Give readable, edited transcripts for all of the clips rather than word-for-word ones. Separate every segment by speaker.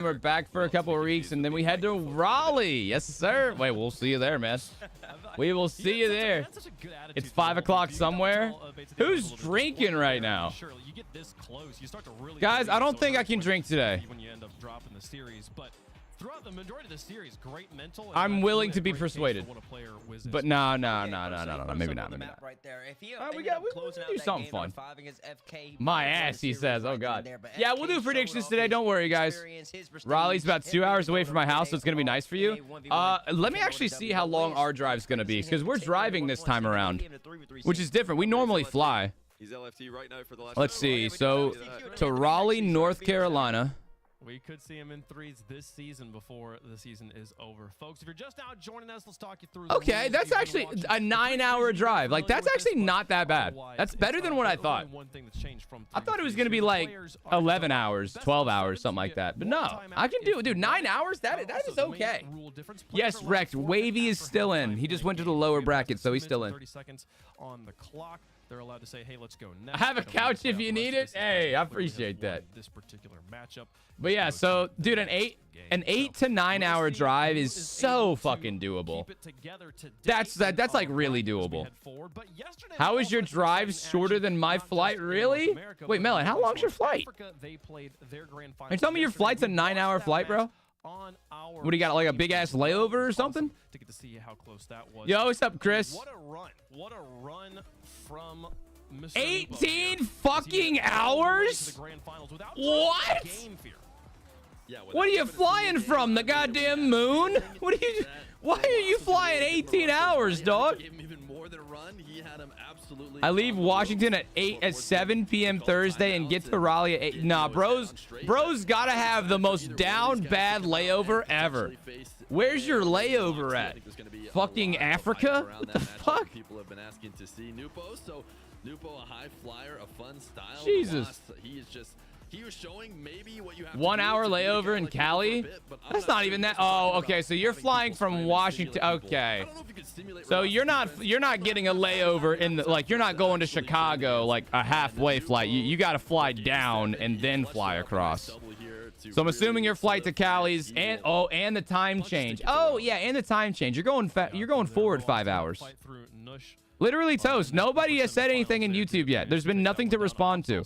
Speaker 1: We're back for a couple of weeks, and then we head to Raleigh. Yes, sir. Wait, we'll see you there, man. We will see you there. It's 5 o'clock somewhere. Who's drinking right now? Guys, I don't think I can drink today.
Speaker 2: Throughout the majority of the series, great mental.
Speaker 1: I'm willing to be persuaded. But no, maybe not.
Speaker 3: Right there. If you
Speaker 1: we do something fun. My ass, he says. Oh, God. Yeah, we'll do predictions today. Don't worry, guys. Raleigh's about 2 hours away from my house, so it's going to be nice for you. Let me actually see how long our drive's going to be, because we're driving this time around, which is different. We normally fly. Let's see. So, to Raleigh, North Carolina.
Speaker 2: We could see him in threes this season before the season is over. Folks, if you're just now joining us, let's talk you through.
Speaker 1: Okay, that's actually a 9-hour drive. Like, that's actually not that bad. That's better than what I thought. I thought it was going to be like 11 hours, 12 hours, something like that. But no, I can do it. Dude, 9 hours? That is okay. Yes, Rex. Wavy is still in. He just went to the lower bracket, so he's still in.
Speaker 2: 30 seconds on the clock. They're allowed to say, hey, let's go
Speaker 1: I have a couch if you need it. Hey, I appreciate that.
Speaker 2: This particular matchup.
Speaker 1: But yeah, so dude, an 8 to 9 hour drive is so fucking doable. That's like really doable. How is your drive shorter than my flight? Really? Wait, Melon, how long's your flight? Are you telling me your flight's a 9-hour flight, bro? What do you got, like a big ass layover or something?
Speaker 2: To get to see how close that was.
Speaker 1: Yo, what's up, Chris?
Speaker 2: What a run! What a run from Mr.
Speaker 1: 18 fucking hours? What? What are you flying from? The goddamn moon? What are you? Why are you flying 18 hours, dog? I leave Washington at 7 p.m. Thursday and get to Raleigh at 8. Nah, bro's gotta have the most down bad layover ever. Where's your layover at? Fucking Africa? What the fuck?
Speaker 4: People have been asking to see Nupo. So Nupo, a high flyer, a fun style.
Speaker 1: Jesus.
Speaker 4: He was showing maybe what you have
Speaker 1: 1 hour layover in Cali? That's not even that. Oh, okay. So you're flying from Washington. Okay. So you're not getting a layover in the, like, you're not going to Chicago like a halfway flight. You got to fly down and then fly across. So I'm assuming your flight to Cali's and the time change. Oh yeah, and the time change. You're going forward 5 hours. Literally toast. Nobody has said anything in YouTube yet. There's been nothing to respond to.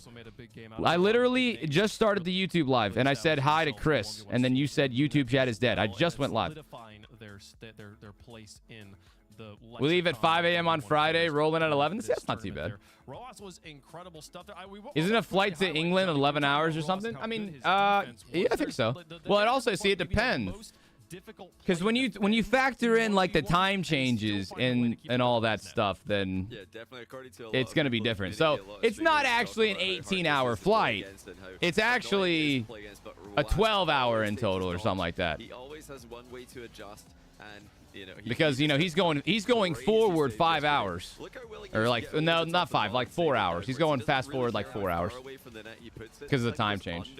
Speaker 1: I literally just started the YouTube live and I said hi to Chris, and then you said YouTube chat is dead. I just went live. We leave at 5 a.m. on Friday, rolling at 11. That's not too bad. Isn't a flight to England 11 hours or something? I mean, yeah, I think so. Well, it also, see, it depends. Because when you factor in like the time changes and all that stuff, then it's going to be different. So it's not actually an 18-hour flight. It's actually a 12-hour in total or something like that.
Speaker 4: He always has one way to adjust, and
Speaker 1: because he's going forward 5 hours, or like no, not 5, like 4 hours. He's going fast forward like 4 hours because of the time change.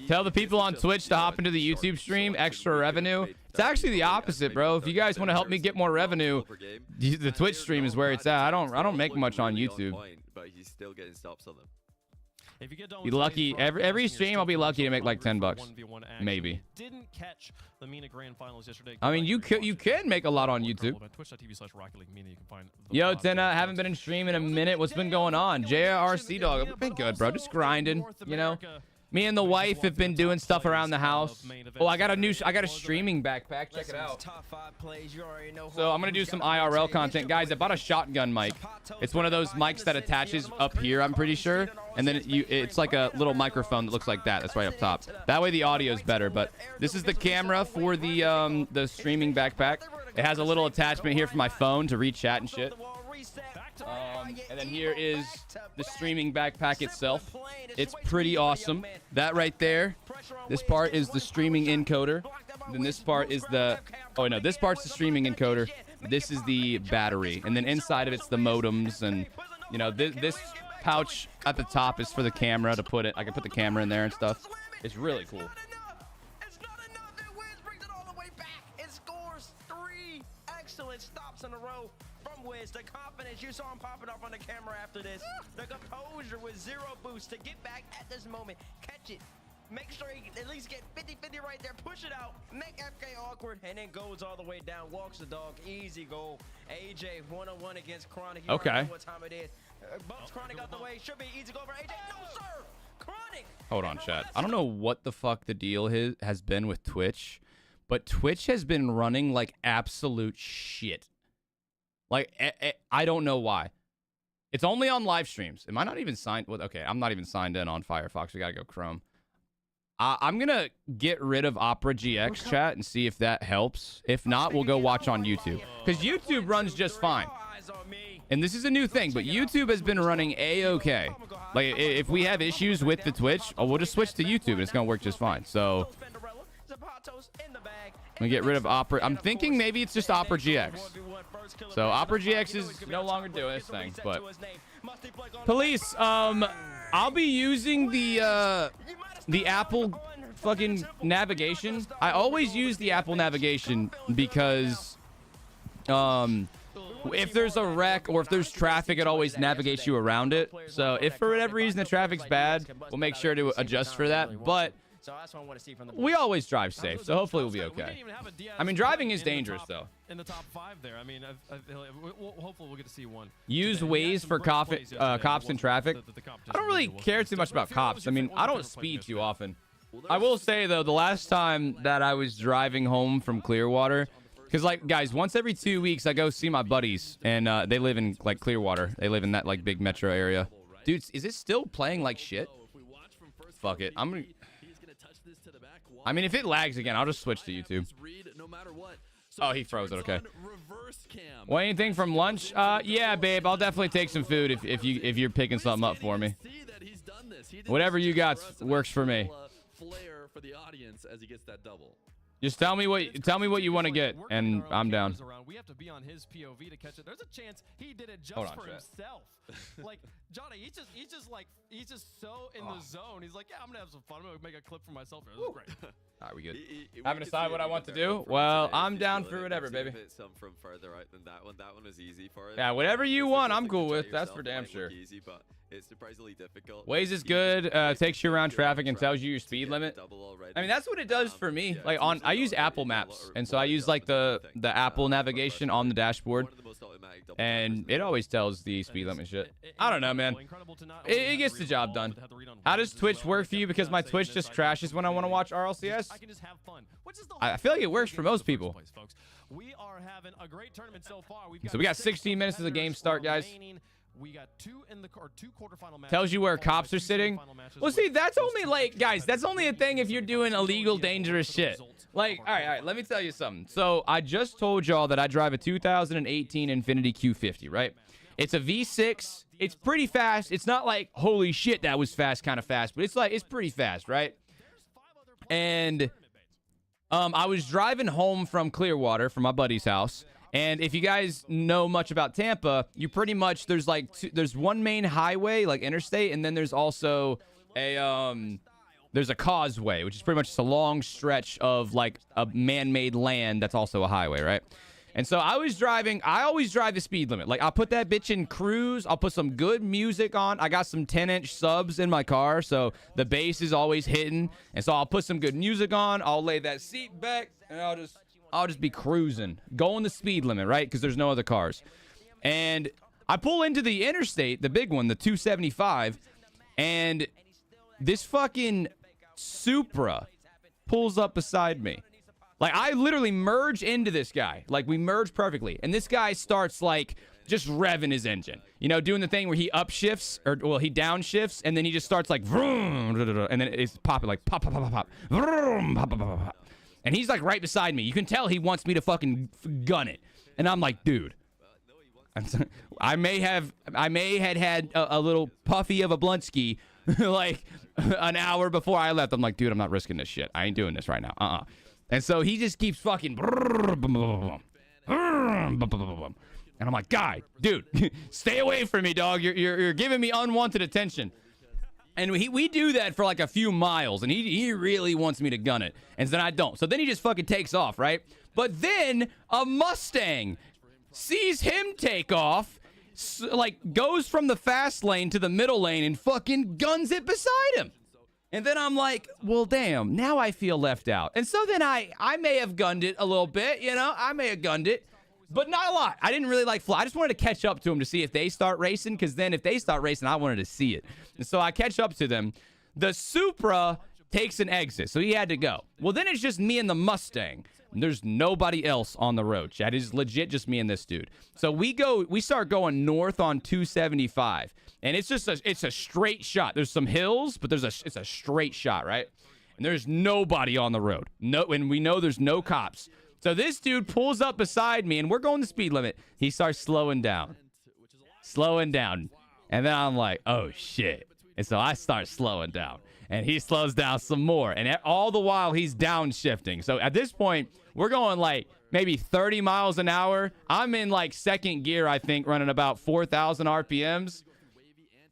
Speaker 1: Tell the people on Twitch to hop into the YouTube stream. Extra revenue. It's actually the opposite, bro. If you guys want to help me get more revenue, the Twitch stream is where it's at. I don't make much on YouTube.
Speaker 4: But he's still getting stops on them.
Speaker 2: If you get done
Speaker 1: be lucky. Every stream I'll be lucky to make like 10 bucks, maybe.
Speaker 2: Didn't catch the MENA Grand Finals yesterday.
Speaker 1: I mean, you can make a lot on YouTube. Yo, Tina, haven't been in stream in a minute. What's been going on? JRC dog, I've been good, bro. Just grinding, you know. Me and the wife have been doing stuff around the house. Oh, I got a streaming backpack. Check it out. So I'm gonna do some IRL content, guys. I bought a shotgun mic. It's one of those mics that attaches up here, I'm pretty sure, and then it's like a little microphone that looks like that. That's right up top. That way the audio is better. But this is the camera for the streaming backpack. It has a little attachment here for my phone to read chat and shit. And then here is the streaming backpack itself. It's pretty awesome. That right there, this part is the streaming encoder. Then this part is this part's the streaming encoder. This is the battery. And then inside of it's the modems. And, you know, this pouch at the top is for the camera to put it. I can put the camera in there and stuff. It's really cool.
Speaker 3: Excellent stops in a row from Wiz. The confidence, you saw him popping up on the camera after this. The composure with zero boost to get back at this moment. Catch it Make sure he at least get 50-50 right there. Push it out. Make FK awkward. And then goes all the way down. Walks the dog. Easy goal. AJ one-on-one against Chronic. You
Speaker 1: Okay.
Speaker 3: already know what time it is. Bumps Chronic out the way. Should be easy goal for AJ. No, sir. Chronic.
Speaker 1: Hold on, chat. I don't know what the fuck the deal has been with Twitch, but Twitch has been running like absolute shit. Like, I don't know why. It's only on live streams. Am I not even signed? Well, okay, I'm not even signed in on Firefox. We gotta go Chrome. I'm gonna get rid of Opera GX chat and see if that helps. If not, we'll go watch on YouTube. Because YouTube runs just fine. And this is a new thing, but YouTube has been running A-okay. Like, if we have issues with the Twitch, we'll just switch to YouTube and it's gonna work just fine. So, I'm gonna get rid of Opera. I'm thinking maybe it's just Opera GX. So, Opera GX is no longer doing this thing, but... Police, I'll be using the Apple fucking navigation. I always use the Apple navigation because, if there's a wreck or if there's traffic, it always navigates you around it. So if for whatever reason the traffic's bad, we'll make sure to adjust for that. But we always drive safe, so hopefully we'll be okay. I mean, driving is dangerous, though.
Speaker 2: In the top 5 there. I mean, hopefully we'll get to see one.
Speaker 1: Use Waze for cops in traffic. I don't really care too much about cops. I mean, I don't speed too often. I will say, though, the last time that I was driving home from Clearwater, because, like, guys, once every 2 weeks, I go see my buddies, and they live in, like, Clearwater. They live in that, like, big metro area. Dude, is it still playing like shit? Fuck it. I'm gonna... I mean, if it lags again, I'll just switch to YouTube. Oh, he froze it. Okay. Well, anything from lunch? Yeah, babe. I'll definitely take some food if you're picking something up for me. Whatever you got works for me. Just tell me what you want to get, and I'm down.
Speaker 2: We have to be on his POV to catch it. There's a chance he did it just for himself. Like, Johnny, he's just so in the zone. He's like, yeah, I'm gonna have some fun. I'm gonna make a clip for myself. This is great.
Speaker 1: All right, we good. Haven't decided what I want to do. Well, I'm down for whatever, baby.
Speaker 5: Some from further out than that one. That one was easy for it.
Speaker 1: Yeah, whatever you want, I'm cool with. That's for damn sure.
Speaker 5: Easy, but it's surprisingly difficult.
Speaker 1: Waze is good. Takes you around traffic and tells you your speed limit. I mean, that's what it does for me. Like, I use Apple Maps, and so I use like the Apple navigation on the dashboard, and it always tells the speed limit shit. I don't know, man. It gets the job done. How does Twitch work for you? Because my Twitch just crashes when I want to watch RLCS. I feel like it works for most people.
Speaker 2: We are having a great tournament so far.
Speaker 1: So we got 16 minutes to the game start, guys.
Speaker 2: We got two quarterfinal matches.
Speaker 1: Tells you where cops are sitting. Well, see, that's only like, guys, that's only a thing if you're doing illegal, dangerous shit. Like, all right, let me tell you something. So I just told y'all that I drive a 2018 Infiniti Q50, right? It's a V6. It's pretty fast. It's not like, holy shit, that was fast, kind of fast, but it's pretty fast, right? And I was driving home from Clearwater from my buddy's house. And if you guys know much about Tampa, you pretty much, there's like there's one main highway, like interstate, and then there's also there's a causeway, which is pretty much just a long stretch of like a man-made land that's also a highway, right? And so I always drive the speed limit. Like, I'll put that bitch in cruise. I'll put some good music on. I got some 10-inch subs in my car, so the bass is always hitting. And so I'll put some good music on. I'll lay that seat back, and I'll just be cruising, going the speed limit, right? Because there's no other cars. And I pull into the interstate, the big one, the 275, and this fucking Supra pulls up beside me. Like, I literally merge into this guy. Like, we merge perfectly. And this guy starts, like, just revving his engine. You know, doing the thing where he upshifts, or, well, he downshifts, and then he just starts, like, vroom, and then it's popping, like, pop, pop, pop, pop, pop, vroom, pop, pop, pop, pop. And he's, like, right beside me. You can tell he wants me to fucking gun it. And I'm like, dude. I may have had a little puffy of a blunt ski, like, an hour before I left. I'm like, dude, I'm not risking this shit. I ain't doing this right now. And so he just keeps fucking, and I'm like, guy, dude, stay away from me, dog. You're giving me unwanted attention. And we do that for like a few miles, and he really wants me to gun it, and then I don't. So then he just fucking takes off, right? But then a Mustang sees him take off, like goes from the fast lane to the middle lane and fucking guns it beside him. And then I'm like, well, damn, now I feel left out. And so then I may have gunned it a little bit, you know? I may have gunned it, but not a lot. I didn't really like fly. I just wanted to catch up to them to see if they start racing, because then if they start racing, I wanted to see it. And so I catch up to them. The Supra takes an exit, so he had to go. Well, then it's just me and the Mustang. There's nobody else on the road. Chat, is legit just me and this dude. So we start going north on 275, and it's a straight shot. There's some hills, but it's a straight shot, right? And there's nobody on the road. No, and we know there's no cops. So this dude pulls up beside me, and we're going the speed limit. He starts slowing down. And then I'm like, oh shit. And so I start slowing down, and he slows down some more. And all the while he's downshifting. So at this point, we're going like maybe 30 miles an hour. I'm in like second gear, I think, running about 4,000 RPMs.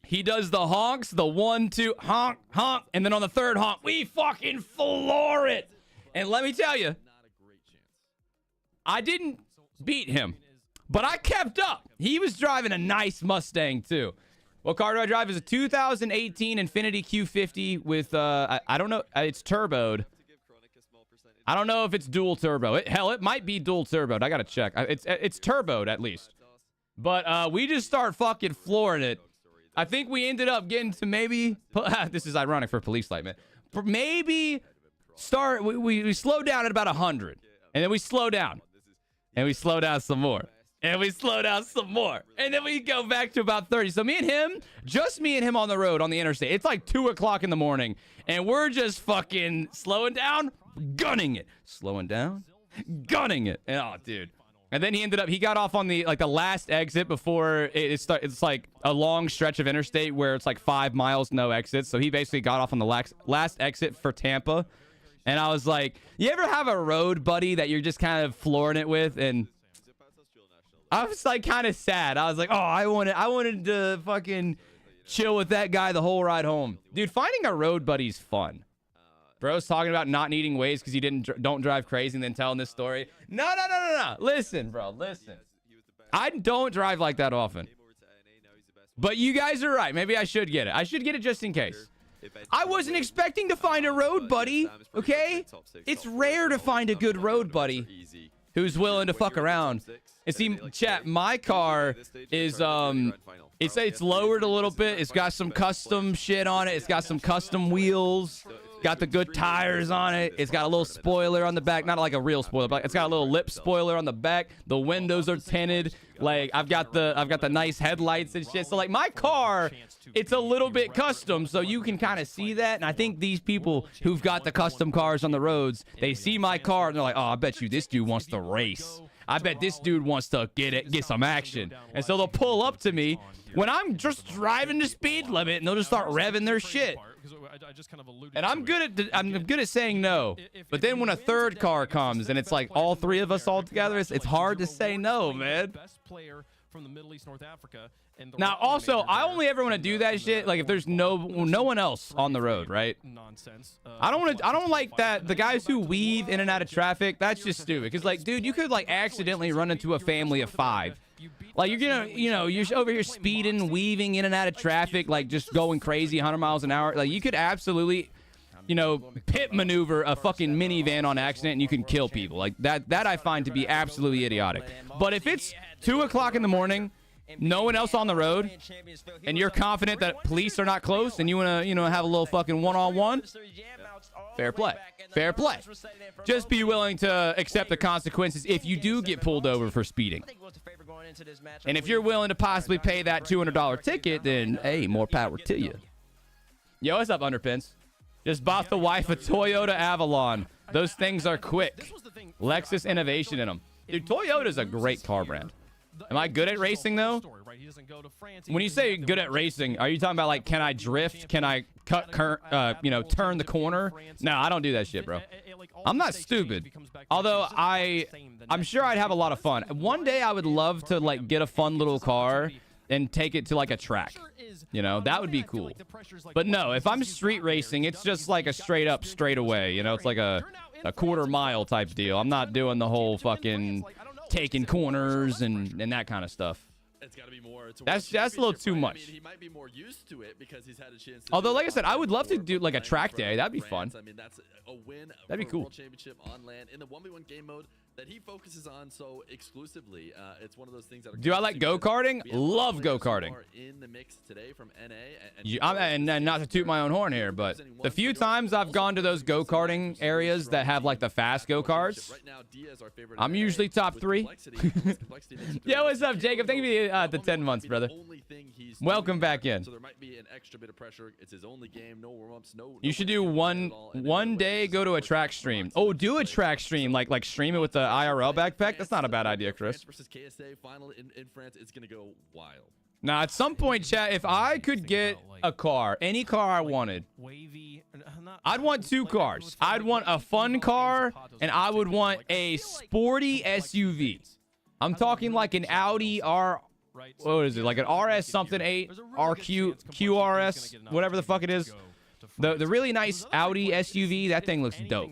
Speaker 1: He does the honks, the 1, 2, honk, honk. And then on the third honk, we fucking floor it. And let me tell you, I didn't beat him, but I kept up. He was driving a nice Mustang too. What car do I drive? Is a 2018 Infiniti Q50 with, I don't know, it's turboed. I don't know if it's dual turbo. Hell, it might be dual turboed. I gotta check. It's turboed at least. But we just start fucking flooring it. I think we ended up getting to maybe, this is ironic for police light, man. Maybe we slow down at about 100. And then we slow down. And we slow down some more. And we slow down some more. And then we go back to about 30. So just me and him on the road on the interstate. It's like 2 o'clock in the morning. And we're just fucking slowing down, gunning it. Slowing down, gunning it. And, oh, dude. And then he got off on the last exit before it's like a long stretch of interstate where it's like 5 miles, no exits. So he basically got off on the last exit for Tampa. And I was like, you ever have a road buddy that you're just kind of flooring it with? And I was like kind of sad. I was like, oh, I wanted to fucking chill with that guy the whole ride home. Dude, finding a road buddy's fun. Bro's talking about not needing ways because you don't drive crazy and then telling this story. No. Listen, bro, listen. I don't drive like that often. But you guys are right. Maybe I should get it. I should get it just in case. I wasn't expecting to find a road buddy, okay? It's rare to find a good road buddy who's willing to fuck around. And see, chat, my car is, it's lowered a little bit. It's got some custom shit on it. It's got some custom wheels. Got the good tires on it. It's got a little spoiler on the back. Not like a real spoiler, but it's got a little lip spoiler on the back. The windows are tinted. Like, I've got the nice headlights and shit. So, like, my car, it's a little bit custom, so you can kind of see that. And I think these people who've got the custom cars on the roads, they see my car, and they're like, oh, I bet you this dude wants to race. I bet this dude wants to get some action. And so they'll pull up to me when I'm just driving the speed limit, and they'll just start revving their shit. And I'm good at saying no. But then when a third car comes and it's like all three of us all together, it's hard to say no, man. Now, also, I only ever want to do that shit like if there's no one else on the road, right? I don't like that. The guys who weave in and out of traffic, that's just stupid. Because, like, dude, you could like accidentally run into a family of 5. Like, you're gonna, you're over here speeding, weaving in and out of traffic, like just going crazy, 100 miles an hour. Like, you could absolutely, pit maneuver a fucking minivan on accident and you can kill people. Like, that I find to be absolutely idiotic. But if it's 2 o'clock in the morning, no one else on the road, and you're confident that police are not close, and you want to, have a little fucking one-on-one, fair play. Fair play. Just be willing to accept the consequences if you do get pulled over for speeding. And if you're willing to possibly pay that $200 ticket, then, hey, more power to you. Yo, what's up, Underpins? Just bought the wife a Toyota Avalon. Those things are quick. Lexus innovation in them. Dude, Toyota's a great car brand. Am I good at racing, though? When you say good at racing, are you talking about, like, can I drift? Can I turn the corner? No, I don't do that shit, bro. I'm not stupid. Although I'm sure I'd have a lot of fun. One day I would love to, like, get a fun little car and take it to, like, a track. That would be cool. But no, if I'm street racing, it's just like a straight up, straight away. It's like a quarter mile type deal. I'm not doing the whole fucking taking corners and that kind of stuff.
Speaker 4: It's got to be more.
Speaker 1: That's a little too much.
Speaker 4: I mean, he might be more used to it because he's had a chance to.
Speaker 1: Although, like I said, I would love to do like a track day. That'd be fun.
Speaker 4: I mean, that's a win.
Speaker 1: That'd be cool.
Speaker 4: World Championship on land in the 1v1 game mode that he focuses on so exclusively. It's one of those things that.
Speaker 1: Do I like go-karting? Love go-karting.
Speaker 4: In the mix today from NA.
Speaker 1: And not to toot my own horn here, but the few times I've gone to those go-karting areas that have like the fast go-karts, I'm usually top 3. Yo, what's up, Jacob? Thank you for the 10 months, brother. Welcome back in.
Speaker 4: So there might be an extra bit of pressure. It's his only game, no warm-ups,
Speaker 1: You should do one day go to a track stream. Oh, do a track stream, like stream it with the IRL backpack. That's not a bad idea, Chris.
Speaker 4: Versus KSA final in France, it's gonna go wild.
Speaker 1: Now, at some point, chat, if I could get a car, any car I wanted, I'd want 2 cars. I'd want a fun car, and I would want a sporty SUV. I'm talking like an Audi R. What is it? Like an RS something 8, RQ, QRS, whatever the fuck it is. The really nice Audi SUV, that thing looks dope.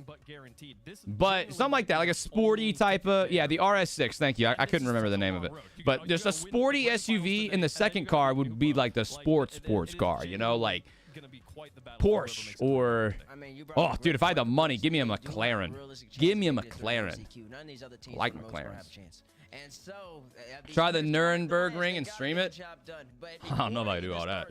Speaker 1: But something like that, like a sporty type of, yeah, the RS6, thank you. I couldn't remember the name of it. But just a sporty SUV, and the second car would be like the sports car, you know, like Porsche or, oh, dude, if I had the money, give me a McLaren. Give me a McLaren. I like McLarens. Try the Nuremberg and stream it. I don't know if I do all that.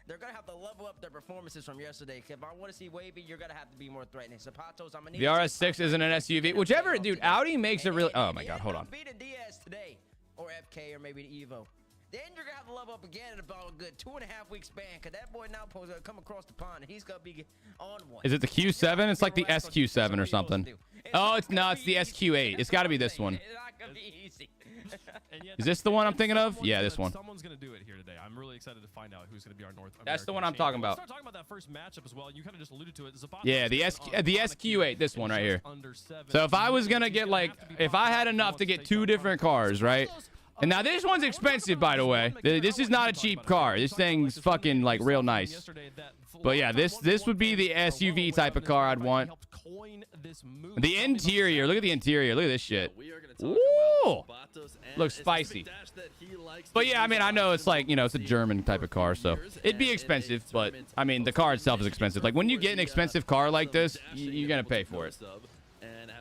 Speaker 3: They're going to have to level up their performances from yesterday. If I want to see Wavy, you're going to have to be more threatening. Zapatos, I'm
Speaker 1: the RS6 isn't an SUV. Whichever, dude, Audi makes it really... Oh, my God. Hold on.
Speaker 3: Beat a DS today, or FK, or maybe the Evo. Then you're going to have to level up again in about a good 2.5 week span, because that boy now supposed to come across the pond, and he's going to be on one.
Speaker 1: Is it the Q7? It's like the SQ7 or something. Oh, it's the SQ8. It's got to be this one.
Speaker 3: It's not going to be easy.
Speaker 1: Is this the one I'm thinking of? Yeah, this one.
Speaker 2: Someone's going to do it here today. I'm really excited to find out who's going to be our North American
Speaker 1: That's the one I'm talking about.
Speaker 2: Let's start talking about that first matchup as well. You kind of just alluded to it.
Speaker 1: Yeah, the SQ8, this one right here. So if I was going to get like, if I had enough to get 2 different cars, right? And now this one's expensive, by the way. This is not a cheap car. This thing's fucking like real nice. But yeah, this would be the SUV type of car I'd want. The interior, look at the interior. Look at this shit. Ooh, looks spicy. But yeah, I mean, I know it's like, you know, it's a German type of car, so it'd be expensive. But I mean, the car itself is expensive. Like when you get an expensive car like this, you're gonna pay for it.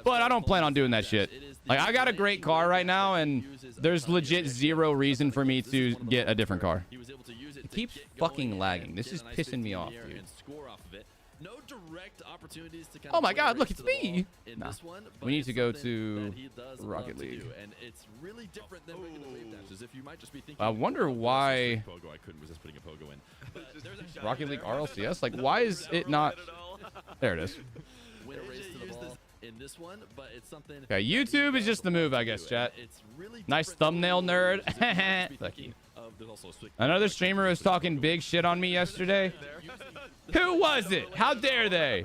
Speaker 1: But I don't plan on doing that shit. Like I got a great car right now, and there's legit 0 reason for me to get a different car. It keeps fucking lagging. This is pissing me off, dude.
Speaker 4: No direct opportunities to
Speaker 1: oh my God, look, it's me.
Speaker 4: Nah.
Speaker 1: We need to go to Rocket League.
Speaker 4: And it's really different than regular wave dashes. If you might just be thinking,
Speaker 1: I wonder why
Speaker 4: Pogo, I couldn't resist putting a Pogo in.
Speaker 1: Rocket League RLCS? Like, why is it not? There it is.
Speaker 4: Win a race to the ball in this one, but it's something.
Speaker 1: Okay, YouTube is just the move, I guess, chat. Nice thumbnail, nerd. Fuck you. Another streamer was talking big shit on me yesterday. Who was it? How dare they?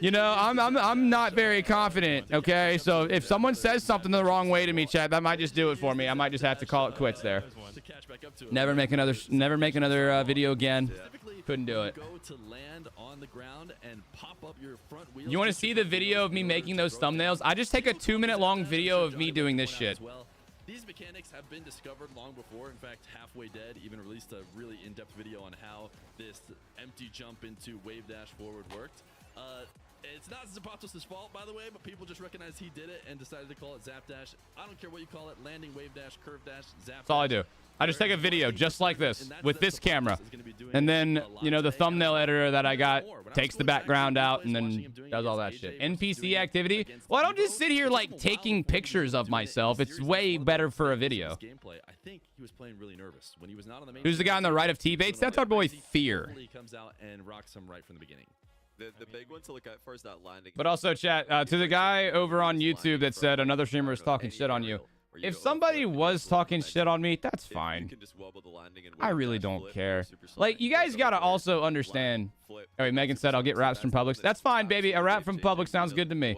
Speaker 1: You know, I'm not very confident, okay? So if someone says something the wrong way to me, chat, that might just do it for me. I might just have to call it quits there. Never make another video again. Couldn't do it. You want to see the video of me making those thumbnails? I just take a 2-minute long video of me doing this shit.
Speaker 4: These mechanics have been discovered long before. In fact, Halfway Dead even released a really in-depth video on how this empty jump into wave dash forward worked. It's not Zapatos' fault, by the way, but people just recognized he did it and decided to call it Zap Dash. I don't care what you call it, landing, wave dash, curve dash, Zap.
Speaker 1: That's all I do. I just take a video just like this with this camera. And then, you know, the thumbnail editor that I got takes the background out and then does all that shit. NPC activity? Well, I don't just sit here like taking pictures of myself. It's way better for a video.
Speaker 4: I think he was playing really nervous when he was not on the main.
Speaker 1: Who's the guy on the right of T-Bates? That's our boy Fear.
Speaker 4: He comes out and rocks him right from the beginning.
Speaker 5: The big one to look at first, that landing.
Speaker 1: But also, chat, to the guy over on YouTube that said another streamer is talking shit on you. If somebody was talking shit on me, that's fine. I really don't care. Like, you guys gotta also understand. All right, Megan said I'll get raps from Publix. That's fine, baby. A rap from Publix sounds good to me.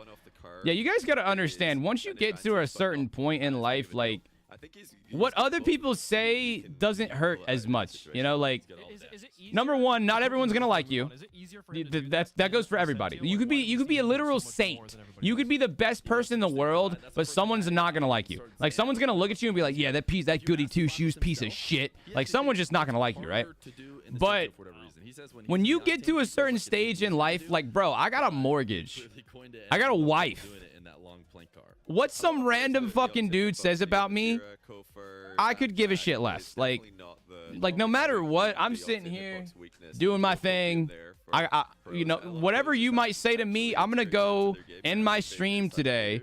Speaker 1: Yeah, you guys gotta understand. Once you get to a certain point in life, like,
Speaker 5: I think he's
Speaker 1: what
Speaker 5: got
Speaker 1: other
Speaker 5: both.
Speaker 1: people
Speaker 5: He
Speaker 1: say
Speaker 5: can
Speaker 1: doesn't
Speaker 5: pull
Speaker 1: hurt
Speaker 5: out
Speaker 1: as
Speaker 5: of any
Speaker 1: much.
Speaker 5: situation.
Speaker 1: You know, like,
Speaker 2: Is it easier
Speaker 1: number one, not
Speaker 2: for
Speaker 1: everyone's
Speaker 2: him
Speaker 1: gonna
Speaker 2: to
Speaker 1: like
Speaker 2: move
Speaker 1: you.
Speaker 2: on? Is it easier for him to do
Speaker 1: That goes for
Speaker 2: than
Speaker 1: everybody.
Speaker 2: Sentio?
Speaker 1: You could be
Speaker 2: Like, why does
Speaker 1: a
Speaker 2: he do
Speaker 1: literal
Speaker 2: so much more
Speaker 1: saint.
Speaker 2: than everybody
Speaker 1: You could
Speaker 2: else?
Speaker 1: be the best person in the world, but someone's not gonna like you. Like, someone's gonna look at you and be like, yeah, that goody two shoes piece of shit. Like, someone's just not gonna like you, right? But when you get to a certain stage in life, like, bro, I got a mortgage. I got a wife. What some random fucking dude says about me, I could give a shit less. Like no matter what, I'm sitting here doing my thing. You know, whatever you might say to me, I'm gonna go end my stream today,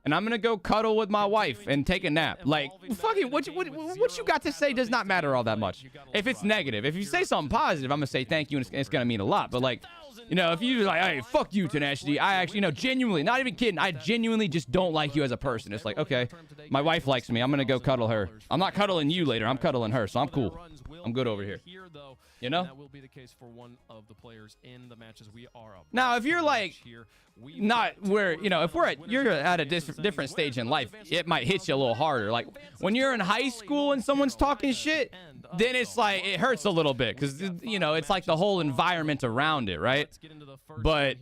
Speaker 1: and I'm gonna go cuddle with my wife and take a nap. Like, fucking, what you got to say does not matter all that much. If it's negative, if you say something positive, I'm gonna say thank you, and it's gonna mean a lot. But like, you know, if you're like, hey, fuck you, Tenacity, I actually, you know, genuinely, not even kidding, I genuinely just don't like you as a person. It's like, okay, my wife likes me, I'm gonna go cuddle her. I'm not cuddling you later, I'm cuddling her, so I'm cool. I'm good over here. You know?
Speaker 2: That will be the case for one of the players in the matches we are up.
Speaker 1: Now, if you're like, not where, you know, if you're at a different stage in life, it might hit you a little harder. Like, when you're in high school and someone's talking shit, then it's like, it hurts a little bit, because, you know, it's like the whole environment around it, right? But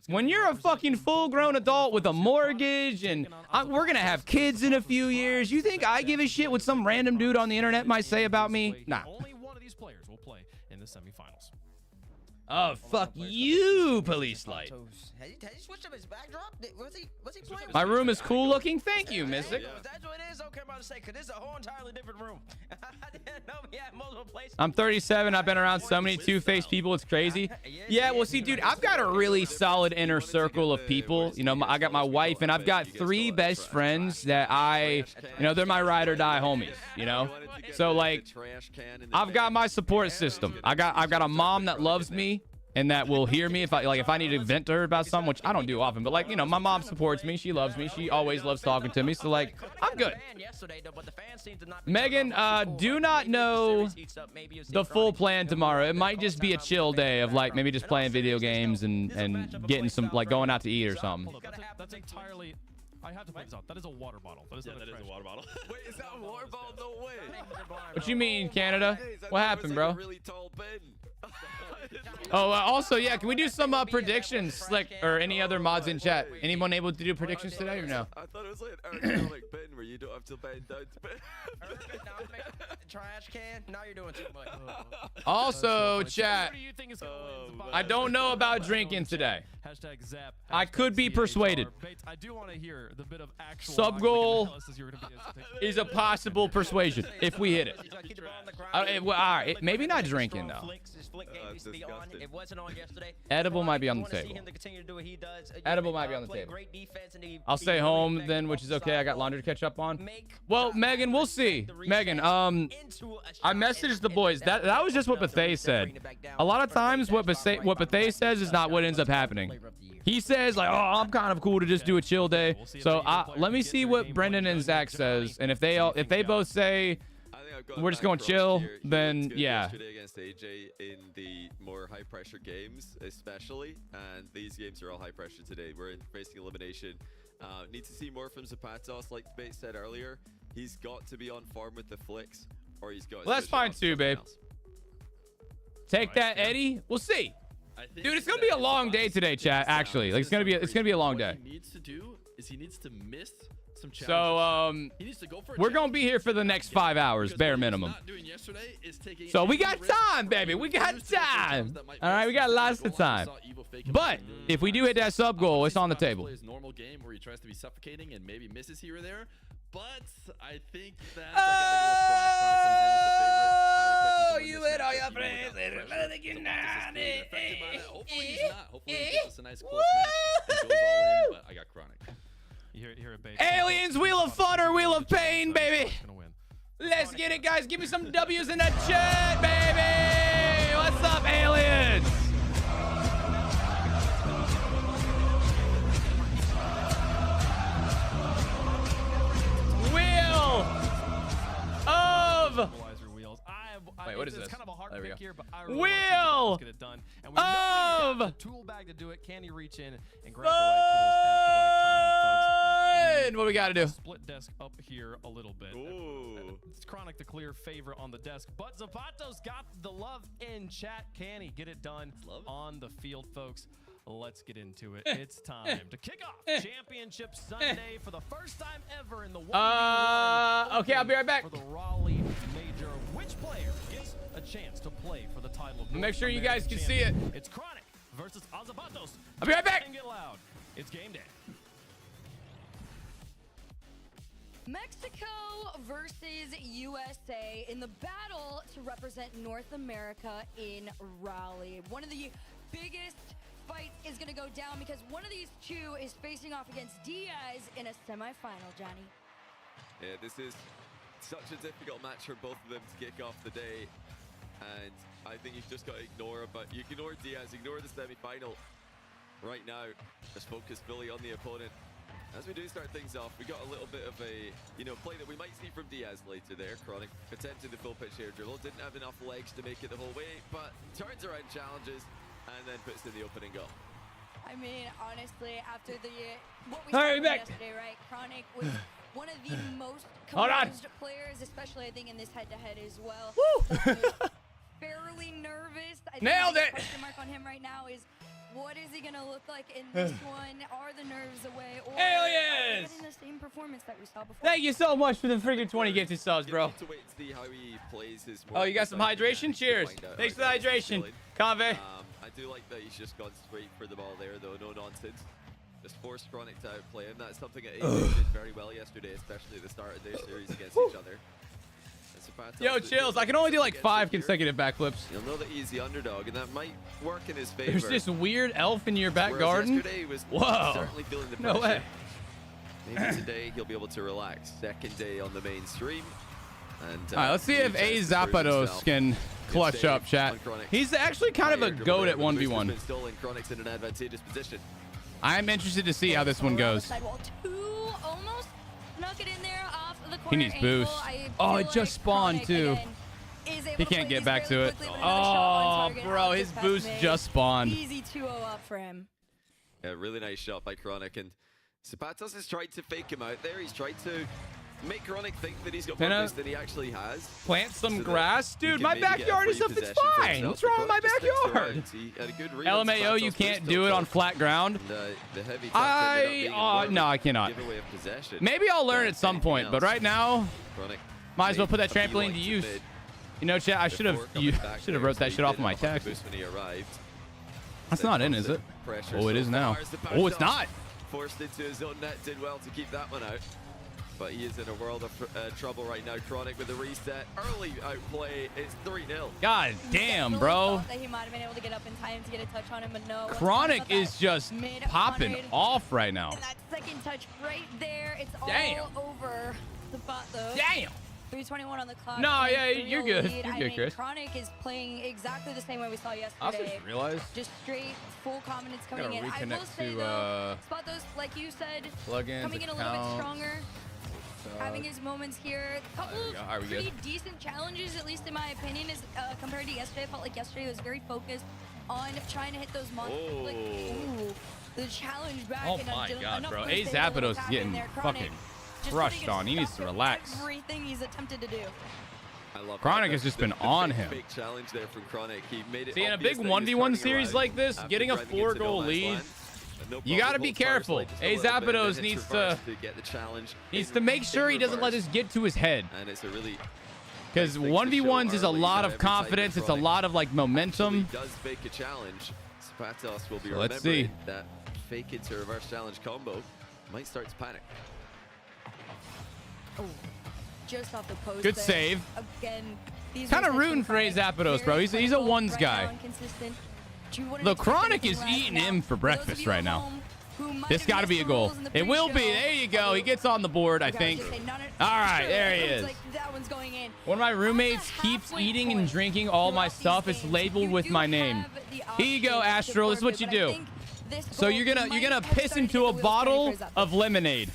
Speaker 1: when you're a fucking full-grown adult with a mortgage, and we're gonna have kids in a few years, you think I give a shit what some random dude on the internet might say about me? Nah.
Speaker 2: Only one of these players will play in the semifinals.
Speaker 1: Oh, fuck you, Police Light.
Speaker 3: Has he switched up his backdrop? Was he playing?
Speaker 1: My room is cool looking. Thank you, Mystic.
Speaker 3: That's what it is. Okay, I'm about to say, because this is a whole entirely different room. I didn't know we had multiple places.
Speaker 1: I'm 37. I've been around so many two-faced people. It's crazy. Yeah, well, see, dude, I've got a really solid inner circle of people. You know, I got my wife, and I've got 3 best friends that you know, they're my ride or die homies, you know? So, like, I've got my support system. I've got a mom that loves me and that will hear me if I need to vent to her about something, which I don't do often, but, like, you know, my mom supports me. She loves me. She always loves talking to me. So, like, I'm good. Megan, do not know the full plan tomorrow. It might just be a chill day of, like, maybe just playing video games and getting some, like, going out to eat or something.
Speaker 2: That's entirely... I have to point this out. That is a water bottle. That is not a trash
Speaker 4: a water bottle.
Speaker 5: Wait, is that a water bottle? No way.
Speaker 1: What you mean, Canada? What happened, bro?
Speaker 5: Really tall bin.
Speaker 1: Oh, also, yeah, can we do some predictions, Slick, or any other mods in chat? Anyone able to do predictions today or no?
Speaker 5: I thought it was like an ergonomic bin where you don't have to bend down to bin.
Speaker 3: Trash can? Now you're doing too much.
Speaker 1: Also, chat,
Speaker 2: Who do you think is gonna win the
Speaker 1: I don't know about drinking today.
Speaker 2: Hashtag Zap.
Speaker 1: I could be persuaded.
Speaker 2: Bates, I do want to hear the bit of actual
Speaker 1: Sub goal
Speaker 2: analysis you're gonna
Speaker 1: is a possible persuasion if we hit it. Well, all right, maybe not drinking though.
Speaker 3: It wasn't on yesterday.
Speaker 1: Edible might be on the table. Edible might be on the table. I'll stay home then, which is okay. I got laundry to catch up on. Well, Megan, we'll see. Megan, I messaged the boys. That was just what Bethay said. A lot of times, what Bethay says is not what ends up happening. He says like, "Oh, I'm kind of cool to just do a chill day." So let me see what Brendan and Zach says, and if they both say we're just going chill, then yeah.
Speaker 5: Against AJ in the more high pressure games, especially, and these games are all high pressure today. We're facing elimination. Need to see more from Zapatos, like Debate said earlier. He's got to be on form with the flicks, or he's got.
Speaker 1: Well, that's fine too, babe. Take that, Eddie. We'll see. Dude, it's gonna be a long day today, chat. Actually, like it's gonna be a long day.
Speaker 4: What he needs to do is he needs to miss some challenges.
Speaker 1: So
Speaker 4: he needs to go for
Speaker 1: we're gonna be here for the next 5 hours, bare minimum. So we got time, baby. We got time. All right, we got lots of time. But if we do hit that sub goal, it's on the table.
Speaker 4: His normal game where he tries to be suffocating and maybe misses here or there. But I think that
Speaker 1: Oh, you and all your friends.
Speaker 4: Hopefully he's not. Hopefully he gives us a nice close match and goes all in, but I got Chronic.
Speaker 2: You hear it, Bates.
Speaker 1: Aliens, Wheel of Fun or Wheel of Pain, baby. Let's get it, guys. Give me some W's in the chat, baby. What's up, aliens? Wheel of... Wait, what is this?
Speaker 2: Kind of a hard
Speaker 1: there we
Speaker 2: pick
Speaker 1: go.
Speaker 2: here, but I really
Speaker 1: Wheel
Speaker 2: get it done. And we know he has the tool bag to do it. Can he reach in and grab the right tools at the right time, folks?
Speaker 1: in. What we got to do?
Speaker 2: Split desk up here a little bit.
Speaker 5: Ooh.
Speaker 2: It's Chronic the clear favorite on the desk, but Zapato's got the love in chat. Can he get it done on the field, folks? Let's get into it. It's time to kick off Championship Sunday for the first time ever in the 1v1.
Speaker 1: Okay, I'll be right back.
Speaker 2: For the Raleigh Major, which player gets a chance to play for the title of
Speaker 1: Make sure you guys can see
Speaker 2: champion?
Speaker 1: it.
Speaker 2: It's Chronic versus Zapatos.
Speaker 1: I'll be right back.
Speaker 2: And get loud. It's game day.
Speaker 6: Mexico versus USA in the battle to represent North America in Raleigh. One of the biggest fights is going to go down because one of these two is facing off against Diaz in a semifinal, Johnny.
Speaker 5: Yeah, this is such a difficult match for both of them to kick off the day. And I think you've just got to ignore it, but you ignore Diaz, ignore the semi-final. Right now, just focus fully on the opponent. As we do start things off, we got a little bit of a, play that we might see from Diaz later there. Chronic attempted the full pitch air dribble, didn't have enough legs to make it the whole way, but turns around, challenges, and then puts in the opening goal.
Speaker 6: I mean, honestly, after what we saw yesterday, right? Chronic was one of the most composed players, especially I think in this head-to-head as well. Fairly nervous. I think
Speaker 1: Nailed
Speaker 6: the
Speaker 1: it.
Speaker 6: question mark on him right now is, what is he gonna look like in this one? Are the nerves away, or
Speaker 1: Aliens!
Speaker 6: are we getting the same performance that we saw before?
Speaker 1: Thank you so much for the freaking 20 gifted subs, bro.
Speaker 5: To wait to see how he plays his
Speaker 1: Oh, you got some hydration? Cheers. Thanks for the hydration. Conve.
Speaker 5: I do like that he's just gone straight for the ball there, though. No nonsense. Just forced Chronic to outplay him. That's something that AJ did very well yesterday, especially at the start of their series against each other.
Speaker 1: Yo, chills. I can only do like 5 consecutive backflips.
Speaker 5: You'll know that he's the underdog, and that might work in his favor.
Speaker 1: There's this weird elf in your back
Speaker 5: Whereas
Speaker 1: garden.
Speaker 5: yesterday he was
Speaker 1: Whoa.
Speaker 5: certainly feeling the
Speaker 1: No
Speaker 5: pressure.
Speaker 1: way.
Speaker 5: Maybe today he'll be able to relax. Second day on the main stream. And,
Speaker 1: All right, let's see if A Zapatos can clutch up, chat. He's actually kind of a goat at 1v1.
Speaker 5: Chronic's in an advantageous position.
Speaker 1: I'm interested to see how this one goes.
Speaker 6: Sidewall 2 almost snuck it in there off the corner.
Speaker 1: He needs boost. Oh, it just spawned too. He can't get back to it. Oh, bro, his boost just spawned.
Speaker 6: Easy 2-0 up for him.
Speaker 5: Yeah, really nice shot by Chronic, and Zapatos has tried to fake him out there. He's tried to make Chronic think that he's got more boost than he actually has.
Speaker 1: Plant some
Speaker 5: so
Speaker 1: grass? Dude, my
Speaker 5: maybe get a
Speaker 1: backyard is
Speaker 5: free
Speaker 1: up. It's
Speaker 5: possession for
Speaker 1: fine.
Speaker 5: himself.
Speaker 1: What's wrong with my
Speaker 5: Chronic just sticks
Speaker 1: backyard?
Speaker 5: around. He had a good read on
Speaker 1: LMAO, you
Speaker 5: Zapatos,
Speaker 1: can't
Speaker 5: but
Speaker 1: do it
Speaker 5: still
Speaker 1: on flat ground.
Speaker 5: the heavy touch ended up being more
Speaker 1: No, I cannot.
Speaker 5: giveaway of possession.
Speaker 1: Maybe I'll learn at some point, but right now,
Speaker 5: Chronic
Speaker 1: might as well put that
Speaker 5: made a
Speaker 1: trampoline to
Speaker 5: beeline
Speaker 1: use.
Speaker 5: mid
Speaker 1: You know, chat, I should have
Speaker 5: before coming back there,
Speaker 1: wrote
Speaker 5: so
Speaker 1: that
Speaker 5: he
Speaker 1: shit off
Speaker 5: did
Speaker 1: of my
Speaker 5: have a
Speaker 1: taxes.
Speaker 5: boost when he arrived.
Speaker 1: That's not in, is it?
Speaker 5: Pressure
Speaker 1: Oh, it
Speaker 5: so
Speaker 1: is now.
Speaker 5: far as the
Speaker 1: Oh, it's
Speaker 5: Zapatos
Speaker 1: not.
Speaker 5: Forced into his own net, did well to keep that one out. But he is in a world of trouble right now. Chronic with the reset. Early outplay. It's 3-0.
Speaker 1: God damn,
Speaker 6: Definitely
Speaker 1: bro.
Speaker 6: thought that he might have been able to get up in time to get a touch on him, but no.
Speaker 1: Chronic is just
Speaker 6: Mid
Speaker 1: popping
Speaker 6: 100.
Speaker 1: off right now.
Speaker 6: And that second touch right there, it's
Speaker 1: Damn.
Speaker 6: all over the bot though.
Speaker 1: Damn.
Speaker 6: 3:21 on the clock.
Speaker 1: No,
Speaker 6: and
Speaker 1: yeah,
Speaker 6: 3-0
Speaker 1: you're good.
Speaker 6: lead.
Speaker 1: You're
Speaker 6: I
Speaker 1: good,
Speaker 6: mean,
Speaker 1: Chris.
Speaker 6: Chronic is playing exactly the same way we saw
Speaker 1: I
Speaker 6: yesterday.
Speaker 1: just realized.
Speaker 6: Just straight, full confidence coming
Speaker 1: Gotta
Speaker 6: in. I will
Speaker 1: reconnect
Speaker 6: say
Speaker 1: to,
Speaker 6: though, Spatos, like you said,
Speaker 1: plugins,
Speaker 6: coming in a little bit
Speaker 1: accounts.
Speaker 6: stronger. Having his moments here. A couple
Speaker 1: There we go. All right, we
Speaker 6: of pretty
Speaker 1: good.
Speaker 6: decent challenges, at least in my opinion, as compared to yesterday. I felt like yesterday was very focused on trying to hit those monsters. Like, ooh, the challenge back.
Speaker 1: Oh
Speaker 6: and
Speaker 1: my
Speaker 6: enough
Speaker 1: God,
Speaker 6: boost
Speaker 1: bro.
Speaker 6: to
Speaker 1: A
Speaker 6: be able to
Speaker 1: Zapatos is
Speaker 6: tap in
Speaker 1: getting
Speaker 6: there. Chronic
Speaker 1: fucking
Speaker 6: just
Speaker 1: crushed
Speaker 6: putting
Speaker 1: on. He needs to
Speaker 6: stuff in
Speaker 1: relax.
Speaker 6: Everything he's attempted to do.
Speaker 5: I love
Speaker 1: Chronic
Speaker 5: that.
Speaker 1: has just
Speaker 5: The
Speaker 1: been on
Speaker 5: fake-
Speaker 1: him.
Speaker 5: Fake challenge there from Chronic. He made it
Speaker 1: See, in a
Speaker 5: obvious
Speaker 1: big
Speaker 5: that he was
Speaker 1: 1v1
Speaker 5: turning
Speaker 1: series
Speaker 5: around
Speaker 1: like this,
Speaker 5: after
Speaker 1: getting a
Speaker 5: driving into
Speaker 1: 4-goal
Speaker 5: no man's
Speaker 1: lead,
Speaker 5: land. No
Speaker 1: you
Speaker 5: problem,
Speaker 1: gotta be
Speaker 5: holds fire
Speaker 1: careful.
Speaker 5: slight just a
Speaker 1: A
Speaker 5: little bit,
Speaker 1: Zapatos
Speaker 5: then hits
Speaker 1: needs
Speaker 5: reverse to get the challenge
Speaker 1: needs
Speaker 5: in-
Speaker 1: to make sure
Speaker 5: in
Speaker 1: he doesn't let
Speaker 5: reverse.
Speaker 1: this get to his head.
Speaker 5: And it's a really
Speaker 1: Because
Speaker 5: nice thing to show
Speaker 1: 1v1s is a
Speaker 5: early
Speaker 1: lot
Speaker 5: that
Speaker 1: of
Speaker 5: every time
Speaker 1: confidence. It's a
Speaker 5: Chronic
Speaker 1: lot of like momentum.
Speaker 5: actually does fake a challenge. Zapatos will be
Speaker 1: So let's
Speaker 5: remembering
Speaker 1: see.
Speaker 5: that fake into reverse challenge combo might start to panic.
Speaker 6: Oh, just off the post.
Speaker 1: Good
Speaker 6: there.
Speaker 1: save.
Speaker 6: Again, these
Speaker 1: Kinda
Speaker 6: resets
Speaker 1: rooting
Speaker 6: from
Speaker 1: for A
Speaker 6: Chronic,
Speaker 1: Zapatos, bro.
Speaker 6: very
Speaker 1: He's a
Speaker 6: clinical,
Speaker 1: ones
Speaker 6: right
Speaker 1: guy.
Speaker 6: now and consistent. You wouldn't
Speaker 1: The
Speaker 6: expect
Speaker 1: Chronic
Speaker 6: anything
Speaker 1: is
Speaker 6: less.
Speaker 1: eating
Speaker 6: Now,
Speaker 1: him for
Speaker 6: for those
Speaker 1: breakfast
Speaker 6: of you
Speaker 1: right
Speaker 6: at
Speaker 1: now.
Speaker 6: home who might
Speaker 1: This
Speaker 6: have
Speaker 1: got to
Speaker 6: missed
Speaker 1: be
Speaker 6: the
Speaker 1: a goal.
Speaker 6: rules in the
Speaker 1: It will be.
Speaker 6: pre-show,
Speaker 1: There you go. He gets on the board, I
Speaker 6: gotta
Speaker 1: think.
Speaker 6: just say,
Speaker 1: All right,
Speaker 6: sure,
Speaker 1: there he
Speaker 6: everyone's
Speaker 1: is.
Speaker 6: like, that one's going in.
Speaker 1: One of my roommates
Speaker 6: On the
Speaker 1: keeps
Speaker 6: halfway
Speaker 1: eating and
Speaker 6: point
Speaker 1: drinking all my
Speaker 6: throughout these
Speaker 1: stuff. It's
Speaker 6: games,
Speaker 1: labeled
Speaker 6: you
Speaker 1: with
Speaker 6: do
Speaker 1: my name.
Speaker 6: have the
Speaker 1: Here you go,
Speaker 6: option to
Speaker 1: Astral. This is what you
Speaker 6: forfeit, but I
Speaker 1: do.
Speaker 6: think this
Speaker 1: So
Speaker 6: goal
Speaker 1: you're gonna
Speaker 6: might
Speaker 1: piss
Speaker 6: have started to
Speaker 1: into
Speaker 6: get
Speaker 1: a
Speaker 6: the wheels
Speaker 1: bottle
Speaker 6: turning for Zapatos.
Speaker 1: of lemonade.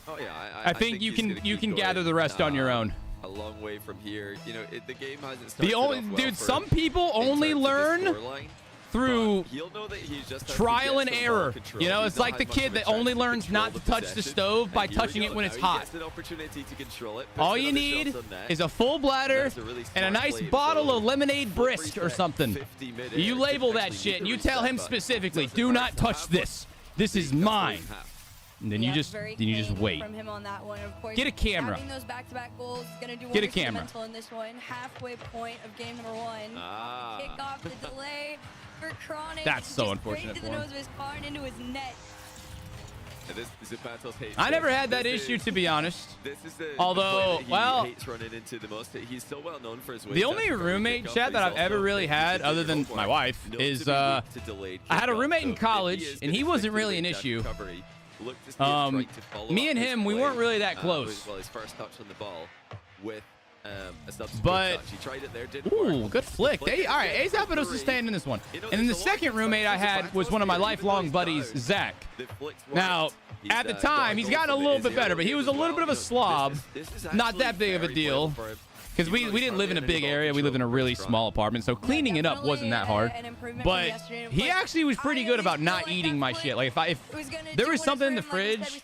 Speaker 5: Oh yeah,
Speaker 1: I think you
Speaker 5: he's gonna
Speaker 1: can
Speaker 5: keep
Speaker 1: gather
Speaker 5: going,
Speaker 1: the rest on your own.
Speaker 5: A long way from here. You know, the game hasn't started
Speaker 1: The only
Speaker 5: off well
Speaker 1: dude,
Speaker 5: for
Speaker 1: some
Speaker 5: him
Speaker 1: people
Speaker 5: in
Speaker 1: only
Speaker 5: terms of the
Speaker 1: learn.
Speaker 5: scoreline.
Speaker 1: through
Speaker 5: he'll know that he just has to
Speaker 1: trial
Speaker 5: get
Speaker 1: and
Speaker 5: some
Speaker 1: error.
Speaker 5: ball control.
Speaker 1: You know,
Speaker 5: He's
Speaker 1: it's
Speaker 5: not
Speaker 1: like the
Speaker 5: had much
Speaker 1: kid
Speaker 5: of a
Speaker 1: that
Speaker 5: chance
Speaker 1: only
Speaker 5: to
Speaker 1: learns
Speaker 5: control
Speaker 1: not to
Speaker 5: the
Speaker 1: touch the
Speaker 5: possession.
Speaker 1: stove by
Speaker 5: And here we
Speaker 1: touching
Speaker 5: go.
Speaker 1: it when
Speaker 5: Now
Speaker 1: it's
Speaker 5: he
Speaker 1: hot.
Speaker 5: gets an opportunity to control it.
Speaker 1: All
Speaker 5: Puts
Speaker 1: you
Speaker 5: another
Speaker 1: need
Speaker 5: shot on net.
Speaker 1: is a full bladder
Speaker 5: That's a really
Speaker 1: and a
Speaker 5: smart
Speaker 1: nice
Speaker 5: play.
Speaker 1: bottle
Speaker 5: So,
Speaker 1: of lemonade
Speaker 5: full
Speaker 1: brisk or
Speaker 5: reset,
Speaker 1: something.
Speaker 5: 50 mid-air.
Speaker 1: You label that
Speaker 5: Actually
Speaker 1: shit
Speaker 5: need
Speaker 1: and
Speaker 5: the
Speaker 1: you tell
Speaker 5: reset,
Speaker 1: him
Speaker 5: but
Speaker 1: specifically,
Speaker 5: doesn't
Speaker 1: do
Speaker 5: hurt
Speaker 1: not
Speaker 5: to
Speaker 1: touch
Speaker 5: have
Speaker 1: this. This
Speaker 5: the
Speaker 1: is
Speaker 5: upper
Speaker 1: mine.
Speaker 5: half.
Speaker 1: And then
Speaker 6: Yeah,
Speaker 1: you just
Speaker 6: very
Speaker 1: wait.
Speaker 6: from him on that one. Of course,
Speaker 1: Get a camera.
Speaker 6: Having those back-to-back goals is going to do
Speaker 1: Get a
Speaker 6: wonders for the
Speaker 1: camera.
Speaker 6: mental in this one. Halfway point of game number 1.
Speaker 5: Ah.
Speaker 6: Kick off the delay for Chronic.
Speaker 1: That's so
Speaker 6: Just
Speaker 1: unfortunate
Speaker 6: straight to
Speaker 1: for
Speaker 6: the
Speaker 1: him.
Speaker 6: nose of his car and into his net.
Speaker 5: Zapatos hates
Speaker 1: I never
Speaker 5: this.
Speaker 1: had that
Speaker 5: This
Speaker 1: issue,
Speaker 5: is-
Speaker 1: to be honest.
Speaker 5: This is the
Speaker 1: Although,
Speaker 5: play that he
Speaker 1: well,
Speaker 5: hates running into the most. He's so well known for his
Speaker 1: The only roommate chat that I've ever really had, other than my wife, is I had a roommate in college, and he wasn't really an issue. Me and him, we weren't really that close.
Speaker 5: Well, his first touch on the ball with a subsequent
Speaker 1: But
Speaker 5: touch. He tried it there, didn't
Speaker 1: ooh,
Speaker 5: work.
Speaker 1: good flick.
Speaker 5: Flick it
Speaker 1: All right,
Speaker 5: again
Speaker 1: Ace
Speaker 5: for
Speaker 1: Zapatos is
Speaker 5: three.
Speaker 1: staying in this one.
Speaker 5: You know,
Speaker 1: And then the
Speaker 5: there's a lot of
Speaker 1: second roommate I had was one of my lifelong buddies, Zach.
Speaker 5: The flicks
Speaker 1: Now,
Speaker 5: worked. He's,
Speaker 1: at the
Speaker 5: got
Speaker 1: time,
Speaker 5: a
Speaker 1: he's
Speaker 5: goal
Speaker 1: gotten a
Speaker 5: from
Speaker 1: little
Speaker 5: his
Speaker 1: bit better,
Speaker 5: zero
Speaker 1: but he
Speaker 5: game
Speaker 1: was a
Speaker 5: as
Speaker 1: little
Speaker 5: well.
Speaker 1: bit of a
Speaker 5: You know,
Speaker 1: slob.
Speaker 5: this is
Speaker 1: Not
Speaker 5: actually
Speaker 1: that big of a
Speaker 5: very
Speaker 1: deal.
Speaker 5: playable for him.
Speaker 1: Because we didn't live in a big area. We lived in a really small apartment, so cleaning it up wasn't that hard. But he actually was pretty good about not eating my shit. Like if there was something in the fridge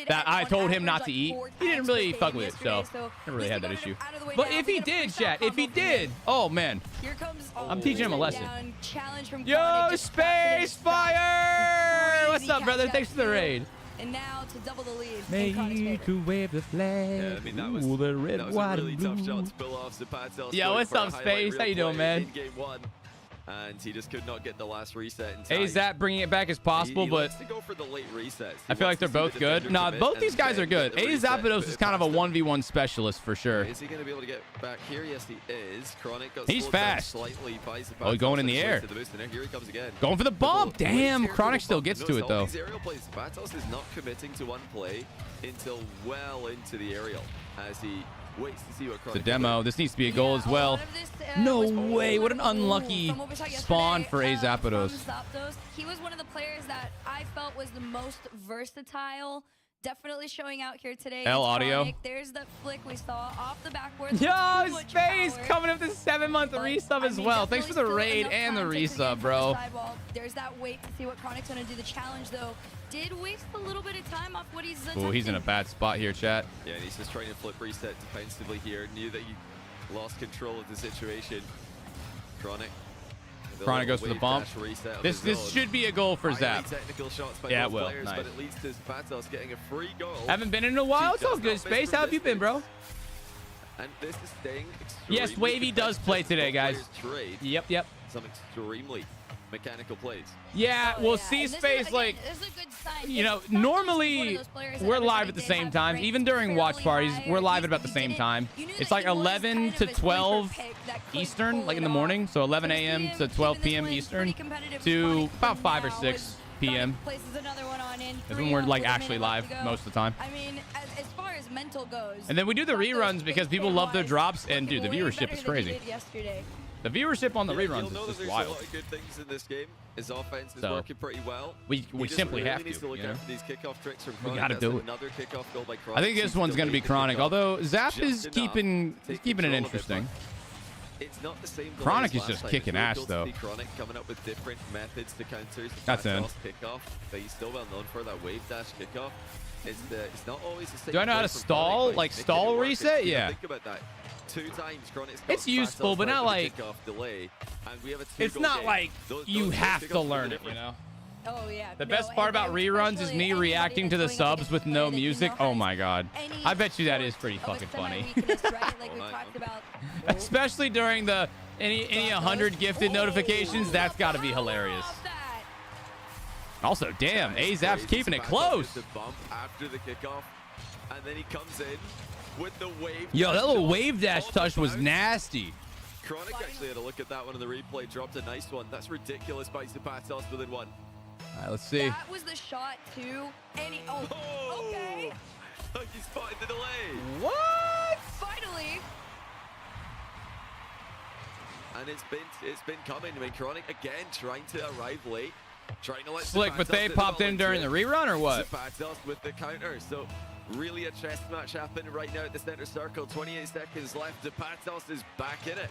Speaker 1: that I told him not to eat, he didn't really fuck with it, so never really had that issue. But if he did, chat, if he did, oh man, I'm teaching him a lesson. Yo, Space Fire! What's up, brother? Thanks for the raid.
Speaker 6: And now to double the lead.
Speaker 1: Made to wave the flag.
Speaker 5: Yeah, I mean, that was,
Speaker 1: Ooh, the red,
Speaker 5: that was
Speaker 1: white,
Speaker 5: a really
Speaker 1: and
Speaker 5: tough
Speaker 1: blue.
Speaker 5: shot to pull off. Zapatos
Speaker 1: Yo,
Speaker 5: going
Speaker 1: what's
Speaker 5: for a
Speaker 1: up,
Speaker 5: highlight
Speaker 1: Space?
Speaker 5: reel
Speaker 1: How you doing,
Speaker 5: play
Speaker 1: man?
Speaker 5: in game 1, and he just could not get the last reset in time.
Speaker 1: Hey, Zap bringing it back as possible,
Speaker 5: He
Speaker 1: but
Speaker 5: likes to go for the late resets.
Speaker 1: I feel like they're both good. Nah, both these guys are good. A Zapatos is kind of a 1v1 specialist for sure.
Speaker 5: Is he going to be able to get back here? Yes, he is. Chronic got
Speaker 1: He's
Speaker 5: slowed down
Speaker 1: fast.
Speaker 5: slightly by Zapatos.
Speaker 1: Oh, going in the air.
Speaker 5: To the boost, and here he comes again.
Speaker 1: Going for the bump.
Speaker 5: Well,
Speaker 1: Damn,
Speaker 5: waits here
Speaker 1: Chronic
Speaker 5: for the
Speaker 1: still
Speaker 5: bump.
Speaker 1: gets to
Speaker 5: Notice
Speaker 1: it,
Speaker 5: all
Speaker 1: though.
Speaker 5: these aerial plays. Zapatos is not committing to one play until well into the aerial as he waits to see what Chronic
Speaker 1: It's a demo. This needs to be a goal as well. No way. What an unlucky spawn for A Zapatos.
Speaker 6: He was one of the players that I felt was the most versatile. Definitely showing out here today.
Speaker 1: L
Speaker 6: against
Speaker 1: audio.
Speaker 6: Chronic. There's the flick we saw off the backboard.
Speaker 1: Yo, Space coming up with 7-month resub as well. Thanks for the raid and the resub, bro.
Speaker 6: There's that wait to see what Chronic's going to do. The challenge, though, did waste a little bit of time off what he's
Speaker 1: Oh, he's in a bad spot here, chat.
Speaker 5: Yeah, and he's just trying to flip reset defensively here. Knew that he lost control of the situation. Chronic
Speaker 1: goes for the bump. This should be a goal for Zap. Yeah, it will.
Speaker 5: Players,
Speaker 1: Nice.
Speaker 5: but it leads to Zapatos getting a free goal.
Speaker 1: Haven't been in a while. It's all good, Space. How have you been, bro?
Speaker 5: And this is staying extremely
Speaker 1: Yes, Wavy does play today, guys.
Speaker 5: Trade
Speaker 1: Yep.
Speaker 5: some extremely mechanical plays.
Speaker 1: Yeah, we'll see, Space, like, you know, normally we're live at the same time. Even during watch parties, we're live at about the same time. It's like 11 to 12 Eastern, like in the morning. So 11 a.m. to 12 p.m. Eastern to about 5 or 6 p.m. That's when we're like actually live most of the time.
Speaker 6: I mean, as far as mental goes.
Speaker 1: And then we do the reruns because people love their drops. And dude, the viewership is crazy. The viewership on the reruns is just
Speaker 5: there's
Speaker 1: wild.
Speaker 5: a lot of good things in this game. His offense is
Speaker 1: So,
Speaker 5: working pretty well.
Speaker 1: We simply have
Speaker 5: needs to look
Speaker 1: to, you know?
Speaker 5: out for these kickoff tricks from
Speaker 1: We
Speaker 5: Chronic.
Speaker 1: gotta
Speaker 5: That's
Speaker 1: do it.
Speaker 5: Another kickoff goal by Chronic.
Speaker 1: I think this
Speaker 5: He's
Speaker 1: one's going to be
Speaker 5: delayed the
Speaker 1: Chronic,
Speaker 5: kickoff
Speaker 1: although Zap
Speaker 5: just
Speaker 1: is
Speaker 5: enough
Speaker 1: keeping
Speaker 5: to
Speaker 1: it
Speaker 5: take control of it,
Speaker 1: interesting.
Speaker 5: but It's not the same.
Speaker 1: Chronic
Speaker 5: delay as
Speaker 1: is just
Speaker 5: last time.
Speaker 1: kicking
Speaker 5: It's really
Speaker 1: ass,
Speaker 5: cool to
Speaker 1: though.
Speaker 5: see Chronic coming up with different methods to counter.
Speaker 1: That's in.
Speaker 5: Kickoff, but he's still well known for that wave dash kickoff. It's not always the same.
Speaker 1: Do I know how
Speaker 5: play
Speaker 1: to
Speaker 5: from
Speaker 1: stall?
Speaker 5: Chronic, but
Speaker 1: Like,
Speaker 5: he's making
Speaker 1: stall
Speaker 5: it work.
Speaker 1: reset?
Speaker 5: You know,
Speaker 1: Yeah.
Speaker 5: Think about that. 2 times Chronic's got
Speaker 1: It's useful,
Speaker 5: fast
Speaker 1: but not
Speaker 5: off
Speaker 1: like-
Speaker 5: kickoff delay, and we have a
Speaker 1: It's
Speaker 5: 2-goal
Speaker 1: not
Speaker 5: game.
Speaker 1: like
Speaker 5: Those
Speaker 1: you have
Speaker 5: kickoffs
Speaker 1: to
Speaker 5: are the
Speaker 1: learn it, you
Speaker 5: difference.
Speaker 1: know?
Speaker 6: Oh, yeah.
Speaker 1: The best part about reruns is me reacting to the subs with no music. Oh my god. I bet you that is pretty fucking funny. Especially during the any 100 gifted notifications, that's got to be hilarious. Also, damn, A-Zap's keeping it close.
Speaker 5: The bump after the kickoff, and then he comes in with the wave.
Speaker 1: Yo, that little
Speaker 5: dash
Speaker 1: wave dash
Speaker 5: on
Speaker 1: touch
Speaker 5: the
Speaker 1: was
Speaker 5: bounce.
Speaker 1: nasty.
Speaker 5: Chronic actually had a look at that one in the replay, dropped a nice one. That's ridiculous by Zapatos within one.
Speaker 1: All right, let's see.
Speaker 6: That was the shot too. And he, okay.
Speaker 5: He spotted the delay.
Speaker 1: What?
Speaker 6: Finally.
Speaker 5: And it's been coming. I mean, Chronic again trying to arrive late, trying to let
Speaker 1: Slick, but
Speaker 5: Zapatos
Speaker 1: they
Speaker 5: hit the
Speaker 1: popped
Speaker 5: ball
Speaker 1: in
Speaker 5: into
Speaker 1: during
Speaker 5: it.
Speaker 1: the rerun or what?
Speaker 5: Zapatos with the counter. So really a chess match happening right now at the center circle. 28 seconds left. Zapatos is back in it.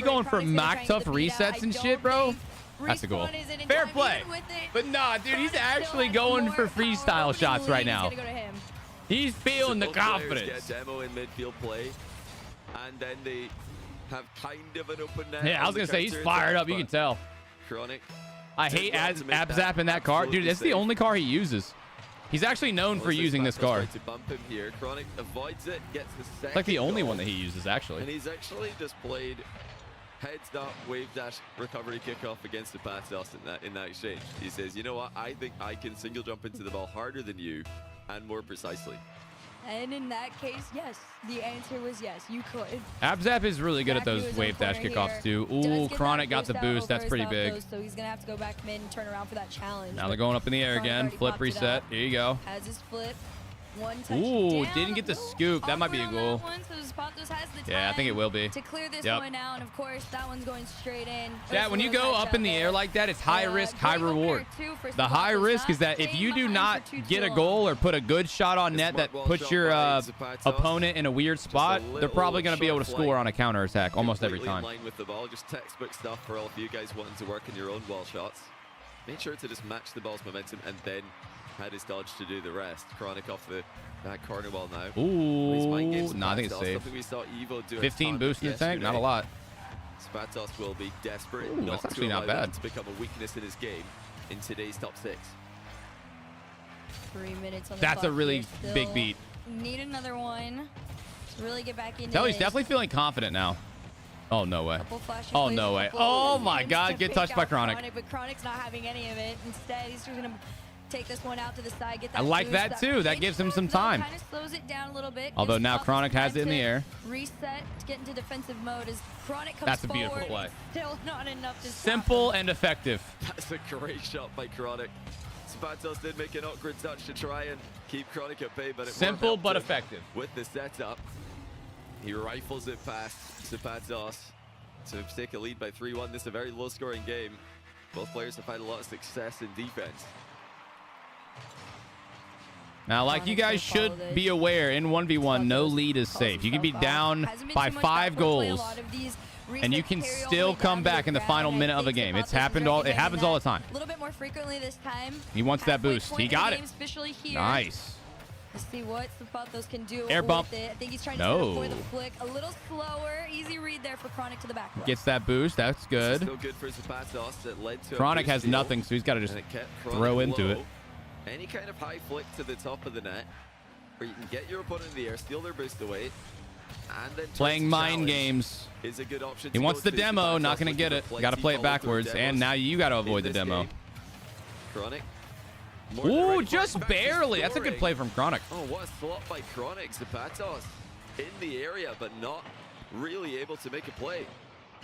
Speaker 1: he going for mock tough resets and shit, bro? That's a goal. Fair play. But nah, dude, he's actually going for freestyle shots right now. He's feeling the
Speaker 5: Both players
Speaker 1: confidence.
Speaker 5: Get demo in midfield play, and then they have kind of an open net.
Speaker 1: Yeah, I was
Speaker 5: on the
Speaker 1: gonna say he's
Speaker 5: counter
Speaker 1: fired
Speaker 5: attack,
Speaker 1: up. You
Speaker 5: but
Speaker 1: can tell.
Speaker 5: Chronic
Speaker 1: I hate Abzap in that car. Dude, that's the only car he uses. He's actually known for using this car.
Speaker 5: To bump him here. Chronic avoids it, gets the second
Speaker 1: It's like the only
Speaker 5: goal,
Speaker 1: one that he uses, actually.
Speaker 5: and he's actually just played heads up, wave dash, recovery kickoff against the Patos in that exchange. He says, you know what, I think I can single jump into the ball harder than you and more precisely.
Speaker 6: And in that case, yes. The answer was yes, you could.
Speaker 1: Abzap is really good at
Speaker 6: Back to
Speaker 1: those
Speaker 6: his
Speaker 1: wave
Speaker 6: own
Speaker 1: dash
Speaker 6: corner
Speaker 1: kickoffs,
Speaker 6: here.
Speaker 1: too.
Speaker 6: Does
Speaker 1: Ooh,
Speaker 6: get
Speaker 1: Chronic
Speaker 6: that
Speaker 1: got the
Speaker 6: out
Speaker 1: boost.
Speaker 6: over
Speaker 1: That's
Speaker 6: his
Speaker 1: pretty
Speaker 6: top
Speaker 1: big.
Speaker 6: post, so he's going to have to go back mid and turn around for that challenge.
Speaker 1: Now they're going up in the air
Speaker 6: Chronic
Speaker 1: again.
Speaker 6: already
Speaker 1: Flip
Speaker 6: popped it
Speaker 1: reset.
Speaker 6: up.
Speaker 1: Here you go.
Speaker 6: Has his flip. One touch
Speaker 1: Ooh,
Speaker 6: down.
Speaker 1: didn't get the
Speaker 6: A little
Speaker 1: scoop. That might be a
Speaker 6: awkward on
Speaker 1: goal.
Speaker 6: that one, so Zapatos has the
Speaker 1: Yeah, I think it
Speaker 6: time
Speaker 1: will be.
Speaker 6: to clear this
Speaker 1: Yep.
Speaker 6: one out, and of course, that one's going straight in.
Speaker 1: Yeah, when you go up in the air like that, it's high risk, high reward. The high risk is that if you do not get a goal or put a good shot on net that puts your opponent in a weird spot, they're probably going to be able to score on a counter attack almost every time.
Speaker 5: In line with the ball, just textbook stuff for all of you guys wanting to work in your own wall shots. Make sure to just match the ball's momentum and then had his dodge to do the rest. Chronic off that corner wall now.
Speaker 1: Ooh, no, I think it's safe.
Speaker 5: Something we saw Evo do
Speaker 1: 15 boost in the tank, not a lot.
Speaker 5: Spatos will be desperate
Speaker 1: Ooh,
Speaker 5: not
Speaker 1: that's
Speaker 5: to
Speaker 1: actually
Speaker 5: allow
Speaker 1: not
Speaker 5: that
Speaker 1: bad.
Speaker 5: to become a weakness in his game in today's top 6.
Speaker 6: 3 minutes on the
Speaker 1: That's a
Speaker 6: clock
Speaker 1: really
Speaker 6: here still.
Speaker 1: big beat.
Speaker 6: Need another one to really get back into
Speaker 1: Tell he's
Speaker 6: this.
Speaker 1: definitely feeling confident now. Oh, no way.
Speaker 6: Couple flashy
Speaker 1: Oh,
Speaker 6: plays,
Speaker 1: no
Speaker 6: a
Speaker 1: way.
Speaker 6: couple
Speaker 1: Oh, my
Speaker 6: attempts
Speaker 1: God.
Speaker 6: to
Speaker 1: Get
Speaker 6: pick
Speaker 1: touched by
Speaker 6: out
Speaker 1: Chronic.
Speaker 6: But Chronic's not having any of it. Instead, he's just going to take this one out to the side. Get that
Speaker 1: I like
Speaker 6: boost.
Speaker 1: that, too. That
Speaker 6: big
Speaker 1: gives him
Speaker 6: shot,
Speaker 1: some
Speaker 6: though,
Speaker 1: time.
Speaker 6: Kind of slows it down a little bit.
Speaker 1: Although
Speaker 6: Gives
Speaker 1: now
Speaker 6: Buffalo
Speaker 1: Chronic has it in
Speaker 6: time
Speaker 1: the
Speaker 6: to
Speaker 1: air.
Speaker 6: Reset, get into defensive mode as Chronic comes
Speaker 1: That's a beautiful
Speaker 6: forward.
Speaker 1: play.
Speaker 6: Still not enough to stop
Speaker 1: Simple
Speaker 6: him.
Speaker 1: and effective.
Speaker 5: That's a great shot by Chronic. Spatos did make an awkward touch to try and keep Chronic at bay, but it
Speaker 1: Simple
Speaker 5: helped
Speaker 1: but
Speaker 5: him
Speaker 1: effective.
Speaker 5: with the setup. He rifles it past Spatos to take a lead by 3-1. This is a very low-scoring game. Both players have had a lot of success in defense.
Speaker 1: Now, like you guys should be aware, in 1v1, no lead is safe. You can be down by 5 goals, and you can still come back in the final minute of a game. It happens all the time.
Speaker 6: A little bit more frequently this time.
Speaker 1: He wants that boost. He got it. Nice.
Speaker 6: Let's see what Zapatos can do
Speaker 1: Air bump.
Speaker 6: with it. I think he's trying to
Speaker 1: No.
Speaker 6: avoid the flick. A little slower. Easy read there for Chronic to the back.
Speaker 1: Gets that boost. That's good.
Speaker 5: Still good for Zapatos. That led to a
Speaker 1: Chronic
Speaker 5: boost
Speaker 1: has
Speaker 5: steal,
Speaker 1: nothing, so he's got to just
Speaker 5: and it kept Chronic
Speaker 1: throw into
Speaker 5: low.
Speaker 1: it.
Speaker 5: Any kind of high flick to the top of the net, where you can get your opponent in the air, steal their boost away, and then
Speaker 1: Playing mind games.
Speaker 5: is a good option.
Speaker 1: He
Speaker 5: to
Speaker 1: wants
Speaker 5: go
Speaker 1: the
Speaker 5: to.
Speaker 1: demo,
Speaker 5: Zapatos
Speaker 1: not going to
Speaker 5: looking
Speaker 1: get
Speaker 5: for
Speaker 1: it.
Speaker 5: plenty
Speaker 1: Got to play it
Speaker 5: follow-through
Speaker 1: backwards,
Speaker 5: demos
Speaker 1: and now you got to
Speaker 5: in
Speaker 1: avoid the
Speaker 5: this
Speaker 1: demo.
Speaker 5: game. Chronic. More than
Speaker 1: Ooh,
Speaker 5: ready for
Speaker 1: just
Speaker 5: it. Back to
Speaker 1: barely. That's a good
Speaker 5: scoring.
Speaker 1: play from Chronic.
Speaker 5: Oh, what a slot by Chronic. Zapatos in the area, but not really able to make a play.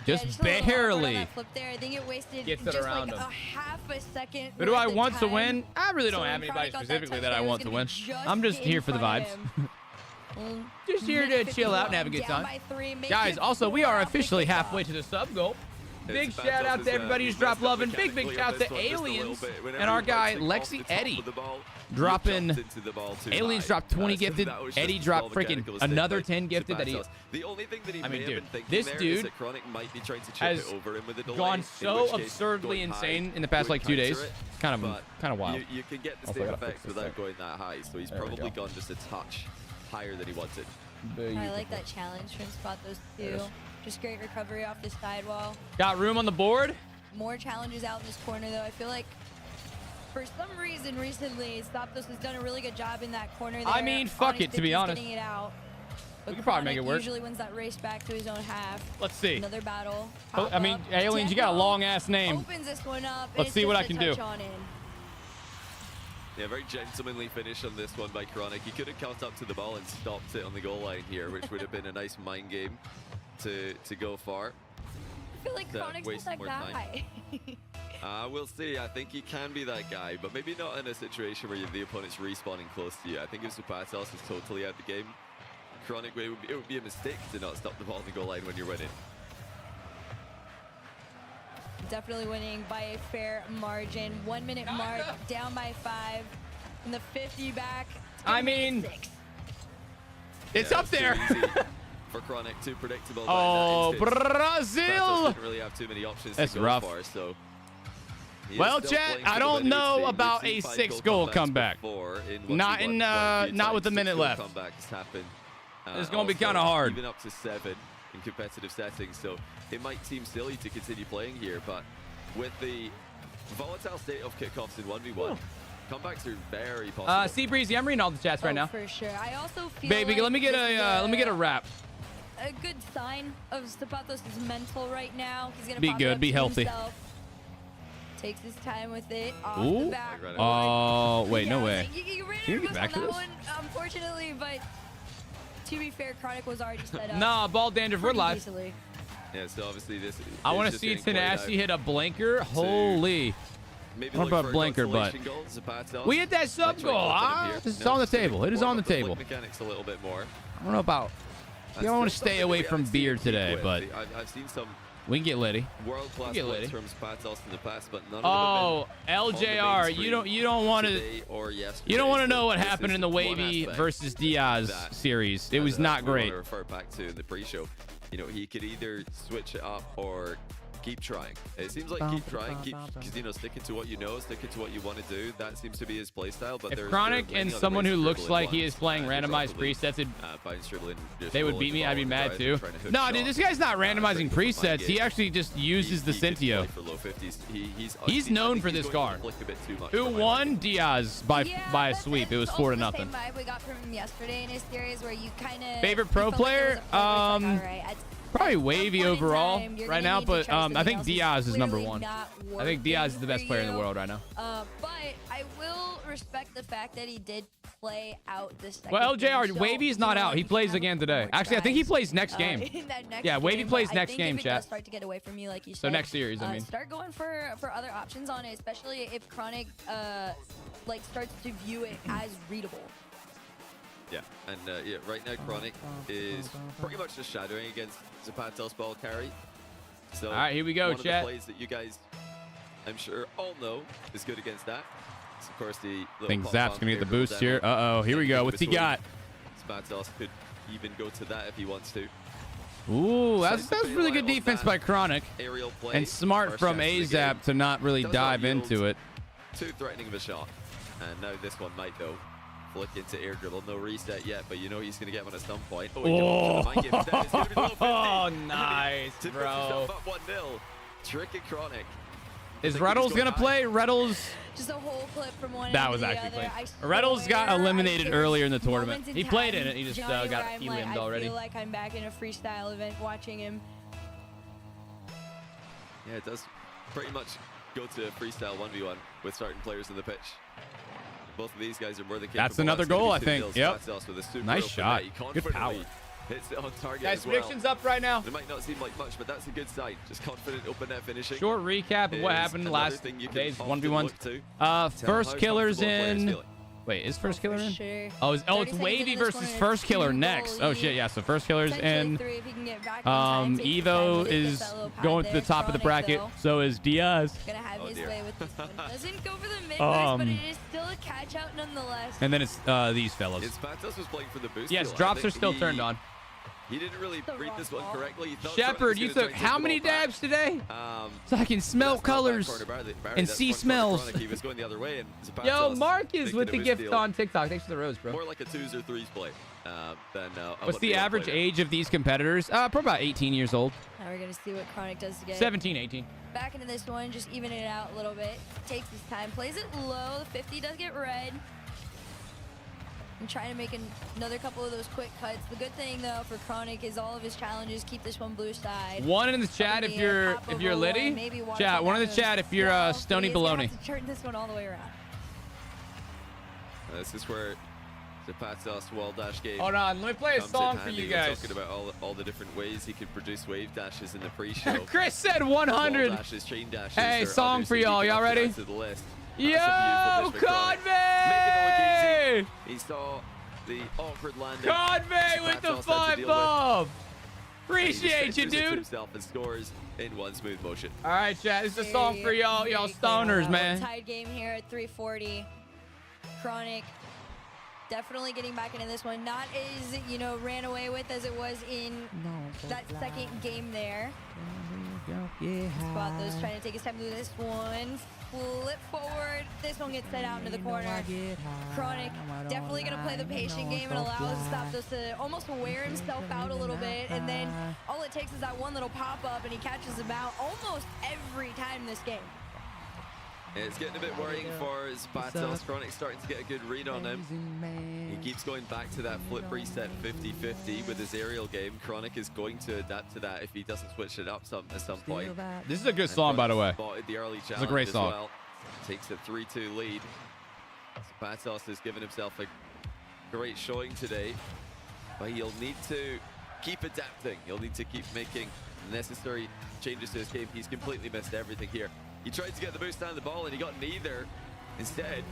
Speaker 1: Just barely.
Speaker 6: Flip there. I think it wasted
Speaker 1: Gets it
Speaker 6: just
Speaker 1: around
Speaker 6: like
Speaker 1: him.
Speaker 6: a half a second.
Speaker 1: Who do
Speaker 6: worth
Speaker 1: I
Speaker 6: of
Speaker 1: want to
Speaker 6: time.
Speaker 1: win? I really don't
Speaker 6: So
Speaker 1: have
Speaker 6: when
Speaker 1: anybody
Speaker 6: Chronic got that
Speaker 1: specifically
Speaker 6: touch
Speaker 1: that I
Speaker 6: there, it
Speaker 1: want to
Speaker 6: gonna
Speaker 1: win.
Speaker 6: be just
Speaker 1: I'm just
Speaker 6: in
Speaker 1: here for the
Speaker 6: front
Speaker 1: vibes.
Speaker 6: of him.
Speaker 1: Just here to chill out and have a good
Speaker 6: Down
Speaker 1: time.
Speaker 6: by 3, make
Speaker 1: Guys,
Speaker 6: it
Speaker 1: also, we
Speaker 6: 4
Speaker 1: are
Speaker 6: off the
Speaker 1: officially
Speaker 6: kickoff.
Speaker 1: halfway to the sub goal. Big
Speaker 5: Zapatos
Speaker 1: shout out
Speaker 5: is,
Speaker 1: to everybody who's
Speaker 5: messed
Speaker 1: dropped
Speaker 5: up
Speaker 1: love, and big
Speaker 5: mechanically
Speaker 1: shout
Speaker 5: on
Speaker 1: out
Speaker 5: this
Speaker 1: to
Speaker 5: one just a little
Speaker 1: Aliens
Speaker 5: bit. Whenever
Speaker 1: and our
Speaker 5: he
Speaker 1: guy
Speaker 5: fights off
Speaker 1: Lexi
Speaker 5: the top
Speaker 1: Eddie
Speaker 5: of the ball, he
Speaker 1: dropping.
Speaker 5: jumps into the ball too
Speaker 1: Aliens
Speaker 5: high.
Speaker 1: dropped 20
Speaker 5: So
Speaker 1: gifted.
Speaker 5: that was just
Speaker 1: Eddie
Speaker 5: a
Speaker 1: dropped
Speaker 5: small
Speaker 1: freaking
Speaker 5: mechanical mistake
Speaker 1: another
Speaker 5: by
Speaker 1: 10 gifted that he.
Speaker 5: Zapatos. The only thing that he
Speaker 1: I mean,
Speaker 5: may
Speaker 1: dude,
Speaker 5: have been thinking
Speaker 1: this
Speaker 5: there
Speaker 1: dude
Speaker 5: is that Chronic might be trying to chip
Speaker 1: has
Speaker 5: it over him with a delay,
Speaker 1: gone
Speaker 5: in
Speaker 1: so
Speaker 5: which case
Speaker 1: absurdly
Speaker 5: going high
Speaker 1: insane in the past
Speaker 5: would
Speaker 1: like 2 days.
Speaker 5: counter it,
Speaker 1: It's kind
Speaker 5: but
Speaker 1: of wild.
Speaker 5: You can get the
Speaker 1: Also, I
Speaker 5: same
Speaker 1: gotta fix
Speaker 5: effects
Speaker 1: this
Speaker 5: without
Speaker 1: thing.
Speaker 5: going that high, so he's
Speaker 1: There we
Speaker 5: probably
Speaker 1: go.
Speaker 5: gone just a touch higher than he wanted.
Speaker 6: I like that challenge from Zapatos too.
Speaker 1: Yes.
Speaker 6: Just great recovery off the sidewall.
Speaker 1: Got room on the board.
Speaker 6: More challenges out in this corner though. I feel like for some reason recently, Zapatos has done a really good job in that corner there.
Speaker 1: I mean, fuck
Speaker 6: Onyx
Speaker 1: it, to be
Speaker 6: Dickey's
Speaker 1: honest.
Speaker 6: Getting it out. But
Speaker 1: We could probably make
Speaker 6: Chronic
Speaker 1: it work.
Speaker 6: usually wins that race back to his own half.
Speaker 1: Let's see.
Speaker 6: Another battle.
Speaker 1: Oh, I mean,
Speaker 6: Pop-up.
Speaker 1: Aliens, you got a
Speaker 6: Demo
Speaker 1: long ass name.
Speaker 6: Opens this one up.
Speaker 1: Let's
Speaker 6: It's
Speaker 1: see what
Speaker 6: just
Speaker 1: I
Speaker 6: a
Speaker 1: can do.
Speaker 6: touch on in.
Speaker 5: Yeah, very gentlemanly finish on this one by Chronic. He could have caught up to the ball and stopped it on the goal line here, which would have been a nice mind game to go for.
Speaker 6: I feel like
Speaker 5: To
Speaker 6: Chronic's
Speaker 5: waste
Speaker 6: not that
Speaker 5: more time.
Speaker 6: guy.
Speaker 5: We'll see. I think he can be that guy, but maybe not in a situation where the opponent's respawning close to you. I think if Zapatos is totally out the game, Chronic, it would be a mistake to not stop the ball on the goal line when you're winning.
Speaker 6: Definitely winning by a fair margin. 1 minute mark, down by 5. From the 50 back.
Speaker 1: I mean,
Speaker 6: 6.
Speaker 1: it's
Speaker 5: Yeah,
Speaker 1: up
Speaker 5: too
Speaker 1: there.
Speaker 5: easy for Chronic, too predictable.
Speaker 1: Oh,
Speaker 5: but in that instance, Zapatos
Speaker 1: Brazil.
Speaker 5: didn't really have too many options
Speaker 1: That's
Speaker 5: to go
Speaker 1: rough.
Speaker 5: for, so he is
Speaker 1: Well,
Speaker 5: still
Speaker 1: chat,
Speaker 5: playing
Speaker 1: I
Speaker 5: for the
Speaker 1: don't
Speaker 5: win, it would
Speaker 1: know
Speaker 5: seem. We've
Speaker 1: about
Speaker 5: seen
Speaker 1: a
Speaker 5: 5
Speaker 1: 6-goal
Speaker 5: comebacks
Speaker 1: comeback.
Speaker 5: before in
Speaker 1: Not
Speaker 5: 1v1
Speaker 1: in,
Speaker 5: quite a few
Speaker 1: not with a
Speaker 5: times.
Speaker 1: minute
Speaker 5: 6-goal
Speaker 1: left.
Speaker 5: comebacks happen.
Speaker 1: It's gonna be
Speaker 5: Also,
Speaker 1: kinda hard.
Speaker 5: Even up to 7 in competitive settings, so it might seem silly to continue playing here, but with the volatile state of kickoffs in 1v1. Comebacks are very possible.
Speaker 1: Sea Breezy, I'm reading all the chats right now.
Speaker 6: For sure. I also feel
Speaker 1: Baby,
Speaker 6: like
Speaker 1: let me get a wrap.
Speaker 6: A good sign of Zapatos' mental right now. He's gonna
Speaker 1: Be
Speaker 6: pop it
Speaker 1: good,
Speaker 6: up
Speaker 1: be
Speaker 6: to
Speaker 1: healthy.
Speaker 6: himself. Takes his time with it. Off
Speaker 1: Ooh.
Speaker 6: the back.
Speaker 1: Oh, wait,
Speaker 6: Yeah,
Speaker 1: no way.
Speaker 6: You ran
Speaker 1: Can you
Speaker 6: out
Speaker 1: get
Speaker 6: of
Speaker 1: back
Speaker 6: on
Speaker 1: to
Speaker 6: that
Speaker 1: this?
Speaker 6: one, unfortunately, but to be fair, Chronic was already set up.
Speaker 1: Nah, Ball Dandruff, we're
Speaker 6: pretty
Speaker 1: live.
Speaker 6: easily.
Speaker 5: Yeah, so obviously this.
Speaker 1: I
Speaker 5: is
Speaker 1: want to
Speaker 5: just
Speaker 1: see
Speaker 5: getting played out.
Speaker 1: Tenacity hit a blinker. Holy.
Speaker 5: Maybe
Speaker 1: What
Speaker 5: look
Speaker 1: about
Speaker 5: for a
Speaker 1: blinker, but
Speaker 5: consolation goal, Zapatos.
Speaker 1: we hit that sub
Speaker 5: Might try
Speaker 1: goal.
Speaker 5: to put him
Speaker 1: Ah,
Speaker 5: here.
Speaker 1: it's
Speaker 5: No,
Speaker 1: on the
Speaker 5: just gonna
Speaker 1: table. It is
Speaker 5: warm
Speaker 1: on the
Speaker 5: up the blink
Speaker 1: table.
Speaker 5: mechanics a little bit more.
Speaker 1: I don't know about. I want to stay away from beer today, but
Speaker 5: I've seen some
Speaker 1: we can get litty.
Speaker 5: world-class
Speaker 1: Get
Speaker 5: points
Speaker 1: litty.
Speaker 5: from Zapatos in the past, but none of
Speaker 1: Oh,
Speaker 5: them have been
Speaker 1: LJR,
Speaker 5: on the main
Speaker 1: you don't want to.
Speaker 5: today or yesterday.
Speaker 1: You don't want to
Speaker 5: So
Speaker 1: know what
Speaker 5: this
Speaker 1: happened
Speaker 5: is
Speaker 1: in the
Speaker 5: one
Speaker 1: Wavy
Speaker 5: aspect
Speaker 1: versus Diaz
Speaker 5: that-
Speaker 1: series. It was
Speaker 5: that
Speaker 1: not
Speaker 5: we
Speaker 1: great.
Speaker 5: want to refer back to in the pre-show. You know, he could either switch it up or keep trying. It seems like keep trying, because you know, sticking to what you know, sticking to what you want to do. That seems to be his play style. But
Speaker 1: If
Speaker 5: there's
Speaker 1: Chronic
Speaker 5: many
Speaker 1: and
Speaker 5: other
Speaker 1: someone
Speaker 5: ways
Speaker 1: who
Speaker 5: to
Speaker 1: looks
Speaker 5: dribble
Speaker 1: like
Speaker 5: in
Speaker 1: he
Speaker 5: one.
Speaker 1: is playing randomized
Speaker 5: Probably,
Speaker 1: presets,
Speaker 5: bounce dribbling, just
Speaker 1: they would
Speaker 5: rolling
Speaker 1: beat
Speaker 5: the
Speaker 1: me.
Speaker 5: ball
Speaker 1: I'd be
Speaker 5: and
Speaker 1: mad
Speaker 5: driving,
Speaker 1: too.
Speaker 5: trying to hook
Speaker 1: No, dude,
Speaker 5: shot.
Speaker 1: this guy's not randomizing
Speaker 5: Trying to find
Speaker 1: presets. He
Speaker 5: games.
Speaker 1: actually just uses the
Speaker 5: He could
Speaker 1: Cintio.
Speaker 5: play for low 50s.
Speaker 1: He's
Speaker 5: I
Speaker 1: known
Speaker 5: think
Speaker 1: for
Speaker 5: he's
Speaker 1: this
Speaker 5: going to
Speaker 1: car.
Speaker 5: flick a bit too much
Speaker 1: Who
Speaker 5: for my
Speaker 1: won?
Speaker 5: liking.
Speaker 1: Diaz by a sweep. It was 4-0.
Speaker 6: The same vibe we got from him yesterday in his series, where you kind of
Speaker 1: Favorite pro player? Probably Wavy overall right now, but I think Diaz is number one. I think Diaz is the best player in the world right now.
Speaker 6: But I will respect the fact that he did play out this second
Speaker 1: Well, LJR,
Speaker 6: game, so,
Speaker 1: Wavy's not
Speaker 6: you know,
Speaker 1: out. He
Speaker 6: you can
Speaker 1: plays
Speaker 6: have
Speaker 1: again
Speaker 6: a couple
Speaker 1: today.
Speaker 6: more
Speaker 1: Actually, I think he
Speaker 6: tries,
Speaker 1: plays next game.
Speaker 6: in that next
Speaker 1: Yeah, Wavy
Speaker 6: game,
Speaker 1: plays
Speaker 6: but
Speaker 1: next
Speaker 6: I think
Speaker 1: game,
Speaker 6: if it
Speaker 1: chat.
Speaker 6: does start to get away from you, like you said.
Speaker 1: So next series, I mean.
Speaker 6: Start going for other options on it, especially if Chronic like starts to view it as readable.
Speaker 5: Yeah, and yeah, right now Chronic is pretty much just shadowing against Zapatos ball carry. So
Speaker 1: All right, here we go,
Speaker 5: one of the
Speaker 1: chat.
Speaker 5: plays that you guys, I'm sure, all know is good against that. So of course, the
Speaker 1: I think
Speaker 5: little
Speaker 1: Zap's
Speaker 5: pop-up
Speaker 1: gonna get the
Speaker 5: there,
Speaker 1: boost
Speaker 5: dribble
Speaker 1: here.
Speaker 5: demo.
Speaker 1: Uh-oh, here we go.
Speaker 5: Then
Speaker 1: What's he
Speaker 5: between.
Speaker 1: got?
Speaker 5: Zapatos could even go to that if he wants to.
Speaker 1: Ooh,
Speaker 5: So
Speaker 1: that's
Speaker 5: to bail
Speaker 1: really good
Speaker 5: out on
Speaker 1: defense
Speaker 5: that
Speaker 1: by Chronic.
Speaker 5: Aerial play,
Speaker 1: And smart
Speaker 5: first
Speaker 1: from
Speaker 5: chance of the game.
Speaker 1: AZAP to not really
Speaker 5: Does not
Speaker 1: dive
Speaker 5: yield
Speaker 1: into it.
Speaker 5: Too threatening of a shot. And now this one might though. Flick into air dribble. No reset yet, but you know he's going to get one at some point. Oh, he
Speaker 1: Oh,
Speaker 5: might get that. It's gonna be low 50.
Speaker 1: nice,
Speaker 5: To put
Speaker 1: bro.
Speaker 5: yourself up 1-0. Tricky Chronic.
Speaker 1: Is
Speaker 5: I think
Speaker 1: Reddles
Speaker 5: he's
Speaker 1: gonna
Speaker 5: going
Speaker 1: play? Reddles.
Speaker 6: Just a whole clip from one.
Speaker 1: That
Speaker 6: end
Speaker 1: was
Speaker 6: to the
Speaker 1: actually
Speaker 6: other.
Speaker 1: clean.
Speaker 6: I
Speaker 1: Reddles got
Speaker 6: swear,
Speaker 1: eliminated
Speaker 6: there's
Speaker 1: earlier in the
Speaker 6: moments
Speaker 1: tournament.
Speaker 6: in
Speaker 1: He played
Speaker 6: time,
Speaker 1: in it. He just
Speaker 6: Johnny,
Speaker 1: got
Speaker 6: where I'm
Speaker 1: elimed
Speaker 6: like,
Speaker 1: already.
Speaker 6: I feel like I'm back in a freestyle event watching him.
Speaker 5: Yeah, it does pretty much go to freestyle 1v1 with certain players in the pitch. Both of these guys are more than capable.
Speaker 1: That's another goal, I think. Yep. Nice shot. Good power.
Speaker 5: Hits it on target
Speaker 1: Guys,
Speaker 5: as well.
Speaker 1: predictions up right now.
Speaker 5: It might not seem like much, but that's a good sign. Just confident open net finishing.
Speaker 1: Short recap of what
Speaker 5: is
Speaker 1: happened
Speaker 5: another
Speaker 1: last
Speaker 5: thing you can
Speaker 1: day's
Speaker 5: often
Speaker 1: 1v1s.
Speaker 5: look to.
Speaker 1: First
Speaker 5: How
Speaker 1: killer's
Speaker 5: comfortable players
Speaker 1: in.
Speaker 5: feeling.
Speaker 1: Wait, is first killer
Speaker 6: For
Speaker 1: in?
Speaker 6: sure.
Speaker 1: Oh, it's
Speaker 6: 30 seconds
Speaker 1: Wavy
Speaker 6: into this
Speaker 1: versus
Speaker 6: one,
Speaker 1: first
Speaker 6: it's
Speaker 1: killer
Speaker 6: 2-goal
Speaker 1: next. Oh
Speaker 6: lead.
Speaker 1: shit, yeah. So first killer's
Speaker 6: Potentially
Speaker 1: in.
Speaker 6: 3 if he can get back on time, take his time
Speaker 1: Evo
Speaker 6: with it,
Speaker 1: is
Speaker 6: get that little pad
Speaker 1: going to the
Speaker 6: there.
Speaker 1: top of the
Speaker 6: Chronic,
Speaker 1: bracket.
Speaker 6: though,
Speaker 1: So is Diaz.
Speaker 6: gonna have
Speaker 5: Oh,
Speaker 6: his
Speaker 5: dear.
Speaker 6: way with this one. Doesn't go for the mid burst, but it is still a catch out nonetheless.
Speaker 1: And then it's these fellas.
Speaker 5: It's Patos was playing for the boost.
Speaker 1: Yes,
Speaker 5: deal. I
Speaker 1: drops
Speaker 5: think
Speaker 1: are still turned on.
Speaker 5: He didn't really
Speaker 6: The
Speaker 5: read
Speaker 6: wrong
Speaker 5: this one
Speaker 6: ball.
Speaker 5: correctly. He thought
Speaker 1: Shepard,
Speaker 5: Chronic
Speaker 1: you
Speaker 5: was gonna
Speaker 1: took
Speaker 5: try and
Speaker 1: how
Speaker 5: take the
Speaker 1: many
Speaker 5: ball back.
Speaker 1: dabs today? So I can
Speaker 5: That's
Speaker 1: smell
Speaker 5: not
Speaker 1: colors
Speaker 5: back corner, Barry,
Speaker 1: and
Speaker 5: that's
Speaker 1: see
Speaker 5: front corner
Speaker 1: smells.
Speaker 5: Chronic. He was going the other way, and Zapatos
Speaker 1: Yo, Marcus
Speaker 5: thinking
Speaker 1: with
Speaker 5: it
Speaker 1: the
Speaker 5: was
Speaker 1: gift
Speaker 5: steal.
Speaker 1: on TikTok. Thanks for the rose, bro.
Speaker 5: More like a 2s or 3s play than a
Speaker 1: What's the
Speaker 5: 1v1
Speaker 1: average
Speaker 5: play.
Speaker 1: age of these competitors? Probably about 18 years old.
Speaker 6: Now we're gonna see what Chronic does to get
Speaker 1: 17, 18.
Speaker 6: back into this one, just even it out a little bit. Takes his time, plays it low. The 50 does get red. And trying to make another couple of those quick cuts. The good thing though for Chronic is all of his challenges keep this one blue side.
Speaker 1: One in the chat if you're Liddy. Chat, one in the chat if you're Stony Baloney.
Speaker 6: To turn this one all the way around.
Speaker 5: This is where the Patos wall dash game.
Speaker 1: Hold on, let me play a
Speaker 5: comes in
Speaker 1: song for
Speaker 5: handy.
Speaker 1: you
Speaker 5: We're
Speaker 1: guys.
Speaker 5: talking about all the different ways he could produce wave dashes in the pre-show.
Speaker 1: Chris said
Speaker 5: Wall
Speaker 1: 100.
Speaker 5: dashes, chain dashes.
Speaker 1: Hey,
Speaker 5: are
Speaker 1: song for
Speaker 5: obviously
Speaker 1: y'all.
Speaker 5: keeping
Speaker 1: Y'all
Speaker 5: up to
Speaker 1: ready?
Speaker 5: the list.
Speaker 1: Yo,
Speaker 5: That's a beautiful dish for Chronic. Making it look
Speaker 1: Convey!
Speaker 5: easy. He saw the awkward landing.
Speaker 1: Convey with the
Speaker 5: Patos had to
Speaker 1: 5
Speaker 5: deal
Speaker 1: bomb.
Speaker 5: with.
Speaker 1: Appreciate you,
Speaker 5: He just fixes it to
Speaker 1: dude.
Speaker 5: himself and scores in one smooth motion.
Speaker 1: All right, chat. This is a song for y'all
Speaker 6: Very
Speaker 1: stoners,
Speaker 6: clear.
Speaker 1: man.
Speaker 6: Tied game here at 340. Chronic definitely getting back into this one. Not as, ran away with as it was in that second game there. Spathos trying to take his time through this one. Flip forward. This one gets set out into the corner. Chronic definitely going to play the patient game and allows Spathos to almost wear himself out a little bit. And then all it takes is that one little pop-up and he catches him out almost every time this game.
Speaker 5: It's getting a bit worrying for Zapatos. Chronic's starting to get a good read on him. He keeps going back to that flip reset 50-50 with his aerial game. Chronic is going to adapt to that if he doesn't switch it up at some point.
Speaker 1: This is a good song, by the way.
Speaker 5: Spotted the early challenge
Speaker 1: It's a great song.
Speaker 5: as well. Takes a 3-2 lead. Zapatos has given himself a great showing today, but he'll need to keep adapting. He'll need to keep making necessary changes to his game. He's completely missed everything here. He tried to get the boost down the ball and he got neither. Instead,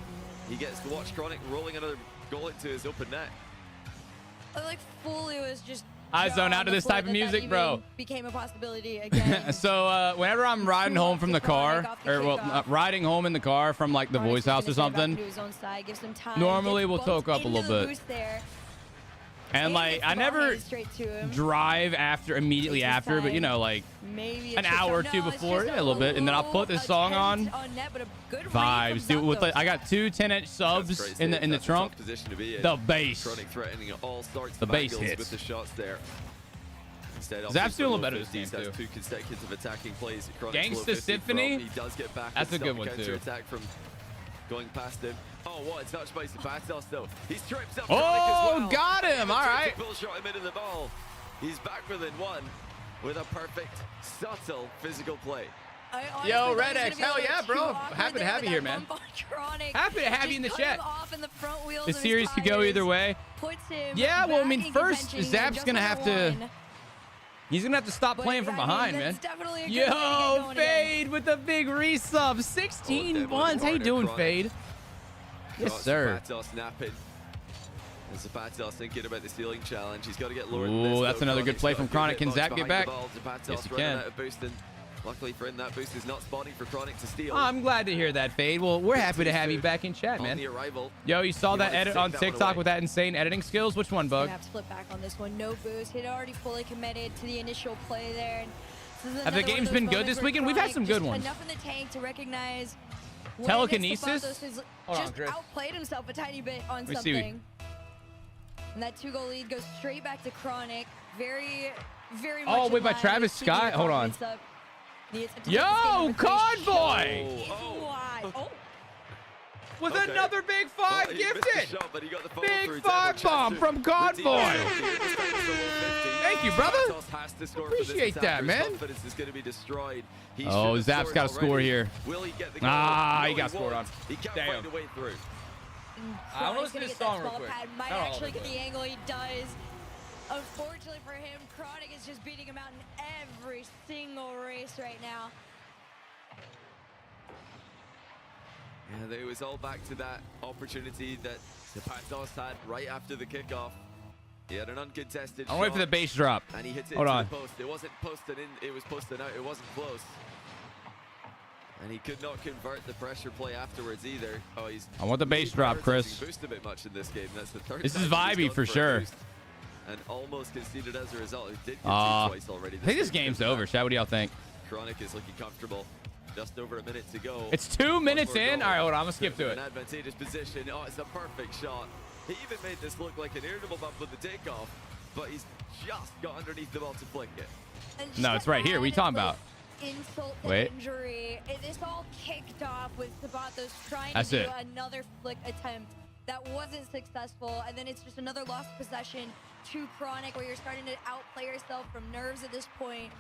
Speaker 5: he gets to watch Chronic rolling another goal into his open net.
Speaker 6: Like fully was just
Speaker 1: I zone out to this type of music, bro.
Speaker 6: Became a possibility again.
Speaker 1: So whenever I'm riding home from the car, or riding home in the car from like the voice house or something, normally we'll toke up a little bit. And like I never drive immediately after, but you know, like an hour or two before, yeah, a little bit, and then I'll put this song on. Vibes, dude. With I got two 10-inch subs in the trunk. The bass, the bass hits.
Speaker 5: With the shots there.
Speaker 1: Zap's doing a little better this game too.
Speaker 5: Two consecutive attacking plays.
Speaker 1: Gangsta Symphony.
Speaker 5: He does get back.
Speaker 1: That's a good one too.
Speaker 5: Attack from going past him. Oh, what a touch by Zapatos though. He's tripped up.
Speaker 1: Oh, got him. All right.
Speaker 5: Shot him into the ball. He's back within one with a perfect, subtle physical play.
Speaker 1: Yo, Red X, hell yeah, bro. Happy to have you here, man. Happy to have you in the chat. The series could go either way. Yeah, well, I mean, first, Zap's going to have to... He's going to have to stop playing from behind, man. Yo, Fade with the big resub. 16 buns. How you doing, Fade? Yes, sir.
Speaker 5: Zapatos thinking about the ceiling challenge. He's got to get lower.
Speaker 1: Ooh, that's another good play from Chronic. Can Zap get back? Yes, he can.
Speaker 5: Luckily for him, that boost is not spawning for Chronic to steal.
Speaker 1: Oh, I'm glad to hear that, Fade. Well, we're happy to have you back in chat, man. Yo, you saw that edit on TikTok with that insane editing skills? Which one, Bug?
Speaker 6: You have to flip back on this one. No boost. He'd already fully committed to the initial play there.
Speaker 1: Have the games been good this weekend? We've had some good ones.
Speaker 6: Enough in the tank to recognize
Speaker 1: Telekinesis?
Speaker 6: Hold on, Chris. Outplayed himself a tiny bit on something. And that 2-goal lead goes straight back to Chronic. Very much.
Speaker 1: Oh, wait, by Travis Scott. Hold on. Yo, Convoy! With another big five gifted. Big five bomb from Convoy. Thank you, brother. Appreciate that, man. Oh, Zap's got a score here. Ah, he got scored on. Damn. I want to listen to this song real quick.
Speaker 6: Might actually get the angle he does. Unfortunately for him, Chronic is just beating him out in every single race right now.
Speaker 5: Yeah, it was all back to that opportunity that Zapatos had right after the kickoff. He had an uncontested shot.
Speaker 1: I'll wait for the base drop.
Speaker 5: And he hits it
Speaker 1: Hold on.
Speaker 5: the post. It wasn't posted in, it was posted out. It wasn't close. And he could not convert the pressure play afterwards either. Oh,
Speaker 1: I want the base drop, Chris.
Speaker 5: Boost a bit much in this game. That's the third
Speaker 1: this is vibey for sure.
Speaker 5: And almost conceded as a result. It did twice already.
Speaker 1: I think this game's over. Chad, what do y'all think?
Speaker 5: Chronic is looking comfortable. Just over a minute to go.
Speaker 1: It's 2 minutes in. All right, hold on. I'm going to skip to it.
Speaker 5: An advantageous position. Oh, it's a perfect shot. He even made this look like an irritable bump with the takeoff, but he's just got underneath the ball to flick it.
Speaker 1: No, it's right here. What are you talking about?
Speaker 6: Insult to injury. This all kicked off with Zapatos trying to do another flick attempt that wasn't successful, and then it's just another lost possession to Chronic where you're starting to outplay yourself from nerves at this point.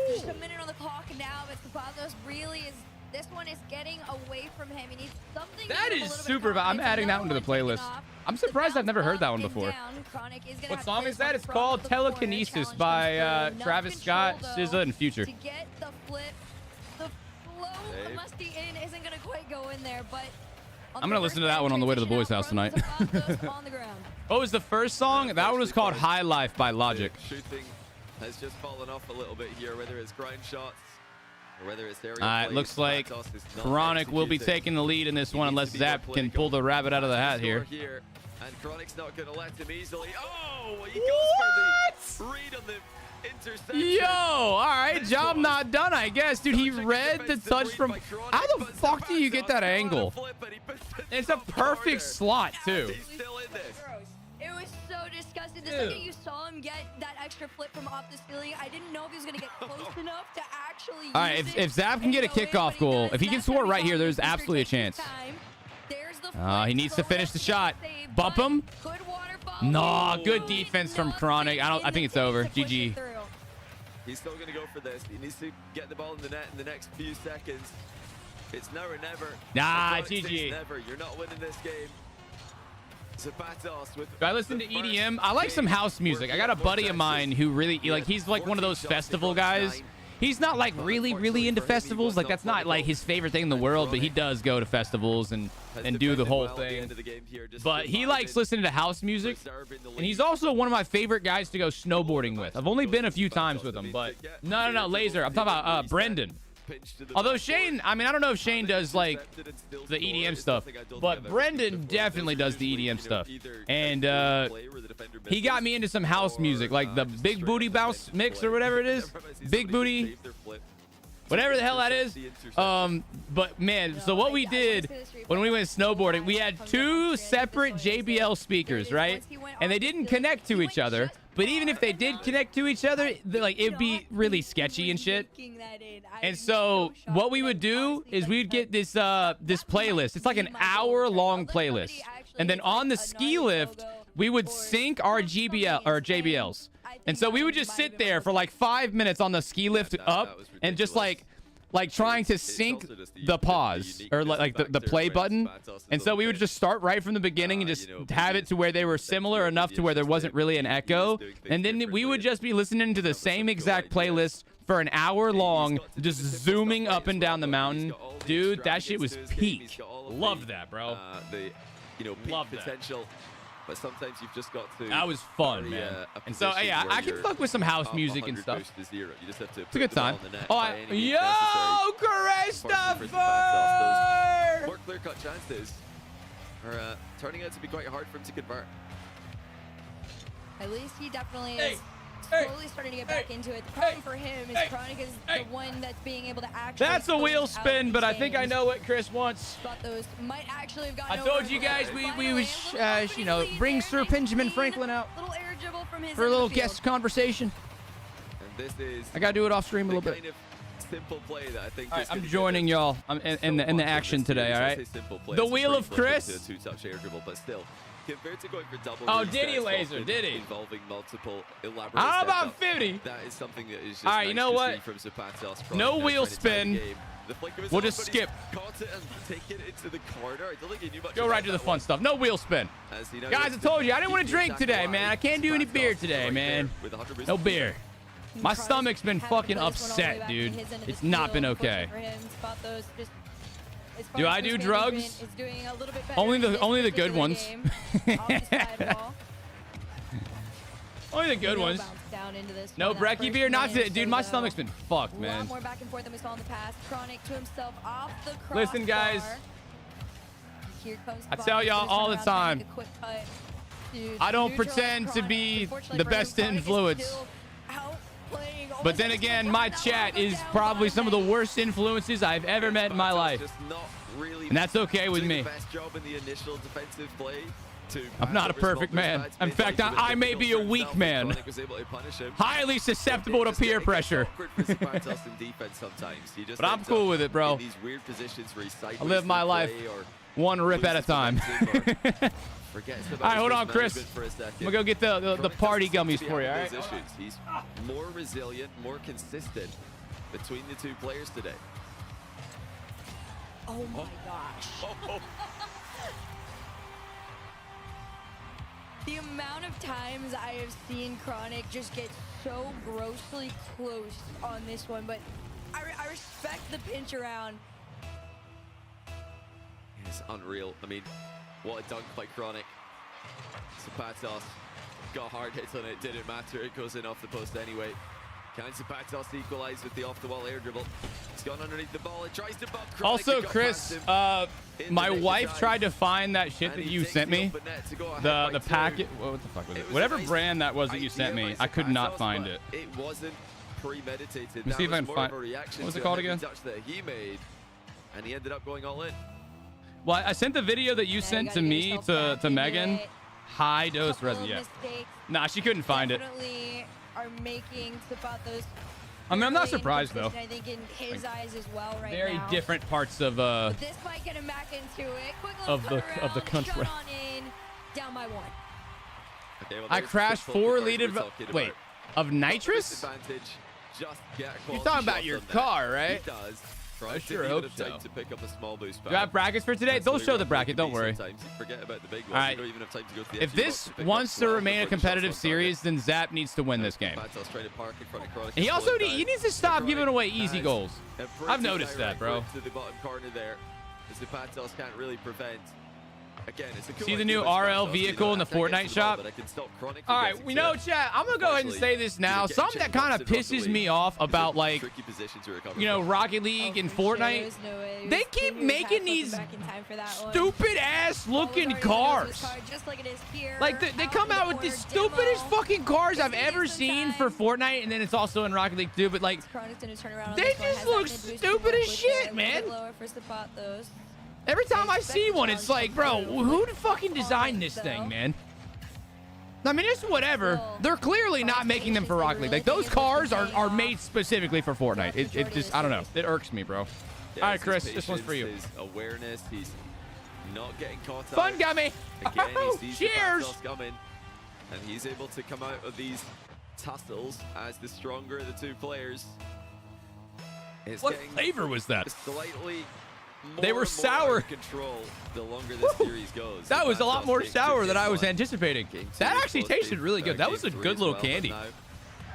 Speaker 6: Just a minute on the clock now, but Zapatos really is. This one is getting away from him. He needs something.
Speaker 1: That is super. I'm adding that one to the playlist. I'm surprised I've never heard that one before. What song is that? It's called Telekinesis by Travis Scott, SZA, and Future.
Speaker 6: To get the flip, the flow, the musty in isn't going to quite go in there, but
Speaker 1: I'm going to listen to that one on the way to the boys' house tonight. What was the first song? That one was called High Life by Logic.
Speaker 5: Shooting has just fallen off a little bit here, whether it's grind shots or whether it's area
Speaker 1: it looks like Chronic will be taking the lead in this one unless Zap can pull the rabbit out of the hat here.
Speaker 5: And Chronic's not going to let him easily. Oh, he goes for the read on the interception.
Speaker 1: Yo, all right, job not done, I guess. Dude, he read the touch from... How the fuck do you get that angle? It's a perfect slot, too.
Speaker 6: It was so disgusting. disgusted. The second you saw him get that extra flip from off the ceiling, I didn't know if he was going to get close enough to actually use
Speaker 1: All right, if Zap can get a kickoff goal, if he can score right here, there's absolutely a chance. He needs to finish the shot. Bump him. Nah, good defense from Chronic. I think it's over. GG.
Speaker 5: He's still going to go for this. He needs to get the ball in the net in the next few seconds. It's now or never.
Speaker 1: Nah, GG.
Speaker 5: Never. You're not winning this game. Zapatos with
Speaker 1: Do I listen to EDM? I like some house music. I got a buddy of mine who really, like, he's like one of those festival guys. He's not like really into festivals. Like, that's not like his favorite thing in the world, but he does go to festivals and do the whole thing. But he likes listening to house music, and he's also one of my favorite guys to go snowboarding with. I've only been a few times with him, but no, Laser. I'm talking about Brendan. Although Shane, I mean, I don't know if Shane does like the EDM stuff, but Brendan definitely does the EDM stuff. And he got me into some house music, like the Big Booty Bounce mix or whatever it is. Big Booty, whatever the hell that is. But man, so what we did when we went snowboarding, we had 2 separate JBL speakers, right? And they didn't connect to each other. But even if they did connect to each other, like, it'd be really sketchy and shit. And so what we would do is we'd get this this playlist. It's like an hour-long playlist. And then on the ski lift, we would sync our JBLs. And so we would just sit there for like 5 minutes on the ski lift up and just like trying to sync the pause or like the play button. And so we would just start right from the beginning and just have it to where they were similar enough to where there wasn't really an echo. And then we would just be listening to the same exact playlist for an hour long, just zooming up and down the mountain. Dude, that shit was peak. Love that, bro. Love that.
Speaker 5: But sometimes you've just got to.
Speaker 1: That was fun, man. And so, yeah, I can fuck with some house music and stuff.
Speaker 5: You just have to
Speaker 1: it's a good time. Yo, Christopher!
Speaker 5: More clear-cut chances are turning out to be quite hard for him to convert.
Speaker 6: At least he definitely is slowly starting to get back into it. The problem for him is Chronic is the one that's being able to actually.
Speaker 1: That's a wheel spin, but I think I know what Chris wants.
Speaker 6: But those might actually have gotten
Speaker 1: I told you guys we would, you know, bring Sir Benjamin Franklin out for a little guest conversation.
Speaker 5: And this is
Speaker 1: I gotta do it off stream a little bit.
Speaker 5: Kind of simple play that I think.
Speaker 1: All right, I'm joining y'all. I'm in the action today. All right. The wheel of Chris.
Speaker 5: Two-touch air dribble, but still. Compared to going for double
Speaker 1: oh, did he, Laser? Did he?
Speaker 5: Involving multiple elaborate
Speaker 1: how about 50?
Speaker 5: That is something that is just
Speaker 1: all right, you know what?
Speaker 5: From Zapatos.
Speaker 1: No wheel spin. We'll just skip.
Speaker 5: Caught it and take it into the corner. I don't think he knew much
Speaker 1: go right to the fun stuff. No wheel spin. Guys, I told you I didn't want to drink today, man. I can't do any beer today, man. No beer. My stomach's been fucking upset, dude. It's not been okay. Do I do drugs? Only the good ones. Only the good ones. No brekkie beer, not today, dude. My stomach's been fucked, man. Listen, guys. I tell y'all all the time. I don't pretend to be the best influence. But then again, my chat is probably some of the worst influences I've ever met in my life. And that's okay with me. I'm not a perfect man. In fact, I may be a weak man. Highly susceptible to peer pressure. But I'm cool with it, bro. I live my life one rip at a time. All right, hold on, Chris. I'm gonna go get the party gummies for you. All right.
Speaker 5: He's more resilient, more consistent between the two players today.
Speaker 6: Oh my gosh. The amount of times I have seen Chronic just get so grossly close on this one, but I respect the pinch around.
Speaker 5: It's unreal. I mean, what a dunk by Chronic. Zapatos got hard hits on it, didn't matter. It goes in off the post anyway. Can Zapatos equalize with the off-the-wall air dribble? It's gone underneath the ball. It tries to bump Chronic.
Speaker 1: Also, Chris, my wife tried to find that shit that you sent me. The packet. What the fuck was it? Whatever brand that was that you sent me, I could not find it.
Speaker 5: It wasn't premeditated.
Speaker 1: Let me see if I can find. What was it called again?
Speaker 5: Touch that he made, and he ended up going all in.
Speaker 1: Well, I sent the video that you sent to me to Megan. High dose
Speaker 6: couple
Speaker 1: resin.
Speaker 6: of
Speaker 1: Yeah.
Speaker 6: mistakes
Speaker 1: Nah, she couldn't find it.
Speaker 6: definitely are making Zapatos.
Speaker 1: I mean, I'm not
Speaker 6: fairly
Speaker 1: surprised, though.
Speaker 6: inconsistent, I think in his eyes as well right
Speaker 1: Very
Speaker 6: now.
Speaker 1: different parts of
Speaker 6: But this might get him back into it. Quick little
Speaker 1: Of the-
Speaker 6: cut
Speaker 1: of the
Speaker 6: around,
Speaker 1: country.
Speaker 6: shot on in, down by 1.
Speaker 5: Okay, well,
Speaker 1: I
Speaker 5: there's
Speaker 1: crashed
Speaker 5: the
Speaker 1: 4
Speaker 5: focus
Speaker 1: liter.
Speaker 5: we're talking
Speaker 1: Wait,
Speaker 5: about.
Speaker 1: of nitrous?
Speaker 5: Disadvantage, just get a
Speaker 1: You're
Speaker 5: quality
Speaker 1: talking about
Speaker 5: shot
Speaker 1: your
Speaker 5: on that.
Speaker 1: car, right?
Speaker 5: He does.
Speaker 1: I
Speaker 5: Right?
Speaker 1: sure
Speaker 5: Didn't
Speaker 1: hope
Speaker 5: even have time
Speaker 1: so.
Speaker 5: to pick up a small boost
Speaker 1: Do I have brackets for today?
Speaker 5: That's
Speaker 1: They'll
Speaker 5: really
Speaker 1: show the
Speaker 5: rough
Speaker 1: bracket.
Speaker 5: it can
Speaker 1: Don't
Speaker 5: be
Speaker 1: worry.
Speaker 5: sometimes. You forget about the big ones.
Speaker 1: All right.
Speaker 5: You don't even have time to go to the
Speaker 1: If
Speaker 5: empty
Speaker 1: this
Speaker 5: box to pick up
Speaker 1: wants to
Speaker 5: 12
Speaker 1: remain a
Speaker 5: before you
Speaker 1: competitive
Speaker 5: shots on target.
Speaker 1: series, then Zap needs to win this game.
Speaker 5: Patos trying to park in front of Chronic.
Speaker 1: And he also
Speaker 5: slowing
Speaker 1: he
Speaker 5: down.
Speaker 1: needs to stop
Speaker 5: Chronic
Speaker 1: giving away easy
Speaker 5: has
Speaker 1: goals.
Speaker 5: a
Speaker 1: I've
Speaker 5: pretty
Speaker 1: noticed that,
Speaker 5: direct
Speaker 1: bro.
Speaker 5: route to the bottom corner there. As the Patos can't really prevent. Again, it's a cool
Speaker 1: See the
Speaker 5: idea
Speaker 1: new
Speaker 5: by
Speaker 1: RL
Speaker 5: Patos,
Speaker 1: vehicle in the
Speaker 5: I can't get
Speaker 1: Fortnite
Speaker 5: to the ball,
Speaker 1: shop?
Speaker 5: but I can stop Chronic
Speaker 1: All
Speaker 5: from
Speaker 1: right,
Speaker 5: getting
Speaker 1: we
Speaker 5: to
Speaker 1: know,
Speaker 5: it.
Speaker 1: chat. I'm gonna go ahead and say this now. Something that kind of pisses me off about like,
Speaker 5: Tricky position to recover
Speaker 1: you know,
Speaker 5: from.
Speaker 1: Rocket League and Fortnite. They keep making these stupid ass looking cars. Like they come out with the stupidest fucking cars I've ever seen for Fortnite, and then it's also in Rocket League too. But like, they just look stupid as shit, man. Every time I see one, it's like, bro, who fucking designed this thing, man? I mean, it's whatever. They're clearly not making them for Rocket League. Like, those cars are made specifically for Fortnite. It just, I don't know. It irks me, bro.
Speaker 5: Yeah,
Speaker 1: All right,
Speaker 5: it's
Speaker 1: Chris,
Speaker 5: his
Speaker 1: this one's for you.
Speaker 5: patience, his awareness, he's not getting caught
Speaker 1: Fun
Speaker 5: out.
Speaker 1: gummy.
Speaker 5: Again, he sees the
Speaker 1: Cheers.
Speaker 5: Patos coming, and he's able to come out of these tussles as the stronger of the two players. It's
Speaker 1: What
Speaker 5: getting
Speaker 1: flavor was that?
Speaker 5: slightly more
Speaker 1: They were
Speaker 5: and more
Speaker 1: sour.
Speaker 5: out of control the longer this series goes.
Speaker 1: That was a lot
Speaker 5: Patos
Speaker 1: more
Speaker 5: getting
Speaker 1: sour
Speaker 5: to
Speaker 1: than I was
Speaker 5: game
Speaker 1: anticipating.
Speaker 5: one, game
Speaker 1: That
Speaker 5: two,
Speaker 1: actually
Speaker 5: plus
Speaker 1: tasted
Speaker 5: game-
Speaker 1: really good. That
Speaker 5: game
Speaker 1: was a
Speaker 5: three
Speaker 1: good
Speaker 5: as
Speaker 1: little
Speaker 5: well, but
Speaker 1: candy.
Speaker 5: now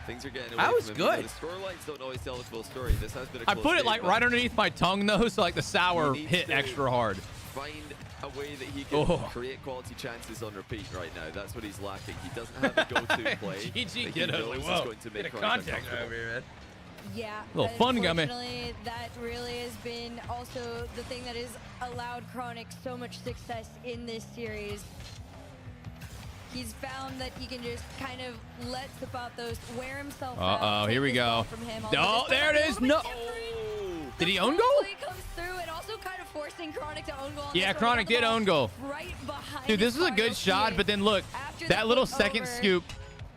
Speaker 5: things are getting away
Speaker 1: That was
Speaker 5: from him. You know,
Speaker 1: good.
Speaker 5: The score lines don't always tell the full story. This has been a
Speaker 1: I
Speaker 5: close
Speaker 1: put it
Speaker 5: game,
Speaker 1: like
Speaker 5: but
Speaker 1: right underneath my tongue though, so like the sour
Speaker 5: He needs
Speaker 1: hit
Speaker 5: to
Speaker 1: extra hard.
Speaker 5: find a way that he can
Speaker 1: Oh.
Speaker 5: create quality chances on repeat right now. That's what he's lacking. He doesn't have a go-to play.
Speaker 1: GG,
Speaker 5: that he
Speaker 1: kiddo.
Speaker 5: knows
Speaker 1: Like,
Speaker 5: is
Speaker 1: whoa.
Speaker 5: going to
Speaker 1: Bit
Speaker 5: make
Speaker 1: of
Speaker 5: Chronic
Speaker 1: contact
Speaker 5: uncomfortable.
Speaker 1: over here, man.
Speaker 6: Yeah.
Speaker 1: Little fun gummy.
Speaker 6: Unfortunately, that really has been also the thing that has allowed Chronic so much success in this series. He's found that he can just kind of let Zapatos wear himself out.
Speaker 1: Uh-oh, here we
Speaker 6: take this ball
Speaker 1: go.
Speaker 6: from him,
Speaker 1: No,
Speaker 6: although this
Speaker 1: there
Speaker 6: might
Speaker 1: it
Speaker 6: be a
Speaker 1: is.
Speaker 6: little
Speaker 1: No.
Speaker 6: bit different.
Speaker 1: Did he
Speaker 6: The
Speaker 1: own
Speaker 6: pro
Speaker 1: goal?
Speaker 6: play comes through and also kind of forcing Chronic to own goal.
Speaker 1: Yeah,
Speaker 6: That's why we
Speaker 1: Chronic
Speaker 6: got the
Speaker 1: did
Speaker 6: ball
Speaker 1: own goal.
Speaker 6: Right behind
Speaker 1: Dude, this
Speaker 6: his
Speaker 1: was a good
Speaker 6: RLCS.
Speaker 1: shot, but then look,
Speaker 6: After
Speaker 1: that
Speaker 6: the
Speaker 1: little
Speaker 6: flip
Speaker 1: second
Speaker 6: over,
Speaker 1: scoop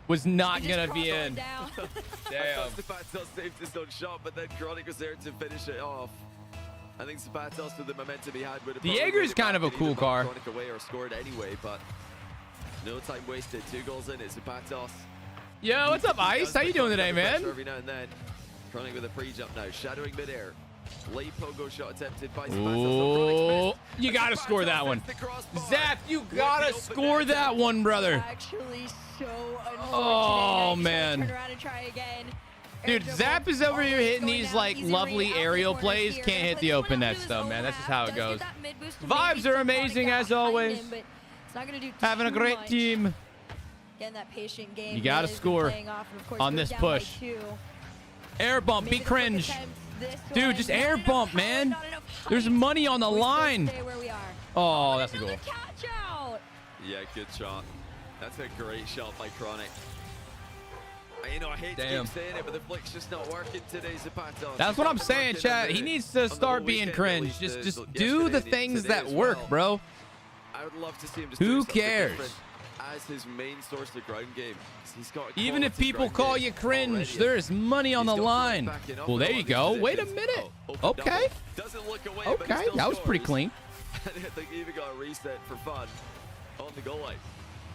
Speaker 1: was not
Speaker 6: he just
Speaker 1: gonna be
Speaker 6: crossed
Speaker 1: in.
Speaker 6: down.
Speaker 1: Damn.
Speaker 5: Zapatos saved his own shot, but then Chronic was there to finish it off. I think Zapatos, with the momentum he had, would have
Speaker 1: The
Speaker 5: probably
Speaker 1: Jaeger's
Speaker 5: made it
Speaker 1: kind
Speaker 5: back
Speaker 1: of a
Speaker 5: and either
Speaker 1: cool
Speaker 5: knocked
Speaker 1: car.
Speaker 5: Chronic away or scored anyway, but no time wasted. 2 goals in. It's Zapatos.
Speaker 1: Yo, what's up, Ice? How you doing today, man?
Speaker 5: Every now and then. Chronic with a pre-jump now, shadowing midair. Late pogo shot attempted by
Speaker 1: Ooh,
Speaker 5: Zapatos.
Speaker 1: you gotta score that one. Zap, you gotta score that one, brother.
Speaker 6: Actually, so unfortunate.
Speaker 1: Oh,
Speaker 6: He's gonna
Speaker 1: man.
Speaker 6: Turn around and try again.
Speaker 1: Dude,
Speaker 6: Air
Speaker 1: Zap
Speaker 6: dribble.
Speaker 1: is over here hitting
Speaker 6: Going
Speaker 1: these
Speaker 6: down,
Speaker 1: like
Speaker 6: easy
Speaker 1: lovely
Speaker 6: read out the
Speaker 1: aerial
Speaker 6: corner
Speaker 1: plays.
Speaker 6: here.
Speaker 1: Can't hit
Speaker 6: Plays
Speaker 1: the
Speaker 6: one
Speaker 1: open
Speaker 6: out
Speaker 1: net
Speaker 6: to his
Speaker 1: though,
Speaker 6: own
Speaker 1: man. That's just
Speaker 6: half.
Speaker 1: how it
Speaker 6: Does get
Speaker 1: goes.
Speaker 6: that mid boost to
Speaker 1: Vibes
Speaker 6: maybe
Speaker 1: are
Speaker 6: stop
Speaker 1: amazing
Speaker 6: Chronic
Speaker 1: as
Speaker 6: behind
Speaker 1: always.
Speaker 6: him, but it's not gonna do
Speaker 1: Having a
Speaker 6: too
Speaker 1: great
Speaker 6: much.
Speaker 1: team.
Speaker 6: Again, that patient game
Speaker 1: You gotta
Speaker 6: really has been
Speaker 1: score
Speaker 6: paying off, and of course
Speaker 1: on
Speaker 6: goes
Speaker 1: this
Speaker 6: down by
Speaker 1: push.
Speaker 6: 2.
Speaker 1: Air bump,
Speaker 6: Maybe
Speaker 1: be
Speaker 6: the quick
Speaker 1: cringe.
Speaker 6: attempt this
Speaker 1: Dude,
Speaker 6: one.
Speaker 1: just
Speaker 6: Not
Speaker 1: air
Speaker 6: enough
Speaker 1: bump,
Speaker 6: power,
Speaker 1: man.
Speaker 6: not enough
Speaker 1: There's
Speaker 6: height.
Speaker 1: money on the
Speaker 6: We still
Speaker 1: line.
Speaker 6: stay where we are.
Speaker 1: Oh, that's a goal.
Speaker 6: Another catch out.
Speaker 5: Yeah, good shot. That's a great shot by Chronic. You know, I hate to
Speaker 1: Damn.
Speaker 5: keep saying it, but the flick's just not working today, Zapatos.
Speaker 1: That's what I'm saying, chat. He needs to start being cringe. Just do the things that work, bro.
Speaker 5: I would love to see him just
Speaker 1: Who
Speaker 5: do something
Speaker 1: cares?
Speaker 5: different as his main source of ground game. He's got a
Speaker 1: Even if
Speaker 5: quality
Speaker 1: people
Speaker 5: ground
Speaker 1: call
Speaker 5: game
Speaker 1: you cringe,
Speaker 5: already.
Speaker 1: there is money on the
Speaker 5: He's got
Speaker 1: line.
Speaker 5: Chronic backing up
Speaker 1: Well,
Speaker 5: in
Speaker 1: there
Speaker 5: all
Speaker 1: you
Speaker 5: of these
Speaker 1: go. Wait a
Speaker 5: positions.
Speaker 1: minute.
Speaker 5: Oh, open
Speaker 1: Okay.
Speaker 5: double. Doesn't look away, but he
Speaker 1: Okay,
Speaker 5: still
Speaker 1: that was pretty
Speaker 5: scores.
Speaker 1: clean.
Speaker 5: I think he even got a reset for fun on the goal line.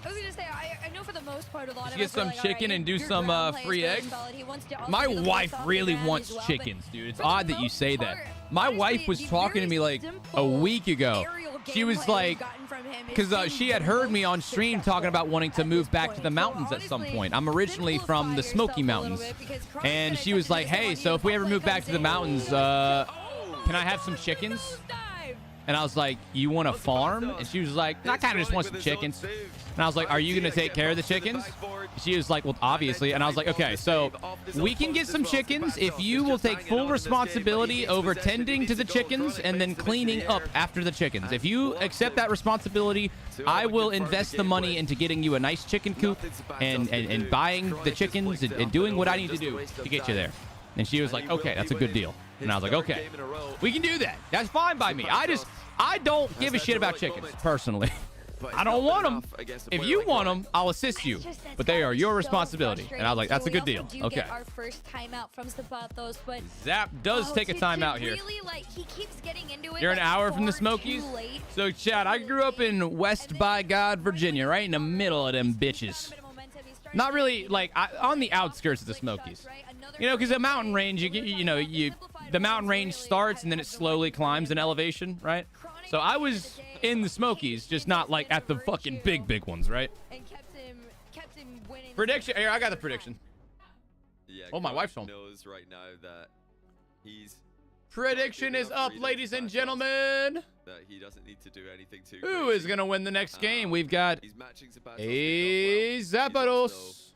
Speaker 6: I was gonna say, I know for the most part, a lot of
Speaker 1: Get
Speaker 6: us are
Speaker 1: some
Speaker 6: like, all
Speaker 1: chicken
Speaker 6: right,
Speaker 1: and do
Speaker 6: your
Speaker 1: some
Speaker 6: ground play is
Speaker 1: free
Speaker 6: very
Speaker 1: eggs.
Speaker 6: solid. He wants to also
Speaker 1: My
Speaker 6: do the
Speaker 1: wife
Speaker 6: plus off
Speaker 1: really
Speaker 6: the bat
Speaker 1: wants
Speaker 6: as well,
Speaker 1: chickens,
Speaker 6: but
Speaker 1: dude. It's
Speaker 6: for the
Speaker 1: odd that you
Speaker 6: most
Speaker 1: say that.
Speaker 6: part,
Speaker 1: My
Speaker 6: honestly,
Speaker 1: wife was
Speaker 6: the
Speaker 1: talking to me
Speaker 6: very
Speaker 1: like a
Speaker 6: simple
Speaker 1: week ago.
Speaker 6: aerial
Speaker 1: She was
Speaker 6: gameplay
Speaker 1: like,
Speaker 6: we've gotten from him is
Speaker 1: because she had
Speaker 6: the
Speaker 1: heard me
Speaker 6: most
Speaker 1: on stream talking
Speaker 6: successful
Speaker 1: about wanting to
Speaker 6: at
Speaker 1: move
Speaker 6: this
Speaker 1: back to
Speaker 6: point.
Speaker 1: the
Speaker 6: So
Speaker 1: mountains at some
Speaker 6: honestly,
Speaker 1: point. I'm originally from the
Speaker 6: simplify
Speaker 1: Smoky
Speaker 6: yourself a
Speaker 1: Mountains.
Speaker 6: little bit, because Chronic's
Speaker 1: And
Speaker 6: gonna
Speaker 1: she was
Speaker 6: attempt
Speaker 1: like,
Speaker 6: to do
Speaker 1: hey,
Speaker 6: this
Speaker 1: so
Speaker 6: one.
Speaker 1: if we ever
Speaker 6: Play
Speaker 1: move back
Speaker 6: comes
Speaker 1: to the
Speaker 6: in.
Speaker 1: mountains, can I have some chickens?
Speaker 6: Dive.
Speaker 1: And I was like, you want to farm? And she was like, I kind of just want some chickens. And I was like, are you going to take care of the chickens? She was like, well, obviously. And I was like, okay, so we can get some chickens if you will take full responsibility over tending to the chickens and then cleaning up after the chickens. If you accept that responsibility, I will invest the money into getting you a nice chicken coop and buying the chickens and doing what I need to do to get you there. And she was like, okay, that's a good deal. And I was like, okay, we can do that. That's fine by me. I don't give a shit about chickens, personally.
Speaker 5: But
Speaker 1: I
Speaker 5: it's
Speaker 1: don't
Speaker 5: not
Speaker 1: want
Speaker 5: been
Speaker 1: them.
Speaker 5: enough against a
Speaker 1: If
Speaker 5: player
Speaker 1: you
Speaker 5: like
Speaker 1: want
Speaker 5: Chronic.
Speaker 1: them, I'll assist you.
Speaker 6: It's just that
Speaker 1: But they are your
Speaker 6: so
Speaker 1: responsibility. And I was like, that's a good deal.
Speaker 6: We also do
Speaker 1: Okay.
Speaker 6: get our first timeout from Zapatos, but
Speaker 1: Zap does take a timeout here.
Speaker 6: Really, like, he keeps getting into it.
Speaker 1: You're an
Speaker 6: like,
Speaker 1: hour from the
Speaker 6: far
Speaker 1: Smokies.
Speaker 6: too late.
Speaker 1: So, Chad, I grew up in West by God, Virginia, right in the middle of them bitches. Not really, like, on the outskirts of the Smokies. You know, because the mountain range, the mountain range starts and then it slowly climbs in elevation, right? So I was in the Smokies, just not like at the fucking big ones, right?
Speaker 6: And kept him winning.
Speaker 1: Prediction. Here, I got the prediction.
Speaker 5: Yeah,
Speaker 1: Oh, my
Speaker 5: Chronic
Speaker 1: wife's home.
Speaker 5: knows right now that he's
Speaker 1: Prediction is up, ladies and gentlemen.
Speaker 5: that he doesn't need to do anything too
Speaker 1: Who
Speaker 5: crazy.
Speaker 1: is going to win the next game? We've got
Speaker 5: He's matching Zapatos.
Speaker 1: a
Speaker 5: He's also,
Speaker 1: Zapatos.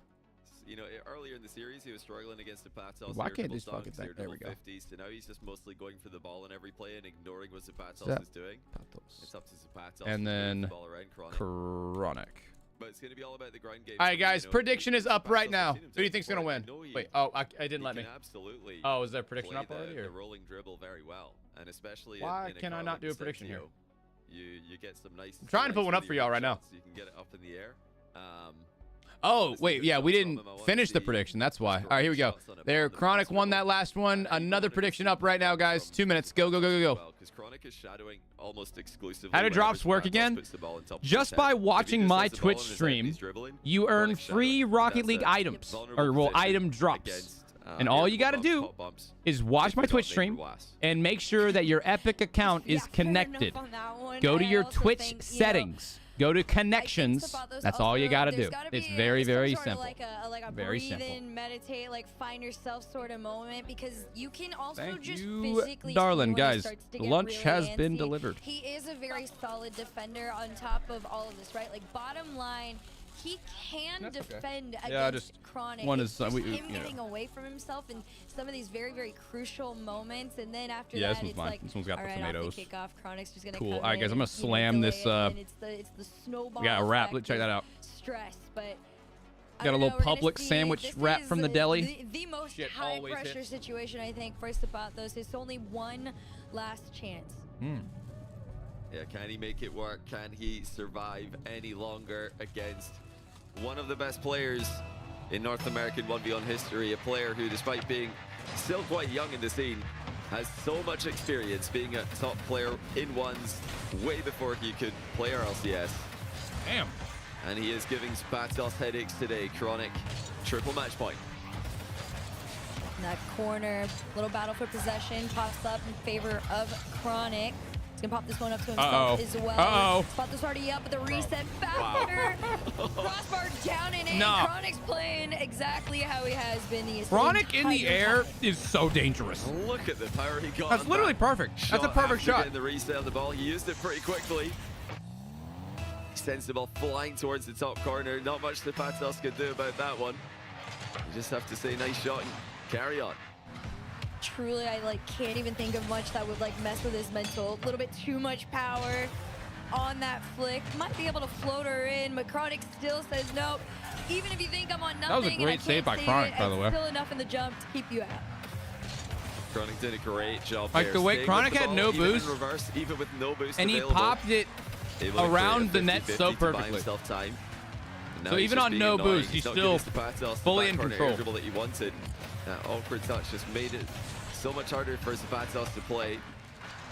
Speaker 5: you know, earlier in the series, he was struggling against Zapatos.
Speaker 1: Why
Speaker 5: They were
Speaker 1: can't
Speaker 5: double
Speaker 1: this fucking
Speaker 5: dunks, they
Speaker 1: thing-
Speaker 5: were
Speaker 1: there we
Speaker 5: double
Speaker 1: go.
Speaker 5: 50s. So now he's just mostly going for the ball in every play and ignoring what Zapatos
Speaker 1: Zap-
Speaker 5: is doing. It's up to Zapatos to
Speaker 1: And
Speaker 5: move
Speaker 1: then
Speaker 5: the ball around Chronic.
Speaker 1: Chronic.
Speaker 5: But it's going to be all about the grind game.
Speaker 1: All right, guys,
Speaker 5: You know,
Speaker 1: prediction is up
Speaker 5: Zapatos
Speaker 1: right
Speaker 5: has
Speaker 1: now.
Speaker 5: seen him
Speaker 1: Who do you
Speaker 5: take
Speaker 1: think's going to
Speaker 5: before.
Speaker 1: win?
Speaker 5: I know he-
Speaker 1: Wait, oh, I
Speaker 5: he
Speaker 1: didn't let
Speaker 5: can
Speaker 1: me.
Speaker 5: absolutely
Speaker 1: Oh, is there a prediction
Speaker 5: play
Speaker 1: up already?
Speaker 5: the
Speaker 1: Or?
Speaker 5: rolling dribble very well, and especially
Speaker 1: Why
Speaker 5: in a
Speaker 1: can I
Speaker 5: car
Speaker 1: not
Speaker 5: like
Speaker 1: do a
Speaker 5: the
Speaker 1: prediction here?
Speaker 5: Sentio, you get some nice.
Speaker 1: I'm trying to put one up for y'all right now.
Speaker 5: So you can get it up in the air.
Speaker 1: Oh, wait, yeah, we didn't finish the prediction. That's why. All right, here we go. There, Chronic won that last one. Another prediction up right now, guys. 2 minutes. Go.
Speaker 5: Because Chronic is shadowing almost exclusively.
Speaker 1: How do drops
Speaker 5: whenever
Speaker 1: work
Speaker 5: Zapatos
Speaker 1: again?
Speaker 5: puts the ball in top of
Speaker 1: Just
Speaker 5: his
Speaker 1: by
Speaker 5: head. If he
Speaker 1: watching
Speaker 5: just
Speaker 1: my
Speaker 5: has the ball
Speaker 1: Twitch
Speaker 5: in his head and
Speaker 1: stream,
Speaker 5: he's dribbling,
Speaker 1: you earn
Speaker 5: Chronic's
Speaker 1: free
Speaker 5: shadowing.
Speaker 1: Rocket
Speaker 5: That's
Speaker 1: League
Speaker 5: a
Speaker 1: items,
Speaker 5: vulnerable
Speaker 1: or well,
Speaker 5: position
Speaker 1: item drops.
Speaker 5: against,
Speaker 1: And all you
Speaker 5: vehicle
Speaker 1: gotta
Speaker 5: bumps,
Speaker 1: do
Speaker 5: hot bumps,
Speaker 1: is watch
Speaker 5: if
Speaker 1: my
Speaker 5: you
Speaker 1: Twitch
Speaker 5: don't
Speaker 1: stream
Speaker 5: make blast.
Speaker 1: and make sure that your Epic account is
Speaker 6: Yeah, fair enough
Speaker 1: connected.
Speaker 6: on that one.
Speaker 1: Go to
Speaker 6: I
Speaker 1: your
Speaker 6: also
Speaker 1: Twitch
Speaker 6: think,
Speaker 1: settings. Go to connections.
Speaker 6: Zapatos
Speaker 1: That's all you
Speaker 6: also,
Speaker 1: gotta
Speaker 6: there's
Speaker 1: do.
Speaker 6: gotta
Speaker 1: It's
Speaker 6: be
Speaker 1: very,
Speaker 6: some
Speaker 1: very
Speaker 6: sort of
Speaker 1: simple.
Speaker 6: like a
Speaker 1: Very
Speaker 6: breathe
Speaker 1: simple.
Speaker 6: in, meditate, like find yourself sort of moment, because you can also
Speaker 1: Thank
Speaker 6: just
Speaker 1: you,
Speaker 6: physically
Speaker 1: darling.
Speaker 6: see when it
Speaker 1: Guys,
Speaker 6: starts to
Speaker 1: the
Speaker 6: get
Speaker 1: lunch
Speaker 6: really
Speaker 1: has been
Speaker 6: antsy.
Speaker 1: delivered.
Speaker 6: He is a very solid defender on top of all of this, right? Like bottom line, he can
Speaker 1: That's okay.
Speaker 6: defend
Speaker 1: Yeah,
Speaker 6: against
Speaker 1: just
Speaker 6: Chronic.
Speaker 1: one
Speaker 6: It's
Speaker 1: is,
Speaker 6: just
Speaker 1: we-
Speaker 6: him
Speaker 1: you know.
Speaker 6: getting away from himself in some of these very, very crucial moments, and then after
Speaker 1: Yeah,
Speaker 6: that,
Speaker 1: this one's
Speaker 6: it's
Speaker 1: mine.
Speaker 6: like,
Speaker 1: This one's got
Speaker 6: all
Speaker 1: the
Speaker 6: right,
Speaker 1: tomatoes.
Speaker 6: off the kickoff, Chronic's just gonna
Speaker 1: Cool.
Speaker 6: come
Speaker 1: All right,
Speaker 6: in
Speaker 1: guys, I'm gonna
Speaker 6: and,
Speaker 1: slam
Speaker 6: delay
Speaker 1: this,
Speaker 6: it, and it's the snowball.
Speaker 1: We got a wrap.
Speaker 6: effect
Speaker 1: Check that
Speaker 6: of
Speaker 1: out.
Speaker 6: Stress, but I
Speaker 1: Got a
Speaker 6: don't
Speaker 1: little
Speaker 6: know, we're gonna
Speaker 1: Publix
Speaker 6: see-
Speaker 1: sandwich
Speaker 6: this
Speaker 1: wrap
Speaker 6: is
Speaker 1: from the deli.
Speaker 6: The most
Speaker 1: Shit
Speaker 6: high
Speaker 1: always
Speaker 6: pressure
Speaker 1: hits.
Speaker 6: situation, I think, for Zapatos. It's only one last chance.
Speaker 5: Yeah, can he make it work? Can he survive any longer against one of the best players in North American 1v1 history? A player who, despite being still quite young in the scene, has so much experience being a top player in ones way before he could play RLCS.
Speaker 1: Damn.
Speaker 5: And he is giving Zapatos headaches today. Chronic, triple match point.
Speaker 6: In that corner, little battle for possession pops up in favor of Chronic. He's gonna pop this one up to himself as well. Zapatos already up with the reset factor. Crossbar down and in.
Speaker 1: No.
Speaker 6: Chronic's playing exactly how he has been the
Speaker 1: Chronic in the
Speaker 6: entire
Speaker 1: air
Speaker 6: time.
Speaker 1: is so dangerous.
Speaker 5: Look at the power he got.
Speaker 1: That's
Speaker 5: on
Speaker 1: literally
Speaker 5: that
Speaker 1: perfect. That's a perfect
Speaker 5: after
Speaker 1: shot.
Speaker 5: getting the reset on the ball. He used it pretty quickly. He sends the ball flying towards the top corner. Not much Zapatos could do about that one. You just have to say nice shot and carry on.
Speaker 6: Truly, I can't even think of much that would mess with his mental. A little bit too much power on that flick. Might be able to float her in, but Chronic still says nope. Even if you think I'm on nothing,
Speaker 1: That was a
Speaker 6: and I
Speaker 1: great save
Speaker 6: can't
Speaker 1: by
Speaker 6: save
Speaker 1: Chronic,
Speaker 6: it,
Speaker 1: by the way.
Speaker 6: Still enough in the jump to keep you out.
Speaker 5: Chronic did a great job
Speaker 1: Like
Speaker 5: there,
Speaker 1: the way
Speaker 5: staying
Speaker 1: Chronic
Speaker 5: with the
Speaker 1: had
Speaker 5: ball,
Speaker 1: no
Speaker 5: even in
Speaker 1: boost,
Speaker 5: reverse, even with no boost
Speaker 1: and he
Speaker 5: available,
Speaker 1: popped it
Speaker 5: able to
Speaker 1: around the
Speaker 5: create a
Speaker 1: net
Speaker 5: 50-50
Speaker 1: so
Speaker 5: to buy
Speaker 1: perfectly.
Speaker 5: himself time. And now
Speaker 1: So
Speaker 5: he's
Speaker 1: even
Speaker 5: just
Speaker 1: on
Speaker 5: being
Speaker 1: no
Speaker 5: annoying.
Speaker 1: boost, he's
Speaker 5: not
Speaker 1: still
Speaker 5: giving Zapatos the
Speaker 1: fully in
Speaker 5: back corner
Speaker 1: control.
Speaker 5: air dribble that he wanted. That awkward touch just made it so much harder for Zapatos to play.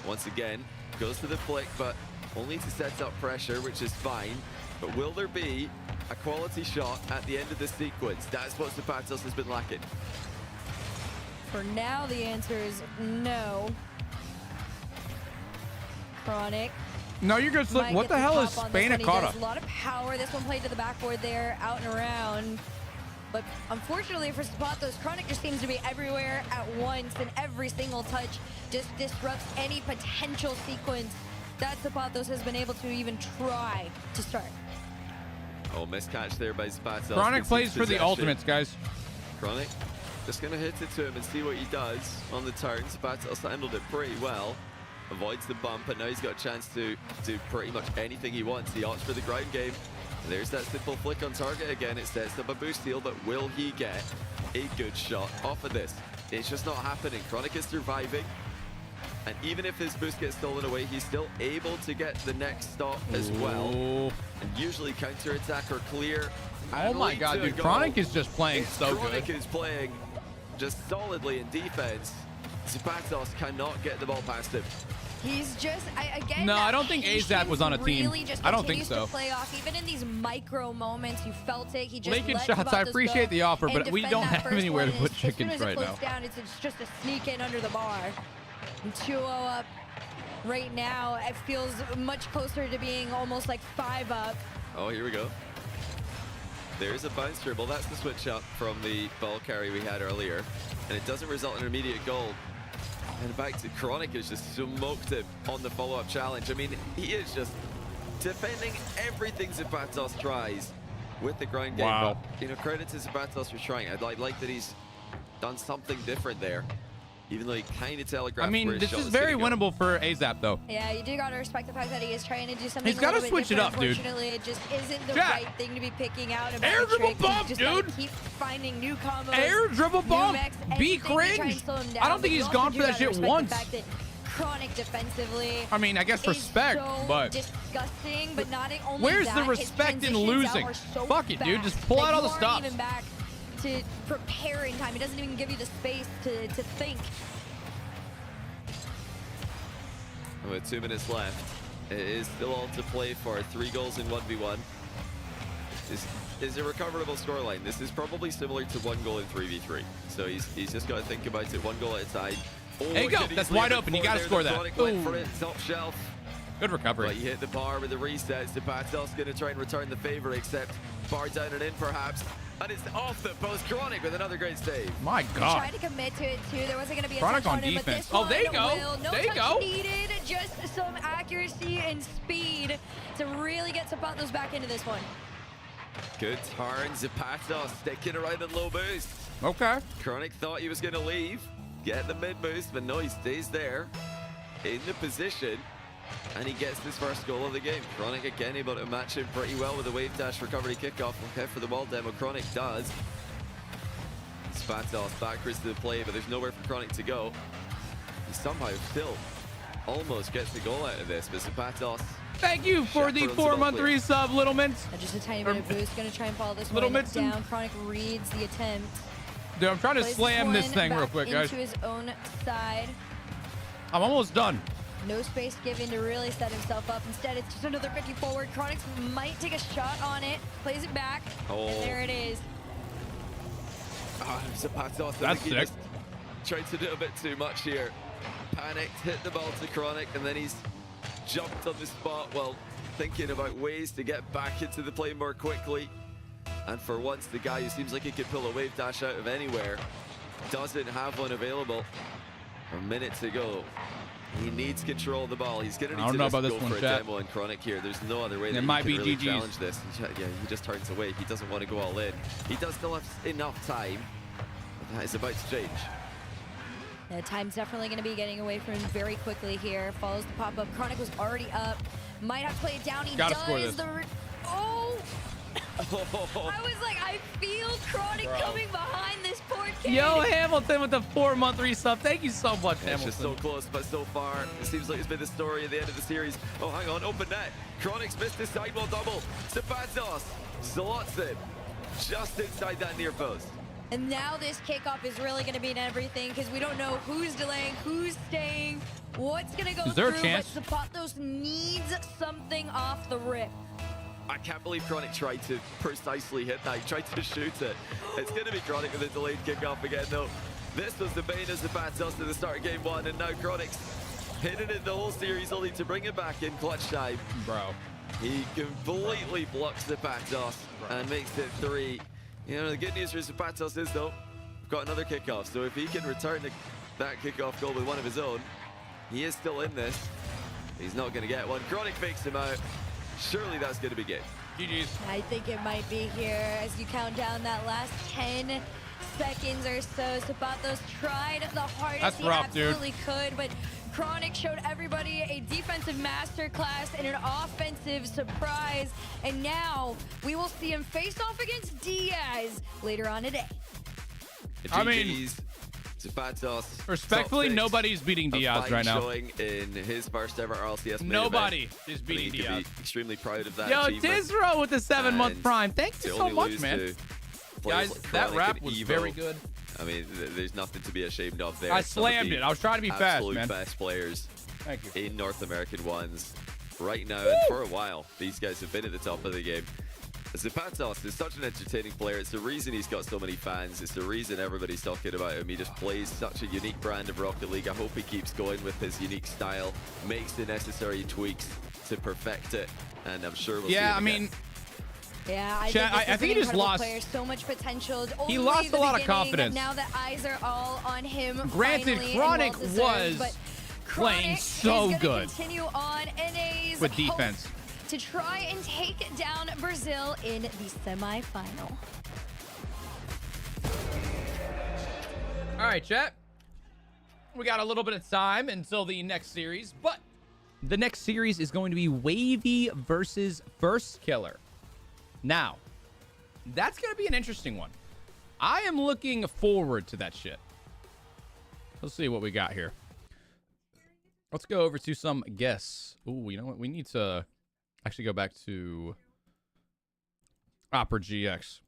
Speaker 5: Once again, goes to the flick, but only to set up pressure, which is fine. But will there be a quality shot at the end of this sequence? That's what Zapatos has been lacking.
Speaker 6: For now, the answer is no. Chronic.
Speaker 1: No, you're good, Slick.
Speaker 6: might
Speaker 1: What
Speaker 6: get
Speaker 1: the hell is
Speaker 6: top on this one. He does
Speaker 1: Spanakata?
Speaker 6: A lot of power. This one played to the backboard there, out and around. But unfortunately for Zapatos, Chronic just seems to be everywhere at once, and every single touch just disrupts any potential sequence that Zapatos has been able to even try to start.
Speaker 5: Oh, miscatch there by Zapatos.
Speaker 1: Chronic
Speaker 5: Concedes
Speaker 1: plays for the
Speaker 5: possession.
Speaker 1: ultimates, guys.
Speaker 5: Chronic just going to hit it to him and see what he does on the turn. Zapatos handled it pretty well. Avoids the bump, and now he's got a chance to do pretty much anything he wants. He opts for the ground game. And there's that simple flick on target again. It sets up a boost steal, but will he get a good shot off of this? It's just not happening. Chronic is surviving. And even if his boost gets stolen away, he's still able to get the next stop as well.
Speaker 1: Ooh.
Speaker 5: And usually counter-attack or clear.
Speaker 1: Oh my god, dude. Chronic is just playing so
Speaker 5: Chronic
Speaker 1: good.
Speaker 5: is playing just solidly in defense. Zapatos cannot get the ball past him.
Speaker 6: He's just, again.
Speaker 1: No, I don't think AZAP was on a team.
Speaker 6: Really just
Speaker 1: I don't think
Speaker 6: continues
Speaker 1: so.
Speaker 6: To play off, even in these micro moments, you felt it. He just
Speaker 1: Lincoln
Speaker 6: let
Speaker 1: shots, I
Speaker 6: Zapatos
Speaker 1: appreciate
Speaker 6: go
Speaker 1: the offer,
Speaker 6: and
Speaker 1: but we
Speaker 6: defend
Speaker 1: don't
Speaker 6: that
Speaker 1: have
Speaker 6: first
Speaker 1: anywhere
Speaker 6: one,
Speaker 1: to
Speaker 6: and
Speaker 1: put
Speaker 6: as soon
Speaker 1: chickens
Speaker 6: as it
Speaker 1: right
Speaker 6: floats
Speaker 1: now.
Speaker 6: Down, it's just a sneak in under the bar. And 2-0 up right now. It feels much closer to being almost like 5 up.
Speaker 5: Oh, here we go. There's a bounce dribble. That's the switch up from the ball carry we had earlier. And it doesn't result in an immediate goal. And back to Chronic has just smoked him on the follow-up challenge. I mean, he is just defending everything Zapatos tries with the ground game.
Speaker 1: Wow.
Speaker 5: But, you know, credit to Zapatos for trying. I like that he's done something different there. Even though he kind of telegraphed
Speaker 1: I mean,
Speaker 5: where his
Speaker 1: this
Speaker 5: shot
Speaker 1: is
Speaker 5: was
Speaker 1: very
Speaker 5: gonna go.
Speaker 1: winnable for AZAP, though.
Speaker 6: Yeah, you do gotta respect the fact that he is trying to do something.
Speaker 1: He's gotta
Speaker 6: a little bit
Speaker 1: switch it
Speaker 6: different.
Speaker 1: up, dude.
Speaker 6: Unfortunately, it just isn't the
Speaker 1: Jack.
Speaker 6: right thing to be picking out. About
Speaker 1: Air
Speaker 6: the
Speaker 1: dribble
Speaker 6: tricks. You
Speaker 1: bump,
Speaker 6: just gotta
Speaker 1: dude.
Speaker 6: Keep finding new combos.
Speaker 1: Air dribble
Speaker 6: new
Speaker 1: bump.
Speaker 6: mechs,
Speaker 1: Be
Speaker 6: anything to try and
Speaker 1: cringe.
Speaker 6: slow him
Speaker 1: I
Speaker 6: down.
Speaker 1: don't think
Speaker 6: But you
Speaker 1: he's
Speaker 6: also
Speaker 1: gone
Speaker 6: do
Speaker 1: for that
Speaker 6: gotta
Speaker 1: shit
Speaker 6: respect
Speaker 1: once.
Speaker 6: The fact that Chronic defensively.
Speaker 1: I mean, I guess
Speaker 6: is
Speaker 1: respect,
Speaker 6: so
Speaker 1: but
Speaker 6: disgusting. But not only
Speaker 1: where's
Speaker 6: that,
Speaker 1: the
Speaker 6: his
Speaker 1: respect in
Speaker 6: transitions
Speaker 1: losing?
Speaker 6: out are so
Speaker 1: Fuck it, dude.
Speaker 6: fast
Speaker 1: Just pull
Speaker 6: that
Speaker 1: out all
Speaker 6: you
Speaker 1: the
Speaker 6: aren't
Speaker 1: stops.
Speaker 6: even back to prepare in time. He doesn't even give you the space to think.
Speaker 5: With 2 minutes left, it is still all to play for. 3 goals in 1v1. This is a recoverable scoreline. This is probably similar to 1 goal in 3v3. So he's just got to think about it 1 goal at a time. Oh,
Speaker 1: There you go.
Speaker 5: could
Speaker 1: That's
Speaker 5: easily
Speaker 1: wide
Speaker 5: have
Speaker 1: open. You
Speaker 5: been
Speaker 1: gotta
Speaker 5: there.
Speaker 1: score
Speaker 5: The
Speaker 1: that.
Speaker 5: Chronic went
Speaker 1: Ooh.
Speaker 5: for it, top shelf.
Speaker 1: good recovery.
Speaker 5: But you hit the bar with the resets. Zapatos going to try and return the favor, except bar down and in perhaps. And it's off the post. Chronic with another great save.
Speaker 1: My God.
Speaker 6: Tried to commit to it too. There wasn't going to be a
Speaker 1: Chronic
Speaker 6: touch
Speaker 1: on
Speaker 6: on him, but
Speaker 1: defense.
Speaker 6: this
Speaker 1: Oh, there you
Speaker 6: one
Speaker 1: go.
Speaker 6: will. No
Speaker 1: There you
Speaker 6: touch
Speaker 1: go.
Speaker 6: needed. Just some accuracy and speed to really get Zapatos back into this one.
Speaker 5: Good turn. Zapatos sticking around in low boost.
Speaker 1: Okay.
Speaker 5: Chronic thought he was going to leave, get the mid boost, but no, he stays there in the position, and he gets his first goal of the game. Chronic again able to match him pretty well with a wave dash recovery kickoff. Okay, for the ball demo, Chronic does. Zapatos backwards to the play, but there's nowhere for Chronic to go. He somehow still almost gets the goal out of this, but Zapatos.
Speaker 1: Thank you for the
Speaker 5: Chaperones the ball
Speaker 1: 4-month
Speaker 5: clear.
Speaker 1: resub, Little Mints.
Speaker 6: Just a tiny bit of boost. Going to try and follow this
Speaker 1: Little
Speaker 6: one
Speaker 1: Mitson.
Speaker 6: down. Chronic reads the attempt.
Speaker 1: Dude, I'm trying to
Speaker 6: Plays
Speaker 1: slam this
Speaker 6: one
Speaker 1: thing real
Speaker 6: back
Speaker 1: quick, guys.
Speaker 6: into his own side.
Speaker 1: I'm almost done.
Speaker 6: No space given to really set himself up. Instead, it's just another 50 forward. Chronic might take a shot on it. Plays it back.
Speaker 5: Oh.
Speaker 6: And there it is.
Speaker 5: Zapatos, I
Speaker 1: That's
Speaker 5: think he
Speaker 1: sick.
Speaker 5: just tried to do a bit too much here. Panicked, hit the ball to Chronic, and then he's jumped on the spot while thinking about ways to get back into the play more quickly. And for once, the guy who seems like he could pull a wave dash out of anywhere doesn't have one available. A minute to go. He needs control of the ball. He's going to
Speaker 1: I
Speaker 5: need
Speaker 1: don't
Speaker 5: to
Speaker 1: know
Speaker 5: just
Speaker 1: about
Speaker 5: go
Speaker 1: this one,
Speaker 5: for a
Speaker 1: chat.
Speaker 5: demo and Chronic here. There's no other way
Speaker 1: It
Speaker 5: that he
Speaker 1: might
Speaker 5: can
Speaker 1: be
Speaker 5: really
Speaker 1: GG's.
Speaker 5: challenge this. Yeah, he just turns away. He doesn't want to go all in. He does still have enough time. But that is about to change.
Speaker 6: Yeah, time's definitely going to be getting away from him very quickly here. Follows the pop-up. Chronic was already up. Might have to play it down. He
Speaker 1: Gotta
Speaker 6: does.
Speaker 1: score this.
Speaker 6: Oh! I was like, I feel Chronic coming behind this poor kid.
Speaker 1: Yo, Hamilton with the 4-month resub. Thank you so much,
Speaker 5: It's just so
Speaker 1: Hamilton.
Speaker 5: close, but so far, it seems like it's been the story at the end of the series. Oh, hang on, open net. Chronic's missed his sidewall double. Zapatos slots it just inside that near post.
Speaker 6: And now this kickoff is really going to be in everything because we don't know who's delaying, who's staying, what's going to go
Speaker 1: Is there a
Speaker 6: through.
Speaker 1: chance?
Speaker 6: But Zapatos needs something off the rip.
Speaker 5: I can't believe Chronic tried to precisely hit that. He tried to shoot it. It's going to be Chronic with a delayed kickoff again, though. This was the bane of Zapatos at the start of game one, and now Chronic's hitting it the whole series, only to bring it back in clutch time.
Speaker 1: Bro.
Speaker 5: He completely blocks Zapatos and makes it 3. You know, the good news for Zapatos is, though, we've got another kickoff. So if he can return that kickoff goal with one of his own, he is still in this. He's not going to get one. Chronic fakes him out. Surely that's going to be game.
Speaker 1: GG's.
Speaker 6: I think it might be here as you count down that last 10 seconds or so. Zapatos tried the hardest
Speaker 1: That's
Speaker 6: he
Speaker 1: rough, dude.
Speaker 6: absolutely could, but Chronic showed everybody a defensive masterclass and an offensive surprise. And now we will see him face off against Diaz later on today.
Speaker 1: I mean,
Speaker 5: GG's. Zapatos.
Speaker 1: Respectfully, nobody's beating Diaz right now.
Speaker 5: Showing in his first ever RLCS main
Speaker 1: Nobody
Speaker 5: event.
Speaker 1: is beating
Speaker 5: He
Speaker 1: Diaz.
Speaker 5: Can be extremely proud of that
Speaker 1: Yo,
Speaker 5: achievement.
Speaker 1: Tizro with the 7-month
Speaker 5: And
Speaker 1: prime. Thank you
Speaker 5: to
Speaker 1: so
Speaker 5: only
Speaker 1: much,
Speaker 5: lose
Speaker 1: man.
Speaker 5: to
Speaker 1: Guys,
Speaker 5: players like
Speaker 1: that
Speaker 5: Chronic
Speaker 1: rap
Speaker 5: and
Speaker 1: was
Speaker 5: Evo.
Speaker 1: very good.
Speaker 5: I mean, there's nothing to be ashamed of there.
Speaker 1: I
Speaker 5: Some of
Speaker 1: slammed
Speaker 5: the
Speaker 1: it. I was trying to be fast,
Speaker 5: absolute
Speaker 1: man.
Speaker 5: best players
Speaker 1: Thank you.
Speaker 5: in North American ones right now and for a while. These guys have been at the top of the game. Zapatos is such an entertaining player. It's the reason he's got so many fans. It's the reason everybody's talking about him. He just plays such a unique brand of Rocket League. I hope he keeps going with his unique style, makes the necessary tweaks to perfect it, and I'm sure we'll see him
Speaker 1: Yeah, I
Speaker 5: again.
Speaker 1: mean,
Speaker 6: Yeah, I
Speaker 1: Chat,
Speaker 6: think, this
Speaker 1: I
Speaker 6: is
Speaker 1: think
Speaker 6: an
Speaker 1: he just
Speaker 6: incredible
Speaker 1: lost-
Speaker 6: player. So much potential.
Speaker 1: He
Speaker 6: Only
Speaker 1: lost
Speaker 6: the
Speaker 1: a lot of
Speaker 6: beginning.
Speaker 1: confidence.
Speaker 6: Now the eyes are all on him.
Speaker 1: Granted,
Speaker 6: finally, and
Speaker 1: Chronic
Speaker 6: well-deserved,
Speaker 1: was
Speaker 6: but
Speaker 1: playing
Speaker 6: Chronic
Speaker 1: so
Speaker 6: is gonna
Speaker 1: good
Speaker 6: continue on NA's
Speaker 1: with
Speaker 6: hope
Speaker 1: defense.
Speaker 6: to try and take down Brazil in the semifinal.
Speaker 1: All right, chat. We got a little bit of time until the next series, but the next series is going to be Wavy versus First Killer. Now, that's going to be an interesting one. I am looking forward to that shit. Let's see what we got here. Let's go over to some guests. Ooh, you know what? We need to actually go back to Opera GX.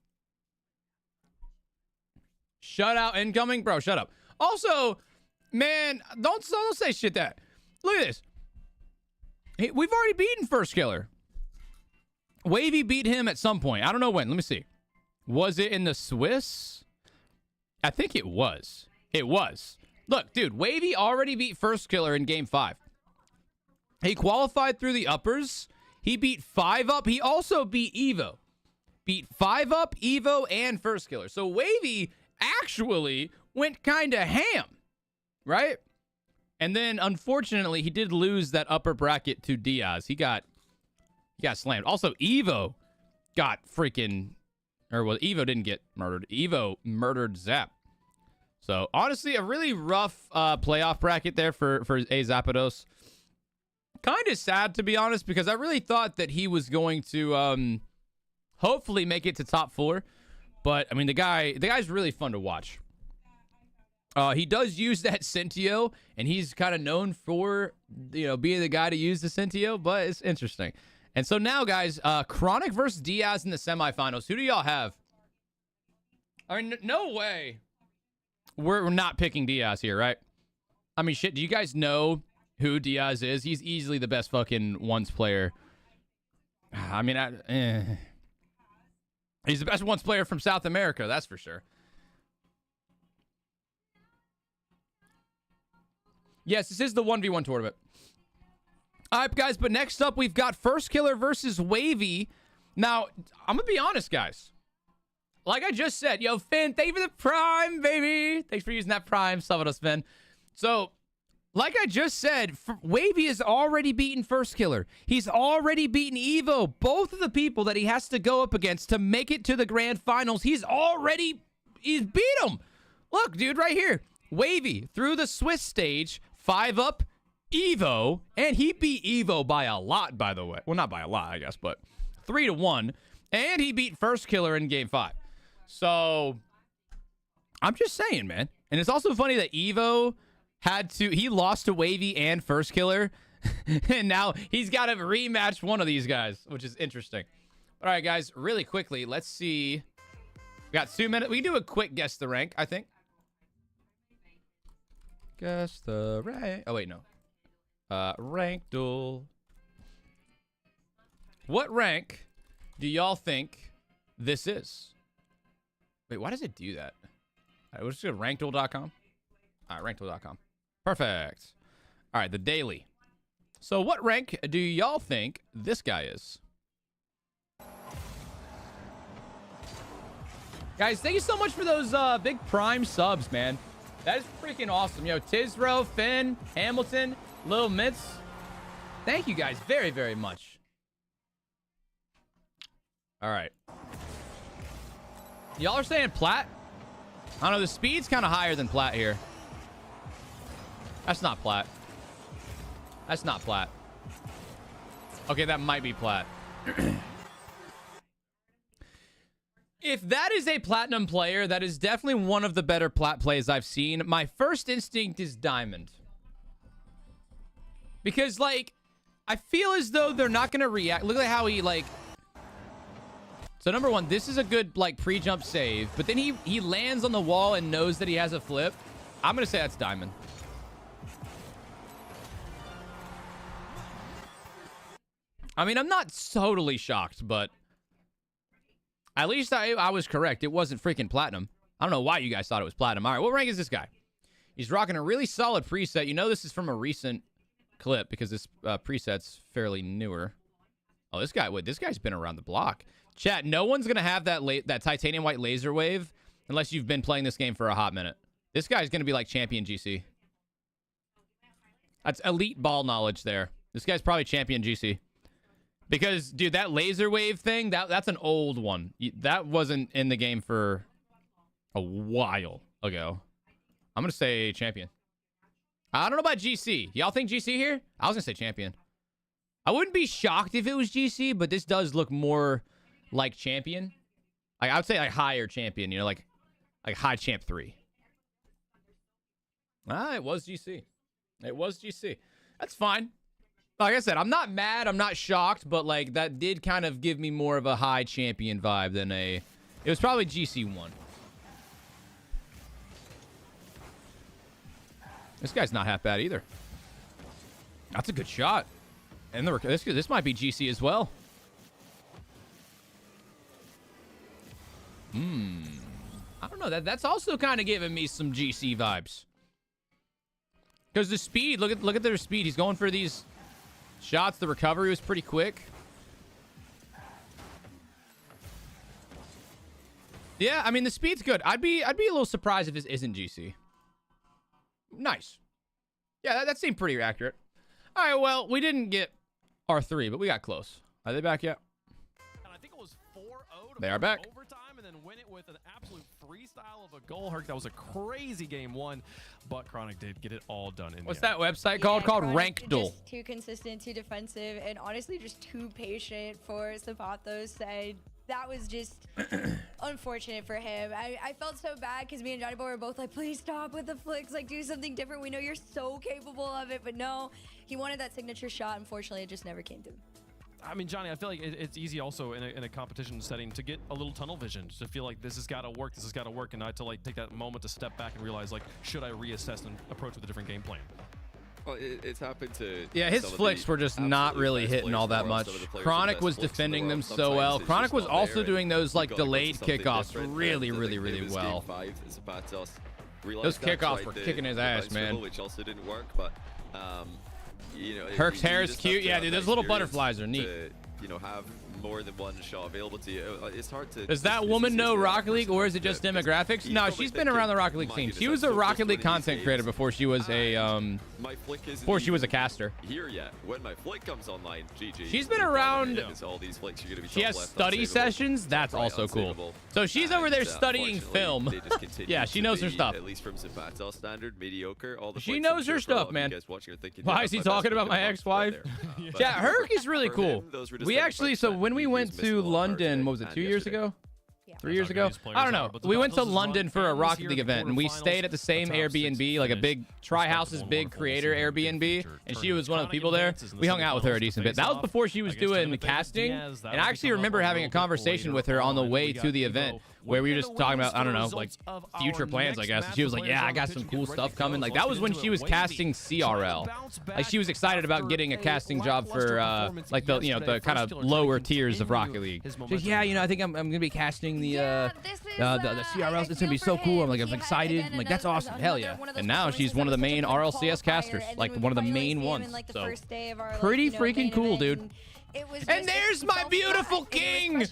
Speaker 1: Shut out incoming? Bro, shut up. Also, man, don't say shit that. Look at this. We've already beaten First Killer. Wavy beat him at some point. I don't know when. Let me see. Was it in the Swiss? I think it was. It was. Look, dude, Wavy already beat First Killer in Game 5. He qualified through the uppers. He beat 5-up. He also beat Evo. Beat 5-up, Evo, and First Killer. So Wavy actually went kind of ham, right? And then, unfortunately, he did lose that upper bracket to Diaz. He got slammed. Also, Evo got freaking... Or, well, Evo didn't get murdered. Evo murdered Zap. So, honestly, a really rough playoff bracket there for A Zapatos. Kind of sad, to be honest, because I really thought that he was going to hopefully make it to top 4. But, I mean, the guy's really fun to watch. He does use that Centio, and he's kind of known for, being the guy to use the Centio, but it's interesting. And so now, guys, Chronic versus Diaz in the semifinals. Who do y'all have? I mean, no way we're not picking Diaz here, right? I mean, shit, do you guys know who Diaz is? He's easily the best fucking ones player. I mean, he's the best ones player from South America, that's for sure. Yes, this is the 1v1 tournament. All right, guys, but next up, we've got First Killer versus Wavy. Now, I'm going to be honest, guys. Like I just said, yo, Finn, thank you for the prime, baby. Thanks for using that prime. Sup with us, Finn. So, like I just said, Wavy has already beaten First Killer. He's already beaten Evo. Both of the people that he has to go up against to make it to the grand finals, he's beat them. Look, dude, right here. Wavy, through the Swiss stage, 5-up, Evo, and he beat Evo by a lot, by the way. Well, not by a lot, I guess, but 3-1. And he beat First Killer in Game 5. So, I'm just saying, man. And it's also funny that Evo he lost to Wavy and First Killer. And now he's got to rematch one of these guys, which is interesting. All right, guys, really quickly, let's see. We got 2 minutes. We can do a quick guess the rank, I think. Guess the rank. Oh, wait, no. Rank duel. What rank do y'all think this is? Wait, why does it do that? All right, we'll just go to rankduel.com. All right, rankduel.com. Perfect. All right, the daily. So what rank do y'all think this guy is? Guys, thank you so much for those big prime subs, man. That is freaking awesome. Yo, Tizro, Finn, Hamilton, Lil Mitz. Thank you guys very, very much. All right. Y'all are saying Plat? I don't know. The speed's kind of higher than Plat here. That's not Plat. That's not Plat. Okay, that might be Plat. If that is a platinum player, that is definitely one of the better plat plays I've seen. My first instinct is diamond. Because, like, I feel as though they're not going to react. Look at how he, like... So, number one, this is a good, like, pre-jump save. But then he lands on the wall and knows that he has a flip. I'm going to say that's diamond. I mean, I'm not totally shocked, but... At least I was correct. It wasn't freaking platinum. I don't know why you guys thought it was platinum. All right, what rank is this guy? He's rocking a really solid preset. You know this is from a recent clip because this preset's fairly newer. Oh, this guy, wait, this guy's been around the block. Chat, no one's going to have that titanium white laser wave unless you've been playing this game for a hot minute. This guy's going to be like champion GC. That's elite ball knowledge there. This guy's probably champion GC. Because, dude, that laser wave thing, that's an old one. That wasn't in the game for a while ago. I'm going to say champion. I don't know about GC. Y'all think GC here? I was going to say champion. I wouldn't be shocked if it was GC, but this does look more like champion. Like, I would say like higher champion, you know, like high champ 3. It was GC. It was GC. That's fine. Like I said, I'm not mad. I'm not shocked, but like that did kind of give me more of a high champion vibe than a... It was probably GC1. This guy's not half bad either. That's a good shot. And this might be GC as well. I don't know. That's also kind of giving me some GC vibes. Because the speed, look at their speed. He's going for these shots. The recovery was pretty quick. Yeah, I mean the speed's good. I'd be a little surprised if this isn't GC. Nice. Yeah, that seemed pretty accurate. All right, well, we didn't get R3, but we got close. Are they back yet?
Speaker 2: And I think it was 4-0
Speaker 1: They are back.
Speaker 2: Overtime, and then win it with an absolute freestyle of a goal. Herc, that was a crazy game one, but Chronic did get it all done.
Speaker 1: What's that website called? Called
Speaker 6: Chronic,
Speaker 1: Rankduel.
Speaker 6: Just too consistent, too defensive, and honestly just too patient for Zapatos. That was just unfortunate for him. I felt so bad because me and Johnny Boy were both like, please stop with the flicks. Like, do something different. We know you're so capable of it. But no, he wanted that signature shot. Unfortunately, it just never came through.
Speaker 2: I mean, Johnny, I feel like it's easy also in a competition setting to get a little tunnel vision, to feel like this has got to work, and not to like take that moment to step back and realize, like, should I reassess and approach with a different game plan?
Speaker 5: Well, it's happened to...
Speaker 1: Yeah, his flicks were just not really hitting all that much. Chronic was defending them so well. Chronic was also doing those, like, delayed kickoffs really, really, really well. Those kickoffs were kicking his ass, man.
Speaker 5: Which also didn't work, but, you know...
Speaker 1: Herc's hair is cute. Yeah, dude, those little butterflies are neat.
Speaker 5: You know, have more than one shot available to you. It's hard to...
Speaker 1: Does that woman know Rocket League, or is it just demographics? No, she's been around the Rocket League scene. She was a Rocket League content creator before she was a caster.
Speaker 5: Here yet. When my flick comes online, GG.
Speaker 1: She's been around.
Speaker 5: All these flicks are gonna be
Speaker 1: she has study sessions. That's also cool. So she's over there studying film. Yeah, she knows her stuff.
Speaker 5: At least from Zapatos standard, mediocre. All the
Speaker 1: she knows her stuff, man. Why is he talking about my ex-wife? Yeah, Herc is really cool. We actually, so when we went to London, what was it, 2 years ago? 3 years ago? I don't know. We went to London for a Rocket League event, and we stayed at the same Airbnb, like a big Tri-House's big creator Airbnb, and she was one of the people there. We hung out with her a decent bit. That was before she was doing the casting, and I actually remember having a conversation with her on the way to the event, where we were just talking about, I don't know, like future plans, I guess. And she was like, yeah, I got some cool stuff coming. Like, that was when she was casting CRL. Like, she was excited about getting a casting job for, like, the, you know, the kind of lower tiers of Rocket League. She's like, yeah, you know, I think I'm going to be casting the CRL. It's going to be so cool. I'm like, I'm excited. I'm like, that's awesome. Hell yeah. And now she's one of the main RLCS casters. Like, one of the main ones. So, pretty freaking cool, dude. And there's my beautiful king!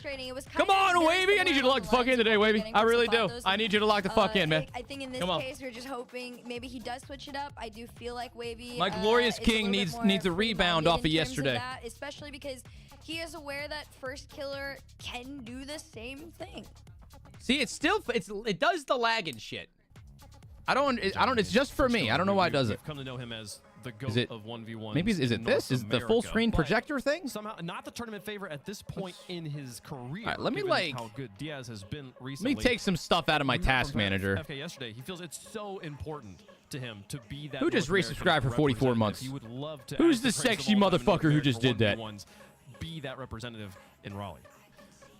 Speaker 1: Come on, Wavy! I need you to lock the fuck in today, Wavy. I really do. I need you to lock the fuck in, man.
Speaker 6: I think in this case, we're just hoping maybe he does switch it up. I do feel like Wavy...
Speaker 1: My glorious king needs a rebound off of yesterday.
Speaker 6: Especially because he is aware that first killer can do the same thing.
Speaker 1: See, it does the lag and shit. I don't, it's just for me. I don't know why it does it.
Speaker 2: Come to know him as the GOAT
Speaker 1: Is it
Speaker 2: of 1v1.
Speaker 1: maybe is it this? Is it the full screen projector thing?
Speaker 2: Somehow not the tournament favorite at this point in his career.
Speaker 1: All right, let me
Speaker 2: given
Speaker 1: like
Speaker 2: how good Diaz has been recently.
Speaker 1: Let me take some stuff out of my task manager.
Speaker 2: FK yesterday, he feels it's so important to him to be that.
Speaker 1: Who just
Speaker 2: North American
Speaker 1: resubscribed for 44
Speaker 2: representative.
Speaker 1: months?
Speaker 2: He would love to.
Speaker 1: Who's
Speaker 2: as
Speaker 1: the
Speaker 2: praise of
Speaker 1: sexy
Speaker 2: all time in North
Speaker 1: motherfucker who
Speaker 2: America
Speaker 1: just
Speaker 2: for
Speaker 1: did that?
Speaker 2: 1v1s, be that representative in Raleigh.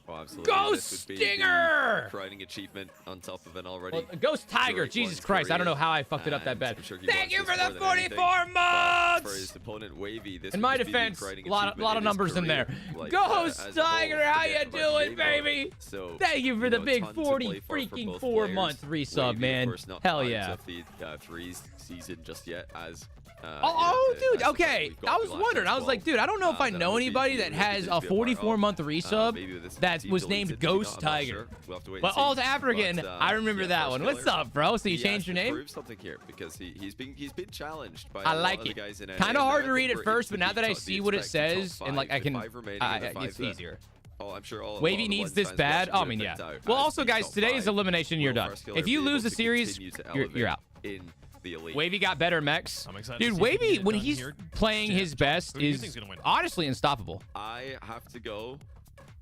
Speaker 5: Oh, absolutely.
Speaker 1: Ghost
Speaker 5: This would be
Speaker 1: Stinger!
Speaker 5: the Grinding achievement on top of an already.
Speaker 1: Well, Ghost Tiger,
Speaker 5: great
Speaker 1: Jesus
Speaker 5: one's
Speaker 1: Christ, I don't know
Speaker 5: career,
Speaker 1: how I fucked it up that
Speaker 5: and
Speaker 1: bad.
Speaker 5: I'm sure he
Speaker 1: Thank
Speaker 5: wants
Speaker 1: you
Speaker 5: this
Speaker 1: for the
Speaker 5: more than anything,
Speaker 1: 44
Speaker 5: but For his
Speaker 1: months!
Speaker 5: opponent, Wavy, this
Speaker 1: In
Speaker 5: would
Speaker 1: my
Speaker 5: just be the
Speaker 1: defense,
Speaker 5: grinding
Speaker 1: a lot
Speaker 5: achievement
Speaker 1: of
Speaker 5: in his
Speaker 1: numbers in there.
Speaker 5: career, like,
Speaker 1: Ghost
Speaker 5: as a whole,
Speaker 1: Tiger,
Speaker 5: to
Speaker 1: how
Speaker 5: get
Speaker 1: you
Speaker 5: from a
Speaker 1: doing,
Speaker 5: game mode.
Speaker 1: baby?
Speaker 5: So,
Speaker 1: Thank you for the
Speaker 5: know,
Speaker 1: big
Speaker 5: tons to
Speaker 1: 40
Speaker 5: play for
Speaker 1: freaking
Speaker 5: both
Speaker 1: 4
Speaker 5: players.
Speaker 1: month resub,
Speaker 5: Wavy, of
Speaker 1: man.
Speaker 5: course, not
Speaker 1: Hell
Speaker 5: part
Speaker 1: yeah.
Speaker 5: of the threes season just yet, as
Speaker 1: Dude,
Speaker 5: as
Speaker 1: okay.
Speaker 5: we've got
Speaker 1: I
Speaker 5: the
Speaker 1: was
Speaker 5: last
Speaker 1: wondering. I was like, dude, I don't know if I
Speaker 5: that
Speaker 1: know
Speaker 5: would be
Speaker 1: anybody that
Speaker 5: really
Speaker 1: has
Speaker 5: good
Speaker 1: a
Speaker 5: to be a part of.
Speaker 1: 44-month resub
Speaker 5: Maybe with this
Speaker 1: that
Speaker 5: team
Speaker 1: was
Speaker 5: deletes
Speaker 1: named
Speaker 5: it, maybe
Speaker 1: Ghost
Speaker 5: not, I'm not
Speaker 1: Tiger.
Speaker 5: sure. We'll have to wait
Speaker 1: But
Speaker 5: and see.
Speaker 1: Alt African,
Speaker 5: But,
Speaker 1: I remember
Speaker 5: yeah,
Speaker 1: that
Speaker 5: First
Speaker 1: one. What's
Speaker 5: Killer,
Speaker 1: up, bro? So you
Speaker 5: he
Speaker 1: changed
Speaker 5: has
Speaker 1: your
Speaker 5: to
Speaker 1: name?
Speaker 5: prove something here because he's been challenged by
Speaker 1: I
Speaker 5: a lot
Speaker 1: like
Speaker 5: of the
Speaker 1: it.
Speaker 5: guys in NA,
Speaker 1: Kind of
Speaker 5: and
Speaker 1: hard
Speaker 5: I
Speaker 1: to read
Speaker 5: think
Speaker 1: at
Speaker 5: we're
Speaker 1: first, but
Speaker 5: into
Speaker 1: now that I
Speaker 5: the
Speaker 1: see what it
Speaker 5: expected top
Speaker 1: says, and like
Speaker 5: five,
Speaker 1: I can,
Speaker 5: the five remaining are the five
Speaker 1: it's
Speaker 5: that-
Speaker 1: easier.
Speaker 5: Oh, I'm sure all.
Speaker 1: Wavy needs this bad. Oh, I mean, yeah. Well, also, guys, today's elimination. You're done. If you lose the series, you're out.
Speaker 5: In the elite.
Speaker 1: Wavy got better mechs.
Speaker 2: I'm excited
Speaker 1: Dude,
Speaker 2: to see if he can
Speaker 1: Wavy,
Speaker 2: get it
Speaker 1: when
Speaker 2: done
Speaker 1: he's
Speaker 2: here.
Speaker 1: playing
Speaker 2: Jet,
Speaker 1: his best,
Speaker 2: who do you
Speaker 1: is
Speaker 2: think's gonna win?
Speaker 1: honestly unstoppable.
Speaker 5: I have to go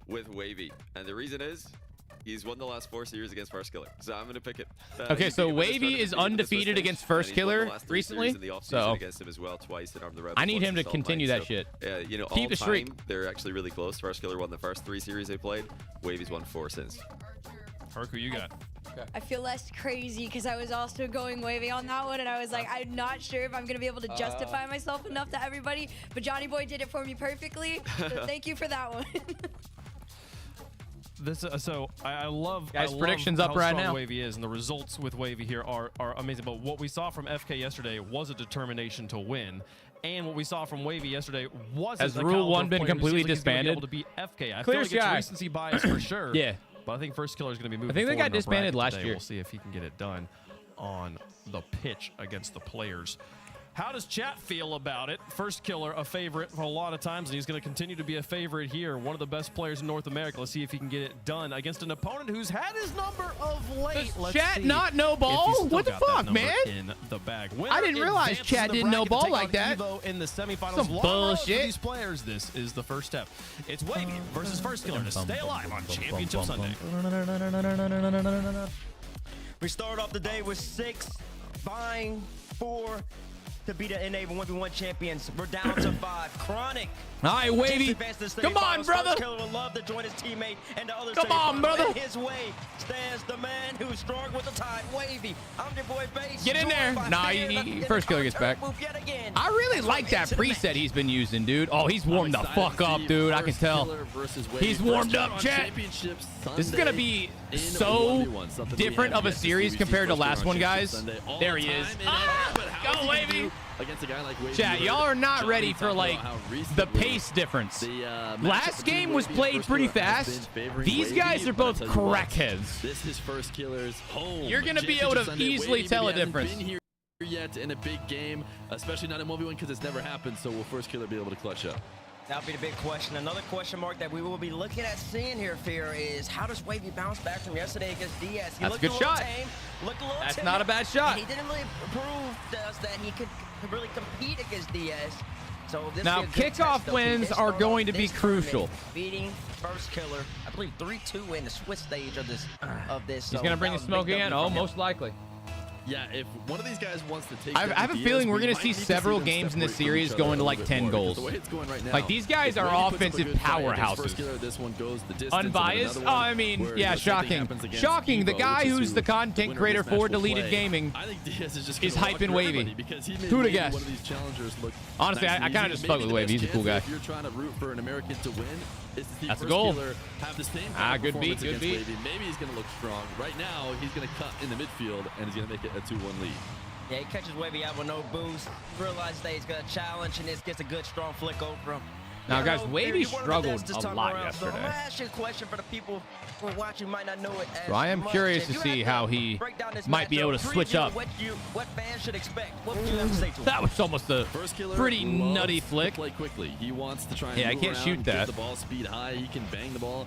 Speaker 5: with Wavy, and the reason is he's won the last 4 series against First Killer, so I'm gonna pick it.
Speaker 1: Okay,
Speaker 5: He's
Speaker 1: so
Speaker 5: been in this
Speaker 1: Wavy
Speaker 5: tournament
Speaker 1: is
Speaker 5: even at this
Speaker 1: undefeated
Speaker 5: stage,
Speaker 1: against
Speaker 5: and
Speaker 1: First
Speaker 5: he's won the
Speaker 1: Killer
Speaker 5: last 3
Speaker 1: recently,
Speaker 5: series in the offseason
Speaker 1: so
Speaker 5: against him as well, twice in Arm the Rebels.
Speaker 1: I need
Speaker 5: once
Speaker 1: him
Speaker 5: in
Speaker 1: to
Speaker 5: Salt
Speaker 1: continue
Speaker 5: Lake,
Speaker 1: that shit.
Speaker 5: You know,
Speaker 1: Keep
Speaker 5: all
Speaker 1: the streak.
Speaker 5: time, they're actually really close. First Killer won the first 3 series they played. Wavy's won 4 since.
Speaker 2: Harku, you got.
Speaker 6: I feel less crazy because I was also going Wavy on that one, and I was like, I'm not sure if I'm gonna be able to justify myself enough to everybody, but Johnny Boy did it for me perfectly, so thank you for that one.
Speaker 2: This so I love
Speaker 1: Guys,
Speaker 2: I love
Speaker 1: predictions
Speaker 2: how
Speaker 1: up right
Speaker 2: strong
Speaker 1: now.
Speaker 2: Wavy is, and the results with Wavy here are amazing. But what we saw from FK yesterday was a determination to win, and what we saw from Wavy yesterday was
Speaker 1: Has Rule 1 been completely disbanded?
Speaker 2: Able to beat FK. I
Speaker 1: Clear
Speaker 2: feel like
Speaker 1: sky.
Speaker 2: it's recency bias for sure.
Speaker 1: Yeah.
Speaker 2: But I think First Killer is going to be moving.
Speaker 1: I think they
Speaker 2: forward
Speaker 1: got
Speaker 2: in our
Speaker 1: disbanded
Speaker 2: bracket
Speaker 1: last
Speaker 2: today.
Speaker 1: year.
Speaker 2: We'll see if he can get it done on the pitch against the players. How does chat feel about it? First Killer, a favorite for a lot of times, and he's going to continue to be a favorite here. One of the best players in North America. Let's see if he can get it done against an opponent who's had his number of late.
Speaker 1: Does
Speaker 2: Let's
Speaker 1: chat
Speaker 2: see
Speaker 1: not know
Speaker 2: if
Speaker 1: ball?
Speaker 2: he's still
Speaker 1: What the
Speaker 2: got that
Speaker 1: fuck,
Speaker 2: number
Speaker 1: man?
Speaker 2: In the bag.
Speaker 1: I didn't realize
Speaker 2: Advances
Speaker 1: chat
Speaker 2: in the
Speaker 1: didn't know
Speaker 2: bracket to
Speaker 1: ball
Speaker 2: take
Speaker 1: like
Speaker 2: on
Speaker 1: that.
Speaker 2: Evo in the semifinals.
Speaker 1: Some
Speaker 2: Long road for
Speaker 1: bullshit.
Speaker 2: these players. This is the first step. It's Wavy versus First Killer to stay alive on Championship Sunday.
Speaker 3: We start off the day with 6, vying for to be the NA 1v1 champions. We're down to 5. Chronic.
Speaker 1: All right, Wavy. Come on, brother.
Speaker 3: First Killer would love to join his teammate and the other
Speaker 1: Come on,
Speaker 3: semifinal.
Speaker 1: brother.
Speaker 3: In his way stands the man who's strong with the tide, Wavy. I'm your boy Base.
Speaker 1: Get in there.
Speaker 3: joined by
Speaker 1: Nah,
Speaker 3: Fear,
Speaker 1: First Killer gets back.
Speaker 3: move yet again.
Speaker 1: I really
Speaker 3: Let's
Speaker 1: like
Speaker 3: go
Speaker 1: that
Speaker 3: into the
Speaker 1: preset
Speaker 3: match.
Speaker 1: he's been using, dude. Oh, he's warmed the fuck up, dude. I can tell. He's warmed up, chat. This is going to be so different of a series compared to last one, guys. There he is. Go, Wavy.
Speaker 4: Against a guy like Wavy,
Speaker 1: Chat, y'all are not ready for, like, the pace difference. Last game was played pretty fast. These guys are both crackheads.
Speaker 4: This is First Killer's home.
Speaker 1: You're going to be able to easily tell a difference.
Speaker 4: Been here yet in a big game, especially not in 1v1 because it's never happened. So will First Killer be able to clutch up?
Speaker 3: That'll be the big question. Another question mark that we will be looking at seeing here, Fear, is how does Wavy bounce back from yesterday against Diaz? He
Speaker 1: That's a
Speaker 3: looked
Speaker 1: good
Speaker 3: a little
Speaker 1: shot.
Speaker 3: tame, looked a little
Speaker 1: That's
Speaker 3: timid,
Speaker 1: not a bad shot.
Speaker 3: and he didn't really prove to us that he could really compete against Diaz. So this
Speaker 1: Now,
Speaker 3: will be a good
Speaker 1: kickoff
Speaker 3: test, though.
Speaker 1: wins
Speaker 3: He did
Speaker 1: are
Speaker 3: start
Speaker 1: going
Speaker 3: off
Speaker 1: to be
Speaker 3: this tournament
Speaker 1: crucial.
Speaker 3: Beating First Killer, I believe 3-2 in the Swiss stage of this.
Speaker 1: He's
Speaker 3: So
Speaker 1: going to bring
Speaker 3: that
Speaker 1: the
Speaker 3: was a
Speaker 1: smoke
Speaker 3: big
Speaker 1: again?
Speaker 3: W
Speaker 1: Oh,
Speaker 3: from him.
Speaker 1: most likely.
Speaker 4: Yeah, if one of these guys wants to take
Speaker 1: I have a feeling we're going to see several games in this series going to like 10 goals.
Speaker 4: The way it's going right now,
Speaker 1: Like, these guys
Speaker 4: if
Speaker 1: are
Speaker 4: Wavy puts up a
Speaker 1: offensive
Speaker 4: good fight against
Speaker 1: powerhouses.
Speaker 4: First Killer, this one goes the distance, and then
Speaker 1: Unbiased?
Speaker 4: another
Speaker 1: Oh,
Speaker 4: one
Speaker 1: I mean,
Speaker 4: where,
Speaker 1: yeah,
Speaker 4: you know, same thing
Speaker 1: shocking.
Speaker 4: happens against
Speaker 1: Shocking. The
Speaker 4: Evo,
Speaker 1: guy
Speaker 4: which is
Speaker 1: who's
Speaker 4: who
Speaker 1: the
Speaker 4: the
Speaker 1: content
Speaker 4: winner of
Speaker 1: creator
Speaker 4: this match
Speaker 1: for
Speaker 4: will
Speaker 1: Deleted
Speaker 4: play.
Speaker 1: Gaming
Speaker 4: I think Diaz is just
Speaker 1: is
Speaker 4: gonna rock
Speaker 1: hyping
Speaker 4: through
Speaker 1: Wavy.
Speaker 4: everybody because he made
Speaker 1: Who'da
Speaker 4: maybe
Speaker 1: guessed?
Speaker 4: one of these challengers look
Speaker 1: Honestly,
Speaker 4: nice
Speaker 1: I
Speaker 4: and
Speaker 1: kinda
Speaker 4: easy.
Speaker 1: just
Speaker 4: Maybe
Speaker 1: fuck with
Speaker 4: the
Speaker 1: Wavy.
Speaker 4: best
Speaker 1: He's a cool
Speaker 4: chance
Speaker 1: guy.
Speaker 4: If you're trying to root for an American to win, is to see
Speaker 1: That's a
Speaker 4: First
Speaker 1: goal.
Speaker 4: Killer have the same
Speaker 1: Ah,
Speaker 4: kind of
Speaker 1: good beat,
Speaker 4: performance
Speaker 1: good
Speaker 4: against
Speaker 1: beat.
Speaker 4: Wavy. Maybe he's going to look strong. Right now, he's going to cut in the midfield, and he's going to make it a 2-1 lead.
Speaker 3: Yeah, he catches Wavy out with no boost. Realizes that he's going to challenge, and this gets a good, strong flick over him.
Speaker 1: Now,
Speaker 3: Yeah,
Speaker 1: guys,
Speaker 3: no,
Speaker 1: Wavy
Speaker 3: he won the
Speaker 1: struggled
Speaker 3: dance this
Speaker 1: a
Speaker 3: time
Speaker 1: lot
Speaker 3: around. So I'm
Speaker 1: yesterday.
Speaker 3: gonna ask you a question for the people who are watching might not know it as
Speaker 1: So I am
Speaker 3: much.
Speaker 1: curious
Speaker 3: If
Speaker 1: to
Speaker 3: you
Speaker 1: see
Speaker 3: had
Speaker 1: how he
Speaker 3: break down this
Speaker 1: might be able to
Speaker 3: matchup,
Speaker 1: switch
Speaker 3: preview
Speaker 1: up.
Speaker 3: What fans should expect? What would you have to say to them?
Speaker 1: That was almost a
Speaker 4: First Killer
Speaker 1: pretty
Speaker 4: loves
Speaker 1: nutty
Speaker 4: to
Speaker 1: flick.
Speaker 4: play quickly. He wants to try and
Speaker 1: Yeah, I
Speaker 4: move
Speaker 1: can't
Speaker 4: around,
Speaker 1: shoot that.
Speaker 4: Get the ball speed high. He can bang the ball.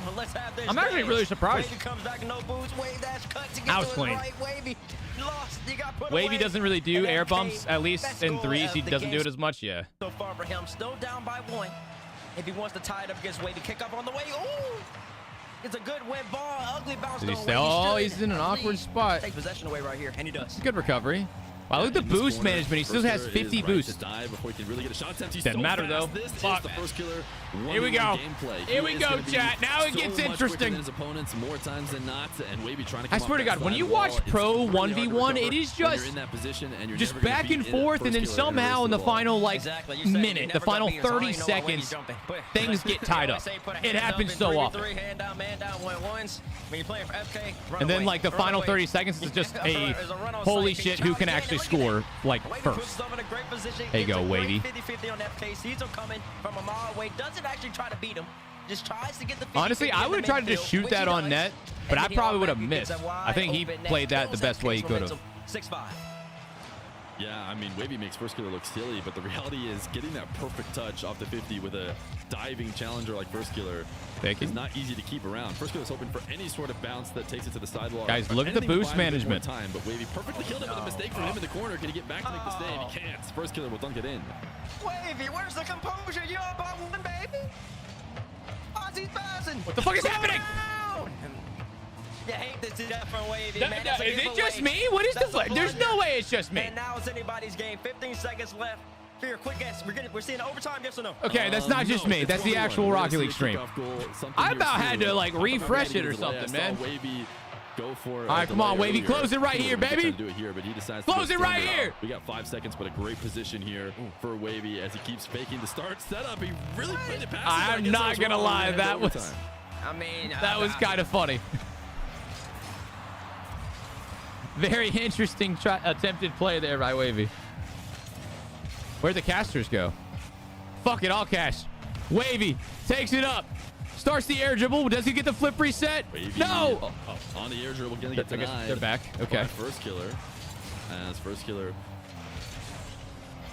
Speaker 3: Let's have this.
Speaker 1: I'm actually really surprised.
Speaker 3: Wavy comes back, no boots. Wave dash cut to get
Speaker 1: That was
Speaker 3: to his
Speaker 1: clean.
Speaker 3: right. Wavy lost. You got put
Speaker 1: Wavy
Speaker 3: away.
Speaker 1: doesn't really do
Speaker 3: And
Speaker 1: air
Speaker 3: FK,
Speaker 1: bumps, at least
Speaker 3: best
Speaker 1: in
Speaker 3: goal
Speaker 1: threes.
Speaker 3: of
Speaker 1: He
Speaker 3: the
Speaker 1: doesn't do
Speaker 3: game
Speaker 1: it as much, yeah.
Speaker 3: so far for him. Still down by 1. If he wants to tie it up against Wavy, kick up on the way. Ooh! It's a good win ball. Ugly bounce.
Speaker 1: Did he
Speaker 3: going
Speaker 1: stay?
Speaker 3: away.
Speaker 1: Oh,
Speaker 3: should
Speaker 1: he's in an awkward
Speaker 3: please
Speaker 1: spot.
Speaker 3: Take possession away right here, and he does.
Speaker 1: Good recovery. Wow, look at the boost management. He still has 50 boosts.
Speaker 4: Doesn't
Speaker 1: matter, though. Fuck. Here we go. Here we go, chat. Now it gets interesting.
Speaker 4: More times than not, and Wavy trying to
Speaker 1: I swear to God, when you watch Pro 1v1, it is just back and forth, and then somehow in the final, like, minute, the final 30 seconds, things get tied up. It happens so often. And then, like, the final 30 seconds is just a holy shit, who can actually score, like, first. There you go, Wavy. Honestly, I would have tried to just shoot that on net, but I probably would have missed. I think he played that the best way he could have.
Speaker 3: 6-5.
Speaker 4: Yeah, I mean, Wavy makes First Killer look silly, but the reality is getting that perfect touch off the 50 with a diving challenger like First Killer is not easy to keep around. First Killer's hoping for any sort of bounce that takes it to the sidewalk.
Speaker 1: Guys, look at the boost management.
Speaker 4: But Wavy perfectly killed it with a mistake from him in the corner. Can he get back to make the save? He can't. First Killer will dunk it in.
Speaker 3: Wavy, where's the composure? You're about one, baby. Ozzy's passing.
Speaker 1: What the fuck is happening?
Speaker 3: You hate this from Wavy, man.
Speaker 1: Is it just me? What is the fuck? There's no way it's just me.
Speaker 3: And now it's anybody's game. 15 seconds left. For your quick guess, we're seeing overtime, yes or no?
Speaker 1: Okay, that's not just me. That's the actual Rocket League stream. I about had to, like, refresh it or something, man.
Speaker 4: Go for it.
Speaker 1: All right, come on, Wavy. Close it right here, baby. Close it right here.
Speaker 4: We got 5 seconds, but a great position here for Wavy as he keeps faking the start setup. He really played it past.
Speaker 1: I'm not going to lie. That was kind of funny. Very interesting attempted play there by Wavy. Where'd the casters go? Fuck it, I'll cast. Wavy takes it up. Starts the air dribble. Does he get the flip reset?
Speaker 4: Wavy,
Speaker 1: no!
Speaker 4: On the air dribble, gonna get denied.
Speaker 1: They're back. Okay.
Speaker 4: First Killer. As First Killer.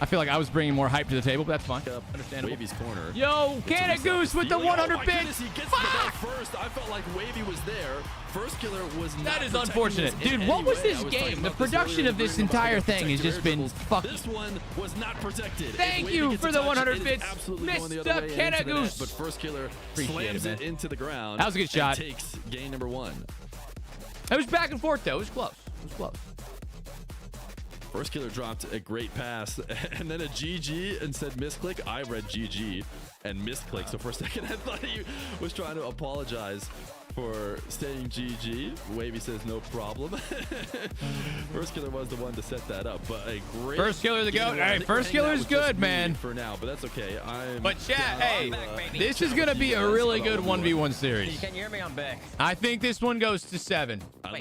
Speaker 1: I feel like I was bringing more hype to the table, but that's fine. Understandable.
Speaker 4: Wavy's corner.
Speaker 1: Yo, Canada Goose with the 100 bits.
Speaker 4: He gets the ball first. I felt like Wavy was there. First Killer was not.
Speaker 1: That is unfortunate. Dude, what was this game? The production of this entire thing has just been fucking.
Speaker 4: This one was not protected.
Speaker 1: Thank you for the 100 bits, Mr. Canada Goose.
Speaker 4: But First Killer slams it into the ground.
Speaker 1: That was a good shot.
Speaker 4: Takes game number 1.
Speaker 1: It was back and forth, though. It was close. It was close.
Speaker 4: First Killer dropped a great pass and then a GG and said misclick. I read GG and misclick. So for a second, I thought he was trying to apologize for saying GG. Wavy says no problem. First Killer was the one to set that up, but a great
Speaker 1: First Killer the GOAT. Hey, First Killer's good, man.
Speaker 4: For now, but that's okay.
Speaker 1: But chat, hey, this is gonna be a really good 1v1 series.
Speaker 3: Can you hear me? I'm back.
Speaker 1: I think this one goes to 7.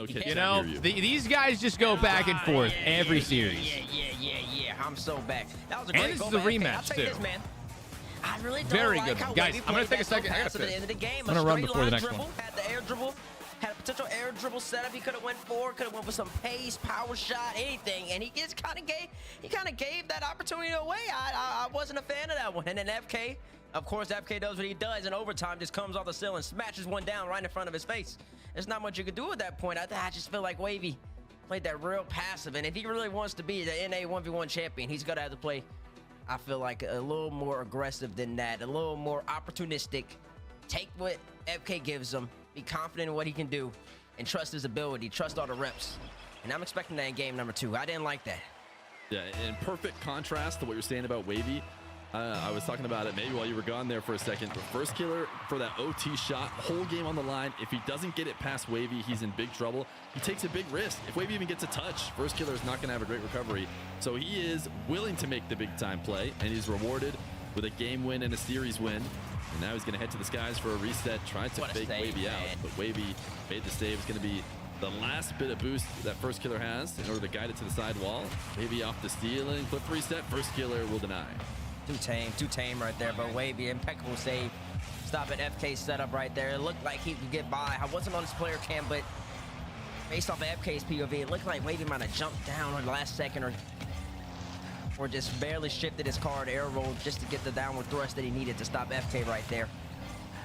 Speaker 1: You know, these guys just go back and forth every series.
Speaker 3: Yeah. I'm so back. That was a great
Speaker 1: and this
Speaker 3: goal
Speaker 1: is a
Speaker 3: by FK.
Speaker 1: rematch
Speaker 3: I'll tell
Speaker 1: too.
Speaker 3: you this, man. I really don't
Speaker 1: Very
Speaker 3: like
Speaker 1: good
Speaker 3: how
Speaker 1: guys.
Speaker 3: Wavy
Speaker 1: I'm gonna
Speaker 3: played
Speaker 1: take a
Speaker 3: that
Speaker 1: second. I gotta
Speaker 3: pass at the end of the game.
Speaker 1: I'm gonna run before the next
Speaker 3: dribble,
Speaker 1: one.
Speaker 3: Had the air dribble. Had a potential air dribble setup. He could have went forward. Could have went with some pace, power shot, anything. And he just kind of gave that opportunity away. I wasn't a fan of that one. And then FK, of course, FK does what he does. And overtime just comes off the ceiling, smashes one down right in front of his face. There's not much you could do at that point. I just feel like Wavy played that real passive. And if he really wants to be the NA 1v1 champion, he's gonna have to play, I feel like, a little more aggressive than that, a little more opportunistic. Take what FK gives him, be confident in what he can do, and trust his ability, trust all the reps. And I'm expecting that in game number 2. I didn't like that.
Speaker 4: Yeah, in perfect contrast to what you're saying about Wavy. I was talking about it maybe while you were gone there for a second. But First Killer for that OT shot, whole game on the line. If he doesn't get it past Wavy, he's in big trouble. He takes a big risk. If Wavy even gets a touch, First Killer is not going to have a great recovery. So he is willing to make the big time play, and he's rewarded with a game win and a series win. And now he's going to head to the skies for a reset, trying to fake Wavy out. But Wavy made the save. It's going to be the last bit of boost that First Killer has in order to guide it to the side wall. Wavy off the stealing, clip reset. First Killer will deny.
Speaker 3: Too tame right there, but Wavy, impeccable save. Stop at FK's setup right there. It looked like he could get by. I wasn't on his player cam, but based off of FK's POV, it looked like Wavy might have jumped down on the last second or just barely shifted his card, air rolled just to get the downward thrust that he needed to stop FK right there.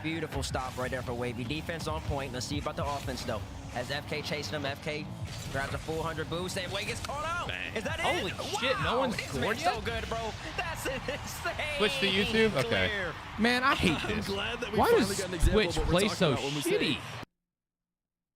Speaker 3: Beautiful stop right there for Wavy. Defense on point. Let's see about the offense, though. As FK chasing him, FK grabs a 400 boost, and Wade gets caught out.
Speaker 4: Bang.
Speaker 3: Is that
Speaker 1: Holy
Speaker 3: it?
Speaker 1: shit, no one's scored yet?
Speaker 3: So good, bro. That's insane.
Speaker 1: Switch to YouTube? Okay. Man, I hate this. Why does Twitch play so shitty?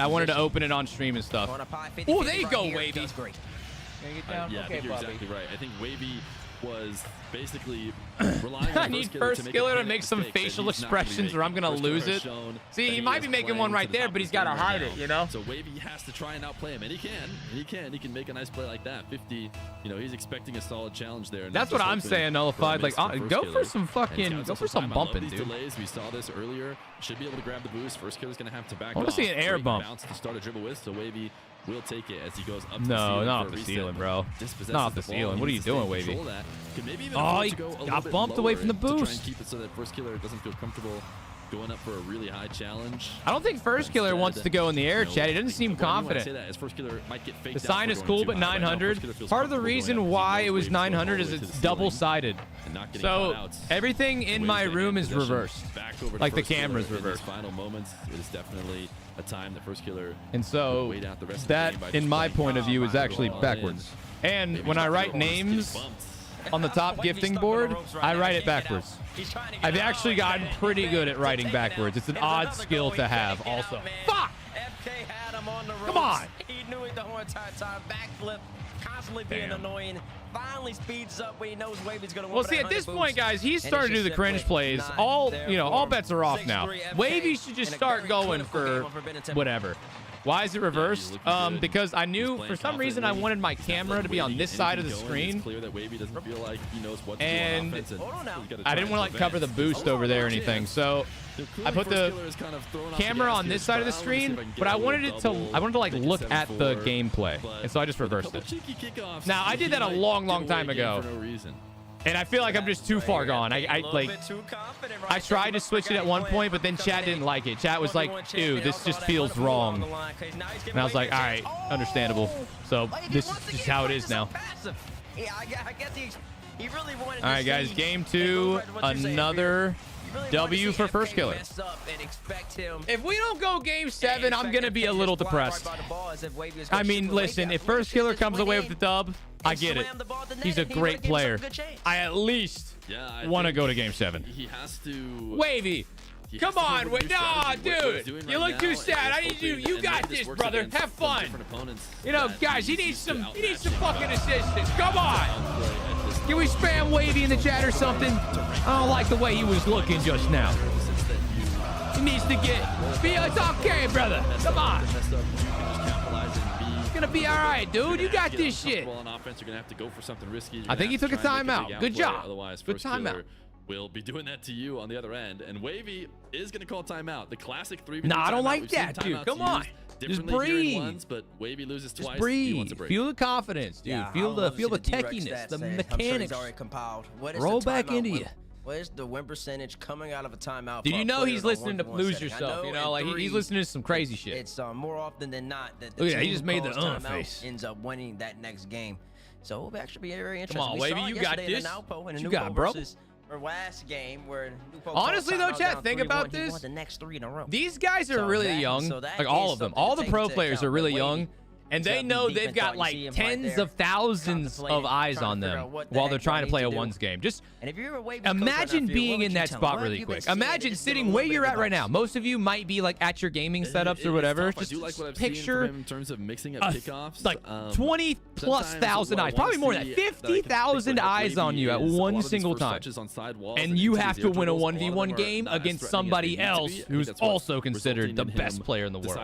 Speaker 1: I wanted to open it on stream and stuff.
Speaker 3: On a pie, 50,
Speaker 1: Oh, there you
Speaker 3: 50
Speaker 1: go,
Speaker 3: right here.
Speaker 1: Wavy.
Speaker 3: Does great.
Speaker 1: Can you get down?
Speaker 4: Yeah, I
Speaker 1: Okay,
Speaker 4: think you're
Speaker 1: Bobby.
Speaker 4: exactly right. I think Wavy was basically relying
Speaker 1: I
Speaker 4: on
Speaker 1: need
Speaker 4: First
Speaker 1: First
Speaker 4: Killer
Speaker 1: Killer to make some
Speaker 4: mistakes that
Speaker 1: facial
Speaker 4: he's not gonna be
Speaker 1: expressions or I'm
Speaker 4: making.
Speaker 1: gonna
Speaker 4: First Killer
Speaker 1: lose
Speaker 4: has
Speaker 1: it.
Speaker 4: shown
Speaker 1: See,
Speaker 4: that
Speaker 1: he might
Speaker 4: is
Speaker 1: be making
Speaker 4: playing
Speaker 1: one
Speaker 4: to
Speaker 1: right
Speaker 4: the
Speaker 1: there,
Speaker 4: top
Speaker 1: but
Speaker 4: of
Speaker 1: he's
Speaker 4: his
Speaker 1: got to
Speaker 4: game right
Speaker 1: hide
Speaker 4: now.
Speaker 1: it, you know?
Speaker 4: So Wavy has to try and outplay him, and he can. He can make a nice play like that. 50, you know, he's expecting a solid challenge there. And
Speaker 1: That's what I'm saying, Nullified. Like, go for some fucking, go for some bumping, dude.
Speaker 4: Delays. We saw this earlier. Should be able to grab the boost. First Killer's going to have to back off.
Speaker 1: I want to see an air
Speaker 4: Great
Speaker 1: bump.
Speaker 4: bounce to start a dribble with, so Wavy will take it as he goes up to the
Speaker 1: No,
Speaker 4: ceiling
Speaker 1: not
Speaker 4: for
Speaker 1: off
Speaker 4: a
Speaker 1: the
Speaker 4: reset,
Speaker 1: ceiling,
Speaker 4: but
Speaker 1: bro.
Speaker 4: dispossesses
Speaker 1: Not off the
Speaker 4: ball.
Speaker 1: ceiling.
Speaker 4: He
Speaker 1: What are you
Speaker 4: needs to
Speaker 1: doing,
Speaker 4: stay in
Speaker 1: Wavy?
Speaker 4: control of that. Could maybe even
Speaker 1: Oh,
Speaker 4: afford
Speaker 1: he
Speaker 4: to go a
Speaker 1: got
Speaker 4: little bit
Speaker 1: bumped away
Speaker 4: lower
Speaker 1: from the
Speaker 4: to try and
Speaker 1: boost.
Speaker 4: keep it so that First Killer doesn't feel comfortable going up for a really high challenge.
Speaker 1: I don't think First Killer wants to go in the air, Chad. He doesn't seem confident. The sign is cool, but 900. Part of the reason why it was 900 is it's double-sided. So everything in my room is reversed. Like the camera's reversed.
Speaker 4: Final moments, it is definitely a time that First Killer
Speaker 1: And so that, in my point of view, is actually backwards. And when I write names on the top gifting board, I write it backwards. I've actually gotten pretty good at writing backwards. It's an odd skill to have also. Fuck! Come on!
Speaker 3: He knew it the whole entire time. Backflip, constantly being annoying. Finally speeds up when he knows Wavy's gonna win.
Speaker 1: Well, see, at this point, guys, he's starting to do the cringe plays. All bets are off now. Wavy should just start going for whatever. Why is it reversed? Because I knew for some reason I wanted my camera to be on this side of the screen, and I didn't want to like cover the boost over there or anything. So I put the camera on this side of the screen, but I wanted to like look at the gameplay, and so I just reversed it. Now I did that a long time ago, and I feel like I'm just too far gone. I tried to switch it at one point, but then chat didn't like it. Chat was like, "Ew, this just feels wrong," and I was like, "All right, understandable." So this is just how it is now. All right, guys, game 2, another W for First Killer. If we don't go game 7, I'm going to be a little depressed. I mean, listen, if First Killer comes away with the dub, I get it. He's a great player. I at least want to go to game 7.
Speaker 4: He has to.
Speaker 1: Wavy. Come on, wait, nah, dude. You look too sad. I need you. You got this, brother. Have fun. You know, guys, he needs some fucking assistance. Come on. Can we spam Wavy in the chat or something? I don't like the way he was looking just now. He needs to it's okay, brother. Come on. It's gonna be all right, dude. You got this shit. I think he took a timeout. Good job. Good timeout.
Speaker 4: Will be doing that to you on the other end, and Wavy is going to call timeout. The classic 3v3
Speaker 1: Nah, I don't
Speaker 4: timeout.
Speaker 1: like
Speaker 4: We've seen
Speaker 1: that, dude.
Speaker 4: timeouts
Speaker 1: Come on.
Speaker 4: used
Speaker 1: Just
Speaker 4: differently here
Speaker 1: breathe.
Speaker 4: once, but Wavy loses
Speaker 1: Just
Speaker 4: twice. He
Speaker 1: breathe.
Speaker 4: wants a break.
Speaker 1: Feel the confidence, dude. Feel the techiness, the mechanics. Roll back into you.
Speaker 3: What is the win percentage coming out of a timeout?
Speaker 1: Did you know he's listening to Lose Yourself? You know, like he's listening to some crazy shit.
Speaker 3: It's more often than not that the
Speaker 1: Look at that, he
Speaker 3: team
Speaker 1: just made the
Speaker 3: who calls timeout
Speaker 1: face.
Speaker 3: ends up winning that next game. So it'll actually be very interesting.
Speaker 1: Come on,
Speaker 3: We
Speaker 1: Wavy,
Speaker 3: saw
Speaker 1: you
Speaker 3: it
Speaker 1: got
Speaker 3: yesterday in
Speaker 1: this.
Speaker 3: the Naupo and
Speaker 1: What you
Speaker 3: Nupo
Speaker 1: got, bro?
Speaker 3: versus our last game where Nupo
Speaker 1: Honestly,
Speaker 3: called
Speaker 1: though,
Speaker 3: timeout
Speaker 1: chat,
Speaker 3: down
Speaker 1: think
Speaker 3: 3-1.
Speaker 1: about
Speaker 3: He
Speaker 1: this.
Speaker 3: won the next 3 in a row.
Speaker 1: These guys are
Speaker 3: So
Speaker 1: really
Speaker 3: that-
Speaker 1: young,
Speaker 3: so that
Speaker 1: like all
Speaker 3: is
Speaker 1: of them.
Speaker 3: something
Speaker 1: All
Speaker 3: to
Speaker 1: the
Speaker 3: take
Speaker 1: pro
Speaker 3: into
Speaker 1: players
Speaker 3: account.
Speaker 1: are really
Speaker 3: Wavy
Speaker 1: young, and they
Speaker 3: up
Speaker 1: know
Speaker 3: deep
Speaker 1: they've
Speaker 3: and
Speaker 1: got
Speaker 3: thought you
Speaker 1: like
Speaker 3: see him right
Speaker 1: tens
Speaker 3: there,
Speaker 1: of thousands of
Speaker 3: contemplating,
Speaker 1: eyes
Speaker 3: trying to
Speaker 1: on
Speaker 3: figure
Speaker 1: them
Speaker 3: out what the
Speaker 1: while
Speaker 3: heck
Speaker 1: they're
Speaker 3: do I
Speaker 1: trying to
Speaker 3: need
Speaker 1: play
Speaker 3: to
Speaker 1: a
Speaker 3: do.
Speaker 1: ones game. Just
Speaker 3: And if you're a Wavy coach right now,
Speaker 1: imagine
Speaker 3: Phil,
Speaker 1: being
Speaker 3: what
Speaker 1: in
Speaker 3: would
Speaker 1: that
Speaker 3: you tell him?
Speaker 1: spot
Speaker 3: What
Speaker 1: really
Speaker 3: have you
Speaker 1: quick.
Speaker 3: been seeing?
Speaker 1: Imagine
Speaker 3: It's been a
Speaker 1: sitting
Speaker 3: little
Speaker 1: where
Speaker 3: bit
Speaker 1: you're
Speaker 3: of
Speaker 1: at right now.
Speaker 3: box.
Speaker 1: Most of you might be like at your gaming setups or whatever.
Speaker 4: I do like
Speaker 1: Just
Speaker 4: what I've seen
Speaker 1: picture
Speaker 4: from him in terms of mixing up kickoffs.
Speaker 1: like 20 plus thousand eyes, probably more than that, 50,000 eyes on you at one single time. And you have to win a 1v1 game against somebody else who's also considered the best player in the world.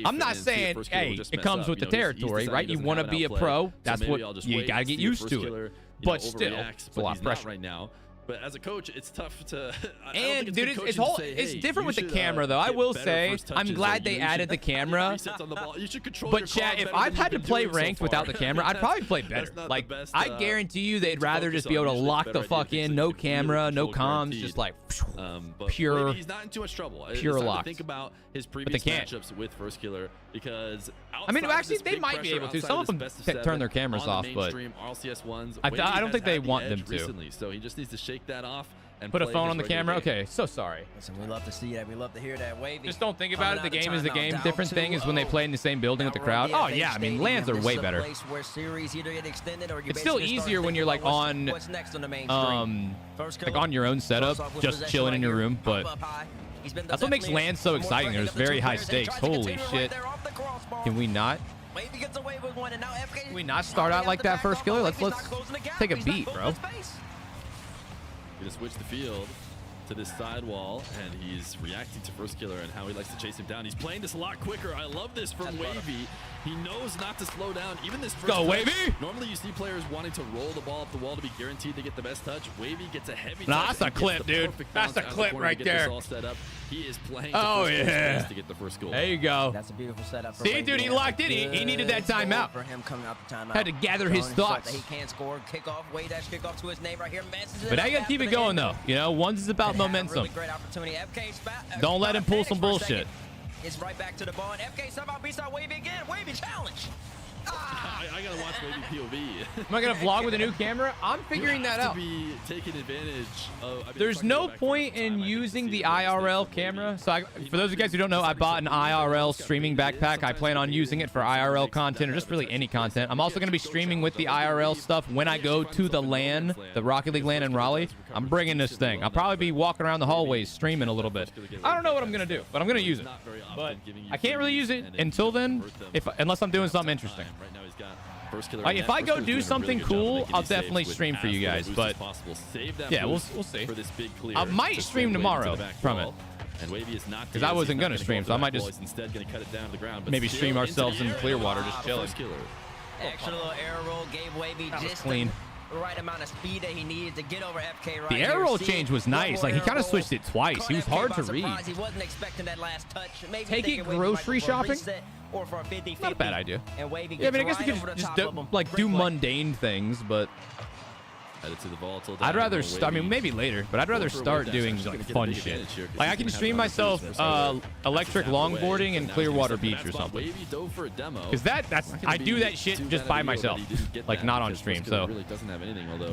Speaker 1: I'm not saying, hey, it comes with the territory, right? You want to be a pro. That's what you got to get used to it. But still, it's a lot of pressure
Speaker 4: right now. But as a coach, it's tough to.
Speaker 1: And dude, it's different with the camera though. I will say, I'm glad they added the camera. But chat, if I've had to play ranked without the camera, I'd probably play better. Like, I guarantee you, they'd rather just be able to lock the fuck in, no camera, no comms, just like pure.
Speaker 4: He's not in too much trouble.
Speaker 1: Pure locked.
Speaker 4: Think about his previous matchups with First Killer because.
Speaker 1: I mean, actually, they might be able to. Some of them turn their cameras off, but I don't think they want them to.
Speaker 4: So he just needs to shake that off and
Speaker 1: put a phone on the camera. Okay, so sorry.
Speaker 3: Listen, we love to see that. We love to hear that. Wavy.
Speaker 1: Just don't think about it. The game is the game.
Speaker 3: Down
Speaker 1: Different thing is when they play in the same building with the crowd. Oh yeah, I mean, lands are way better. It's still easier when you're like on, like on your own setup, just chilling in your room. But that's what makes lands so exciting. There's very high stakes. Holy shit! Can we not?
Speaker 3: Wavy gets away with one, and now FK.
Speaker 1: Can we not start out like that first killer? Let's take a beat, bro.
Speaker 4: Gonna switch the field to this side wall, and he's reacting to first killer and how he likes to chase him down. He's playing this a lot quicker. I love this from Wavy. He knows not to slow down. Even this first
Speaker 1: go Wavy.
Speaker 4: Normally you see players wanting to roll the ball up the wall to be guaranteed to get the best touch. Wavy gets a heavy
Speaker 1: Nah,
Speaker 4: touch.
Speaker 1: that's a clip, dude. That's a clip right there.
Speaker 4: All set up. He is playing
Speaker 1: oh yeah
Speaker 4: to get the first goal.
Speaker 1: There you go.
Speaker 3: That's a beautiful setup.
Speaker 1: See, dude, he locked in. He needed that timeout.
Speaker 3: For him coming out the timeout.
Speaker 1: Had to gather his thoughts.
Speaker 3: He can't score. Kickoff, way dash kickoff to his name right here.
Speaker 1: But I gotta keep it going though. You know, one's is about momentum.
Speaker 3: Really great opportunity. FK
Speaker 1: Don't let him pull some bullshit.
Speaker 3: It's right back to the ball. And FK somehow beats out Wavy again. Wavy challenge.
Speaker 4: I gotta watch Wavy POV.
Speaker 1: Am I gonna vlog with a new camera? I'm figuring that out.
Speaker 4: To be taking advantage of,
Speaker 1: There's no point in using the IRL camera. So for those of you guys who don't know, I bought an IRL streaming backpack. I plan on using it for IRL content or just really any content. I'm also gonna be streaming with the IRL stuff when I go to the LAN, the Rocket League LAN in Raleigh. I'm bringing this thing. I'll probably be walking around the hallways streaming a little bit. I don't know what I'm gonna do, but I'm gonna use it. But I can't really use it until then, unless I'm doing something interesting.
Speaker 4: Right now he's got first killer.
Speaker 1: Like, if I go do something cool, I'll definitely stream for you guys. But yeah, we'll see. I might stream tomorrow from it. Because I wasn't gonna stream, so I might just maybe stream ourselves in Clearwater, just chilling.
Speaker 3: Extra little air roll gave Wavy just
Speaker 1: clean.
Speaker 3: the right amount of speed that he needed to get over FK right
Speaker 1: The air roll change was nice. Like, he kind of switched it twice. He was hard to read.
Speaker 3: He wasn't expecting that last touch. Maybe
Speaker 1: Take it grocery shopping?
Speaker 3: Or for a 50-50.
Speaker 1: Not a bad idea.
Speaker 3: And Wavy
Speaker 1: Yeah, I mean, I
Speaker 3: gets
Speaker 1: guess you
Speaker 3: right
Speaker 1: could
Speaker 3: over the
Speaker 1: just
Speaker 3: top of him.
Speaker 1: like do mundane things, but
Speaker 4: Headed to the volatile
Speaker 1: I'd rather
Speaker 4: diagonal.
Speaker 1: start. I mean, maybe later, but I'd rather start doing like fun shit. Like, I can stream myself electric longboarding in Clearwater Beach or something. Because that's I do that shit just by myself, like not on stream. So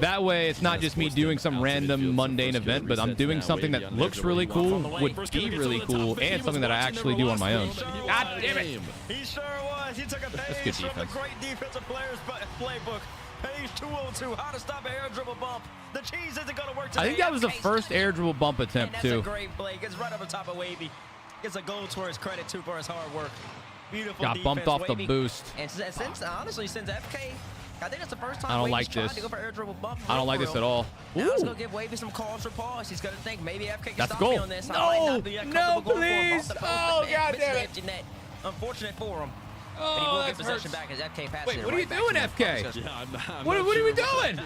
Speaker 1: that way, it's not just me doing some random mundane event, but I'm doing something that looks really cool, would be really cool, and something that I actually do on my own. God damn it!
Speaker 3: He sure was. He took a
Speaker 1: That's good
Speaker 3: page from the
Speaker 1: defense.
Speaker 3: great defensive players playbook. Page 202, how to stop an air dribble bump. The cheese isn't going to work today.
Speaker 1: I think that was the first air dribble bump
Speaker 3: And
Speaker 1: attempt
Speaker 3: that's a
Speaker 1: too.
Speaker 3: great play. Gets right over top of Wavy. Gets a goal for his credit too for his hard work. Beautiful
Speaker 1: Got bumped
Speaker 3: defense,
Speaker 1: off the
Speaker 3: Wavy.
Speaker 1: boost.
Speaker 3: And since honestly, since FK, I think that's the first time
Speaker 1: I don't
Speaker 3: Wavy's
Speaker 1: like
Speaker 3: tried
Speaker 1: this.
Speaker 3: to go for air dribble bump.
Speaker 1: I don't like this at all.
Speaker 3: Now it's
Speaker 1: Ooh.
Speaker 3: going to give Wavy some cause for pause. He's going to think maybe FK can
Speaker 1: That's a
Speaker 3: stop me
Speaker 1: goal.
Speaker 3: on this. I
Speaker 1: No,
Speaker 3: might not be
Speaker 1: no,
Speaker 3: comfortable going for him.
Speaker 1: please.
Speaker 3: Off the post,
Speaker 1: Oh,
Speaker 3: but man,
Speaker 1: God
Speaker 3: misses
Speaker 1: damn
Speaker 3: the
Speaker 1: it.
Speaker 3: empty net. Unfortunate for him. But he
Speaker 1: Oh,
Speaker 3: will
Speaker 1: that
Speaker 3: get possession
Speaker 1: hurts.
Speaker 3: back as FK passes
Speaker 1: Wait,
Speaker 3: it
Speaker 1: what are you
Speaker 3: right back
Speaker 1: doing,
Speaker 3: to him.
Speaker 1: FK?
Speaker 4: Yeah, I'm
Speaker 1: What
Speaker 4: not
Speaker 1: are we
Speaker 4: sure
Speaker 1: doing?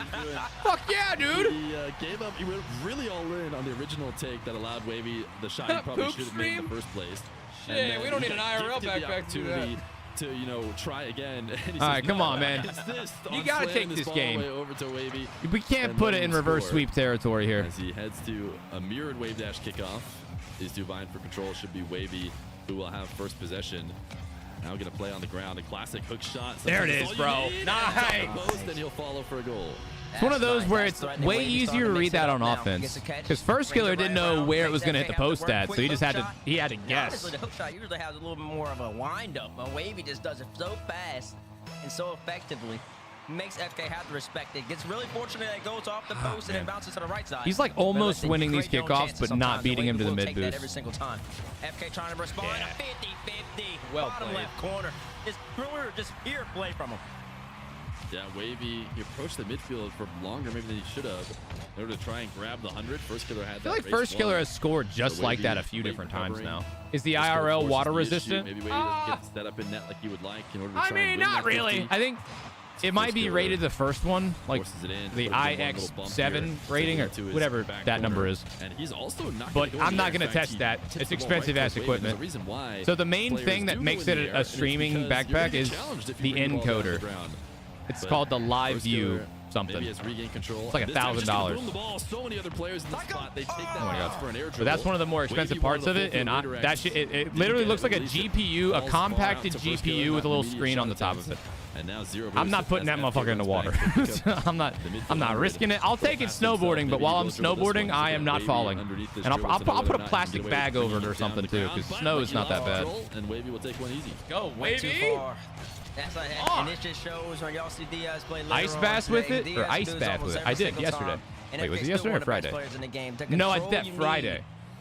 Speaker 1: Fuck yeah, dude.
Speaker 4: He gave up. He went really all in on the original take that allowed Wavy the shot he probably
Speaker 1: Poop
Speaker 4: should have made in
Speaker 1: stream?
Speaker 4: the first place.
Speaker 1: Shit,
Speaker 4: And then
Speaker 1: we don't need an IRL
Speaker 4: gifted the
Speaker 1: backpack to do that.
Speaker 4: opportunity to, you know, try again. And he
Speaker 1: All
Speaker 4: says,
Speaker 1: right, come
Speaker 4: "No,
Speaker 1: on, man.
Speaker 4: insist
Speaker 1: You
Speaker 4: on
Speaker 1: gotta
Speaker 4: slamming
Speaker 1: take this
Speaker 4: ball
Speaker 1: game.
Speaker 4: away over to Wavy
Speaker 1: We can't
Speaker 4: and
Speaker 1: put it
Speaker 4: letting
Speaker 1: in
Speaker 4: him
Speaker 1: reverse
Speaker 4: score.
Speaker 1: sweep territory here.
Speaker 4: As he heads to a mirrored wave dash kickoff. These two vying for control should be Wavy, who will have first possession. Now going to play on the ground. A classic hook shot.
Speaker 1: There it
Speaker 4: Sometimes
Speaker 1: is,
Speaker 4: all
Speaker 1: bro.
Speaker 4: you need.
Speaker 1: Nice.
Speaker 4: It's on the post, and he'll follow for a goal.
Speaker 1: It's one of those
Speaker 3: That's
Speaker 1: where
Speaker 3: nice.
Speaker 1: it's
Speaker 3: That's threatening.
Speaker 1: way
Speaker 3: Wavy
Speaker 1: easier
Speaker 3: starting
Speaker 1: to
Speaker 3: to
Speaker 1: read
Speaker 3: mix
Speaker 1: that
Speaker 3: it
Speaker 1: on
Speaker 3: up now.
Speaker 1: offense.
Speaker 3: Gets a catch.
Speaker 1: Because first
Speaker 3: Brings
Speaker 1: killer
Speaker 3: it
Speaker 1: didn't
Speaker 3: right
Speaker 1: know
Speaker 3: around.
Speaker 1: where it was
Speaker 3: Makes
Speaker 1: going to hit the
Speaker 3: FK have to
Speaker 1: post
Speaker 3: work.
Speaker 1: at, so
Speaker 3: Quick
Speaker 1: he just
Speaker 3: hook
Speaker 1: had to
Speaker 3: shot.
Speaker 1: he had to
Speaker 3: Now,
Speaker 1: guess.
Speaker 3: honestly, the hook shot usually has a little bit more of a wind up, but Wavy just does it so fast and so effectively. Makes FK have to respect it. Gets really fortunate that it goes off the post and it bounces to the right side.
Speaker 1: He's like
Speaker 3: But
Speaker 1: almost
Speaker 3: listen,
Speaker 1: winning
Speaker 3: you
Speaker 1: these
Speaker 3: create your own
Speaker 1: kickoffs,
Speaker 3: chances
Speaker 1: but not
Speaker 3: sometimes,
Speaker 1: beating
Speaker 3: and
Speaker 1: him to the
Speaker 3: Wavy will
Speaker 1: mid
Speaker 3: take that
Speaker 1: boost.
Speaker 3: every single time. FK trying to respond.
Speaker 1: Yeah.
Speaker 3: A 50-50.
Speaker 1: Well
Speaker 3: Bottom
Speaker 1: played.
Speaker 3: left corner. It's really just pure play from him.
Speaker 4: Yeah, Wavy, he approached the midfield for longer maybe than he should have in order to try and grab the 100. First killer had
Speaker 1: I feel
Speaker 4: that
Speaker 1: like
Speaker 4: race
Speaker 1: first killer
Speaker 4: won.
Speaker 1: has scored just
Speaker 4: So
Speaker 1: like that a
Speaker 4: Wavy
Speaker 1: few
Speaker 4: late
Speaker 1: different times
Speaker 4: recovering.
Speaker 1: now. Is the
Speaker 4: Just kinda
Speaker 1: IRL
Speaker 4: forces
Speaker 1: water
Speaker 4: the issue.
Speaker 1: resistant?
Speaker 4: Maybe Wavy doesn't get set up in net like he would like in order to
Speaker 1: I
Speaker 4: try and
Speaker 1: mean,
Speaker 4: win
Speaker 1: not
Speaker 4: that
Speaker 1: really.
Speaker 4: 50.
Speaker 1: I think it might be
Speaker 4: killer
Speaker 1: rated the first one, like
Speaker 4: Forces it in,
Speaker 1: the
Speaker 4: puts him one little bump
Speaker 1: IX7
Speaker 4: here,
Speaker 1: rating or
Speaker 4: taking it to his
Speaker 1: whatever
Speaker 4: back
Speaker 1: that number
Speaker 4: corner.
Speaker 1: is.
Speaker 4: And he's also not
Speaker 1: But
Speaker 4: gonna go
Speaker 1: I'm not
Speaker 4: anywhere.
Speaker 1: gonna
Speaker 4: In fact,
Speaker 1: test
Speaker 4: he
Speaker 1: that.
Speaker 4: tips
Speaker 1: It's
Speaker 4: the ball
Speaker 1: expensive
Speaker 4: right
Speaker 1: ass
Speaker 4: towards Wavy. There's a
Speaker 1: equipment.
Speaker 4: reason why
Speaker 1: So the main
Speaker 4: players
Speaker 1: thing
Speaker 4: do
Speaker 1: that
Speaker 4: go
Speaker 1: makes
Speaker 4: in the
Speaker 1: it
Speaker 4: air,
Speaker 1: a
Speaker 4: and it's
Speaker 1: streaming
Speaker 4: because you're gonna
Speaker 1: backpack
Speaker 4: get
Speaker 1: is
Speaker 4: challenged if you
Speaker 1: the
Speaker 4: bring the ball down to the
Speaker 1: encoder.
Speaker 4: ground.
Speaker 1: It's
Speaker 4: But
Speaker 1: called the live
Speaker 4: first
Speaker 1: view
Speaker 4: killer
Speaker 1: something.
Speaker 4: maybe has regained control.
Speaker 1: It's like
Speaker 4: And this time just gonna
Speaker 1: $1,000.
Speaker 4: boom the ball. So many other players in the spot. They take that
Speaker 1: Oh my
Speaker 4: pass
Speaker 1: God.
Speaker 4: for an air
Speaker 1: But that's
Speaker 4: dribble.
Speaker 1: one of the more expensive
Speaker 4: Wavy
Speaker 1: parts
Speaker 4: wanted
Speaker 1: of
Speaker 4: the
Speaker 1: it, and
Speaker 4: full redirect.
Speaker 1: that shit, it
Speaker 4: Didn't
Speaker 1: literally
Speaker 4: get
Speaker 1: looks like a
Speaker 4: released it.
Speaker 1: GPU, a
Speaker 4: Falls far out
Speaker 1: compacted
Speaker 4: to first
Speaker 1: GPU
Speaker 4: killer,
Speaker 1: with a
Speaker 4: not
Speaker 1: little
Speaker 4: immediate
Speaker 1: screen on the
Speaker 4: shot
Speaker 1: top of it.
Speaker 4: attempts. And now 0
Speaker 1: I'm not
Speaker 4: versus
Speaker 1: putting that
Speaker 4: FK
Speaker 1: motherfucker in the
Speaker 4: runs
Speaker 1: water.
Speaker 4: back to pick up
Speaker 1: I'm not risking it. I'll take it snowboarding, but while I'm snowboarding, I am not falling. And I'll put a plastic bag over it or something too, because snow is not that bad.
Speaker 4: And Wavy will take one easy.
Speaker 1: Go,
Speaker 3: Way too
Speaker 1: Wavy!
Speaker 3: far. That's like, and this just shows when y'all see Diaz play later
Speaker 1: Ice
Speaker 3: on
Speaker 1: bath with
Speaker 3: today,
Speaker 1: it?
Speaker 3: Diaz
Speaker 1: Or ice
Speaker 3: does
Speaker 1: bath
Speaker 3: almost
Speaker 1: with it?
Speaker 3: every
Speaker 1: I did
Speaker 3: single
Speaker 1: yesterday.
Speaker 3: time. And
Speaker 1: Wait, was
Speaker 3: FK's
Speaker 1: it
Speaker 3: still
Speaker 1: yesterday
Speaker 3: one
Speaker 1: or
Speaker 3: of the best
Speaker 1: Friday?
Speaker 3: players in the game. The
Speaker 1: No, I
Speaker 3: control
Speaker 1: did that
Speaker 3: you need
Speaker 1: Friday.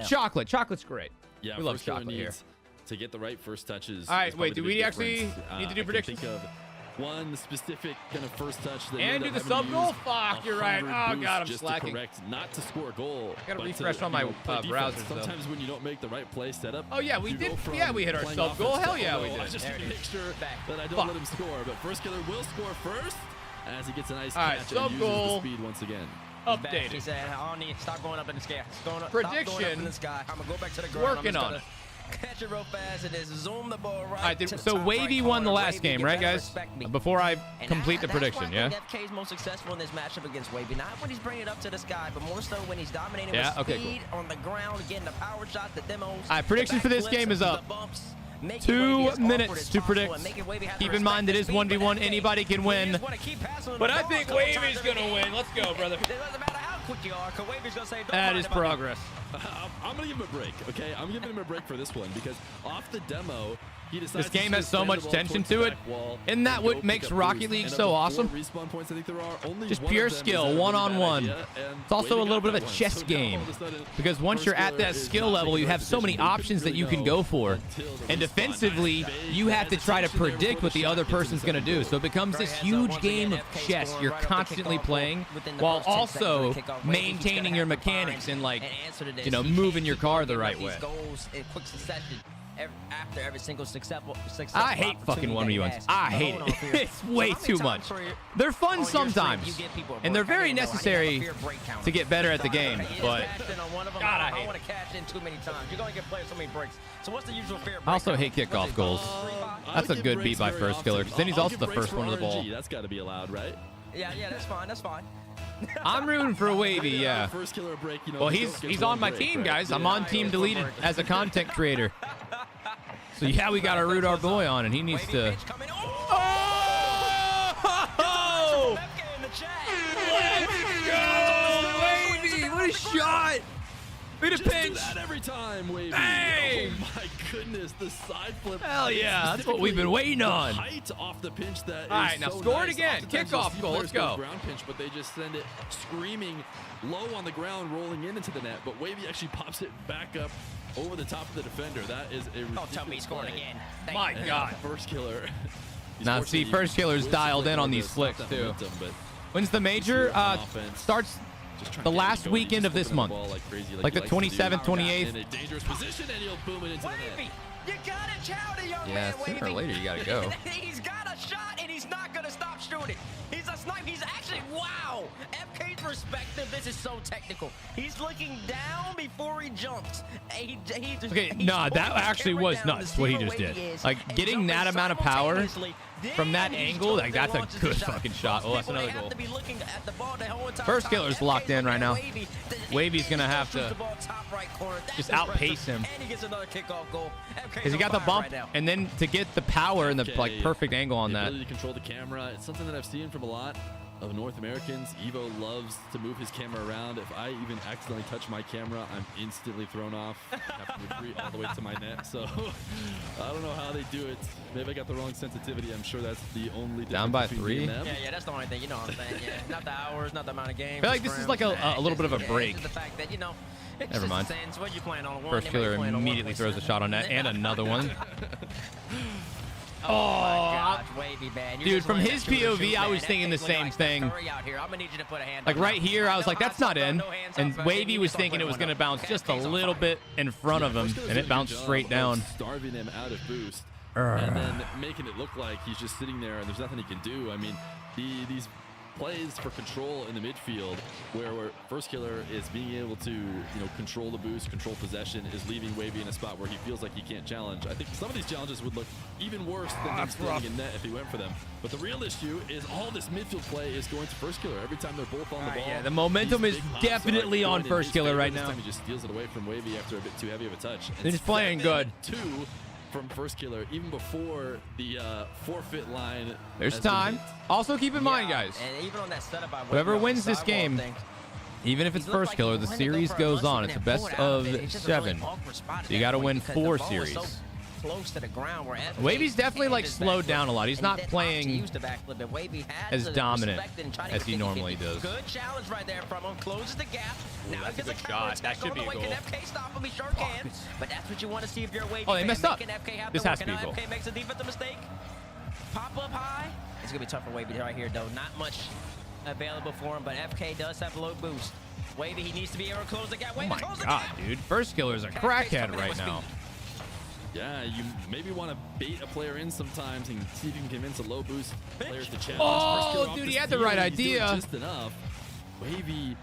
Speaker 1: with chocolate. Chocolate's great.
Speaker 4: Yeah,
Speaker 1: we love
Speaker 4: first killer
Speaker 1: chocolate here.
Speaker 4: needs to get the right first touches.
Speaker 1: All right,
Speaker 4: is probably
Speaker 1: wait, do
Speaker 4: the
Speaker 1: we
Speaker 4: big
Speaker 1: actually
Speaker 4: difference.
Speaker 1: need to do
Speaker 4: I can
Speaker 1: predictions?
Speaker 4: think of one specific kind of first touch that
Speaker 1: And
Speaker 4: you
Speaker 1: do
Speaker 4: end
Speaker 1: the
Speaker 4: up having
Speaker 1: sub
Speaker 4: to
Speaker 1: goal?
Speaker 4: use
Speaker 1: Fuck, you're right.
Speaker 4: 100
Speaker 1: Oh,
Speaker 4: boosts
Speaker 1: God, I'm
Speaker 4: just
Speaker 1: slacking.
Speaker 4: To correct, not to score a goal.
Speaker 1: Gotta
Speaker 4: but
Speaker 1: refresh
Speaker 4: to,
Speaker 1: on my,
Speaker 4: play defense.
Speaker 1: browsers, though.
Speaker 4: Sometimes when you don't make the right play setup.
Speaker 1: Oh, yeah, we
Speaker 4: you go
Speaker 1: did.
Speaker 4: from
Speaker 1: Yeah, we hit our
Speaker 4: playing
Speaker 1: sub goal.
Speaker 4: offense to,
Speaker 1: Hell yeah,
Speaker 4: oh,
Speaker 1: we
Speaker 4: no,
Speaker 1: did.
Speaker 4: I just
Speaker 1: There
Speaker 4: need
Speaker 1: it
Speaker 4: to
Speaker 1: is.
Speaker 4: make sure that I don't
Speaker 1: Fuck.
Speaker 4: let him score. But first killer will score first as he gets a nice
Speaker 1: All right,
Speaker 4: catch
Speaker 1: sub
Speaker 4: and uses
Speaker 1: goal.
Speaker 4: the speed once again.
Speaker 3: He's back.
Speaker 1: Updated.
Speaker 3: He said, I don't need, stop going up in the sky. Stop going up
Speaker 1: Prediction.
Speaker 3: in the sky. I'm going to go back to the ground.
Speaker 1: Working on it.
Speaker 3: Catch it real fast and just zoom the ball right.
Speaker 1: All right,
Speaker 3: to the
Speaker 1: so
Speaker 3: top
Speaker 1: Wavy
Speaker 3: right
Speaker 1: won the
Speaker 3: corner.
Speaker 1: last
Speaker 3: Wavy,
Speaker 1: game,
Speaker 3: you
Speaker 1: right,
Speaker 3: better
Speaker 1: guys?
Speaker 3: respect me.
Speaker 1: Before I
Speaker 3: And
Speaker 1: complete the
Speaker 3: that's
Speaker 1: prediction,
Speaker 3: why I
Speaker 1: yeah?
Speaker 3: think FK is most successful in this matchup against Wavy. Not when he's bringing it up to the sky, but more so when he's dominating
Speaker 1: Yeah,
Speaker 3: with
Speaker 1: okay,
Speaker 3: speed on the ground, getting the power shots, the demos.
Speaker 1: All right, prediction for this game is up. 2 minutes to predict. Keep in mind that it is 1v1. Anybody can win. But I think Wavy's going to win. Let's go, brother.
Speaker 3: It doesn't matter how quick you are, because Wavy's going to say, don't
Speaker 1: That
Speaker 3: worry
Speaker 1: is
Speaker 3: about it.
Speaker 1: progress.
Speaker 4: I'm going to give him a break, okay? I'm giving him a break for this one because off the demo, he decides
Speaker 1: This game
Speaker 4: to
Speaker 1: has so
Speaker 4: slam
Speaker 1: much
Speaker 4: the ball
Speaker 1: tension
Speaker 4: towards
Speaker 1: to
Speaker 4: the
Speaker 1: it.
Speaker 4: back wall
Speaker 1: Isn't that
Speaker 4: and
Speaker 1: what
Speaker 4: go pick
Speaker 1: makes
Speaker 4: up
Speaker 1: Rocket
Speaker 4: boost.
Speaker 1: League
Speaker 4: And
Speaker 1: so
Speaker 4: of the 4
Speaker 1: awesome?
Speaker 4: respawn points I think there are, only
Speaker 1: Just
Speaker 4: one
Speaker 1: pure
Speaker 4: of them
Speaker 1: skill,
Speaker 4: is a really
Speaker 1: one-on-one.
Speaker 4: bad idea, and
Speaker 1: It's also a
Speaker 4: Wavy
Speaker 1: little
Speaker 4: got
Speaker 1: bit of a
Speaker 4: that one.
Speaker 1: chess
Speaker 4: So now
Speaker 1: game.
Speaker 4: all of a sudden,
Speaker 1: Because once you're at that
Speaker 4: First
Speaker 1: skill
Speaker 4: Killer
Speaker 1: level,
Speaker 4: is
Speaker 1: you
Speaker 4: not
Speaker 1: have so
Speaker 4: taking
Speaker 1: many
Speaker 4: the position.
Speaker 1: options that
Speaker 4: We
Speaker 1: you
Speaker 4: couldn't
Speaker 1: can
Speaker 4: really
Speaker 1: go for.
Speaker 4: know until the
Speaker 1: And
Speaker 4: respawn.
Speaker 1: defensively,
Speaker 4: Big
Speaker 1: you have to try to
Speaker 4: hesitation there
Speaker 1: predict
Speaker 4: before
Speaker 1: what the
Speaker 4: shot
Speaker 1: other
Speaker 4: gets into
Speaker 1: person's going to do.
Speaker 4: second
Speaker 1: So it becomes this huge game of chess you're constantly playing while also maintaining your mechanics and, like, you know, moving your car the right way.
Speaker 3: Goals in quick succession after every single successful
Speaker 1: I hate fucking 1v1s. I hate it. It's way too much. They're fun sometimes, and they're very necessary to get better at the game, but God, I hate
Speaker 3: want to cash in too many times. You're going to get players so many breaks. So what's the usual fair break?
Speaker 1: I also hate kickoff goals. That's a good beat by First Killer, because then he's also the first one to the ball.
Speaker 4: That's got to be allowed, right?
Speaker 3: Yeah, that's fine. That's fine.
Speaker 1: I'm rooting for Wavy, yeah.
Speaker 4: First Killer a break, you know,
Speaker 1: Well,
Speaker 4: he
Speaker 1: he's
Speaker 4: still gets
Speaker 1: on
Speaker 4: one
Speaker 1: my
Speaker 4: break,
Speaker 1: team,
Speaker 4: right?
Speaker 1: guys. I'm
Speaker 4: Yeah.
Speaker 1: on Team Deleted as a content creator. So yeah, we got to root our boy on, and he needs to. Oh! Let's go, Wavy! What a shot! Look at the
Speaker 4: Just do
Speaker 1: pinch!
Speaker 4: that every time, Wavy.
Speaker 1: Bang!
Speaker 4: Oh my goodness, the side flip.
Speaker 1: Hell yeah, that's what we've been waiting on.
Speaker 4: The height off the pinch that
Speaker 1: All
Speaker 4: is
Speaker 1: right, now
Speaker 4: so
Speaker 1: score it
Speaker 4: nice.
Speaker 1: again.
Speaker 4: Oftentimes you'll
Speaker 1: Kickoff
Speaker 4: see
Speaker 1: goal,
Speaker 4: players
Speaker 1: let's go.
Speaker 4: Ground pinch, but they just send it screaming low on the ground, rolling into the net. But Wavy actually pops it back up over the top of the defender. That is a ridiculous
Speaker 3: Don't tell me he's scoring
Speaker 4: play.
Speaker 3: again.
Speaker 1: My
Speaker 4: And
Speaker 1: God.
Speaker 4: First Killer.
Speaker 1: Now, see, First Killer's dialed in on these flicks, too. When's the major? Starts the last weekend of this month. Like the 27th, 28th.
Speaker 4: In a dangerous position, and he'll boom it into the net.
Speaker 3: Wavy, you gotta chow the young
Speaker 1: Yeah,
Speaker 3: man,
Speaker 1: sooner or
Speaker 3: Wavy.
Speaker 1: later you gotta go.
Speaker 3: He's got a shot, and he's not gonna stop shooting. He's a sniper. He's actually, wow. FK's perspective, this is so technical. He's looking down before he jumps.
Speaker 1: Okay, nah, that actually was nuts what he just did. Like, getting that amount of power from that angle, like, that's a good fucking shot. Oh, that's another goal. First Killer's locked in right now. Wavy's gonna have to just outpace him. Because he got the bump, and then to get the power and the like perfect angle on
Speaker 4: the
Speaker 1: that.
Speaker 4: ability to control the camera. It's something that I've seen from a lot of North Americans. Evo loves to move his camera around. If I even accidentally touch my camera, I'm instantly thrown off. I have to retreat all the way to my net. So I don't know how they do it. Maybe I got the wrong sensitivity. I'm sure that's the only difference
Speaker 1: Down by
Speaker 4: between
Speaker 1: 3?
Speaker 4: me and them.
Speaker 3: Yeah, that's the only thing. You know what I'm saying? Yeah, not the hours, not the amount of games.
Speaker 1: I feel like this is like a little bit of a break.
Speaker 3: It's just the fact that, you know, it's
Speaker 1: Never
Speaker 3: just
Speaker 1: mind.
Speaker 3: sense. What you playing on?
Speaker 1: First Killer immediately throws a shot on net and another one.
Speaker 3: Oh, my
Speaker 1: Oh,
Speaker 3: gosh, Wavy, man.
Speaker 1: dude, from his POV, I was thinking the same thing. Like right here, I was like, that's not in. And Wavy was thinking it was going to bounce just a little bit in front of him, and it bounced straight down.
Speaker 4: Starving him out of boost. And then making it look like he's just sitting there and there's nothing he can do. I mean, these plays for control in the midfield where First Killer is being able to, you know, control the boost, control possession, is leaving Wavy in a spot where he feels like he can't challenge. I think some of these challenges would look even worse than him standing in net if he went for them. But the real issue is all this midfield play is going to First Killer every time they're both on the ball.
Speaker 1: Yeah, the momentum
Speaker 4: these
Speaker 1: is
Speaker 4: big pops
Speaker 1: definitely
Speaker 4: are
Speaker 1: on
Speaker 4: going in
Speaker 1: First
Speaker 4: his
Speaker 1: Killer
Speaker 4: favor.
Speaker 1: right
Speaker 4: This
Speaker 1: now.
Speaker 4: time he just steals it away from Wavy after a bit too heavy of a touch.
Speaker 1: They're just playing good.
Speaker 4: 2 from First Killer, even before the forfeit line.
Speaker 1: There's
Speaker 4: has been
Speaker 1: time.
Speaker 4: hit.
Speaker 1: Also, keep in mind, guys,
Speaker 3: And even on that setup,
Speaker 1: whoever wins this game, even if it's First Killer, the series goes on. It's a best of 7. So you got to win 4 series.
Speaker 3: Close to the ground where
Speaker 1: Wavy's definitely like slowed down a lot. He's not playing as dominant as he normally does.
Speaker 3: Good challenge right there from him. Closes the gap. Now
Speaker 1: that's
Speaker 3: he
Speaker 1: a
Speaker 3: gets
Speaker 1: good
Speaker 3: counter
Speaker 1: shot. That
Speaker 3: attack
Speaker 1: should
Speaker 3: on
Speaker 1: be
Speaker 3: the
Speaker 1: a
Speaker 3: way.
Speaker 1: goal.
Speaker 3: Can FK stop him? He sure can. But that's what you want to see if you're a Wavy
Speaker 1: Oh, they
Speaker 3: fan.
Speaker 1: messed up.
Speaker 3: Can FK have
Speaker 1: This
Speaker 3: the
Speaker 1: has
Speaker 3: work?
Speaker 1: to be a
Speaker 3: And now
Speaker 1: goal.
Speaker 3: FK makes a defensive mistake. Pop up high. It's going to be tough for Wavy right here, though. Not much available for him, but FK does have a low boost. Wavy, he needs to be able to close the gap.
Speaker 1: Oh
Speaker 3: Wavy,
Speaker 1: my
Speaker 3: close the
Speaker 1: God,
Speaker 3: gap.
Speaker 1: dude. First Killer's a crackhead right now.
Speaker 4: Yeah, you maybe want to bait a player in sometimes and see if you can convince a low boost player to challenge.
Speaker 1: Oh,
Speaker 4: First Killer off
Speaker 1: dude,
Speaker 4: the
Speaker 1: he had the
Speaker 4: steal,
Speaker 1: right
Speaker 4: he's doing
Speaker 1: idea.
Speaker 4: Just enough. Wavy,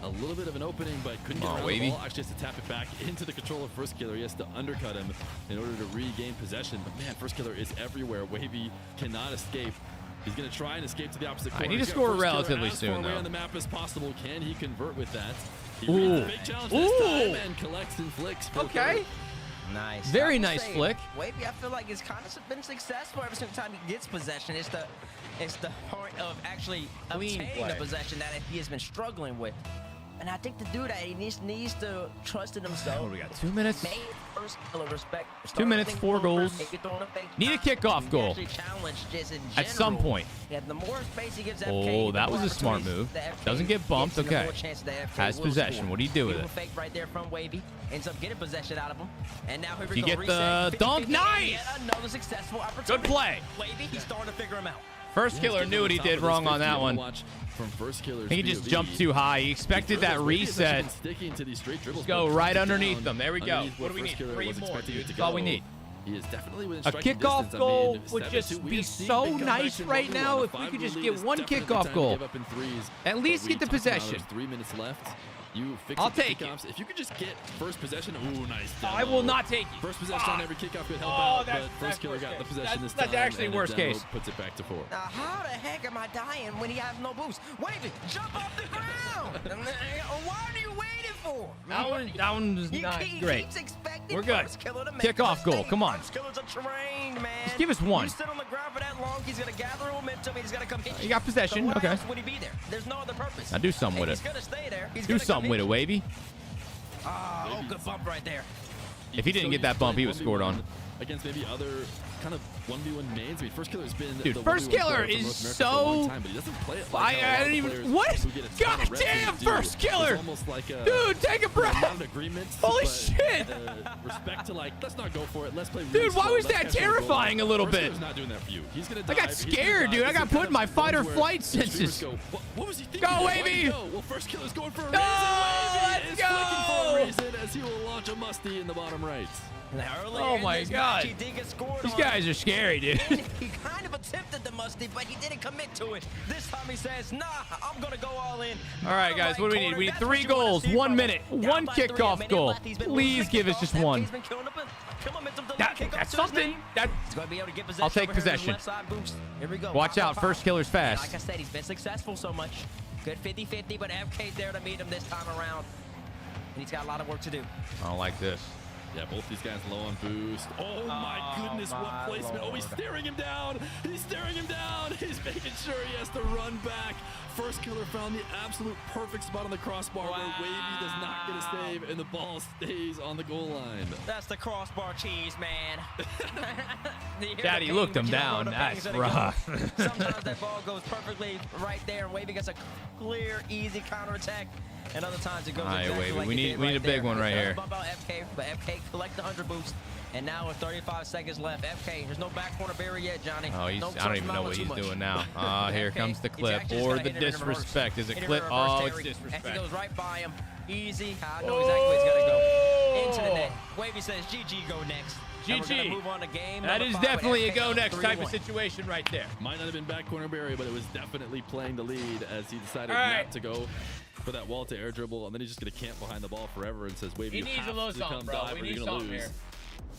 Speaker 4: a little bit of an opening, but couldn't get around
Speaker 1: Wavy.
Speaker 4: the ball. Actually has to tap it back into the control of First Killer. He has to undercut him in order to regain possession. But man, First Killer is everywhere. Wavy cannot escape. He's going to try and escape to the opposite corner.
Speaker 1: I need to
Speaker 4: He's got
Speaker 1: score
Speaker 4: First Killer
Speaker 1: relatively
Speaker 4: as far
Speaker 1: soon,
Speaker 4: away
Speaker 1: though.
Speaker 4: on the map as possible. Can he convert with that? He
Speaker 1: Ooh.
Speaker 4: reads the big challenge this
Speaker 1: Ooh.
Speaker 4: time and collects and flicks. For
Speaker 1: Okay.
Speaker 4: third.
Speaker 3: Nice.
Speaker 1: Very
Speaker 3: I will
Speaker 1: nice
Speaker 3: say,
Speaker 1: flick.
Speaker 3: Wavy, I feel like it's kind of been successful every single time he gets possession. It's the point of actually
Speaker 1: Clean
Speaker 3: obtaining
Speaker 1: play.
Speaker 3: the possession that he has been struggling with. And I think to do that, he needs to trust in himself.
Speaker 1: What do we got? 2 minutes.
Speaker 3: Make First Killer respect.
Speaker 1: 2 minutes, 4 goals. Need a kickoff goal.
Speaker 3: Actually challenge just in
Speaker 1: At some
Speaker 3: general.
Speaker 1: point.
Speaker 3: Yeah, the more space he gives
Speaker 1: Oh,
Speaker 3: FK, the
Speaker 1: that
Speaker 3: more
Speaker 1: was a smart
Speaker 3: opportunities
Speaker 1: move.
Speaker 3: the FK
Speaker 1: Doesn't get bumped,
Speaker 3: gets, and the
Speaker 1: okay.
Speaker 3: more chances the FK
Speaker 1: Has
Speaker 3: will
Speaker 1: possession.
Speaker 3: score.
Speaker 1: What do you do with
Speaker 3: Beautiful
Speaker 1: it?
Speaker 3: fake right there from Wavy. Ends up getting possession out of him. And now here we
Speaker 1: You
Speaker 3: go.
Speaker 1: get
Speaker 3: Reset,
Speaker 1: the dunk.
Speaker 3: 50-50,
Speaker 1: Nice!
Speaker 3: yet another successful opportunity.
Speaker 1: Good play.
Speaker 3: Wavy, he's starting to figure him out.
Speaker 1: First
Speaker 4: Yeah,
Speaker 1: Killer
Speaker 4: he's
Speaker 1: knew what he
Speaker 4: getting
Speaker 1: did
Speaker 4: on top of
Speaker 1: wrong
Speaker 4: this
Speaker 1: on that
Speaker 4: 50
Speaker 1: one.
Speaker 4: watch from First Killer's
Speaker 1: He just
Speaker 4: POV.
Speaker 1: jumped too high. He expected that reset.
Speaker 4: Sticking to these straight dribbles,
Speaker 1: Go
Speaker 4: but
Speaker 1: right
Speaker 4: dropped it
Speaker 1: underneath
Speaker 4: down
Speaker 1: them. There we go.
Speaker 4: underneath
Speaker 1: What do we
Speaker 4: First
Speaker 1: need?
Speaker 4: Killer
Speaker 1: 3
Speaker 4: was
Speaker 1: more,
Speaker 4: expecting
Speaker 1: dude.
Speaker 4: it to
Speaker 1: That's all we
Speaker 4: go.
Speaker 1: need.
Speaker 4: He is definitely within
Speaker 1: A
Speaker 4: striking
Speaker 1: kickoff
Speaker 4: distance.
Speaker 1: goal
Speaker 4: I mean,
Speaker 1: would
Speaker 4: 7-2,
Speaker 1: just
Speaker 4: we
Speaker 1: be
Speaker 4: have seen
Speaker 1: so
Speaker 4: big
Speaker 1: nice
Speaker 4: comebacks in
Speaker 1: right
Speaker 4: 1v1.
Speaker 1: now
Speaker 4: A
Speaker 1: if we could
Speaker 4: 5-goal
Speaker 1: just
Speaker 4: lead
Speaker 1: get
Speaker 4: is
Speaker 1: one
Speaker 4: definitely the
Speaker 1: kickoff
Speaker 4: time to
Speaker 1: goal.
Speaker 4: give up in threes.
Speaker 1: At least
Speaker 4: But
Speaker 1: get the
Speaker 4: we talked about
Speaker 1: possession.
Speaker 4: There's 3 minutes left. You fix
Speaker 1: I'll
Speaker 4: up the
Speaker 1: take it.
Speaker 4: kickoffs. If you could just get first possession, ooh, nice.
Speaker 1: I
Speaker 4: demo.
Speaker 1: will not take it.
Speaker 4: First possession on every kickoff could help
Speaker 1: Oh,
Speaker 4: out,
Speaker 1: that's-
Speaker 4: but
Speaker 1: that's
Speaker 4: First Killer
Speaker 1: worst
Speaker 4: got the
Speaker 1: case.
Speaker 4: possession this
Speaker 1: That's
Speaker 4: time.
Speaker 1: actually
Speaker 4: and a
Speaker 1: worst
Speaker 4: demo
Speaker 1: case.
Speaker 4: puts it back to 4.
Speaker 3: Now, how the heck am I dying when he has no boost? Wavy, jump off the ground! What are you waiting for?
Speaker 1: That one was
Speaker 3: He
Speaker 1: not
Speaker 3: keeps
Speaker 1: great.
Speaker 3: expecting
Speaker 1: We're good.
Speaker 3: First Killer to make
Speaker 1: Kickoff goal.
Speaker 3: mistakes.
Speaker 1: Come on.
Speaker 3: First Killer's a trained man.
Speaker 1: Just give us one.
Speaker 3: You sit on the ground for that long, he's gonna gather momentum. He's gonna come hit you.
Speaker 1: You got possession,
Speaker 3: So why
Speaker 1: okay.
Speaker 3: else would he be there? There's no other purpose.
Speaker 1: Now do something with
Speaker 3: And
Speaker 1: it.
Speaker 3: He's gonna stay there. He's
Speaker 1: Do
Speaker 3: gonna come
Speaker 1: something with
Speaker 3: hit
Speaker 1: it,
Speaker 3: you.
Speaker 1: Wavy.
Speaker 3: Oh, good bump right there.
Speaker 1: If he didn't get that bump, he was scored on.
Speaker 4: Against maybe other kind of 1v1 mains. I mean, First Killer's been
Speaker 1: Dude,
Speaker 4: the
Speaker 1: First
Speaker 4: 1v1
Speaker 1: Killer
Speaker 4: player from
Speaker 1: is
Speaker 4: North America for a long
Speaker 1: so-
Speaker 4: time, but he doesn't play it
Speaker 1: I
Speaker 4: like how a lot
Speaker 1: don't
Speaker 4: of
Speaker 1: even-
Speaker 4: players
Speaker 1: what?
Speaker 4: who get a ton of reps
Speaker 1: Goddamn,
Speaker 4: do.
Speaker 1: First Killer!
Speaker 4: It's almost like a,
Speaker 1: Dude, take a breath.
Speaker 4: not an agreement.
Speaker 1: Holy
Speaker 4: but,
Speaker 1: shit.
Speaker 4: Respect to like, let's not go for it. Let's play.
Speaker 1: Dude,
Speaker 4: really
Speaker 1: why
Speaker 4: slow.
Speaker 1: was
Speaker 4: Let's
Speaker 1: that
Speaker 4: catch the goal.
Speaker 1: terrifying a little
Speaker 4: First
Speaker 1: bit?
Speaker 4: Killer's not doing that for you. He's gonna
Speaker 1: I
Speaker 4: dive.
Speaker 1: got
Speaker 4: He's gonna
Speaker 1: scared,
Speaker 4: dive.
Speaker 1: dude. I
Speaker 4: It's
Speaker 1: got
Speaker 4: the
Speaker 1: put in my
Speaker 4: kind of
Speaker 1: fight or
Speaker 4: ones where
Speaker 1: flight
Speaker 4: the streamers
Speaker 1: senses.
Speaker 4: go, what was he thinking?
Speaker 1: Go,
Speaker 4: Why did
Speaker 1: Wavy!
Speaker 4: he go? Well, First Killer's going for a
Speaker 1: Go!
Speaker 4: reason. Wavy
Speaker 1: Let's
Speaker 4: is flicking for a
Speaker 1: go!
Speaker 4: reason as he will launch a musty in the bottom right.
Speaker 3: Now, earlier
Speaker 1: Oh
Speaker 3: in
Speaker 1: my
Speaker 3: this
Speaker 1: God.
Speaker 3: match, he did get scored
Speaker 1: These
Speaker 3: on.
Speaker 1: guys are scary, dude.
Speaker 3: And he kind of attempted the musty, but he didn't commit to it. This time he says, nah, I'm going to go all in.
Speaker 1: All right, guys, what do we need? We need 3 goals, 1 minute, 1 kickoff goal. Please give us just one. That's something.
Speaker 3: He's going to be able to get possession.
Speaker 1: I'll take
Speaker 3: over here with his
Speaker 1: possession.
Speaker 3: left side boost. Here we go.
Speaker 1: Watch out, First Killer's
Speaker 3: Like
Speaker 1: fast.
Speaker 3: I said, he's been successful so much. Good 50-50, but FK's there to meet him this time around. And he's got a lot of work to do.
Speaker 1: I don't like this.
Speaker 4: Yeah, both these guys low on boost. Oh my goodness, what placement. Oh, he's staring him down. He's staring him down. He's making sure he has to run back. First Killer found the absolute perfect spot on the crossbar where Wavy does not get a save and the ball stays on the goal line.
Speaker 3: That's the crossbar cheese, man.
Speaker 1: Daddy looked him down. That's rough.
Speaker 3: Sometimes that ball goes perfectly right there, and Wavy gets a clear, easy counterattack. And other times it goes
Speaker 1: All right,
Speaker 3: exactly
Speaker 1: Wavy,
Speaker 3: like
Speaker 1: we
Speaker 3: it
Speaker 1: need-
Speaker 3: did
Speaker 1: we need
Speaker 3: right
Speaker 1: a big
Speaker 3: there.
Speaker 1: one right here.
Speaker 3: Bump out FK, but FK collect the 100 boost. And now with 35 seconds left, FK, there's no back corner barrier yet, Johnny.
Speaker 1: Oh, I
Speaker 3: Don't
Speaker 1: don't even know
Speaker 3: trust
Speaker 1: what
Speaker 3: him
Speaker 1: he's
Speaker 3: too much.
Speaker 1: doing now. Here
Speaker 3: FK,
Speaker 1: comes the
Speaker 3: he's
Speaker 1: clip
Speaker 3: actually just
Speaker 1: or
Speaker 3: gonna
Speaker 1: the
Speaker 3: hit it in reverse.
Speaker 1: disrespect. Is it
Speaker 3: Hit in
Speaker 1: clip?
Speaker 3: reverse,
Speaker 1: Oh, it's
Speaker 3: Terry.
Speaker 1: disrespect.
Speaker 3: And he goes right by him. Easy. I know exactly where he's gonna go. Into the net. Wavy says, GG, go next. And we're gonna
Speaker 1: GG.
Speaker 3: move on to game
Speaker 1: That
Speaker 3: number
Speaker 1: is
Speaker 3: 5 with
Speaker 1: definitely a
Speaker 3: FK
Speaker 1: go
Speaker 3: up
Speaker 1: next type of
Speaker 3: 3-1.
Speaker 1: situation right there.
Speaker 4: Might not have been back corner barrier, but it was definitely playing the lead as he decided
Speaker 1: All right.
Speaker 4: not to go for that wall to air dribble, and then he's just going to camp behind the ball forever and says, Wavy,
Speaker 1: He
Speaker 4: you
Speaker 1: needs
Speaker 4: have
Speaker 1: a little
Speaker 4: to
Speaker 1: something,
Speaker 4: come
Speaker 1: bro.
Speaker 4: dive
Speaker 1: We
Speaker 4: or
Speaker 1: need
Speaker 4: you're going to
Speaker 1: something
Speaker 4: lose.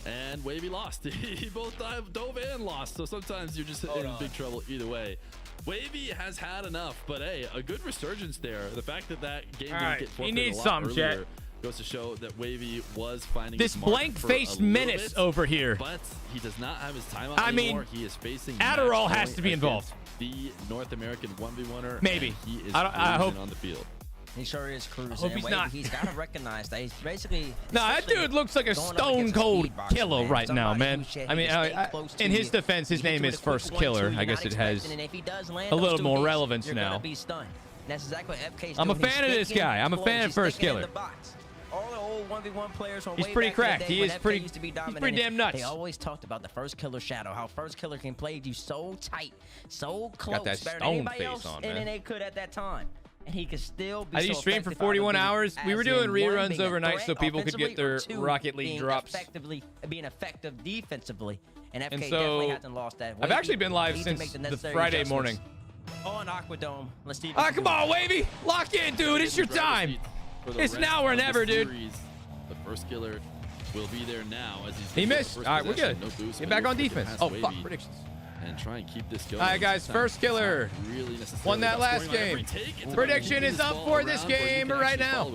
Speaker 1: here.
Speaker 4: And Wavy lost. He both dove and lost, so sometimes you're just
Speaker 1: Hold
Speaker 4: in
Speaker 1: on.
Speaker 4: big trouble either way. Wavy has had enough, but hey, a good resurgence there. The fact that game
Speaker 1: All
Speaker 4: didn't
Speaker 1: right,
Speaker 4: get
Speaker 1: he
Speaker 4: forfeited
Speaker 1: needs
Speaker 4: a lot
Speaker 1: some,
Speaker 4: earlier
Speaker 1: Chet.
Speaker 4: goes to show that Wavy was finding
Speaker 1: This
Speaker 4: his mark for a
Speaker 1: blank-faced
Speaker 4: little
Speaker 1: menace
Speaker 4: bit,
Speaker 1: over here.
Speaker 4: but he does not have his timeout
Speaker 1: I mean,
Speaker 4: anymore. He is facing
Speaker 1: Adderall
Speaker 4: match
Speaker 1: has
Speaker 4: point
Speaker 1: to be involved.
Speaker 4: against the North American 1v1er.
Speaker 1: Maybe.
Speaker 4: And he is
Speaker 1: I hope-
Speaker 4: cruising on the field.
Speaker 3: He sure is cruising.
Speaker 1: hope
Speaker 3: And
Speaker 1: he's
Speaker 3: Wavy,
Speaker 1: not.
Speaker 3: He's got to recognize that he's basically.
Speaker 1: No, that
Speaker 3: essentially
Speaker 1: dude looks like a
Speaker 3: going up
Speaker 1: stone
Speaker 3: against a
Speaker 1: cold
Speaker 3: speed boxer,
Speaker 1: killer
Speaker 3: man.
Speaker 1: right now,
Speaker 3: Somebody
Speaker 1: man.
Speaker 3: who said
Speaker 1: I
Speaker 3: he
Speaker 1: mean,
Speaker 3: would stay close to
Speaker 1: in his
Speaker 3: you.
Speaker 1: defense, his
Speaker 3: He hits
Speaker 1: name
Speaker 3: you
Speaker 1: is
Speaker 3: with a quick
Speaker 1: First
Speaker 3: 1-2
Speaker 1: Killer.
Speaker 3: you're
Speaker 1: I guess
Speaker 3: not
Speaker 1: it has
Speaker 3: expecting, and if he does land
Speaker 1: a
Speaker 3: those
Speaker 1: little
Speaker 3: 2
Speaker 1: more
Speaker 3: beats,
Speaker 1: relevance
Speaker 3: you're
Speaker 1: now.
Speaker 3: gonna be stunned. And that's exactly what FK's
Speaker 1: I'm a
Speaker 3: doing. He's
Speaker 1: fan of this
Speaker 3: thinking
Speaker 1: guy. I'm a
Speaker 3: close.
Speaker 1: fan of
Speaker 3: He's
Speaker 1: First
Speaker 3: thinking in
Speaker 1: Killer.
Speaker 3: the box. All the old 1v1 players from
Speaker 1: He's
Speaker 3: way
Speaker 1: pretty
Speaker 3: back in the
Speaker 1: cracked.
Speaker 3: day
Speaker 1: He
Speaker 3: when
Speaker 1: is
Speaker 3: FK
Speaker 1: pretty-
Speaker 3: used to be
Speaker 1: he's pretty
Speaker 3: dominated,
Speaker 1: damn nuts.
Speaker 3: They always talked about the First Killer shadow, how First Killer can play you so tight, so close,
Speaker 1: that
Speaker 3: better than
Speaker 1: stone
Speaker 3: anybody
Speaker 1: face
Speaker 3: else
Speaker 1: on,
Speaker 3: in
Speaker 1: man.
Speaker 3: NA could at that time. And he could still be
Speaker 1: As you
Speaker 3: so
Speaker 1: stream for
Speaker 3: effective
Speaker 1: 41
Speaker 3: out of
Speaker 1: hours, we
Speaker 3: as
Speaker 1: were doing
Speaker 3: in,
Speaker 1: reruns
Speaker 3: one, being a
Speaker 1: overnight
Speaker 3: threat
Speaker 1: so people could get
Speaker 3: offensively,
Speaker 1: their
Speaker 3: or two,
Speaker 1: Rocket League
Speaker 3: being
Speaker 1: drops.
Speaker 3: being effective defensively. And FK
Speaker 1: And
Speaker 3: definitely
Speaker 1: so,
Speaker 3: hasn't lost that.
Speaker 1: I've actually been live
Speaker 3: needs to
Speaker 1: since
Speaker 3: make the
Speaker 1: the
Speaker 3: necessary
Speaker 1: Friday
Speaker 3: adjustments.
Speaker 1: morning.
Speaker 3: on Aquadome. Let's see.
Speaker 1: Ah, come on, Wavy. Lock in, dude. It's your time. It's now or never, dude.
Speaker 4: The first killer will be there now as
Speaker 1: he missed. All right, we're good.
Speaker 4: No boost,
Speaker 1: Get back on defense. Oh,
Speaker 4: Wavy
Speaker 1: fuck. Predictions.
Speaker 4: and try and keep this going.
Speaker 1: All right, guys. First killer.
Speaker 4: Really
Speaker 1: won that last game. Prediction is up for this game right now.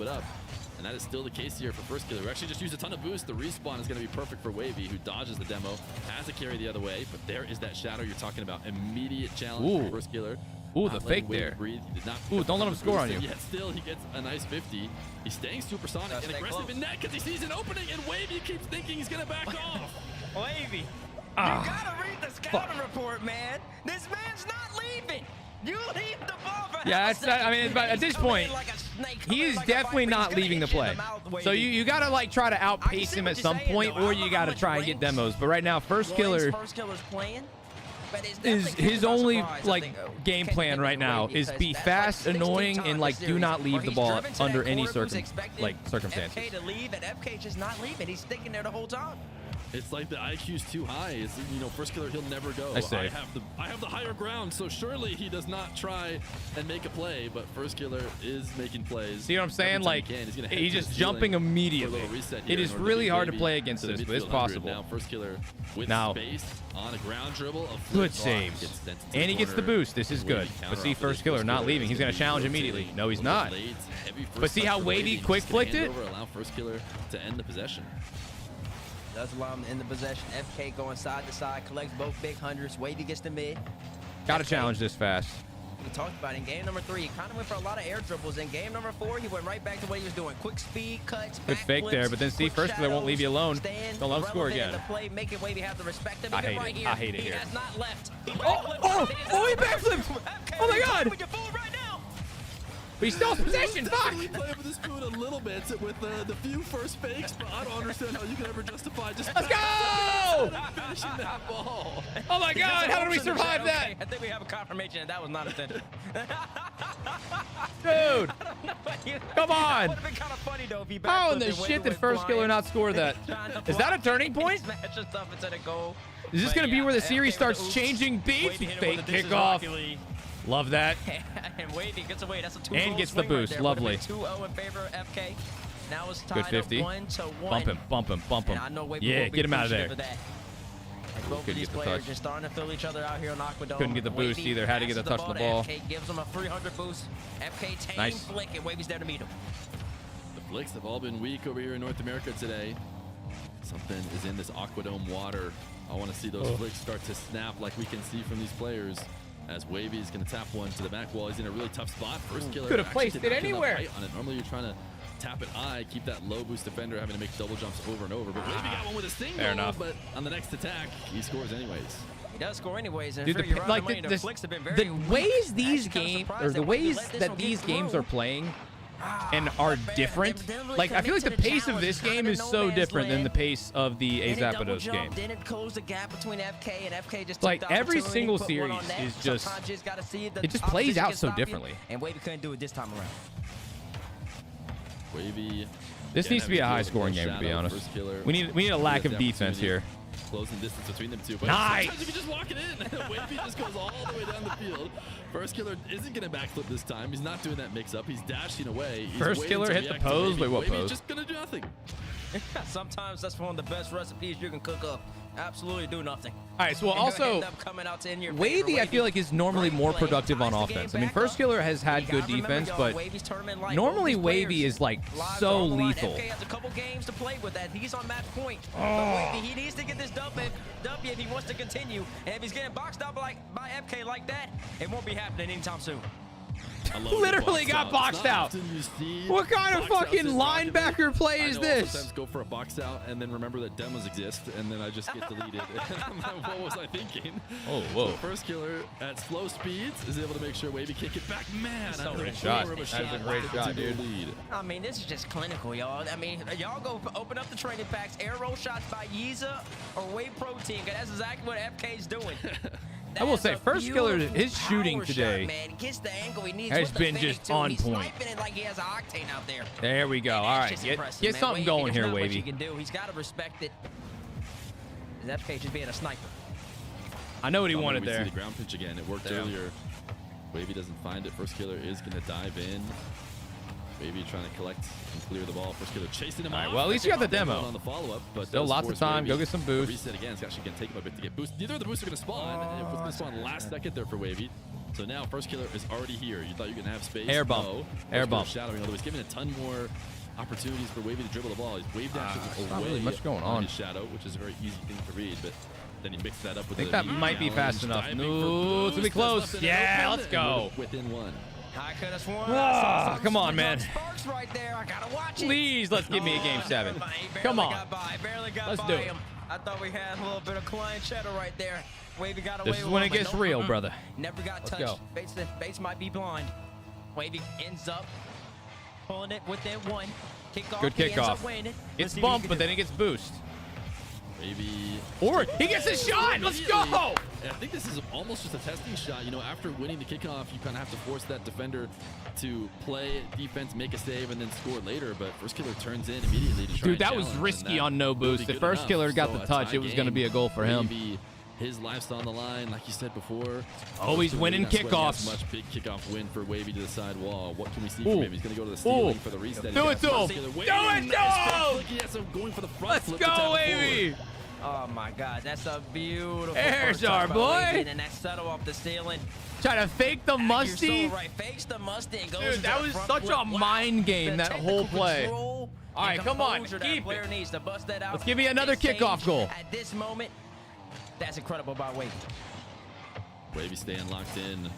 Speaker 4: And that is still the case here for First Killer. We actually just used a ton of boost. The respawn is going to be perfect for Wavy, who dodges the demo, has to carry the other way. But there is that shadow you're talking about. Immediate challenge for First Killer.
Speaker 1: Ooh, the fake there.
Speaker 4: Breathe. He did not
Speaker 1: Ooh, don't let him score on you.
Speaker 4: Yet still, he gets a nice 50. He's staying supersonic and aggressive in net because he sees an opening, and Wavy keeps thinking he's going to back off.
Speaker 3: Wavy, you gotta read the scouting report, man. This man's not leaving. You leave the ball for
Speaker 1: yeah, that's I mean, at this point, he is definitely not leaving the play. So you gotta like try to outpace him at some point, or you gotta try and get demos. But right now, First Killer's playing. Is his only like game plan right now is be fast, annoying, and like do not leave the ball under any circumstances.
Speaker 3: FK to leave, and FK just not leaving. He's sticking there the whole time.
Speaker 4: It's like the IQ's too high. It's, you know, First Killer, he'll never go.
Speaker 1: I
Speaker 4: have the higher ground, so surely he does not try and make a play. But First Killer is making plays.
Speaker 1: See what I'm saying? Like he's just jumping immediately. It is really hard to play against this, but it's possible.
Speaker 4: Now First Killer with space on a ground dribble.
Speaker 1: Good saves, and he gets the boost. This is good. But see, First Killer not leaving. He's gonna challenge immediately. No, he's not. But see how Wavy quick flicked it?
Speaker 4: Allow First Killer to end the possession.
Speaker 3: Does allow him in the possession. FK going side to side, collects both big hundreds. Wavy gets the mid.
Speaker 1: Gotta challenge this fast.
Speaker 3: We talked about it in game number 3. He kind of went for a lot of air dribbles. In game number 4, he went right back to what he was doing. Quick speed cuts.
Speaker 1: Good fake
Speaker 3: flips,
Speaker 1: there, but then see, First Killer won't leave you alone. Don't let him score again.
Speaker 3: The play, making Wavy have the respect of
Speaker 1: I hate it. I hate it here.
Speaker 3: He has not left. He
Speaker 1: he backflipped! Oh my god! But he still has possession, fuck!
Speaker 4: We play with this food a little bit with the few first fakes, but I don't understand how you can ever justify just
Speaker 1: let's go!
Speaker 4: finishing that ball.
Speaker 1: Oh my god, how did we survive that?
Speaker 3: I think we have a confirmation that was not intended.
Speaker 1: Dude! Come on!
Speaker 3: Would have been kind of funny though if he
Speaker 1: how in the shit did First Killer not score that? Is that a turning point? Is this gonna be where the series starts changing beats? Fake kickoff. Love that.
Speaker 3: And Wavy gets away. That's a 2-0
Speaker 1: and gets the boost.
Speaker 3: Right,
Speaker 1: lovely.
Speaker 3: 2-0 in favor of FK. Now it's tied
Speaker 1: good 50.
Speaker 3: Up 1-1.
Speaker 1: Bump him, bump him, bump him. Yeah, get him out of there.
Speaker 3: Both of these players just starting to fill each other out here on Aquadome.
Speaker 1: Couldn't get the boost either. Had to get the touch on the ball.
Speaker 3: FK gives him a 300 boost. FK tame flick, and Wavy's there to meet him.
Speaker 4: The flicks have all been weak over here in North America today. Something is in this Aquadome water. I want to see those flicks start to snap like we can see from these players. As Wavy is going to tap one to the back wall. He's in a really tough spot. First Killer
Speaker 1: could have placed it anywhere.
Speaker 4: On it. Normally you're trying to tap it high, keep that low boost defender having to make double jumps over and over. But Wavy got one with a single.
Speaker 1: Fair enough.
Speaker 4: But on the next attack, he scores anyways.
Speaker 3: He does score anyways. And
Speaker 1: dude, the ways these games, or the ways that these games are playing and are different. Like, I feel like the pace of this game is so different than the pace of the A-Zapdos game.
Speaker 3: Didn't close the gap between FK and FK just
Speaker 1: like every single series is just, it just plays out so differently.
Speaker 3: And Wavy couldn't do it this time around.
Speaker 4: Wavy.
Speaker 1: This needs to be a high-scoring game, to be honest. We need a lack of defense here.
Speaker 4: Closing distance between them two. But
Speaker 1: nice!
Speaker 4: Sometimes you can just walk it in. Wavy just goes all the way down the field. First Killer isn't going to backflip this time. He's not doing that mix-up. He's dashing away. He's
Speaker 1: First Killer hit the pose. Wait, what pose?
Speaker 4: Wavy's just going to do nothing.
Speaker 3: Sometimes that's one of the best recipes you can cook up. Absolutely do nothing.
Speaker 1: All right, so also, Wavy, I feel like, is normally more productive on offense. I mean, First Killer has had good defense, but normally Wavy is, like, so lethal.
Speaker 3: FK has a couple games to play with that. He's on match point. But Wavy, he needs to get this W if he wants to continue. And if he's getting boxed out by FK like that, it won't be happening anytime soon.
Speaker 1: Literally got boxed out. What kind of fucking linebacker play is this?
Speaker 4: Sometimes go for a box out and then remember that demos exist, and then I just get deleted. What was I thinking?
Speaker 1: Oh, whoa.
Speaker 4: So First Killer at slow speeds is able to make sure Wavy can't get back. Man,
Speaker 1: that's a great shot. That is a great shot, dude.
Speaker 3: I mean, this is just clinical, y'all. I mean, y'all go open up the training packs, air roll shots by Yeeza or Whey Protein, because that's exactly what FK's doing.
Speaker 1: I will say, First Killer, his shooting today has been just on point. There we go. All right, get something going here, Wavy.
Speaker 3: He's got to respect it. FK just being a sniper.
Speaker 1: I know what he wanted there.
Speaker 4: See the ground pitch again. It worked earlier. Wavy doesn't find it. First Killer is going to dive in. Wavy trying to collect and clear the ball. First Killer chasing him off.
Speaker 1: Well, at least you got the demo.
Speaker 4: On the follow-up, but
Speaker 1: Still lots of time. Go get some boost.
Speaker 4: Reset again. It's actually going to take him a bit to get boost. Neither of the boosts are going to spawn. It was going to spawn last second there for Wavy. So now First Killer is already here. You thought you were going to have space.
Speaker 1: Air bump.
Speaker 4: No.
Speaker 1: Air bump.
Speaker 4: Shadowing, although he's giving a ton more opportunities for Wavy to dribble the ball. He's wave dashes away
Speaker 1: not really much going on.
Speaker 4: his shadow, which is a very easy thing to read, but then he mixed that up with
Speaker 1: I think that might be fast enough. No, it's gonna be close. Yeah, let's go.
Speaker 4: Within one.
Speaker 3: I could have sworn.
Speaker 1: Ah, come on, man.
Speaker 3: Sparks right there. I gotta watch it.
Speaker 1: Please, let's give me a game 7. Come on. Let's do it.
Speaker 3: I thought we had a little bit of client shadow right there. Wavy got away
Speaker 1: This is
Speaker 3: with
Speaker 1: when
Speaker 3: one,
Speaker 1: it
Speaker 3: but
Speaker 1: gets
Speaker 3: nope,
Speaker 1: real, brother.
Speaker 3: Never got
Speaker 1: Let's
Speaker 3: touched.
Speaker 1: go.
Speaker 3: Base might be blind. Wavy ends up pulling it within one. Kickoff.
Speaker 1: Good
Speaker 3: He ends
Speaker 1: kickoff.
Speaker 3: up winning. Let's
Speaker 1: It's
Speaker 3: see what he
Speaker 1: bump,
Speaker 3: can
Speaker 1: but
Speaker 3: do.
Speaker 1: then it gets boost.
Speaker 4: Maybe.
Speaker 1: Or he gets a shot. Let's go.
Speaker 4: And I think this is almost just a testing shot. You know, after winning the kickoff, you kind of have to force that defender to play defense, make a save, and then score later. But First Killer turns in immediately to try
Speaker 1: Dude,
Speaker 4: and
Speaker 1: that was
Speaker 4: challenge,
Speaker 1: risky
Speaker 4: and
Speaker 1: on no
Speaker 4: that was
Speaker 1: boost.
Speaker 4: good
Speaker 1: If First
Speaker 4: enough.
Speaker 1: Killer got
Speaker 4: So
Speaker 1: the
Speaker 4: a
Speaker 1: touch,
Speaker 4: tie
Speaker 1: it was going to
Speaker 4: game.
Speaker 1: be a goal for him.
Speaker 4: Maybe his life's on the line, like you said before.
Speaker 1: Always
Speaker 4: First Killer
Speaker 1: winning
Speaker 4: not sweating as
Speaker 1: kickoffs.
Speaker 4: Much big kickoff win for Wavy to the side wall. What can we see
Speaker 1: Ooh.
Speaker 4: from him? He's going to go to the stealing
Speaker 1: Ooh.
Speaker 4: for the reset.
Speaker 1: Do it to him. Do it to him.
Speaker 4: Yes, I'm going for the front
Speaker 1: Let's
Speaker 4: flip to tap
Speaker 1: go,
Speaker 4: it
Speaker 1: Wavy.
Speaker 4: forward.
Speaker 3: Oh my God, that's a beautiful.
Speaker 1: There's
Speaker 3: first touch
Speaker 1: our
Speaker 3: by
Speaker 1: boy.
Speaker 3: Wavy, and that settle off the ceiling.
Speaker 1: Trying to fake the musty.
Speaker 3: You're so right. Fakes the musty and goes
Speaker 1: Dude,
Speaker 3: into
Speaker 1: that
Speaker 3: the
Speaker 1: was
Speaker 3: front
Speaker 1: such
Speaker 3: flip.
Speaker 1: a mind game,
Speaker 3: The
Speaker 1: that whole
Speaker 3: technical
Speaker 1: play.
Speaker 3: control
Speaker 1: All right,
Speaker 3: and
Speaker 1: come on,
Speaker 3: composure that
Speaker 1: keep
Speaker 3: player
Speaker 1: it.
Speaker 3: needs to bust that out.
Speaker 1: Let's give me another
Speaker 3: This stage,
Speaker 1: kickoff goal.
Speaker 3: At this moment, that's incredible by Wavy.
Speaker 4: Wavy staying locked in.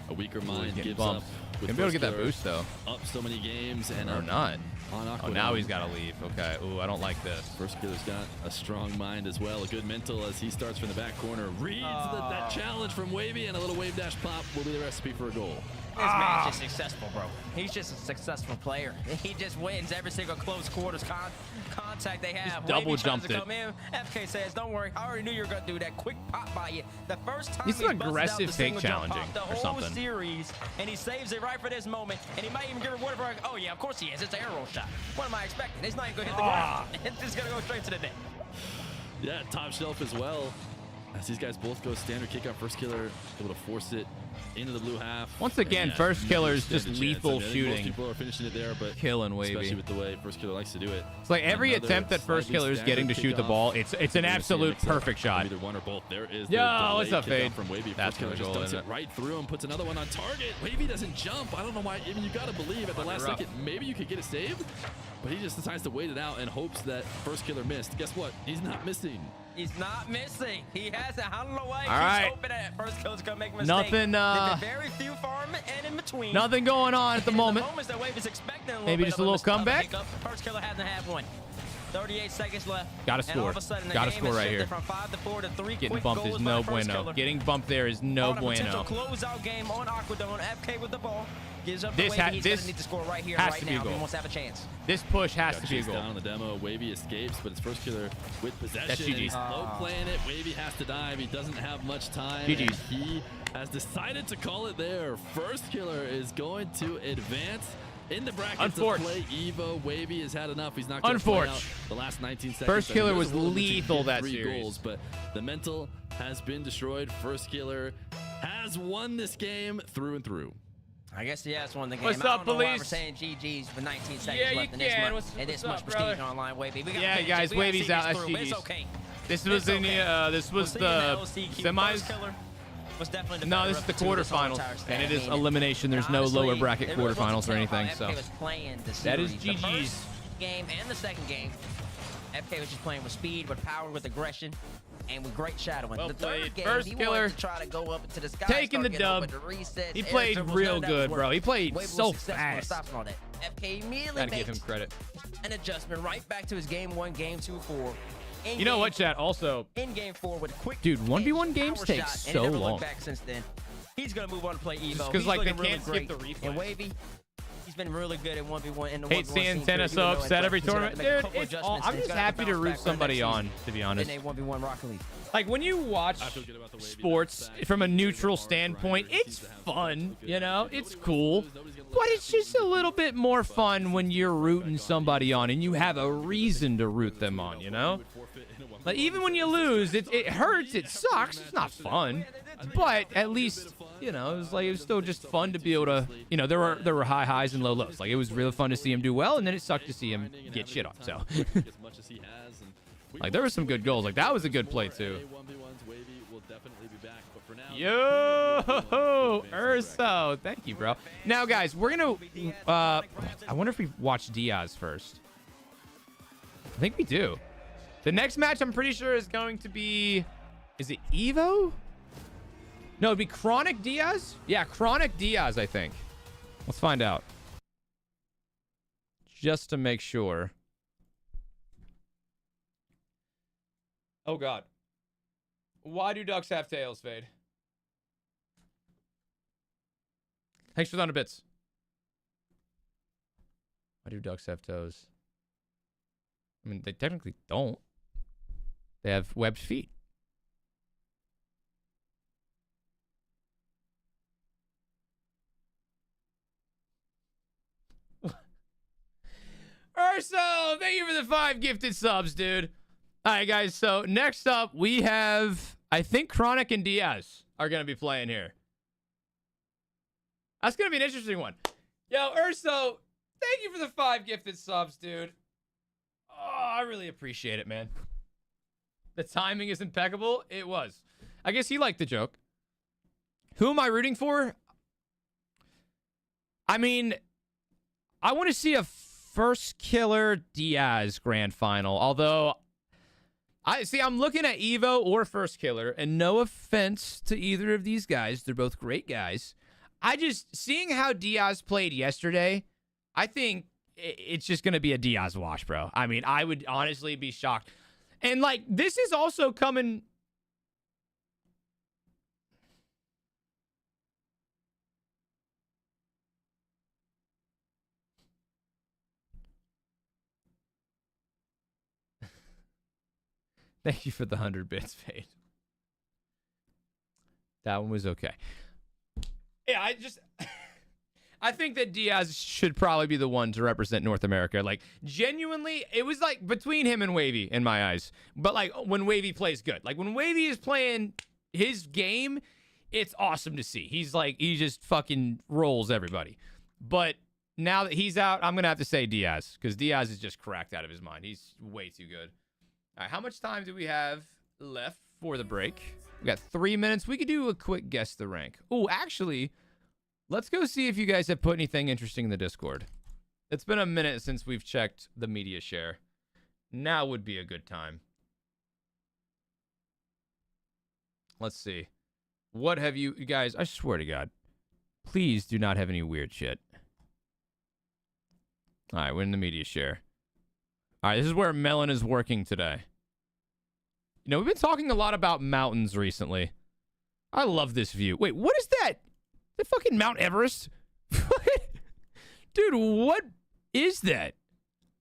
Speaker 4: A weaker mind
Speaker 1: Getting
Speaker 4: gives
Speaker 1: bumped.
Speaker 4: up. With
Speaker 1: Gonna be able to get that
Speaker 4: First
Speaker 1: boost, though.
Speaker 4: Killer Up so many games and
Speaker 1: Or
Speaker 4: up
Speaker 1: not.
Speaker 4: on
Speaker 1: Oh,
Speaker 4: Aqua
Speaker 1: now
Speaker 4: Dome.
Speaker 1: he's got to leave. Okay. Ooh, I don't like this.
Speaker 4: First Killer's got a strong mind as well. A good mental as he starts from the back corner. Reads that challenge from Wavy, and a little wave dash pop will be the recipe for a goal.
Speaker 3: This man's just successful, bro. He's just a successful player. He just wins every single close quarters contact they have.
Speaker 1: Just double
Speaker 3: Wavy tries
Speaker 1: jumped
Speaker 3: to
Speaker 1: it.
Speaker 3: come in. FK says, "Don't worry, I already knew you were gonna do that. Quick pop by you. The first time
Speaker 1: He's
Speaker 3: he
Speaker 1: some
Speaker 3: busted out
Speaker 1: aggressive
Speaker 3: the
Speaker 1: fake
Speaker 3: single jump
Speaker 1: challenging
Speaker 3: pop, the
Speaker 1: or
Speaker 3: whole
Speaker 1: something.
Speaker 3: series, and he saves it right for this moment. And he might even give reward for like, oh yeah, of course he is. It's an arrow shot. What am I expecting? It's not even gonna hit the ground. It's just gonna go straight to the net.
Speaker 4: Yeah, top shelf as well. As these guys both go standard kickoff, First Killer able to force it into the blue half.
Speaker 1: Once again,
Speaker 4: Yeah,
Speaker 1: First Killer's
Speaker 4: another
Speaker 1: just
Speaker 4: chance.
Speaker 1: lethal
Speaker 4: I mean, I think
Speaker 1: shooting.
Speaker 4: Most people are finishing it there, but
Speaker 1: Killing Wavy.
Speaker 4: especially with the way First Killer likes to do it.
Speaker 1: It's like every
Speaker 4: Another
Speaker 1: attempt that First
Speaker 4: slightly
Speaker 1: Killer is getting to
Speaker 4: staggered
Speaker 1: shoot the
Speaker 4: kickoff.
Speaker 1: ball, it's an
Speaker 4: We're gonna see a
Speaker 1: absolute
Speaker 4: mix-up.
Speaker 1: perfect shot.
Speaker 4: Either one or both. There is
Speaker 1: Yo,
Speaker 4: the
Speaker 1: what's up,
Speaker 4: delayed kickoff
Speaker 1: Fade?
Speaker 4: from Wavy.
Speaker 1: That's
Speaker 4: First Killer
Speaker 1: gonna
Speaker 4: just
Speaker 1: go
Speaker 4: dunks
Speaker 1: in.
Speaker 4: it right through him, puts another one on target. Wavy doesn't jump. I don't know why. I mean, you got to believe at the last
Speaker 1: rough.
Speaker 4: second, maybe you could get a save, but he just decides to wait it out and hopes that First Killer missed. Guess what? He's not missing.
Speaker 3: He's not missing. He has it. I don't know why.
Speaker 1: All right.
Speaker 3: He's hoping that First Killer's gonna make a mistake.
Speaker 1: Nothing,
Speaker 3: There's been very few for him and in between.
Speaker 1: Nothing going on at the
Speaker 3: And
Speaker 1: moment.
Speaker 3: The moments that Wave is expecting
Speaker 1: Maybe
Speaker 3: bit
Speaker 1: just
Speaker 3: of
Speaker 1: a little
Speaker 3: mis- of
Speaker 1: comeback?
Speaker 3: hiccup. First Killer hasn't had one. 38 seconds left.
Speaker 1: Gotta
Speaker 3: And all
Speaker 1: score.
Speaker 3: of a sudden, the
Speaker 1: Gotta
Speaker 3: game
Speaker 1: score
Speaker 3: has
Speaker 1: right
Speaker 3: shifted
Speaker 1: here.
Speaker 3: From 5 to 4 to 3
Speaker 1: Getting
Speaker 3: quick
Speaker 1: bumped
Speaker 3: goals
Speaker 1: is
Speaker 3: by
Speaker 1: no
Speaker 3: First
Speaker 1: bueno.
Speaker 3: Killer.
Speaker 1: Getting bumped there is no
Speaker 3: On a potential
Speaker 1: bueno.
Speaker 3: closeout game on Aquadome. FK with the ball. Gives up
Speaker 1: This
Speaker 3: the Wavy.
Speaker 1: ha-
Speaker 3: He's
Speaker 1: this
Speaker 3: gonna need to score right here,
Speaker 1: has
Speaker 3: right
Speaker 1: to be a
Speaker 3: now. If he
Speaker 1: goal.
Speaker 3: wants to have a chance.
Speaker 1: This push has
Speaker 4: Got
Speaker 1: to be a
Speaker 4: chased
Speaker 1: goal.
Speaker 4: down on the demo. Wavy escapes, but it's First Killer with possession.
Speaker 1: That's
Speaker 4: and
Speaker 1: GG's.
Speaker 4: he's slow playing it. Wavy has to dive. He doesn't have much time.
Speaker 1: GG's.
Speaker 4: And he has decided to call it there. First Killer is going to advance in the brackets to play Evo. Wavy has had enough. He's not going to play out the last 19 seconds.
Speaker 1: First Killer
Speaker 4: There's
Speaker 1: was
Speaker 4: a little bit to
Speaker 1: lethal
Speaker 4: get
Speaker 1: that
Speaker 4: 3
Speaker 1: series.
Speaker 4: goals, but the mental has been destroyed. First Killer has won this game through and through.
Speaker 3: I guess he has won the game.
Speaker 1: What's
Speaker 3: I don't
Speaker 1: up,
Speaker 3: know why
Speaker 1: police?
Speaker 3: we're saying GG's with 19 seconds
Speaker 1: Yeah, you
Speaker 3: left in this
Speaker 1: can.
Speaker 3: much,
Speaker 1: What's
Speaker 3: and this
Speaker 1: up,
Speaker 3: much
Speaker 1: brother?
Speaker 3: prestige online, Wavy. We gotta
Speaker 1: Yeah,
Speaker 3: finish
Speaker 1: guys,
Speaker 3: it. We gotta
Speaker 1: Wavy's
Speaker 3: see
Speaker 1: out.
Speaker 3: this
Speaker 1: That's
Speaker 3: through, but it's
Speaker 1: GG's.
Speaker 3: okay.
Speaker 1: This was
Speaker 3: It's
Speaker 1: in
Speaker 3: okay.
Speaker 1: the this
Speaker 3: We'll
Speaker 1: was
Speaker 3: see you in
Speaker 1: the
Speaker 3: LCQ.
Speaker 1: semis.
Speaker 3: First Killer was definitely the
Speaker 1: No,
Speaker 3: better
Speaker 1: this is
Speaker 3: of
Speaker 1: the
Speaker 3: two this whole
Speaker 1: quarterfinals,
Speaker 3: entire span.
Speaker 1: and it is
Speaker 3: I mean,
Speaker 1: elimination. There's no
Speaker 3: honestly,
Speaker 1: lower bracket
Speaker 3: it really
Speaker 1: quarterfinals
Speaker 3: wasn't
Speaker 1: or
Speaker 3: tell
Speaker 1: anything.
Speaker 3: how
Speaker 1: So
Speaker 3: FK was playing the
Speaker 1: that is
Speaker 3: series. The
Speaker 1: GG's.
Speaker 3: first game and the second game, FK was just playing with speed, with power, with aggression, and with great shadowing.
Speaker 1: Well
Speaker 3: The third
Speaker 1: played.
Speaker 3: game,
Speaker 1: First
Speaker 3: he
Speaker 1: Killer
Speaker 3: wanted to try to go up into the sky,
Speaker 1: taking
Speaker 3: start
Speaker 1: the
Speaker 3: getting
Speaker 1: dub.
Speaker 3: open to resets,
Speaker 1: He
Speaker 3: air
Speaker 1: played
Speaker 3: dribbles,
Speaker 1: real
Speaker 3: none of that was
Speaker 1: good, bro.
Speaker 3: working.
Speaker 1: He played
Speaker 3: Wave was
Speaker 1: so
Speaker 3: successful in
Speaker 1: fast.
Speaker 3: stopping all that. FK immediately
Speaker 1: Gotta give
Speaker 3: makes
Speaker 1: him credit.
Speaker 3: an adjustment right back to his game 1, game 2, 4.
Speaker 1: You know what, chat? Also,
Speaker 3: In game 4 with a quick
Speaker 1: Dude, 1v1
Speaker 3: pitch,
Speaker 1: games
Speaker 3: power
Speaker 1: take
Speaker 3: shot, and
Speaker 1: so
Speaker 3: he never
Speaker 1: long.
Speaker 3: looked back since then. He's gonna move on to play Evo.
Speaker 1: 'cause,
Speaker 3: He's
Speaker 1: like, they
Speaker 3: looking really
Speaker 1: can't skip
Speaker 3: great.
Speaker 1: the replay.
Speaker 3: And Wavy, he's been really good at 1v1 in the
Speaker 1: hate
Speaker 3: 1v1
Speaker 1: seeing
Speaker 3: scene,
Speaker 1: tennis
Speaker 3: even though
Speaker 1: so upset
Speaker 3: at
Speaker 1: every
Speaker 3: first he's gonna
Speaker 1: tournament.
Speaker 3: have to make a
Speaker 1: Dude,
Speaker 3: couple
Speaker 1: it's all,
Speaker 3: adjustments,
Speaker 1: I'm
Speaker 3: and he's
Speaker 1: just
Speaker 3: gotta
Speaker 1: happy to
Speaker 3: bounce
Speaker 1: root
Speaker 3: back by
Speaker 1: somebody
Speaker 3: next
Speaker 1: on,
Speaker 3: season
Speaker 1: to be honest.
Speaker 3: in a 1v1 Rocket League.
Speaker 1: Like, when you watch
Speaker 4: I feel good about the Wavy
Speaker 1: sports
Speaker 4: bounce back.
Speaker 1: from a neutral
Speaker 4: Hard
Speaker 1: standpoint,
Speaker 4: grinder. He
Speaker 1: it's
Speaker 4: seems to have
Speaker 1: fun,
Speaker 4: good
Speaker 1: you know?
Speaker 4: attitude.
Speaker 1: It's
Speaker 4: Nobody's
Speaker 1: cool.
Speaker 4: gonna lose, nobody's gonna
Speaker 1: But
Speaker 4: lose
Speaker 1: it's just a little bit more fun when you're rooting somebody on and you have a reason to root them on, you know? Like, even when you lose, it hurts, it sucks, it's not fun. But at least you know, it was still just fun to be able to, you know, there were high highs and low lows. Like, it was really fun to see him do well, and then it sucked to see him get shit on. So, like, there were some good goals. Like, that was a good play too. Yo, Urso, thank you, bro. Now, guys, we're gonna. I wonder if we watch Diaz first. I think we do. The next match, I'm pretty sure, is going to be. Is it Evo? No, it'd be Chronic Diaz. Yeah, Chronic Diaz, I think. Let's find out. Just to make sure. Oh God. Why do ducks have tails, Fade? Thanks for the 100 bits. Why do ducks have toes? I mean, they technically don't. They have webbed feet. Urso, thank you for the 5 gifted subs, dude. All right, guys. So next up, we have, I think, Chronic and Diaz are going to be playing here. That's going to be an interesting one. Yo, Urso, thank you for the 5 gifted subs, dude. Oh, I really appreciate it, man. The timing is impeccable. It was. I guess he liked the joke. Who am I rooting for? I mean, I want to see a First Killer Diaz grand final. Although, I'm looking at Evo or First Killer, and no offense to either of these guys. They're both great guys. Seeing how Diaz played yesterday, I think it's just going to be a Diaz wash, bro. I mean, I would honestly be shocked. And, like, this is also coming... Thank you for the 100 bits, Fade. That one was okay. Yeah, I think that Diaz should probably be the one to represent North America. Like, genuinely, it was like between him and Wavy in my eyes. But like when Wavy plays good, like when Wavy is playing his game, it's awesome to see. He's like, he just fucking rolls everybody. But now that he's out, I'm going to have to say Diaz, because Diaz is just cracked out of his mind. He's way too good. All right, how much time do we have left for the break? We got 3 minutes. We could do a quick guess the rank. Oh, actually, let's go see if you guys have put anything interesting in the Discord. It's been a minute since we've checked the media share. Now would be a good time. Let's see. What have you guys, I swear to God, please do not have any weird shit. All right, we're in the media share. All right, this is where Melon is working today. You know, we've been talking a lot about mountains recently. I love this view. Wait, what is that? The fucking Mount Everest? Dude, what is that?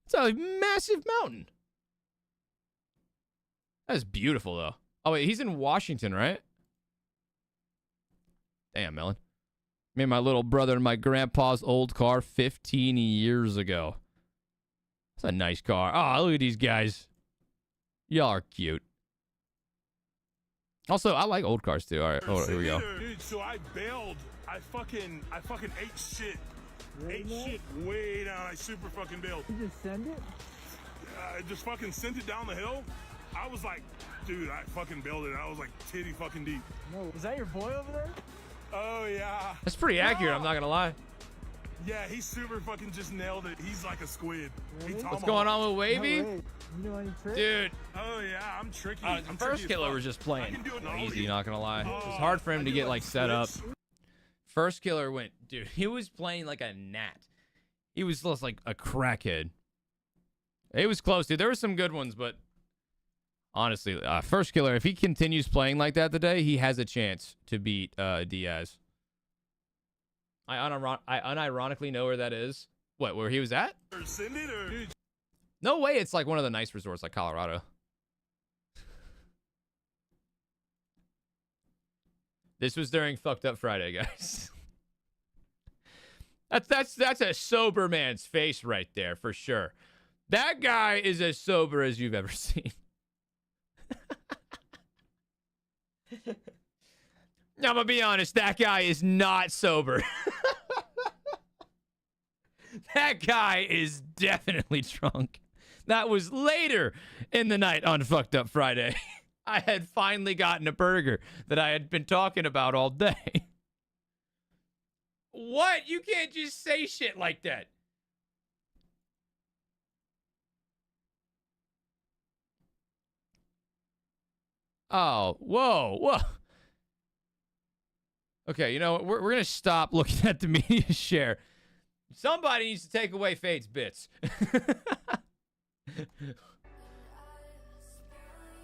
Speaker 1: It's a massive mountain. That's beautiful, though. Oh, wait, he's in Washington, right? Damn, Melon. Me and my little brother in my grandpa's old car 15 years ago. It's a nice car. Oh, look at these guys. Y'all are cute. Also, I like old cars, too. All right, here we go.
Speaker 7: Dude, so I bailed. I fucking ate shit. Ate shit way down. I super fucking bailed.
Speaker 8: You just send it?
Speaker 7: I just fucking sent it down the hill. I was like, dude, I fucking bailed it. I was like titty fucking deep.
Speaker 8: No, is that your boy over there?
Speaker 7: Oh, yeah.
Speaker 1: That's pretty accurate, I'm not going to lie.
Speaker 7: Yeah, he super fucking just nailed it. He's like a squid.
Speaker 8: Really?
Speaker 1: What's going on with Wavy?
Speaker 8: No way. You know any tricks?
Speaker 1: Dude.
Speaker 7: Oh, yeah, I'm tricky.
Speaker 1: The first killer was just playing easy, not going to lie. It was hard for him
Speaker 7: I
Speaker 1: to
Speaker 7: do
Speaker 1: get, like, set up.
Speaker 7: splits.
Speaker 1: First killer went, dude, he was playing like a gnat. He was just like a crackhead. It was close, dude. There were some good ones, but honestly, first killer, if he continues playing like that today, he has a chance to beat Diaz. I unironically know where that is. What, where he was at?
Speaker 7: Or send it or... Dude,
Speaker 1: No way it's like one of the nice resorts like Colorado. This was during Fucked Up Friday, guys. That's a sober man's face right there, for sure. That guy is as sober as you've ever seen. I'm gonna be honest, that guy is not sober. That guy is definitely drunk. That was later in the night on Fucked Up Friday. I had finally gotten a burger that I had been talking about all day. What? You can't just say shit like that. Oh, whoa. Okay, you know what? We're going to stop looking at the media share. Somebody needs to take away Fade's bits.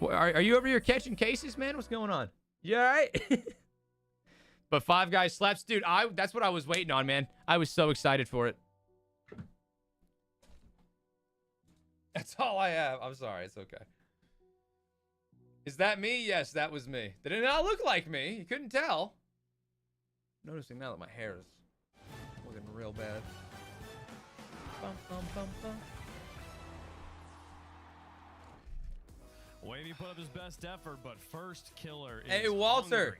Speaker 1: Are you over here catching cases, man? What's going on? You all right? But Five Guys slaps. Dude, that's what I was waiting on, man. I was so excited for it. That's all I have. I'm sorry. It's okay. Is that me? Yes, that was me. Did it not look like me? You couldn't tell. Noticing now that my hair is looking real bad. Bum, bum, bum, bum.
Speaker 2: Wavy put up his best effort, but first killer is
Speaker 1: Hey, Walter.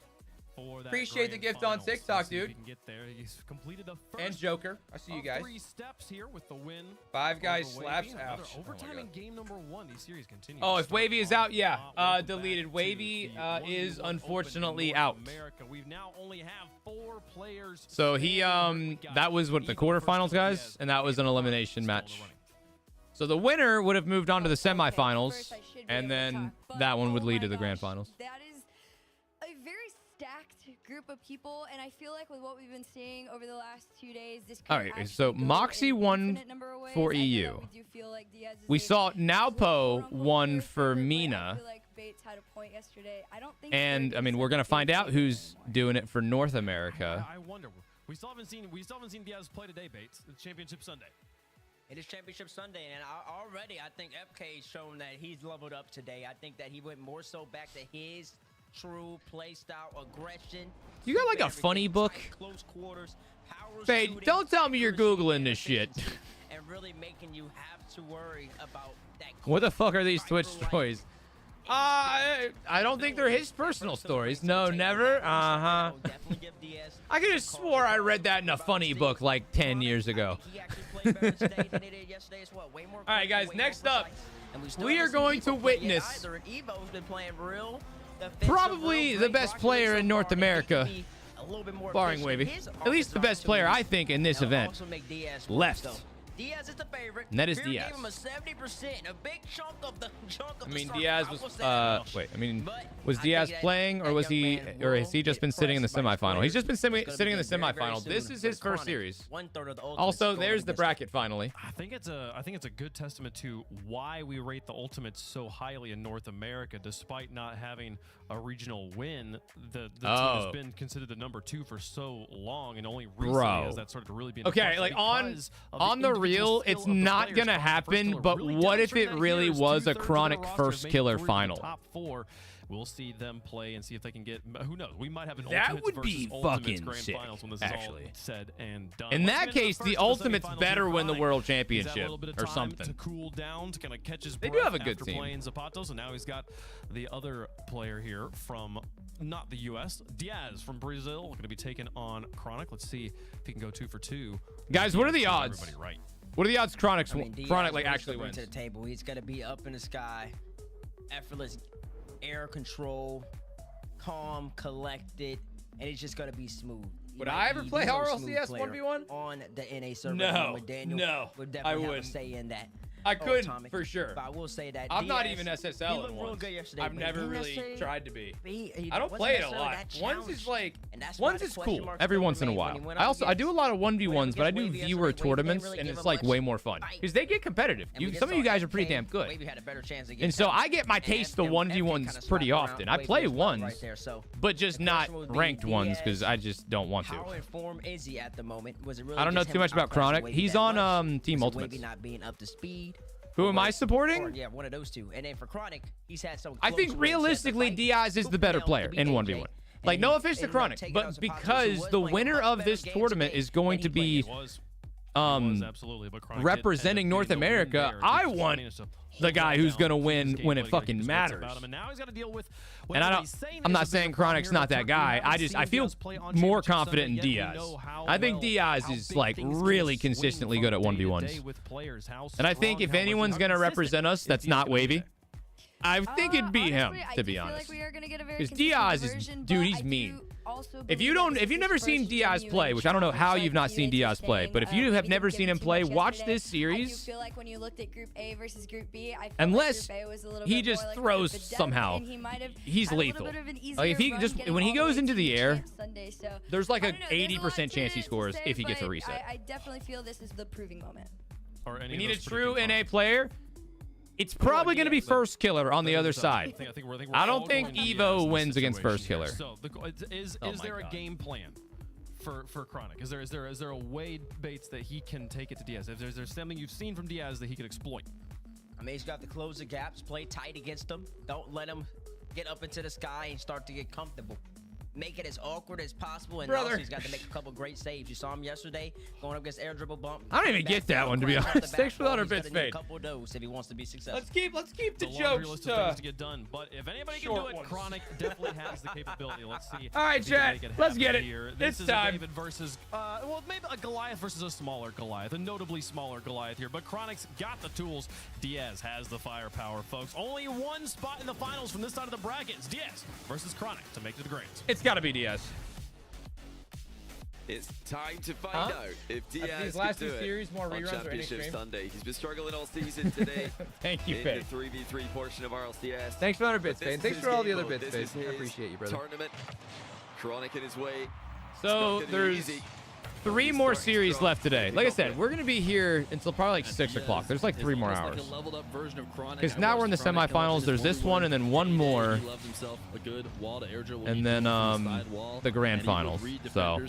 Speaker 2: For that
Speaker 1: Appreciate the
Speaker 2: grand
Speaker 1: gift on
Speaker 2: finals.
Speaker 1: TikTok,
Speaker 2: Let's see if
Speaker 1: dude.
Speaker 2: he can get there. He's completed the first
Speaker 1: And Joker. I see you
Speaker 2: of
Speaker 1: guys.
Speaker 2: 3 steps here with the win.
Speaker 1: Five Guys
Speaker 2: over
Speaker 1: slaps.
Speaker 2: Wavy. Another
Speaker 1: Ouch. Oh my
Speaker 2: overtime
Speaker 1: God.
Speaker 2: in game number 1. These series continue.
Speaker 1: Oh,
Speaker 2: to
Speaker 1: if
Speaker 2: start
Speaker 1: Wavy is
Speaker 2: off
Speaker 1: out, yeah.
Speaker 2: welcome
Speaker 1: Deleted.
Speaker 2: back
Speaker 1: Wavy
Speaker 2: to the
Speaker 1: is
Speaker 2: 1v1 Open in
Speaker 1: unfortunately
Speaker 2: North
Speaker 1: out.
Speaker 2: America. We now only have 4 players.
Speaker 1: So he, that was what, the quarterfinals, guys? And that was an elimination
Speaker 2: Still in the
Speaker 1: match.
Speaker 2: running.
Speaker 1: So the winner would have moved on to the semifinals,
Speaker 6: First, I should be
Speaker 1: and
Speaker 6: able to
Speaker 1: then
Speaker 6: talk, but
Speaker 1: that one would
Speaker 6: oh
Speaker 1: lead
Speaker 6: my
Speaker 1: to the grand
Speaker 6: gosh,
Speaker 1: finals.
Speaker 6: That is a very stacked group of people, and I feel like with what we've been seeing over the last 2 days, this could
Speaker 1: All right,
Speaker 6: actually
Speaker 1: so
Speaker 6: go
Speaker 1: Moxie
Speaker 6: an
Speaker 1: won
Speaker 6: infinite number of ways.
Speaker 1: for
Speaker 6: I know that
Speaker 1: EU.
Speaker 6: we do feel like Diaz is
Speaker 1: We
Speaker 6: a
Speaker 1: saw Naupo
Speaker 6: quote-unquote
Speaker 1: won
Speaker 6: clear
Speaker 1: for
Speaker 6: favorite, but I
Speaker 1: Mina.
Speaker 6: feel like Bates had a point yesterday. I don't think
Speaker 1: And,
Speaker 6: Sergey
Speaker 1: I mean, we're
Speaker 6: said
Speaker 1: going to
Speaker 6: Bates
Speaker 1: find out
Speaker 6: is
Speaker 1: who's
Speaker 6: anymore.
Speaker 1: doing it for North America.
Speaker 2: I wonder. We still haven't seen Diaz play today, Bates. The Championship Sunday.
Speaker 3: It is Championship Sunday, and already I think FK's shown that he's leveled up today. I think that he went more so back to his true play style, aggression.
Speaker 1: You got like a
Speaker 3: Everything
Speaker 1: funny book?
Speaker 3: tight, close quarters, power
Speaker 1: Fade,
Speaker 3: shooting,
Speaker 1: don't tell me you're
Speaker 3: accuracy,
Speaker 1: Googling
Speaker 3: and
Speaker 1: this shit.
Speaker 3: efficiency, and really making you have to worry about that.
Speaker 1: What the fuck are these
Speaker 3: quick
Speaker 1: Twitch
Speaker 3: striker like
Speaker 1: stories? I don't think they're his personal stories. No, never. Uh-huh. I could have swore I read that in a funny book like 10 years ago. All right, guys, next up, we are going to witness probably the best player in North America, barring Wavy. At least the best player, I think, in this event. Left.
Speaker 3: Diaz is the favorite.
Speaker 1: And that is
Speaker 3: Fury
Speaker 1: Diaz.
Speaker 3: gave him a 70%, a big chunk of the
Speaker 1: I mean,
Speaker 3: start.
Speaker 1: Diaz
Speaker 3: I
Speaker 1: was,
Speaker 3: will say that.
Speaker 1: wait, I mean,
Speaker 3: But
Speaker 1: was
Speaker 3: I
Speaker 1: Diaz
Speaker 3: think that
Speaker 1: playing, or
Speaker 3: that
Speaker 1: was
Speaker 3: young
Speaker 1: he,
Speaker 3: man
Speaker 1: or
Speaker 3: will
Speaker 1: has he just
Speaker 3: get
Speaker 1: been sitting in the
Speaker 3: pressed by his
Speaker 1: semifinal? He's just been
Speaker 3: players. It's gonna
Speaker 1: sitting in the
Speaker 3: begin very, very
Speaker 1: semifinal.
Speaker 3: soon
Speaker 1: This is
Speaker 3: for
Speaker 1: his first
Speaker 3: Chronic.
Speaker 1: series.
Speaker 3: 1/3 of the Ultimates
Speaker 1: Also,
Speaker 3: going
Speaker 1: there's the
Speaker 3: against
Speaker 1: bracket finally.
Speaker 2: I think it's a good testament to why we rate the Ultimates so highly in North America, despite not having a regional win. The team has been considered the number 2 for so long, and only recently has that started to really be.
Speaker 1: Okay, like on the real, it's not gonna happen. But what if it really was a Chronic first killer final?
Speaker 2: Top 4. We'll see them play and see if they can get. Who knows? We might have an
Speaker 1: That
Speaker 2: Ultimates
Speaker 1: would be
Speaker 2: versus Ultimates
Speaker 1: fucking
Speaker 2: grand
Speaker 1: sick,
Speaker 2: finals when this
Speaker 1: actually.
Speaker 2: is all said and done.
Speaker 1: In
Speaker 2: Let's
Speaker 1: that
Speaker 2: get into
Speaker 1: case,
Speaker 2: first
Speaker 1: the
Speaker 2: of the
Speaker 1: Ultimates
Speaker 2: semifinals
Speaker 1: better
Speaker 2: with
Speaker 1: win the
Speaker 2: Chronic.
Speaker 1: World
Speaker 2: He's had a
Speaker 1: Championship
Speaker 2: little bit of
Speaker 1: or
Speaker 2: time
Speaker 1: something.
Speaker 2: to cool down, to kind of catch his
Speaker 1: They
Speaker 2: breath
Speaker 1: do have a good
Speaker 2: after
Speaker 1: team.
Speaker 2: playing Zapato. So now he's got the other player here from not the U.S. Diaz from Brazil, going to be taking on Chronic. Let's see if he can go 2 for 2.
Speaker 1: Guys, what are the
Speaker 2: Prove
Speaker 1: odds?
Speaker 2: everybody right.
Speaker 1: What are the odds Chronic
Speaker 3: Diaz
Speaker 1: like
Speaker 3: brings
Speaker 1: actually
Speaker 3: the ring
Speaker 1: wins?
Speaker 3: to the table. He's gonna be up in the sky, effortless air control, calm, collected, and it's just gonna be smooth.
Speaker 1: Would I ever play
Speaker 3: He's a
Speaker 1: RLCS
Speaker 3: smooth player
Speaker 1: 1v1?
Speaker 3: on the NA server?
Speaker 1: No,
Speaker 3: With Daniel
Speaker 1: no,
Speaker 3: would
Speaker 1: I
Speaker 3: definitely have a
Speaker 1: wouldn't.
Speaker 3: say in that.
Speaker 1: I couldn't,
Speaker 3: Atomic.
Speaker 1: for sure.
Speaker 3: But I will say that
Speaker 1: I'm not
Speaker 3: Diaz,
Speaker 1: even
Speaker 3: he
Speaker 1: SSL
Speaker 3: looked
Speaker 1: in
Speaker 3: real
Speaker 1: ones.
Speaker 3: good yesterday,
Speaker 1: I've
Speaker 3: but he
Speaker 1: never
Speaker 3: didn't
Speaker 1: really
Speaker 3: necessarily-
Speaker 1: tried to be.
Speaker 3: He
Speaker 1: I don't
Speaker 3: wasn't
Speaker 1: play it a
Speaker 3: necessarily
Speaker 1: lot.
Speaker 3: that
Speaker 1: Ones is
Speaker 3: challenged.
Speaker 1: like,
Speaker 3: And that's why
Speaker 1: ones
Speaker 3: the
Speaker 1: is
Speaker 3: question
Speaker 1: cool
Speaker 3: marks
Speaker 1: every
Speaker 3: still
Speaker 1: once in a
Speaker 3: remain
Speaker 1: while.
Speaker 3: when he went
Speaker 1: I
Speaker 3: up
Speaker 1: also I do a
Speaker 3: against-
Speaker 1: lot of 1v1s, but I do
Speaker 3: Wavy yesterday,
Speaker 1: viewer
Speaker 3: Wavy didn't
Speaker 1: tournaments,
Speaker 3: really
Speaker 1: and
Speaker 3: give
Speaker 1: it's
Speaker 3: him
Speaker 1: like
Speaker 3: much
Speaker 1: way more fun
Speaker 3: fight.
Speaker 1: because they get competitive.
Speaker 3: And we just
Speaker 1: Some of you
Speaker 3: saw
Speaker 1: guys are pretty
Speaker 3: FK,
Speaker 1: damn good.
Speaker 3: Wavy had a better chance
Speaker 1: And so I get my
Speaker 3: and
Speaker 1: taste of
Speaker 3: FK
Speaker 1: 1v1s
Speaker 3: kinda
Speaker 1: pretty
Speaker 3: slapped around
Speaker 1: often. I
Speaker 3: Wavy's
Speaker 1: play
Speaker 3: spot
Speaker 1: ones,
Speaker 3: right there, so
Speaker 1: but just
Speaker 3: the
Speaker 1: not
Speaker 3: question would be
Speaker 1: ranked ones
Speaker 3: Diaz,
Speaker 1: because I just don't want to.
Speaker 3: How in form is he at the moment? Was it really
Speaker 1: I don't know
Speaker 3: just
Speaker 1: too
Speaker 3: him
Speaker 1: much about
Speaker 3: outclassing
Speaker 1: Chronic.
Speaker 3: Wavy
Speaker 1: He's
Speaker 3: that
Speaker 1: on
Speaker 3: much?
Speaker 1: Team
Speaker 3: Was it
Speaker 1: Ultimates.
Speaker 3: Wavy not being up to speed?
Speaker 1: Who
Speaker 3: Or
Speaker 1: am I
Speaker 3: was-
Speaker 1: supporting?
Speaker 3: or, yeah, one of those two. And then for Chronic, he's had some.
Speaker 1: I think
Speaker 3: close wins.
Speaker 1: realistically,
Speaker 3: He had to
Speaker 1: Diaz is
Speaker 3: fight
Speaker 1: the better
Speaker 3: Scoop
Speaker 1: player
Speaker 3: down to
Speaker 1: in
Speaker 3: beat
Speaker 1: 1v1.
Speaker 3: AJ.
Speaker 1: Like,
Speaker 3: And
Speaker 1: no
Speaker 3: he
Speaker 1: offense to
Speaker 3: ended up
Speaker 1: Chronic,
Speaker 3: taking
Speaker 1: but
Speaker 3: out Zapatos, who
Speaker 1: because
Speaker 3: was
Speaker 1: the
Speaker 3: playing a
Speaker 1: winner
Speaker 3: much
Speaker 1: of
Speaker 3: better
Speaker 1: this
Speaker 3: game
Speaker 1: tournament
Speaker 3: today
Speaker 1: is going
Speaker 3: than
Speaker 1: to
Speaker 3: he
Speaker 1: be
Speaker 3: played.
Speaker 2: absolutely, but Chronic
Speaker 1: representing
Speaker 2: did
Speaker 1: North
Speaker 2: end up being the win
Speaker 1: America,
Speaker 2: there.
Speaker 1: I
Speaker 2: Just
Speaker 1: want
Speaker 2: managed to
Speaker 1: the
Speaker 2: hold
Speaker 1: guy
Speaker 2: that
Speaker 1: who's
Speaker 2: down
Speaker 1: gonna
Speaker 2: through
Speaker 1: win
Speaker 2: this
Speaker 1: when
Speaker 2: game,
Speaker 1: it
Speaker 2: but
Speaker 1: fucking
Speaker 2: he just
Speaker 1: matters.
Speaker 2: about him, and now he's got to deal with
Speaker 1: And I
Speaker 2: he's saying
Speaker 1: I'm
Speaker 2: there's
Speaker 1: not
Speaker 2: a
Speaker 1: saying
Speaker 2: bigger problem
Speaker 1: Chronic's
Speaker 2: here,
Speaker 1: not
Speaker 2: but
Speaker 1: that
Speaker 2: we
Speaker 1: guy.
Speaker 2: haven't
Speaker 1: I
Speaker 2: seen
Speaker 1: feel
Speaker 2: Diaz play on
Speaker 1: more
Speaker 2: Championship
Speaker 1: confident in
Speaker 2: Sunday, yet we
Speaker 1: Diaz.
Speaker 2: know how
Speaker 1: I think
Speaker 2: well,
Speaker 1: Diaz
Speaker 2: how
Speaker 1: is
Speaker 2: big
Speaker 1: like
Speaker 2: things can
Speaker 1: really
Speaker 2: swing
Speaker 1: consistently
Speaker 2: from
Speaker 1: good at
Speaker 2: day to
Speaker 1: 1v1s.
Speaker 2: day with players, how
Speaker 1: And I think
Speaker 2: strong,
Speaker 1: if
Speaker 2: how
Speaker 1: anyone's
Speaker 2: how
Speaker 1: gonna
Speaker 2: consistent
Speaker 1: represent us,
Speaker 2: is
Speaker 1: that's
Speaker 2: Diaz
Speaker 1: not
Speaker 2: gonna be
Speaker 1: Wavy.
Speaker 2: today?
Speaker 1: I think it'd be him,
Speaker 6: Honestly,
Speaker 1: to be
Speaker 6: I
Speaker 1: honest.
Speaker 6: feel like we are gonna get a very
Speaker 1: Because
Speaker 6: consistent
Speaker 1: Diaz is,
Speaker 6: version,
Speaker 1: dude,
Speaker 6: but
Speaker 1: he's
Speaker 6: I
Speaker 1: mean.
Speaker 6: do also
Speaker 1: If you
Speaker 6: believe that
Speaker 1: don't,
Speaker 6: this
Speaker 1: if you've
Speaker 6: is
Speaker 1: never
Speaker 6: his
Speaker 1: seen
Speaker 6: first
Speaker 1: Diaz
Speaker 6: genuine
Speaker 1: play, which I don't know how
Speaker 6: challenge,
Speaker 1: you've
Speaker 6: like,
Speaker 1: not
Speaker 6: he
Speaker 1: seen
Speaker 6: is
Speaker 1: Diaz
Speaker 6: just
Speaker 1: play,
Speaker 6: saying,
Speaker 1: but if you
Speaker 6: we
Speaker 1: have
Speaker 6: didn't
Speaker 1: never
Speaker 6: give
Speaker 1: seen
Speaker 6: him
Speaker 1: him
Speaker 6: too
Speaker 1: play,
Speaker 6: much
Speaker 1: watch
Speaker 6: yesterday.
Speaker 1: this
Speaker 6: I do
Speaker 1: series.
Speaker 6: feel like when you looked at Group A versus Group B, I felt
Speaker 1: Unless
Speaker 6: like Group A was a little
Speaker 1: he
Speaker 6: bit
Speaker 1: just
Speaker 6: more like
Speaker 1: throws
Speaker 6: Group B
Speaker 1: somehow.
Speaker 6: and he might have
Speaker 1: He's
Speaker 6: had a little
Speaker 1: lethal.
Speaker 6: bit of an
Speaker 1: Like, if he
Speaker 6: easier
Speaker 1: just
Speaker 6: run
Speaker 1: when he
Speaker 6: getting all
Speaker 1: goes
Speaker 6: the way
Speaker 1: into
Speaker 6: to
Speaker 1: the air,
Speaker 6: Champ Sunday, so
Speaker 1: there's like
Speaker 6: I
Speaker 1: a
Speaker 6: don't know, there's a lot
Speaker 1: 80% chance he
Speaker 6: to
Speaker 1: scores
Speaker 6: say,
Speaker 1: if he gets a
Speaker 6: but
Speaker 1: reset.
Speaker 6: I definitely feel this is the proving moment.
Speaker 1: We need a true NA player. It's probably going to be First Killer on the other side. I don't think Evo wins against First Killer.
Speaker 2: So is there a game plan for Chronic? Is there a way, Bates, that he can take it to Diaz? Is there something you've seen from Diaz that he could exploit?
Speaker 3: I mean, he's got to close the gaps, play tight against him. Don't let him get up into the sky and start to get comfortable. Make it as awkward as possible, and also he's got to make a couple great saves. You saw him yesterday going up against air dribble bump.
Speaker 1: I don't even get that one, to be honest. Thanks for the 100 bits, Fade.
Speaker 3: A couple of those if he wants to be successful.
Speaker 1: Let's keep the
Speaker 2: laundry
Speaker 1: jokes
Speaker 2: list of things to get done, but if anybody can do
Speaker 1: short
Speaker 2: it,
Speaker 1: ones.
Speaker 2: Chronic definitely has the capability. Let's see.
Speaker 1: All right,
Speaker 2: if he can
Speaker 1: chat,
Speaker 2: make
Speaker 1: let's
Speaker 2: happen
Speaker 1: get it.
Speaker 2: here.
Speaker 1: It's
Speaker 2: This is
Speaker 1: time.
Speaker 2: a David versus, well, maybe a Goliath versus a smaller Goliath, a notably smaller Goliath here. But Chronic's got the tools. Diaz has the firepower, folks. Only one spot in the finals from this side of the bracket. It's Diaz versus Chronic to make it to the grades.
Speaker 1: It's got to be Diaz.
Speaker 5: It's time to find out if Diaz
Speaker 1: these
Speaker 5: can
Speaker 1: last
Speaker 5: do
Speaker 1: two
Speaker 5: it
Speaker 1: series, more
Speaker 5: on
Speaker 1: reruns or any
Speaker 5: Championship
Speaker 1: stream?
Speaker 5: Sunday. He's been struggling all season today.
Speaker 1: Thank you,
Speaker 5: in
Speaker 1: Fade.
Speaker 5: the 3v3 portion of RLCS.
Speaker 1: Thanks for the 100 bits,
Speaker 5: But this
Speaker 1: Fade.
Speaker 5: is
Speaker 1: Thanks
Speaker 5: his
Speaker 1: for all the
Speaker 5: game
Speaker 1: other
Speaker 5: mode.
Speaker 1: bits,
Speaker 5: This
Speaker 1: Fade.
Speaker 5: is
Speaker 1: I
Speaker 5: his
Speaker 1: appreciate you, brother.
Speaker 5: Tournament. Chronic in his way.
Speaker 1: So there's 3 more series left today. Like I said, we're going to be here until probably like 6 o'clock. There's like 3 more hours. Because now we're in the semifinals. There's this one and then one more. And then the grand finals. So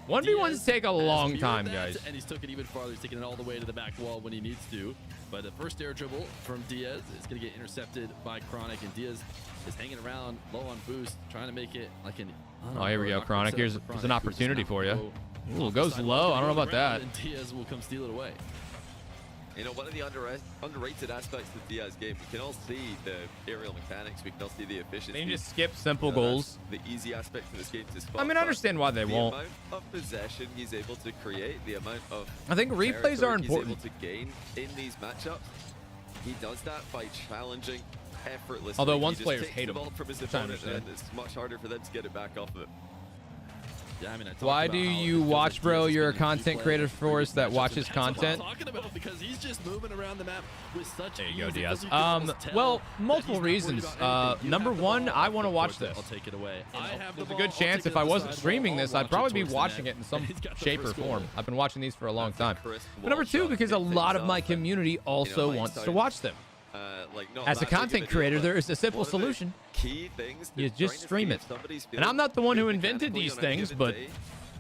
Speaker 1: 1v1s take a long time, guys.
Speaker 4: And he's took it even farther. He's taking it all the way to the back wall when he needs to. But the first air dribble from Diaz is going to get intercepted by Chronic, and Diaz is hanging around low on boost, trying to make it like an.
Speaker 1: Oh, here we go, Chronic. Here's an opportunity for you. Ooh, goes low. I don't know about that.
Speaker 4: And Diaz will come steal it away.
Speaker 5: You know, one of the underrated aspects of Diaz's game, we can all see the aerial mechanics, we can all see the efficiency.
Speaker 1: They just skip simple goals.
Speaker 5: The easy aspect of this game to spot.
Speaker 1: I mean, I understand why they won't.
Speaker 5: The amount of possession he's able to create, the amount of
Speaker 1: I think replays are important.
Speaker 5: he's able to gain in these matchups, he does that by challenging effortlessly.
Speaker 1: Although
Speaker 5: He
Speaker 1: once
Speaker 5: just
Speaker 1: players
Speaker 5: takes
Speaker 1: hate
Speaker 5: the
Speaker 1: him,
Speaker 5: ball from his
Speaker 1: which I
Speaker 5: opponent, and
Speaker 1: understand.
Speaker 5: it's much harder for them to get it back off of it.
Speaker 4: Yeah, I mean, I talked
Speaker 1: Why
Speaker 4: about
Speaker 1: do
Speaker 4: how
Speaker 1: you
Speaker 4: it feels
Speaker 1: watch,
Speaker 4: like
Speaker 1: bro?
Speaker 4: Diaz has
Speaker 1: You're a
Speaker 4: been in
Speaker 1: content
Speaker 4: replay
Speaker 1: creator for us that
Speaker 4: matchups.
Speaker 1: watches
Speaker 4: That's what I'm
Speaker 1: content.
Speaker 4: talking about, because he's just moving around the map with such
Speaker 1: There you go,
Speaker 4: ease.
Speaker 1: Diaz.
Speaker 4: You can almost tell
Speaker 1: Well,
Speaker 4: that
Speaker 1: multiple
Speaker 4: he's not worried
Speaker 1: reasons.
Speaker 4: about anything. You
Speaker 1: Number
Speaker 4: have the
Speaker 1: one,
Speaker 4: ball,
Speaker 1: I
Speaker 4: I'll
Speaker 1: want to
Speaker 4: take
Speaker 1: watch
Speaker 4: towards it.
Speaker 1: this.
Speaker 4: I'll take it away. I have the
Speaker 1: There's a
Speaker 4: ball,
Speaker 1: good
Speaker 4: I'll
Speaker 1: chance
Speaker 4: take
Speaker 1: if
Speaker 4: it
Speaker 1: I
Speaker 4: to the
Speaker 1: wasn't
Speaker 4: side
Speaker 1: streaming
Speaker 4: wall,
Speaker 1: this,
Speaker 4: I'll
Speaker 1: I'd
Speaker 4: launch
Speaker 1: probably
Speaker 4: it
Speaker 1: be
Speaker 4: towards the
Speaker 1: watching
Speaker 4: net.
Speaker 1: it in some
Speaker 4: He's got the
Speaker 1: shape or
Speaker 4: first goal.
Speaker 1: form. I've been watching these for a long
Speaker 5: That's a
Speaker 1: time.
Speaker 5: crisp
Speaker 1: But number
Speaker 5: wall
Speaker 1: two,
Speaker 5: shot,
Speaker 1: because a
Speaker 5: kick things
Speaker 1: lot of my
Speaker 5: off, and,
Speaker 1: community also
Speaker 5: might
Speaker 1: wants to
Speaker 5: sound,
Speaker 1: watch them.
Speaker 5: like not
Speaker 1: As a
Speaker 5: that big of
Speaker 1: content
Speaker 5: deal,
Speaker 1: creator,
Speaker 5: but
Speaker 1: there is a simple
Speaker 5: one of the
Speaker 1: solution.
Speaker 5: Key things
Speaker 1: You
Speaker 5: that
Speaker 1: just
Speaker 5: trying to
Speaker 1: stream
Speaker 5: see
Speaker 1: it.
Speaker 5: if somebody's
Speaker 1: And I'm not the one who
Speaker 5: feeling
Speaker 1: invented
Speaker 5: mechanically
Speaker 1: these
Speaker 5: on any
Speaker 1: things,
Speaker 5: given
Speaker 1: but
Speaker 5: day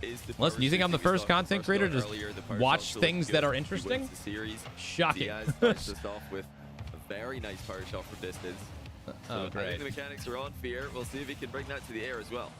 Speaker 5: is the
Speaker 1: listen, you think I'm the
Speaker 5: power
Speaker 1: first
Speaker 5: shooting.
Speaker 1: content
Speaker 5: First
Speaker 1: creator
Speaker 5: goal
Speaker 1: to
Speaker 5: earlier, the power
Speaker 1: watch
Speaker 5: shot's so
Speaker 1: things that
Speaker 5: good.
Speaker 1: are
Speaker 5: He
Speaker 1: interesting?
Speaker 5: wins the series.
Speaker 1: Shocking.
Speaker 5: Diaz starts us off with a very nice power shot from distance.
Speaker 1: Oh,
Speaker 5: So I
Speaker 1: great.
Speaker 5: think the mechanics are on fear. We'll see if he can bring that to the air as well.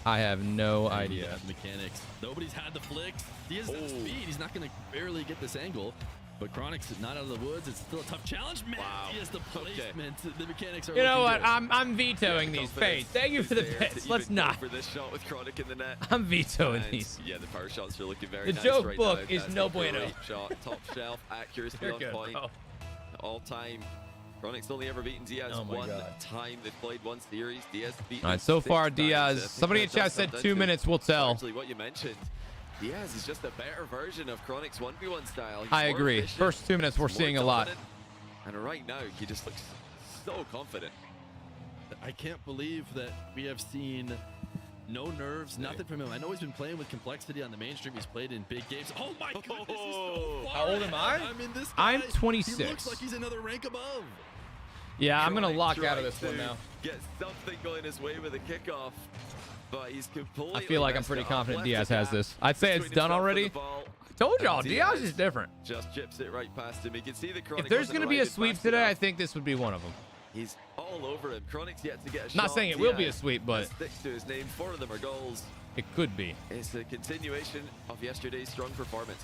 Speaker 1: I have no
Speaker 4: Yeah,
Speaker 1: idea.
Speaker 4: the mechanics. Nobody's had the flicks. Diaz has
Speaker 5: Oh.
Speaker 4: speed. He's not going to barely get this angle. But Chronic's not out of the woods. It's still a tough challenge. Man,
Speaker 5: Wow.
Speaker 4: Diaz, the placement. The mechanics are
Speaker 1: You know what?
Speaker 4: looking good.
Speaker 1: I'm vetoing these. Fade. Thank you for the bits. Let's not.
Speaker 5: For this shot with Chronic in the net.
Speaker 1: I'm vetoing
Speaker 5: And,
Speaker 1: these.
Speaker 5: yeah, the power shots are looking very
Speaker 1: The
Speaker 5: nice
Speaker 1: joke
Speaker 5: right
Speaker 1: book
Speaker 5: now.
Speaker 1: is
Speaker 5: That's
Speaker 1: no
Speaker 5: a great
Speaker 1: bueno.
Speaker 5: shot, top shelf, accuracy
Speaker 1: You're
Speaker 5: on
Speaker 1: good,
Speaker 5: point.
Speaker 1: bro.
Speaker 5: All time. Chronic's only ever beaten Diaz
Speaker 1: Oh my
Speaker 5: one
Speaker 1: God.
Speaker 5: time. They've played one series. Diaz beat
Speaker 1: All right,
Speaker 5: him
Speaker 1: so
Speaker 5: 6
Speaker 1: far,
Speaker 5: times.
Speaker 1: Diaz.
Speaker 5: I think
Speaker 1: Somebody in
Speaker 5: that
Speaker 1: chat
Speaker 5: does
Speaker 1: said
Speaker 5: come
Speaker 1: 2
Speaker 5: down to
Speaker 1: minutes will tell.
Speaker 5: Actually, what you mentioned. Diaz is just a better version of Chronic's 1v1 style. He's
Speaker 1: I
Speaker 5: more
Speaker 1: agree.
Speaker 5: efficient,
Speaker 1: First 2 minutes, we're
Speaker 5: more
Speaker 1: seeing a lot.
Speaker 5: dominant, and right now, he just looks so confident.
Speaker 4: I can't believe that we have seen no nerves, nothing from him. I know he's been playing with complexity on the mainstream. He's played in big games. Oh my goodness, he's so far
Speaker 1: How old am I?
Speaker 4: ahead. I mean, this
Speaker 1: I'm
Speaker 4: guy,
Speaker 1: 26.
Speaker 4: He looks like he's another rank above.
Speaker 1: Yeah, I'm gonna
Speaker 5: Chronic
Speaker 1: lock out
Speaker 5: trying
Speaker 1: of this one
Speaker 5: to
Speaker 1: now.
Speaker 5: Get something going his way with a kickoff, but he's completely.
Speaker 1: I feel like I'm
Speaker 5: messed
Speaker 1: pretty
Speaker 5: up.
Speaker 1: confident
Speaker 5: Left
Speaker 1: Diaz
Speaker 5: the
Speaker 1: has
Speaker 5: gap
Speaker 1: this. I'd say it's
Speaker 5: between
Speaker 1: done
Speaker 5: himself and
Speaker 1: already.
Speaker 5: the ball,
Speaker 1: Told
Speaker 5: and
Speaker 1: y'all, Diaz is different.
Speaker 5: Just chips it right past him. You can see the Chronic.
Speaker 1: If there's
Speaker 5: wasn't
Speaker 1: gonna be a
Speaker 5: right
Speaker 1: sweep
Speaker 5: fast
Speaker 1: today, I
Speaker 5: enough.
Speaker 1: think this would be one of them.
Speaker 5: He's all over him. Chronic's yet to get a shot.
Speaker 1: Not saying it will be a
Speaker 5: Diaz
Speaker 1: sweep, but
Speaker 5: sticks to his name. 4 of them are goals.
Speaker 1: it could be.
Speaker 5: It's a continuation of yesterday's strong performance.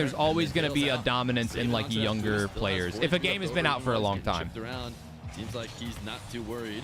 Speaker 1: there's always going to be a dominance in like younger players. If a game has been out for a long time.
Speaker 4: Seems like he's not too worried.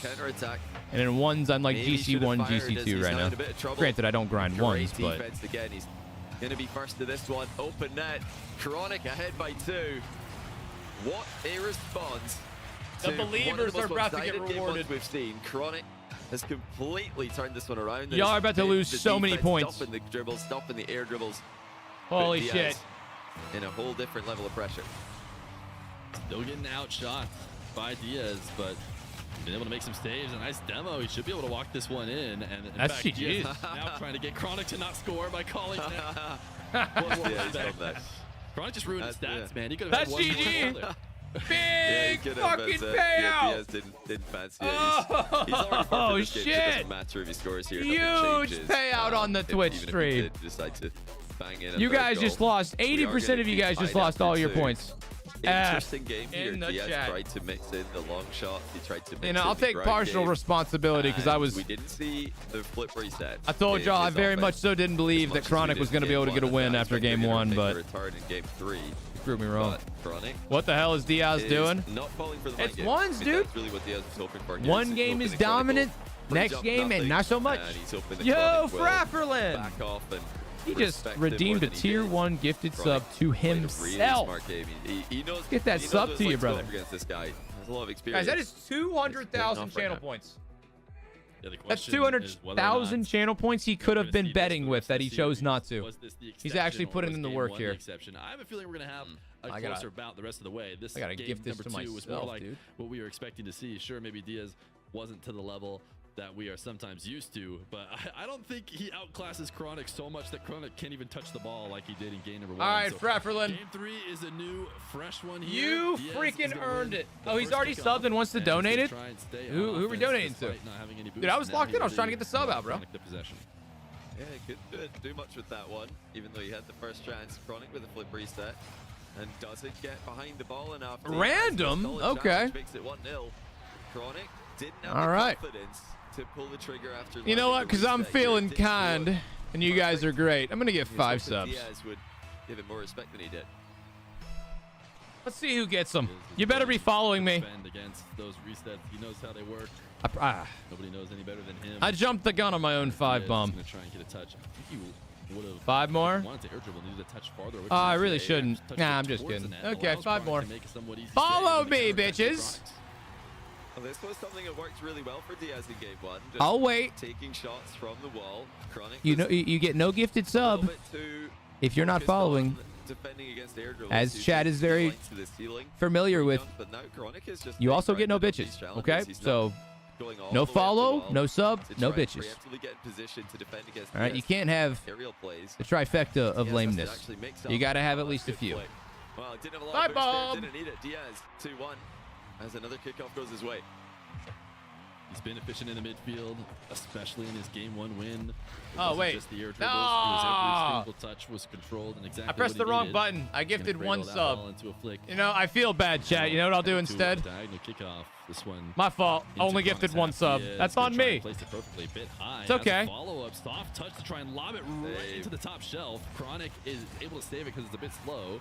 Speaker 5: the counter attack.
Speaker 1: And in ones, I'm like
Speaker 5: Maybe should've
Speaker 1: GC1,
Speaker 5: fired as
Speaker 1: GC2
Speaker 5: he's
Speaker 1: right
Speaker 5: now
Speaker 1: now.
Speaker 5: in a bit of trouble.
Speaker 1: Granted, I don't grind
Speaker 5: Great
Speaker 1: ones, but
Speaker 5: defense again. He's going to be first to this one. Open net. Chronic ahead by 2. What a response.
Speaker 1: The
Speaker 5: to one of
Speaker 1: believers
Speaker 5: the most
Speaker 1: are about to get
Speaker 5: one-sided game
Speaker 1: rewarded.
Speaker 5: ones we've seen. Chronic has completely turned this one around.
Speaker 1: Y'all are about to lose
Speaker 5: The
Speaker 1: so many
Speaker 5: defense
Speaker 1: points.
Speaker 5: Stopping the dribbles, stopping the air dribbles.
Speaker 1: Holy
Speaker 5: Diaz
Speaker 1: shit.
Speaker 5: In a whole different level of pressure.
Speaker 4: Still getting outshot by Diaz, but been able to make some saves. A nice demo. He should be able to walk this one in. And in
Speaker 1: That's
Speaker 4: fact, Diaz
Speaker 1: GG's.
Speaker 4: is now trying to get Chronic to not score by calling that.
Speaker 5: Yeah, he's done that.
Speaker 4: Chronic just ruined his stats, man. He could have
Speaker 1: That's
Speaker 4: had one
Speaker 1: GG.
Speaker 4: more there.
Speaker 5: Yeah, he
Speaker 1: Big
Speaker 5: could have,
Speaker 1: fucking
Speaker 5: but,
Speaker 1: payout.
Speaker 5: Diaz didn't fancy it. He's already forfeited this game, so it
Speaker 1: shit.
Speaker 5: doesn't matter if he scores here.
Speaker 1: Huge
Speaker 5: Nothing changes,
Speaker 1: payout on the
Speaker 5: if-
Speaker 1: Twitch
Speaker 5: even if he
Speaker 1: stream.
Speaker 5: did decide to bang in a
Speaker 1: You
Speaker 5: third
Speaker 1: guys
Speaker 5: goal.
Speaker 1: just lost.
Speaker 5: We are
Speaker 1: 80%
Speaker 5: gonna
Speaker 1: of you
Speaker 5: be
Speaker 1: guys just
Speaker 5: tied
Speaker 1: lost
Speaker 5: after
Speaker 1: all your
Speaker 5: 2.
Speaker 1: points.
Speaker 5: Interesting game here.
Speaker 1: in the
Speaker 5: Diaz
Speaker 1: chat.
Speaker 5: tried to mix in the long shots. He tried to mix
Speaker 1: You know,
Speaker 5: in
Speaker 1: I'll
Speaker 5: the
Speaker 1: take
Speaker 5: ground
Speaker 1: partial
Speaker 5: game.
Speaker 1: responsibility because I
Speaker 5: And
Speaker 1: was.
Speaker 5: we didn't see the flip reset.
Speaker 1: I told
Speaker 5: in
Speaker 1: y'all I
Speaker 5: his
Speaker 1: very much
Speaker 5: offense.
Speaker 1: so didn't believe
Speaker 5: As
Speaker 1: that
Speaker 5: much as
Speaker 1: Chronic
Speaker 5: we
Speaker 1: was
Speaker 5: didn't
Speaker 1: going to be able to get a
Speaker 5: one
Speaker 1: win
Speaker 5: and
Speaker 1: after
Speaker 5: I
Speaker 1: game
Speaker 5: expected him to
Speaker 1: 1,
Speaker 5: make
Speaker 1: but
Speaker 5: a return in game 3.
Speaker 1: proved me wrong.
Speaker 5: But Chronic
Speaker 1: What the hell is Diaz
Speaker 5: is
Speaker 1: doing?
Speaker 5: not falling for the
Speaker 1: It's
Speaker 5: mind game.
Speaker 1: ones,
Speaker 5: I mean,
Speaker 1: dude.
Speaker 5: That's really what Diaz was hoping for. Here.
Speaker 1: One
Speaker 5: He's
Speaker 1: game is
Speaker 5: hoping the Chronic
Speaker 1: dominant,
Speaker 5: will
Speaker 1: next
Speaker 5: jump
Speaker 1: game and
Speaker 5: nothing,
Speaker 1: not so much.
Speaker 5: and he's hoping the
Speaker 1: Yo,
Speaker 5: Chronic will
Speaker 1: Frafferlin!
Speaker 5: back off and
Speaker 1: He just
Speaker 5: respect it more
Speaker 1: redeemed a
Speaker 5: than he
Speaker 1: tier
Speaker 5: did.
Speaker 1: 1 gifted
Speaker 5: Chronic
Speaker 1: sub to
Speaker 5: played a really
Speaker 1: himself.
Speaker 5: smart game. He knows,
Speaker 1: Get that
Speaker 5: he knows
Speaker 1: sub
Speaker 5: what it's
Speaker 1: to you,
Speaker 5: like
Speaker 1: brother.
Speaker 5: go up against this guy. He has a lot of experience.
Speaker 1: Guys, that is 200,000
Speaker 5: It's paying
Speaker 1: channel
Speaker 5: off right
Speaker 1: points.
Speaker 4: Yeah, the
Speaker 1: That's
Speaker 4: question is whether or
Speaker 1: 200,000
Speaker 4: not
Speaker 1: channel points he could
Speaker 4: we're
Speaker 1: have
Speaker 4: gonna
Speaker 1: been
Speaker 4: see this
Speaker 1: betting
Speaker 4: for the
Speaker 1: with
Speaker 4: rest
Speaker 1: that
Speaker 4: of
Speaker 1: he
Speaker 4: the
Speaker 1: chose
Speaker 4: series.
Speaker 1: not to.
Speaker 4: Was this the
Speaker 1: He's actually
Speaker 4: exception, or
Speaker 1: putting
Speaker 4: was
Speaker 1: in the
Speaker 4: game
Speaker 1: work
Speaker 4: one
Speaker 1: here.
Speaker 4: exception? I have a feeling we're going to have a
Speaker 1: I gotta-
Speaker 4: closer bout the rest of the way. This
Speaker 1: I gotta
Speaker 4: game
Speaker 1: gift this
Speaker 4: number
Speaker 1: to
Speaker 4: 2 was more
Speaker 1: myself,
Speaker 4: like
Speaker 1: dude.
Speaker 4: what we were expecting to see. Sure, maybe Diaz wasn't to the level that we are sometimes used to, but I don't think he outclasses Chronic so much that Chronic can't even touch the ball like he did in game number 1.
Speaker 1: All right,
Speaker 4: So
Speaker 1: Frafferlin.
Speaker 4: game 3 is a new, fresh one here.
Speaker 1: You
Speaker 4: Diaz is
Speaker 1: freaking
Speaker 4: gonna
Speaker 1: earned
Speaker 4: win
Speaker 1: it.
Speaker 4: the
Speaker 1: Oh, he's
Speaker 4: first
Speaker 1: already
Speaker 4: kickoff,
Speaker 1: subbed and wants to
Speaker 4: and he's gonna
Speaker 1: donate it?
Speaker 4: try and stay
Speaker 1: Who
Speaker 4: on
Speaker 1: are we
Speaker 4: offense
Speaker 1: donating to?
Speaker 4: despite not having any
Speaker 1: Dude, I was
Speaker 4: boosts. Now
Speaker 1: locked in.
Speaker 4: he
Speaker 1: I was trying to
Speaker 4: really
Speaker 1: get the sub out, bro.
Speaker 4: Chronic the possession.
Speaker 5: Yeah, couldn't do much with that one, even though he had the first chance. Chronic with a flip reset and doesn't get behind the ball enough.
Speaker 1: Random?
Speaker 5: Solid
Speaker 1: Okay.
Speaker 5: challenge makes it 1-0. Chronic didn't have
Speaker 1: All
Speaker 5: the
Speaker 1: right.
Speaker 5: confidence to pull the trigger after.
Speaker 1: You know
Speaker 5: landing
Speaker 1: what?
Speaker 5: the
Speaker 1: Because I'm
Speaker 5: reset here.
Speaker 1: feeling
Speaker 5: Did score.
Speaker 1: kind, and you guys are great. I'm going to get
Speaker 5: He was
Speaker 1: 5
Speaker 5: hoping
Speaker 1: subs.
Speaker 5: Diaz would give him more respect than he did.
Speaker 1: Let's see who gets them.
Speaker 4: Diaz is
Speaker 1: You better
Speaker 4: ready
Speaker 1: be
Speaker 4: to
Speaker 1: following me.
Speaker 4: defend against those resets. He knows how they work. Nobody knows any better than him.
Speaker 1: I jumped the gun on my own 5
Speaker 4: Diaz
Speaker 1: bomb.
Speaker 4: is gonna try and get a touch. I think he would have
Speaker 1: 5 more?
Speaker 4: wanted to air dribble, needed a touch farther. which
Speaker 1: I
Speaker 4: is
Speaker 1: really
Speaker 4: a
Speaker 1: shouldn't.
Speaker 4: touch
Speaker 1: Nah, I'm
Speaker 4: towards
Speaker 1: just
Speaker 4: the
Speaker 1: kidding.
Speaker 4: net,
Speaker 1: Okay,
Speaker 4: allows
Speaker 1: 5
Speaker 4: Chronic
Speaker 1: more.
Speaker 4: to make a somewhat easy
Speaker 1: Follow
Speaker 4: save,
Speaker 1: me,
Speaker 4: and the counter-attack
Speaker 1: bitches.
Speaker 4: Chronic.
Speaker 5: Well, this was something that worked really well for Diaz in game 1. Just
Speaker 1: I'll wait.
Speaker 5: taking shots from the wall. Chronic
Speaker 1: You
Speaker 5: was
Speaker 1: know, you get no gifted
Speaker 5: a little
Speaker 1: sub
Speaker 5: bit too
Speaker 1: if you're not
Speaker 5: focused
Speaker 1: following.
Speaker 5: on defending against air dribbles.
Speaker 1: As
Speaker 5: He's
Speaker 1: Chad
Speaker 5: just
Speaker 1: is very
Speaker 5: blind to the ceiling.
Speaker 1: familiar with.
Speaker 5: But now Chronic is just
Speaker 1: You also
Speaker 5: trying
Speaker 1: get no
Speaker 5: to up these
Speaker 1: bitches,
Speaker 5: challenges.
Speaker 1: okay?
Speaker 5: He's not
Speaker 1: So
Speaker 5: going all
Speaker 1: no
Speaker 5: the way up the
Speaker 1: follow,
Speaker 5: wall
Speaker 1: no sub,
Speaker 5: to
Speaker 1: no
Speaker 5: try and
Speaker 1: bitches.
Speaker 5: preemptively get in position to defend against
Speaker 1: All right, you
Speaker 5: Diaz.
Speaker 1: can't have
Speaker 5: Aerial plays.
Speaker 1: the trifecta of
Speaker 5: Diaz has to
Speaker 1: lameness.
Speaker 5: actually mix
Speaker 1: You
Speaker 5: up.
Speaker 1: got to have at
Speaker 5: That's
Speaker 1: least a
Speaker 5: good
Speaker 1: few.
Speaker 5: play. Well, it didn't have a lot
Speaker 1: Bye,
Speaker 5: of boost there,
Speaker 1: Bob.
Speaker 5: didn't need it. Diaz 2-1 as another kickoff goes his way.
Speaker 4: He's been efficient in the midfield, especially in his game 1 win. It
Speaker 1: Oh,
Speaker 4: wasn't
Speaker 1: wait.
Speaker 4: Just the air dribbles.
Speaker 1: No!
Speaker 4: It was every single touch was controlled and exactly
Speaker 1: I pressed
Speaker 4: what
Speaker 1: the
Speaker 4: he
Speaker 1: wrong
Speaker 4: needed.
Speaker 1: button. I
Speaker 4: Gonna
Speaker 1: gifted
Speaker 4: cradle
Speaker 1: 1
Speaker 4: that
Speaker 1: sub.
Speaker 4: ball into a flick.
Speaker 1: You know, I feel bad, chat. You know what I'll do
Speaker 4: To a
Speaker 1: instead?
Speaker 4: diagonal kickoff. This one
Speaker 1: My fault.
Speaker 4: into
Speaker 1: Only
Speaker 4: Chronic's
Speaker 1: gifted 1
Speaker 4: half.
Speaker 1: sub.
Speaker 4: Diaz
Speaker 1: That's
Speaker 4: gonna
Speaker 1: on
Speaker 4: try and
Speaker 1: me.
Speaker 4: place it perfectly, a bit high.
Speaker 1: It's
Speaker 4: Has a
Speaker 1: okay.
Speaker 4: Follow-up, soft touch to try and lob it right
Speaker 5: Save.
Speaker 4: into the top shelf. Chronic is able to save it because it's a bit slow.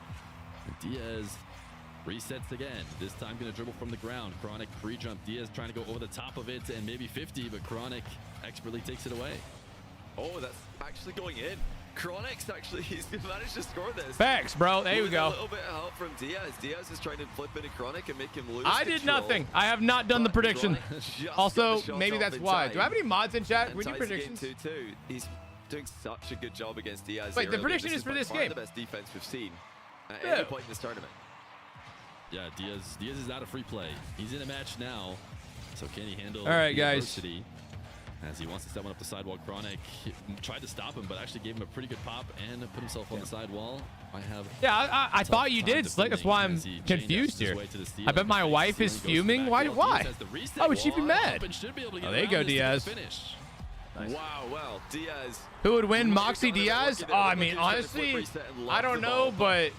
Speaker 4: And Diaz resets again. This time going to dribble from the ground. Chronic pre-jump. Diaz trying to go over the top of it and maybe 50, but Chronic expertly takes it away.
Speaker 5: Oh, that's actually going in. Chronic's actually, he's managed to score this.
Speaker 1: Facts, bro. There you
Speaker 5: With
Speaker 1: go.
Speaker 5: A little bit of help from Diaz. Diaz is trying to flip into Chronic and make him lose
Speaker 1: I did
Speaker 5: control.
Speaker 1: nothing. I have not done the
Speaker 5: But
Speaker 1: prediction.
Speaker 5: Chronic just got
Speaker 1: Also,
Speaker 5: the shot
Speaker 1: maybe
Speaker 5: off
Speaker 1: that's
Speaker 5: in
Speaker 1: why.
Speaker 5: time
Speaker 1: Do I have any mods in chat?
Speaker 5: and
Speaker 1: We do
Speaker 5: ties the game
Speaker 1: predictions.
Speaker 5: 2-2. He's doing such a good job against Diaz.
Speaker 1: Wait,
Speaker 5: here
Speaker 1: the
Speaker 5: early.
Speaker 1: prediction is for
Speaker 5: by
Speaker 1: this
Speaker 5: far
Speaker 1: game.
Speaker 5: the best defense we've seen at
Speaker 1: Yeah.
Speaker 5: any point in this tournament.
Speaker 4: Yeah, Diaz is out of free play. He's in a match now. So can he handle
Speaker 1: All right,
Speaker 4: the
Speaker 1: guys.
Speaker 4: adversity as he wants to set one up the sidewall? Chronic tried to stop him, but actually gave him a pretty good pop and put himself on the sidewall. I have
Speaker 1: Yeah, I thought you did, Slick. That's why I'm confused here. I bet my wife is fuming. Why? Why would she be mad? Oh, there you go, Diaz.
Speaker 5: Wow, well, Diaz.
Speaker 1: Who would win,
Speaker 5: Look at
Speaker 1: Moxie
Speaker 5: Chronic,
Speaker 1: Diaz?
Speaker 5: look at
Speaker 1: Oh,
Speaker 5: it.
Speaker 1: I
Speaker 5: Look
Speaker 1: mean,
Speaker 5: at him trying to flip
Speaker 1: honestly,
Speaker 5: reset and
Speaker 1: I
Speaker 5: lock
Speaker 1: don't
Speaker 5: the
Speaker 1: know,
Speaker 5: ball,
Speaker 1: but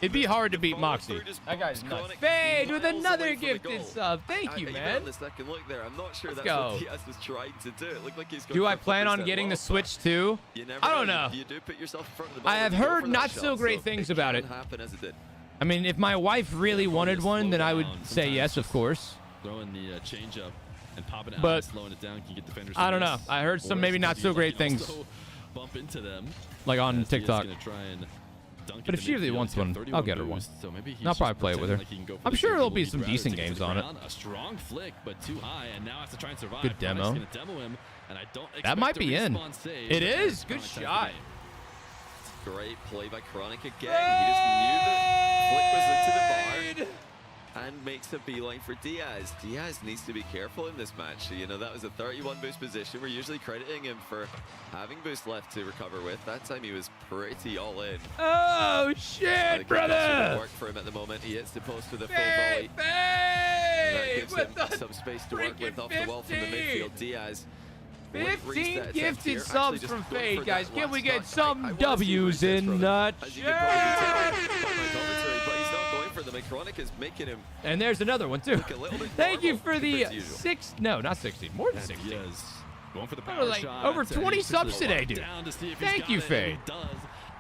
Speaker 1: it'd be hard to beat
Speaker 5: follow
Speaker 1: Moxie.
Speaker 5: through just
Speaker 1: That guy's
Speaker 5: bumps
Speaker 1: nuts.
Speaker 5: Chronic
Speaker 1: Fade with
Speaker 5: miles
Speaker 1: another
Speaker 5: away from the
Speaker 1: gifted
Speaker 5: goal.
Speaker 1: sub. Thank you,
Speaker 5: Even
Speaker 1: man.
Speaker 5: on the second look there, I'm not sure
Speaker 1: Let's
Speaker 5: that's
Speaker 1: go.
Speaker 5: what Diaz was trying to do. It looked like he's going
Speaker 1: Do
Speaker 5: for
Speaker 1: I
Speaker 5: a flip
Speaker 1: plan on
Speaker 5: reset
Speaker 1: getting the
Speaker 5: lob,
Speaker 1: Switch too?
Speaker 5: but you never
Speaker 1: I don't know.
Speaker 5: You do put yourself in front of the ball.
Speaker 1: I have
Speaker 5: when you go
Speaker 1: heard
Speaker 5: for that
Speaker 1: not so
Speaker 5: shot,
Speaker 1: great things about it.
Speaker 5: can happen as it did.
Speaker 1: I mean, if my wife really wanted one, then I would
Speaker 4: Slowdown.
Speaker 1: say yes, of
Speaker 4: Sometimes
Speaker 1: course.
Speaker 4: Throwing the change up and popping it out
Speaker 1: But
Speaker 4: and slowing it down can get defenders.
Speaker 1: I
Speaker 4: to
Speaker 1: don't know.
Speaker 4: miss.
Speaker 1: I heard some
Speaker 4: Or
Speaker 1: maybe not
Speaker 4: sometimes
Speaker 1: so
Speaker 4: Diaz
Speaker 1: great
Speaker 4: can
Speaker 1: things,
Speaker 4: also bump into them.
Speaker 1: like on
Speaker 4: As Diaz
Speaker 1: TikTok.
Speaker 4: gonna try and
Speaker 1: But if she really wants one, I'll get her one.
Speaker 4: So maybe
Speaker 1: I'll probably play it with her. I'm sure there'll be some decent games on it.
Speaker 4: A strong flick, but too high, and now has to try and survive.
Speaker 1: Good demo.
Speaker 4: Gonna demo him, and I don't
Speaker 1: That might
Speaker 4: expect
Speaker 1: be
Speaker 4: a
Speaker 1: in.
Speaker 4: respawn save.
Speaker 1: It is. Good shot.
Speaker 5: Great play by Chronic again. He just knew the flick was into the bar and makes a beeline for Diaz. Diaz needs to be careful in this match. You know, that was a 31 boost position. We're usually crediting him for having boost left to recover with. That time he was pretty all in.
Speaker 1: Oh, shit, brother.
Speaker 5: Work for him at the moment. He hits the post with a full volley. That gives him some space to work with off the wall from the midfield. Diaz.
Speaker 1: 15 gifted subs from Fade, guys. Can we get some W's in the chat?
Speaker 5: For them, Chronic is making him.
Speaker 1: And there's another one too. Thank you for the not 16, more than 16.
Speaker 4: Going for the power shot.
Speaker 1: Over 20 subs today, dude. Thank you, Fade.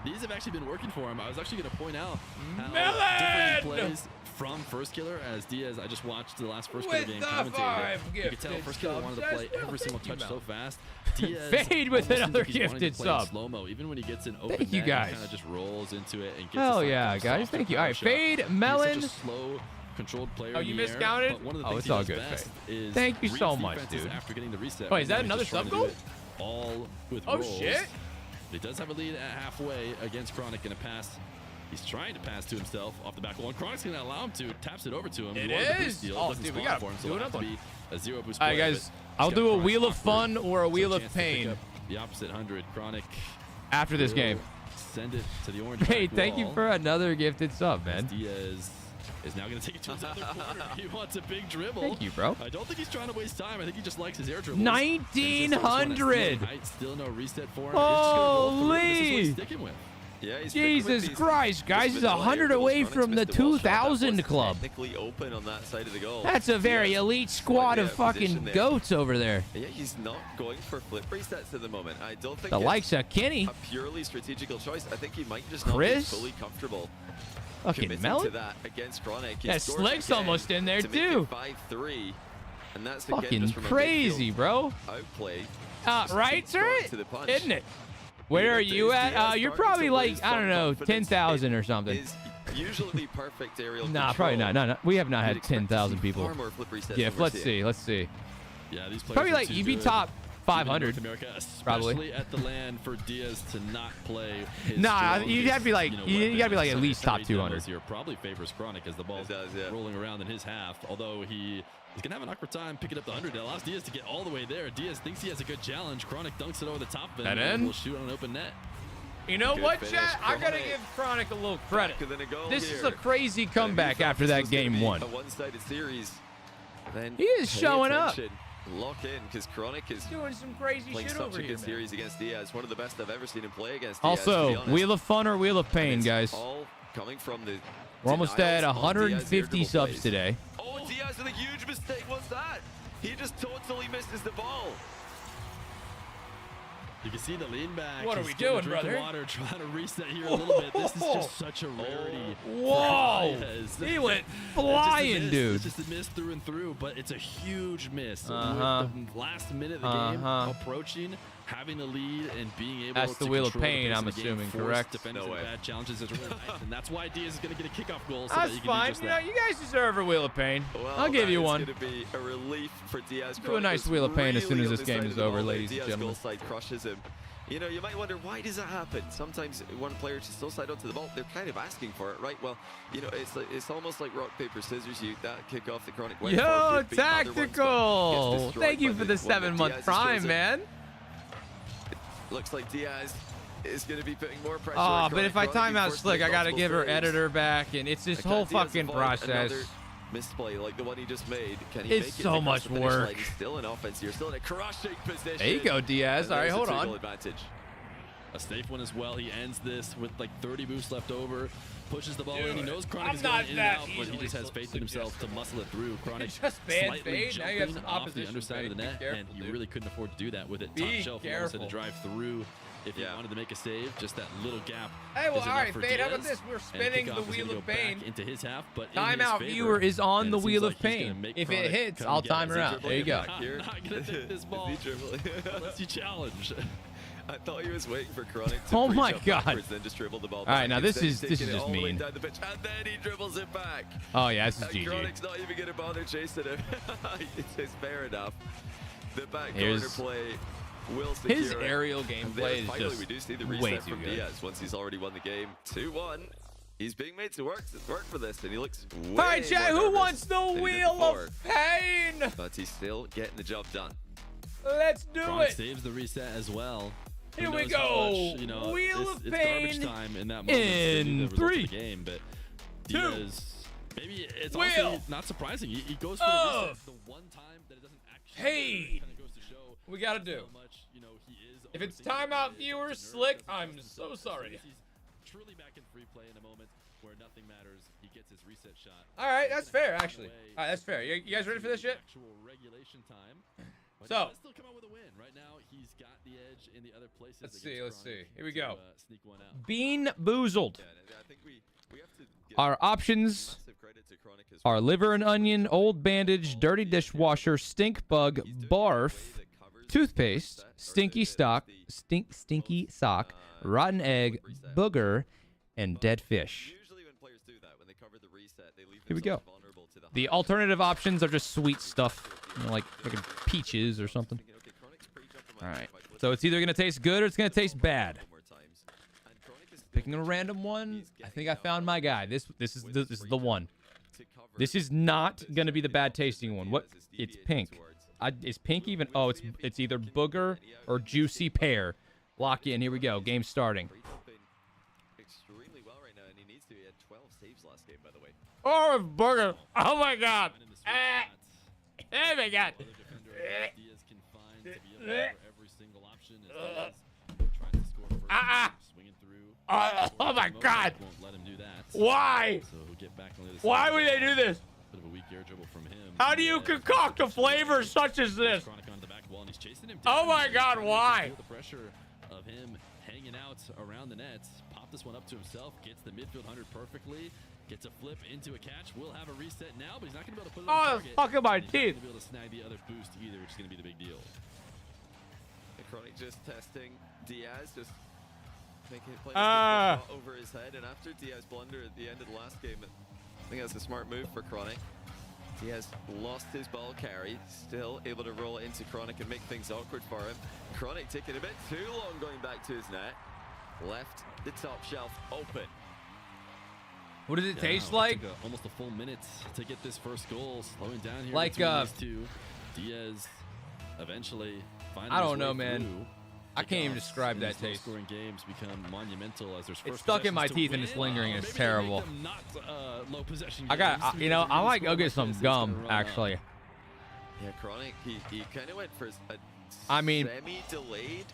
Speaker 4: These have actually been working for him. I was actually going to point out how
Speaker 1: Melon!
Speaker 4: different plays from First Killer as Diaz. I just watched the last First Killer game commentated. You could tell First Killer wanted to play every single touch so fast. Diaz
Speaker 1: Fade with another
Speaker 4: like
Speaker 1: gifted sub.
Speaker 4: Slow-mo. Even when he gets an open
Speaker 1: Thank you,
Speaker 4: net,
Speaker 1: guys.
Speaker 4: he kind of just rolls into it and gets
Speaker 1: Hell yeah, guys. Thank you. All right, Fade, Melon.
Speaker 4: He's such a slow, controlled player.
Speaker 1: Oh, you miscounted?
Speaker 4: Oh,
Speaker 1: it's all good, Fade. Thank you so much, dude.
Speaker 4: After getting the reset.
Speaker 1: Oh, is that another sub goal?
Speaker 4: All with
Speaker 1: Oh,
Speaker 4: rolls.
Speaker 1: shit.
Speaker 4: He does have a lead at halfway against Chronic in a pass. He's trying to pass to himself off the back wall. And Chronic's going to allow him to. Taps it over to him.
Speaker 1: It
Speaker 4: is.
Speaker 1: Oh, dude, we got to do another one.
Speaker 4: A zero boost.
Speaker 1: All right, guys. I'll do a Wheel of Fun or a Wheel of Pain.
Speaker 4: The opposite 100. Chronic.
Speaker 1: After this game.
Speaker 4: Send it to the orange.
Speaker 1: Hey, thank you for another gifted sub, man.
Speaker 4: Diaz is now going to take it to his other corner. He wants a big dribble.
Speaker 1: Thank you, bro.
Speaker 4: I don't think he's trying to waste time. I think he just likes his air dribbles.
Speaker 1: 1900.
Speaker 4: Still no reset for him.
Speaker 1: Holy.
Speaker 4: Sticking with.
Speaker 5: Yeah, he's
Speaker 1: Jesus Christ, guys. He's 100 away from the 2000 club.
Speaker 5: Technically open on that side of the goal.
Speaker 1: That's a very elite squad of fucking goats over there.
Speaker 5: Yeah, he's not going for flip resets at the moment. I don't think
Speaker 1: the likes of Kenny.
Speaker 5: A purely strategical choice. I think he might just not be fully comfortable.
Speaker 1: Fucking Melon.
Speaker 5: To that against Chronic.
Speaker 1: Yeah, Slick's almost in there too.
Speaker 5: 5-3, and that's
Speaker 1: fucking crazy, bro.
Speaker 5: Outplay.
Speaker 1: Right, sir? Isn't it? Where are you at? You're probably like, I don't know, 10,000 or something.
Speaker 5: Usually perfect aerial
Speaker 1: Nah, probably not. No, we have not had 10,000 people. Yeah, let's see.
Speaker 4: Yeah, these players
Speaker 1: probably like you'd be top 500.
Speaker 4: America,
Speaker 1: probably
Speaker 4: at the land for Diaz to not play.
Speaker 1: Nah, you'd have to be like you gotta be like at least top 200.
Speaker 4: Here probably favors Chronic as the ball's rolling around in his half. Although he's gonna have an awkward time picking up the 100. It allows Diaz to get all the way there. Diaz thinks he has a good challenge. Chronic dunks it over the top of him. And will shoot on an open net.
Speaker 1: You know what, chat? I gotta give Chronic a little credit. This is a crazy comeback after that game one.
Speaker 5: A one-sided series. Then
Speaker 1: he is showing up.
Speaker 5: Lock in, because Chronic is
Speaker 1: doing some crazy shit over here.
Speaker 5: Such a good series against Diaz. One of the best I've ever seen him play against
Speaker 1: Diaz. Also, Wheel of Fun or Wheel of Pain, guys.
Speaker 5: All coming from the.
Speaker 1: We're almost at 150 subs today.
Speaker 5: Oh, Diaz with a huge mistake. What's that? He just totally misses the ball.
Speaker 4: You can see the lean back.
Speaker 1: What are we doing, brother?
Speaker 4: Water, trying to reset here a little bit. This is just such a rarity.
Speaker 1: Whoa! He went flying, dude.
Speaker 4: It's just a miss through and through, but it's a huge miss. With the last minute of the game approaching, having the lead and being able to
Speaker 1: That's the Wheel of Pain, I'm assuming, correct?
Speaker 4: No way. Bad challenges is really nice, and that's why Diaz is going to get a kickoff goal. So
Speaker 1: That's
Speaker 4: that you
Speaker 1: fine.
Speaker 4: Can do
Speaker 1: you know, you guys deserve a Wheel of Pain.
Speaker 5: Well,
Speaker 1: I'll give you one.
Speaker 5: It's going to be a relief for Diaz.
Speaker 1: Do a nice Wheel of Pain as soon as this game is over, ladies and gentlemen.
Speaker 5: Diaz goal side crushes him. You know, you might wonder, why does that happen? Sometimes one player just so side onto the ball, they're kind of asking for it, right? Well, you know, it's almost like rock, paper, scissors. You that kick off the Chronic.
Speaker 1: Yo, Tactical! Thank you for the 7-month prime, man.
Speaker 5: Looks like Diaz is going to be putting more pressure.
Speaker 1: Oh, but if I time out Slick, I got to give her editor back, and it's this whole fucking process.
Speaker 5: Misplay like the one he just made. Can he
Speaker 1: it's
Speaker 5: make it
Speaker 1: so much work.
Speaker 5: He's still in offense here, still in a crushing position.
Speaker 1: There you go, Diaz. All right, hold on.
Speaker 5: Advantage.
Speaker 4: A safe one as well. He ends this with like 30 boosts left over. Pushes the ball in. He knows Chronic is going in and out, but he just has faith in himself to muscle it through. Chronic slightly jumping off the underside of the net, and he really couldn't afford to do that with it. Top shelf, he almost had to drive through. If he wanted to make a save, just that little gap.
Speaker 1: Hey, well, all right, Fade, how about this? We're spinning the Wheel of Pain.
Speaker 4: Into his half, but
Speaker 1: timeout viewer is on the Wheel of Pain. If it hits, I'll time her out. There you go.
Speaker 4: I'm not going to take this ball unless you challenge.
Speaker 5: I thought he was waiting for Chronic to
Speaker 1: Oh my
Speaker 5: pre-jump
Speaker 1: God.
Speaker 5: backwards, then just dribble the ball
Speaker 1: All right,
Speaker 5: back.
Speaker 1: now this
Speaker 5: Instead,
Speaker 1: is
Speaker 5: he's taking it
Speaker 1: just
Speaker 5: all the way
Speaker 1: mean.
Speaker 5: down the pitch, and then he dribbles it back.
Speaker 1: Oh yeah, this is
Speaker 5: And
Speaker 1: GG.
Speaker 5: Chronic's not even going to bother chasing him. It's fair enough. The back
Speaker 1: Here's-
Speaker 5: corner play will secure
Speaker 1: His
Speaker 5: it.
Speaker 1: aerial
Speaker 5: And
Speaker 1: gameplay
Speaker 5: there,
Speaker 1: is
Speaker 5: finally,
Speaker 1: just
Speaker 5: we do see the
Speaker 1: way
Speaker 5: reset
Speaker 1: too
Speaker 5: from
Speaker 1: good.
Speaker 5: Diaz once he's already won the game. 2-1. He's being made to work for this, and he looks way
Speaker 1: All right, chat.
Speaker 5: more
Speaker 1: Who
Speaker 5: nervous
Speaker 1: wants the
Speaker 5: than he did
Speaker 1: wheel
Speaker 5: before.
Speaker 1: of pain?
Speaker 5: But he's still getting the job done.
Speaker 1: Let's do
Speaker 4: Chronic
Speaker 1: it.
Speaker 4: saves the reset as well. Who
Speaker 1: Here we
Speaker 4: knows how
Speaker 1: go.
Speaker 4: much, you know,
Speaker 1: Wheel
Speaker 4: it's,
Speaker 1: of
Speaker 4: it's garbage
Speaker 1: pain
Speaker 4: time in that moment.
Speaker 1: in
Speaker 4: to the result of
Speaker 1: 3,
Speaker 4: the game, but
Speaker 1: 2,
Speaker 4: Diaz, maybe it's
Speaker 1: wheel
Speaker 4: also not surprising. He goes for the
Speaker 1: of
Speaker 4: reset the one time that it doesn't actually.
Speaker 1: pain.
Speaker 4: Kind of goes to show
Speaker 1: We gotta do.
Speaker 4: how much, you know, he is.
Speaker 1: If it's
Speaker 4: overthinking
Speaker 1: timeout
Speaker 4: it.
Speaker 1: viewers,
Speaker 4: It's a
Speaker 1: Slick,
Speaker 4: nerve,
Speaker 1: I'm
Speaker 4: doesn't
Speaker 1: so
Speaker 4: focus.
Speaker 1: sorry.
Speaker 4: He's truly back in free play in a moment where nothing matters. He gets his reset shot.
Speaker 1: All right, that's
Speaker 4: He's gonna
Speaker 1: fair,
Speaker 4: have to
Speaker 1: actually.
Speaker 4: find a way
Speaker 1: All right, that's fair. You guys ready for this shit?
Speaker 4: Actual regulation time. But
Speaker 1: So-
Speaker 4: he does still come out with a win. Right now, he's got the edge in the other places.
Speaker 1: Let's
Speaker 4: against
Speaker 1: see, let's
Speaker 4: Chronic
Speaker 1: see. Here we
Speaker 4: to,
Speaker 1: go.
Speaker 4: Sneak one out.
Speaker 1: Bean Boozled.
Speaker 5: Yeah, and I think we have to give
Speaker 1: Our options
Speaker 5: massive credit to Chronic as
Speaker 1: are
Speaker 5: well.
Speaker 1: liver and onion, old bandage, dirty dishwasher, stink bug,
Speaker 5: He's doing it in a
Speaker 1: barf,
Speaker 5: way that covers
Speaker 1: toothpaste,
Speaker 5: the reset, or
Speaker 1: stinky stinky sock, rotten egg, booger, and dead fish.
Speaker 5: Usually when players do that, when they cover the reset, they leave
Speaker 1: Here we go.
Speaker 5: themselves vulnerable to
Speaker 1: The
Speaker 5: high
Speaker 1: alternative options are just sweet stuff, you know, like fucking peaches or something.
Speaker 5: thinking, okay, Chronic's pre-jumping
Speaker 1: All
Speaker 5: my
Speaker 1: right,
Speaker 5: back, what's
Speaker 1: so
Speaker 5: he
Speaker 1: it's either gonna taste good or it's gonna taste bad.
Speaker 5: couple more times. And Chronic is still
Speaker 1: Picking a random one. I think I found my guy. This is the one.
Speaker 5: to cover
Speaker 1: This is not gonna be the bad tasting one. What? It's pink. Is pink even? Oh, it's either booger or juicy pear. Lock in. Here we go. Game starting.
Speaker 5: pre-jumping extremely well right now, and he needs to. He had 12 saves last game, by the way.
Speaker 1: Oh, booger. Oh my God.
Speaker 4: In the sweet spot.
Speaker 1: Oh my God.
Speaker 4: Other defender that Diaz can find to be able to cover every single option as Diaz tries to score first. Swinging through.
Speaker 1: Oh my God.
Speaker 4: Won't let him do that.
Speaker 1: Why?
Speaker 4: So he'll get back on the other
Speaker 1: Why
Speaker 4: side.
Speaker 1: would they do this?
Speaker 4: Bit of a weak air dribble from him.
Speaker 1: How do you concoct a flavor such as this?
Speaker 4: Chronic on the back wall, and he's chasing him
Speaker 1: Oh
Speaker 4: down.
Speaker 1: my
Speaker 4: He's
Speaker 1: God,
Speaker 4: trying to
Speaker 1: why?
Speaker 4: feel the pressure of him hanging out around the net. Pop this one up to himself, gets the midfield 100 perfectly, gets a flip into a catch. Will have a reset now, but he's not going to be able to put it on
Speaker 1: Oh,
Speaker 4: target.
Speaker 1: fuck in my
Speaker 4: And he's not
Speaker 1: teeth.
Speaker 4: gonna be able to snag the other boost either, which is going to be the big deal.
Speaker 5: And Chronic just testing Diaz, just making it play
Speaker 1: Ah.
Speaker 5: over his head. And after Diaz blunder at the end of the last game, I think that's a smart move for Chronic. Diaz lost his ball carry, still able to roll it into Chronic and make things awkward for him. Chronic taking a bit too long going back to his net. Left the top shelf open.
Speaker 1: What does it taste
Speaker 4: Wow,
Speaker 1: like?
Speaker 4: took almost a full minute to get this first goal. Slowing down here.
Speaker 1: Like,
Speaker 4: between these two. Diaz eventually finding
Speaker 1: I
Speaker 4: his
Speaker 1: don't know,
Speaker 4: way
Speaker 1: man.
Speaker 4: through.
Speaker 1: I can't even
Speaker 4: Kickoffs
Speaker 1: describe
Speaker 4: in
Speaker 1: that
Speaker 4: these
Speaker 1: taste.
Speaker 4: low-scoring games become monumental as there's
Speaker 1: It's
Speaker 4: first
Speaker 1: stuck in my
Speaker 4: possessions to
Speaker 1: teeth and it's
Speaker 4: win.
Speaker 1: lingering and
Speaker 4: Maybe
Speaker 1: it's
Speaker 4: they make
Speaker 1: terrible.
Speaker 4: them not, low possession
Speaker 1: I got,
Speaker 4: games
Speaker 1: you know,
Speaker 4: because
Speaker 1: I
Speaker 4: if
Speaker 1: might
Speaker 4: you
Speaker 1: go
Speaker 4: score
Speaker 1: get
Speaker 4: like
Speaker 1: some
Speaker 4: this, it's gonna
Speaker 1: gum,
Speaker 4: run up.
Speaker 1: actually.
Speaker 5: Yeah, Chronic, he kind of went for a
Speaker 1: I mean-
Speaker 5: semi-delayed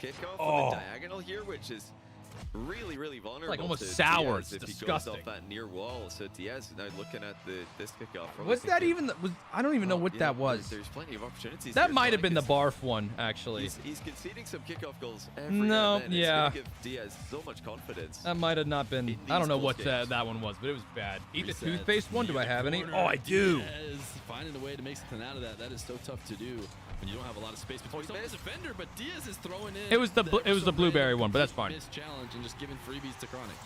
Speaker 5: kickoff
Speaker 1: Oh.
Speaker 5: on the diagonal here, which is really, really vulnerable.
Speaker 1: Like almost
Speaker 5: to
Speaker 1: sour.
Speaker 5: Diaz
Speaker 1: It's
Speaker 5: if
Speaker 1: disgusting.
Speaker 5: he goes off that near wall. So Diaz now looking at this kickoff. probably
Speaker 1: Was that
Speaker 5: thinking,
Speaker 1: even? I don't even know
Speaker 5: well,
Speaker 1: what
Speaker 5: yeah,
Speaker 1: that was.
Speaker 5: There's plenty of opportunities.
Speaker 1: That
Speaker 5: here.
Speaker 1: might have been the
Speaker 5: Chronic
Speaker 1: barf one, actually.
Speaker 5: He's conceding some kickoff goals every
Speaker 1: No,
Speaker 5: now and then.
Speaker 1: yeah.
Speaker 5: It's gonna give Diaz so much confidence.
Speaker 1: That might have not been.
Speaker 5: In
Speaker 1: I don't
Speaker 5: these
Speaker 1: know
Speaker 5: close
Speaker 1: what
Speaker 5: games.
Speaker 1: that one was, but it was bad. Eat the
Speaker 4: Reset
Speaker 1: toothpaste one. Do
Speaker 4: near
Speaker 1: I
Speaker 4: the
Speaker 1: have any?
Speaker 4: corner.
Speaker 1: Oh, I do.
Speaker 4: Diaz finding a way to make something out of that. That is so tough to do when you don't have a lot of space between
Speaker 5: he
Speaker 4: the
Speaker 5: missed.
Speaker 4: defender. But Diaz is throwing in.
Speaker 1: It was the blueberry one, but that's fine.
Speaker 4: Missed challenge and just giving freebies to Chronic.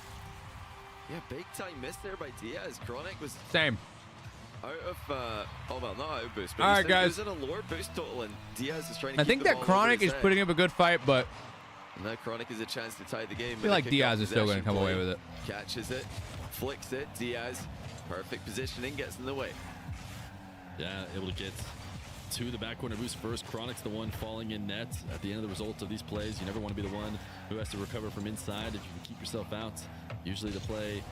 Speaker 5: Yeah, big time miss there by Diaz. Chronic was
Speaker 1: Same.
Speaker 5: out of, oh well, not out of boost, but
Speaker 1: All
Speaker 5: he
Speaker 1: right, guys.
Speaker 5: was in a lower boost total, and Diaz is trying to
Speaker 1: I
Speaker 5: keep
Speaker 1: think
Speaker 5: the
Speaker 1: that
Speaker 5: ball over
Speaker 1: Chronic
Speaker 5: his
Speaker 1: is
Speaker 5: head.
Speaker 1: putting up a good fight, but
Speaker 5: And now Chronic is a chance to tie the game.
Speaker 1: I feel like Diaz is still
Speaker 5: going
Speaker 1: going to come away with it.
Speaker 5: Catches it, flicks it. Diaz, perfect positioning, gets in the way.
Speaker 4: Yeah, able to get to the back corner boost first. Chronic's the one falling in net at the end of the result of these plays. You never want to be the one who has to recover from inside. If you can keep yourself out, usually the play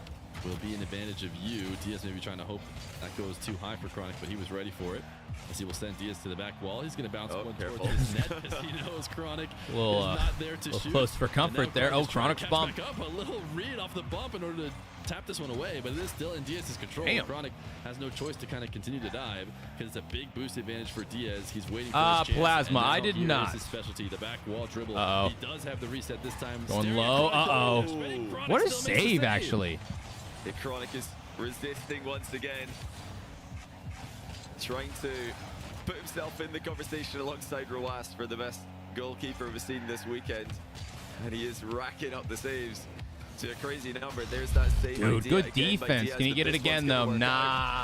Speaker 4: will be an advantage of you. Diaz may be trying to hope that goes too high for Chronic, but he was ready for it. As he will send Diaz to the back wall. He's going to bounce one
Speaker 5: careful.
Speaker 4: towards his net as he knows Chronic
Speaker 1: A little,
Speaker 4: is not there to
Speaker 1: little
Speaker 4: shoot.
Speaker 1: close for comfort
Speaker 4: And now
Speaker 1: there. Oh,
Speaker 4: Chronic's trying to
Speaker 1: Chronic's
Speaker 4: catch
Speaker 1: bump.
Speaker 4: back up. A little read off the bump in order to tap this one away, but it is still in Diaz's control.
Speaker 1: Damn.
Speaker 4: Chronic has no choice to kind of continue to dive because it's a big boost advantage for Diaz. He's waiting for his chance.
Speaker 1: Plasma.
Speaker 4: And now
Speaker 1: I did
Speaker 4: here is
Speaker 1: not.
Speaker 4: his specialty, the back wall dribble.
Speaker 1: Uh-oh.
Speaker 4: He does have the reset this time.
Speaker 1: Going
Speaker 4: Staring at
Speaker 1: low.
Speaker 4: Chronic.
Speaker 1: Uh-oh.
Speaker 4: Chronic
Speaker 1: What a
Speaker 4: still makes the
Speaker 1: save, actually.
Speaker 5: The Chronic is resisting once again. Trying to put himself in the conversation alongside Roas for the best goalkeeper we've seen this weekend. And he is racking up the saves to a crazy number. There's that same
Speaker 1: Dude,
Speaker 5: idea
Speaker 1: good
Speaker 5: again by
Speaker 1: defense.
Speaker 5: Diaz,
Speaker 1: Can you
Speaker 5: but
Speaker 1: get it
Speaker 5: this
Speaker 1: again,
Speaker 5: one's gonna
Speaker 1: though?
Speaker 5: work
Speaker 1: Nah.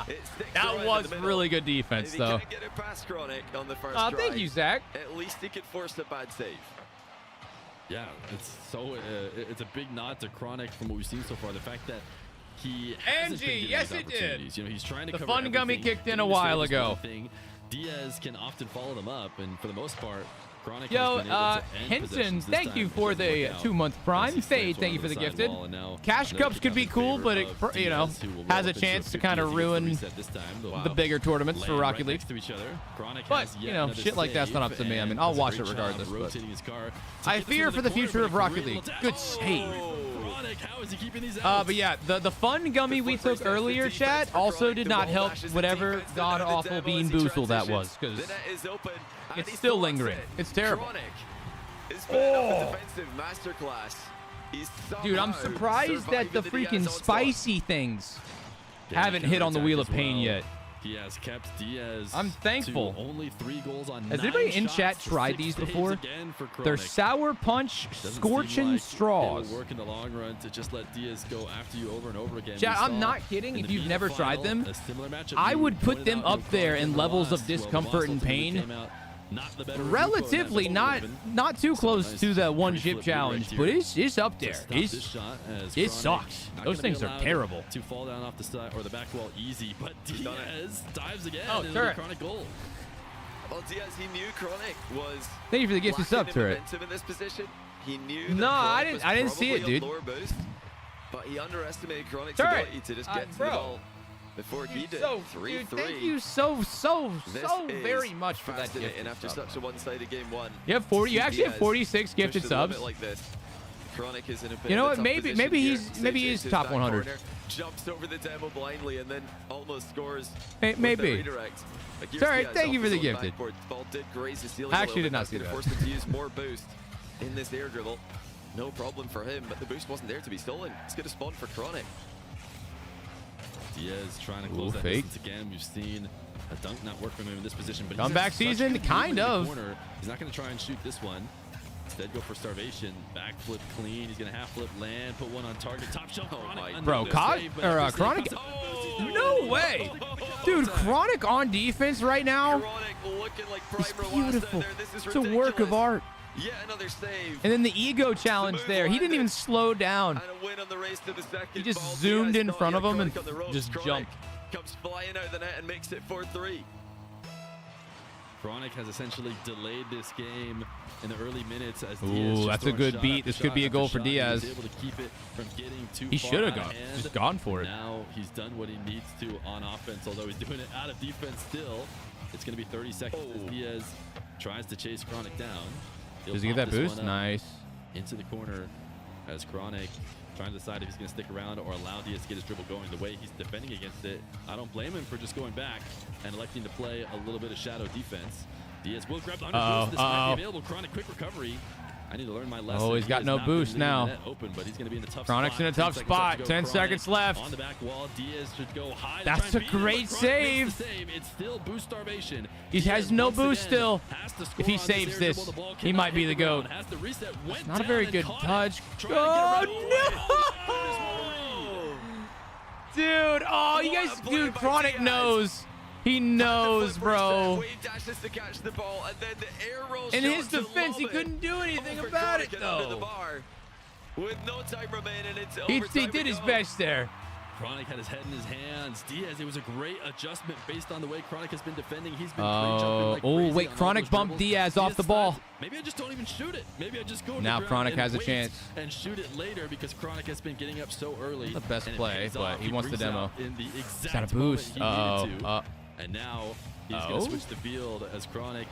Speaker 5: out. It sticks right
Speaker 1: That
Speaker 5: in
Speaker 1: was
Speaker 5: the middle.
Speaker 1: really good
Speaker 5: If
Speaker 1: defense,
Speaker 5: he
Speaker 1: though.
Speaker 5: can't get it past Chronic on the first
Speaker 1: Oh,
Speaker 5: try,
Speaker 1: thank you, Zach.
Speaker 5: at least he could force a bad save.
Speaker 4: Yeah, it's so it's a big nod to Chronic from what we've seen so far. The fact that he hasn't been
Speaker 1: Angie,
Speaker 4: getting
Speaker 1: yes,
Speaker 4: these
Speaker 1: it did.
Speaker 4: opportunities. You know, he's trying to
Speaker 1: The
Speaker 4: cover
Speaker 1: fun gummy
Speaker 4: everything.
Speaker 1: kicked in
Speaker 4: Getting
Speaker 1: a
Speaker 4: the
Speaker 1: while
Speaker 4: save is one
Speaker 1: ago.
Speaker 4: thing. Diaz can often follow them up, and for the most part, Chronic
Speaker 1: Yo,
Speaker 4: has been able to end
Speaker 1: Henson,
Speaker 4: possessions this
Speaker 1: thank
Speaker 4: time.
Speaker 1: you
Speaker 4: It
Speaker 1: for
Speaker 4: doesn't
Speaker 1: the
Speaker 4: work out
Speaker 1: 2-month
Speaker 4: as
Speaker 1: Prime.
Speaker 4: he
Speaker 1: Fade,
Speaker 4: slides
Speaker 1: thank you
Speaker 4: one
Speaker 1: for the
Speaker 4: on
Speaker 1: gifted.
Speaker 4: sidewall, and now
Speaker 1: Cash
Speaker 4: another
Speaker 1: cups
Speaker 4: kick
Speaker 1: could
Speaker 4: out
Speaker 1: be
Speaker 4: in
Speaker 1: cool,
Speaker 4: favor
Speaker 1: but
Speaker 4: of
Speaker 1: you know,
Speaker 4: Diaz, who will
Speaker 1: has
Speaker 4: roll
Speaker 1: a
Speaker 4: up into
Speaker 1: chance to
Speaker 4: 50
Speaker 1: kind
Speaker 4: as
Speaker 1: of
Speaker 4: he gets the
Speaker 1: ruin
Speaker 4: reset this time.
Speaker 1: the bigger tournaments for
Speaker 4: Land
Speaker 1: Rocket
Speaker 4: right
Speaker 1: League.
Speaker 4: next to each other. Chronic
Speaker 1: But,
Speaker 4: has yet
Speaker 1: you know,
Speaker 4: another
Speaker 1: shit like that's not
Speaker 4: save,
Speaker 1: up to me. I mean,
Speaker 4: and
Speaker 1: I'll
Speaker 4: does a
Speaker 1: watch
Speaker 4: great
Speaker 1: it
Speaker 4: job
Speaker 1: regardless, but
Speaker 4: rotating his car to
Speaker 1: I
Speaker 4: get this
Speaker 1: fear
Speaker 4: into
Speaker 1: for the
Speaker 4: corner,
Speaker 1: future
Speaker 4: but
Speaker 1: of
Speaker 4: a
Speaker 1: Rocket
Speaker 4: great
Speaker 1: League.
Speaker 4: little
Speaker 1: Good
Speaker 4: dash.
Speaker 1: save.
Speaker 4: Chronic, how is he keeping these out?
Speaker 1: But yeah, the fun gummy we took earlier, chat, also did not help whatever god-awful bean boozle that was, because it's still lingering. It's terrible.
Speaker 5: Defensive masterclass.
Speaker 1: Dude, I'm surprised that the freaking spicy things haven't hit on the Wheel of Pain yet.
Speaker 4: He has kept Diaz.
Speaker 1: I'm thankful.
Speaker 4: To only 3 goals on
Speaker 1: Has
Speaker 4: 9
Speaker 1: anybody in
Speaker 4: shots
Speaker 1: chat
Speaker 4: for
Speaker 1: tried
Speaker 4: 6
Speaker 1: these
Speaker 4: saves
Speaker 1: before?
Speaker 4: again for
Speaker 1: They're
Speaker 4: Chronic.
Speaker 1: Sour Punch
Speaker 4: Doesn't
Speaker 1: Scorching
Speaker 4: seem like
Speaker 1: Straws.
Speaker 4: It will work in the long run to just let Diaz go after you over and over again.
Speaker 1: Chat,
Speaker 4: We
Speaker 1: I'm
Speaker 4: saw
Speaker 1: not kidding.
Speaker 4: in
Speaker 1: If
Speaker 4: the
Speaker 1: you've
Speaker 4: Vita
Speaker 1: never tried
Speaker 4: final,
Speaker 1: them,
Speaker 4: a similar matchup.
Speaker 1: I
Speaker 4: You
Speaker 1: would put
Speaker 4: pointed
Speaker 1: them
Speaker 4: out,
Speaker 1: up there
Speaker 4: Chronic
Speaker 1: in
Speaker 4: the
Speaker 1: levels of
Speaker 4: last, well,
Speaker 1: discomfort and
Speaker 4: Boston
Speaker 1: pain.
Speaker 4: came out not the better
Speaker 1: Relatively, not too close to the one chip challenge, but it's up there. It sucks. Those things are terrible.
Speaker 4: To fall down off the side or the back wall easy, but Diaz dives again
Speaker 1: Oh,
Speaker 4: into
Speaker 1: turret.
Speaker 4: the Chronic goal.
Speaker 5: Well, Diaz, he knew Chronic was.
Speaker 1: Thank you for the gift of sub turret.
Speaker 5: In this position. He knew.
Speaker 1: No, I didn't see it, dude.
Speaker 5: Lower boost, but he underestimated Chronic's
Speaker 1: Turret.
Speaker 5: ability to just get to the
Speaker 1: Bro.
Speaker 5: ball before he did.
Speaker 1: So,
Speaker 5: 3-3.
Speaker 1: dude, thank you so
Speaker 5: This
Speaker 1: very
Speaker 5: is
Speaker 1: much for that gift.
Speaker 5: fascinating after such a one-sided game one.
Speaker 1: You have 40. You
Speaker 5: See
Speaker 1: actually have
Speaker 5: Diaz
Speaker 1: 46 gifted
Speaker 5: push to the limit
Speaker 1: subs.
Speaker 5: like this. Chronic is in a bit
Speaker 1: You know
Speaker 5: of a
Speaker 1: what?
Speaker 5: tough
Speaker 1: Maybe
Speaker 5: position here.
Speaker 1: maybe
Speaker 5: Saves
Speaker 1: he's
Speaker 5: into
Speaker 1: top
Speaker 5: that
Speaker 1: 100.
Speaker 5: corner, jumps over the demo blindly and then almost scores.
Speaker 1: Maybe.
Speaker 5: with the redirect. But here's
Speaker 1: Sorry,
Speaker 5: Diaz
Speaker 1: thank you
Speaker 5: off
Speaker 1: for the
Speaker 5: his own
Speaker 1: gifted.
Speaker 5: backboard. Ball did graze the ceiling
Speaker 1: I
Speaker 5: a
Speaker 1: actually
Speaker 5: little
Speaker 1: did not
Speaker 5: bit.
Speaker 1: see
Speaker 5: That's
Speaker 1: that.
Speaker 5: gonna force him to use more boost in this air dribble. No problem for him, but the boost wasn't there to be stolen. It's going to spawn for Chronic.
Speaker 4: Diaz trying to close that
Speaker 1: fake.
Speaker 4: distance again. We've seen a dunk not work from him in this position, but
Speaker 1: Comeback
Speaker 4: he's had such
Speaker 1: season,
Speaker 4: good
Speaker 1: kind
Speaker 4: movement in
Speaker 1: of.
Speaker 4: the corner. He's not going to try and shoot this one. Instead, go for starvation. Backflip clean. He's going to half flip land, put one on target. Top shelf. Chronic.
Speaker 1: Bro, Chronic? No way. Dude, Chronic on defense right now
Speaker 5: Chronic looking like
Speaker 1: is
Speaker 5: Prime
Speaker 1: beautiful.
Speaker 5: This is
Speaker 1: It's a work of
Speaker 5: ridiculous.
Speaker 1: art.
Speaker 5: Yet another save.
Speaker 1: And then the ego challenge there. He didn't even slow down.
Speaker 5: And a win on the race to the second.
Speaker 1: He just
Speaker 5: ball.
Speaker 1: zoomed
Speaker 5: Diaz
Speaker 1: in
Speaker 5: thought
Speaker 1: front
Speaker 5: he
Speaker 1: of
Speaker 5: had
Speaker 1: him and
Speaker 5: Chronic on the ropes.
Speaker 1: just
Speaker 5: Chronic
Speaker 1: jumped.
Speaker 5: comes flying out the net and makes it 4-3.
Speaker 4: Chronic has essentially delayed this game in the early minutes as
Speaker 1: Ooh,
Speaker 4: Diaz just
Speaker 1: that's a
Speaker 4: throwing
Speaker 1: good
Speaker 4: shot
Speaker 1: beat.
Speaker 4: after
Speaker 1: This could
Speaker 4: shot
Speaker 1: be a
Speaker 4: after
Speaker 1: goal for
Speaker 4: shot. He was
Speaker 1: Diaz.
Speaker 4: able to keep it from getting too
Speaker 1: He
Speaker 4: far
Speaker 1: should have
Speaker 4: out of
Speaker 1: gone.
Speaker 4: hand.
Speaker 1: Just gone for it.
Speaker 4: Now he's done what he needs to on offense, although he's doing it out of defense still. It's going to be 30 seconds as Diaz tries to chase Chronic down. He'll
Speaker 1: Does he get
Speaker 4: pop
Speaker 1: that
Speaker 4: this
Speaker 1: boost?
Speaker 4: one up
Speaker 1: Nice.
Speaker 4: into the corner as Chronic trying to decide if he's going to stick around or allow Diaz to get his dribble going. The way he's defending against it, I don't blame him for just going back and electing to play a little bit of shadow defense. Diaz will grab the under boost. This might be available. Chronic, quick recovery. I need to learn my lesson.
Speaker 1: Oh, he's got
Speaker 4: has
Speaker 1: no
Speaker 4: not been
Speaker 1: boost
Speaker 4: leaving
Speaker 1: now.
Speaker 4: the net open, but he's going to be in a tough
Speaker 1: Chronic's
Speaker 4: spot.
Speaker 1: in a tough
Speaker 4: 10 seconds left
Speaker 1: spot.
Speaker 4: to go.
Speaker 1: 10 seconds left.
Speaker 4: On the back wall, Diaz should go high. to
Speaker 1: That's
Speaker 4: try
Speaker 1: a
Speaker 4: and beat him,
Speaker 1: great
Speaker 4: but Chronic makes
Speaker 1: save.
Speaker 4: the save. It's still boost starvation.
Speaker 1: He
Speaker 4: Diaz
Speaker 1: has no
Speaker 4: once
Speaker 1: boost
Speaker 4: again
Speaker 1: still.
Speaker 4: has to score
Speaker 1: If he
Speaker 4: on
Speaker 1: saves
Speaker 4: air
Speaker 1: this,
Speaker 4: dribble. The ball
Speaker 1: he
Speaker 4: cannot
Speaker 1: might be
Speaker 4: hit
Speaker 1: the
Speaker 4: ground.
Speaker 1: GOAT.
Speaker 4: Has to reset. Went
Speaker 1: Not a
Speaker 4: down
Speaker 1: very
Speaker 4: and
Speaker 1: good
Speaker 4: caught
Speaker 1: touch.
Speaker 4: it. Trying to get it right away.
Speaker 1: Oh, no! Dude, oh, you guys, dude, Chronic knows. He knows, bro.
Speaker 5: Wave dashes to catch the ball, and then the air roll
Speaker 1: In
Speaker 5: shot
Speaker 1: his
Speaker 5: to
Speaker 1: defense, he
Speaker 5: lob it
Speaker 1: couldn't do anything
Speaker 5: over
Speaker 1: about
Speaker 5: Chronic
Speaker 1: it,
Speaker 5: and under the
Speaker 1: though.
Speaker 5: bar. With no time remaining, it's
Speaker 1: He
Speaker 5: overtime
Speaker 1: did
Speaker 5: we
Speaker 1: his
Speaker 5: go.
Speaker 1: best there.
Speaker 4: Chronic had his head in his hands. Diaz, it was a great adjustment based on the way Chronic has been defending. He's been pre-jumping like crazy
Speaker 1: wait,
Speaker 4: on all
Speaker 1: Chronic
Speaker 4: those
Speaker 1: bumped
Speaker 4: dribbles.
Speaker 1: Diaz off the ball.
Speaker 4: decides, maybe I just don't even shoot it. Maybe I just go to
Speaker 1: Now
Speaker 4: the ground
Speaker 1: Chronic
Speaker 4: and
Speaker 1: has a
Speaker 4: wait
Speaker 1: chance.
Speaker 4: and shoot it later because Chronic has been getting up so early.
Speaker 1: The best
Speaker 4: and it
Speaker 1: play,
Speaker 4: pays
Speaker 1: but
Speaker 4: off.
Speaker 1: he wants the
Speaker 4: brings
Speaker 1: demo.
Speaker 4: out in the exact
Speaker 1: Got a boost.
Speaker 4: moment he needed to.
Speaker 1: Uh-oh.
Speaker 4: And now he's going to switch the field as Chronic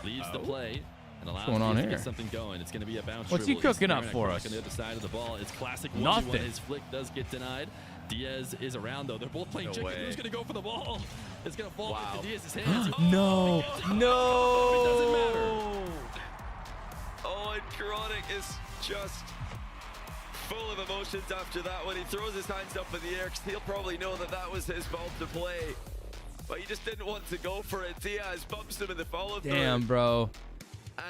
Speaker 4: leads the play and allows
Speaker 1: going on
Speaker 4: Diaz to
Speaker 1: here?
Speaker 4: get something going. It's going to be a bounce
Speaker 1: What's he
Speaker 4: dribble. He's
Speaker 1: cooking up
Speaker 4: staring at
Speaker 1: for
Speaker 4: Chronic
Speaker 1: us?
Speaker 4: on the other side of the ball. It's classic 1v1.
Speaker 1: Nothing.
Speaker 4: His flick does get denied. Diaz is around, though. They're both playing chicken.
Speaker 5: way.
Speaker 4: Who's going to go for the ball? It's going to fall
Speaker 5: Wow.
Speaker 4: into Diaz's hands.
Speaker 1: No, no.
Speaker 4: It doesn't matter.
Speaker 5: Oh, and Chronic is just full of emotions after that when he throws his hands up in the air, 'cause he'll probably know that that was his ball to play. But he just didn't want to go for it. Diaz bumps him in the follow-through.
Speaker 1: Damn, bro.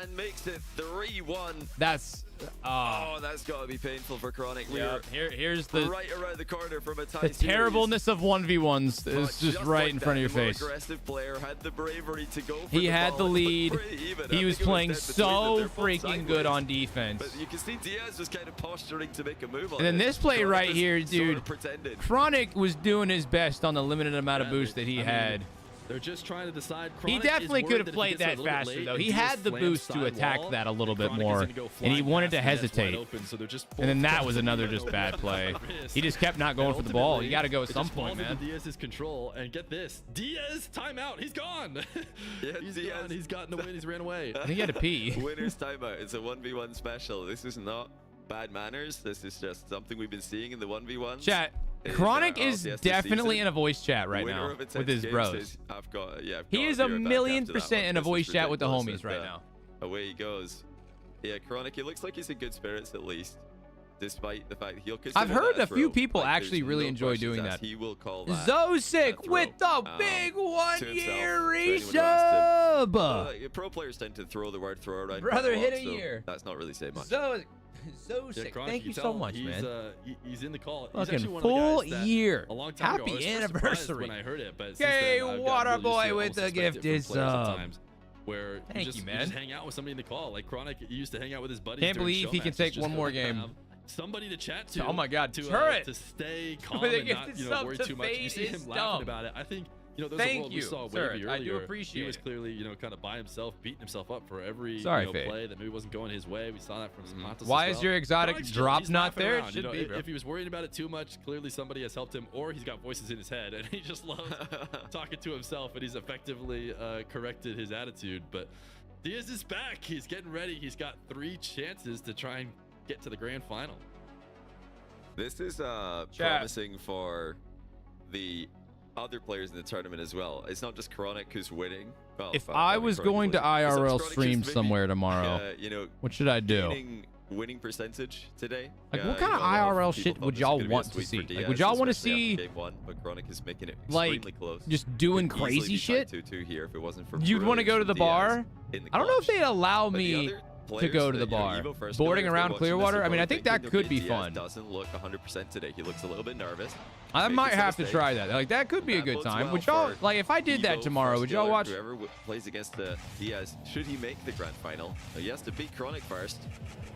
Speaker 5: and makes it 3-1.
Speaker 1: That's
Speaker 5: Oh, that's got to be painful for Chronic.
Speaker 1: yeah. Here's the
Speaker 5: right around the corner from a tie
Speaker 1: the terribleness of 1v1s is just right in front of your face.
Speaker 5: Aggressive player had the bravery to go for
Speaker 1: He had the
Speaker 5: ball.
Speaker 1: lead. He was playing so freaking good on defense.
Speaker 5: But you can see Diaz was kind of posturing to make a move on
Speaker 1: And then
Speaker 5: it.
Speaker 1: this play
Speaker 5: Chronic
Speaker 1: right
Speaker 5: was
Speaker 1: here,
Speaker 5: sort
Speaker 1: dude.
Speaker 5: of pretending.
Speaker 1: Chronic was doing his best on the limited amount of boost that he had.
Speaker 4: They're just trying to decide.
Speaker 1: He definitely could have played that faster, though. He had the boost to attack that a little bit more, and he wanted to hesitate. And then that was another just bad play. He just kept not going for the ball. You got to go at some point, man.
Speaker 4: Diaz's control, and get this, Diaz timeout. He's gone.
Speaker 5: Yeah,
Speaker 4: He's
Speaker 5: Diaz.
Speaker 4: gone. He's gotten the win. He's ran away.
Speaker 1: I think he had to pee.
Speaker 5: Winner's timeout. It's a 1v1 special. This is not bad manners. This is just something we've been seeing in the 1v1s.
Speaker 1: Chat. Chronic is definitely in a voice chat right now with his bros. He is 1,000,000% in a voice chat with the homies right now.
Speaker 5: Away he goes. Yeah, Chronic, it looks like he's in good spirits at least, despite the fact he'll consider
Speaker 1: I've heard
Speaker 5: that
Speaker 1: a few
Speaker 5: throw.
Speaker 1: people
Speaker 5: Like,
Speaker 1: actually
Speaker 5: there's
Speaker 1: really
Speaker 5: no
Speaker 1: enjoy
Speaker 5: questions
Speaker 1: doing
Speaker 5: asked.
Speaker 1: that.
Speaker 5: He will call that.
Speaker 1: Zosic
Speaker 5: throw,
Speaker 1: with the big
Speaker 5: to
Speaker 1: 1-year
Speaker 5: himself, to anyone who asked
Speaker 1: resub.
Speaker 5: him. Pro players tend to throw the word throw around.
Speaker 1: Brother,
Speaker 5: quite a
Speaker 1: hit
Speaker 5: lot,
Speaker 1: a
Speaker 5: so
Speaker 1: year.
Speaker 5: That's not really saying much.
Speaker 1: Zosic,
Speaker 4: Chronic,
Speaker 1: thank you
Speaker 4: can
Speaker 1: so
Speaker 4: tell
Speaker 1: much,
Speaker 4: he's,
Speaker 1: man.
Speaker 4: He's in the call. He's
Speaker 1: Fucking
Speaker 4: actually one of the
Speaker 1: full
Speaker 4: guys that
Speaker 1: year.
Speaker 4: A long time ago, I
Speaker 1: Happy
Speaker 4: was surprised
Speaker 1: anniversary.
Speaker 4: when I heard it, but since
Speaker 1: Okay,
Speaker 4: then, I've gotten
Speaker 1: Water
Speaker 4: really used
Speaker 1: Boy
Speaker 4: to it,
Speaker 1: with
Speaker 4: almost
Speaker 1: the
Speaker 4: expect it from
Speaker 1: gifted
Speaker 4: players
Speaker 1: sub.
Speaker 4: sometimes, where
Speaker 1: Thank you,
Speaker 4: you
Speaker 1: man.
Speaker 4: just hang out with somebody in the call. Like Chronic used to hang out with his buddies.
Speaker 1: Can't
Speaker 4: during
Speaker 1: believe
Speaker 4: show
Speaker 1: he can
Speaker 4: matches
Speaker 1: take
Speaker 4: just
Speaker 1: one
Speaker 4: to,
Speaker 1: more
Speaker 4: like,
Speaker 1: game.
Speaker 4: have somebody to chat to.
Speaker 1: Oh my God,
Speaker 4: to,
Speaker 1: turret.
Speaker 4: to stay calm
Speaker 1: With a
Speaker 4: and not
Speaker 1: gifted sub
Speaker 4: worry
Speaker 1: to
Speaker 4: too much. You
Speaker 1: fade
Speaker 4: see him
Speaker 1: is
Speaker 4: laughing
Speaker 1: dumb.
Speaker 4: about it. I think. There's a
Speaker 1: Thank
Speaker 4: world we
Speaker 1: you,
Speaker 4: saw
Speaker 1: sir.
Speaker 4: Wavy
Speaker 1: I do
Speaker 4: earlier.
Speaker 1: appreciate
Speaker 4: He was
Speaker 1: it.
Speaker 4: clearly, kind of by himself, beating himself up for every
Speaker 1: Sorry,
Speaker 4: play that maybe wasn't going his way. We saw that from Zapatos.
Speaker 1: Why
Speaker 4: as
Speaker 1: is
Speaker 4: well.
Speaker 1: your exotic
Speaker 4: Chronic's
Speaker 1: drop
Speaker 4: he's
Speaker 1: not
Speaker 4: laughing
Speaker 1: there? It
Speaker 4: around,
Speaker 1: should be, bro.
Speaker 4: If he was worried about it too much, clearly somebody has helped him, or he's got voices in his head, and he just loves talking to himself, and he's effectively corrected his attitude. But Diaz is back. He's getting ready. He's got 3 chances to try and get to the grand final.
Speaker 5: This is promising for the other players in the tournament as well. It's not just Chronic who's winning. Well,
Speaker 1: If
Speaker 5: I
Speaker 1: I
Speaker 5: mean,
Speaker 1: was
Speaker 5: Chronic
Speaker 1: going to
Speaker 5: winning. It's
Speaker 1: IRL
Speaker 5: Chronic
Speaker 1: stream
Speaker 5: just maybe,
Speaker 1: somewhere tomorrow, what should I do?
Speaker 5: gaining winning percentage today.
Speaker 1: Like, what kind of IRL shit would y'all want to see? Like, would y'all want to see
Speaker 5: game 1, but Chronic is making it
Speaker 1: like
Speaker 5: extremely close.
Speaker 1: just doing
Speaker 5: Could easily
Speaker 1: crazy
Speaker 5: be
Speaker 1: shit?
Speaker 5: 5-2-2 here if it wasn't for
Speaker 1: You'd want to go to the bar? I don't know if
Speaker 5: clutch.
Speaker 1: they'd allow
Speaker 5: But the
Speaker 1: me
Speaker 5: other
Speaker 1: to
Speaker 5: players
Speaker 1: go to
Speaker 5: that,
Speaker 1: the bar.
Speaker 5: Evo first
Speaker 1: Boarding
Speaker 5: know if they're
Speaker 1: around
Speaker 5: watching this,
Speaker 1: Clearwater?
Speaker 5: they're
Speaker 1: I mean, I
Speaker 5: probably
Speaker 1: think that
Speaker 5: thinking,
Speaker 1: could be
Speaker 5: Diaz
Speaker 1: fun.
Speaker 5: Doesn't look 100% today. He looks a little bit nervous.
Speaker 1: I
Speaker 5: making
Speaker 1: might
Speaker 5: some
Speaker 1: have to
Speaker 5: mistakes.
Speaker 1: try that. Like, that could be a
Speaker 5: That
Speaker 1: good
Speaker 5: bodes
Speaker 1: time.
Speaker 5: well
Speaker 1: Would y'all,
Speaker 5: for
Speaker 1: like, if I did that
Speaker 5: Evo,
Speaker 1: tomorrow, would y'all
Speaker 5: First
Speaker 1: watch?
Speaker 5: Killer, Whoever plays against the Diaz, should he make the grand final, he has to beat Chronic first.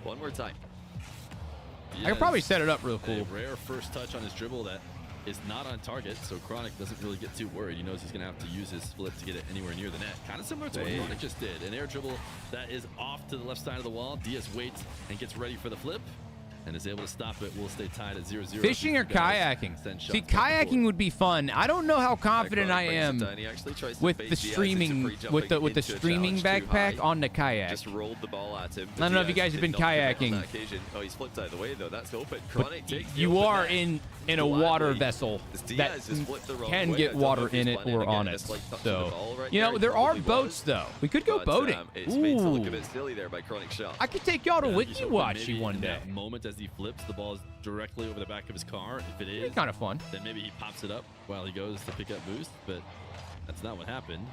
Speaker 5: One more time.
Speaker 1: I could probably set it up real cool.
Speaker 4: A rare first touch on his dribble that is not on target, so Chronic doesn't really get too worried. He knows he's going to have to use his flip to get it anywhere near the net. Kind of similar to what Chronic just did. An air dribble that is off to the left side of the wall. Diaz waits and gets ready for the flip and is able to stop it. We'll stay tied at 0-0.
Speaker 1: Fishing or kayaking? See, kayaking would be fun. I don't know how confident I am with the streaming with the streaming backpack on the kayak.
Speaker 5: Just rolled the ball at him.
Speaker 1: I don't know if you guys have been kayaking.
Speaker 5: Oh, he's flipped out of the way though. That's open. Chronic takes the
Speaker 1: You
Speaker 5: open
Speaker 1: are
Speaker 5: net.
Speaker 1: in a water vessel that
Speaker 5: Diaz has flipped the wrong
Speaker 1: can
Speaker 5: way. I
Speaker 1: get
Speaker 5: don't know
Speaker 1: water
Speaker 5: if he's
Speaker 1: in it
Speaker 5: planning
Speaker 1: or
Speaker 5: again.
Speaker 1: on it.
Speaker 5: It's like touching the
Speaker 1: So,
Speaker 5: ball right
Speaker 1: you know,
Speaker 5: He
Speaker 1: there are
Speaker 5: probably
Speaker 1: boats
Speaker 5: was.
Speaker 1: though. We could go
Speaker 5: But,
Speaker 1: boating.
Speaker 5: It's made to look a
Speaker 1: Ooh.
Speaker 5: bit silly there by Chronic shot.
Speaker 1: I could take y'all to
Speaker 4: He's
Speaker 1: Wiki
Speaker 4: hoping
Speaker 1: Watchy
Speaker 4: maybe
Speaker 1: one
Speaker 4: in
Speaker 1: day.
Speaker 4: that moment as he flips, the ball is directly over the back of his car. If it
Speaker 1: It'd
Speaker 4: is,
Speaker 1: be kind of fun.
Speaker 4: then maybe he pops it up while he goes to pick up boost, but that's not what happened.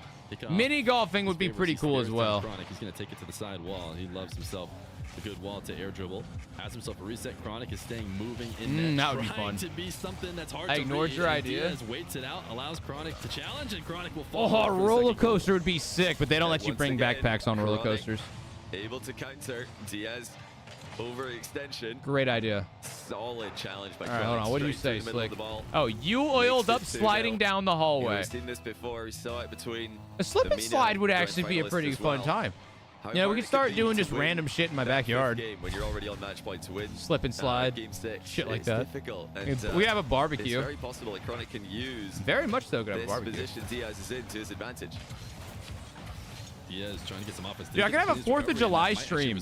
Speaker 1: Mini golfing would be
Speaker 4: Favors
Speaker 1: pretty
Speaker 4: his
Speaker 1: cool as
Speaker 4: spirits on
Speaker 1: well.
Speaker 4: Chronic. He's going to take it to the side wall, and he loves himself a good wall to air dribble. Has himself a reset. Chronic is staying moving in net,
Speaker 1: that would be
Speaker 4: trying
Speaker 1: fun.
Speaker 4: to be something that's hard
Speaker 1: I
Speaker 4: to
Speaker 1: ignored
Speaker 4: read,
Speaker 1: your
Speaker 4: and
Speaker 1: idea.
Speaker 4: Diaz waits it out, allows Chronic to challenge, and Chronic will fall.
Speaker 1: Oh, a
Speaker 4: for the
Speaker 1: roller
Speaker 4: second goal.
Speaker 1: coaster would be sick, but they don't let you
Speaker 5: Once
Speaker 1: bring
Speaker 5: again,
Speaker 1: backpacks on roller
Speaker 5: Chronic
Speaker 1: coasters.
Speaker 5: Able to counter Diaz overextension.
Speaker 1: Great idea.
Speaker 5: Solid challenge by
Speaker 1: All right, hold on. What do you say,
Speaker 5: Straight through the middle
Speaker 1: Slick?
Speaker 5: of the ball.
Speaker 1: Oh, you oiled up
Speaker 5: Makes it 2-0.
Speaker 1: sliding down the hallway.
Speaker 5: We've seen this before. We saw it between
Speaker 1: A slip
Speaker 5: the
Speaker 1: and
Speaker 5: MENA
Speaker 1: slide would
Speaker 5: grand
Speaker 1: actually be a
Speaker 5: finalists
Speaker 1: pretty
Speaker 5: as
Speaker 1: fun
Speaker 5: well.
Speaker 1: time.
Speaker 5: How
Speaker 1: Yeah, we
Speaker 5: hard
Speaker 1: could
Speaker 5: it
Speaker 1: start
Speaker 5: be
Speaker 1: doing
Speaker 5: to
Speaker 1: just
Speaker 5: win
Speaker 1: random shit in my
Speaker 5: that fifth
Speaker 1: backyard.
Speaker 5: game when you're already on match point to win.
Speaker 1: Slip and slide.
Speaker 5: Game 6.
Speaker 1: Shit like
Speaker 5: It's
Speaker 1: that.
Speaker 5: difficult.
Speaker 1: We have a
Speaker 5: It's
Speaker 1: barbecue.
Speaker 5: very possible that Chronic can use
Speaker 1: Very much so. Could have a
Speaker 5: this
Speaker 1: barbecue.
Speaker 5: position Diaz is in to his advantage.
Speaker 4: Diaz trying to get some offense.
Speaker 1: Dude, I could have a 4th of July stream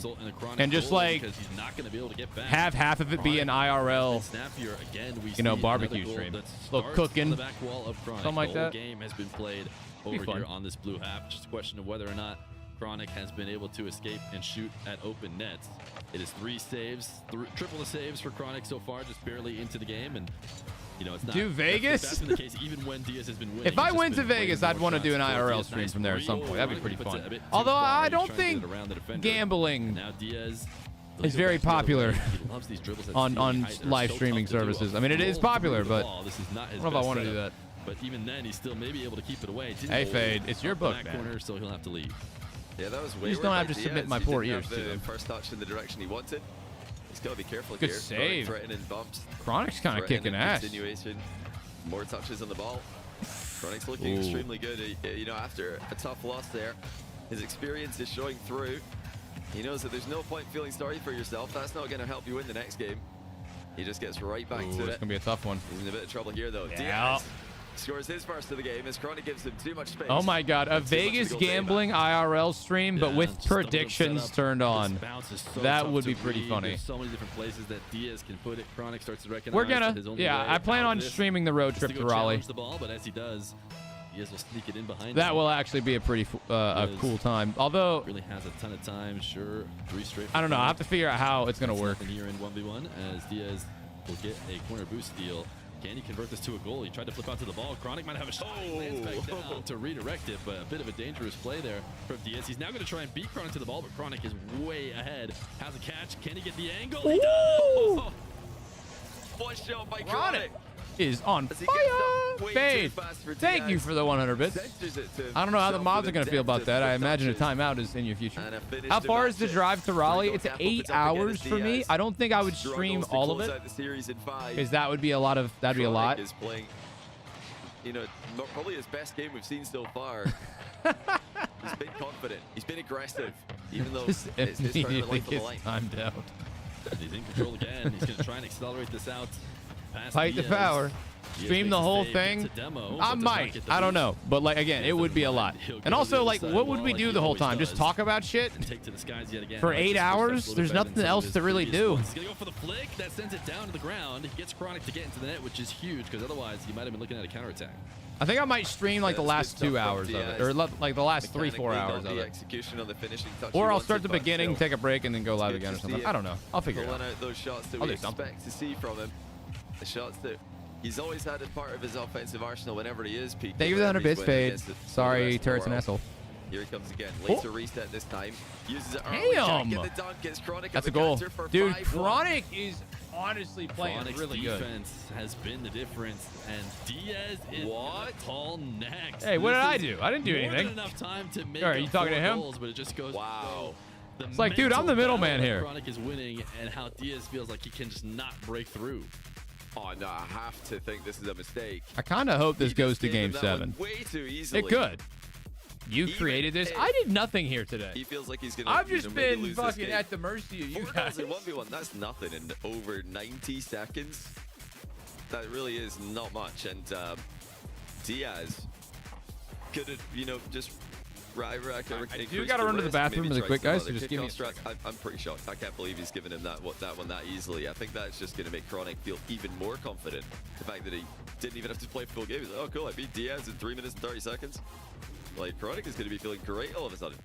Speaker 1: and just like
Speaker 4: he's not going to be able to get back.
Speaker 1: have half of it be an IRL,
Speaker 4: Snappier again. We
Speaker 1: you know,
Speaker 4: see
Speaker 1: barbecue
Speaker 4: another goal
Speaker 1: stream.
Speaker 4: that
Speaker 1: Little
Speaker 4: starts
Speaker 1: cooking.
Speaker 4: on the back wall of Chronic.
Speaker 1: Something like
Speaker 4: the whole
Speaker 1: that.
Speaker 4: game has been played
Speaker 1: Be
Speaker 4: over
Speaker 1: fun.
Speaker 4: here on this blue half. Just a question of whether or not Chronic has been able to escape and shoot at open nets. It is 3 saves, triple the saves for Chronic so far, just barely into the game, and You know, it's not
Speaker 1: Do Vegas?
Speaker 4: That's been the case even when Diaz has been winning.
Speaker 1: If I
Speaker 4: He's
Speaker 1: went
Speaker 4: just
Speaker 1: to
Speaker 4: been
Speaker 1: Vegas,
Speaker 4: winning
Speaker 1: I'd
Speaker 4: more
Speaker 1: want to do an
Speaker 4: shots.
Speaker 1: IRL
Speaker 4: Diaz,
Speaker 1: stream
Speaker 4: nice
Speaker 1: from there at some
Speaker 4: three.
Speaker 1: point. That'd be
Speaker 4: Ooh,
Speaker 1: pretty
Speaker 4: puts it
Speaker 1: fun.
Speaker 4: a bit too
Speaker 1: Although
Speaker 4: far.
Speaker 1: I
Speaker 4: He's
Speaker 1: don't
Speaker 4: trying to get
Speaker 1: think
Speaker 4: it around the defender.
Speaker 1: gambling
Speaker 4: Now Diaz
Speaker 1: is very popular
Speaker 4: He loves these dribbles at
Speaker 1: on
Speaker 4: ceiling height. They're
Speaker 1: live
Speaker 4: so
Speaker 1: streaming
Speaker 4: tough to do.
Speaker 1: services. I mean, it is
Speaker 4: Roll
Speaker 1: popular,
Speaker 4: through the
Speaker 1: but
Speaker 4: ball. This is not
Speaker 1: I
Speaker 4: his
Speaker 1: don't know if I
Speaker 4: best
Speaker 1: want to do
Speaker 4: setup.
Speaker 1: that.
Speaker 4: But even then, he's still maybe able to keep it away. Didn't
Speaker 1: Hey,
Speaker 4: hold
Speaker 1: Fade, it's your
Speaker 4: up in
Speaker 1: book,
Speaker 4: that
Speaker 1: man.
Speaker 4: corner, so he'll have to leave.
Speaker 5: Yeah, that was
Speaker 1: You
Speaker 5: way
Speaker 1: just don't have to submit my poor ears to
Speaker 5: the
Speaker 1: them.
Speaker 5: first touch in the direction he wanted. He's got to be careful
Speaker 1: Good
Speaker 5: here.
Speaker 1: save.
Speaker 5: Threatening bumps.
Speaker 1: Chronic's kind of
Speaker 5: threatening
Speaker 1: kicking ass.
Speaker 5: Continuation. More touches on the ball. Chronic's looking extremely good. You know, after a tough loss there, his experience is showing through. He knows that there's no point feeling sorry for yourself. That's not going to help you win the next game. He just gets right back to
Speaker 1: It's
Speaker 5: it.
Speaker 1: going to be a tough one.
Speaker 5: He's in a bit of trouble here, though.
Speaker 1: Yeah.
Speaker 5: Diaz scores his first of the game as Chronic gives him too much space.
Speaker 1: Oh my God, a
Speaker 5: And too much
Speaker 1: Vegas
Speaker 5: to go
Speaker 1: gambling IRL stream, but
Speaker 4: Yeah,
Speaker 1: with
Speaker 4: just a little
Speaker 1: predictions
Speaker 4: setup.
Speaker 1: turned
Speaker 4: This
Speaker 1: on.
Speaker 4: bounce is so
Speaker 1: That
Speaker 4: tough
Speaker 1: would
Speaker 4: to
Speaker 1: be pretty
Speaker 4: read.
Speaker 1: funny.
Speaker 4: There's so many different places that Diaz can put it. Chronic starts to recognize
Speaker 1: We're gonna,
Speaker 4: his only
Speaker 1: yeah,
Speaker 4: way
Speaker 1: I plan
Speaker 4: out
Speaker 1: on
Speaker 4: of this
Speaker 1: streaming the road
Speaker 4: is
Speaker 1: trip
Speaker 4: go
Speaker 1: to Raleigh.
Speaker 4: challenge the ball, but as he does, Diaz will sneak it in behind
Speaker 1: That
Speaker 4: him.
Speaker 1: will actually be a pretty a cool time. Although,
Speaker 4: Really has a ton of time. Sure, 3 straight.
Speaker 1: I don't know. I have to figure out how it's going to work.
Speaker 4: And here in 1v1 as Diaz will get a corner boost steal. Can he convert this to a goal? He tried to flip out to the ball. Chronic might have a shot. He lands back down to redirect it, but a bit of a dangerous play there from Diaz. He's now going to try and beat Chronic to the ball, but Chronic is way ahead. Has a catch. Can he get the angle? He does!
Speaker 5: One shot by
Speaker 1: Chronic
Speaker 5: Chronic.
Speaker 1: is on
Speaker 5: As he gets up
Speaker 1: fire.
Speaker 5: way
Speaker 1: Fade.
Speaker 5: too fast for
Speaker 1: Thank you
Speaker 5: Diaz.
Speaker 1: for the 100 bits.
Speaker 5: Centers it to
Speaker 1: I don't know how the
Speaker 5: himself
Speaker 1: mods
Speaker 5: with
Speaker 1: are going to feel
Speaker 5: depth
Speaker 1: about
Speaker 5: of
Speaker 1: that. I
Speaker 5: touches.
Speaker 1: imagine a timeout is in your future.
Speaker 5: And a finish
Speaker 1: How
Speaker 5: to
Speaker 1: far
Speaker 5: match
Speaker 1: is the
Speaker 5: it.
Speaker 1: drive to Raleigh?
Speaker 5: Rigo
Speaker 1: It's
Speaker 5: Campbell
Speaker 1: 8
Speaker 5: puts up again
Speaker 1: hours
Speaker 5: as
Speaker 1: for me.
Speaker 5: Diaz
Speaker 1: I don't think I would stream
Speaker 5: struggles to
Speaker 1: all of
Speaker 5: close
Speaker 1: it,
Speaker 5: out the series in 5.
Speaker 1: because that would be a lot of, that'd be a lot.
Speaker 5: Chronic is playing, you know, probably his best game we've seen so far. He's been confident. He's been aggressive, even though
Speaker 1: Just
Speaker 5: it's his tournament
Speaker 1: immediately
Speaker 5: life on the
Speaker 1: gets
Speaker 5: line.
Speaker 1: timed out.
Speaker 4: He's in control again. He's going to try and accelerate this out. Past
Speaker 1: Fight the
Speaker 4: Diaz.
Speaker 1: power.
Speaker 4: Diaz
Speaker 1: Stream
Speaker 4: makes
Speaker 1: the
Speaker 4: a
Speaker 1: whole
Speaker 4: save,
Speaker 1: thing.
Speaker 4: gets a demo,
Speaker 1: I
Speaker 4: but does not
Speaker 1: might.
Speaker 4: get the
Speaker 1: I don't
Speaker 4: boost.
Speaker 1: know. But like again,
Speaker 4: Yeah,
Speaker 1: it would be a
Speaker 4: doesn't
Speaker 1: lot.
Speaker 4: mind. He'll go
Speaker 1: And
Speaker 4: to
Speaker 1: also
Speaker 4: the
Speaker 1: like,
Speaker 4: other side
Speaker 1: what
Speaker 4: of the
Speaker 1: would
Speaker 4: ball
Speaker 1: we
Speaker 4: like
Speaker 1: do
Speaker 4: he
Speaker 1: the whole
Speaker 4: always
Speaker 1: time? Just
Speaker 4: does.
Speaker 1: talk about shit?
Speaker 4: And take to the skies yet again.
Speaker 1: For
Speaker 4: I like
Speaker 1: 8
Speaker 4: his first
Speaker 1: hours?
Speaker 4: steps a little
Speaker 1: There's
Speaker 4: better than
Speaker 1: nothing
Speaker 4: some of
Speaker 1: else
Speaker 4: his
Speaker 1: to really
Speaker 4: previous
Speaker 1: do.
Speaker 4: ones. He's going to go for the flick. That sends it down to the ground. He gets Chronic to get into the net, which is huge, because otherwise he might have been looking at a counterattack.
Speaker 1: I think I might stream like the
Speaker 5: That's
Speaker 1: last
Speaker 5: good
Speaker 1: 2
Speaker 5: stuff from
Speaker 1: hours of it,
Speaker 5: Diaz.
Speaker 1: or like the last 3-4
Speaker 5: Mechanically,
Speaker 1: hours
Speaker 5: not
Speaker 1: of
Speaker 5: the
Speaker 1: it.
Speaker 5: execution on the finishing touch
Speaker 1: Or
Speaker 5: he
Speaker 1: I'll start the
Speaker 5: wanted, but
Speaker 1: beginning,
Speaker 5: still.
Speaker 1: take a break, and then go live
Speaker 5: Good
Speaker 1: again
Speaker 5: to
Speaker 1: or
Speaker 5: see
Speaker 1: something.
Speaker 5: him
Speaker 1: I don't know. I'll figure it
Speaker 5: Pulling
Speaker 1: out.
Speaker 5: out those shots that
Speaker 1: I'll
Speaker 5: we
Speaker 1: do something.
Speaker 5: expect to see from him. The shots that he's always had as part of his offensive arsenal whenever he is peaking.
Speaker 1: Thank you for the 100 bits,
Speaker 5: whenever he's winning
Speaker 1: Fade.
Speaker 5: against the
Speaker 1: Sorry,
Speaker 5: rest of the
Speaker 1: Turret's an
Speaker 5: world.
Speaker 1: asshole.
Speaker 5: Here he comes again. Later reset this time. Uses it early.
Speaker 1: Damn!
Speaker 5: Can't get the dunk. Gets Chronic
Speaker 1: That's a
Speaker 5: at the
Speaker 1: goal.
Speaker 5: counter for
Speaker 1: Dude,
Speaker 5: 5-1.
Speaker 1: Chronic is honestly playing
Speaker 4: Chronic's
Speaker 1: really good.
Speaker 4: defense has been the difference, and Diaz is
Speaker 5: What?
Speaker 4: tall next.
Speaker 1: Hey, what
Speaker 4: This
Speaker 1: did I
Speaker 4: is
Speaker 1: do? I didn't do
Speaker 4: more
Speaker 1: anything.
Speaker 4: than enough time to make
Speaker 1: Are you
Speaker 4: up
Speaker 1: talking to
Speaker 4: 4
Speaker 1: him?
Speaker 4: goals, but it just goes.
Speaker 5: Wow.
Speaker 1: It's like, dude, I'm the middleman here.
Speaker 4: Chronic is winning, and how Diaz feels like he can just not break through.
Speaker 5: Oh, no, I have to think this is a mistake.
Speaker 1: I kind of hope this
Speaker 5: He
Speaker 1: goes
Speaker 5: just
Speaker 1: to
Speaker 5: gave him
Speaker 1: Game
Speaker 5: that one
Speaker 1: 7.
Speaker 5: way too easily.
Speaker 1: It could. You
Speaker 5: Even
Speaker 1: created this.
Speaker 5: if-
Speaker 1: I did nothing here today.
Speaker 5: He feels like he's going
Speaker 1: I've
Speaker 5: to
Speaker 1: just
Speaker 5: maybe
Speaker 1: been
Speaker 5: lose this
Speaker 1: fucking
Speaker 5: game.
Speaker 1: at the mercy of you
Speaker 5: 4
Speaker 1: guys.
Speaker 5: goals in 1v1, that's nothing in over 90 seconds. That really is not much. And Diaz could have, you know, just
Speaker 1: I do gotta run to the bathroom really quick, guys, so just give me a second.
Speaker 5: I'm pretty shocked. I can't believe he's given him that one that easily. I think that's just going to make Chronic feel even more confident. The fact that he didn't even have to play full game. He's like, oh, cool, I beat Diaz in 3 minutes and 30 seconds. Like, Chronic is going to be feeling great all of a sudden.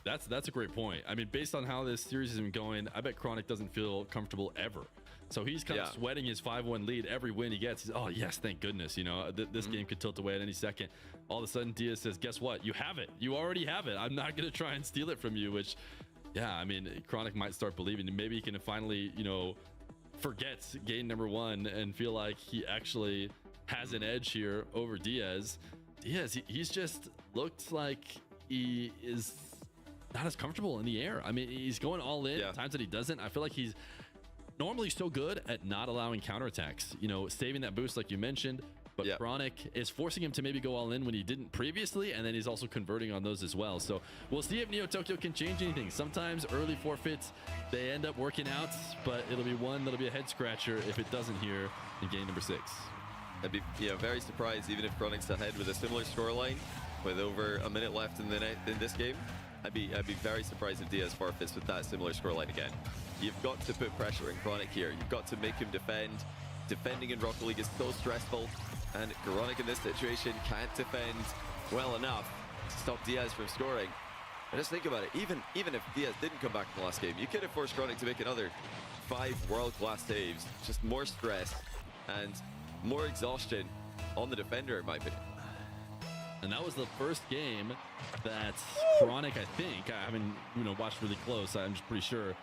Speaker 4: That's a great point. I mean, based on how this series has been going, I bet Chronic doesn't feel comfortable ever. So he's kind of sweating his 5-1 lead every win he gets. He's, oh, yes, thank goodness. You know, this game could tilt away at any second. All of a sudden, Diaz says, guess what? You have it. You already have it. I'm not going to try and steal it from you, which, yeah, I mean, Chronic might start believing. Maybe he can finally, you know, forget game number 1 and feel like he actually has an edge here over Diaz. Diaz, he's just looked like he is not as comfortable in the air. I mean, he's going all in. Times that he doesn't, I feel like he's normally so good at not allowing counterattacks, you know, saving that boost like you mentioned, but Chronic is forcing him to maybe go all in when he didn't previously, and then he's also converting on those as well. So we'll see if Neo Tokyo can change anything. Sometimes early forfeits, they end up working out, but it'll be one that'll be a head scratcher if it doesn't here in game number 6.
Speaker 5: I'd be very surprised even if Chronic's ahead with a similar scoreline with over a minute left in this game. I'd be very surprised if Diaz forfeits with that similar scoreline again. You've got to put pressure in Chronic here. You've got to make him defend. Defending in Rocket League is so stressful, and Chronic in this situation can't defend well enough to stop Diaz from scoring. And just think about it. Even if Diaz didn't come back in the last game, you could have forced Chronic to make another 5 world-class saves. Just more stress, and more exhaustion on the defender, in my opinion.
Speaker 4: And that was the first game that Chronic, I think, I haven't watched really close. I'm just pretty sure.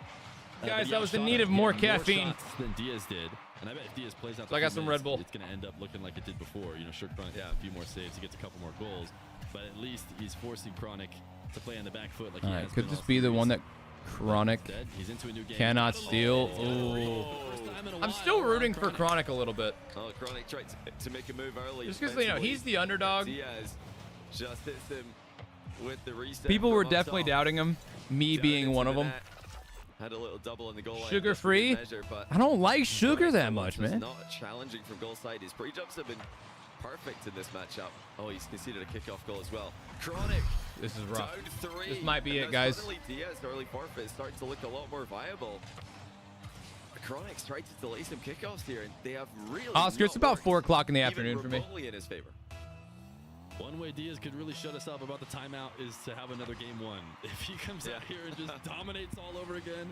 Speaker 1: Guys,
Speaker 4: but
Speaker 1: I was in
Speaker 4: shot
Speaker 1: need
Speaker 4: at
Speaker 1: of more
Speaker 4: getting
Speaker 1: caffeine.
Speaker 4: shots than Diaz did. And I bet if Diaz plays out
Speaker 1: So I got some Red Bull.
Speaker 4: it's going to end up looking like it did before. Sure, Chronic a few more saves. He gets a couple more goals. But at least he's forcing Chronic to play on the back foot like he has
Speaker 1: Could
Speaker 4: been
Speaker 1: this
Speaker 4: all
Speaker 1: be the
Speaker 4: series.
Speaker 1: one that Chronic
Speaker 4: He's into a new game.
Speaker 1: cannot steal?
Speaker 4: Oh,
Speaker 1: Ooh.
Speaker 4: first time in a
Speaker 1: I'm
Speaker 4: while
Speaker 1: still
Speaker 4: where
Speaker 1: rooting for Chronic a little bit.
Speaker 5: Oh, Chronic tried to make a move early.
Speaker 1: Just because,
Speaker 5: defensively.
Speaker 1: he's the underdog.
Speaker 5: Diaz just hits him with the reset.
Speaker 1: People were
Speaker 5: from up
Speaker 1: definitely
Speaker 5: top.
Speaker 1: doubting him, me
Speaker 5: Down
Speaker 1: being
Speaker 5: into
Speaker 1: one of
Speaker 5: the
Speaker 1: them.
Speaker 5: net. Had a little double on the goal line.
Speaker 1: Sugar
Speaker 5: just for good
Speaker 1: free?
Speaker 5: measure, but
Speaker 1: I don't like sugar that much,
Speaker 5: Cronic's
Speaker 1: man.
Speaker 5: Not challenging from goal side. His pre-jumps have been perfect in this matchup. Oh, he's conceded a kickoff goal as well. Chronic.
Speaker 1: This is rough.
Speaker 5: Down 3.
Speaker 1: This might be
Speaker 5: And
Speaker 1: it, guys.
Speaker 5: Suddenly Diaz early forfeit is starting to look a lot more viable. Chronic's tried to delay some kickoffs here, and they have really
Speaker 1: Oscar, it's
Speaker 5: not
Speaker 1: about
Speaker 5: worked
Speaker 1: 4 o'clock in the
Speaker 5: even
Speaker 1: afternoon for me.
Speaker 5: remotely in his favor.
Speaker 4: One way Diaz could really shut us up about the timeout is to have another game won. If he comes out here and just dominates all over again,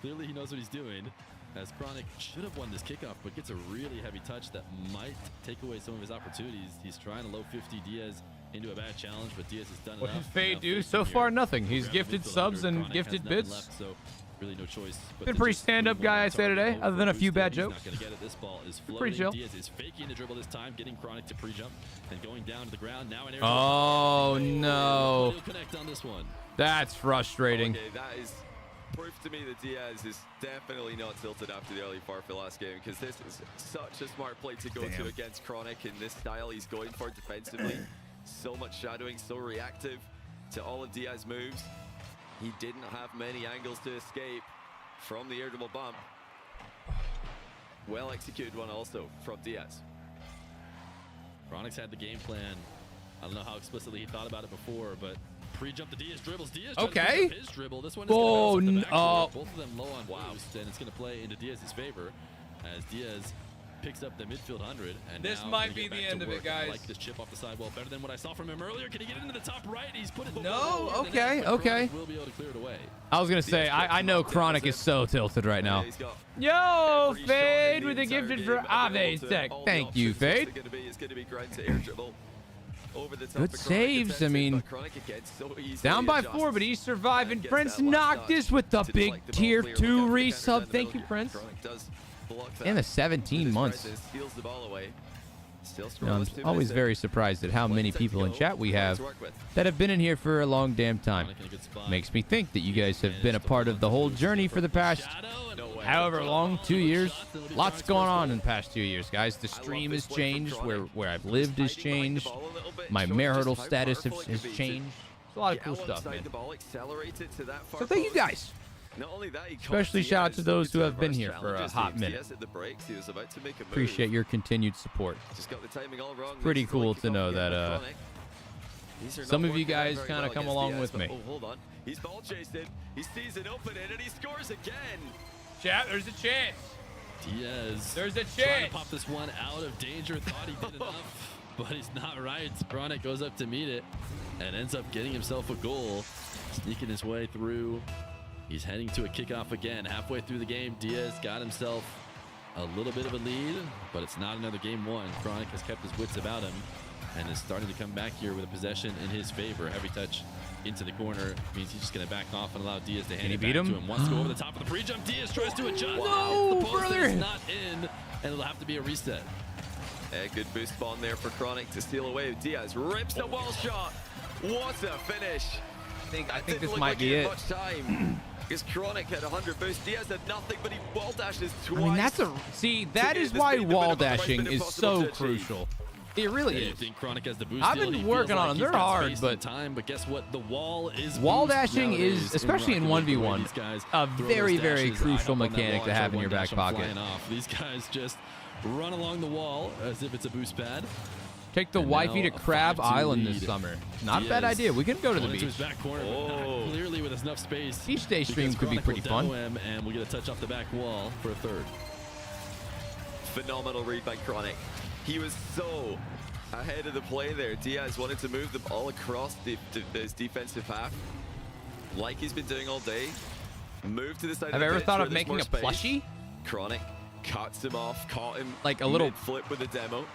Speaker 4: clearly he knows what he's doing. As Chronic should have won this kickoff, but gets a really heavy touch that might take away some of his opportunities. He's trying to low 50 Diaz into a bad challenge, but Diaz has done
Speaker 1: What
Speaker 4: enough.
Speaker 1: did Faye
Speaker 4: Now
Speaker 1: do?
Speaker 4: facing
Speaker 1: So
Speaker 4: here,
Speaker 1: far, nothing. He's
Speaker 4: grab
Speaker 1: gifted
Speaker 4: midfield
Speaker 1: subs
Speaker 4: under.
Speaker 1: and
Speaker 4: Chronic
Speaker 1: gifted
Speaker 4: has nothing
Speaker 1: bits.
Speaker 4: left, so really no choice. But
Speaker 1: Been
Speaker 4: to
Speaker 1: pretty
Speaker 4: just
Speaker 1: stand-up
Speaker 4: move
Speaker 1: guy,
Speaker 4: on
Speaker 1: I'd say
Speaker 4: target
Speaker 1: today,
Speaker 4: over
Speaker 1: other than a few
Speaker 4: Booster.
Speaker 1: bad
Speaker 4: He's
Speaker 1: jokes.
Speaker 4: not gonna get it. This ball is
Speaker 1: Pretty
Speaker 4: floating.
Speaker 1: chill.
Speaker 4: Diaz is faking the dribble this time, getting Chronic to pre-jump and going down to the ground. Now an air
Speaker 1: Oh, no.
Speaker 4: He'll connect on this one.
Speaker 1: That's frustrating.
Speaker 5: Okay, that is proof to me that Diaz is definitely not tilted after the early forfeit last game, because this is such a smart play to go to against Chronic in this style he's going for defensively. So much shadowing, so reactive to all of Diaz's moves. He didn't have many angles to escape from the air dribble bump. Well executed one also from Diaz.
Speaker 4: Chronic's had the game plan. I don't know how explicitly he thought about it before, but pre-jump to Diaz dribbles. Diaz trying to pick
Speaker 1: Okay.
Speaker 4: up his dribble. This one is
Speaker 1: Oh,
Speaker 4: going to bounce off the backboard.
Speaker 1: no.
Speaker 4: Both of them low on boost, and it's going to play into Diaz's favor as Diaz picks up the midfield 100. And
Speaker 1: This
Speaker 4: now
Speaker 1: might
Speaker 4: gonna
Speaker 1: be
Speaker 4: get
Speaker 1: the
Speaker 4: back to
Speaker 1: end of it,
Speaker 4: work. I
Speaker 1: guys.
Speaker 4: like this chip off the sidewall better than what I saw from him earlier. Can he get into the top right? He's put it
Speaker 1: No,
Speaker 4: lower than
Speaker 1: okay,
Speaker 4: that, but
Speaker 1: okay.
Speaker 4: Chronic will be able to clear it away.
Speaker 1: I was going to say, I know Chronic is so tilted right now.
Speaker 5: He's got
Speaker 1: Yo,
Speaker 5: every shot in
Speaker 1: Fade
Speaker 5: the
Speaker 1: with a
Speaker 5: entire
Speaker 1: gifted
Speaker 5: game
Speaker 1: for
Speaker 5: available
Speaker 1: Ave
Speaker 5: to
Speaker 1: Tech.
Speaker 5: all the
Speaker 1: Thank you,
Speaker 5: options. What's
Speaker 1: Fade.
Speaker 5: it gonna be? It's going to be grind to air dribble. Over the top
Speaker 1: Good
Speaker 5: of Chronic
Speaker 1: saves, I
Speaker 5: attempted,
Speaker 1: mean,
Speaker 5: but Chronic again so easily
Speaker 1: Down by
Speaker 5: adjusts
Speaker 1: 4, but he's surviving.
Speaker 5: and gets
Speaker 1: Prince
Speaker 5: that last
Speaker 1: knocked
Speaker 5: touch
Speaker 1: this with the
Speaker 5: to
Speaker 1: big
Speaker 5: deflect the ball
Speaker 1: tier
Speaker 5: clear.
Speaker 1: 2
Speaker 5: Look out for the counters
Speaker 1: resub.
Speaker 5: down the
Speaker 1: Thank you,
Speaker 5: middle.
Speaker 1: Prince.
Speaker 5: Chronic does block that
Speaker 1: And the
Speaker 5: with
Speaker 1: 17
Speaker 5: his
Speaker 1: months.
Speaker 5: presence, steals the ball away. Still
Speaker 1: You know, I'm
Speaker 5: scoreless, 2
Speaker 1: always
Speaker 5: minutes
Speaker 1: very
Speaker 5: in.
Speaker 1: surprised at how many
Speaker 5: Plenty
Speaker 1: people
Speaker 5: to
Speaker 1: in
Speaker 5: go.
Speaker 1: chat we
Speaker 5: Plenty
Speaker 1: have
Speaker 5: to work with.
Speaker 1: that have been in here for a long damn time.
Speaker 4: Chronic in a good spot.
Speaker 1: Makes me think that you guys have been a part of the whole journey for the past however long, 2 years. Lots going on in the past 2 years, guys. The stream has changed, where I've lived has changed. My marital status has changed. It's a lot of cool stuff, man. So thank you guys.
Speaker 5: Not only that, he
Speaker 1: Especially
Speaker 5: caught
Speaker 1: shout out
Speaker 5: Diaz
Speaker 1: to those who
Speaker 5: into
Speaker 1: have been
Speaker 5: reverse
Speaker 1: here for a
Speaker 5: challenges.
Speaker 1: hot
Speaker 5: Diaz
Speaker 1: minute.
Speaker 5: hit the brakes. He was about to make a move.
Speaker 1: Appreciate your continued support.
Speaker 5: Just got the timing all wrong.
Speaker 1: Pretty
Speaker 5: Misses the
Speaker 1: cool
Speaker 5: late
Speaker 1: to
Speaker 5: kickoff
Speaker 1: know
Speaker 5: again
Speaker 1: that,
Speaker 5: by Chronic. These are
Speaker 1: some
Speaker 5: not
Speaker 1: of you
Speaker 5: working out
Speaker 1: guys
Speaker 5: very
Speaker 1: kinda
Speaker 5: well
Speaker 1: come
Speaker 5: against
Speaker 1: along
Speaker 5: Diaz,
Speaker 1: with
Speaker 5: but-
Speaker 1: me.
Speaker 5: Oh, hold on. He's ball chasing. He sees an opening and he scores again.
Speaker 1: Chat, there's a chance.
Speaker 4: Diaz.
Speaker 1: There's a
Speaker 4: Trying
Speaker 1: chance.
Speaker 4: to pop this one out of danger. Thought he did enough, but he's not right. Chronic goes up to meet it and ends up getting himself a goal. Sneaking his way through. He's heading to a kickoff again. Halfway through the game, Diaz got himself a little bit of a lead, but it's not another game won. Chronic has kept his wits about him and is starting to come back here with a possession in his favor. Heavy touch into the corner means he's just going to back off and allow Diaz to hand
Speaker 1: he
Speaker 4: it
Speaker 1: beat
Speaker 4: back
Speaker 1: him?
Speaker 4: to him. Wants to go over the top of the pre-jump. Diaz tries to adjust.
Speaker 1: No,
Speaker 4: the post
Speaker 1: brother.
Speaker 4: is not in, and it'll have to be a reset.
Speaker 5: A good boost spawn there for Chronic to steal away. Diaz rips the wall shot. What a finish.
Speaker 1: I think
Speaker 5: Didn't
Speaker 1: this
Speaker 5: look
Speaker 1: might
Speaker 5: like he
Speaker 1: be
Speaker 5: had
Speaker 1: it.
Speaker 5: much time. Because Chronic had 100 boost. Diaz had nothing, but he wall dashes twice.
Speaker 1: I mean, that's a that
Speaker 5: get
Speaker 1: is
Speaker 5: the
Speaker 1: why
Speaker 5: speed, the
Speaker 1: wall
Speaker 5: minimum price,
Speaker 1: dashing
Speaker 5: been
Speaker 1: is
Speaker 5: impossible
Speaker 1: so
Speaker 5: to achieve.
Speaker 1: crucial. It really
Speaker 4: You
Speaker 1: is.
Speaker 4: think Chronic has the boost
Speaker 1: I've
Speaker 4: still?
Speaker 1: been
Speaker 4: He
Speaker 1: working
Speaker 4: feels
Speaker 1: on
Speaker 4: like
Speaker 1: them.
Speaker 4: he's
Speaker 1: They're
Speaker 4: got
Speaker 1: hard,
Speaker 4: space
Speaker 1: but
Speaker 4: and time, but guess what? The wall is
Speaker 1: wall
Speaker 4: boost
Speaker 1: dashing
Speaker 4: nowadays
Speaker 1: is, especially in
Speaker 4: Rocket League,
Speaker 1: 1v1,
Speaker 4: these guys
Speaker 1: a
Speaker 4: throw
Speaker 1: very,
Speaker 4: those
Speaker 1: very
Speaker 4: dashes,
Speaker 1: crucial
Speaker 4: eye up on that
Speaker 1: mechanic
Speaker 4: wall,
Speaker 1: to
Speaker 4: and
Speaker 1: have
Speaker 4: throw
Speaker 1: in your
Speaker 4: one
Speaker 1: back
Speaker 4: dash, I'm
Speaker 1: pocket.
Speaker 4: flying off. These guys just run along the wall as if it's a boost pad.
Speaker 1: Take the
Speaker 4: And
Speaker 1: wifey
Speaker 4: now
Speaker 1: to
Speaker 4: a
Speaker 1: Crab
Speaker 4: 5-2
Speaker 1: Island this
Speaker 4: lead.
Speaker 1: summer. Not a bad
Speaker 4: Diaz
Speaker 1: idea. We can go to the
Speaker 4: going into
Speaker 1: beach.
Speaker 4: his back corner, but not clearly with enough space.
Speaker 1: Beach day
Speaker 4: because
Speaker 1: stream could be
Speaker 4: Chronic
Speaker 1: pretty
Speaker 4: will
Speaker 1: fun.
Speaker 4: demo him, and we'll get a touch off the back wall for a third.
Speaker 5: Phenomenal read by Chronic. He was so ahead of the play there. Diaz wanted to move them all across his defensive half, like he's been doing all day. Move to the side
Speaker 1: Have
Speaker 5: of
Speaker 1: I
Speaker 5: the
Speaker 1: ever
Speaker 5: pitch
Speaker 1: thought
Speaker 5: where
Speaker 1: of
Speaker 5: there's
Speaker 1: making
Speaker 5: more
Speaker 1: a
Speaker 5: space.
Speaker 1: plushie?
Speaker 5: Chronic cuts him off, caught him
Speaker 1: Like a little...
Speaker 5: flip with the demo.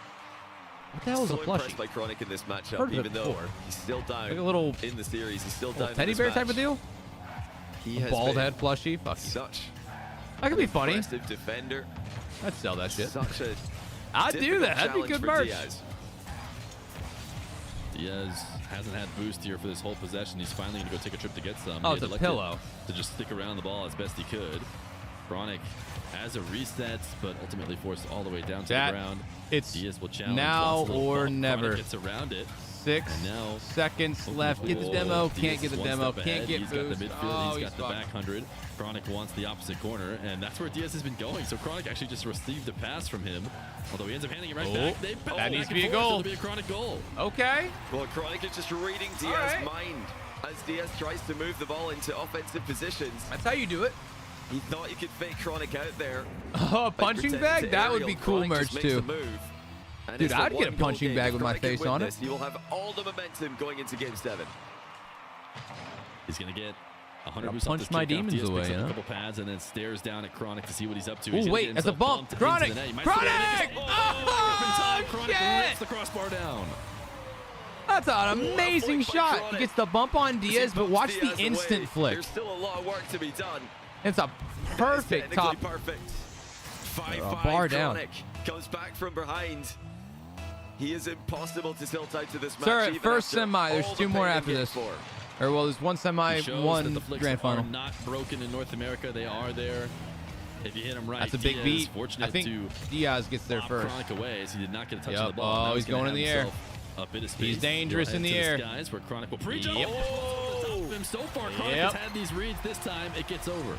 Speaker 1: What the hell is a
Speaker 5: So
Speaker 1: plushie?
Speaker 5: impressed by Chronic in this matchup,
Speaker 1: Heard of it
Speaker 5: even though
Speaker 1: before.
Speaker 5: he's still down
Speaker 1: Like a little...
Speaker 5: in the series. He's still
Speaker 1: little
Speaker 5: down.
Speaker 1: teddy bear type of deal?
Speaker 5: He has
Speaker 1: Bald
Speaker 5: been
Speaker 1: head plushie? Fuck you.
Speaker 5: such
Speaker 1: That could be funny.
Speaker 5: impressive defender.
Speaker 1: I'd sell that shit.
Speaker 5: Such a
Speaker 1: I'd do that. That'd be
Speaker 5: challenge
Speaker 1: good
Speaker 5: for
Speaker 1: merch.
Speaker 5: Diaz.
Speaker 4: Diaz hasn't had boost here for this whole possession. He's finally going to go take a trip to get some.
Speaker 1: Oh,
Speaker 4: He
Speaker 1: it's
Speaker 4: had
Speaker 1: a
Speaker 4: elected
Speaker 1: pillow.
Speaker 4: To just stick around the ball as best he could. Chronic has a reset, but ultimately forced all the way down to the ground.
Speaker 1: It's
Speaker 4: Diaz will challenge
Speaker 1: now
Speaker 4: once the
Speaker 1: or
Speaker 4: ball.
Speaker 1: never.
Speaker 4: Chronic gets around it.
Speaker 1: 6
Speaker 4: And now-
Speaker 1: seconds left. Get the
Speaker 4: Whoa,
Speaker 1: demo.
Speaker 4: Diaz
Speaker 1: Can't get
Speaker 4: is
Speaker 1: the
Speaker 4: one
Speaker 1: demo.
Speaker 4: step
Speaker 1: Can't
Speaker 4: ahead.
Speaker 1: get
Speaker 4: He's
Speaker 1: boost.
Speaker 4: got the midfield.
Speaker 1: Oh,
Speaker 4: He's got the
Speaker 1: fucked.
Speaker 4: back 100. Chronic wants the opposite corner, and that's where Diaz has been going. So Chronic actually just received a pass from him, although he ends up handing it right back. They bounce
Speaker 1: that needs
Speaker 4: back
Speaker 1: to be a
Speaker 4: and forth.
Speaker 1: goal.
Speaker 4: It'll be a Chronic goal.
Speaker 1: Okay.
Speaker 5: Well, Chronic is just reading Diaz's
Speaker 1: right.
Speaker 5: mind as Diaz tries to move the ball into offensive positions.
Speaker 1: That's how you do it.
Speaker 5: He thought he could fake Chronic out there.
Speaker 1: Oh, a
Speaker 5: by
Speaker 1: punching
Speaker 5: pretending
Speaker 1: bag?
Speaker 5: to
Speaker 1: That would
Speaker 5: aerial.
Speaker 1: be cool
Speaker 5: Chronic
Speaker 1: merch
Speaker 5: just makes
Speaker 1: too.
Speaker 5: a move. And
Speaker 1: Dude,
Speaker 5: it's a
Speaker 1: I'd get a
Speaker 5: one-goal
Speaker 1: punching
Speaker 5: game.
Speaker 1: bag
Speaker 5: If
Speaker 1: with my
Speaker 5: Chronic can
Speaker 1: face
Speaker 5: win
Speaker 1: on it.
Speaker 5: this, he will have all the momentum going into Game 7.
Speaker 4: He's going to get 100
Speaker 1: Gotta
Speaker 4: boosts off
Speaker 1: punch
Speaker 4: this
Speaker 1: my
Speaker 4: kickoff.
Speaker 1: demons
Speaker 4: Diaz
Speaker 1: away,
Speaker 4: picks up
Speaker 1: you know?
Speaker 4: a couple pads and then stares down at Chronic to see what he's up to.
Speaker 1: Oh,
Speaker 4: He's gonna
Speaker 1: wait,
Speaker 4: get
Speaker 1: that's a
Speaker 4: himself
Speaker 1: bump.
Speaker 4: bumped into
Speaker 1: Chronic!
Speaker 4: the net. He might
Speaker 1: Chronic!
Speaker 4: still get it.
Speaker 1: Oh,
Speaker 4: Chronic
Speaker 1: shit!
Speaker 4: rips the crossbar down.
Speaker 1: That's an
Speaker 5: Ooh,
Speaker 1: amazing
Speaker 5: flick by
Speaker 1: shot.
Speaker 5: Chronic.
Speaker 1: He gets the bump on Diaz, but
Speaker 5: Bumps
Speaker 1: watch the
Speaker 5: Diaz
Speaker 1: instant
Speaker 5: away.
Speaker 1: flick.
Speaker 5: There's still a lot of work to be done.
Speaker 1: It's a perfect
Speaker 5: It's
Speaker 1: top.
Speaker 5: technically perfect. 5-5.
Speaker 1: bar down.
Speaker 5: Chronic comes back from behind. He is impossible to tilt out to this match.
Speaker 1: Sir,
Speaker 5: even
Speaker 1: first
Speaker 5: after
Speaker 1: semi. There's
Speaker 5: all
Speaker 1: 2
Speaker 5: the
Speaker 1: more
Speaker 5: pain in
Speaker 1: after
Speaker 5: Game
Speaker 1: this.
Speaker 5: 4.
Speaker 1: Or, well, there's 1 semi,
Speaker 4: Shows that
Speaker 1: 1
Speaker 4: the flicks
Speaker 1: grand
Speaker 4: are
Speaker 1: final.
Speaker 4: not broken in North America. They are there. If you hit him right,
Speaker 1: That's a big
Speaker 4: Diaz,
Speaker 1: beat.
Speaker 4: Fortunate
Speaker 1: I think
Speaker 4: to
Speaker 1: Diaz gets there
Speaker 4: lob
Speaker 1: first.
Speaker 4: Chronic away, as he did not get a touch
Speaker 1: Yep.
Speaker 4: on the ball.
Speaker 1: Oh,
Speaker 4: Now
Speaker 1: he's going
Speaker 4: gonna
Speaker 1: in the
Speaker 4: have
Speaker 1: air.
Speaker 4: himself a bit of space.
Speaker 1: He's dangerous
Speaker 4: He'll
Speaker 1: in
Speaker 4: head
Speaker 1: the
Speaker 4: to
Speaker 1: air.
Speaker 4: Skies where Chronic will preach.
Speaker 1: Yep.
Speaker 4: Oh, the top of him. So far, Chronic
Speaker 1: Yep.
Speaker 4: has had these reads. This time, it gets over.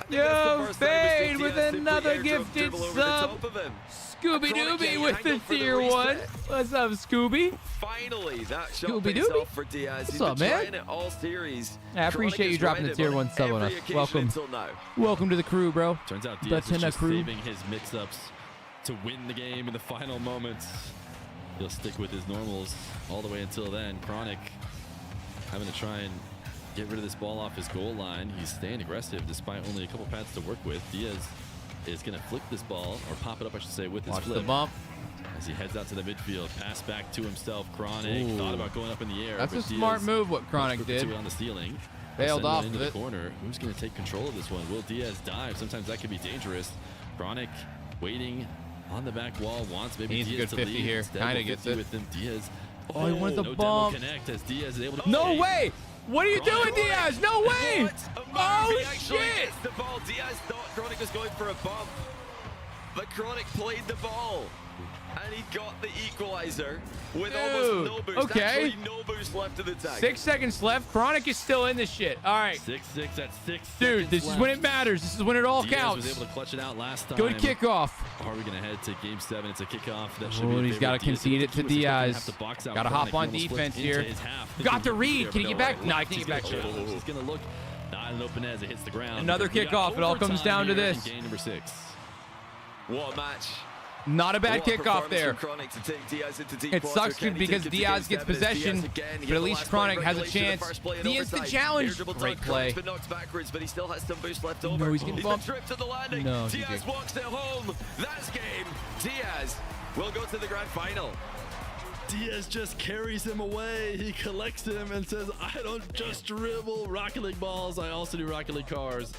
Speaker 1: Yo, Fade with another gifted sub.
Speaker 5: Top of him.
Speaker 1: Scooby Dooby with the tier 1. What's up, Scooby?
Speaker 5: Finally, that shot
Speaker 1: Scooby
Speaker 5: pays
Speaker 1: Dooby.
Speaker 5: off for Diaz.
Speaker 1: What's
Speaker 5: He's
Speaker 1: up,
Speaker 5: been
Speaker 1: man?
Speaker 5: trying it all series.
Speaker 1: I appreciate
Speaker 5: Chronic
Speaker 1: you
Speaker 5: has
Speaker 1: dropping
Speaker 5: tried
Speaker 1: the
Speaker 5: it
Speaker 1: tier
Speaker 5: on
Speaker 1: 1 sub on
Speaker 5: every
Speaker 1: us.
Speaker 5: occasion
Speaker 1: Welcome.
Speaker 5: until now.
Speaker 1: Welcome to the crew, bro.
Speaker 4: Turns out Diaz
Speaker 1: That's
Speaker 4: is
Speaker 1: in
Speaker 4: just
Speaker 1: the crew.
Speaker 4: saving his mix-ups to win the game in the final moments. He'll stick with his normals all the way until then. Chronic having to try and get rid of this ball off his goal line. He's staying aggressive despite only a couple pads to work with. Diaz is going to flick this ball, or pop it up, I should say, with his
Speaker 1: Watch
Speaker 4: flip.
Speaker 1: the bump.
Speaker 4: As he heads out to the midfield, pass back to himself. Chronic
Speaker 1: Ooh.
Speaker 4: thought about going up in the air.
Speaker 1: That's a
Speaker 4: but
Speaker 1: smart
Speaker 4: Diaz
Speaker 1: move what Chronic
Speaker 4: took
Speaker 1: did.
Speaker 4: it on the ceiling.
Speaker 1: Bailed
Speaker 4: Send
Speaker 1: off
Speaker 4: into
Speaker 1: of
Speaker 4: the
Speaker 1: it.
Speaker 4: corner. Who's going to take control of this one? Will Diaz dive? Sometimes that can be dangerous. Chronic waiting on the back wall. Wants maybe
Speaker 1: He needs a
Speaker 4: Diaz
Speaker 1: good
Speaker 4: to
Speaker 1: 50
Speaker 4: lead.
Speaker 1: here.
Speaker 4: Instead,
Speaker 1: Kinda
Speaker 4: go
Speaker 1: gets
Speaker 4: 50
Speaker 1: it.
Speaker 4: with him. Diaz.
Speaker 1: Oh, he wants the
Speaker 4: no
Speaker 1: bump.
Speaker 4: Demo connect as Diaz is able to.
Speaker 1: No
Speaker 4: Oh,
Speaker 1: way! What are you doing, Diaz? No way!
Speaker 5: What a move.
Speaker 1: Oh,
Speaker 5: He actually
Speaker 1: shit!
Speaker 5: gets the ball. Diaz thought Chronic was going for a bump, but Chronic played the ball. And he got the equalizer with almost no boost.
Speaker 1: okay.
Speaker 5: Actually, no boost left in the tank.
Speaker 1: 6 seconds left. Chronic is still in this shit. All right.
Speaker 4: 6-6 at 6
Speaker 1: Dude, this is when it matters. This is when it all
Speaker 4: Diaz
Speaker 1: counts.
Speaker 4: was able to clutch it out last time.
Speaker 1: Good kickoff.
Speaker 4: Are we going to head to game 7? It's a kickoff. That should
Speaker 1: Oh,
Speaker 4: be
Speaker 1: and
Speaker 4: in
Speaker 1: he's
Speaker 4: favor
Speaker 1: got
Speaker 4: of
Speaker 1: to
Speaker 4: Diaz.
Speaker 1: concede it to
Speaker 4: He's gonna
Speaker 1: Diaz.
Speaker 4: have to box out
Speaker 1: Got to hop
Speaker 4: Chronic.
Speaker 1: on
Speaker 4: He almost
Speaker 1: defense
Speaker 4: flipped into
Speaker 1: here.
Speaker 4: his half.
Speaker 1: Got to read.
Speaker 5: never
Speaker 1: Can he get
Speaker 5: know,
Speaker 1: back?
Speaker 5: right?
Speaker 1: No, I can't get back.
Speaker 4: He's going to look not an open as it hits the ground.
Speaker 1: Another
Speaker 4: because we got
Speaker 1: kickoff. It all comes
Speaker 4: overtime
Speaker 1: down to
Speaker 4: here in
Speaker 1: this.
Speaker 4: Game number 6.
Speaker 5: What a match.
Speaker 1: Not a bad
Speaker 5: What a
Speaker 1: kickoff
Speaker 5: performance
Speaker 1: there.
Speaker 5: from Chronic to take Diaz into deep
Speaker 1: It
Speaker 5: water.
Speaker 1: sucks
Speaker 5: Can he
Speaker 1: because
Speaker 5: take it to
Speaker 1: Diaz
Speaker 5: game
Speaker 1: gets
Speaker 5: 7? It's
Speaker 1: possession,
Speaker 5: Diaz again. He
Speaker 1: but at
Speaker 5: had the
Speaker 1: least
Speaker 5: last play in
Speaker 1: Chronic has a
Speaker 5: regulation, the
Speaker 1: chance.
Speaker 5: first play in
Speaker 1: The instant
Speaker 5: overtime.
Speaker 1: challenge.
Speaker 5: Air dribble
Speaker 1: Great
Speaker 5: dunk.
Speaker 1: play.
Speaker 5: Chronic's been knocked backwards, but he still has some boost left
Speaker 1: No,
Speaker 5: over.
Speaker 1: he's getting
Speaker 5: been
Speaker 1: bumped.
Speaker 5: tripped to the landing.
Speaker 1: No,
Speaker 5: Diaz
Speaker 1: GG.
Speaker 5: walks it home. That's game. Diaz will go to the grand final.
Speaker 4: Diaz just carries him away. He collects him and says, I don't just dribble Rocket League balls, I also do Rocket League cars.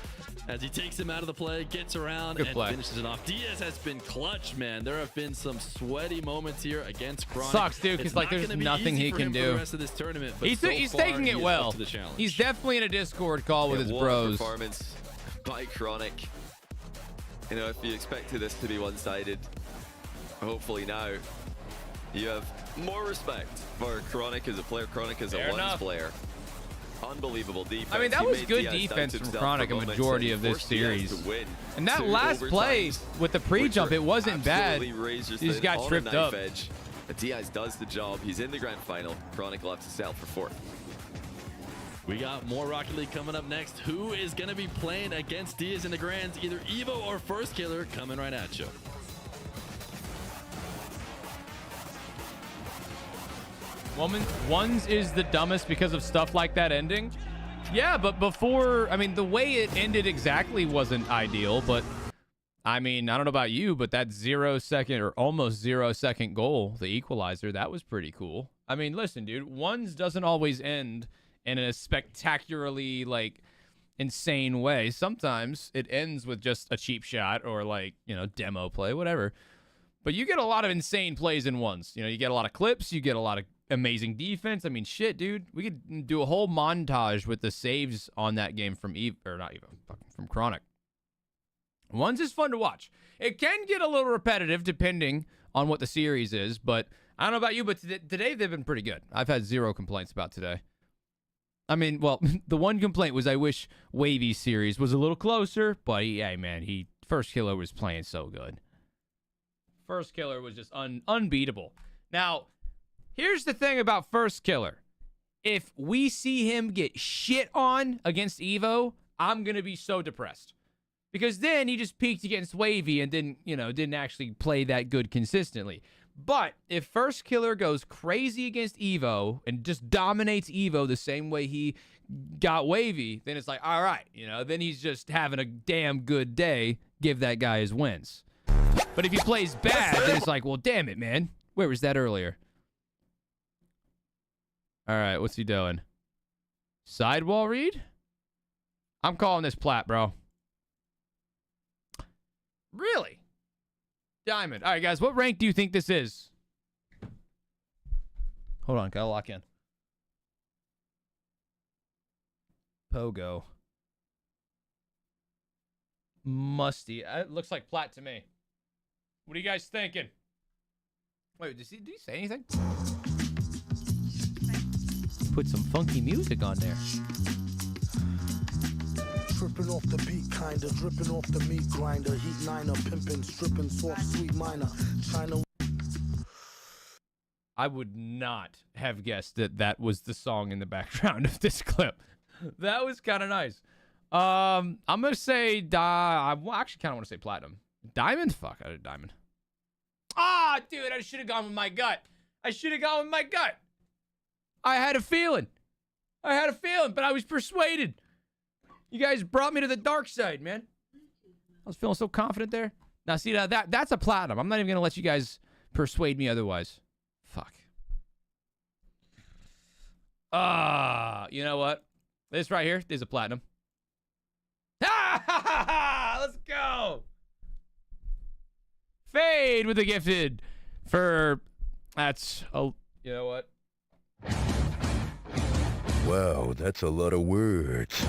Speaker 4: As he takes him out of the play, gets around,
Speaker 1: Good
Speaker 4: and
Speaker 1: play.
Speaker 4: finishes it off. Diaz has been clutch, man. There have been some sweaty moments here against Chronic.
Speaker 1: Sucks, dude, 'cause,
Speaker 4: It's
Speaker 1: like,
Speaker 4: not
Speaker 1: there's
Speaker 4: gonna be
Speaker 1: nothing
Speaker 4: easy
Speaker 1: he
Speaker 4: for
Speaker 1: can
Speaker 4: him for
Speaker 1: do.
Speaker 4: the rest of this tournament, but
Speaker 1: He's
Speaker 4: so
Speaker 1: taking
Speaker 4: far,
Speaker 1: it
Speaker 4: he is
Speaker 1: well.
Speaker 4: up to the challenge.
Speaker 1: He's definitely in a Discord call with his
Speaker 5: What a
Speaker 1: bros.
Speaker 5: performance by Chronic. You know, if you expected this to be one-sided, hopefully now you have more respect for Chronic as a player, Chronic as a
Speaker 1: Fair
Speaker 5: ones
Speaker 1: enough.
Speaker 5: player. Unbelievable defense.
Speaker 1: I mean, that
Speaker 5: He
Speaker 1: was
Speaker 5: made
Speaker 1: good
Speaker 5: Diaz
Speaker 1: defense
Speaker 5: doubt
Speaker 1: from
Speaker 5: himself
Speaker 1: Chronic
Speaker 5: for
Speaker 1: a
Speaker 5: moments,
Speaker 1: majority
Speaker 5: and
Speaker 1: of this
Speaker 5: forced Diaz
Speaker 1: series.
Speaker 5: to win
Speaker 1: And that
Speaker 5: two
Speaker 1: last play
Speaker 5: overtimes,
Speaker 1: with the pre-jump,
Speaker 5: which
Speaker 1: it wasn't bad.
Speaker 5: absolutely razor
Speaker 1: He just
Speaker 5: thin
Speaker 1: got
Speaker 5: on a
Speaker 1: tripped
Speaker 5: knife
Speaker 1: up.
Speaker 5: edge. But Diaz does the job. He's in the grand final. Chronic will have to settle for fourth.
Speaker 4: We got more Rocket League coming up next. Who is going to be playing against Diaz in the Grands? Either Evo or First Killer coming right at you.
Speaker 1: Ones is the dumbest because of stuff like that ending. Yeah, but before, I mean, the way it ended exactly wasn't ideal, but I mean, I don't know about you, but that 0-second or almost 0-second goal, the equalizer, that was pretty cool. I mean, listen, dude, ones doesn't always end in a spectacularly, like, insane way. Sometimes it ends with just a cheap shot or, like, you know, demo play, whatever. But you get a lot of insane plays in ones. You know, you get a lot of clips, you get a lot of amazing defense. I mean, shit, dude. We could do a whole montage with the saves on that game from from Chronic. Ones is fun to watch. It can get a little repetitive depending on what the series is, but I don't know about you, but today they've been pretty good. I've had zero complaints about today. I mean, well, the one complaint was I wish Wavy's series was a little closer, but yeah, man, First Killer was playing so good. First Killer was just unbeatable. Now, here's the thing about First Killer. If we see him get shit on against Evo, I'm going to be so depressed. Because then he just peaked against Wavy and didn't actually play that good consistently. But if First Killer goes crazy against Evo and just dominates Evo the same way he got Wavy, then it's like, all right, then he's just having a damn good day. Give that guy his wins. But if he plays bad, then it's like, well, damn it, man. Where was that earlier? All right, what's he doing? Sidewall read? I'm calling this plat, bro. Really? Diamond. All right, guys, what rank do you think this is? Hold on, gotta lock in. Pogo. Musty. It looks like plat to me. What are you guys thinking? Wait, did he say anything? Put some funky music on there.
Speaker 9: Tripping off the beat, kinda dripping off the meat grinder, heat niner, pimping, stripping, soft, sweet minor, China.
Speaker 1: I would not have guessed that was the song in the background of this clip. That was kind of nice. I'm gonna say I actually kind of want to say platinum. Diamond? Fuck, I did diamond. Ah, dude, I should have gone with my gut. I had a feeling, but I was persuaded. You guys brought me to the dark side, man. I was feeling so confident there. Now, see, that's a platinum. I'm not even going to let you guys persuade me otherwise. Fuck. You know what? This right here is a platinum. Let's go. Fade with the gifted for... That's... Oh, you know what?
Speaker 10: Wow, that's a lot of words.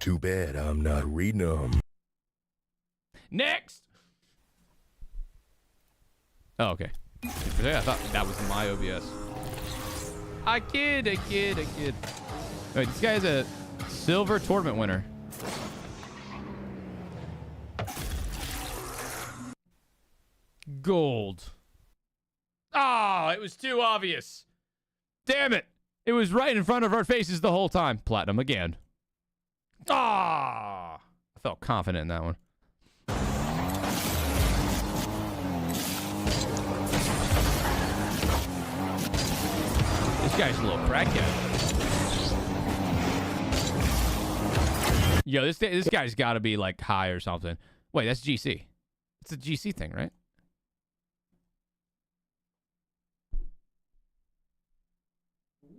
Speaker 10: Too bad I'm not reading them.
Speaker 1: Next! Oh, okay. I thought that was my OBS. I kid. Wait, this guy is a silver tournament winner. Gold. Oh, it was too obvious. Damn it. It was right in front of our faces the whole time. Platinum again. Ah! I felt confident in that one. This guy's a little crackhead. Yo, this guy's got to be like high or something. Wait, that's GC. It's a GC thing, right?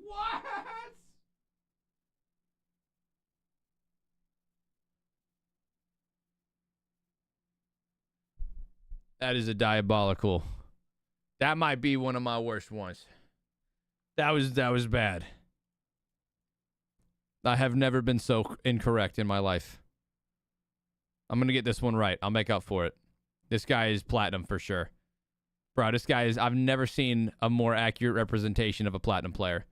Speaker 1: What? That is a diabolical. That might be one of my worst ones. That was bad. I have never been so incorrect in my life. I'm going to get this one right. I'll make up for it. This guy is platinum for sure. Bro, this guy is... I've never seen a more accurate representation of a platinum player.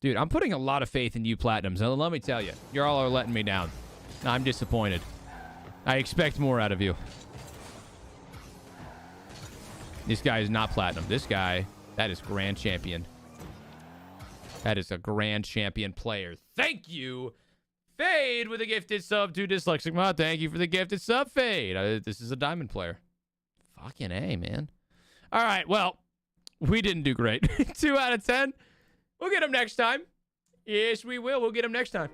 Speaker 1: Dude, I'm putting a lot of faith in you platinums. And let me tell you, you all are letting me down. I'm disappointed. I expect more out of you. This guy is not platinum. This guy, that is grand champion. That is a grand champion player. Thank you, Fade, with a gifted sub to Dyslexic Mod. Thank you for the gifted sub, Fade. This is a diamond player. Fucking A, man. All right, well, we didn't do great. 2 out of 10. We'll get him next time. Yes, we will. We'll get him next time.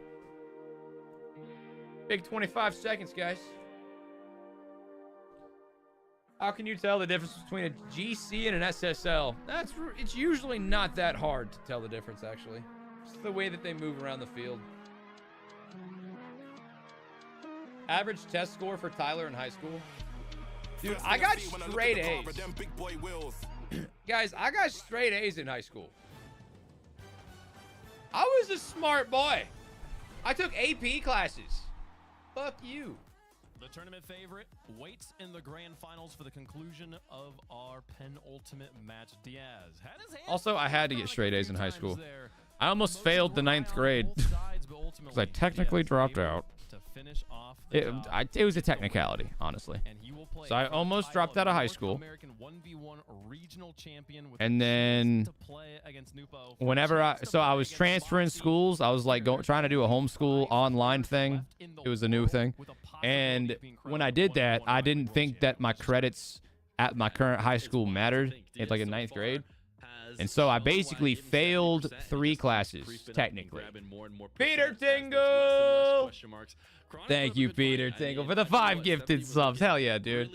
Speaker 1: Big 25 seconds, guys. How can you tell the difference between a GC and an SSL? It's usually not that hard to tell the difference, actually. It's the way that they move around the field. Average test score for Tyler in high school. Dude, I got straight A's. Guys, I got straight A's in high school. I was a smart boy. I took AP classes. Fuck you.
Speaker 2: The tournament favorite waits in the grand finals for the conclusion of our penultimate match. Diaz had his hand.
Speaker 1: Also, I had to get straight A's in high school. I almost failed the 9th grade because I technically dropped out. It was a technicality, honestly. So I almost dropped out of high school. And then whenever I was transferring schools, I was like trying to do a homeschool online thing. It was a new thing. And when I did that, I didn't think that my credits at my current high school mattered. It's like in 9th grade. And so I basically failed 3 classes, technically. Peter Tingle! Thank you, Peter Tingle, for the 5 gifted subs. Hell yeah, dude.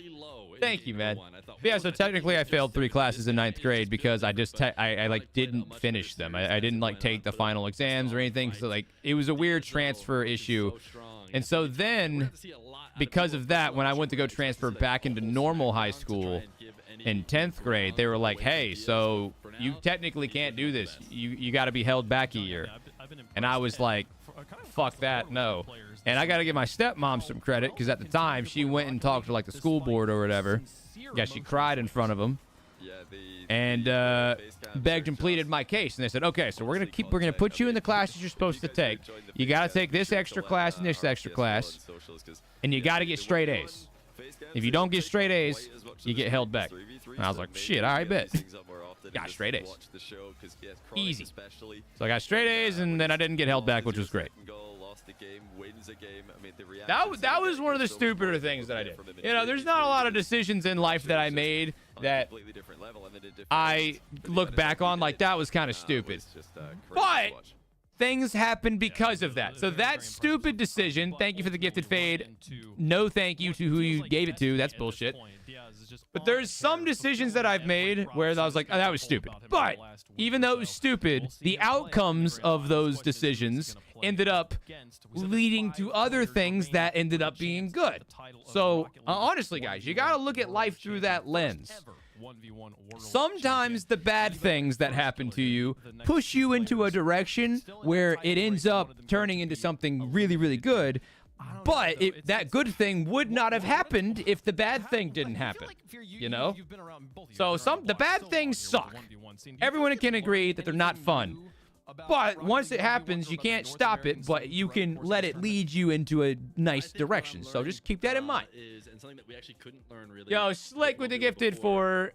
Speaker 1: Thank you, man. Yeah, so technically I failed 3 classes in 9th grade because I just, I like didn't finish them. I didn't like take the final exams or anything. So like, it was a weird transfer issue. And so then, because of that, when I went to go transfer back into normal high school in 10th grade, they were like, hey, so you technically can't do this. You got to be held back a year. And I was like, fuck that, no. And I got to give my stepmom some credit because at the time, she went and talked to like the school board or whatever. Yeah, she cried in front of them. And begged and pleaded my case. And they said, okay, so we're gonna put you in the classes you're supposed to take. You got to take this extra class and this extra class. And you got to get straight A's. If you don't get straight A's, you get held back. And I was like, shit, all right, bet. Got straight A's. Easy. So I got straight A's, and then I didn't get held back, which was great. That was one of the stupider things that I did. You know, there's not a lot of decisions in life that I made that I look back on like that was kind of stupid. But things happened because of that. So that stupid decision, thank you for the gifted fade. No thank you to who you gave it to. That's bullshit. But there's some decisions that I've made where I was like, oh, that was stupid. But even though it was stupid, the outcomes of those decisions ended up leading to other things that ended up being good. So honestly, guys, you got to look at life through that lens. Sometimes the bad things that happen to you push you into a direction where it ends up turning into something really, really good. But that good thing would not have happened if the bad thing didn't happen, you know? So the bad things suck. Everyone can agree that they're not fun. But once it happens, you can't stop it, but you can let it lead you into a nice direction. So just keep that in mind. Yo, Slick with the gifted for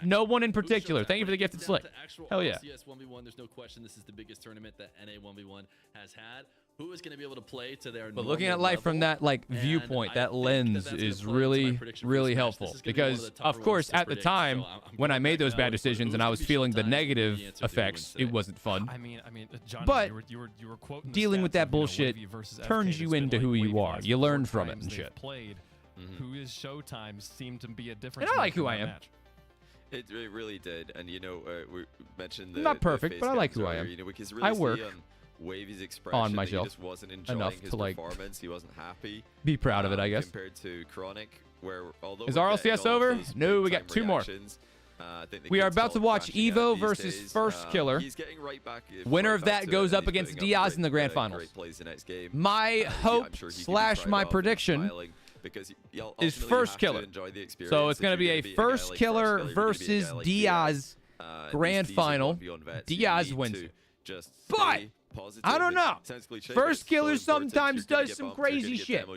Speaker 1: no one in particular. Thank you for the gifted, Slick. Hell yeah.
Speaker 4: RLCS 1v1, there's no question this is the biggest tournament that NA 1v1 has had. Who is going to be able to play to their
Speaker 1: But looking at life from that like viewpoint, that lens is really, really helpful. Because, of course, at the time, when I made those bad decisions and I was feeling the negative effects, it wasn't fun. But dealing with that bullshit turns you into who you are. You learn from it and shit.
Speaker 2: Who is Showtime seemed to be a difference.
Speaker 1: And I like who I am.
Speaker 5: It really did. And, you know, we mentioned
Speaker 1: I'm not perfect, but I like who I am.
Speaker 5: You know, we can really
Speaker 1: I work
Speaker 5: Wavy's expression
Speaker 1: on myself
Speaker 5: he just wasn't enjoying
Speaker 1: enough
Speaker 5: his
Speaker 1: to like
Speaker 5: performance. He wasn't happy.
Speaker 1: Be proud of it, I guess.
Speaker 5: Compared to Chronic, where although
Speaker 1: is RLCS over? No, we got 2 more. We are about to watch Evo versus First Killer. Winner of that goes up against Diaz in the grand finals. My hope / my prediction is First Killer. So it's going to be a First Killer versus Diaz grand final. Diaz wins it. But I don't know. First Killer sometimes does some crazy shit.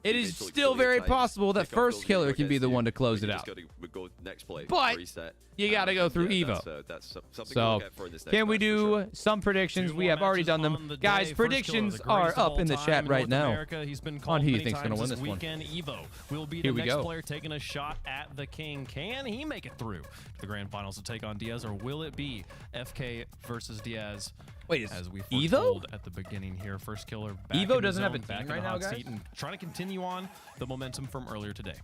Speaker 1: It is still very possible that First Killer can be the one to close it out. But you got to go through Evo. So can we do some predictions? We have already done them. Guys, predictions are up in the chat right now on who you think's going to win this one. Here we go.
Speaker 2: Player taking a shot at the King. Can he make it through to the grand finals to take on Diaz, or will it be FK versus Diaz?
Speaker 1: Wait, is
Speaker 2: as we
Speaker 1: Evo?
Speaker 2: foretold at the beginning here. First killer back
Speaker 1: Evo
Speaker 2: in
Speaker 1: doesn't
Speaker 2: the
Speaker 1: have a
Speaker 2: zone, back
Speaker 1: team
Speaker 2: in
Speaker 1: right
Speaker 2: the
Speaker 1: now,
Speaker 2: hot
Speaker 1: guys?
Speaker 2: seat and trying to continue on the momentum from earlier today.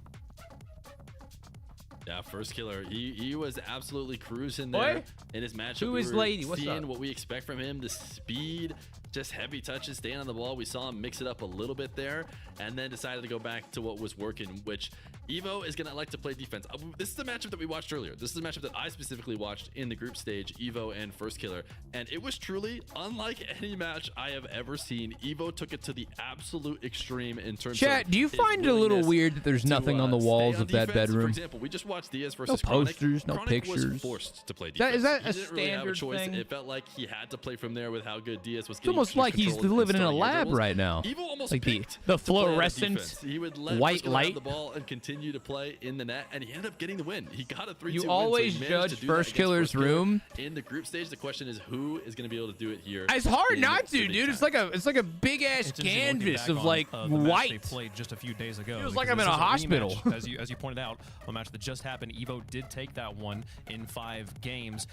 Speaker 4: Yeah, first killer. He was absolutely cruising there
Speaker 1: Boy,
Speaker 4: in his matchup.
Speaker 1: who
Speaker 4: We
Speaker 1: is
Speaker 4: were
Speaker 1: Lady? What's
Speaker 4: seeing
Speaker 1: up?
Speaker 4: what we expect from him, the speed, just heavy touches, staying on the ball. We saw him mix it up a little bit there, and then decided to go back to what was working, which Evo is going to like to play defense. This is the matchup that we watched earlier. This is the matchup that I specifically watched in the group stage, Evo and first killer, and it was truly unlike any match I have ever seen. Evo took it to the absolute extreme in terms
Speaker 1: Chat,
Speaker 4: of
Speaker 1: do you
Speaker 4: his
Speaker 1: find it a little
Speaker 4: willingness
Speaker 1: weird that there's
Speaker 4: to,
Speaker 1: nothing on the
Speaker 4: stay
Speaker 1: walls
Speaker 4: on
Speaker 1: of that
Speaker 4: defense. For
Speaker 1: bedroom?
Speaker 4: example, we just watched Diaz versus
Speaker 1: posters, no
Speaker 4: Chronic was
Speaker 1: pictures.
Speaker 4: forced to play
Speaker 1: Is that-
Speaker 4: defense.
Speaker 1: is that
Speaker 4: He
Speaker 1: a
Speaker 4: didn't really have a
Speaker 1: standard
Speaker 4: choice.
Speaker 1: thing?
Speaker 4: It felt like he had to play from there with how good Diaz was
Speaker 1: It's
Speaker 4: getting.
Speaker 1: almost like he's living in a lab right now.
Speaker 4: Evo almost
Speaker 1: Like the
Speaker 4: picked to play out of
Speaker 1: fluorescent
Speaker 4: defense. He would let
Speaker 1: white
Speaker 4: First Killer have
Speaker 1: light.
Speaker 4: the ball and continue to play in the net, and he ended up getting the win. He got a 3-2
Speaker 1: You
Speaker 4: win,
Speaker 1: always
Speaker 4: so he managed
Speaker 1: judge
Speaker 4: to do that
Speaker 1: First
Speaker 4: against
Speaker 1: Killer's
Speaker 4: First Killer
Speaker 1: room.
Speaker 4: in the group stage. The question is who is going to be able to do it here.
Speaker 1: It's hard
Speaker 4: in
Speaker 1: not
Speaker 4: the
Speaker 1: to,
Speaker 4: big
Speaker 1: dude.
Speaker 4: time.
Speaker 1: It's like a big ass
Speaker 2: It's interesting looking
Speaker 1: canvas
Speaker 2: back
Speaker 1: of
Speaker 2: on,
Speaker 1: like
Speaker 2: the match they
Speaker 1: white.
Speaker 2: played just a few days ago.
Speaker 1: Feels like
Speaker 2: because
Speaker 1: I'm in
Speaker 2: this
Speaker 1: a
Speaker 2: is
Speaker 1: hospital.
Speaker 2: rematch, as you pointed out, a match that just happened. Evo did take that one in 5 games.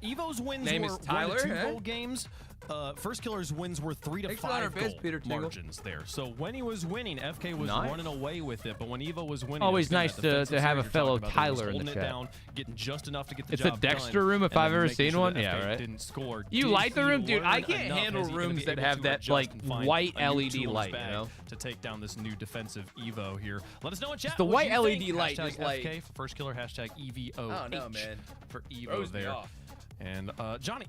Speaker 2: Evo's wins
Speaker 1: Name
Speaker 2: were
Speaker 1: is Tyler,
Speaker 2: 1 to 2
Speaker 1: eh?
Speaker 2: goal games. First Killer's wins were 3 to
Speaker 1: Thanks for the 100
Speaker 2: 5
Speaker 1: bits,
Speaker 2: goal
Speaker 1: Peter Tingle.
Speaker 2: margins there. So when he was winning, FK was
Speaker 1: Nice.
Speaker 2: running away with it. But when Evo was winning,
Speaker 1: Always
Speaker 2: it was getting
Speaker 1: nice
Speaker 2: that
Speaker 1: to
Speaker 2: defensive
Speaker 1: have a
Speaker 2: series you're
Speaker 1: fellow
Speaker 2: talking about. He was
Speaker 1: Tyler in the
Speaker 2: holding it
Speaker 1: chat.
Speaker 2: down, getting just enough to get the
Speaker 1: It's a
Speaker 2: job
Speaker 1: Dexter
Speaker 2: done,
Speaker 1: room if
Speaker 2: and
Speaker 1: I've
Speaker 2: then
Speaker 1: ever
Speaker 2: making
Speaker 1: seen
Speaker 2: sure
Speaker 1: one.
Speaker 2: that
Speaker 1: Yeah,
Speaker 2: FK
Speaker 1: right.
Speaker 2: Didn't score.
Speaker 1: You
Speaker 2: Did
Speaker 1: like the
Speaker 2: he
Speaker 1: room, dude? I
Speaker 2: learn
Speaker 1: can't
Speaker 2: enough?
Speaker 1: handle
Speaker 2: Is he gonna
Speaker 1: rooms
Speaker 2: be
Speaker 1: that
Speaker 2: able
Speaker 1: have
Speaker 2: to
Speaker 1: that,
Speaker 2: adjust
Speaker 1: like,
Speaker 2: and find
Speaker 1: white
Speaker 2: a new
Speaker 1: LED
Speaker 2: tool in his
Speaker 1: light, you
Speaker 2: bag
Speaker 1: know?
Speaker 2: to take down this new defensive Evo here? Let us know in chat.
Speaker 1: the
Speaker 2: what
Speaker 1: white
Speaker 2: you
Speaker 1: LED
Speaker 2: think.
Speaker 1: light
Speaker 2: Hashtag
Speaker 1: just, like-
Speaker 2: FK for First Killer, hashtag EVOH
Speaker 1: I don't know, man.
Speaker 2: for Evo
Speaker 1: Throws me
Speaker 2: there.
Speaker 1: off.
Speaker 2: And Johnny,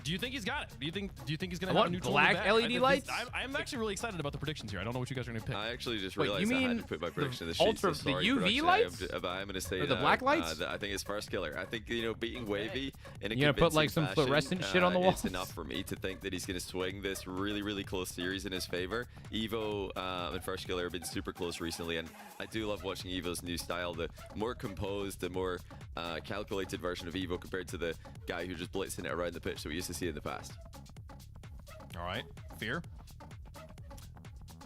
Speaker 2: do you think he's got it? Do you think he's going
Speaker 1: I
Speaker 2: to have a
Speaker 1: want
Speaker 2: new tool
Speaker 1: black
Speaker 2: in the bag?
Speaker 1: LED lights?
Speaker 2: I'm actually really excited about the predictions here. I don't know what you guys are going to pick.
Speaker 5: I actually just
Speaker 1: Wait,
Speaker 5: realized
Speaker 1: you
Speaker 5: I had
Speaker 1: mean
Speaker 5: to put my
Speaker 1: the
Speaker 5: prediction in the sheet.
Speaker 1: ultra-
Speaker 5: so
Speaker 1: the
Speaker 5: sorry,
Speaker 1: UV
Speaker 5: production.
Speaker 1: lights?
Speaker 5: But I'm going to say
Speaker 1: Or the
Speaker 5: now,
Speaker 1: black lights?
Speaker 5: that I think it's first killer. I think, beating Wavy in a
Speaker 1: You gonna put, like,
Speaker 5: convincing
Speaker 1: some fluorescent
Speaker 5: fashion,
Speaker 1: shit on the
Speaker 5: It's
Speaker 1: walls?
Speaker 5: enough for me to think that he's going to swing this really, really close series in his favor. Evo and first killer have been super close recently, and I do love watching Evo's new style. The more composed, the more calculated version of Evo compared to the guy who just blitzing it around the pitch that we used to see in the past.
Speaker 2: All right. Fear?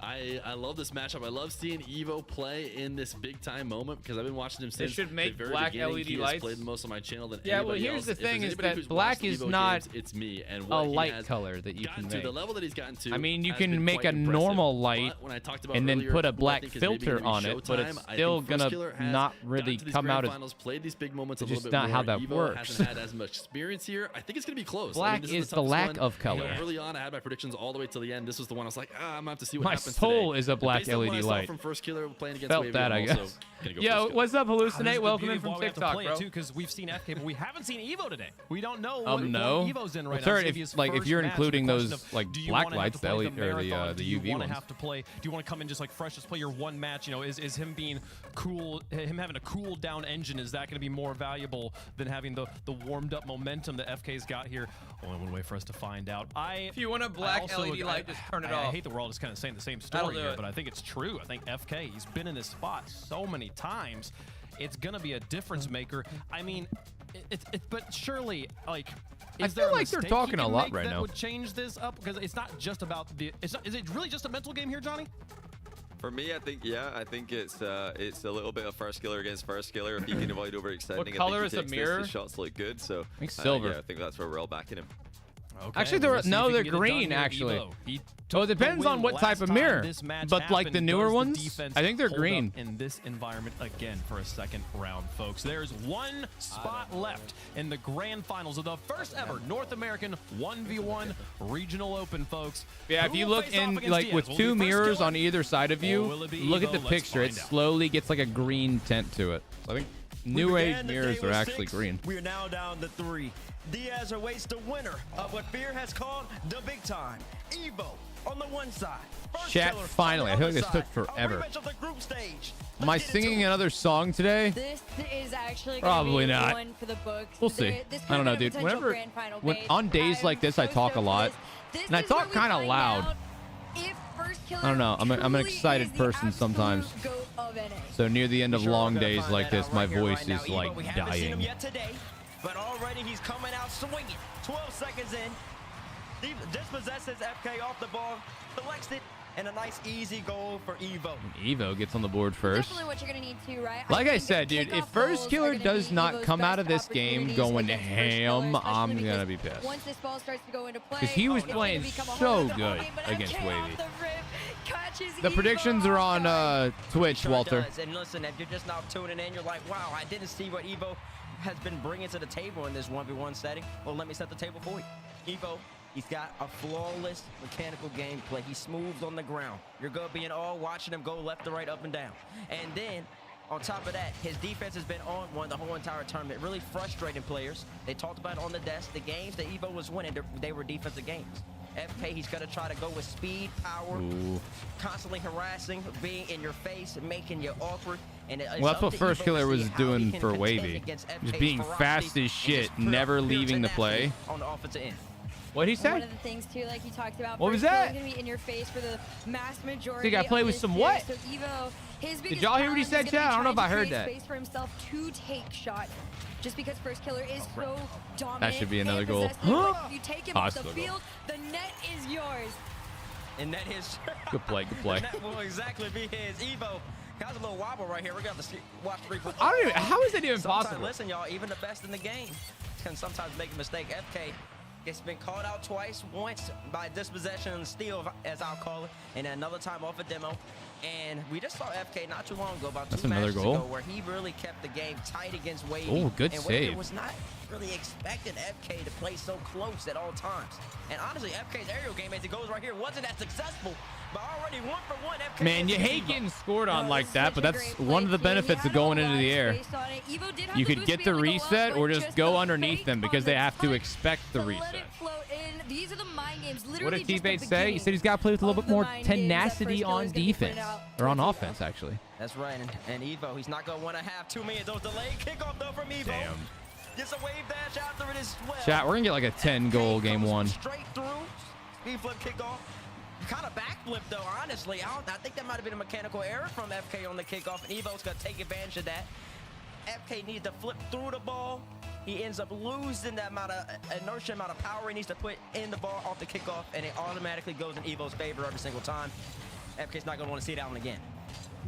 Speaker 4: I love this matchup. I love seeing Evo play in this big time moment because I've been watching him since
Speaker 1: should make
Speaker 4: the very
Speaker 1: black
Speaker 4: beginning.
Speaker 1: LED
Speaker 4: He has
Speaker 1: lights.
Speaker 4: played the most on my channel than
Speaker 1: Yeah, well,
Speaker 4: anybody
Speaker 1: here's
Speaker 4: else.
Speaker 1: the
Speaker 4: If
Speaker 1: thing
Speaker 4: there's
Speaker 1: is
Speaker 4: anybody
Speaker 1: that
Speaker 4: who's
Speaker 1: black
Speaker 4: watched
Speaker 1: is
Speaker 4: Evo
Speaker 1: not
Speaker 4: games, it's me. And
Speaker 1: a
Speaker 4: what he
Speaker 1: light
Speaker 4: has
Speaker 1: color that you
Speaker 4: gotten
Speaker 1: can
Speaker 4: to,
Speaker 1: make.
Speaker 4: the level that he's gotten to.
Speaker 1: I mean, you
Speaker 4: has
Speaker 1: can
Speaker 4: been
Speaker 1: make
Speaker 4: quite
Speaker 1: a
Speaker 4: impressive.
Speaker 1: normal light
Speaker 4: But when I talked about
Speaker 1: and then
Speaker 4: earlier,
Speaker 1: put a
Speaker 4: who I
Speaker 1: black
Speaker 4: think is maybe
Speaker 1: filter
Speaker 4: gonna be
Speaker 1: on it, but
Speaker 4: Showtime,
Speaker 1: it's
Speaker 4: I think
Speaker 1: still
Speaker 4: First
Speaker 1: gonna
Speaker 4: Killer has
Speaker 1: not
Speaker 4: gotten
Speaker 1: really
Speaker 4: to these
Speaker 1: come
Speaker 4: grand
Speaker 1: out as-
Speaker 4: finals, played these big moments
Speaker 1: It's
Speaker 4: a
Speaker 1: just
Speaker 4: little bit
Speaker 1: not how
Speaker 4: more.
Speaker 1: that
Speaker 4: Evo
Speaker 1: works.
Speaker 4: hasn't had as much experience here. I think it's gonna be close.
Speaker 1: Black
Speaker 4: this
Speaker 1: is the
Speaker 4: toughest
Speaker 1: lack
Speaker 4: one.
Speaker 1: of color.
Speaker 4: Early on, I had my predictions all the way till the end. This was the one I was like, I'm gonna have to see what
Speaker 1: My
Speaker 4: happens
Speaker 1: soul
Speaker 4: today.
Speaker 1: is a
Speaker 4: And
Speaker 1: black
Speaker 4: based on what
Speaker 1: LED
Speaker 4: I saw
Speaker 1: light.
Speaker 4: from First Killer playing against
Speaker 1: Felt
Speaker 4: Wavy,
Speaker 1: that,
Speaker 4: I'm
Speaker 1: I
Speaker 4: also
Speaker 1: guess.
Speaker 4: gonna go
Speaker 1: Yo,
Speaker 4: First Killer.
Speaker 1: what's up,
Speaker 2: This is
Speaker 1: Hallucinate?
Speaker 2: the
Speaker 1: Welcome
Speaker 2: beauty
Speaker 1: in
Speaker 2: of
Speaker 1: from
Speaker 2: why we have to
Speaker 1: TikTok,
Speaker 2: play it,
Speaker 1: bro.
Speaker 2: too, because we've seen FK, but we haven't seen Evo today. We don't know what
Speaker 1: No.
Speaker 2: Evo's in right
Speaker 1: Well,
Speaker 2: now.
Speaker 1: sir,
Speaker 2: It's gonna
Speaker 1: if-
Speaker 2: be his
Speaker 1: like, if
Speaker 2: first
Speaker 1: you're
Speaker 2: match.
Speaker 1: including
Speaker 2: The question
Speaker 1: those,
Speaker 2: of,
Speaker 1: like,
Speaker 2: do you
Speaker 1: black
Speaker 2: wanna have
Speaker 1: lights,
Speaker 2: to play
Speaker 1: the LED or the,
Speaker 2: marathon?
Speaker 1: the
Speaker 2: Do you
Speaker 1: UV
Speaker 2: wanna
Speaker 1: ones.
Speaker 2: have to play? Do you want to come in just like fresh, just play your one match? Is him being cool, him having a cool down engine, is that going to be more valuable than having the warmed up momentum that FK's got here? Only one way for us to find out.
Speaker 1: If you want a black LED light, just turn it
Speaker 2: I
Speaker 1: off.
Speaker 2: hate that we're all just kind of saying the same
Speaker 1: That'll
Speaker 2: story
Speaker 1: do
Speaker 2: here,
Speaker 1: it.
Speaker 2: but I think it's true. I think FK, he's been in this spot so many times. It's going to be a difference maker. I mean, but surely, like,
Speaker 1: I
Speaker 2: is there
Speaker 1: feel
Speaker 2: a
Speaker 1: like they're
Speaker 2: mistake
Speaker 1: talking
Speaker 2: he
Speaker 1: a
Speaker 2: can
Speaker 1: lot
Speaker 2: make
Speaker 1: right
Speaker 2: that
Speaker 1: now.
Speaker 2: would change this up? Because it's not just about the. Is it really just a mental game here, Johnny?
Speaker 5: For me, I think it's a little bit of first killer against first killer. If he can avoid overextending,
Speaker 1: What color
Speaker 5: I
Speaker 1: is
Speaker 5: think he
Speaker 1: the
Speaker 5: takes this,
Speaker 1: mirror?
Speaker 5: the shots look good. So
Speaker 1: I think silver.
Speaker 5: yeah, I think that's where we're all backing him.
Speaker 2: Okay,
Speaker 1: Actually,
Speaker 2: well, let's see if he
Speaker 1: they're
Speaker 2: can get it done
Speaker 1: green,
Speaker 2: here,
Speaker 1: actually.
Speaker 2: Evo. He
Speaker 1: Well, it
Speaker 2: took the
Speaker 1: depends
Speaker 2: win
Speaker 1: on what
Speaker 2: last
Speaker 1: type of
Speaker 2: time
Speaker 1: mirror.
Speaker 2: this match
Speaker 1: But, like, the
Speaker 2: happened.
Speaker 1: newer
Speaker 2: Does the
Speaker 1: ones,
Speaker 2: defense
Speaker 1: I think they're
Speaker 2: hold
Speaker 1: green.
Speaker 2: up in this environment again for a second round, folks. There's one spot left in the grand finals of the first ever North American 1v1 regional open, folks.
Speaker 1: Yeah, if
Speaker 2: Who
Speaker 1: you
Speaker 2: will
Speaker 1: look
Speaker 2: face off
Speaker 1: in,
Speaker 2: against
Speaker 1: like,
Speaker 2: Diaz?
Speaker 1: with
Speaker 2: Will it
Speaker 1: two
Speaker 2: be First
Speaker 1: mirrors
Speaker 2: Killer?
Speaker 1: on either side of you,
Speaker 2: Or will it be
Speaker 1: look at
Speaker 2: Evo?
Speaker 1: the
Speaker 2: Let's
Speaker 1: picture. It
Speaker 2: find out.
Speaker 1: slowly gets like a green tint to it. So I think new age
Speaker 11: began the
Speaker 1: mirrors
Speaker 11: day
Speaker 1: are
Speaker 11: with
Speaker 1: actually
Speaker 11: 6.
Speaker 1: green.
Speaker 11: We are now down to 3. Diaz awaits the winner of what Fear has called the big time. Evo on the one side. First
Speaker 1: Chat,
Speaker 11: Killer on
Speaker 1: finally.
Speaker 11: the
Speaker 1: I feel
Speaker 11: other
Speaker 1: like this took
Speaker 11: side.
Speaker 1: forever.
Speaker 11: A rematch of the group stage.
Speaker 1: Am I
Speaker 11: Let's get into
Speaker 1: singing
Speaker 11: it.
Speaker 1: another song today?
Speaker 6: This is actually
Speaker 1: Probably
Speaker 6: gonna be
Speaker 1: not.
Speaker 6: one for the books.
Speaker 1: We'll see.
Speaker 6: This
Speaker 1: I don't know,
Speaker 6: could be a
Speaker 1: dude.
Speaker 6: potential
Speaker 1: Whenever,
Speaker 6: grand final
Speaker 1: when
Speaker 6: base.
Speaker 1: on days
Speaker 6: I'm
Speaker 1: like this, I
Speaker 6: so
Speaker 1: talk a
Speaker 6: stoked for
Speaker 1: lot,
Speaker 6: this. This
Speaker 1: and I
Speaker 6: is
Speaker 1: talk
Speaker 6: where we
Speaker 1: kind of
Speaker 6: find
Speaker 1: loud.
Speaker 6: out if First Killer
Speaker 1: I don't know. I'm an
Speaker 6: truly
Speaker 1: excited
Speaker 6: is the
Speaker 1: person
Speaker 6: absolute
Speaker 1: sometimes.
Speaker 6: GOAT of NA.
Speaker 1: So near the end of
Speaker 11: Sure, we're
Speaker 1: long
Speaker 11: gonna
Speaker 1: days
Speaker 11: find
Speaker 1: like
Speaker 11: that
Speaker 1: this,
Speaker 11: out
Speaker 1: my
Speaker 11: right here,
Speaker 1: voice
Speaker 11: right now.
Speaker 1: is
Speaker 11: Evo,
Speaker 1: like
Speaker 11: we haven't seen him
Speaker 1: dying.
Speaker 11: yet today, but already he's coming out swinging. 12 seconds in. He dispossesses FK off the ball, collects it, and a nice easy goal for Evo.
Speaker 1: Evo gets on the board first.
Speaker 6: Definitely what you're gonna need to, right?
Speaker 1: Like I
Speaker 6: think
Speaker 1: said, dude, if
Speaker 6: kickoff
Speaker 1: First
Speaker 6: goals
Speaker 1: Killer
Speaker 6: are gonna
Speaker 1: does
Speaker 6: be
Speaker 1: not
Speaker 6: Evo's
Speaker 1: come out
Speaker 6: best
Speaker 1: of this game
Speaker 6: opportunities
Speaker 1: going
Speaker 6: against First
Speaker 1: ham,
Speaker 6: Killer,
Speaker 1: I'm
Speaker 6: especially
Speaker 1: gonna
Speaker 6: because
Speaker 1: be pissed.
Speaker 6: Once this ball starts to go into play,
Speaker 1: Because he was
Speaker 6: it's
Speaker 1: playing
Speaker 6: gonna become a
Speaker 1: so
Speaker 6: whole other
Speaker 1: good
Speaker 6: ballgame, but
Speaker 1: against
Speaker 6: MK off
Speaker 1: Wavy.
Speaker 6: the rip catches
Speaker 1: The
Speaker 6: Evo
Speaker 1: predictions are
Speaker 6: off
Speaker 1: on
Speaker 6: guard.
Speaker 1: Twitch,
Speaker 11: Sure
Speaker 1: Walter.
Speaker 11: does. And listen, if you're just now tuning in, you're like, wow, I didn't see what Evo has been bringing to the table in this 1v1 setting. Well, let me set the table for you. Evo, he's got a flawless mechanical gameplay. He's smooth on the ground. You're going to be in awe watching him go left to right, up and down. And then, on top of that, his defense has been on one the whole entire tournament, really frustrating players. They talked about it on the desk. The games that Evo was winning, they were defensive games. FK, he's going to try to go with speed, power, constantly harassing, being in your face, making you awkward. And
Speaker 1: Well, that's what First Killer was doing for Wavy. Just being fast as shit, never leaving the play.
Speaker 11: On the offensive end.
Speaker 1: What'd he
Speaker 6: One
Speaker 1: say?
Speaker 6: of the things too, like you talked about,
Speaker 1: What was
Speaker 6: First Killer's
Speaker 1: that?
Speaker 6: gonna be in your face for the mass majority.
Speaker 1: So you gotta play
Speaker 6: of
Speaker 1: with
Speaker 6: this
Speaker 1: some
Speaker 6: series.
Speaker 1: what?
Speaker 6: So Evo, his biggest
Speaker 1: y'all hear what he
Speaker 6: challenge
Speaker 1: said,
Speaker 6: is gonna
Speaker 1: chat?
Speaker 6: be
Speaker 1: I don't know if
Speaker 6: trying
Speaker 1: I
Speaker 6: to
Speaker 1: heard
Speaker 6: create
Speaker 1: that.
Speaker 6: Space for himself to take shots, just because First Killer is so dominant.
Speaker 1: That should be another
Speaker 6: and
Speaker 1: goal.
Speaker 6: possessive. Like, if you take him off the
Speaker 1: Hostile goal.
Speaker 6: field, the net is yours.
Speaker 11: And that is
Speaker 1: Good play, good play.
Speaker 11: that will exactly be his. Evo has a little wobble right here. We're gonna have to watch the replay.
Speaker 1: I don't even. How is that even
Speaker 11: Sometimes,
Speaker 1: possible?
Speaker 11: listen, y'all, even the best in the game can sometimes make a mistake. FK gets been called out twice, once by dispossession and steal, as I'll call it, and another time off a demo. And we just saw FK not too long ago, about
Speaker 1: That's
Speaker 11: two
Speaker 1: another
Speaker 11: matches
Speaker 1: goal.
Speaker 11: ago, where he really kept the game tight against Wavy.
Speaker 1: Oh, good
Speaker 11: and Wavy
Speaker 1: save.
Speaker 11: was not really expecting FK to play so close at all times. And honestly, FK's aerial game, as it goes right here, wasn't that successful. But already 1 for 1, FK.
Speaker 1: Man, you hate getting scored on like that, but that's one of the benefits of going into the air. You could get the reset or just go underneath them because they have to expect the reset.
Speaker 6: These are the mind games.
Speaker 1: What
Speaker 6: Literally
Speaker 1: did
Speaker 6: just the
Speaker 1: T-Bait say? He
Speaker 6: beginning
Speaker 1: said he's got to play with a little
Speaker 6: of
Speaker 1: bit
Speaker 6: the
Speaker 1: more
Speaker 6: mind games that
Speaker 1: tenacity
Speaker 6: First
Speaker 1: on
Speaker 6: Killer's gonna be putting
Speaker 1: defense.
Speaker 6: out
Speaker 1: Or on
Speaker 6: towards
Speaker 1: offense, actually.
Speaker 11: That's right, and Evo, he's not going to want to have too many of those delayed kickoff though from Evo.
Speaker 1: Damn.
Speaker 11: Gets a wave dash after it as well.
Speaker 1: Chat, we're going to get like a 10-goal game one.
Speaker 11: Straight through, speed flip kickoff. Kind of backflip though, honestly. I think that might have been a mechanical error from FK on the kickoff, and Evo's going to take advantage of that. FK needs to flip through the ball. He ends up losing that amount of inertia, amount of power he needs to put in the ball off the kickoff, and it automatically goes in Evo's favor every single time. FK's not going to want to see that one again.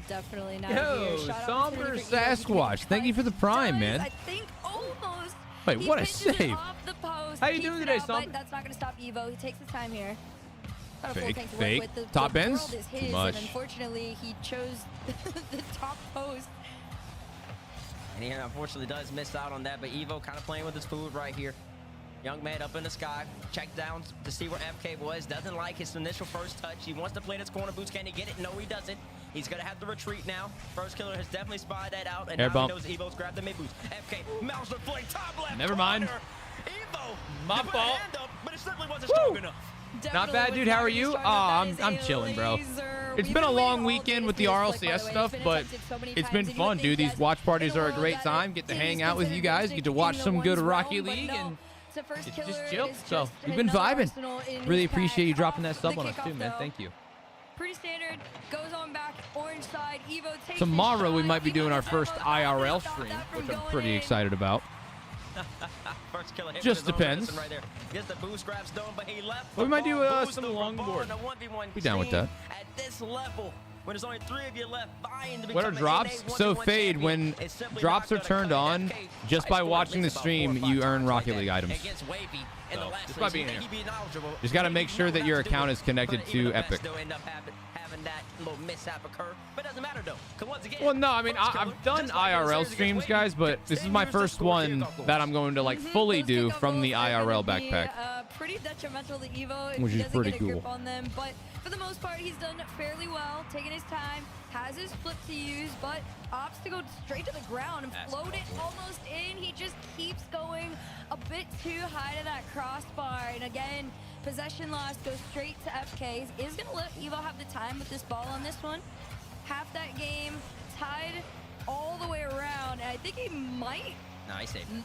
Speaker 6: Definitely not.
Speaker 1: Yo,
Speaker 6: here. Shout out
Speaker 1: Somber
Speaker 6: to City for Evo.
Speaker 1: Sasquatch. Thank you for the prime, man.
Speaker 6: I think almost.
Speaker 1: Wait,
Speaker 6: He
Speaker 1: what a
Speaker 6: pitches it
Speaker 1: save.
Speaker 6: off the post,
Speaker 1: How you
Speaker 6: keeps
Speaker 1: doing
Speaker 6: it
Speaker 1: today,
Speaker 6: out, but
Speaker 1: Somber?
Speaker 6: That's not going to stop Evo. He takes his time here. Got a full
Speaker 1: Fake,
Speaker 6: tank to work
Speaker 1: fake.
Speaker 6: with. The
Speaker 1: Top
Speaker 6: world
Speaker 1: ends?
Speaker 6: is
Speaker 1: Too
Speaker 6: his,
Speaker 1: much.
Speaker 6: And unfortunately, he chose the top post.
Speaker 11: And he unfortunately does miss out on that, but Evo kind of playing with his food right here. Young man up in the sky, check down to see where FK was. Doesn't like his initial first touch. He wants to play this corner boots. Can he get it? No, he doesn't. He's going to have to retreat now. First Killer has definitely spied that out, and
Speaker 1: Air
Speaker 11: now
Speaker 1: bump.
Speaker 11: he knows Evo's grabbed the mid boost. FK, mouse the flank, top left
Speaker 1: Never mind.
Speaker 11: corner. Evo,
Speaker 1: My
Speaker 11: he put a
Speaker 1: fault.
Speaker 11: hand up, but it simply wasn't strong enough.
Speaker 1: Not bad, dude. How are you? Oh, I'm chilling, bro. It's been a long weekend with the RLCS stuff, but it's been fun, dude. These watch parties are a great time. Get to hang out with you guys. Get to watch some good Rocket League, and it's just chill. So we've been vibing. Really appreciate you dropping that sub on us too, man. Thank you.
Speaker 6: Pretty standard. Goes on back. Orange side. Evo takes
Speaker 1: Tomorrow we
Speaker 6: his
Speaker 1: might be
Speaker 6: shot.
Speaker 1: doing our
Speaker 6: Evo
Speaker 1: first
Speaker 6: does
Speaker 1: IRL
Speaker 6: stop
Speaker 1: stream,
Speaker 6: that from
Speaker 1: which I'm
Speaker 6: going
Speaker 1: pretty
Speaker 6: in.
Speaker 1: excited about.
Speaker 11: First Killer hit
Speaker 1: Just
Speaker 11: with his own
Speaker 1: depends.
Speaker 11: medicine right there. Gets the boost grabs done, but he left.
Speaker 1: Well, we might do
Speaker 11: Boost
Speaker 1: some
Speaker 11: over
Speaker 1: longboard.
Speaker 11: ball in a 1v1
Speaker 1: Be down with
Speaker 11: scene
Speaker 1: that.
Speaker 11: At this level, when there's only 3 of you left, vying to
Speaker 1: What are
Speaker 11: become
Speaker 1: drops?
Speaker 11: an
Speaker 1: So
Speaker 11: NA 1v1
Speaker 1: Fade,
Speaker 11: champion,
Speaker 1: when
Speaker 11: it's simply
Speaker 1: drops
Speaker 11: not
Speaker 1: are
Speaker 11: gonna
Speaker 1: turned
Speaker 11: cut it.
Speaker 1: on,
Speaker 11: FK
Speaker 1: just
Speaker 11: I
Speaker 1: by
Speaker 11: scored at
Speaker 1: watching the
Speaker 11: least about 4
Speaker 1: stream,
Speaker 11: or 5
Speaker 1: you earn
Speaker 11: times
Speaker 1: Rocket
Speaker 11: like
Speaker 1: League
Speaker 11: that
Speaker 1: items.
Speaker 11: against Wavy in the
Speaker 1: So,
Speaker 11: last
Speaker 1: just by
Speaker 11: race.
Speaker 1: being
Speaker 11: You
Speaker 1: here.
Speaker 11: think he'd be knowledgeable,
Speaker 1: Just gotta
Speaker 11: but
Speaker 1: make
Speaker 11: he
Speaker 1: sure
Speaker 11: knows
Speaker 1: that
Speaker 11: not
Speaker 1: your
Speaker 11: to do
Speaker 1: account
Speaker 11: it.
Speaker 1: is connected
Speaker 11: But
Speaker 1: to
Speaker 11: even the best
Speaker 1: Epic.
Speaker 11: still end up having that little mishap occur. But it doesn't matter though, 'cause once again,
Speaker 1: Well, no, I mean,
Speaker 11: First Killer,
Speaker 1: I've done
Speaker 11: just like in the
Speaker 1: IRL
Speaker 11: series
Speaker 1: streams,
Speaker 11: against
Speaker 1: guys,
Speaker 11: Wavy,
Speaker 1: but this is my
Speaker 11: 10 years to
Speaker 1: first
Speaker 11: score
Speaker 1: one
Speaker 11: kickoff goals.
Speaker 1: that I'm going to like fully
Speaker 6: Those
Speaker 1: do
Speaker 6: kickoff
Speaker 1: from the
Speaker 6: goals are
Speaker 1: IRL
Speaker 6: gonna be,
Speaker 1: backpack.
Speaker 6: Pretty detrimental to Evo if
Speaker 1: Which
Speaker 6: he
Speaker 1: is
Speaker 6: doesn't
Speaker 1: pretty
Speaker 6: get a grip
Speaker 1: cool.
Speaker 6: on them. But for the most part, he's done fairly well, taking his time, has his flip to use, but opts to go straight to the ground and float it almost in. He just keeps going a bit too high to that crossbar. And again, possession loss goes straight to FK. Is going to let Evo have the time with this ball on this one. Half that game tied all the way around, and I think he might.
Speaker 11: No, he saved it.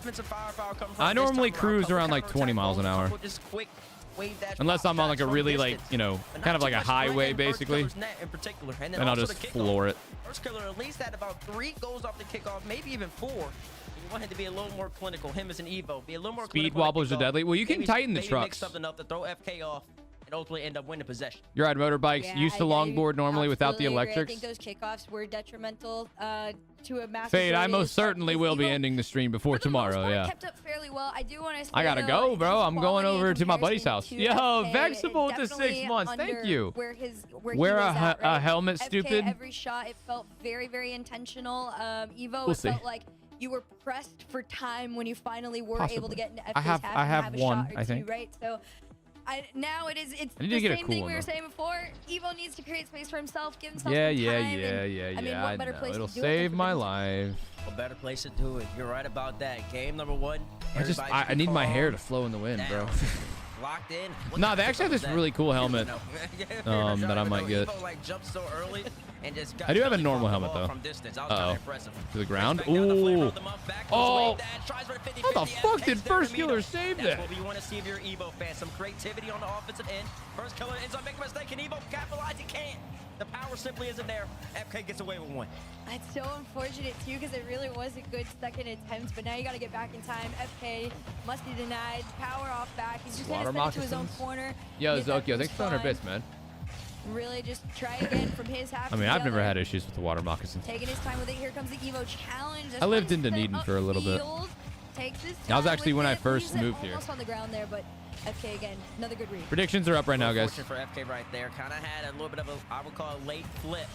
Speaker 3: offensive firepower coming from
Speaker 1: I
Speaker 3: this
Speaker 1: normally
Speaker 3: time
Speaker 1: cruise
Speaker 3: couple
Speaker 1: around like 20
Speaker 3: counterattack
Speaker 1: miles an
Speaker 3: balls,
Speaker 1: hour.
Speaker 3: couple just quick wave dash.
Speaker 1: Unless I'm on like a really like, you know, kind of like a highway basically.
Speaker 3: In particular, and
Speaker 1: Then I'll
Speaker 3: also
Speaker 1: just
Speaker 3: the kickoff.
Speaker 1: floor it.
Speaker 3: First killer at least had about 3 goals off the kickoff, maybe even 4. You want him to be a little more clinical. Him as an Evo, be a little more
Speaker 1: Speed
Speaker 3: clinical on the
Speaker 1: wobblers are
Speaker 3: kickoff.
Speaker 1: deadly. Well, you can
Speaker 3: Maybe-
Speaker 1: tighten the
Speaker 3: maybe
Speaker 1: trucks.
Speaker 3: Mix something up to throw FK off and ultimately end up winning possession.
Speaker 1: You ride motorbikes,
Speaker 6: Yeah,
Speaker 1: used to longboard normally without the
Speaker 6: absolutely agree. I
Speaker 1: electrics.
Speaker 6: think those kickoffs were detrimental to a massive.
Speaker 1: Fade, I
Speaker 6: majority of
Speaker 1: most
Speaker 6: the start
Speaker 1: certainly
Speaker 6: because
Speaker 1: will be
Speaker 6: Evo,
Speaker 1: ending the stream before
Speaker 6: for the most
Speaker 1: tomorrow.
Speaker 6: part,
Speaker 1: Yeah.
Speaker 6: kept up fairly well. I do want to say,
Speaker 1: I gotta
Speaker 6: though,
Speaker 1: go, bro.
Speaker 6: his
Speaker 1: I'm going
Speaker 6: quality in
Speaker 1: over to my buddy's house.
Speaker 6: comparison to
Speaker 1: Yo,
Speaker 6: FK,
Speaker 1: Vexable to 6
Speaker 6: definitely
Speaker 1: months. Thank
Speaker 6: under
Speaker 1: you.
Speaker 6: Where
Speaker 1: Wear
Speaker 6: he
Speaker 1: a
Speaker 6: was at,
Speaker 1: a
Speaker 6: right?
Speaker 1: helmet,
Speaker 6: FK,
Speaker 1: stupid.
Speaker 6: Every shot, it felt very, very intentional. Evo,
Speaker 1: We'll
Speaker 6: it felt
Speaker 1: see.
Speaker 6: like you were pressed for time when you finally were able
Speaker 1: Possibly.
Speaker 6: to get into FK's
Speaker 1: I have-
Speaker 6: half
Speaker 1: I
Speaker 6: and
Speaker 1: have
Speaker 6: have a
Speaker 1: one,
Speaker 6: shot or
Speaker 1: I
Speaker 6: two,
Speaker 1: think.
Speaker 6: right? So. Now it's
Speaker 1: I need
Speaker 6: the
Speaker 1: to get a
Speaker 6: same
Speaker 1: cool
Speaker 6: thing
Speaker 1: one,
Speaker 6: we were
Speaker 1: though.
Speaker 6: saying before. Evo needs to create space for himself, give himself
Speaker 1: Yeah,
Speaker 6: some
Speaker 1: yeah,
Speaker 6: time.
Speaker 1: yeah,
Speaker 6: and,
Speaker 1: yeah,
Speaker 6: I mean,
Speaker 1: yeah.
Speaker 6: what
Speaker 1: I
Speaker 6: better
Speaker 1: know.
Speaker 6: place
Speaker 1: It'll
Speaker 6: to do it than
Speaker 1: save
Speaker 6: for
Speaker 1: my
Speaker 6: them?
Speaker 1: life.
Speaker 3: A better place to do it. You're right about that. Game number 1.
Speaker 1: I need my hair to flow in the wind, bro.
Speaker 3: Locked in.
Speaker 1: No, they actually have this really cool helmet that I might get.
Speaker 3: Evo, like, jumped so early and just got
Speaker 1: I do have a
Speaker 3: really
Speaker 1: normal
Speaker 3: fumbled
Speaker 1: helmet,
Speaker 3: the ball
Speaker 1: though.
Speaker 3: from distance. I was kinda
Speaker 1: Uh-oh.
Speaker 3: impressive.
Speaker 1: To the ground?
Speaker 3: Back down the flavor
Speaker 1: Ooh.
Speaker 3: of the month, back goes
Speaker 1: Oh.
Speaker 3: wave dash, tries for a 50-50,
Speaker 1: How the fuck
Speaker 3: FK
Speaker 1: did
Speaker 3: there
Speaker 1: first
Speaker 3: to
Speaker 1: killer
Speaker 3: meet him.
Speaker 1: save
Speaker 3: That's
Speaker 1: that?
Speaker 3: what we want to see if you're an Evo fan. Some creativity on the offensive end. First killer ends up making a mistake. Can Evo capitalize? He can't. The power simply isn't there. FK gets away with 1.
Speaker 6: It's so unfortunate too because it really was a good second attempt, but now you got to get back in time. FK must be denied. Power off back. He's just going to
Speaker 1: Water
Speaker 6: send it to his own
Speaker 1: moccasins?
Speaker 6: corner.
Speaker 1: Yo,
Speaker 6: His
Speaker 1: Zokyo,
Speaker 6: FK's
Speaker 1: thanks for 100
Speaker 6: fine.
Speaker 1: bits, man.
Speaker 6: Really just try again from his half.
Speaker 1: I
Speaker 6: to
Speaker 1: mean,
Speaker 6: the
Speaker 1: I've never
Speaker 6: other.
Speaker 1: had issues with the water moccasins.
Speaker 6: Taking his time with it. Here comes the Evo challenge. This
Speaker 1: I lived
Speaker 6: one's
Speaker 1: in
Speaker 6: set
Speaker 1: Dunedin for a little bit.
Speaker 6: upfield. Takes his
Speaker 1: That was
Speaker 6: time
Speaker 1: actually
Speaker 6: with
Speaker 1: when I
Speaker 6: it,
Speaker 1: first
Speaker 6: leaves it
Speaker 1: moved here.
Speaker 6: Almost on the ground there, but FK again, another good read.
Speaker 1: Predictions are up right now, guys.
Speaker 3: Fortunate for FK right there. Kind of had a little bit of a, I would call a late flip.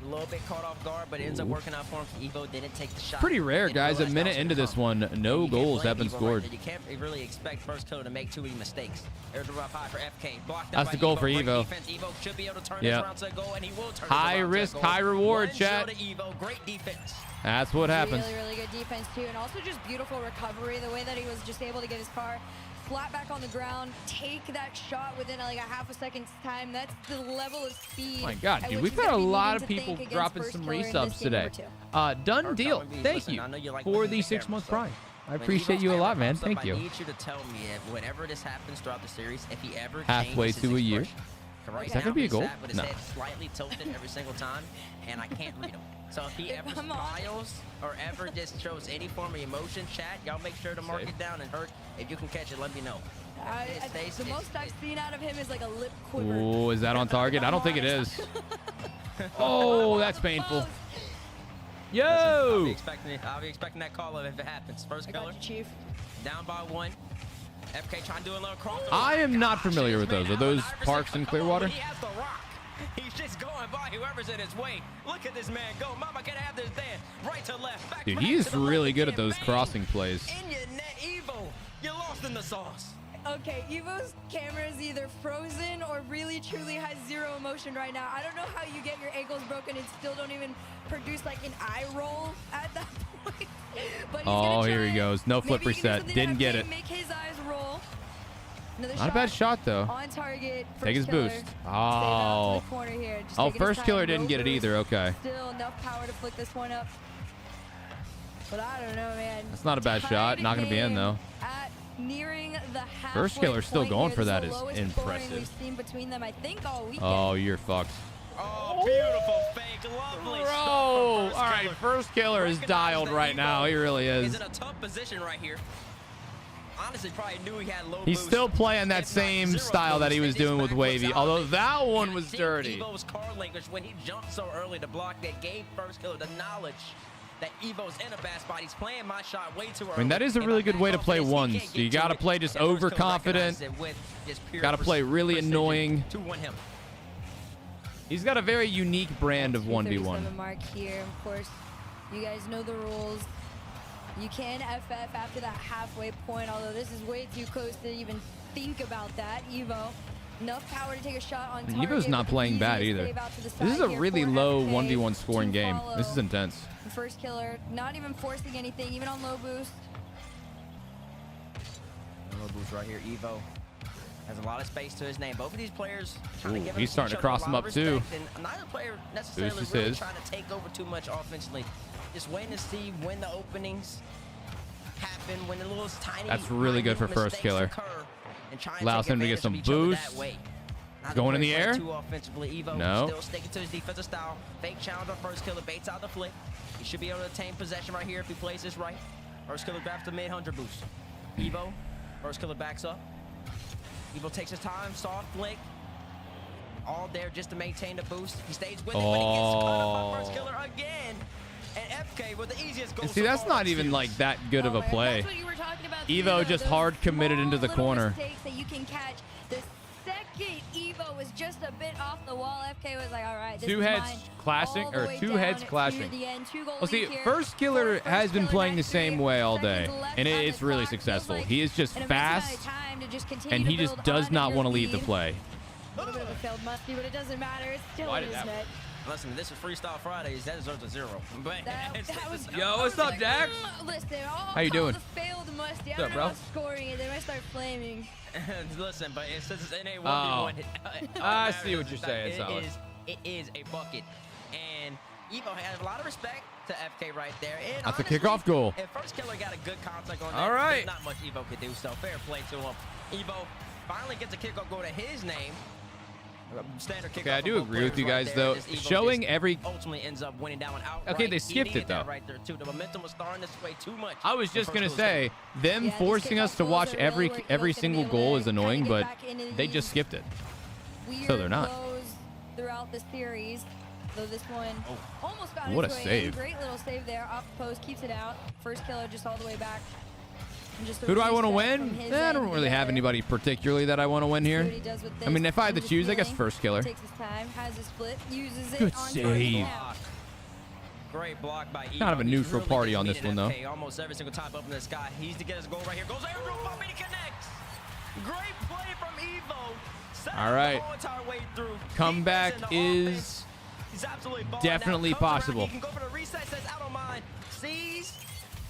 Speaker 3: A little bit caught off guard, but it ends up working out for him. Evo didn't take the shot.
Speaker 1: Pretty rare,
Speaker 3: Didn't
Speaker 1: guys. A
Speaker 3: realize that
Speaker 1: minute
Speaker 3: was
Speaker 1: into
Speaker 3: gonna
Speaker 1: this
Speaker 3: come.
Speaker 1: one, no
Speaker 3: You can't
Speaker 1: goals
Speaker 3: blame
Speaker 1: have been
Speaker 3: Evo right
Speaker 1: scored.
Speaker 3: there. You can't really expect first killer to make too many mistakes. There's the rough high for FK. Blocked
Speaker 1: That's
Speaker 3: up
Speaker 1: the
Speaker 3: by
Speaker 1: goal for
Speaker 3: Great
Speaker 1: Evo.
Speaker 3: defense. Evo should be able to turn
Speaker 1: Yeah.
Speaker 3: this around to a goal, and he will turn
Speaker 1: High
Speaker 3: this around
Speaker 1: risk,
Speaker 3: to a goal.
Speaker 1: high reward,
Speaker 3: 1-0
Speaker 1: chat.
Speaker 3: to Evo. Great defense.
Speaker 1: That's what happens.
Speaker 6: Really, really good defense too, and also just beautiful recovery. The way that he was just able to get his car flat back on the ground, take that shot within like a half a second's time. That's the level of speed.
Speaker 1: My God,
Speaker 6: at
Speaker 1: dude,
Speaker 6: which
Speaker 1: we've
Speaker 6: he's
Speaker 1: had a
Speaker 6: gonna be
Speaker 1: lot
Speaker 6: needing
Speaker 1: of
Speaker 6: to
Speaker 1: people
Speaker 6: think against
Speaker 1: dropping
Speaker 6: first
Speaker 1: some
Speaker 6: killer in this
Speaker 1: resubs
Speaker 6: game
Speaker 1: today.
Speaker 6: number 2.
Speaker 1: Done
Speaker 3: Kirk,
Speaker 1: deal.
Speaker 3: Listen,
Speaker 1: Thank you
Speaker 3: I know you like
Speaker 1: for
Speaker 3: looking
Speaker 1: the
Speaker 3: at
Speaker 1: 6
Speaker 3: camera,
Speaker 1: month
Speaker 3: so
Speaker 1: prime. I
Speaker 3: when
Speaker 1: appreciate
Speaker 3: Evo's
Speaker 1: you a
Speaker 3: camera
Speaker 1: lot, man.
Speaker 3: pops up,
Speaker 1: Thank
Speaker 3: I
Speaker 1: you.
Speaker 3: need you to tell me if whenever this happens throughout the series, if he ever
Speaker 1: Halfway
Speaker 3: changes
Speaker 1: to
Speaker 3: his
Speaker 1: a year?
Speaker 3: expression. Right
Speaker 1: Is that
Speaker 3: now,
Speaker 1: gonna be a
Speaker 3: he's
Speaker 1: goal?
Speaker 3: sat with his
Speaker 1: No.
Speaker 3: head slightly tilted every single time, and I can't read him. So if he ever
Speaker 6: I'm on.
Speaker 3: smiles or ever just shows any form of emotion, chat, y'all make sure to mark
Speaker 1: Safe.
Speaker 3: it down. And Hurt, if you can catch it, let me know. His face
Speaker 6: The
Speaker 3: is-
Speaker 6: most I've seen out of him is like a lip quiver.
Speaker 1: Oh, is that on target? I don't think it is. Oh, that's painful.
Speaker 3: I'll be
Speaker 1: Yo!
Speaker 3: expecting that call if it happens. First
Speaker 6: I got
Speaker 3: killer,
Speaker 6: you, Chief.
Speaker 3: down by 1. FK trying to do a little cross.
Speaker 1: I am not familiar with those. Are those parks in Clearwater?
Speaker 3: He has the rock. He's just going by whoever's in his way. Look at this man go. Mama can have this dance. Right to left. Back
Speaker 1: Dude,
Speaker 3: right
Speaker 1: he is
Speaker 3: to the left
Speaker 1: really good
Speaker 3: again.
Speaker 1: at those
Speaker 3: Bang.
Speaker 1: crossing plays.
Speaker 3: In your net, Evo. You're lost in the sauce.
Speaker 6: Okay, Evo's camera is either frozen or really truly has zero emotion right now. I don't know how you get your ankles broken and still don't even produce like an eye roll at that point. But he's
Speaker 1: Oh,
Speaker 6: gonna
Speaker 1: here he
Speaker 6: try.
Speaker 1: goes. No flip
Speaker 6: Maybe he can do
Speaker 1: reset.
Speaker 6: something
Speaker 1: Didn't
Speaker 6: to
Speaker 1: get it.
Speaker 6: Make his eyes roll. Another
Speaker 1: Not a bad shot, though.
Speaker 6: On target.
Speaker 1: Take his
Speaker 6: first killer.
Speaker 1: boost.
Speaker 6: Save out
Speaker 1: Oh.
Speaker 6: to the corner here. Just
Speaker 1: Oh,
Speaker 6: taking his
Speaker 1: first
Speaker 6: time,
Speaker 1: killer
Speaker 6: no
Speaker 1: didn't get it
Speaker 6: boost.
Speaker 1: either. Okay.
Speaker 6: Still enough power to flick this one up. But I don't know, man.
Speaker 1: That's not a bad shot.
Speaker 6: Tied
Speaker 1: Not gonna be in,
Speaker 6: game
Speaker 1: though.
Speaker 6: At nearing the
Speaker 1: First
Speaker 6: halfway
Speaker 1: killer's still
Speaker 6: point
Speaker 1: going
Speaker 6: here.
Speaker 1: for
Speaker 6: This
Speaker 1: that
Speaker 6: the
Speaker 1: is
Speaker 6: lowest scoring
Speaker 1: impressive.
Speaker 6: We've seen between them, I think, all weekend.
Speaker 1: Oh, you're fucked.
Speaker 3: Oh, beautiful fake. Lovely
Speaker 1: Bro!
Speaker 3: stuff from
Speaker 1: All
Speaker 3: first
Speaker 1: right,
Speaker 3: killer.
Speaker 1: first killer is
Speaker 3: Recognize
Speaker 1: dialed
Speaker 3: that
Speaker 1: right
Speaker 3: Evo
Speaker 1: now. He really
Speaker 3: is
Speaker 1: is.
Speaker 3: in a tough position right here. Honestly, probably knew he had low
Speaker 1: He's
Speaker 3: boost,
Speaker 1: still playing that
Speaker 3: if not
Speaker 1: same
Speaker 3: zero
Speaker 1: style that he
Speaker 3: boost,
Speaker 1: was
Speaker 3: and his
Speaker 1: doing with
Speaker 3: back
Speaker 1: Wavy,
Speaker 3: was
Speaker 1: although
Speaker 3: out.
Speaker 1: that one
Speaker 3: And
Speaker 1: was
Speaker 3: I think
Speaker 1: dirty.
Speaker 3: Evo's car language when he jumped so early to block that gave first killer the knowledge that Evo's in a bad spot. He's playing my shot way too early.
Speaker 1: I mean, that is a
Speaker 3: And
Speaker 1: really
Speaker 3: by
Speaker 1: good way to
Speaker 3: back
Speaker 1: play
Speaker 3: off this, he
Speaker 1: ones.
Speaker 3: can't
Speaker 1: So
Speaker 3: get
Speaker 1: you
Speaker 3: to
Speaker 1: gotta
Speaker 3: it,
Speaker 1: play just
Speaker 3: and first killer
Speaker 1: overconfident.
Speaker 3: recognized it with just pure
Speaker 1: Gotta play really
Speaker 3: precision
Speaker 1: annoying.
Speaker 3: to win him.
Speaker 1: He's got a very unique brand of 1v1.
Speaker 6: 337 mark here. Of course, you guys know the rules. You can FF after that halfway point, although this is way too close to even think about that. Evo, enough power to take a shot on target.
Speaker 1: Evo's not
Speaker 6: with
Speaker 1: playing
Speaker 6: the
Speaker 1: bad
Speaker 6: easiest
Speaker 1: either.
Speaker 6: save out to the
Speaker 1: This is
Speaker 6: side
Speaker 1: a
Speaker 6: here
Speaker 1: really
Speaker 6: for
Speaker 1: low
Speaker 6: FK
Speaker 1: 1v1 scoring
Speaker 6: to
Speaker 1: game. This is
Speaker 6: follow.
Speaker 1: intense.
Speaker 6: The first killer, not even forcing anything, even on low boost.
Speaker 3: Low boost right here. Evo has a lot of space to his name. Both of these players trying to
Speaker 1: Ooh,
Speaker 3: give
Speaker 1: he's
Speaker 3: each
Speaker 1: starting to
Speaker 3: other a
Speaker 1: cross
Speaker 3: lot
Speaker 1: him
Speaker 3: of
Speaker 1: up, too.
Speaker 3: respect, and neither player necessarily
Speaker 1: Boost is
Speaker 3: really
Speaker 1: his.
Speaker 3: trying to take over too much offensively. Just waiting to see when the openings happen, when the little tiny
Speaker 1: That's really good for
Speaker 3: minute
Speaker 1: first
Speaker 3: mistakes
Speaker 1: killer.
Speaker 3: occur. and try and
Speaker 1: Allows
Speaker 3: take
Speaker 1: him to get
Speaker 3: advantage
Speaker 1: some
Speaker 3: of each other
Speaker 1: boost.
Speaker 3: that way. Not
Speaker 1: Going in the
Speaker 3: play
Speaker 1: air?
Speaker 3: Too offensively. Evo
Speaker 1: No.
Speaker 3: still sticking to his defensive style. Fake challenge on first killer, baits out the flick. He should be able to attain possession right here if he plays this right. First killer grabs the mid 100 boost. Evo, first killer backs up. Evo takes his time, soft flick. All there just to maintain the boost. He stays with it, but he gets caught up by first killer again. And FK with the easiest goal.
Speaker 1: And see, that's not even like that good of a play.
Speaker 6: That's what you were talking about.
Speaker 1: Evo just hard committed into the
Speaker 6: Small little
Speaker 1: corner.
Speaker 6: mistakes that you can catch. The second Evo was just a bit off the wall. FK was like, all right, this
Speaker 1: Two
Speaker 6: is
Speaker 1: heads
Speaker 6: mine.
Speaker 1: clashing,
Speaker 6: All the
Speaker 1: or
Speaker 6: way
Speaker 1: two
Speaker 6: down
Speaker 1: heads
Speaker 6: to
Speaker 1: clashing.
Speaker 6: the end. 2 goal
Speaker 1: Well, see,
Speaker 6: lead here.
Speaker 1: first killer has been playing the same
Speaker 6: Killer
Speaker 1: way all day,
Speaker 6: seconds left
Speaker 1: and
Speaker 6: on the
Speaker 1: it's really
Speaker 6: clock. Feels
Speaker 1: successful.
Speaker 6: like
Speaker 1: He is just
Speaker 6: an immense amount of
Speaker 1: fast,
Speaker 6: time to just continue
Speaker 1: and
Speaker 6: to
Speaker 1: he just
Speaker 6: build
Speaker 1: does
Speaker 6: on
Speaker 1: not
Speaker 6: your
Speaker 1: want to leave the
Speaker 6: lead.
Speaker 1: play.
Speaker 6: A little bit of a failed musty, but it doesn't matter. It's still
Speaker 1: Why
Speaker 6: in
Speaker 1: did
Speaker 6: his
Speaker 1: that-
Speaker 6: net.
Speaker 3: Listen, this is Freestyle Fridays. That deserves a 0. But
Speaker 6: That was,
Speaker 1: Yo, what's up, Dax?
Speaker 6: Listen, I'll
Speaker 1: How you
Speaker 6: call
Speaker 1: doing?
Speaker 6: the failed musty. I
Speaker 1: What's
Speaker 6: don't
Speaker 1: up,
Speaker 6: know
Speaker 1: bro?
Speaker 6: about scoring it. They might start flaming.
Speaker 3: Listen, but it says it's in a 1v1.
Speaker 1: I see what you're saying, Salah.
Speaker 3: It is a bucket. And Evo has a lot of respect to FK right there. And
Speaker 1: That's a
Speaker 3: honestly,
Speaker 1: kickoff goal.
Speaker 3: If first killer got a good contact on that,
Speaker 1: All right.
Speaker 3: there's not much Evo could do, so fair play to him. Evo finally gets a kickoff goal to his name. Standard kickoff.
Speaker 1: Okay, I do
Speaker 3: for both
Speaker 1: agree with you
Speaker 3: players
Speaker 1: guys,
Speaker 3: right there.
Speaker 1: though.
Speaker 3: This Evo
Speaker 1: Showing
Speaker 3: just
Speaker 1: every...
Speaker 3: ultimately ends up winning that one outright.
Speaker 1: Okay, they
Speaker 3: He
Speaker 1: skipped
Speaker 3: needed
Speaker 1: it,
Speaker 3: that
Speaker 1: though.
Speaker 3: right there, too. The momentum was starting this way too much.
Speaker 1: I was
Speaker 3: when
Speaker 1: just
Speaker 3: first
Speaker 1: going to
Speaker 3: killer was
Speaker 1: say, them
Speaker 6: Yeah, these
Speaker 1: forcing us
Speaker 6: kickoff
Speaker 1: to
Speaker 6: goals
Speaker 1: watch
Speaker 6: are really
Speaker 1: every
Speaker 6: where
Speaker 1: every
Speaker 6: Evo's gonna
Speaker 1: single
Speaker 6: be able
Speaker 1: goal
Speaker 6: to
Speaker 1: is
Speaker 6: kinda
Speaker 1: annoying,
Speaker 6: get
Speaker 1: but
Speaker 6: back into
Speaker 1: they just
Speaker 6: these
Speaker 1: skipped it.
Speaker 6: weird
Speaker 1: So they're not.
Speaker 6: blows throughout the series. Though this one almost found
Speaker 1: What
Speaker 6: its
Speaker 1: a
Speaker 6: way
Speaker 1: save.
Speaker 6: in. Great little save there. Off the post, keeps it out. First killer just all the way back. And just a
Speaker 1: Who do I want to
Speaker 6: reset
Speaker 1: win?
Speaker 6: from his
Speaker 1: I
Speaker 6: end
Speaker 1: don't really have
Speaker 6: together.
Speaker 1: anybody particularly that I want to win
Speaker 6: See
Speaker 1: here.
Speaker 6: what he does with
Speaker 1: I mean,
Speaker 6: this.
Speaker 1: if I had to
Speaker 6: Just
Speaker 1: choose, I guess
Speaker 6: healing.
Speaker 1: first killer.
Speaker 6: Takes his time, has his split, uses it
Speaker 1: Good
Speaker 6: on
Speaker 1: save.
Speaker 6: target now.
Speaker 3: Great block by Evo.
Speaker 1: Kind of a
Speaker 3: He's
Speaker 1: neutral
Speaker 3: really
Speaker 1: party
Speaker 3: just
Speaker 1: on this
Speaker 3: leading
Speaker 1: one, though.
Speaker 3: FK almost every single time up in the sky. He's to get his goal right here. Goes airdrop up and he connects. Great play from Evo. Set
Speaker 1: All right.
Speaker 3: the whole entire way through.
Speaker 1: Comeback
Speaker 3: Defense and
Speaker 1: is
Speaker 3: offense. He's absolutely balling
Speaker 1: definitely
Speaker 3: now. Comes around,
Speaker 1: possible.
Speaker 3: He can go for the reset. Says I don't mind. Sees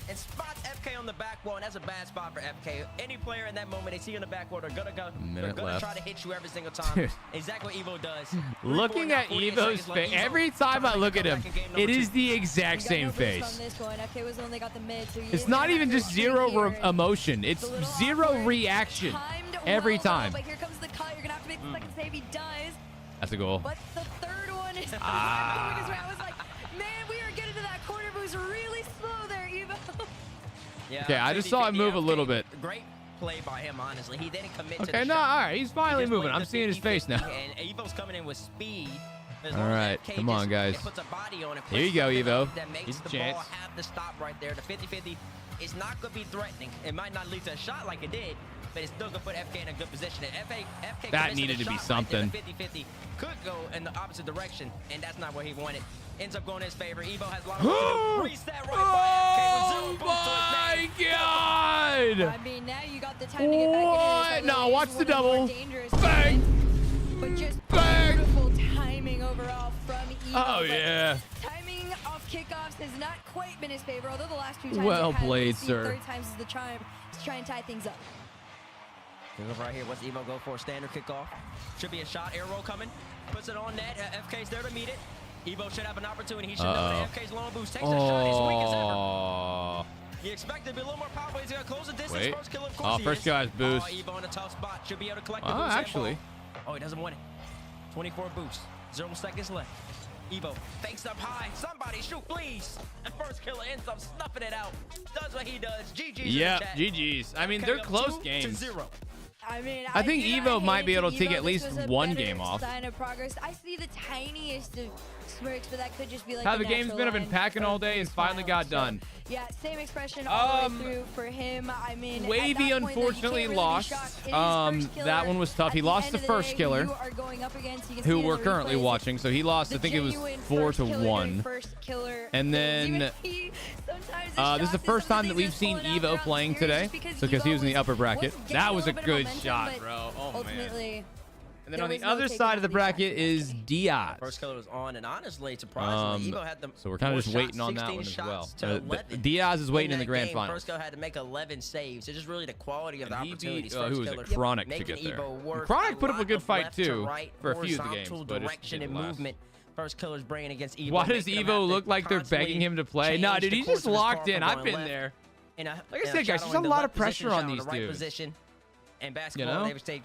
Speaker 3: and spots FK on the back wall, and that's a bad spot for FK. Any player in that moment, they see you on the back wall, they're gonna go. They're
Speaker 1: Minute
Speaker 3: gonna
Speaker 1: left.
Speaker 3: try to hit you every single time.
Speaker 1: Dude.
Speaker 3: Exactly what Evo does.
Speaker 1: Looking at
Speaker 3: 48
Speaker 1: Evo's
Speaker 3: seconds left.
Speaker 1: face,
Speaker 3: Evo
Speaker 1: every time I
Speaker 3: trying to
Speaker 1: look at
Speaker 3: come
Speaker 1: him,
Speaker 3: back in game
Speaker 1: it
Speaker 3: number
Speaker 1: is
Speaker 3: 2.
Speaker 1: the exact
Speaker 6: He got
Speaker 1: same
Speaker 6: no boost
Speaker 1: face.
Speaker 6: on this one. FK was the one that got the mid, so
Speaker 1: It's not even just zero
Speaker 6: here.
Speaker 1: emotion. It's
Speaker 6: a little
Speaker 1: zero
Speaker 6: awkward.
Speaker 1: reaction
Speaker 6: Timed
Speaker 1: every
Speaker 6: well, though,
Speaker 1: time.
Speaker 6: But here comes the cut. You're gonna have to make the second save. He does.
Speaker 1: That's a goal.
Speaker 6: But the third one is
Speaker 1: Ah.
Speaker 6: because I was like, man, we are getting to that corner boost really slow there, Evo.
Speaker 3: Yeah,
Speaker 1: Okay, I just saw him move a little bit.
Speaker 3: Great play by him, honestly. He didn't commit to
Speaker 1: Okay,
Speaker 3: the
Speaker 1: no,
Speaker 3: shot.
Speaker 1: all right. He's finally
Speaker 3: He just
Speaker 1: moving.
Speaker 3: played
Speaker 1: I'm
Speaker 3: the
Speaker 1: seeing his face
Speaker 3: 50-50,
Speaker 1: now.
Speaker 3: And Evo's coming in with speed. As
Speaker 1: All
Speaker 3: long as
Speaker 1: right,
Speaker 3: FK
Speaker 1: come on,
Speaker 3: just
Speaker 1: guys.
Speaker 3: puts a body on it,
Speaker 1: Here you
Speaker 3: puts
Speaker 1: go,
Speaker 3: something
Speaker 1: Evo.
Speaker 3: up that makes
Speaker 1: He's a
Speaker 3: the
Speaker 1: chance.
Speaker 3: ball have to stop right there. The 50-50 is not going to be threatening. It might not lead to a shot like it did, but it's still going to put FK in a good position. And FK
Speaker 1: That
Speaker 3: commits
Speaker 1: needed
Speaker 3: the
Speaker 1: to be
Speaker 3: shot right there.
Speaker 1: something.
Speaker 3: The 50-50 could go in the opposite direction, and that's not what he wanted. Ends up going in his favor. Evo has a lot of work to do. Reset right by FK with 0 boost to his name.
Speaker 1: God!
Speaker 6: I mean, now you got the time to get back
Speaker 1: What?
Speaker 6: into this.
Speaker 1: No,
Speaker 6: It is
Speaker 1: watch the
Speaker 6: one of more
Speaker 1: double.
Speaker 6: dangerous
Speaker 1: Bang!
Speaker 6: moments, but just
Speaker 1: Bang!
Speaker 6: beautiful timing overall from Evo.
Speaker 1: Oh,
Speaker 6: But
Speaker 1: yeah.
Speaker 6: Timing off kickoffs has not quite been his favor, although the last 2 times
Speaker 1: Well
Speaker 6: it has.
Speaker 1: played,
Speaker 6: The
Speaker 1: sir.
Speaker 6: Third times is the charm to try and tie things up.
Speaker 3: Kickoff right here. What's Evo go for? Standard kickoff. Should be a shot. Air roll coming. Puts it on net. FK's there to meet it. Evo should have an opportunity. He should know that FK's long boost. Takes a shot. He's weak as ever.
Speaker 1: Oh.
Speaker 3: You expect it to be a little more powerful. He's going to close the distance.
Speaker 1: Wait.
Speaker 3: First kill, of course,
Speaker 1: Oh,
Speaker 3: he
Speaker 1: first
Speaker 3: is.
Speaker 1: kill has boost.
Speaker 3: Oh, Evo in a tough spot. Should be able to collect the
Speaker 1: Oh,
Speaker 3: boost. and
Speaker 1: actually.
Speaker 3: ball. Oh, he doesn't want it. 24 boost. 0 seconds left. Evo fakes up high. Somebody shoot, please. And first killer ends up snuffing it out. Does what he does. GG's
Speaker 1: Yeah,
Speaker 3: in the chat.
Speaker 1: GG's. I mean,
Speaker 3: FK
Speaker 1: they're
Speaker 3: up
Speaker 1: close
Speaker 3: 2-0.
Speaker 6: I mean,
Speaker 1: I think
Speaker 6: did
Speaker 1: Evo
Speaker 6: not
Speaker 1: might
Speaker 6: hate
Speaker 1: be
Speaker 6: it
Speaker 1: able to take
Speaker 6: Evo.
Speaker 1: at
Speaker 6: This
Speaker 1: least
Speaker 6: was a
Speaker 1: one
Speaker 6: better
Speaker 1: game off.
Speaker 6: sign of progress. I see the tiniest of smirks, but that could just be like
Speaker 1: How the game's
Speaker 6: natural
Speaker 1: been, I've been
Speaker 6: line
Speaker 1: packing all
Speaker 6: of
Speaker 1: day and
Speaker 6: his
Speaker 1: finally
Speaker 6: smile.
Speaker 1: got done.
Speaker 6: Yeah, same expression all the way through for him. I mean, at
Speaker 1: Wavy
Speaker 6: that point, though, you
Speaker 1: unfortunately
Speaker 6: can't really be
Speaker 1: lost.
Speaker 6: shocked. It is first killer.
Speaker 1: That one was tough.
Speaker 6: At
Speaker 1: He
Speaker 6: the
Speaker 1: lost
Speaker 6: end
Speaker 1: the
Speaker 6: of
Speaker 1: first
Speaker 6: day,
Speaker 1: killer,
Speaker 6: you are going up against, you can
Speaker 1: who
Speaker 6: see in
Speaker 1: we're
Speaker 6: the
Speaker 1: currently
Speaker 6: replays,
Speaker 1: watching. So he lost. I
Speaker 6: the
Speaker 1: think it was
Speaker 6: genuine
Speaker 1: 4
Speaker 6: first
Speaker 1: to
Speaker 6: killer
Speaker 1: 1.
Speaker 6: during first killer.
Speaker 1: And then
Speaker 6: Sometimes the
Speaker 1: this is the
Speaker 6: shots
Speaker 1: first
Speaker 6: some
Speaker 1: time
Speaker 6: of
Speaker 1: that
Speaker 6: the
Speaker 1: we've
Speaker 6: things
Speaker 1: seen
Speaker 6: they're pulling out
Speaker 1: Evo
Speaker 6: throughout the
Speaker 1: playing
Speaker 6: series
Speaker 1: today.
Speaker 6: just because
Speaker 1: So because he
Speaker 6: Evo
Speaker 1: was in the upper bracket.
Speaker 6: getting
Speaker 1: That
Speaker 6: a
Speaker 1: was a
Speaker 6: little bit of
Speaker 1: good
Speaker 6: momentum,
Speaker 1: shot,
Speaker 6: but
Speaker 1: bro. Oh man.
Speaker 6: ultimately,
Speaker 1: And then
Speaker 6: there
Speaker 1: on the
Speaker 6: was no
Speaker 1: other
Speaker 6: taking
Speaker 1: side of the
Speaker 6: these
Speaker 1: bracket
Speaker 6: shots.
Speaker 1: is Diaz.
Speaker 3: First killer was on, and honestly, surprisingly, Evo had the
Speaker 1: So we're kind of
Speaker 3: more
Speaker 1: just waiting
Speaker 3: shots,
Speaker 1: on that
Speaker 3: 16
Speaker 1: one as well.
Speaker 3: shots to 11
Speaker 1: Diaz is waiting in the
Speaker 3: that
Speaker 1: grand
Speaker 3: game.
Speaker 1: finals.
Speaker 3: First killer had to make 11 saves. It's just really the quality of the
Speaker 1: And he
Speaker 3: opportunities.
Speaker 1: beat,
Speaker 3: First
Speaker 1: who was it,
Speaker 3: killer
Speaker 1: Chronic to
Speaker 3: making
Speaker 1: get there.
Speaker 3: Evo work
Speaker 1: Chronic put up a
Speaker 3: lot
Speaker 1: good
Speaker 3: of
Speaker 1: fight,
Speaker 3: left to
Speaker 1: too,
Speaker 3: right,
Speaker 1: for a few of the
Speaker 3: horizontal
Speaker 1: games, but it
Speaker 3: direction
Speaker 1: didn't
Speaker 3: and
Speaker 1: last.
Speaker 3: movement. First killer's bringing against Evo.
Speaker 1: Why does
Speaker 3: making him have
Speaker 1: Evo
Speaker 3: to
Speaker 1: look like they're
Speaker 3: constantly
Speaker 1: begging him to play?
Speaker 3: change
Speaker 1: Nah, dude,
Speaker 3: the
Speaker 1: he's
Speaker 3: course
Speaker 1: just
Speaker 3: of his
Speaker 1: locked
Speaker 3: car
Speaker 1: in.
Speaker 3: from
Speaker 1: I've
Speaker 3: going
Speaker 1: been
Speaker 3: left.
Speaker 1: there.
Speaker 3: In a,
Speaker 1: Like I
Speaker 3: in
Speaker 1: said, guys,
Speaker 3: shot
Speaker 1: there's a
Speaker 3: in the
Speaker 1: lot
Speaker 3: left
Speaker 1: of pressure
Speaker 3: position,
Speaker 1: on
Speaker 3: shot in
Speaker 1: these
Speaker 3: the right
Speaker 1: dudes.
Speaker 3: position.
Speaker 11: in basketball,
Speaker 1: know?
Speaker 11: they would say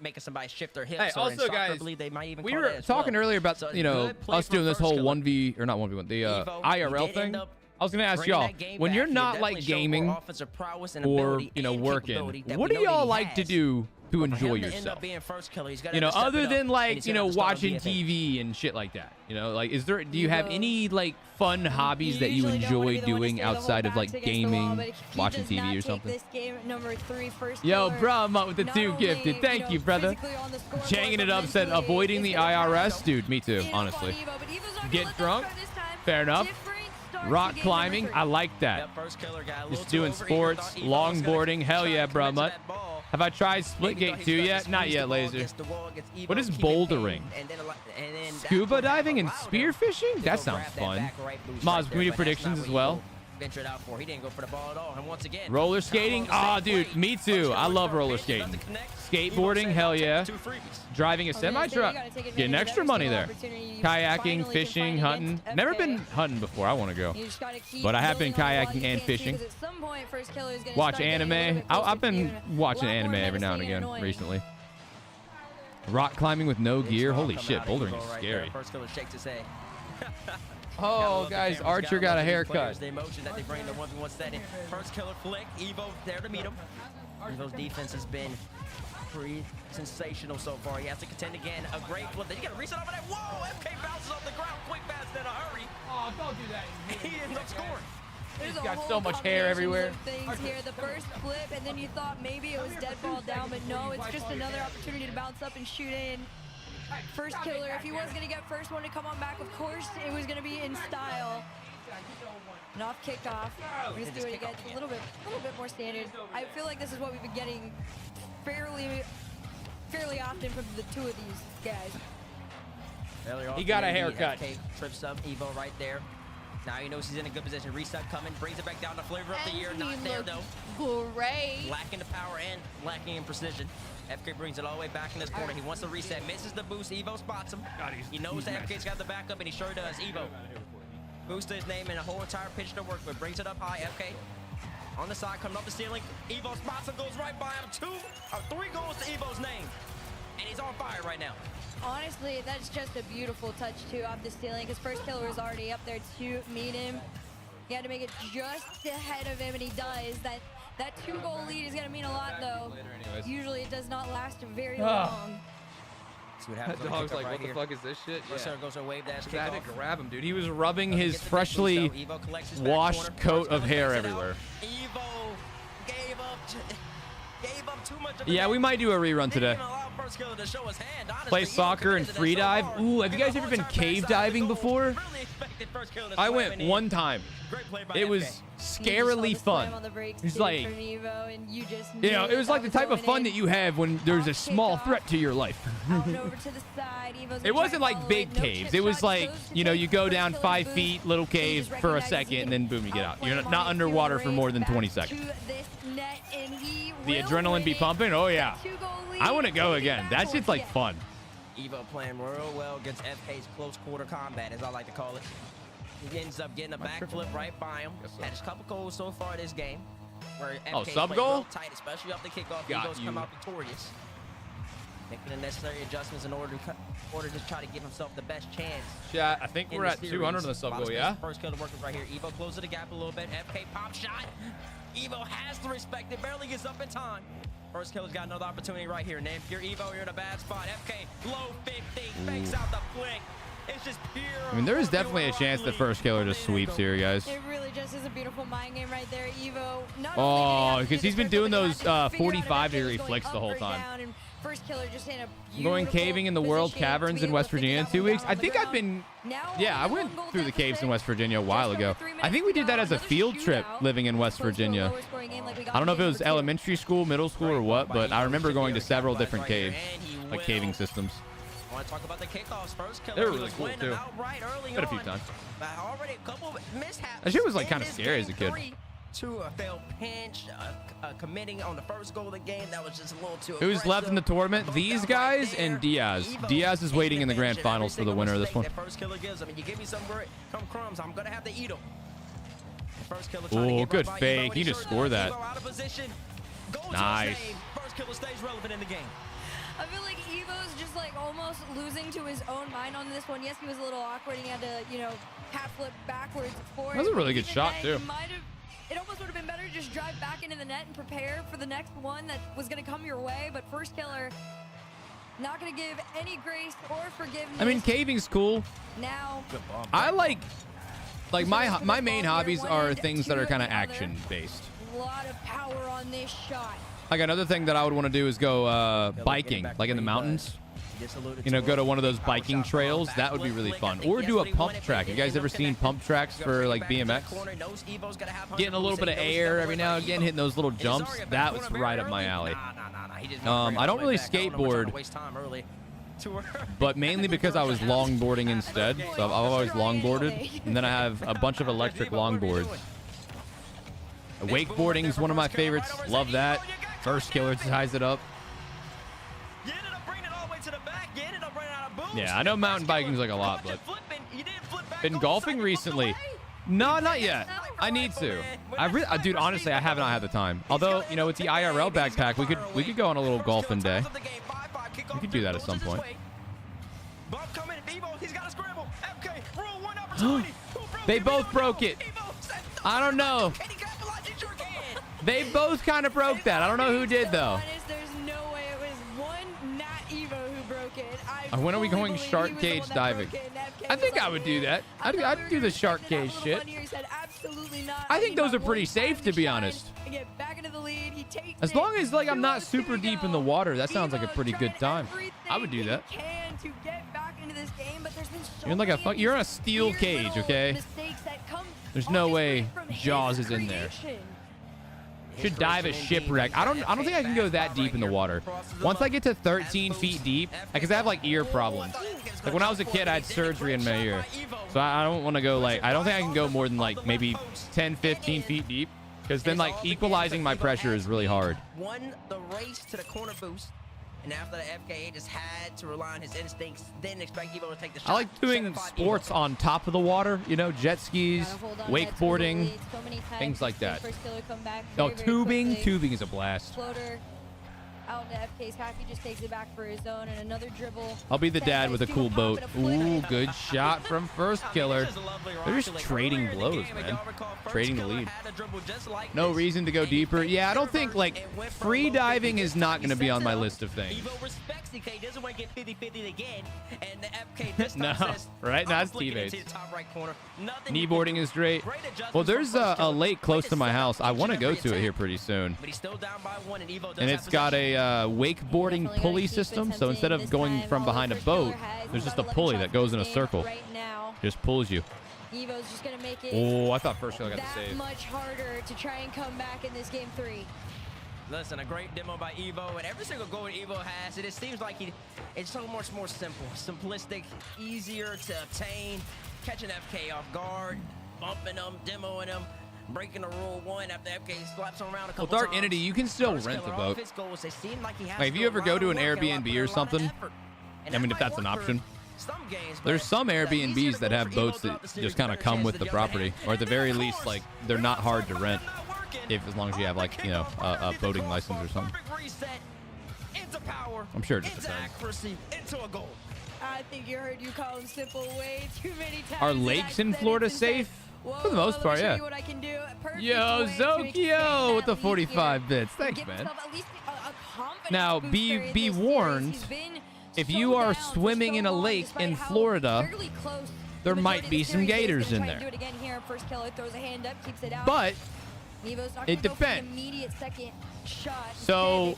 Speaker 11: making somebody shift their hips.
Speaker 1: Hey,
Speaker 11: or in
Speaker 1: also,
Speaker 11: soccer, I
Speaker 1: guys,
Speaker 11: believe they might even
Speaker 1: we
Speaker 11: call
Speaker 1: were
Speaker 11: that as
Speaker 1: talking
Speaker 11: well.
Speaker 1: earlier about,
Speaker 11: So
Speaker 1: you know,
Speaker 11: good play
Speaker 1: us
Speaker 11: for
Speaker 1: doing this
Speaker 11: First
Speaker 1: whole
Speaker 11: Killer.
Speaker 1: 1v, or not 1v1, the
Speaker 11: Evo,
Speaker 1: IRL
Speaker 11: he did end
Speaker 1: thing.
Speaker 11: up
Speaker 1: I was going to ask
Speaker 11: bringing
Speaker 1: y'all,
Speaker 11: that game
Speaker 1: when
Speaker 11: back.
Speaker 1: you're
Speaker 11: He
Speaker 1: not,
Speaker 11: definitely
Speaker 1: like,
Speaker 11: showed more
Speaker 1: gaming
Speaker 11: offensive prowess and
Speaker 1: or,
Speaker 11: ability
Speaker 1: you know,
Speaker 11: and
Speaker 1: working,
Speaker 11: capability that
Speaker 1: what
Speaker 11: we
Speaker 1: do
Speaker 11: know that
Speaker 1: y'all
Speaker 11: he
Speaker 1: like to
Speaker 11: has.
Speaker 1: do to
Speaker 11: For
Speaker 1: enjoy
Speaker 11: him to end up
Speaker 1: yourself?
Speaker 11: being First Killer, he's gotta
Speaker 1: You know,
Speaker 11: step it
Speaker 1: other
Speaker 11: up,
Speaker 1: than,
Speaker 11: and
Speaker 1: like,
Speaker 11: he's
Speaker 1: you
Speaker 11: gonna
Speaker 1: know,
Speaker 11: have to start on
Speaker 1: watching
Speaker 11: BFA.
Speaker 1: TV and shit like that. You know, like, do you have any, like, fun hobbies that you enjoy doing outside of, like, gaming, watching TV or something?
Speaker 6: This game, number 3, First
Speaker 1: Yo,
Speaker 6: Killer,
Speaker 1: bro, I'm up with the
Speaker 6: not
Speaker 1: 2
Speaker 6: only,
Speaker 1: gifted. Thank you, brother.
Speaker 6: physically on the scoreboard,
Speaker 1: Changing it
Speaker 6: but
Speaker 1: up, said
Speaker 6: mentally
Speaker 1: avoiding the
Speaker 6: is gonna
Speaker 1: IRS. Dude, me too,
Speaker 6: beat up on
Speaker 1: honestly.
Speaker 6: Evo, but Evo's not gonna
Speaker 1: Get
Speaker 6: let that
Speaker 1: drunk.
Speaker 6: start this time.
Speaker 1: Fair enough.
Speaker 6: Different start to
Speaker 1: Rock
Speaker 6: game
Speaker 1: climbing,
Speaker 6: number
Speaker 1: I
Speaker 6: 3.
Speaker 1: like that.
Speaker 11: Yep, First Killer got a little
Speaker 1: Just
Speaker 11: too
Speaker 1: doing
Speaker 11: overeager,
Speaker 1: sports,
Speaker 11: thought Evo was gonna
Speaker 1: longboarding. Hell
Speaker 11: try
Speaker 1: yeah,
Speaker 11: to
Speaker 1: bro,
Speaker 11: commit to
Speaker 1: mutt.
Speaker 11: that ball.
Speaker 1: Have I tried
Speaker 11: Maybe thought
Speaker 1: Splitgate
Speaker 11: he
Speaker 1: 2
Speaker 11: was
Speaker 1: yet?
Speaker 11: gonna
Speaker 1: Not
Speaker 11: squeeze
Speaker 1: yet,
Speaker 11: the ball
Speaker 1: Laser.
Speaker 11: against the wall, against Evo,
Speaker 1: What is
Speaker 11: keep it
Speaker 1: bouldering?
Speaker 11: pain, and then that's
Speaker 1: Scuba
Speaker 11: what
Speaker 1: diving and
Speaker 11: allowed him
Speaker 1: spearfishing?
Speaker 11: to
Speaker 1: That
Speaker 11: go
Speaker 1: sounds
Speaker 11: grab that
Speaker 1: fun.
Speaker 11: back right boost
Speaker 1: Maz,
Speaker 11: right
Speaker 1: can we
Speaker 11: there,
Speaker 1: do
Speaker 11: but that's
Speaker 1: predictions
Speaker 11: not
Speaker 1: as
Speaker 11: what
Speaker 1: well?
Speaker 11: Evo ventured out for. He didn't go for the ball at all. And once again,
Speaker 1: Roller skating? Ah, dude, me too. I love roller skating. Skateboarding? Hell yeah. Driving a semi truck? Getting extra money there. Kayaking, fishing, hunting. Never been hunting before. I want to go. But I have been kayaking and fishing. Watch anime. I've been watching anime every now and again recently. Rock climbing with no gear? Holy shit, bouldering is scary.
Speaker 11: First Killer shakes his head.
Speaker 1: Oh, guys, Archer got a haircut.
Speaker 11: The emotion that they bring in the 1v1 setting. First Killer flick. Evo there to meet him. Evo's defense has been pretty sensational so far. He has to contend again. A great flip. Then you got to reset over that. Whoa! FK bounces off the ground quick, fast, in a hurry.
Speaker 1: Oh, don't do that.
Speaker 11: He ends up scoring.
Speaker 6: There's
Speaker 1: He's
Speaker 6: a
Speaker 1: got
Speaker 6: whole
Speaker 1: so much hair
Speaker 6: combination
Speaker 1: everywhere.
Speaker 6: of things here. The first flip, and then you thought maybe it was dead ball down, but no, it's just another opportunity to bounce up and shoot in. First Killer, if he was going to get first one to come on back, of course, it was going to be in style. And off kickoff. We're just doing it again. It's a little bit more standard. I feel like this is what we've been getting fairly often from the two of these guys.
Speaker 1: He got a haircut.
Speaker 11: FK trips up Evo right there. Now he knows he's in a good position. Reset coming, brings it back down to flavor of the year. Not there though.
Speaker 6: Great.
Speaker 11: Lacking the power and lacking in precision. FK brings it all the way back in this corner. He wants to reset, misses the boost. Evo spots him. He knows that FK's got the backup, and he sure does. Evo boost his name and a whole entire pitch to work with. Brings it up high. FK on the side, coming up the ceiling. Evo spots him, goes right by him. 3 goals to Evo's name, and he's on fire right now.
Speaker 6: Honestly, that's just a beautiful touch too off the ceiling, because First Killer was already up there to meet him. He had to make it just ahead of him, and he does. That 2-goal lead is going to mean a lot, though. Usually, it does not last very long.
Speaker 11: See what happens.
Speaker 1: That dog's like, what the fuck is this shit?
Speaker 11: First Killer goes a wave dash
Speaker 1: I had
Speaker 11: kickoff.
Speaker 1: to grab him, dude. He was rubbing his freshly washed coat of hair everywhere.
Speaker 11: Evo gave up too much of
Speaker 1: Yeah, we might do a rerun today. Play soccer and free dive. Ooh, have you guys ever been cave diving before? I went one time. It was scarily fun. It's like, you know, it was like the type of fun that you have when there's a small threat to your life. It wasn't like big caves. It was like, you know, you go down 5 feet, little cave for a second, and then boom, you get out. You're not underwater for more than 20 seconds. The adrenaline be pumping? Oh, yeah. I want to go again. That shit's like fun.
Speaker 11: Evo playing real well against FK's close quarter combat, as I like to call it. He ends up getting a backflip right by him. Had a couple goals so far this game. Where FK
Speaker 1: sub
Speaker 11: played
Speaker 1: goal?
Speaker 11: real tight, especially off the kickoff. Evo's come out victorious. Making the necessary adjustments in order to try to give himself the best chance.
Speaker 1: Yeah, I think we're at 200 on the sub goal, yeah?
Speaker 11: First Killer working right here. Evo closes the gap a little bit. FK pop shot. Evo has to respect it. Barely gets up in time. First Killer's got another opportunity right here. Name your Evo, you're in a bad spot. FK, low 50, fakes out the flick. It's just pure.
Speaker 1: I mean, there is definitely a chance the First Killer just sweeps here, guys.
Speaker 6: It really just is a beautiful mind game right there. Evo,
Speaker 1: Oh, because he's been doing those 45-degree flicks the whole time.
Speaker 6: First Killer just in a
Speaker 1: I'm going caving in the World Caverns in West Virginia in 2 weeks. I think I've been, yeah, I went through the caves in West Virginia a while ago. I think we did that as a field trip living in West Virginia. I don't know if it was elementary school, middle school, or what, but I remember going to several different caves, like caving systems.
Speaker 11: I want to talk about the kickoffs. First Killer,
Speaker 1: They were really cool, too. Been a few times.
Speaker 11: Already a couple mishaps.
Speaker 1: That shit was like kind of scary as a kid.
Speaker 11: To a failed pinch, committing on the first goal of the game, that was just a little too
Speaker 1: Who's left in the tournament? These guys and Diaz. Diaz is waiting in the grand finals for the winner of this one.
Speaker 11: First Killer gives. I mean, you give me some crumbs, I'm gonna have to eat them.
Speaker 1: Oh, good fake. He just scored that. Nice.
Speaker 11: First killer stays relevant in the game.
Speaker 6: I feel like Evo's just like almost losing to his own mind on this one. Yes, he was a little awkward. He had to, you know, half flip backwards for it.
Speaker 1: That was a really good shot, too.
Speaker 6: It almost would have been better to just drive back into the net and prepare for the next one that was going to come your way. But first killer, not going to give any grace or forgiveness.
Speaker 1: I mean, caving's cool.
Speaker 6: Now,
Speaker 1: I like my main hobbies are things that are kind of action based.
Speaker 6: a lot of power on this shot.
Speaker 1: Like another thing that I would want to do is go biking, like in the mountains. You know, go to one of those biking trails. That would be really fun. Or do a pump track. You guys ever seen pump tracks for like BMX? Getting a little bit of air every now and again, hitting those little jumps. That was right up my alley. I don't really skateboard, but mainly because I was longboarding instead. So I've always longboarded, and then I have a bunch of electric longboards. Wakeboarding is one of my favorites. Love that. First killer ties it up. Yeah, I know mountain biking's like a lot, but been golfing recently. No, not yet. I need to. Dude, honestly, I have not had the time. Although, you know, it's the IRL backpack. We could go on a little golfing day. We could do that at some point. They both broke it. I don't know. They both kind of broke that. I don't know who did, though. When are we going shark cage diving? I think I would do that. I'd do the shark cage shit. I think those are pretty safe, to be honest. As long as like I'm not super deep in the water, that sounds like a pretty good time. I would do that. You're in like you're in a steel cage, okay? There's no way Jaws is in there. Should dive a shipwreck. I don't think I can go that deep in the water. Once I get to 13 feet deep, because I have like ear problems. Like when I was a kid, I had surgery in my ear. So I don't want to go like, I don't think I can go more than like maybe 10, 15 feet deep. Because then like equalizing my pressure is really hard.
Speaker 11: Won the race to the corner boost. And after the FKA just had to rely on his instincts, didn't expect Evo to take the shot.
Speaker 1: I like doing sports on top of the water, you know, jet skis, wakeboarding, things like that. Oh, tubing. Tubing is a blast.
Speaker 6: Floater out to FK's half. He just takes it back for his own, and another dribble.
Speaker 1: I'll be the dad with a cool boat. Ooh, good shot from first killer. They're just trading blows, man. Trading the lead. No reason to go deeper. Yeah, I don't think, like, free diving is not going to be on my list of things. No, right? That's teammates. Kneeboarding is great. Well, there's a lake close to my house. I want to go to it here pretty soon. And it's got a wakeboarding pulley system. So instead of going from behind a boat, there's just a pulley that goes in a circle. Just pulls you.
Speaker 6: Evo's just gonna make it.
Speaker 1: Oh, I thought first killer got the
Speaker 6: that
Speaker 1: save.
Speaker 6: much harder to try and come back in this game 3.
Speaker 11: Listen, a great demo by Evo, and every single goal that Evo has, it seems like it's so much more simple, simplistic, easier to obtain, catching FK off guard, bumping them, demoing them, breaking the rule 1 after FK slaps him around a couple
Speaker 1: Well, Dark
Speaker 11: times.
Speaker 1: Entity, you can still rent the boat. Like, if you ever go to an Airbnb or something, I mean, if that's an option. There's some Airbnbs that have boats that just kind of come with the property, or at the very least, like, they're not hard to rent, as long as you have, like, you know, a boating license or something. I'm sure it just depends.
Speaker 6: I think you heard you call him simple way too many times.
Speaker 1: Are lakes in Florida safe? For the most part, yeah. Yo, Zokyo with the 45 bits. Thanks, man. Now, be warned. If you are swimming in a lake in Florida, there might be some gators in there. But it depends. So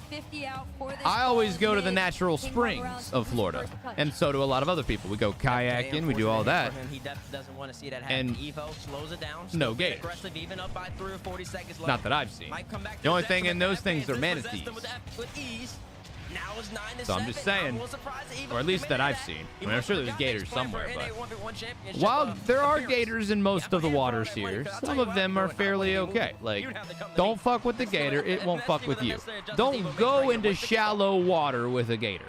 Speaker 1: I always go to the natural springs of Florida, and so do a lot of other people. We go kayaking, we do all that, and no gators. Not that I've seen. The only thing in those things are manatees. So I'm just saying, or at least that I've seen. I mean, I'm sure there's gators somewhere, but while there are gators in most of the waters here, some of them are fairly okay. Like, don't fuck with the gator, it won't fuck with you. Don't go into shallow water with a gator.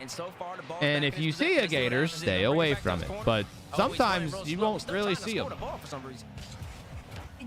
Speaker 1: And if you see a gator, stay away from it. But sometimes you won't really see them.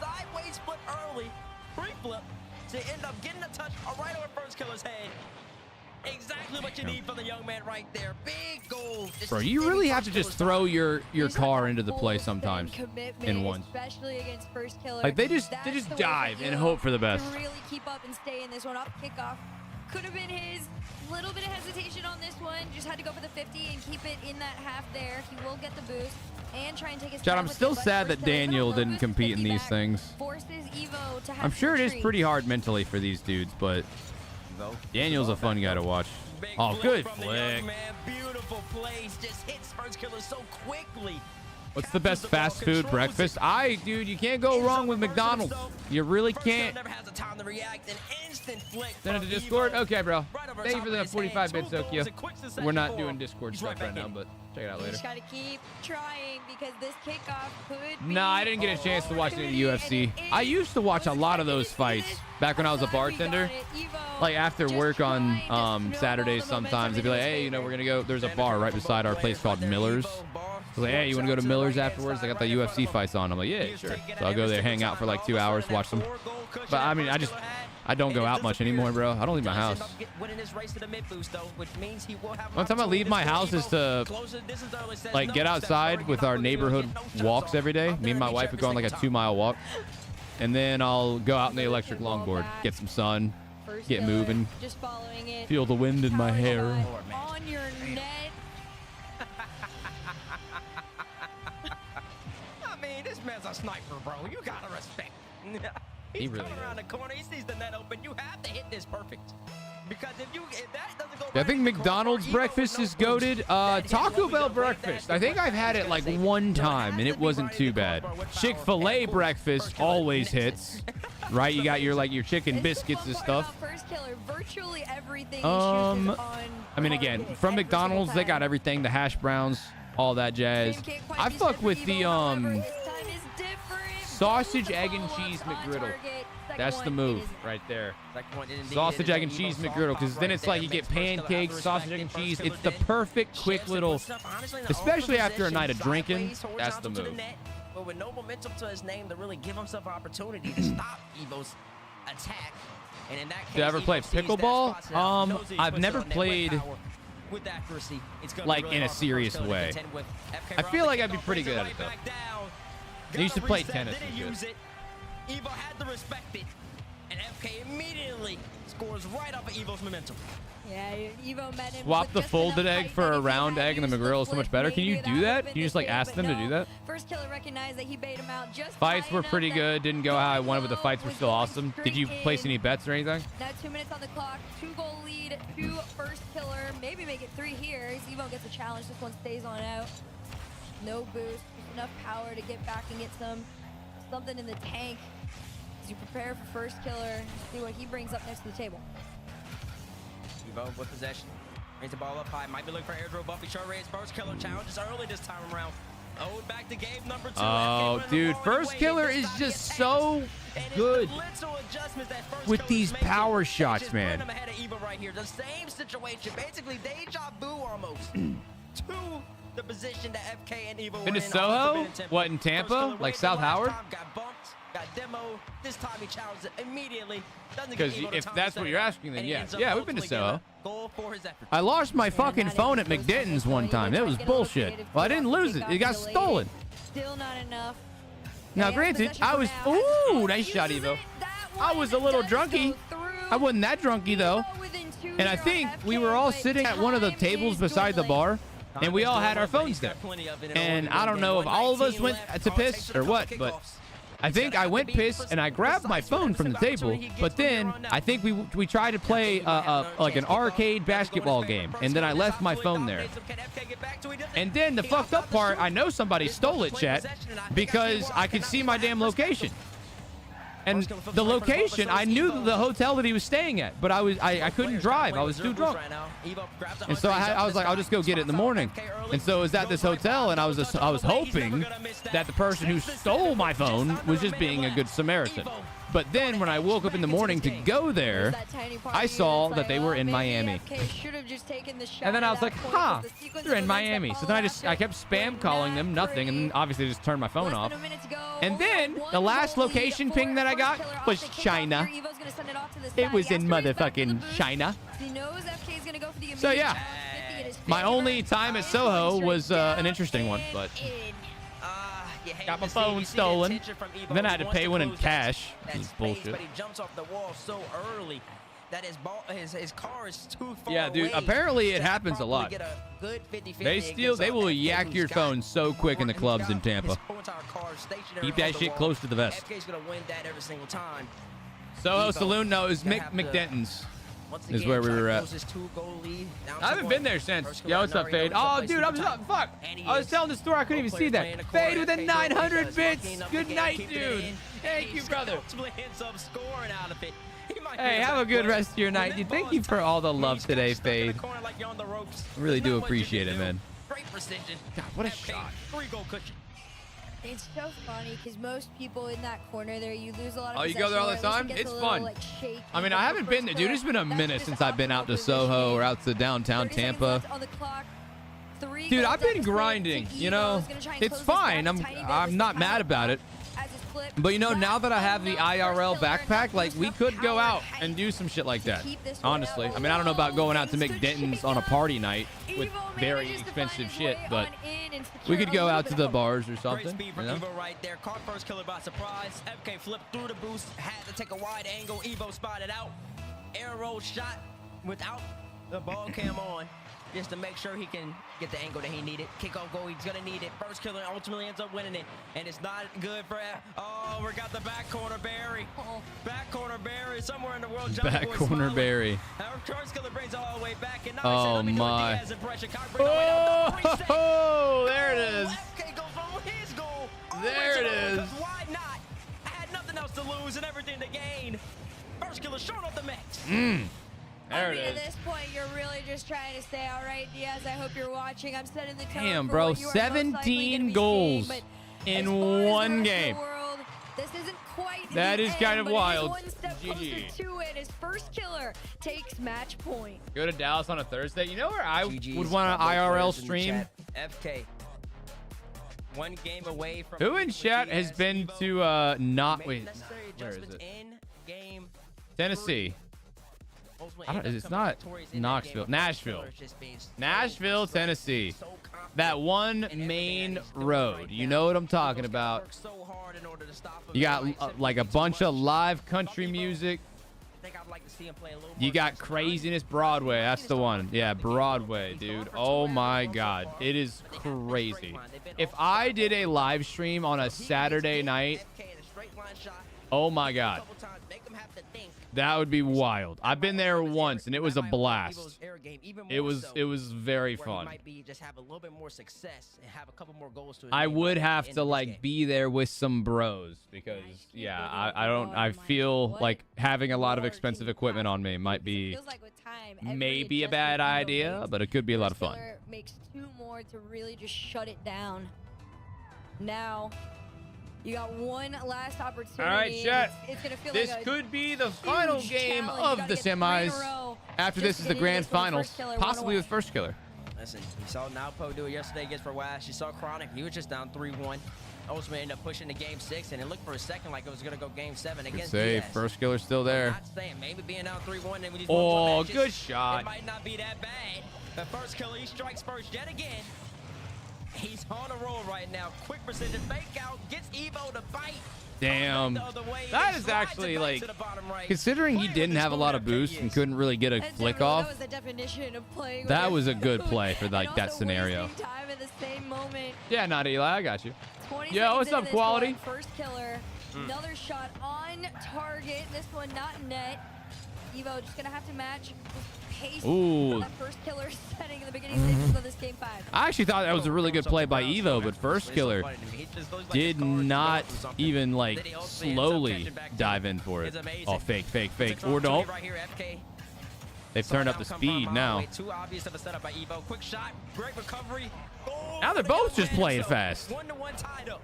Speaker 3: sideways flip early, pre-flip, to end up getting a touch right on first killer's head. Exactly what you need from the young man right there. Big goal.
Speaker 1: Bro, you really have to just throw your car into the play sometimes in one.
Speaker 6: Especially against first killer.
Speaker 1: Like they just
Speaker 6: That's the way
Speaker 1: dive
Speaker 6: for
Speaker 1: and
Speaker 6: Evo
Speaker 1: hope for the best.
Speaker 6: to really keep up and stay in this one. Off kickoff. Could have been his. Little bit of hesitation on this one. Just had to go for the 50 and keep it in that half there. He will get the boost and try and take his
Speaker 1: Chad,
Speaker 6: time
Speaker 1: I'm
Speaker 6: with
Speaker 1: still
Speaker 6: it, but
Speaker 1: sad
Speaker 6: first
Speaker 1: that
Speaker 6: killer is
Speaker 1: Daniel
Speaker 6: gonna
Speaker 1: didn't
Speaker 6: lose
Speaker 1: compete in
Speaker 6: 50
Speaker 1: these
Speaker 6: back.
Speaker 1: things.
Speaker 6: Forces Evo to have
Speaker 1: I'm sure it is
Speaker 6: retreat.
Speaker 1: pretty hard mentally for these dudes, but Daniel's a fun guy to watch.
Speaker 3: Big
Speaker 1: Oh,
Speaker 3: flick
Speaker 1: good
Speaker 3: from the
Speaker 1: flick.
Speaker 3: young man. Beautiful plays. Just hits first killer so quickly.
Speaker 1: What's the best fast food breakfast? Dude, you can't go wrong with McDonald's. You really
Speaker 3: First killer
Speaker 1: can't.
Speaker 3: never has a time to react. An instant flick
Speaker 1: Send it
Speaker 3: from
Speaker 1: to Discord?
Speaker 3: Evo.
Speaker 1: Okay, bro.
Speaker 3: Right over
Speaker 1: Thank you
Speaker 3: top
Speaker 1: for
Speaker 3: of
Speaker 1: the
Speaker 3: his
Speaker 1: 45
Speaker 3: head.
Speaker 1: bits,
Speaker 3: 2 goals
Speaker 1: Tokyo.
Speaker 3: in quick succession
Speaker 1: We're not
Speaker 3: for
Speaker 1: doing
Speaker 3: him.
Speaker 1: Discord
Speaker 3: He's
Speaker 1: stuff right now,
Speaker 3: back
Speaker 1: but check it out
Speaker 6: You
Speaker 1: later.
Speaker 6: just gotta keep trying because this kickoff could be.
Speaker 1: No, I didn't get a chance to watch any of the UFC. I used to watch a lot of those fights back when I was a bartender. Like after work on Saturdays sometimes, they'd be like, hey, we're going to go. There's a bar right beside our place called Miller's. I was like, hey, you want to go to Miller's afterwards? They got the UFC fights on. I'm like, yeah, sure. So I'll go there, hang out for like 2 hours, watch them. But I mean, I don't go out much anymore, bro. I don't leave my house. One time I leave my house is to like get outside with our neighborhood walks every day. Me and my wife would go on like a 2-mile walk. And then I'll go out in the electric longboard, get some sun, get moving,
Speaker 6: Just following it.
Speaker 1: feel the wind in my hair.
Speaker 6: On your net.
Speaker 3: I mean, this man's a sniper, bro. You gotta respect.
Speaker 1: He really
Speaker 3: coming around the corner. He sees the net open. You have to hit this perfect. Because if that doesn't go
Speaker 1: I think McDonald's breakfast is goated. Taco Bell breakfast, I think I've had it like one time and it wasn't too bad. Chick-fil-A breakfast always hits, right? You got your chicken biscuits and stuff.
Speaker 6: Virtually everything
Speaker 1: I mean, again, from McDonald's, they got everything, the hash browns, all that jazz. I fuck with the sausage, egg, and cheese McGriddle. That's the move right there. Sausage, egg, and cheese McGriddle, because then it's like you get pancakes, sausage, egg, and cheese. It's the perfect, quick little, especially after a night of drinking, that's the move.
Speaker 3: But with no momentum to his name to really give himself an opportunity to stop Evo's attack. And in that case,
Speaker 1: Did I ever play pickleball? I've never played
Speaker 3: with accuracy.
Speaker 1: like in a serious way. I feel like I'd be pretty good at it though. I used to play tennis.
Speaker 3: Evo had to respect it, and FK immediately scores right off of Evo's momentum.
Speaker 6: Yeah, Evo met him.
Speaker 1: Swap the folded egg for a round egg, and the McGriddle is so much better. Can you do that? Can you just like ask them to do that?
Speaker 6: First killer recognized that he bait him out just
Speaker 1: Fights were pretty good. Didn't go how I wanted, but the fights were still awesome. Did you place any bets or anything?
Speaker 6: Now 2 minutes on the clock, 2-goal lead to first killer. Maybe make it 3 here. As Evo gets a challenge. This one stays on out. No boost, just enough power to get back and get something in the tank. As you prepare for first killer, see what he brings up next to the table.
Speaker 3: Evo with possession. Brings the ball up high. Might be looking for airdrop. Buffy short range. First killer challenges early this time around. Oh, back to game number 2.
Speaker 1: Oh, dude. First killer is just so good with these power shots, man.
Speaker 3: Ahead of Evo right here. The same situation. Basically, deja vu almost. To the position that FK and Evo
Speaker 1: Been to
Speaker 3: were in.
Speaker 1: Soho? What, in Tampa? Like South Howard?
Speaker 3: Got bumped. Got demo. This time he challenged it immediately.
Speaker 1: Because if that's what you're asking, then yes. Yeah, we've been to Soho.
Speaker 3: Goal for his effort.
Speaker 1: I lost my fucking phone at McDenton's one time. That was bullshit. Well, I didn't lose it. It got stolen.
Speaker 6: Still not enough.
Speaker 1: Now, granted, I was... Ooh, nice shot, Evo. I was a little drunky. I wasn't that drunky, though. And I think we were all sitting at one of the tables beside the bar. And we all had our phones there. And I don't know if all of us went to piss or what, but I think I went piss and I grabbed my phone from the table. But then I think we tried to play like an arcade basketball game. And then I left my phone there. And then the fucked up part, I know somebody stole it, chat, because I could see my damn location. And the location, I knew the hotel that he was staying at, but I couldn't drive. I was too drunk. And so I was like, I'll just go get it in the morning. And so it was at this hotel, and I was hoping that the person who stole my phone was just being a good Samaritan. But then when I woke up in the morning to go there, I saw that they were in Miami. And then I was like, huh, they're in Miami. So then I kept spam calling them, nothing, and then obviously just turned my phone off. And then the last location ping that I got was China. It was in motherfucking China.
Speaker 6: He knows FK is going to go
Speaker 1: So yeah, my only time at Soho was an interesting one, but got my phone stolen. Then I had to pay one in cash. This is bullshit.
Speaker 11: But he jumps off the wall so early that his car is too far
Speaker 1: Yeah, dude.
Speaker 11: away
Speaker 1: Apparently it
Speaker 11: to
Speaker 1: happens a
Speaker 11: probably
Speaker 1: lot.
Speaker 11: get a good 50-50
Speaker 1: They
Speaker 11: against
Speaker 1: they will
Speaker 11: FK,
Speaker 1: yak
Speaker 11: who's
Speaker 1: your
Speaker 11: got
Speaker 1: phone so quick in the
Speaker 11: who's
Speaker 1: clubs in
Speaker 11: got
Speaker 1: Tampa.
Speaker 11: his whole entire car stationary
Speaker 1: Keep
Speaker 11: on
Speaker 1: that
Speaker 11: the
Speaker 1: shit
Speaker 11: wall.
Speaker 1: close to the vest.
Speaker 11: FK's gonna win that every single time.
Speaker 1: Soho
Speaker 11: Evo
Speaker 1: Saloon, no, it was
Speaker 11: gonna have to,
Speaker 1: McDenton's.
Speaker 11: Once
Speaker 1: Is
Speaker 11: again,
Speaker 1: where we
Speaker 11: try to
Speaker 1: were at.
Speaker 11: close his 2-goal lead down
Speaker 1: I haven't
Speaker 11: to
Speaker 1: been
Speaker 11: 1.
Speaker 1: there since.
Speaker 11: First
Speaker 1: Yo, what's up,
Speaker 11: Already
Speaker 1: Fade?
Speaker 11: knows
Speaker 1: Oh,
Speaker 11: someplace
Speaker 1: dude,
Speaker 11: super
Speaker 1: I'm
Speaker 11: tight.
Speaker 1: not. Fuck.
Speaker 11: And he
Speaker 1: I was
Speaker 11: is.
Speaker 1: telling the story. I couldn't even see that. Fade with a 900 bits.
Speaker 11: Fucking up
Speaker 1: Good
Speaker 11: the game,
Speaker 1: night,
Speaker 11: keeping it
Speaker 1: dude.
Speaker 11: in.
Speaker 1: Thank you,
Speaker 11: He's
Speaker 1: brother.
Speaker 11: ultimately ends up scoring out of it. He might
Speaker 1: Hey,
Speaker 11: be
Speaker 1: have a
Speaker 11: best
Speaker 1: good
Speaker 11: player.
Speaker 1: rest of your
Speaker 11: When
Speaker 1: night,
Speaker 11: that
Speaker 1: dude.
Speaker 11: ball
Speaker 1: Thank
Speaker 11: is
Speaker 1: you for all the
Speaker 11: tight,
Speaker 1: love
Speaker 11: he's got
Speaker 1: today,
Speaker 11: stuck in the
Speaker 1: Fade.
Speaker 11: corner like you're on the ropes.
Speaker 1: I really
Speaker 11: There's
Speaker 1: do
Speaker 11: not much you
Speaker 1: appreciate
Speaker 11: can
Speaker 1: it,
Speaker 11: do.
Speaker 1: man.
Speaker 11: Great precision.
Speaker 1: God, what a
Speaker 11: FK,
Speaker 1: shot.
Speaker 11: 3-goal cushion.
Speaker 6: It's so funny because most people in that corner there, you lose a lot of
Speaker 1: Oh, you go there all the
Speaker 6: possession, or at
Speaker 1: time?
Speaker 6: least it
Speaker 1: It's
Speaker 6: gets a little,
Speaker 1: fun.
Speaker 6: like, shaky.
Speaker 1: I mean,
Speaker 6: But
Speaker 1: I
Speaker 6: for
Speaker 1: haven't
Speaker 6: first
Speaker 1: been there, dude.
Speaker 6: player,
Speaker 1: It's been a
Speaker 6: that's
Speaker 1: minute
Speaker 6: just
Speaker 1: since I've been out to
Speaker 6: optimal
Speaker 1: Soho or
Speaker 6: positioning.
Speaker 1: out to downtown
Speaker 6: 30 seconds
Speaker 1: Tampa.
Speaker 6: left on the clock. 3
Speaker 1: Dude,
Speaker 6: goals
Speaker 1: I've been
Speaker 6: at this point.
Speaker 1: grinding,
Speaker 6: Take
Speaker 1: you
Speaker 6: Evo,
Speaker 1: know.
Speaker 6: is gonna try and
Speaker 1: It's
Speaker 6: close this
Speaker 1: fine.
Speaker 6: gap a tiny bit. This
Speaker 1: I'm
Speaker 6: is
Speaker 1: not
Speaker 6: kind
Speaker 1: mad
Speaker 6: of
Speaker 1: about it.
Speaker 6: as his clip.
Speaker 1: But you know,
Speaker 6: Not
Speaker 1: now that I have the
Speaker 6: enough first
Speaker 1: IRL
Speaker 6: killer,
Speaker 1: backpack,
Speaker 6: not
Speaker 1: like we
Speaker 6: enough
Speaker 1: could go
Speaker 6: power
Speaker 1: out
Speaker 6: height
Speaker 1: and do some shit like
Speaker 6: to
Speaker 1: that.
Speaker 6: keep this one
Speaker 1: Honestly,
Speaker 6: out.
Speaker 1: I mean, I don't know about going out to
Speaker 6: Things could
Speaker 1: McDenton's
Speaker 6: shake
Speaker 1: on a
Speaker 6: up.
Speaker 1: party night with
Speaker 6: Evo
Speaker 1: very
Speaker 6: manages to
Speaker 1: expensive
Speaker 6: find his
Speaker 1: shit,
Speaker 6: way
Speaker 1: but
Speaker 6: on in and secure
Speaker 1: we could
Speaker 6: a
Speaker 1: go
Speaker 6: little
Speaker 1: out
Speaker 6: bit
Speaker 1: to
Speaker 6: of
Speaker 1: the
Speaker 6: a-
Speaker 1: bars or
Speaker 11: Great
Speaker 1: something.
Speaker 11: speed
Speaker 1: You
Speaker 11: from
Speaker 1: know?
Speaker 11: Evo right there. Caught first killer by surprise. FK flipped through the boost. Had to take a wide angle. Evo spotted out. Arrow shot without the ball cam on. Just to make sure he can get the angle that he needed. Kickoff goal, he's gonna need it. First killer ultimately ends up winning it. And it's not good for, oh, we got the back corner Barry. Back corner Barry, somewhere in the world. Johnny
Speaker 1: Back
Speaker 11: Boy
Speaker 1: corner
Speaker 11: smiling.
Speaker 1: Barry.
Speaker 11: Our first killer brings it all the way back. And now
Speaker 1: Oh,
Speaker 11: let me do a
Speaker 1: my.
Speaker 11: Diaz impression. Cock bring it all the way down. Double reset.
Speaker 1: Oh, there it is.
Speaker 11: FK goes from his goal. all the way
Speaker 1: There
Speaker 11: to
Speaker 1: it
Speaker 11: the goal,
Speaker 1: is.
Speaker 11: 'cause why not? I had nothing else to lose and everything to gain. First killer showing off the max.
Speaker 1: There
Speaker 6: I
Speaker 1: it
Speaker 6: mean,
Speaker 1: is.
Speaker 6: at this point, you're really just trying to stay all right, Diaz. I hope you're watching. I'm setting the tone
Speaker 1: Damn,
Speaker 6: for
Speaker 1: bro,
Speaker 6: what you are most likely gonna
Speaker 1: 17
Speaker 6: be
Speaker 1: goals
Speaker 6: seeing, but
Speaker 1: in
Speaker 6: as far as the
Speaker 1: one
Speaker 6: rest of the
Speaker 1: game.
Speaker 6: world, this isn't quite
Speaker 1: That
Speaker 6: the
Speaker 1: is
Speaker 6: end,
Speaker 1: kind of
Speaker 6: but it is
Speaker 1: wild.
Speaker 6: one step
Speaker 1: GG.
Speaker 6: closer to it. His first killer takes match point.
Speaker 1: Go to Dallas on a Thursday. You know where I
Speaker 11: GG's
Speaker 1: would want an
Speaker 11: got both
Speaker 1: IRL
Speaker 11: players in the
Speaker 1: stream?
Speaker 11: chat. FK. One game away from
Speaker 1: Who in
Speaker 11: with
Speaker 1: chat has
Speaker 11: Diaz,
Speaker 1: been
Speaker 11: Evo.
Speaker 1: to not
Speaker 11: Made
Speaker 1: wait?
Speaker 11: necessary
Speaker 1: Where is
Speaker 11: adjustments
Speaker 1: it?
Speaker 11: in game
Speaker 1: Tennessee.
Speaker 11: ultimately
Speaker 1: I don't,
Speaker 11: ended up
Speaker 1: it's
Speaker 11: coming
Speaker 1: not
Speaker 11: victorious in that game.
Speaker 1: Knoxville.
Speaker 11: First
Speaker 1: Nashville.
Speaker 11: killer just being so
Speaker 1: Nashville,
Speaker 11: straight,
Speaker 1: Tennessee.
Speaker 11: so confident
Speaker 1: That one
Speaker 11: in everything
Speaker 1: main
Speaker 11: that he's doing
Speaker 1: road.
Speaker 11: right
Speaker 1: You
Speaker 11: now.
Speaker 1: know what I'm
Speaker 11: Eagles
Speaker 1: talking
Speaker 11: gotta
Speaker 1: about.
Speaker 11: work so hard in order to stop him.
Speaker 1: You got
Speaker 11: It might simply
Speaker 1: like a
Speaker 11: be too
Speaker 1: bunch of
Speaker 11: much.
Speaker 1: live country
Speaker 11: Evo,
Speaker 1: music.
Speaker 11: I think I'd like to see him play a little
Speaker 1: You
Speaker 11: more
Speaker 1: got
Speaker 11: against
Speaker 1: craziness Broadway. That's the one. Yeah, Broadway, dude. Oh my God. It is crazy. If I did a live stream on a Saturday night,
Speaker 11: FK in a straight line shot
Speaker 1: oh my
Speaker 11: a
Speaker 1: God.
Speaker 11: couple times, make him have to think.
Speaker 1: That would be wild. I've been there once and it was a blast.
Speaker 11: Evo's air game even
Speaker 1: It
Speaker 11: more
Speaker 1: was
Speaker 11: so,
Speaker 1: very
Speaker 11: where he
Speaker 1: fun.
Speaker 11: might be just have a little bit more success and have a couple more goals to his
Speaker 1: I
Speaker 11: name
Speaker 1: would
Speaker 11: right at the
Speaker 1: have
Speaker 11: end
Speaker 1: to
Speaker 11: of this
Speaker 1: like
Speaker 11: game.
Speaker 1: be there with some bros because yeah, I feel like having a lot of expensive equipment on me might be
Speaker 6: Feels like with time, every
Speaker 1: maybe a
Speaker 6: adjustment
Speaker 1: bad
Speaker 6: Evo
Speaker 1: idea,
Speaker 6: makes,
Speaker 1: but it could be a lot of
Speaker 6: First
Speaker 1: fun.
Speaker 6: killer makes 2 more to really just shut it down. Now, you got one last opportunity.
Speaker 1: All right, chat.
Speaker 6: It's gonna feel
Speaker 1: This
Speaker 6: like a
Speaker 1: could be the final
Speaker 6: huge
Speaker 1: game
Speaker 6: challenge. You
Speaker 1: of
Speaker 6: gotta
Speaker 1: the
Speaker 6: get 3 in a
Speaker 1: semis.
Speaker 6: row
Speaker 1: After
Speaker 6: just
Speaker 1: this
Speaker 6: to
Speaker 1: is
Speaker 6: get
Speaker 1: the
Speaker 6: into
Speaker 1: grand
Speaker 6: this one.
Speaker 1: finals,
Speaker 6: First killer, one
Speaker 1: possibly
Speaker 6: away.
Speaker 1: with first killer.
Speaker 11: Listen, you saw Nalpo do it yesterday against Verwash. You saw Chronic. He was just down 3-1. Ultimately ended up pushing to game 6, and it looked for a second like it was going to go game 7
Speaker 1: Good
Speaker 11: against
Speaker 1: save.
Speaker 11: Diaz.
Speaker 1: First killer still there.
Speaker 11: Not saying maybe being down 3-1 and we just
Speaker 1: Oh,
Speaker 11: won 2 matches,
Speaker 1: good shot.
Speaker 11: It might not be that bad. The first killer, he strikes first yet again. He's on a roll right now. Quick precision fake out, gets Evo to bite.
Speaker 1: Damn.
Speaker 11: The other way,
Speaker 1: That
Speaker 11: he
Speaker 1: is
Speaker 11: slides it
Speaker 1: actually
Speaker 11: back
Speaker 1: like,
Speaker 11: to the bottom right.
Speaker 1: considering he
Speaker 11: Playing
Speaker 1: didn't
Speaker 11: with
Speaker 1: have a
Speaker 11: his
Speaker 1: lot of
Speaker 11: spoon,
Speaker 1: boost
Speaker 11: FK
Speaker 1: and
Speaker 11: is.
Speaker 1: couldn't really get a
Speaker 6: That's
Speaker 1: flick
Speaker 6: definitely-
Speaker 1: off,
Speaker 6: That was the definition of playing with
Speaker 1: that
Speaker 6: it.
Speaker 1: was a good play for like
Speaker 6: And
Speaker 1: that
Speaker 6: also
Speaker 1: scenario.
Speaker 6: wasting time in the same moment.
Speaker 1: Yeah, not Eli. I got you.
Speaker 6: 20
Speaker 1: Yo,
Speaker 6: seconds
Speaker 1: what's
Speaker 6: into
Speaker 1: up,
Speaker 6: this
Speaker 1: quality?
Speaker 6: one, first killer. Another shot on target. This one not net. Evo just gonna have to match the pace
Speaker 1: Ooh.
Speaker 6: that first killer setting in the beginning stages of this game 5.
Speaker 1: I actually thought that was a really good play by Evo, but first killer did not even like slowly dive in for it. Oh, fake, fake, fake. Or don't.
Speaker 11: Right here, FK.
Speaker 1: They've turned up the speed now.
Speaker 11: Too obvious of a setup by Evo. Quick shot, great recovery. Oh,
Speaker 1: Now they're
Speaker 11: they
Speaker 1: both
Speaker 11: got
Speaker 1: just
Speaker 11: one,
Speaker 1: playing
Speaker 11: so
Speaker 1: fast.
Speaker 11: 1-1 tied up.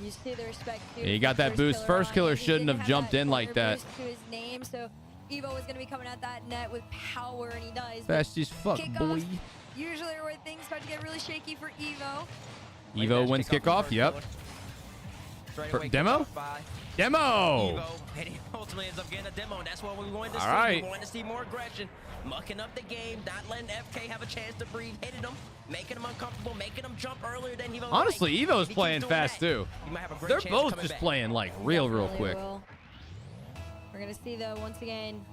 Speaker 6: You see the respect.
Speaker 1: Yeah, you got that boost. First killer shouldn't have jumped in like that.
Speaker 6: To his name, so Evo is gonna be coming at that net with power, and he does.
Speaker 1: Fast as fuck,
Speaker 6: Kickoff,
Speaker 1: boy.
Speaker 6: Usually where things start to get really shaky for Evo.
Speaker 1: Evo wins kickoff. Yep.
Speaker 3: Straight
Speaker 1: For
Speaker 3: away
Speaker 1: demo?
Speaker 3: kicked off by
Speaker 1: Demo!
Speaker 3: Evo, and he ultimately ends up getting a demo, and that's what we wanted to see.
Speaker 1: right.
Speaker 3: We wanted to see more aggression, mucking up the game, not letting FK have a chance to breathe, hitting him, making him uncomfortable, making him jump earlier than Evo.
Speaker 1: Honestly,
Speaker 3: like.
Speaker 1: Evo's
Speaker 3: If he
Speaker 1: playing
Speaker 3: keeps doing
Speaker 1: fast
Speaker 3: that,
Speaker 1: too.
Speaker 3: he might have a great
Speaker 1: They're
Speaker 3: chance of
Speaker 1: both
Speaker 3: coming
Speaker 1: just
Speaker 3: back.
Speaker 1: playing like real
Speaker 6: Definitely
Speaker 1: quick.
Speaker 6: will. We're gonna see though once again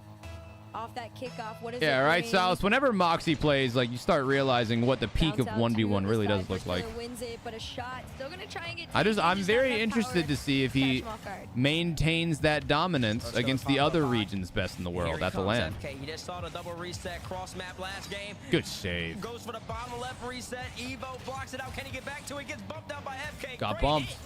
Speaker 6: off that kickoff. What is
Speaker 1: Yeah,
Speaker 6: it
Speaker 1: right,
Speaker 6: bring?
Speaker 1: Salas. Whenever Moxie plays, like you start realizing what the peak of
Speaker 6: Bounce out
Speaker 1: 1v1
Speaker 6: to
Speaker 1: really
Speaker 6: the
Speaker 1: does
Speaker 6: side.
Speaker 1: look
Speaker 6: First
Speaker 1: like.
Speaker 6: killer wins it, but a shot. Still gonna try and get
Speaker 1: I'm
Speaker 6: taken,
Speaker 1: very
Speaker 6: just not enough
Speaker 1: interested
Speaker 6: power
Speaker 1: to see if
Speaker 6: to catch
Speaker 1: he
Speaker 6: him off guard.
Speaker 1: maintains that dominance
Speaker 3: Let's go
Speaker 1: against
Speaker 3: top
Speaker 1: the
Speaker 3: of
Speaker 1: other
Speaker 3: the line.
Speaker 1: region's best in the
Speaker 3: Here
Speaker 1: world
Speaker 3: he
Speaker 1: at the
Speaker 3: comes,
Speaker 1: LAN.
Speaker 3: FK. You just saw the double reset cross map last game.
Speaker 1: Good save.
Speaker 3: Goes for the bottom left reset. Evo blocks it out. Can he get back to it? Gets bumped out by FK.
Speaker 1: Got
Speaker 3: Great
Speaker 1: bumped.
Speaker 3: hit.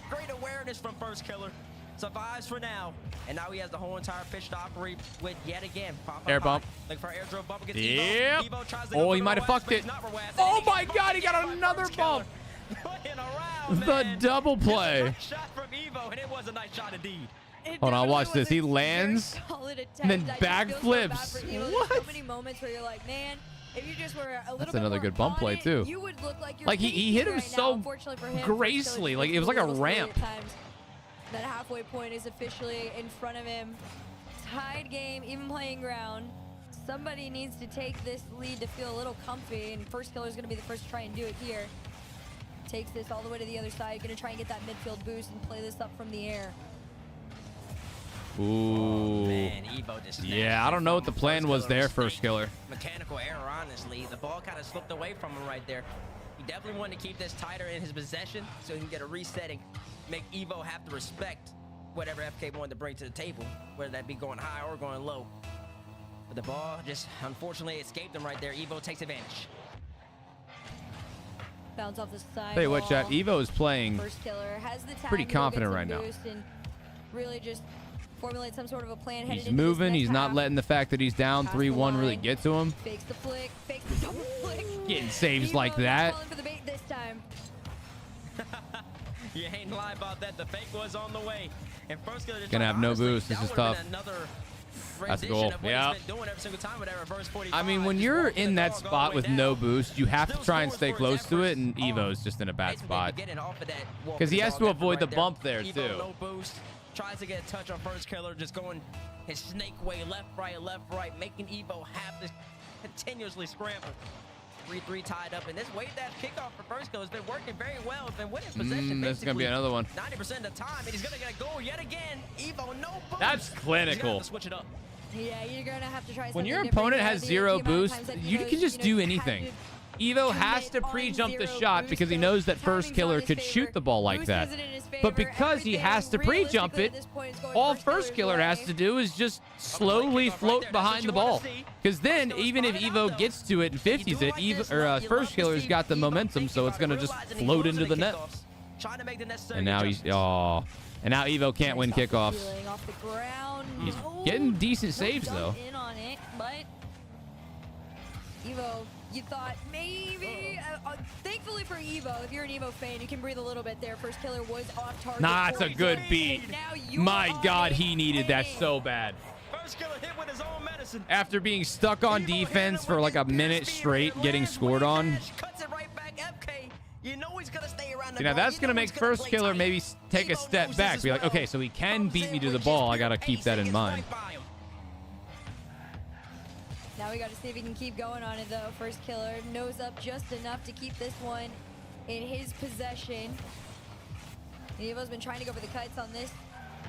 Speaker 3: Great awareness from First Killer. Survives for now. And now he has the whole entire pitch to operate with yet again. Pop up
Speaker 1: Air
Speaker 3: high.
Speaker 1: bump.
Speaker 3: Looking for air drill bump against
Speaker 1: Yep.
Speaker 3: Evo. Evo tries to
Speaker 1: Oh,
Speaker 3: go
Speaker 1: he
Speaker 3: for
Speaker 1: might
Speaker 3: the
Speaker 1: have
Speaker 3: Roaz,
Speaker 1: fucked
Speaker 3: but
Speaker 1: it.
Speaker 3: he's not Roaz.
Speaker 1: Oh
Speaker 3: And he
Speaker 1: my
Speaker 3: gets
Speaker 1: God, he
Speaker 3: bumped
Speaker 1: got
Speaker 3: again by
Speaker 1: another
Speaker 3: First Killer.
Speaker 1: bump.
Speaker 3: Playing around,
Speaker 1: The
Speaker 3: man.
Speaker 1: double
Speaker 3: It's a
Speaker 1: play.
Speaker 3: nice shot from Evo, and it was a nice shot indeed.
Speaker 1: Hold on, watch this. He lands, and then back flips.
Speaker 6: What? So many moments where you're like, man, if you just were a little
Speaker 1: That's
Speaker 6: bit
Speaker 1: another
Speaker 6: more
Speaker 1: good bump
Speaker 6: on
Speaker 1: play,
Speaker 6: it,
Speaker 1: too.
Speaker 6: You would look like you're
Speaker 1: Like, he
Speaker 6: thinking
Speaker 1: hit him
Speaker 6: right
Speaker 1: so
Speaker 6: now. Unfortunately for him, First
Speaker 1: gracefully.
Speaker 6: Killer
Speaker 1: Like, it was
Speaker 6: just
Speaker 1: like a
Speaker 6: little silly
Speaker 1: ramp.
Speaker 6: at times. That halfway point is officially in front of him. Tied game, even playing ground. Somebody needs to take this lead to feel a little comfy, and First Killer is going to be the first to try and do it here. Takes this all the way to the other side. Going to try and get that midfield boost and play this up from the air.
Speaker 1: Ooh.
Speaker 3: Man, Evo just
Speaker 1: Yeah, I don't know what the plan was there, First Killer.
Speaker 3: Mechanical error, honestly. The ball kind of slipped away from him right there. He definitely wanted to keep this tighter in his possession so he can get a resetting, make Evo have to respect whatever FK wanted to bring to the table, whether that be going high or going low. But the ball just unfortunately escaped him right there. Evo takes advantage.
Speaker 6: Bounce off the side.
Speaker 1: Tell you what, chat,
Speaker 6: wall.
Speaker 1: Evo is playing
Speaker 6: First Killer has the time
Speaker 1: pretty
Speaker 6: to go
Speaker 1: confident
Speaker 6: get
Speaker 1: right
Speaker 6: some
Speaker 1: now.
Speaker 6: boost and really just formulate some sort of a plan. headed
Speaker 1: He's
Speaker 6: into this
Speaker 1: moving.
Speaker 6: next
Speaker 1: He's not
Speaker 6: half.
Speaker 1: letting the fact that he's down
Speaker 6: Past the
Speaker 1: 3-1 really
Speaker 6: line.
Speaker 1: get to him.
Speaker 6: Fakes the flick, fakes the double flick.
Speaker 1: Getting saves
Speaker 6: Evo
Speaker 1: like
Speaker 6: not
Speaker 1: that.
Speaker 6: falling for the bait this time.
Speaker 3: You ain't lie about that. The fake was on the way. And First Killer just
Speaker 1: Gonna
Speaker 3: like,
Speaker 1: have no
Speaker 3: honestly,
Speaker 1: boost. This
Speaker 3: that
Speaker 1: is
Speaker 3: would've
Speaker 1: tough.
Speaker 3: been another
Speaker 1: That's a
Speaker 3: rendition
Speaker 1: goal.
Speaker 3: of what
Speaker 1: Yeah.
Speaker 3: he's been doing every single time with that reverse 45.
Speaker 1: I mean, when
Speaker 3: Just
Speaker 1: you're
Speaker 3: walking
Speaker 1: in
Speaker 3: the
Speaker 1: that
Speaker 3: dog all the
Speaker 1: spot
Speaker 3: way
Speaker 1: with
Speaker 3: down.
Speaker 1: no boost, you have to
Speaker 3: Still
Speaker 1: try and
Speaker 3: scores
Speaker 1: stay
Speaker 3: for his
Speaker 1: close to it,
Speaker 3: efforts.
Speaker 1: and Evo's just in a bad
Speaker 3: Basically,
Speaker 1: spot.
Speaker 3: getting off of that walk
Speaker 1: 'Cause he
Speaker 3: the
Speaker 1: has
Speaker 3: dog
Speaker 1: to
Speaker 3: effort
Speaker 1: avoid the
Speaker 3: right
Speaker 1: bump there,
Speaker 3: Evo,
Speaker 1: too.
Speaker 3: No boost. Tries to get a touch on First Killer, just going his snake way, left, right, making Evo have to continuously scramble. 3-3 tied up, and this wave dash kickoff for First Killer has been working very well. Has been winning possession.
Speaker 1: That's gonna be another one.
Speaker 3: 90% of the time, and he's gonna get a goal yet again. Evo, no boost.
Speaker 1: That's
Speaker 3: He's gonna
Speaker 1: clinical.
Speaker 3: have to switch it up.
Speaker 6: Yeah, you're gonna have to try
Speaker 1: When
Speaker 6: something
Speaker 1: your
Speaker 6: different.
Speaker 1: opponent
Speaker 6: You know,
Speaker 1: has
Speaker 6: the
Speaker 1: zero
Speaker 6: amount of
Speaker 1: boost,
Speaker 6: times that
Speaker 1: you
Speaker 6: Evo's,
Speaker 1: can just do
Speaker 6: had
Speaker 1: anything.
Speaker 6: to
Speaker 1: Evo has to
Speaker 6: commit on
Speaker 1: pre-jump the
Speaker 6: zero
Speaker 1: shot because he
Speaker 6: boost,
Speaker 1: knows that
Speaker 6: so
Speaker 1: First
Speaker 6: timing's
Speaker 1: Killer
Speaker 6: on his
Speaker 1: could
Speaker 6: favor.
Speaker 1: shoot the ball like
Speaker 6: Boost
Speaker 1: that.
Speaker 6: isn't in his
Speaker 1: But
Speaker 6: favor.
Speaker 1: because he
Speaker 6: Everything
Speaker 1: has to pre-jump
Speaker 6: realistically
Speaker 1: it,
Speaker 6: at this point is going
Speaker 1: all
Speaker 6: First
Speaker 1: First Killer
Speaker 6: Killer's
Speaker 1: has
Speaker 6: way.
Speaker 1: to do is just slowly
Speaker 3: kickoff right
Speaker 1: float
Speaker 3: there. That's
Speaker 1: behind
Speaker 3: what
Speaker 1: the
Speaker 3: you wanna
Speaker 1: ball.
Speaker 3: see.
Speaker 1: Because then,
Speaker 3: First Killer's
Speaker 1: even if
Speaker 3: fired up,
Speaker 1: Evo
Speaker 3: though.
Speaker 1: gets to it and 50s it,
Speaker 3: You love
Speaker 1: First
Speaker 3: to
Speaker 1: Killer's
Speaker 3: see
Speaker 1: got the
Speaker 3: Evo
Speaker 1: momentum,
Speaker 3: thinking
Speaker 1: so it's
Speaker 3: about
Speaker 1: gonna
Speaker 3: it,
Speaker 1: just
Speaker 3: realizing he
Speaker 1: float
Speaker 3: loses
Speaker 1: into the
Speaker 3: the
Speaker 1: net.
Speaker 3: kickoffs, trying to make the necessary
Speaker 1: And now he's
Speaker 3: adjustments.
Speaker 1: and now Evo can't win
Speaker 6: Nice off the
Speaker 1: kickoffs.
Speaker 6: ceiling, off the ground.
Speaker 1: He's
Speaker 6: No.
Speaker 1: getting decent
Speaker 6: No
Speaker 1: saves
Speaker 6: jump
Speaker 1: though.
Speaker 6: in on it, but Evo, you thought maybe. Thankfully for Evo, if you're an Evo fan, you can breathe a little bit there. First Killer was off target.
Speaker 1: Nah, it's
Speaker 6: for
Speaker 1: a
Speaker 6: you.
Speaker 1: good beat.
Speaker 6: And now you're
Speaker 1: My
Speaker 6: on
Speaker 1: God,
Speaker 6: it
Speaker 1: he needed that
Speaker 6: and
Speaker 1: so bad.
Speaker 3: First Killer hit with his own medicine.
Speaker 1: After being stuck on defense for like a minute straight, getting scored on.
Speaker 3: Cuts it right back. FK, you know he's gonna stay around the
Speaker 1: You know,
Speaker 3: ball.
Speaker 1: that's
Speaker 3: You
Speaker 1: gonna
Speaker 3: know
Speaker 1: make
Speaker 3: he's gonna
Speaker 1: First
Speaker 3: play
Speaker 1: Killer
Speaker 3: tight.
Speaker 1: maybe take a
Speaker 3: Evo
Speaker 1: step
Speaker 3: knows
Speaker 1: back.
Speaker 3: this
Speaker 1: Be
Speaker 3: as
Speaker 1: like,
Speaker 3: well.
Speaker 1: okay, so he can
Speaker 3: Comes
Speaker 1: beat
Speaker 3: in
Speaker 1: me to the
Speaker 3: with
Speaker 1: ball.
Speaker 3: just
Speaker 1: I gotta
Speaker 3: pure
Speaker 1: keep
Speaker 3: ace
Speaker 1: that
Speaker 3: and
Speaker 1: in
Speaker 3: gets
Speaker 1: mind.
Speaker 3: right by him.
Speaker 6: Now we got to see if he can keep going on it though. First Killer nose up just enough to keep this one in his possession. And Evo's been trying to go for the kites on this,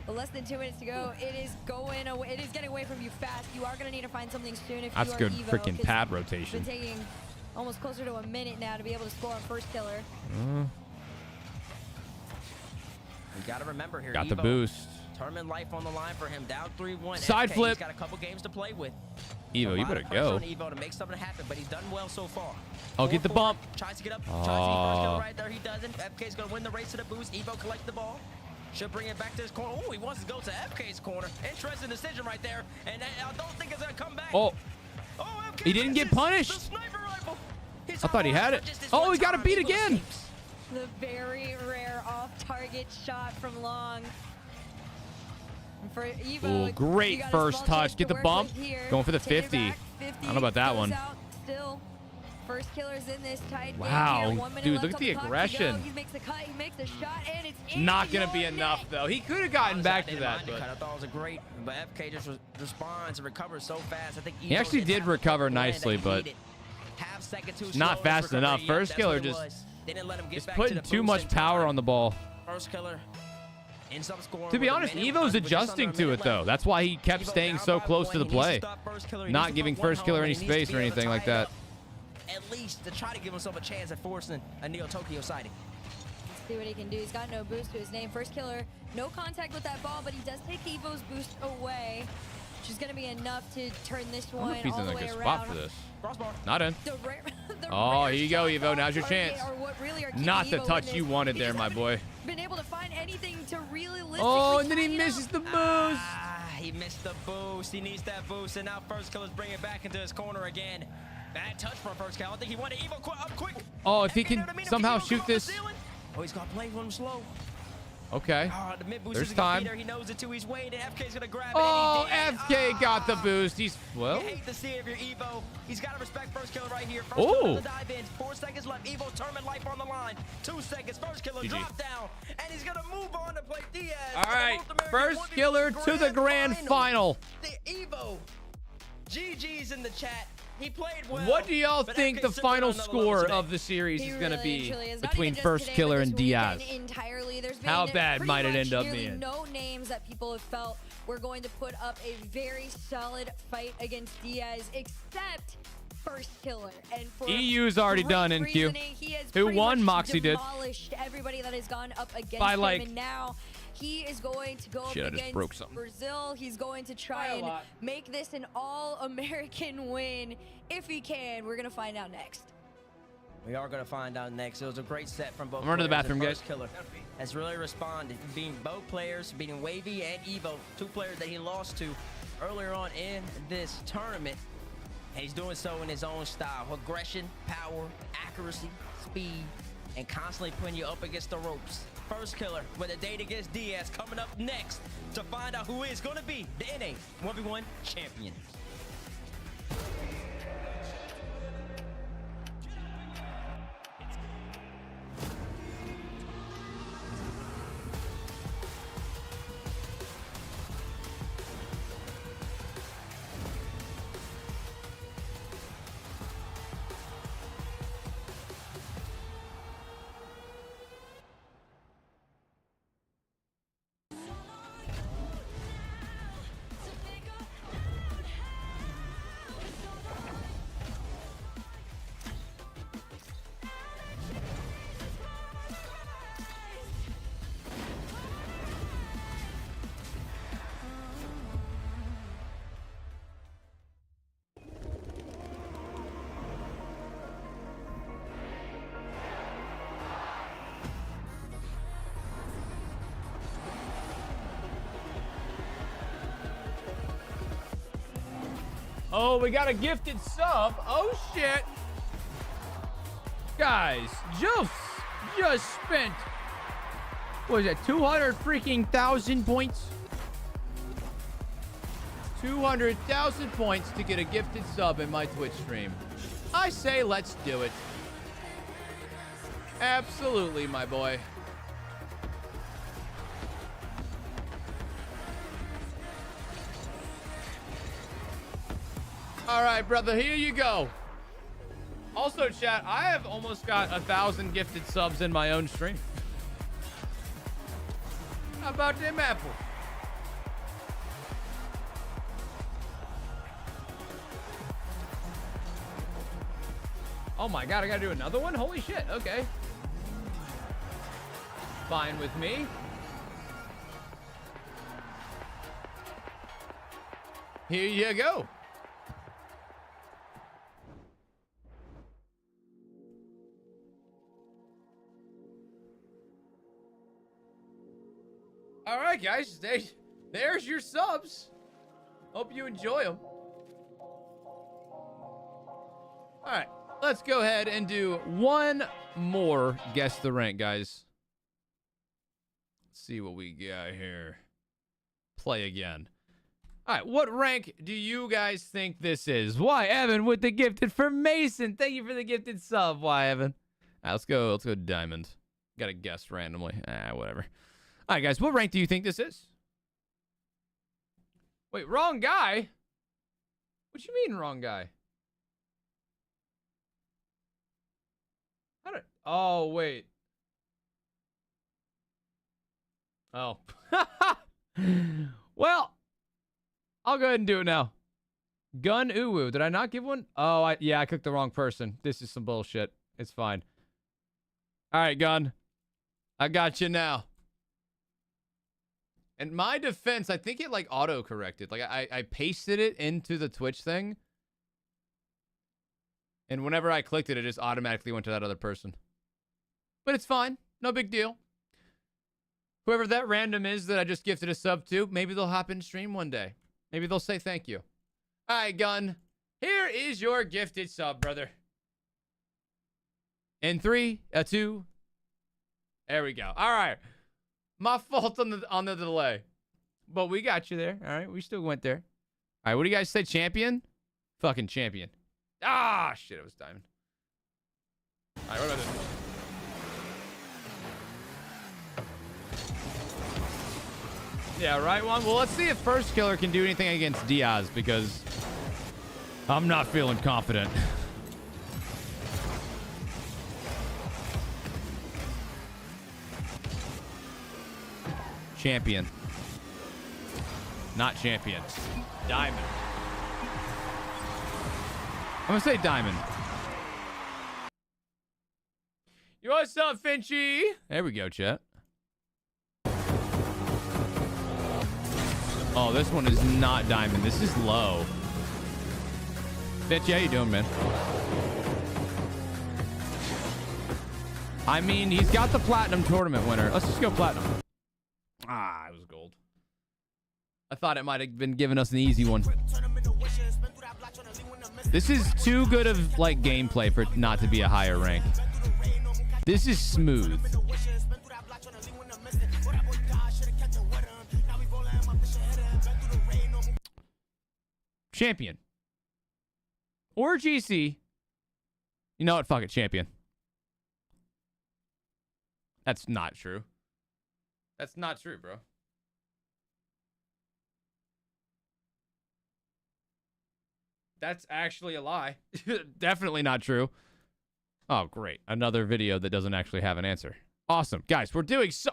Speaker 6: but less than 2 minutes to go. It is going away. It is getting away from you fast. You are going to need to find something soon if
Speaker 1: That's
Speaker 6: you are
Speaker 1: good
Speaker 6: Evo,
Speaker 1: freaking
Speaker 6: 'cause
Speaker 1: pad
Speaker 6: it's
Speaker 1: rotation.
Speaker 6: been taking almost closer to a minute now to be able to score on First Killer.
Speaker 3: You gotta remember here,
Speaker 1: Got the
Speaker 3: Evo,
Speaker 1: boost.
Speaker 3: Tournament life on the line for him. Down 3-1.
Speaker 1: Side
Speaker 3: FK,
Speaker 1: flip.
Speaker 3: He's got a couple games to play with.
Speaker 1: Evo,
Speaker 3: A
Speaker 1: you
Speaker 3: lot
Speaker 1: better
Speaker 3: of pressure
Speaker 1: go.
Speaker 3: on Evo to make something happen, but he's done well so far.
Speaker 1: Oh, get the
Speaker 3: Forward,
Speaker 1: bump.
Speaker 3: Tries to get up. Tries to get First Killer
Speaker 1: Oh.
Speaker 3: right there. He doesn't. FK's gonna win the race to the boost. Evo collect the ball. Should bring it back to his corner. Oh, he wants to go to FK's corner. Interesting decision right there. And I don't think it's gonna come back.
Speaker 1: Oh,
Speaker 3: Oh, FK
Speaker 1: he didn't get
Speaker 3: misses.
Speaker 1: punished.
Speaker 3: The sniper rifle. He's
Speaker 1: I thought he
Speaker 3: on
Speaker 1: had
Speaker 3: for
Speaker 1: it.
Speaker 3: just this
Speaker 1: Oh,
Speaker 3: one
Speaker 1: he got a
Speaker 3: time.
Speaker 1: beat
Speaker 3: Evo
Speaker 1: again.
Speaker 3: escapes.
Speaker 6: The very rare off-target shot from Long. And for Evo,
Speaker 1: Ooh, great
Speaker 6: you got a
Speaker 1: first
Speaker 6: small
Speaker 1: touch.
Speaker 6: chance
Speaker 1: Get
Speaker 6: to
Speaker 1: the
Speaker 6: work
Speaker 1: bump.
Speaker 6: with here.
Speaker 1: Going for the
Speaker 6: Take it
Speaker 1: 50.
Speaker 6: back. 50
Speaker 1: I don't know about that
Speaker 6: goes
Speaker 1: one.
Speaker 6: out still. First killer's in this tight
Speaker 1: Wow,
Speaker 6: game here. 1 minute
Speaker 1: dude,
Speaker 6: left
Speaker 1: look at
Speaker 6: on
Speaker 1: the
Speaker 6: clock to
Speaker 1: aggression.
Speaker 6: go. He makes a cut, he makes a shot, and it's in
Speaker 1: Not going to be
Speaker 6: your
Speaker 1: enough,
Speaker 6: net.
Speaker 1: though. He could have gotten back to
Speaker 11: Honestly,
Speaker 1: that,
Speaker 11: I didn't mind the
Speaker 1: but
Speaker 11: cut. I thought it was a great, but FK just responds and recovers so fast. I think
Speaker 1: he actually did recover nicely, but not fast enough. First killer just putting too much power on the ball.
Speaker 11: First killer ends up scoring.
Speaker 1: To be honest, Evo's adjusting to it, though. That's why he kept staying so close to the play. Not giving first killer any space or anything like that.
Speaker 11: At least to try to give himself a chance at forcing a Neo Tokyo sighting.
Speaker 6: Let's see what he can do. He's got no boost to his name. First killer, no contact with that ball, but he does take Evo's boost away, which is going to be enough to turn this
Speaker 1: I wonder
Speaker 6: one
Speaker 1: if he's
Speaker 6: all
Speaker 1: in
Speaker 6: the
Speaker 1: a
Speaker 6: way
Speaker 1: good
Speaker 6: around.
Speaker 1: spot for this.
Speaker 11: Crossbar.
Speaker 1: Not in.
Speaker 6: The
Speaker 1: Oh,
Speaker 6: rare
Speaker 1: here you go,
Speaker 6: shots
Speaker 1: Evo.
Speaker 6: on
Speaker 1: Now's your
Speaker 6: target
Speaker 1: chance.
Speaker 6: are what really are keeping
Speaker 1: Not the
Speaker 6: Evo in
Speaker 1: touch
Speaker 6: this.
Speaker 1: you wanted
Speaker 6: He
Speaker 1: there,
Speaker 6: just
Speaker 1: my
Speaker 6: hasn't
Speaker 1: boy.
Speaker 6: been able to find anything to realistically
Speaker 1: Oh, and then he
Speaker 6: tie it
Speaker 1: misses
Speaker 6: up.
Speaker 1: the boost.
Speaker 11: He missed the boost. He needs that boost, and now first killer's bring it back into his corner again. Bad touch for first kill. I think he wanted Evo up quick.
Speaker 1: Oh, if he
Speaker 11: You
Speaker 1: can
Speaker 11: know what I mean?
Speaker 1: somehow
Speaker 11: Evo go
Speaker 1: shoot
Speaker 11: off the
Speaker 1: this.
Speaker 11: ceiling. Oh, he's got to play with him slow.
Speaker 1: Okay.
Speaker 11: Oh, the mid boost
Speaker 1: There's
Speaker 11: isn't gonna
Speaker 1: time.
Speaker 11: be there. He knows it too. He's waiting. FK's gonna grab it.
Speaker 1: Oh,
Speaker 11: and he did.
Speaker 1: FK got the boost. He's, well.
Speaker 11: You hate to see it if you're Evo. He's got to respect first killer right here. First
Speaker 1: Ooh.
Speaker 11: killer to dive in. 4 seconds left. Evo tournament life on the line. 2 seconds. First killer
Speaker 1: GG.
Speaker 11: drop down, and he's gonna move on to play Diaz.
Speaker 1: All right.
Speaker 11: North American
Speaker 1: First
Speaker 11: 1v1
Speaker 1: killer to the grand final.
Speaker 11: The Evo. GG's in the chat. He played well.
Speaker 1: What do y'all
Speaker 11: but
Speaker 1: think
Speaker 11: FK
Speaker 1: the
Speaker 11: took it
Speaker 1: final
Speaker 11: on another
Speaker 1: score
Speaker 11: level today.
Speaker 1: of the series
Speaker 6: He
Speaker 1: is going to
Speaker 6: really
Speaker 1: be
Speaker 6: and truly is. Not
Speaker 1: between
Speaker 6: even just
Speaker 1: first
Speaker 6: today,
Speaker 1: killer
Speaker 6: but
Speaker 1: and
Speaker 6: this
Speaker 1: Diaz?
Speaker 6: weekend entirely. There's been
Speaker 1: How bad
Speaker 6: pretty
Speaker 1: might it
Speaker 6: much
Speaker 1: end up
Speaker 6: nearly
Speaker 1: being?
Speaker 6: no names that people have felt were going to put up a very solid fight against Diaz, except first killer. And for
Speaker 1: EU's already
Speaker 6: great
Speaker 1: done in queue.
Speaker 6: reasoning, he has
Speaker 1: Who
Speaker 6: pretty
Speaker 1: won?
Speaker 6: much
Speaker 1: Moxie did.
Speaker 6: demolished everybody that has gone up against
Speaker 1: By,
Speaker 6: him,
Speaker 1: like-
Speaker 6: and now he is going to go
Speaker 1: Shit, I
Speaker 6: up
Speaker 1: just
Speaker 6: against
Speaker 1: broke something.
Speaker 6: Brazil. He's going to try
Speaker 1: By a
Speaker 6: and
Speaker 1: lot.
Speaker 6: make this an all-American win if he can. We're going to find out next.
Speaker 11: We are going to find out next. It was a great set from both
Speaker 1: I'm running to the
Speaker 11: players,
Speaker 1: bathroom,
Speaker 11: and
Speaker 1: guys.
Speaker 11: First Killer has really responded, beating both players, beating Wavy and Evo, 2 players that he lost to earlier on in this tournament. And he's doing so in his own style. Aggression, power, accuracy, speed, and constantly putting you up against the ropes. First Killer with a date against Diaz coming up next to find out who is going to be the NA 1v1 champion.
Speaker 1: Oh, we got a gifted sub. Oh, shit. Guys, just spent, what is that, 200 freaking thousand points? 200,000 points to get a gifted sub in my Twitch stream. I say let's do it. Absolutely, my boy. All right, brother, here you go. Also, chat, I have almost got 1,000 gifted subs in my own stream. How about them apples? Oh my god, I gotta do another one? Holy shit, okay. Fine with me. Here you go. All right, guys, there's your subs. Hope you enjoy them. All right, let's go ahead and do one more Guess the Rank, guys. Let's see what we got here. Play again. All right, what rank do you guys think this is? Why, Evan with the gifted for Mason. Thank you for the gifted sub. Why, Evan? All right, let's go diamond. Got to guess randomly. Whatever. All right, guys, what rank do you think this is? Wait, wrong guy? What you mean wrong guy? Oh, wait. Oh. Well, I'll go ahead and do it now. Gun Uwu. Did I not give one? Oh, yeah, I clicked the wrong person. This is some bullshit. It's fine. All right, Gun. I got you now. In my defense, I think it like auto-corrected. Like I pasted it into the Twitch thing. And whenever I clicked it, it just automatically went to that other person. But it's fine. No big deal. Whoever that random is that I just gifted a sub to, maybe they'll hop in stream one day. Maybe they'll say thank you. All right, Gun. Here is your gifted sub, brother. In 3, 2. There we go. All right. My fault on the delay. But we got you there. All right. We still went there. All right. What do you guys say? Champion? Fucking champion. Ah, shit. It was diamond. All right. What about this? Yeah, right one. Well, let's see if First Killer can do anything against Diaz because I'm not feeling confident. Champion. Not champion. Diamond. I'm gonna say diamond. You what's up, Finchy? There we go, chat. Oh, this one is not diamond. This is low. Finchy, how you doing, man? I mean, he's got the platinum tournament winner. Let's just go platinum. Ah, it was gold. I thought it might have been giving us an easy one. This is too good of like gameplay for it not to be a higher rank. This is smooth. Champion. Or GC. You know what? Fuck it. Champion. That's not true. That's not true, bro. That's actually a lie. Definitely not true. Oh, great. Another video that doesn't actually have an answer. Awesome. Guys, we're doing so...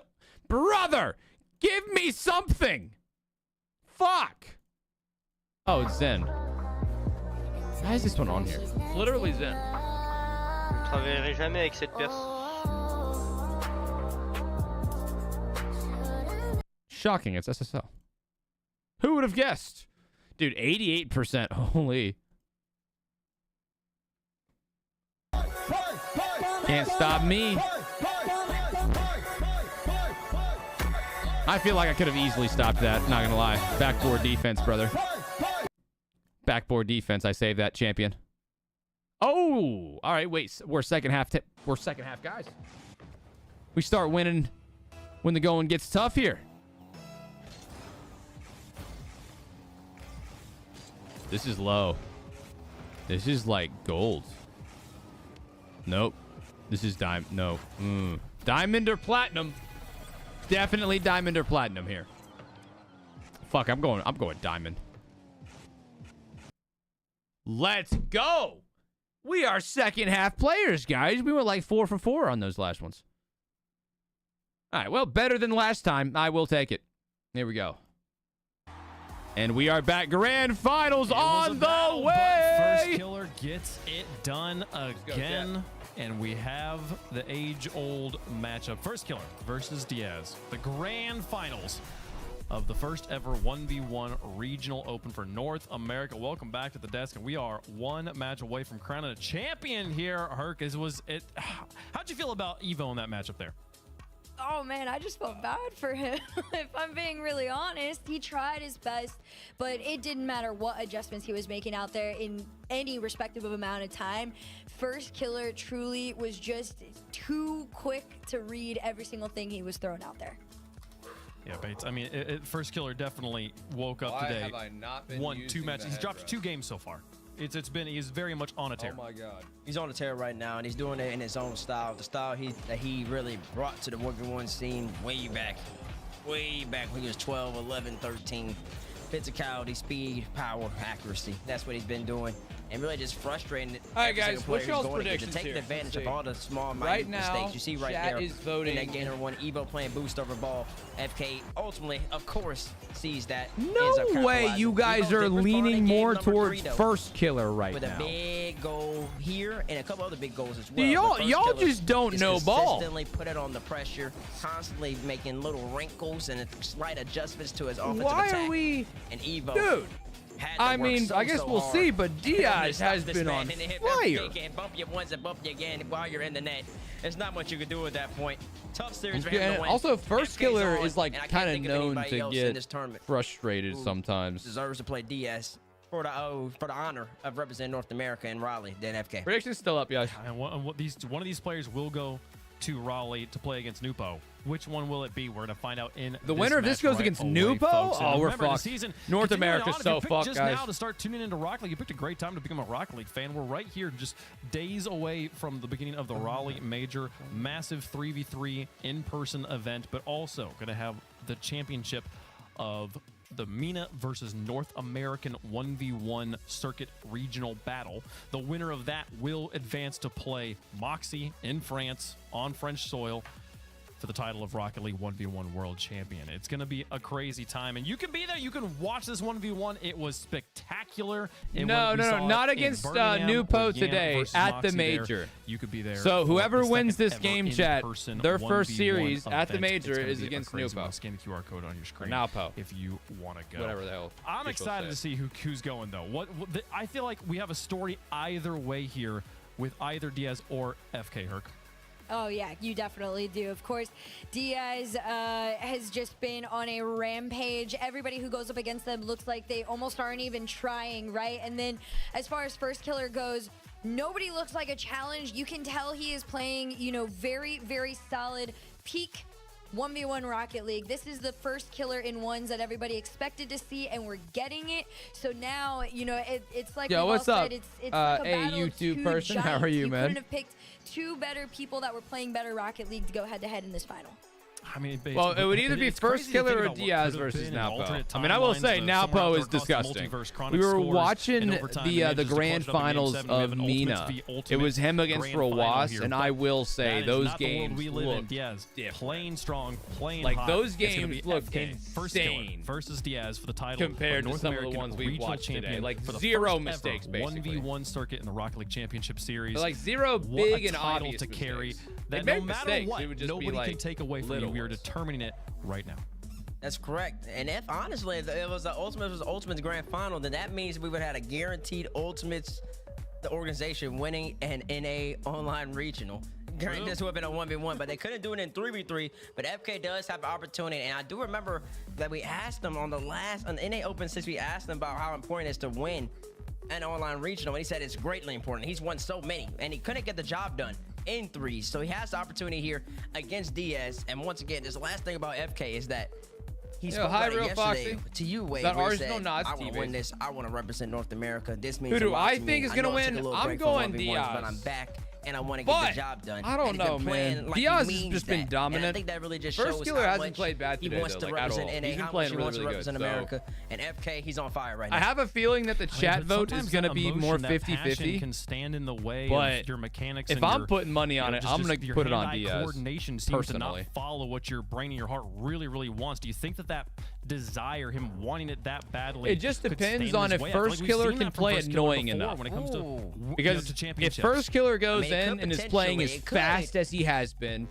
Speaker 1: Brother! Give me something! Fuck! Oh, it's Zen. Why is this one on here? It's literally Zen.
Speaker 12: Je ne travaillerai jamais avec cette personne.
Speaker 1: Shocking, it's SSL. Who would have guessed? Dude, 88%. Holy. Can't stop me. I feel like I could have easily stopped that, not gonna lie. Backboard defense, brother. Backboard defense, I saved that, champion. Oh! Alright, wait. We're second half we're second half guys. We start winning when the going gets tough here. This is low. This is like gold. Nope. This is diamond. No. Diamond or platinum. Definitely diamond or platinum here. Fuck, I'm going diamond. Let's go. We are second half players, guys. We were like 4 for 4 on those last ones. All right, well, better than last time. I will take it. Here we go. And we are back. Grand finals on the way.
Speaker 2: First Killer gets it done again. And we have the age-old matchup. First Killer versus Diaz. The grand finals of the first ever 1v1 regional open for North America. Welcome back to the desk. And we are one match away from crowning a champion here, Herc. How'd you feel about Evo in that matchup there?
Speaker 6: Oh man, I just felt bad for him. If I'm being really honest, he tried his best, but it didn't matter what adjustments he was making out there in any respective amount of time. First Killer truly was just too quick to read every single thing he was throwing out there.
Speaker 2: Yeah, Bates. I mean, First Killer definitely woke up
Speaker 1: Why
Speaker 2: today.
Speaker 1: have I not been
Speaker 2: won 2
Speaker 1: using
Speaker 2: matches.
Speaker 1: the
Speaker 2: He's dropped
Speaker 1: head,
Speaker 2: 2 games so far. He's very much on a tear.
Speaker 1: Oh my God.
Speaker 11: He's on a tear right now, and he's doing it in his own style. The style that he really brought to the 1v1 scene way back when he was 12, 11, 13. Physicality, speed, power, accuracy. That's what he's been doing. And really just frustrating.
Speaker 1: All right, guys, what's y'all's predictions
Speaker 11: taking
Speaker 1: here?
Speaker 11: advantage of all the small,
Speaker 1: Right
Speaker 11: minute
Speaker 1: now,
Speaker 11: mistakes you see right
Speaker 1: chat
Speaker 11: there.
Speaker 1: is voting.
Speaker 11: In that Gainer 1, Evo playing boost over ball. FK ultimately, of course, sees that.
Speaker 1: No way you guys are leaning more towards First Killer right
Speaker 11: with
Speaker 1: now.
Speaker 11: With a big goal here and a couple other big goals as well.
Speaker 1: Y'all just don't know ball.
Speaker 11: Consistently put it on the pressure, constantly making little wrinkles and slight adjustments to his offensive attack.
Speaker 1: Why are we...
Speaker 11: And Evo...
Speaker 1: Dude. I mean, I guess we'll see, but Diaz has been on fire.
Speaker 11: He can bump you once and bump you again while you're in the net. There's not much you can do at that point. Tough series for him to win.
Speaker 1: Also, First Killer is like kind of known to get
Speaker 11: get
Speaker 1: frustrated sometimes.
Speaker 11: Deserves to play DS for the honor of representing North America in Raleigh than FK.
Speaker 1: Prediction's still up, guys.
Speaker 2: And one of these players will go to Raleigh to play against Nupo. Which one will it be? We're gonna find out in
Speaker 1: the winner of this goes against Nupo. Oh, we're fucked. North America's so fucked,
Speaker 2: just
Speaker 1: guys.
Speaker 2: Now to start tuning into Rocket League, you picked a great time to become a Rocket League fan. We're right here, just days away from the beginning of the Raleigh Major, massive 3v3 in-person event, but also gonna have the championship of the MENA versus North American 1v1 circuit regional battle. The winner of that will advance to play Moxie in France on French soil for the title of Rocket League 1v1 World Champion. It's going to be a crazy time, and you can be there. You can watch this 1v1. It was spectacular.
Speaker 1: No, not against Nupo today at the Major.
Speaker 2: You could be there.
Speaker 1: So whoever wins this game, chat, their first series at the Major is against Nupo.
Speaker 2: Scan the QR code on your screen
Speaker 1: Nupo,
Speaker 2: if you want to go.
Speaker 1: Whatever the hell.
Speaker 2: I'm excited to see who's going though. I feel like we have a story either way here with either Diaz or FK Herc.
Speaker 6: Oh, yeah, you definitely do. Of course, Diaz has just been on a rampage. Everybody who goes up against them looks like they almost aren't even trying, right? And then as far as First Killer goes, nobody looks like a challenge. You can tell he is playing, very, very solid peak 1v1 Rocket League. This is the First Killer in ones that everybody expected to see, and we're getting it. So now, it's like
Speaker 1: yo, what's up?
Speaker 6: It's like a battle
Speaker 1: YouTube
Speaker 6: of
Speaker 1: person.
Speaker 6: giants.
Speaker 1: How are you, man?
Speaker 6: Couldn't have picked 2 better people that were playing better Rocket League to go head-to-head in this final.
Speaker 2: I mean,
Speaker 1: well, it would either be First Killer or Diaz versus Napo. I mean, I will say Napo is disgusting. We were watching the grand finals of MENA. It was him against Rowas, and I will say those games look
Speaker 2: playing strong, playing
Speaker 1: like
Speaker 2: hot.
Speaker 1: Those games look insane
Speaker 2: versus Diaz for the title
Speaker 1: compared to some of the ones we've watched today. Like zero mistakes, basically.
Speaker 2: 1v1 circuit in the Rocket League Championship Series.
Speaker 1: Like zero big and obvious
Speaker 2: to carry that
Speaker 1: no
Speaker 2: matter what, nobody can take away from you. We are determining it right now.
Speaker 11: That's correct. And if honestly, if it was the Ultimates grand final, then that means we would have had a guaranteed Ultimates, the organization winning an NA online regional. This would have been a 1v1, but they couldn't do it in 3v3. But FK does have an opportunity, and I do remember that we asked them on the NA Open 6, we asked them about how important it is to win an online regional, and he said it's greatly important. He's won so many, and he couldn't get the job done in 3s, so he has the opportunity here against Diaz. And once again, this last thing about FK is that he spoke about it yesterday to you, Wade.
Speaker 1: That
Speaker 11: where he
Speaker 1: Arsenal
Speaker 11: said,
Speaker 1: Nods
Speaker 11: I want to win this. I want to represent North America. This means
Speaker 1: who do
Speaker 11: a lot
Speaker 1: I
Speaker 11: to
Speaker 1: think
Speaker 11: me.
Speaker 1: is gonna win? I'm going Diaz,
Speaker 11: but I'm back. And I want to get the job done.
Speaker 1: I don't know, man.
Speaker 11: Like
Speaker 1: Diaz has just been dominant.
Speaker 11: And I think that really just
Speaker 1: First
Speaker 11: shows
Speaker 1: Killer
Speaker 11: how
Speaker 1: hasn't played bad today,
Speaker 11: he wants to represent NA,
Speaker 1: he's been
Speaker 11: how
Speaker 1: playing
Speaker 11: much he wants to represent America. And FK, he's on fire right now.
Speaker 1: I have a feeling that the chat vote is going to be more 50-50.
Speaker 2: Can stand in the way
Speaker 1: but
Speaker 2: of your mechanics.
Speaker 1: If I'm putting money on it, I'm going to put it on Diaz.
Speaker 2: Coordination seems to not follow what your brain and your heart really, really wants. Do you think that desire, him wanting it that badly,
Speaker 1: it just depends on if First Killer can play annoying enough.
Speaker 2: When it comes to
Speaker 1: because if First Killer goes in and is playing as fast as he has been,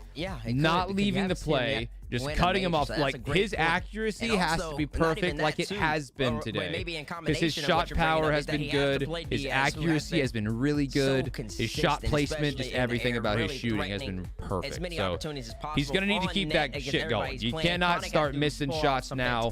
Speaker 1: not leaving the play, just cutting him off, like his accuracy has to be perfect like it has been today. Because his shot power has been good, his accuracy has been really good, his shot placement, just everything about his shooting has been perfect. So he's going to need to keep that shit going. You cannot start missing shots now.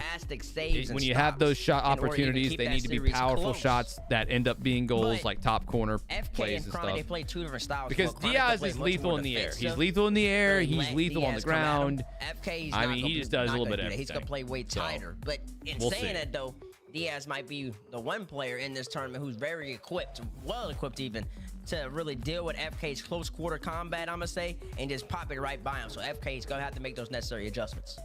Speaker 1: When you have those shot opportunities, they need to be powerful shots that end up being goals, like top corner plays and stuff. Because Diaz is lethal in the air. He's lethal in the air, he's lethal on the ground.
Speaker 3: FK, he's
Speaker 1: I
Speaker 3: not
Speaker 1: mean,
Speaker 3: gonna
Speaker 1: he just
Speaker 3: be-
Speaker 1: does a
Speaker 3: not
Speaker 1: little
Speaker 3: gonna
Speaker 1: bit
Speaker 3: do
Speaker 1: of
Speaker 3: that. He's gonna play way tighter. But in
Speaker 1: we'll
Speaker 3: saying
Speaker 1: see.
Speaker 3: that though, Diaz might be the one player in this tournament who's very equipped, well equipped even, to really deal with FK's close quarter combat, I'm gonna say, and just pop it right by him. So FK's gonna have to make those necessary adjustments.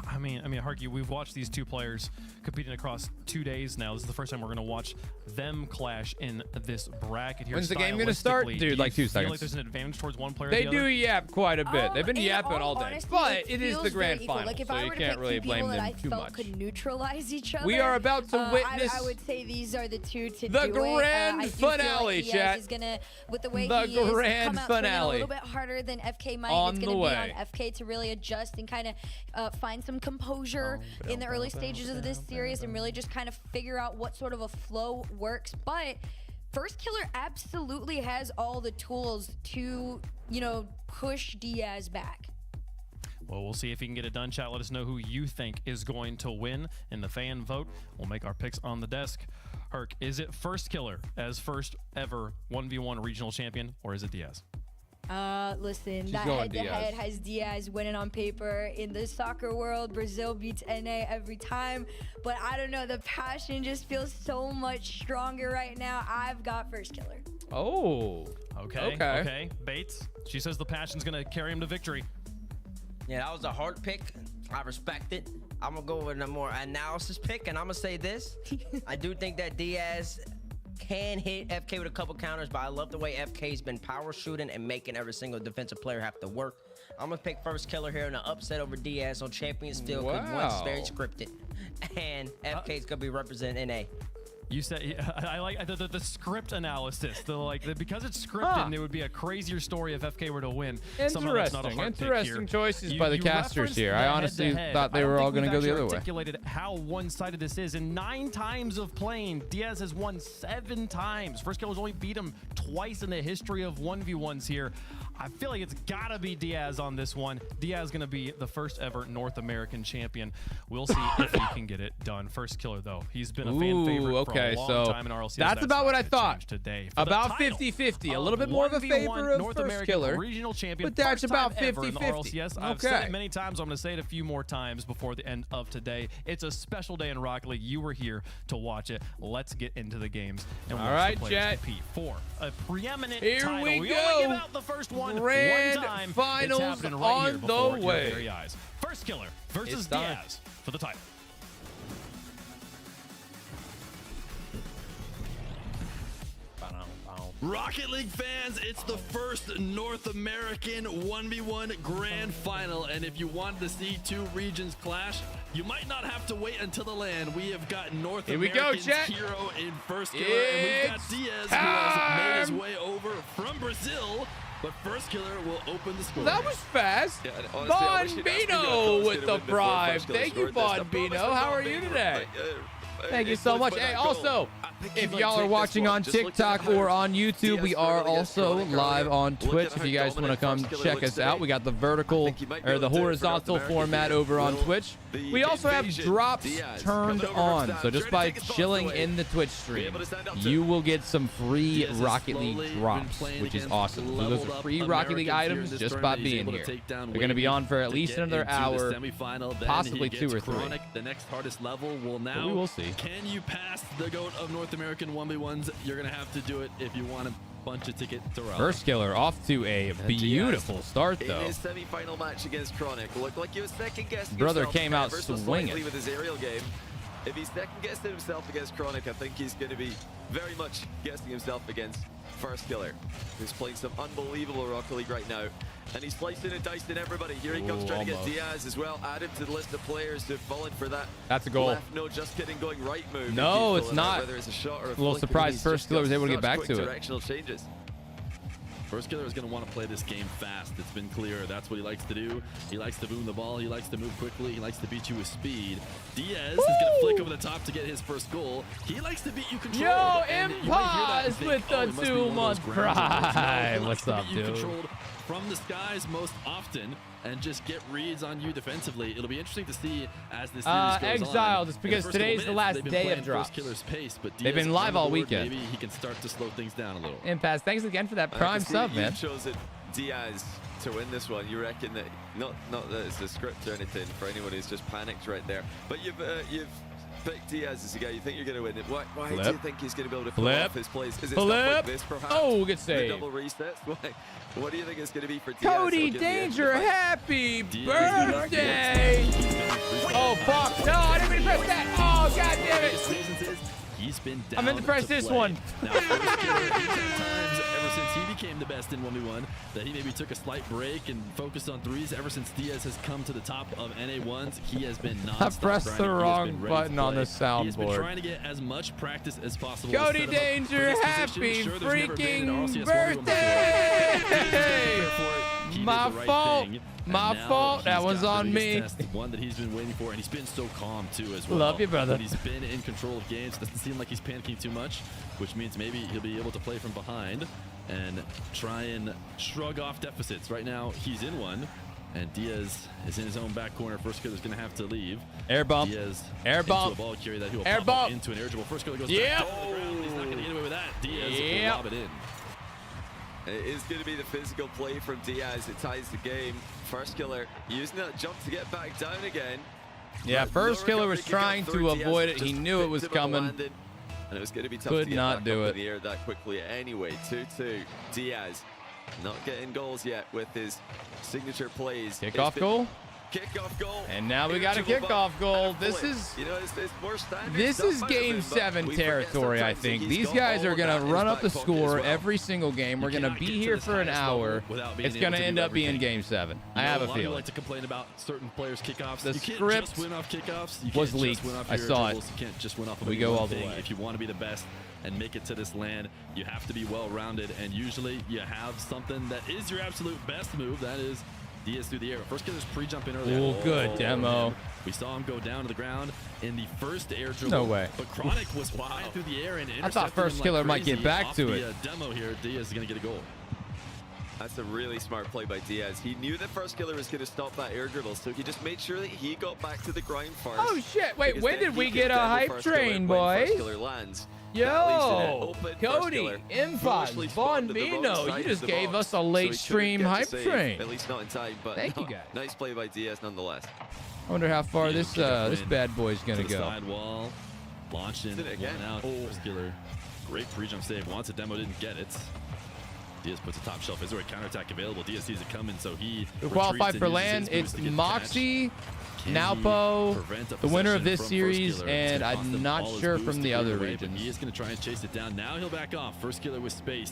Speaker 2: I mean, Harky, we've watched these two players competing across 2 days now. This is the first time we're going to watch them clash in this bracket here.
Speaker 1: When's the game going to start? Dude, like 2
Speaker 2: feel
Speaker 1: seconds.
Speaker 2: like there's an advantage towards one player or
Speaker 1: They
Speaker 2: the
Speaker 1: do
Speaker 2: other?
Speaker 1: yap quite a bit. They've been
Speaker 6: In
Speaker 1: yapping
Speaker 6: all
Speaker 1: all day.
Speaker 6: honesty,
Speaker 1: But it is
Speaker 6: feels
Speaker 1: the
Speaker 6: very
Speaker 1: grand
Speaker 6: equal.
Speaker 1: final,
Speaker 6: Like, if
Speaker 1: so
Speaker 6: I
Speaker 1: you
Speaker 6: were to
Speaker 1: can't
Speaker 6: pick
Speaker 1: really
Speaker 6: two people
Speaker 1: blame
Speaker 6: that I
Speaker 1: them too
Speaker 6: felt
Speaker 1: much.
Speaker 6: could neutralize each other.
Speaker 1: We are about to witness
Speaker 6: I would say these are the two to
Speaker 1: the
Speaker 6: do
Speaker 1: grand
Speaker 6: it. I do feel
Speaker 1: finale,
Speaker 6: like Diaz
Speaker 1: chat.
Speaker 6: is gonna, with the way
Speaker 1: The
Speaker 6: he is,
Speaker 1: grand
Speaker 6: come out swinging
Speaker 1: finale.
Speaker 6: a little bit harder than FK might.
Speaker 1: On
Speaker 6: It's
Speaker 1: the
Speaker 6: gonna
Speaker 1: way.
Speaker 6: be on FK to really adjust and kind of find some composure in the early stages of this series and really just kind of figure out what sort of a flow works. But First Killer absolutely has all the tools to, you know, push Diaz back.
Speaker 2: Well, we'll see if he can get it done. Chat, let us know who you think is going to win in the fan vote. We'll make our picks on the desk. Herc, is it First Killer as first ever 1v1 regional champion, or is it Diaz?
Speaker 6: Listen,
Speaker 1: She's
Speaker 6: that
Speaker 1: going
Speaker 6: head-to-head
Speaker 1: Diaz.
Speaker 6: has Diaz winning on paper. In the soccer world, Brazil beats NA every time. But I don't know, the passion just feels so much stronger right now. I've got First Killer.
Speaker 1: Oh.
Speaker 2: Okay. Bates, she says the passion's going to carry him to victory.
Speaker 3: Yeah, that was a hard pick. I respect it. I'm gonna go with a more analysis pick, and I'm gonna say this. I do think that Diaz can hit FK with a couple counters, but I love the way FK's been power shooting and making every single defensive player have to work. I'm gonna pick First Killer here in an upset over Diaz on Champions Field, because
Speaker 1: Wow.
Speaker 3: one's very scripted, and FK's gonna be representing NA.
Speaker 2: You said I like the script analysis. Because it's scripted, and it would be a crazier story if FK were to win. Somehow that's not a hard pick
Speaker 1: Interesting
Speaker 2: here.
Speaker 1: choices by the casters
Speaker 2: referenced
Speaker 1: here.
Speaker 2: the
Speaker 1: I honestly
Speaker 2: head-to-head.
Speaker 1: thought they
Speaker 2: I don't
Speaker 1: were all
Speaker 2: think
Speaker 1: going to go
Speaker 2: we've
Speaker 1: the
Speaker 2: actually
Speaker 1: other way.
Speaker 2: articulated how one-sided this is. In 9 times of playing, Diaz has won 7 times. First Killer's only beat him twice in the history of 1v1s here. I feel like it's got to be Diaz on this one. Diaz going to be the first ever North American champion. We'll see if he can get it done. First Killer, though, he's been a fan favorite for a long time in RLCS.
Speaker 1: That's about what I
Speaker 2: not
Speaker 1: thought.
Speaker 2: gonna change today. For the
Speaker 1: About
Speaker 2: title
Speaker 1: 50-50. A
Speaker 2: of
Speaker 1: little bit more of a
Speaker 2: 1v1
Speaker 1: favor of
Speaker 2: North
Speaker 1: First
Speaker 2: American
Speaker 1: Killer.
Speaker 2: Regional champion.
Speaker 1: But that's
Speaker 2: First time
Speaker 1: about
Speaker 2: ever in the
Speaker 1: 50-50.
Speaker 2: RLCS. I've said it many times. I'm going to say it a few more times before the end of today. It's a special day in Rocket League. You were here to watch it. Let's get into the games and watch
Speaker 1: right,
Speaker 2: the players
Speaker 1: chat.
Speaker 2: compete for a preeminent
Speaker 1: Here
Speaker 2: title.
Speaker 1: we
Speaker 2: We
Speaker 1: go.
Speaker 2: only give out the first one
Speaker 1: Grand
Speaker 2: one time.
Speaker 1: finals
Speaker 2: It's happening right
Speaker 1: on
Speaker 2: here
Speaker 1: the
Speaker 2: before your
Speaker 1: way.
Speaker 2: very eyes. First Killer versus
Speaker 1: It's time.
Speaker 2: Diaz for the title.
Speaker 4: Rocket League fans, it's the first North American 1v1 grand final, and if you wanted to see 2 regions clash, you might not have to wait until the land. We have got North
Speaker 1: Here we go,
Speaker 4: America's
Speaker 1: chat.
Speaker 4: hero in First Killer, and we've got
Speaker 1: It's
Speaker 4: Diaz, who has made his
Speaker 1: time.
Speaker 4: way over from Brazil, but First Killer will open the score.
Speaker 1: That was fast.
Speaker 5: Yeah, and honestly, I wish you'd asked me that if I was
Speaker 1: Bonbino
Speaker 5: gonna
Speaker 1: with the
Speaker 5: win before
Speaker 1: bribe.
Speaker 5: First Killer
Speaker 1: Thank you,
Speaker 5: scored this. I promised
Speaker 1: Bonbino.
Speaker 5: I'm
Speaker 1: How
Speaker 5: not
Speaker 1: are you
Speaker 5: being
Speaker 1: today?
Speaker 5: like,
Speaker 1: Thank you
Speaker 5: it's
Speaker 1: so
Speaker 5: like
Speaker 1: much.
Speaker 5: when
Speaker 1: Hey,
Speaker 5: I go,
Speaker 1: also,
Speaker 5: I think
Speaker 1: if
Speaker 5: you
Speaker 1: y'all
Speaker 5: might
Speaker 1: are
Speaker 5: take
Speaker 1: watching
Speaker 5: this
Speaker 1: on
Speaker 5: one. Just look at
Speaker 1: TikTok
Speaker 5: how
Speaker 1: or on YouTube,
Speaker 5: Diaz
Speaker 1: we
Speaker 5: scored
Speaker 1: are
Speaker 5: against
Speaker 1: also
Speaker 5: Chronic
Speaker 1: live
Speaker 5: earlier.
Speaker 1: on
Speaker 5: Look at
Speaker 1: Twitch.
Speaker 5: how
Speaker 1: If you guys want to
Speaker 5: dominant
Speaker 1: come
Speaker 5: First Killer
Speaker 1: check
Speaker 5: looks
Speaker 1: us out,
Speaker 5: today.
Speaker 1: we got the
Speaker 5: I
Speaker 1: vertical
Speaker 5: think he might be
Speaker 1: or
Speaker 5: able
Speaker 1: the
Speaker 5: to take it for
Speaker 1: horizontal
Speaker 5: North America
Speaker 1: format
Speaker 5: here.
Speaker 1: over on
Speaker 5: Will
Speaker 1: Twitch.
Speaker 5: the
Speaker 1: We also have
Speaker 5: invasion
Speaker 1: drops
Speaker 5: Diaz
Speaker 1: turned
Speaker 5: coming over
Speaker 1: on,
Speaker 5: from
Speaker 1: so just
Speaker 5: Trying to
Speaker 1: by
Speaker 5: take his thoughts
Speaker 1: chilling
Speaker 5: away.
Speaker 1: in the Twitch
Speaker 5: Be
Speaker 1: stream,
Speaker 5: able to stand up to
Speaker 1: you will get some free
Speaker 4: Diaz has
Speaker 1: Rocket
Speaker 4: slowly
Speaker 1: League
Speaker 4: been
Speaker 1: drops,
Speaker 4: playing
Speaker 1: which is
Speaker 4: against
Speaker 1: awesome. So those
Speaker 4: leveled
Speaker 1: are
Speaker 4: up
Speaker 1: free Rocket League
Speaker 4: Americans here in
Speaker 1: items
Speaker 4: this
Speaker 1: just by
Speaker 4: tournament. He's
Speaker 1: being
Speaker 4: able to
Speaker 1: here.
Speaker 4: take down
Speaker 1: They're going to be
Speaker 4: Wave
Speaker 1: on for at
Speaker 4: to
Speaker 1: least
Speaker 4: get
Speaker 1: another
Speaker 4: into the
Speaker 1: hour,
Speaker 4: semifinal. Then
Speaker 1: possibly
Speaker 4: he
Speaker 1: 2
Speaker 4: gets
Speaker 1: or 3.
Speaker 4: Chronic, the next hardest level will now.
Speaker 1: we will see.
Speaker 4: Can you pass the GOAT of North American 1v1s? You're going to have to do it if you want a bunch of ticket to Raleigh.
Speaker 1: First Killer off to a beautiful start,
Speaker 5: In
Speaker 1: though.
Speaker 5: his semi-final match against Chronic, looked like he was second-guessing
Speaker 1: Brother
Speaker 5: himself.
Speaker 1: came out
Speaker 5: First was
Speaker 1: swinging.
Speaker 5: slightly with his aerial game. If he's second-guessing himself against Chronic, I think he's going to be very much guessing himself against First Killer, who's playing some unbelievable Rocket League right now. And he's slicing and dicing everybody. Here he comes,
Speaker 1: Ooh,
Speaker 5: trying to
Speaker 1: almost.
Speaker 5: get Diaz as well. Add him to the list of players who've fallen for that.
Speaker 1: That's a goal.
Speaker 5: Left, no, just kidding, going right move.
Speaker 1: No,
Speaker 5: He keeps
Speaker 1: it's
Speaker 5: pulling out,
Speaker 1: not.
Speaker 5: Whether it's a shot or a
Speaker 1: A little
Speaker 5: flick,
Speaker 1: surprised
Speaker 5: he's
Speaker 1: First
Speaker 5: just
Speaker 1: Killer was
Speaker 5: got
Speaker 1: able to get
Speaker 5: such
Speaker 1: back
Speaker 5: quick
Speaker 1: to it.
Speaker 5: directional changes.
Speaker 4: First Killer is going to want to play this game fast. It's been clear. That's what he likes to do. He likes to boom the ball. He likes to move quickly. He likes to beat you with speed. Diaz is going to flick over the top to get his first goal. He likes to beat you controlled.
Speaker 1: Yo,
Speaker 4: And you might hear that and
Speaker 1: Impaz
Speaker 4: think,
Speaker 1: with
Speaker 4: oh,
Speaker 1: the
Speaker 4: it must be one of those
Speaker 1: 2-month
Speaker 4: ground controls. No,
Speaker 1: pride.
Speaker 4: he likes
Speaker 1: What's
Speaker 4: to
Speaker 1: up,
Speaker 4: beat you
Speaker 1: dude?
Speaker 4: controlled from the skies most often and just get reads on you defensively. It'll be interesting to see as this series goes
Speaker 1: Exiled,
Speaker 4: on.
Speaker 1: it's
Speaker 4: In
Speaker 1: because
Speaker 4: first
Speaker 1: today's
Speaker 4: couple
Speaker 1: the last
Speaker 4: minutes, they've been
Speaker 1: day
Speaker 4: playing
Speaker 1: of drops.
Speaker 4: First Killer's pace, but
Speaker 1: They've
Speaker 4: Diaz
Speaker 1: been live
Speaker 4: on the
Speaker 1: all
Speaker 4: board,
Speaker 1: weekend.
Speaker 4: Maybe he can start to slow things down a little.
Speaker 1: Impaz, thanks again for that
Speaker 5: I
Speaker 1: prime
Speaker 5: can see
Speaker 1: sub,
Speaker 5: you've
Speaker 1: man.
Speaker 5: chosen Diaz to win this one. You reckon that not that it's a script or anything for anyone who's just panicked right there, but you've picked Diaz as a guy you think you're going to win it. Why do you think he's going to be able to pull off his plays? Is it stuff like this, perhaps?
Speaker 1: Oh, good save.
Speaker 5: The double resets? What do you think it's going to be for Diaz?
Speaker 1: Cody Danger, happy birthday! Oh, fuck. No, I didn't mean to press that. Oh, god damn it.
Speaker 4: He's been down.
Speaker 1: I meant to press this one.
Speaker 4: Now, times ever since he became the best in 1v1, that he maybe took a slight break and focused on threes. Ever since Diaz has come to the top of NA1s, he has been nonstop.
Speaker 1: I pressed the wrong button on the soundboard.
Speaker 4: He's been trying to get as much practice as possible.
Speaker 1: Cody Danger, happy freaking birthday! My fault. My fault. That was on me.
Speaker 4: One that he's been waiting for, and he's been so calm too as well.
Speaker 1: Love you, brother.
Speaker 4: When he's been in control of games, doesn't seem like he's panicking too much, which means maybe he'll be able to play from behind and try and shrug off deficits. Right now, he's in one, and Diaz is in his own back corner. First killer's gonna have to leave.
Speaker 1: Air bump.
Speaker 4: Diaz
Speaker 1: air bump.
Speaker 4: Into a ball carry that he will
Speaker 1: air
Speaker 4: pop
Speaker 1: bump.
Speaker 4: into an air dribble. First killer goes
Speaker 1: yep.
Speaker 4: back to the ground. He's not gonna get away with that. Diaz will lob it in.
Speaker 5: It is going to be the physical play from Diaz. It ties the game. First killer using that jump to get back down again.
Speaker 1: Yeah, first killer was trying to avoid it. He knew it was coming.
Speaker 5: And it was going to be tough
Speaker 1: Could
Speaker 5: to get
Speaker 1: not
Speaker 5: back
Speaker 1: do
Speaker 5: up
Speaker 1: it.
Speaker 5: in the air that quickly anyway. 2-2. Diaz not getting goals yet with his signature plays.
Speaker 1: Kickoff goal?
Speaker 5: Kickoff goal.
Speaker 1: And now we got a kickoff goal. This is,
Speaker 5: you know, it's more standard.
Speaker 1: this is game 7 territory, I think. These guys are going to run up the score every single game. We're going to be here for an hour. It's going to end up being game 7. I have a feeling.
Speaker 4: Like to complain about certain players' kickoffs.
Speaker 1: The
Speaker 4: you can't
Speaker 1: script
Speaker 4: just win off kickoffs. You
Speaker 1: was
Speaker 4: can't
Speaker 1: leaked.
Speaker 4: just win off
Speaker 1: I
Speaker 4: your
Speaker 1: saw it.
Speaker 4: dribbles. You can't just win off of
Speaker 1: We go all the
Speaker 4: thing.
Speaker 1: way.
Speaker 4: If you want to be the best and make it to this land, you have to be well-rounded, and usually you have something that is your absolute best move. That is Diaz through the air. First killer's pre-jump in early.
Speaker 1: Oh, good demo.
Speaker 4: Man. We saw him go down to the ground in the first air dribble.
Speaker 1: No way.
Speaker 4: But Chronic was flying through the air and
Speaker 1: I thought first killer might get back to it.
Speaker 4: Demo here, Diaz is going to get a goal.
Speaker 5: That's a really smart play by Diaz. He knew the first killer was going to stop that air dribble, so he just made sure that he got back to the ground first.
Speaker 1: Oh shit! Wait, when did we get a hype train, boys? Yo, Cody, Impost, Von Vino, you just gave us a late stream hype train.
Speaker 5: At least not in time, but
Speaker 1: thank you guys.
Speaker 5: Nice play by Diaz nonetheless.
Speaker 1: I wonder how far this bad boy's gonna go.
Speaker 4: Sidewall, launched in, one out. First killer, great pre-jump save. Wants a demo, didn't get it. Diaz puts a top shelf. Is there a counterattack available? Diaz sees it coming, so he
Speaker 1: qualified for land. It's Moxie, Naupo, the winner of this series, and I'm not sure from the other regions.
Speaker 4: He is going to try and chase it down. Now he'll back off. First killer with space.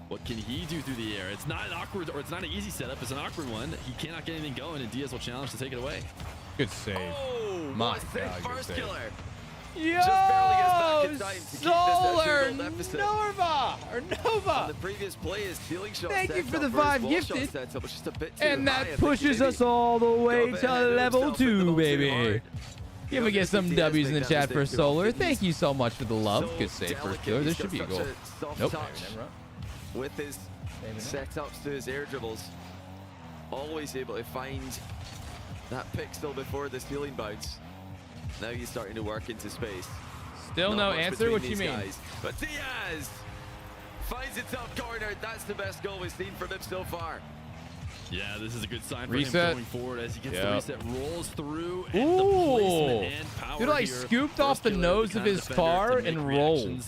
Speaker 4: What can he do through the air? It's not an awkward, or it's not an easy setup. It's an awkward one. He cannot get anything going, and Diaz will challenge to take it away.
Speaker 1: Good save.
Speaker 5: Oh,
Speaker 1: my
Speaker 5: God, first killer.
Speaker 1: Yo, Solar Nova.
Speaker 5: On the previous play is stealing shots.
Speaker 1: Thank you for the 5 gifted. And that pushes us all the way to level 2, baby. Can we get some W's in the chat for Solar? Thank you so much for the love. Good save first killer. This should be a goal. Nope.
Speaker 5: With his setups to his air dribbles, always able to find that pixel before the stealing bounce. Now he's starting to work into space.
Speaker 1: Still no answer? What you mean?
Speaker 5: Guys. But Diaz finds it top corner. That's the best goal we've seen from him so far.
Speaker 4: Yeah, this is a good sign for
Speaker 1: reset.
Speaker 4: him going forward as he gets the reset, rolls through, and
Speaker 1: ooh.
Speaker 4: the placement and power
Speaker 1: Dude, like scooped off the nose of his car and rolled.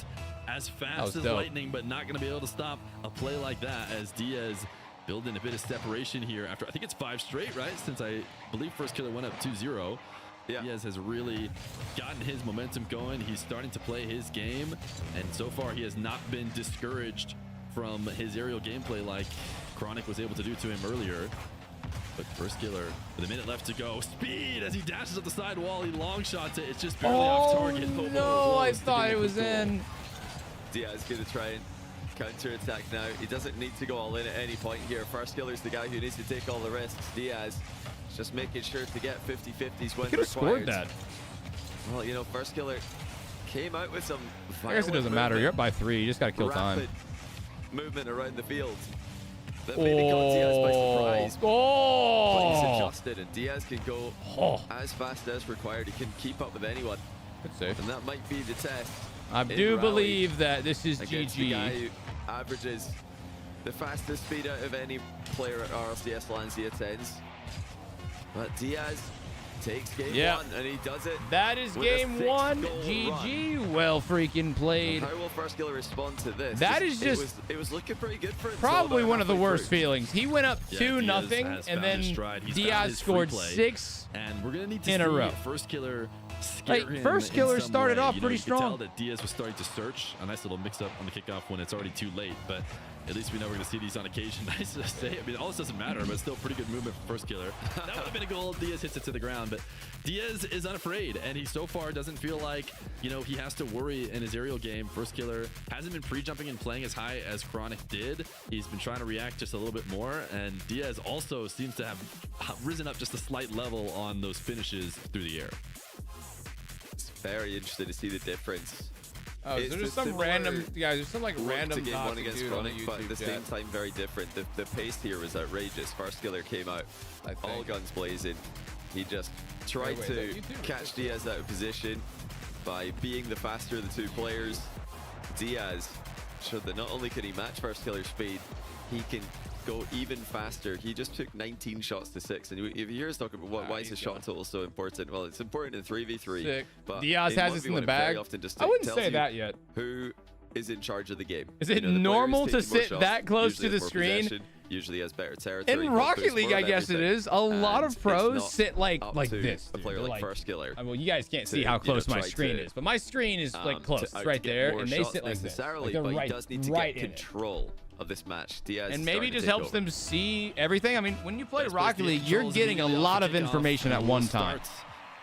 Speaker 4: As fast as lightning, but not going to be able to stop a play like that as Diaz building a bit of separation here after, I think it's 5 straight, right? Since I believe first killer went up 2-0. Yeah. Diaz has really gotten his momentum going. He's starting to play his game, and so far he has not been discouraged from his aerial gameplay like Chronic was able to do to him earlier. But first killer with a minute left to go. Speed as he dashes up the side wall. He long shots it. It's just barely off target.
Speaker 1: No, I thought it was in.
Speaker 5: Diaz going to try and counter-attack now. He doesn't need to go all in at any point here. First killer's the guy who needs to take all the risks. Diaz just making sure to get 50-50s when
Speaker 1: could have scored that.
Speaker 5: Well, you know, first killer came out with some
Speaker 1: I guess it doesn't matter. You're up by 3. You just got to kill time.
Speaker 5: Movement around the field. That maybe caught Diaz by surprise. But he's adjusted, and Diaz can go as fast as required. He can keep up with anyone.
Speaker 1: Good save.
Speaker 5: And that might be the test.
Speaker 1: I do believe that this is
Speaker 5: against the guy
Speaker 1: GG.
Speaker 5: who averages the fastest speed out of any player at RLCS lands he attends. But Diaz takes game one, and he does it.
Speaker 1: That is game one. GG. Well freaking played.
Speaker 5: How will First Killer respond to this?
Speaker 1: That is just...
Speaker 5: It was looking pretty good for him.
Speaker 1: Probably one of the worst feelings. He went up 2-0, and then Diaz scored 6
Speaker 4: and we're gonna need to
Speaker 1: in a row.
Speaker 4: First Killer scare him
Speaker 1: First Killer
Speaker 4: in some
Speaker 1: started
Speaker 4: way.
Speaker 1: off
Speaker 4: You
Speaker 1: pretty
Speaker 4: could
Speaker 1: strong.
Speaker 4: tell that Diaz was starting to search. A nice little mix-up on the kickoff when it's already too late, but at least we know we're going to see these on occasion. Nice to say. I mean, all this doesn't matter, but still pretty good movement for First Killer. That would have been a goal. Diaz hits it to the ground, but Diaz is unafraid, and he so far doesn't feel like, you know, he has to worry in his aerial game. First Killer hasn't been pre-jumping and playing as high as Chronic did. He's been trying to react just a little bit more, and Diaz also seems to have risen up just a slight level on those finishes through the air.
Speaker 5: It's very interesting to see the difference.
Speaker 1: Oh, so there's some random, guys. There's some like random
Speaker 5: game one against Chronic,
Speaker 1: YouTube
Speaker 5: but at the same time very different. The pace here was outrageous. First Killer came out, all guns blazing. He just tried to catch Diaz out of position by being the faster of the two players. Diaz showed that not only can he match First Killer's speed, he can go even faster. He just took 19 shots to 6, and if you hear us talk about why is the shot total so important, well, it's important in 3v3. But
Speaker 1: Diaz has this in the bag. I wouldn't say that yet.
Speaker 5: Who is in charge of the game?
Speaker 1: Is it normal to sit that close to the screen?
Speaker 5: Usually has better territory.
Speaker 1: In Rocket League, I guess it is. A lot of pros sit like this.
Speaker 5: A player like First Killer.
Speaker 1: Well, you guys can't see how close my screen is, but my screen is like close, right there, and they sit like this.
Speaker 5: But he does need to get control of this match. Diaz
Speaker 1: and maybe just helps them see everything. I mean, when you play Rocket League, you're getting a lot of information at one time.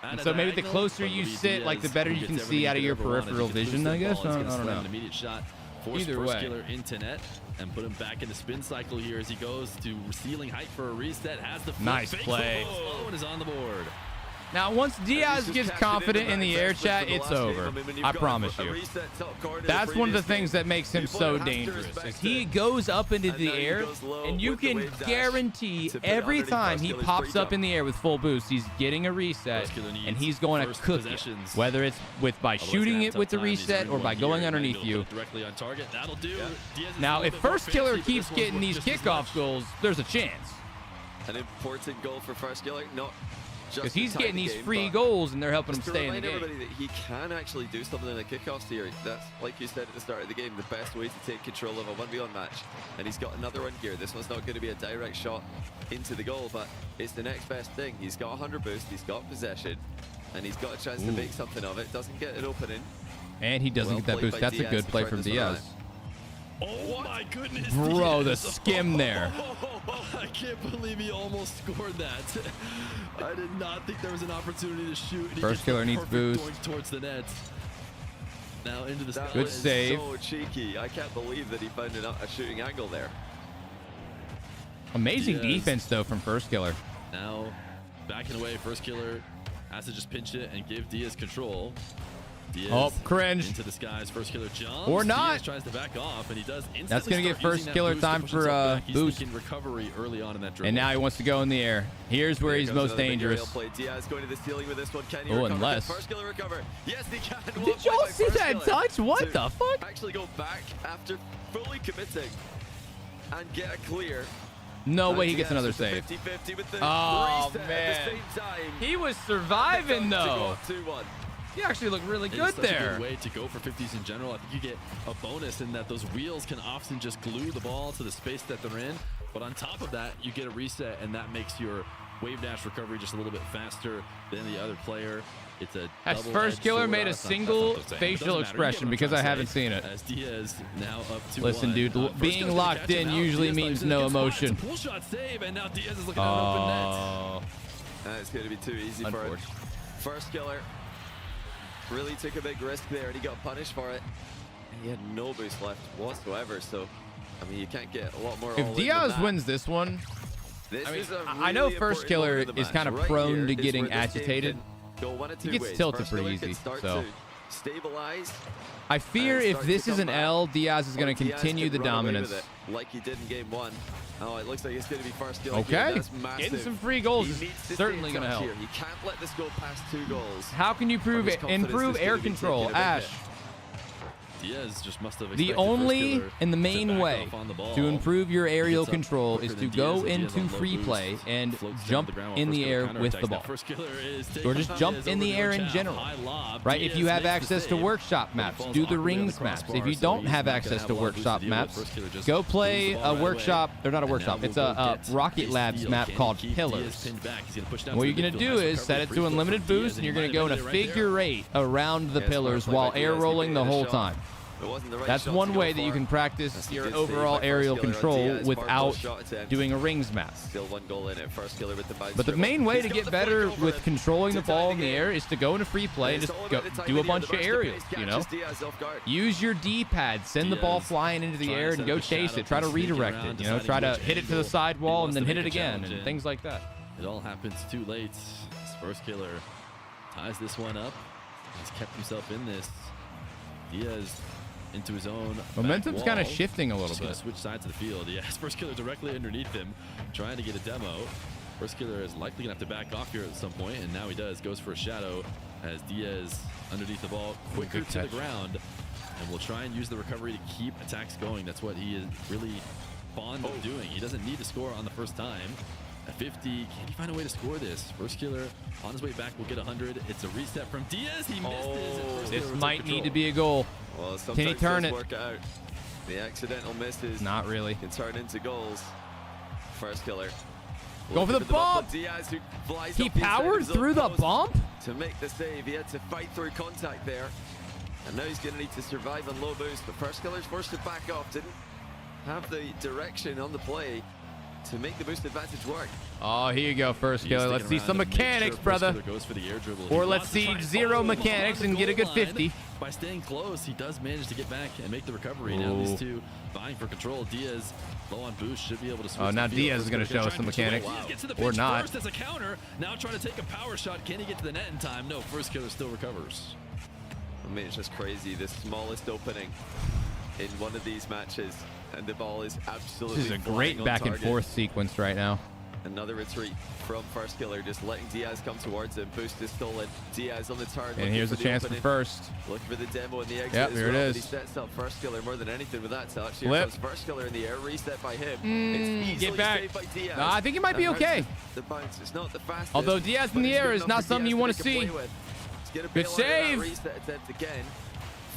Speaker 1: And so maybe the closer you sit, like the better you can see out of your peripheral vision, I guess. I don't know. Either way.
Speaker 4: Killer into net and put him back in the spin cycle here as he goes to ceiling height for a reset. Has the
Speaker 1: nice play.
Speaker 4: And is on the board.
Speaker 1: Now, once Diaz gets confident in the air chat, it's over. I promise you. That's one of the things that makes him so dangerous. Is he goes up into the air, and you can guarantee every time he pops up in the air with full boost, he's getting a reset, and he's going to cook it. Whether it's by shooting it with the reset or by going underneath you. Now, if First Killer keeps getting these kickoff goals, there's a chance.
Speaker 5: An important goal for First Killer.
Speaker 1: Because he's getting these free goals and they're helping him stay in the game.
Speaker 5: Everybody that he can actually do something in the kickoffs here. That's, like you said at the start of the game, the best way to take control of a 1v1 match. And he's got another one here. This one's not going to be a direct shot into the goal, but it's the next best thing. He's got 100 boost, he's got possession, and he's got a chance to make something of it. Doesn't get an opening.
Speaker 1: And he doesn't get that boost. That's a good play from Diaz.
Speaker 4: Oh my goodness,
Speaker 1: bro, the skim there.
Speaker 4: I can't believe he almost scored that. I did not think there was an opportunity to shoot.
Speaker 1: First Killer needs boost.
Speaker 4: Towards the net. Now into the sky.
Speaker 1: Good save.
Speaker 5: So cheeky. I can't believe that he found a shooting angle there.
Speaker 1: Amazing defense though from First Killer.
Speaker 4: Now backing away. First Killer has to just pinch it and give Diaz control. Diaz
Speaker 1: cringe.
Speaker 4: Into the skies. First Killer jumps.
Speaker 1: Or not.
Speaker 4: Diaz tries to back off, and he does instantly.
Speaker 1: That's going to get First Killer time for boost.
Speaker 4: Recovery early on in that dribble.
Speaker 1: And now he wants to go in the air. Here's where he's most dangerous.
Speaker 5: Diaz going to the ceiling with this one. Can he
Speaker 1: recover?
Speaker 5: Unless. First Killer recover. Yes, he can.
Speaker 1: Did y'all see that touch? What the fuck?
Speaker 5: Actually go back after fully committing and get a clear.
Speaker 1: No way he gets another save.
Speaker 5: 50-50 with the
Speaker 1: oh,
Speaker 5: reset
Speaker 1: man.
Speaker 5: at the same time.
Speaker 1: He was surviving, though.
Speaker 5: 2-1.
Speaker 1: He actually looked really good
Speaker 4: it's
Speaker 1: there.
Speaker 4: A good way to go for 50s in general. I think you get a bonus in that those wheels can often just glue the ball to the space that they're in. But on top of that, you get a reset, and that makes your wave dash recovery just a little bit faster than the other player. It's a
Speaker 1: Has First Killer made a single facial expression? Because I haven't seen it.
Speaker 4: As Diaz now up 2-1.
Speaker 1: Listen, dude, being locked in usually means no emotion.
Speaker 4: Pull shot save, and now Diaz is looking at an open net.
Speaker 5: It's going to be too easy for him. First Killer really took a big risk there, and he got punished for it. And he had no boost left whatsoever, so I mean, you can't get a lot more.
Speaker 1: If Diaz wins this one, I know First Killer is kind of prone to getting agitated. He gets tilted pretty easy, so
Speaker 5: stabilize.
Speaker 1: I fear if this is an L, Diaz is going to continue the dominance.
Speaker 5: Like he did in game 1. Oh, it looks like it's going to be First Killer.
Speaker 1: Okay, getting some free goals is certainly going to help.
Speaker 5: He can't let this go past 2 goals.
Speaker 1: How can you improve air control, Ash?
Speaker 4: Diaz just must have
Speaker 1: The only and the main way to improve your aerial control is to go into free play and jump in the air with the ball. Or just jump in the air in general, right? If you have access to workshop maps, do the rings maps. If you don't have access to workshop maps, go play a workshop, or not a workshop, it's a Rocket Labs map called Pillars. And what you're going to do is set it to unlimited boost, and you're going to go in a figure 8 around the pillars while air rolling the whole time. That's one way that you can practice your overall aerial control without doing a rings map. But the main way to get better with controlling the ball in the air is to go into free play and just do a bunch of aerials, you know? Use your D-pad, send the ball flying into the air and go chase it. Try to redirect it, you know? Try to hit it to the sidewall and then hit it again and things like that.
Speaker 4: It all happens too late. First killer ties this one up. He's kept himself in this. Diaz into his own
Speaker 1: momentum's kind of shifting a little bit.
Speaker 4: Switch sides of the field. Yeah, First killer directly underneath him, trying to get a demo. First killer is likely gonna have to back off here at some point, and now he does. Goes for a shadow as Diaz underneath the ball, quicker to the ground, and will try and use the recovery to keep attacks going. That's what he is really fond of doing. He doesn't need to score on the first time. At 50, can he find a way to score this? First killer on his way back will get 100. It's a reset from Diaz. He missed
Speaker 1: this might need to be a goal.
Speaker 5: Well,
Speaker 1: can he turn it?
Speaker 5: Work out. The accidental misses.
Speaker 1: Not really.
Speaker 5: Can turn into goals. First killer.
Speaker 1: Go for the bump.
Speaker 5: Diaz, who flies
Speaker 1: he powered through the bump?
Speaker 5: To make the save. He had to fight through contact there. And now he's going to need to survive on low boost. But First killer's forced to back off. Didn't have the direction on the play to make the boost advantage work.
Speaker 1: Oh, here you go, First killer. Let's see some mechanics, brother.
Speaker 4: Goes for the air dribble.
Speaker 1: Or let's see zero mechanics and get a good 50.
Speaker 4: By staying close, he does manage to get back and make the recovery. Now these two vying for control. Diaz, low on boost, should be able to switch.
Speaker 1: Oh, now Diaz is going to show us some mechanics. Or not.
Speaker 4: First as a counter. Now trying to take a power shot. Can he get to the net in time? No, First killer still recovers.
Speaker 5: I mean, it's just crazy. The smallest opening in one of these matches, and the ball is absolutely
Speaker 1: This is a great back and forth sequence right now.
Speaker 5: Another retreat from First killer, just letting Diaz come towards him. Boost is stolen. Diaz on the turn.
Speaker 1: And here's a chance for First.
Speaker 5: Looking for the demo and the exit.
Speaker 1: Yep, here it is.
Speaker 5: He sets up First killer more than anything with that touch. Here
Speaker 1: Flip.
Speaker 5: comes First killer in the air. Reset by him. It's
Speaker 1: get back.
Speaker 5: saved by Diaz.
Speaker 1: No, I think he might be okay.
Speaker 5: The bounce is not the fastest.
Speaker 1: Although Diaz in the air is not something you want to see. Good save.
Speaker 5: Reset attempt again.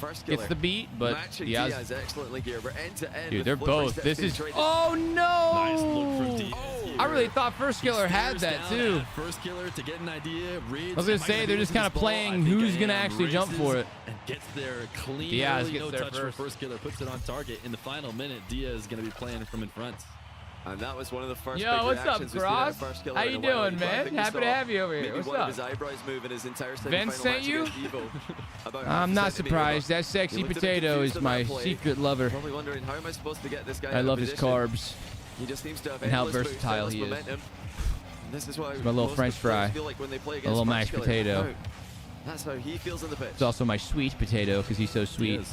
Speaker 5: First killer
Speaker 1: gets the beat, but
Speaker 5: Diaz excellently here. We're end to end.
Speaker 1: Dude, they're both. This is. Oh no!
Speaker 4: Nice look from Diaz.
Speaker 1: I really thought First killer had that too.
Speaker 4: First killer to get an idea.
Speaker 1: I was gonna say they're just kind of playing who's gonna actually jump for it.
Speaker 4: And gets there clean.
Speaker 1: Diaz gets
Speaker 4: no
Speaker 1: there
Speaker 4: touch
Speaker 1: first.
Speaker 4: For First killer puts it on target in the final minute. Diaz is gonna be playing from in front.
Speaker 5: And that was one of the first
Speaker 1: Yo,
Speaker 5: big
Speaker 1: what's up,
Speaker 5: reactions
Speaker 1: Cross?
Speaker 5: First killer
Speaker 1: How
Speaker 5: in
Speaker 1: you
Speaker 5: a while.
Speaker 1: doing, man? Happy to have you over here.
Speaker 5: Maybe
Speaker 1: What's
Speaker 5: one
Speaker 1: up?
Speaker 5: of his eyebrows move in his entire
Speaker 1: Vince sent you?
Speaker 5: About
Speaker 1: I'm not surprised. That sexy potato is my secret lover.
Speaker 5: Probably wondering, how am I supposed to get this guy
Speaker 1: I
Speaker 5: out
Speaker 1: love
Speaker 5: of
Speaker 1: his
Speaker 5: position?
Speaker 1: carbs
Speaker 5: He just seems to have
Speaker 1: and how
Speaker 5: endless boost,
Speaker 1: versatile
Speaker 5: endless
Speaker 1: he is.
Speaker 5: momentum. And this is why
Speaker 1: It's my little
Speaker 5: most
Speaker 1: French
Speaker 5: of the players
Speaker 1: fry.
Speaker 5: feel like when they play
Speaker 1: A
Speaker 5: against
Speaker 1: little
Speaker 5: First
Speaker 1: mashed
Speaker 5: killer,
Speaker 1: potato.
Speaker 5: no, that's how he feels on the pitch.
Speaker 1: It's also my sweet potato because he's so sweet.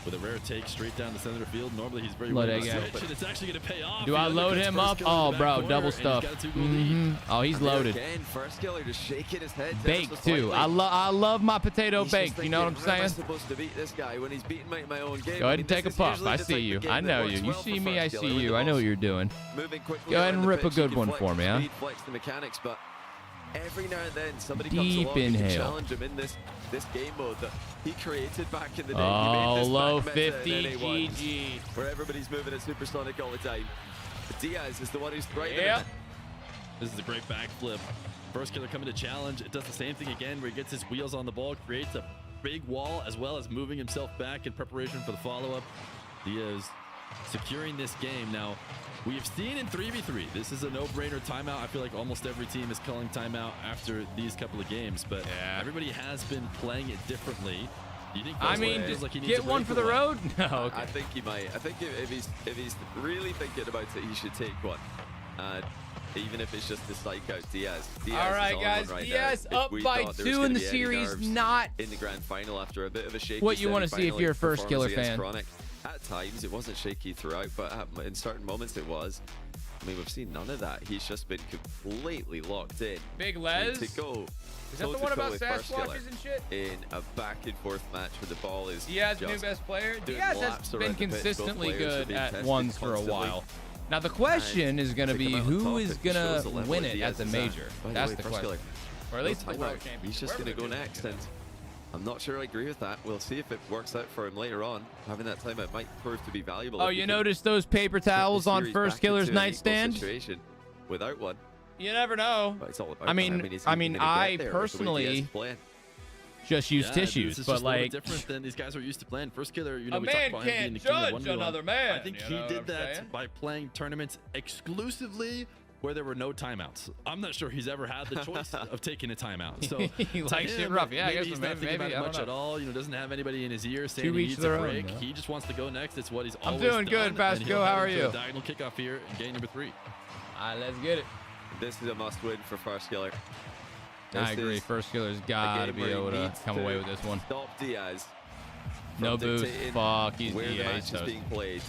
Speaker 4: With a rare take straight down the center of the field. Normally he's very
Speaker 1: Load
Speaker 4: well
Speaker 1: that guy.
Speaker 4: switch, and it's actually going to pay off.
Speaker 1: Do I load him up? Oh, bro, double stuff. Oh, he's loaded.
Speaker 5: Again, First killer just shaking his head.
Speaker 1: Baked too. I love my potato
Speaker 5: He's
Speaker 1: baked.
Speaker 5: just
Speaker 1: You know what I'm
Speaker 5: thinking, how am I
Speaker 1: saying?
Speaker 5: supposed to beat this guy when he's beating me in my own game?
Speaker 1: Go
Speaker 5: I
Speaker 1: ahead
Speaker 5: mean,
Speaker 1: and take a
Speaker 5: this is
Speaker 1: puff.
Speaker 5: usually
Speaker 1: I
Speaker 5: the
Speaker 1: see
Speaker 5: type
Speaker 1: you.
Speaker 5: of game
Speaker 1: I
Speaker 5: that
Speaker 1: know
Speaker 5: works
Speaker 1: you. You
Speaker 5: well
Speaker 1: see
Speaker 5: for
Speaker 1: me, I
Speaker 5: First
Speaker 1: see
Speaker 5: killer. When
Speaker 1: you.
Speaker 5: the
Speaker 1: I know what
Speaker 5: ball's
Speaker 1: you're doing.
Speaker 5: moving quickly
Speaker 1: Go ahead
Speaker 5: around
Speaker 1: and
Speaker 5: the
Speaker 1: rip a
Speaker 5: pitch, he
Speaker 1: good
Speaker 5: can
Speaker 1: one
Speaker 5: flex
Speaker 1: for me,
Speaker 5: the
Speaker 1: huh?
Speaker 5: speed, flex the mechanics, but every now and then somebody
Speaker 1: Deep
Speaker 5: comes along and can
Speaker 1: inhale.
Speaker 5: challenge him in this game mode that he created back in the day.
Speaker 1: Oh,
Speaker 5: he made this
Speaker 1: low
Speaker 5: back meta
Speaker 1: 50
Speaker 5: in NA1s,
Speaker 1: GG.
Speaker 5: where everybody's moving at supersonic all the time. But Diaz is the one who's right
Speaker 1: Yep.
Speaker 4: This is a great backflip. First killer coming to challenge. It does the same thing again where he gets his wheels on the ball, creates a big wall as well as moving himself back in preparation for the follow-up. Diaz securing this game. Now, we have seen in 3v3, this is a no-brainer timeout. I feel like almost every team is calling timeout after these couple of games, but everybody has been playing it differently. Do you think
Speaker 1: I mean,
Speaker 4: feels
Speaker 1: just
Speaker 4: like he needs
Speaker 1: get
Speaker 4: a
Speaker 1: one
Speaker 4: break
Speaker 1: for
Speaker 4: or
Speaker 1: the
Speaker 4: what?
Speaker 1: road? No, okay.
Speaker 5: I think he might. I think if he's really thinking about it, he should take one. Even if it's just to psych out Diaz.
Speaker 1: All right,
Speaker 5: is on
Speaker 1: guys.
Speaker 5: one right
Speaker 1: Diaz
Speaker 5: now. If
Speaker 1: up
Speaker 5: we
Speaker 1: by
Speaker 5: thought there was
Speaker 1: 2
Speaker 5: gonna
Speaker 1: in the
Speaker 5: be any
Speaker 1: series.
Speaker 5: nerves
Speaker 1: Not
Speaker 5: in the grand final after a bit of a shaky
Speaker 1: what you want to see if
Speaker 5: semi-final
Speaker 1: you're a First
Speaker 5: performance
Speaker 1: Killer
Speaker 5: against
Speaker 1: fan.
Speaker 5: Chronic. At times, it wasn't shaky throughout, but in certain moments it was. I mean, we've seen none of that. He's just been completely locked in.
Speaker 1: Big
Speaker 5: I
Speaker 1: Les.
Speaker 5: mean, to go
Speaker 1: Is that the one about Sasquatches and shit?
Speaker 5: in a back and forth match where the ball is
Speaker 1: Diaz, new
Speaker 5: just
Speaker 1: best player.
Speaker 5: doing
Speaker 1: Diaz
Speaker 5: laps
Speaker 1: has
Speaker 5: around
Speaker 1: been
Speaker 5: the pitch. Both
Speaker 1: consistently
Speaker 5: players are
Speaker 1: good
Speaker 5: being
Speaker 1: at
Speaker 5: tested
Speaker 1: ones for a
Speaker 5: constantly.
Speaker 1: while. Now the question is going to
Speaker 5: to
Speaker 1: be
Speaker 5: come out on
Speaker 1: who
Speaker 5: top,
Speaker 1: is
Speaker 5: it
Speaker 1: going
Speaker 5: shows
Speaker 1: to
Speaker 5: the level
Speaker 1: win
Speaker 5: that
Speaker 1: it
Speaker 5: Diaz
Speaker 1: at the
Speaker 5: is
Speaker 1: major.
Speaker 5: By
Speaker 1: That's
Speaker 5: way,
Speaker 1: the
Speaker 5: First
Speaker 1: question.
Speaker 5: Killer,
Speaker 1: Or at
Speaker 5: no
Speaker 1: least the
Speaker 5: timeout.
Speaker 1: world championship.
Speaker 5: He's just going to go next, and I'm not sure I agree with that. We'll see if it works out for him later on. Having that timeout might prove to be valuable.
Speaker 1: Oh,
Speaker 5: if he
Speaker 1: you
Speaker 5: can
Speaker 1: notice those paper
Speaker 5: put the
Speaker 1: towels on
Speaker 5: series
Speaker 1: First
Speaker 5: back
Speaker 1: Killer's
Speaker 5: into an equal
Speaker 1: nightstand?
Speaker 5: situation without one.
Speaker 1: You never know.
Speaker 5: But it's all about
Speaker 1: I mean,
Speaker 5: is he gonna get
Speaker 1: I
Speaker 5: there with the way Diaz
Speaker 1: personally
Speaker 5: is playing?
Speaker 1: just use
Speaker 4: Yeah,
Speaker 1: tissues,
Speaker 4: this is
Speaker 1: but
Speaker 4: just a little
Speaker 1: like,
Speaker 4: bit different than these guys are used to playing. First Killer, you know,
Speaker 1: a
Speaker 4: we talked
Speaker 1: man
Speaker 4: about him being
Speaker 1: can't
Speaker 4: the king of
Speaker 1: judge
Speaker 4: 1v1.
Speaker 1: another man.
Speaker 4: I think
Speaker 1: you
Speaker 4: he
Speaker 1: know
Speaker 4: did
Speaker 1: what I'm
Speaker 4: that
Speaker 1: saying?
Speaker 4: by playing tournaments exclusively where there were no timeouts. I'm not sure he's ever had the choice of taking a timeout. So
Speaker 1: He
Speaker 4: to
Speaker 1: likes it
Speaker 4: him,
Speaker 1: rough. Yeah, I
Speaker 4: maybe
Speaker 1: guess
Speaker 4: he's
Speaker 1: maybe,
Speaker 4: not thinking about
Speaker 1: maybe,
Speaker 4: it
Speaker 1: I
Speaker 4: much
Speaker 1: don't
Speaker 4: at
Speaker 1: know.
Speaker 4: all. You know, doesn't have anybody in his ear saying
Speaker 1: To
Speaker 4: he
Speaker 1: each
Speaker 4: needs
Speaker 1: their
Speaker 4: a
Speaker 1: own,
Speaker 4: break.
Speaker 1: though.
Speaker 4: He just wants to go next. It's what he's
Speaker 1: I'm
Speaker 4: always
Speaker 1: doing
Speaker 4: done.
Speaker 1: good,
Speaker 4: and
Speaker 1: Vasco.
Speaker 4: he'll
Speaker 1: How
Speaker 4: head
Speaker 1: are
Speaker 4: into
Speaker 1: you?
Speaker 4: a diagonal kickoff here in game number 3.
Speaker 1: All right, let's get it.
Speaker 5: This is a must-win for First Killer.
Speaker 1: I
Speaker 5: This
Speaker 1: agree.
Speaker 5: is
Speaker 1: First Killer's
Speaker 5: a
Speaker 1: got to
Speaker 5: game
Speaker 1: be
Speaker 5: where he
Speaker 1: able to
Speaker 5: needs
Speaker 1: come away with this one.
Speaker 5: Stop Diaz.
Speaker 1: No
Speaker 5: from
Speaker 1: boost.
Speaker 5: dictating
Speaker 1: Fuck, he's
Speaker 5: where the
Speaker 1: yeah,
Speaker 5: match
Speaker 1: he's
Speaker 5: is
Speaker 1: toast.
Speaker 5: being played.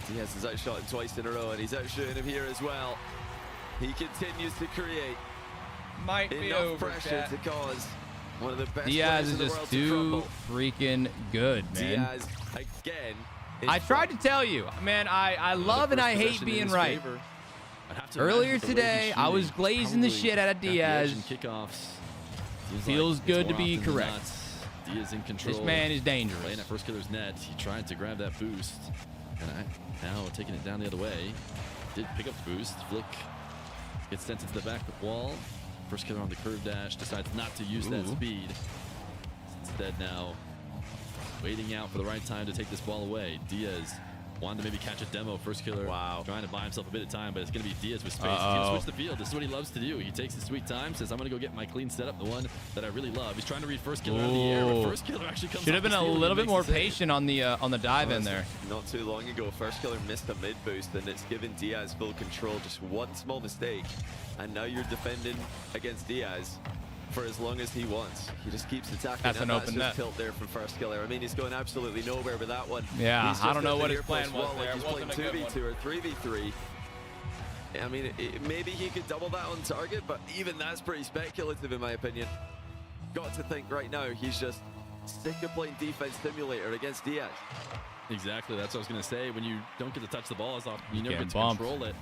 Speaker 5: Diaz has outshot him twice in a row, and he's outshooting him here as well. He continues to create
Speaker 1: Might be
Speaker 5: enough
Speaker 1: over,
Speaker 5: pressure
Speaker 1: chat.
Speaker 5: to cause one of the best
Speaker 1: Diaz
Speaker 5: players
Speaker 1: is
Speaker 5: in the
Speaker 1: just
Speaker 5: world to
Speaker 1: too
Speaker 5: crumble.
Speaker 1: freaking good, man.
Speaker 5: Diaz again. is
Speaker 1: I tried to
Speaker 5: front.
Speaker 1: tell you, man. I love and I hate being right. Earlier today, I was glazing the shit out of Diaz. Feels good to be correct.
Speaker 4: Diaz in control.
Speaker 1: This man is dangerous.
Speaker 4: Playing at First Killer's net. He tried to grab that boost. And now taking it down the other way. Did pick up the boost. Flick gets sent into the back wall. First Killer on the curve dash. Decides not to use that speed. Instead now waiting out for the right time to take this ball away. Diaz wanted to maybe catch a demo. First Killer trying to buy himself a bit of time, but it's going to be Diaz with space. He's going to switch the field. This is what he loves to do. He takes his sweet time, says, I'm going to go get my clean setup, the one that I really love. He's trying to read First Killer out of the air, but First Killer actually comes
Speaker 1: Should have
Speaker 4: off
Speaker 1: been
Speaker 4: the
Speaker 1: a
Speaker 4: steal and
Speaker 1: little
Speaker 4: he
Speaker 1: bit
Speaker 4: makes
Speaker 1: more
Speaker 4: the save.
Speaker 1: patient on the dive in there.
Speaker 5: Not too long ago, First Killer missed a mid boost, and it's given Diaz full control. Just one small mistake, and now you're defending against Diaz for as long as he wants. He just keeps attacking.
Speaker 1: That's
Speaker 5: and
Speaker 1: an open
Speaker 5: just
Speaker 1: net.
Speaker 5: tilt there from First Killer. I mean, he's going absolutely nowhere with that one.
Speaker 1: Yeah,
Speaker 5: He's
Speaker 1: I
Speaker 5: just
Speaker 1: don't know
Speaker 5: got
Speaker 1: what
Speaker 5: the
Speaker 1: his plan
Speaker 5: earplugs
Speaker 1: was
Speaker 5: wall
Speaker 1: there.
Speaker 5: like
Speaker 1: It
Speaker 5: he's playing
Speaker 1: wasn't a good
Speaker 5: 2v2 or 3v3. I mean, maybe he could double that on target, but even that's pretty speculative in my opinion. Got to think right now, he's just sick of playing defense simulator against Diaz.
Speaker 4: Exactly, that's what I was going to say. When you don't get to touch the ball as often, you never
Speaker 1: Getting
Speaker 4: get to
Speaker 1: bumped.
Speaker 4: control it.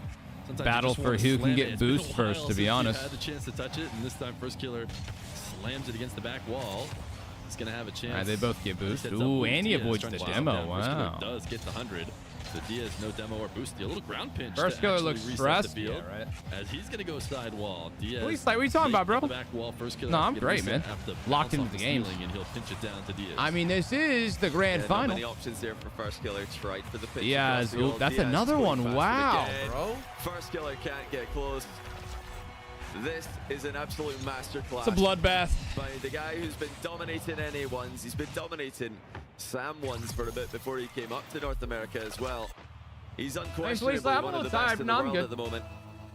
Speaker 4: Sometimes
Speaker 1: Battle
Speaker 4: you just
Speaker 1: for
Speaker 4: wanna
Speaker 1: who can
Speaker 4: slam
Speaker 1: get
Speaker 4: it. It's been a
Speaker 1: boost first,
Speaker 4: while
Speaker 1: to be
Speaker 4: since
Speaker 1: honest.
Speaker 4: you had the chance to touch it, and this time First Killer slams it against the back wall. He's going to have a chance.
Speaker 1: All right, they both get
Speaker 4: He
Speaker 1: boost.
Speaker 4: sets up
Speaker 1: Ooh,
Speaker 4: with
Speaker 1: and he
Speaker 4: Diaz
Speaker 1: avoids
Speaker 4: trying
Speaker 1: the
Speaker 4: to chase
Speaker 1: demo.
Speaker 4: him down. First Killer
Speaker 1: Wow.
Speaker 4: does get the 100. So Diaz, no demo or boost. A little ground pinch.
Speaker 1: First
Speaker 4: to
Speaker 1: Killer
Speaker 4: actually
Speaker 1: looks
Speaker 4: reset
Speaker 1: stressed.
Speaker 4: the field,
Speaker 1: Yeah, right.
Speaker 4: As he's going to go side wall. Diaz.
Speaker 1: What are you talking about, bro?
Speaker 4: The back wall. First Killer
Speaker 1: No,
Speaker 4: has to
Speaker 1: I'm
Speaker 4: get a
Speaker 1: great,
Speaker 4: reset
Speaker 1: man.
Speaker 4: after the
Speaker 1: Locked
Speaker 4: bounce
Speaker 1: into
Speaker 4: off
Speaker 1: the game.
Speaker 4: ceiling, and he'll pinch it down to Diaz.
Speaker 1: I mean, this is the grand
Speaker 5: Not
Speaker 1: final.
Speaker 5: many options there for First Killer. Tried for the pitch.
Speaker 1: Diaz,
Speaker 5: across the goal.
Speaker 1: that's
Speaker 5: Diaz
Speaker 1: another
Speaker 5: going
Speaker 1: one.
Speaker 5: fast, but
Speaker 1: Wow,
Speaker 5: again,
Speaker 1: bro.
Speaker 5: First Killer can't get close. This is an absolute masterclass.
Speaker 1: It's a bloodbath.
Speaker 5: By the guy who's been dominating NA1s. He's been dominating Sam 1s for a bit before he came up to North America as well. He's unquestionably
Speaker 1: I'm a
Speaker 5: one
Speaker 1: little
Speaker 5: of the
Speaker 1: tired,
Speaker 5: best in
Speaker 1: but
Speaker 5: the
Speaker 1: I'm
Speaker 5: world
Speaker 1: good.
Speaker 5: at the moment.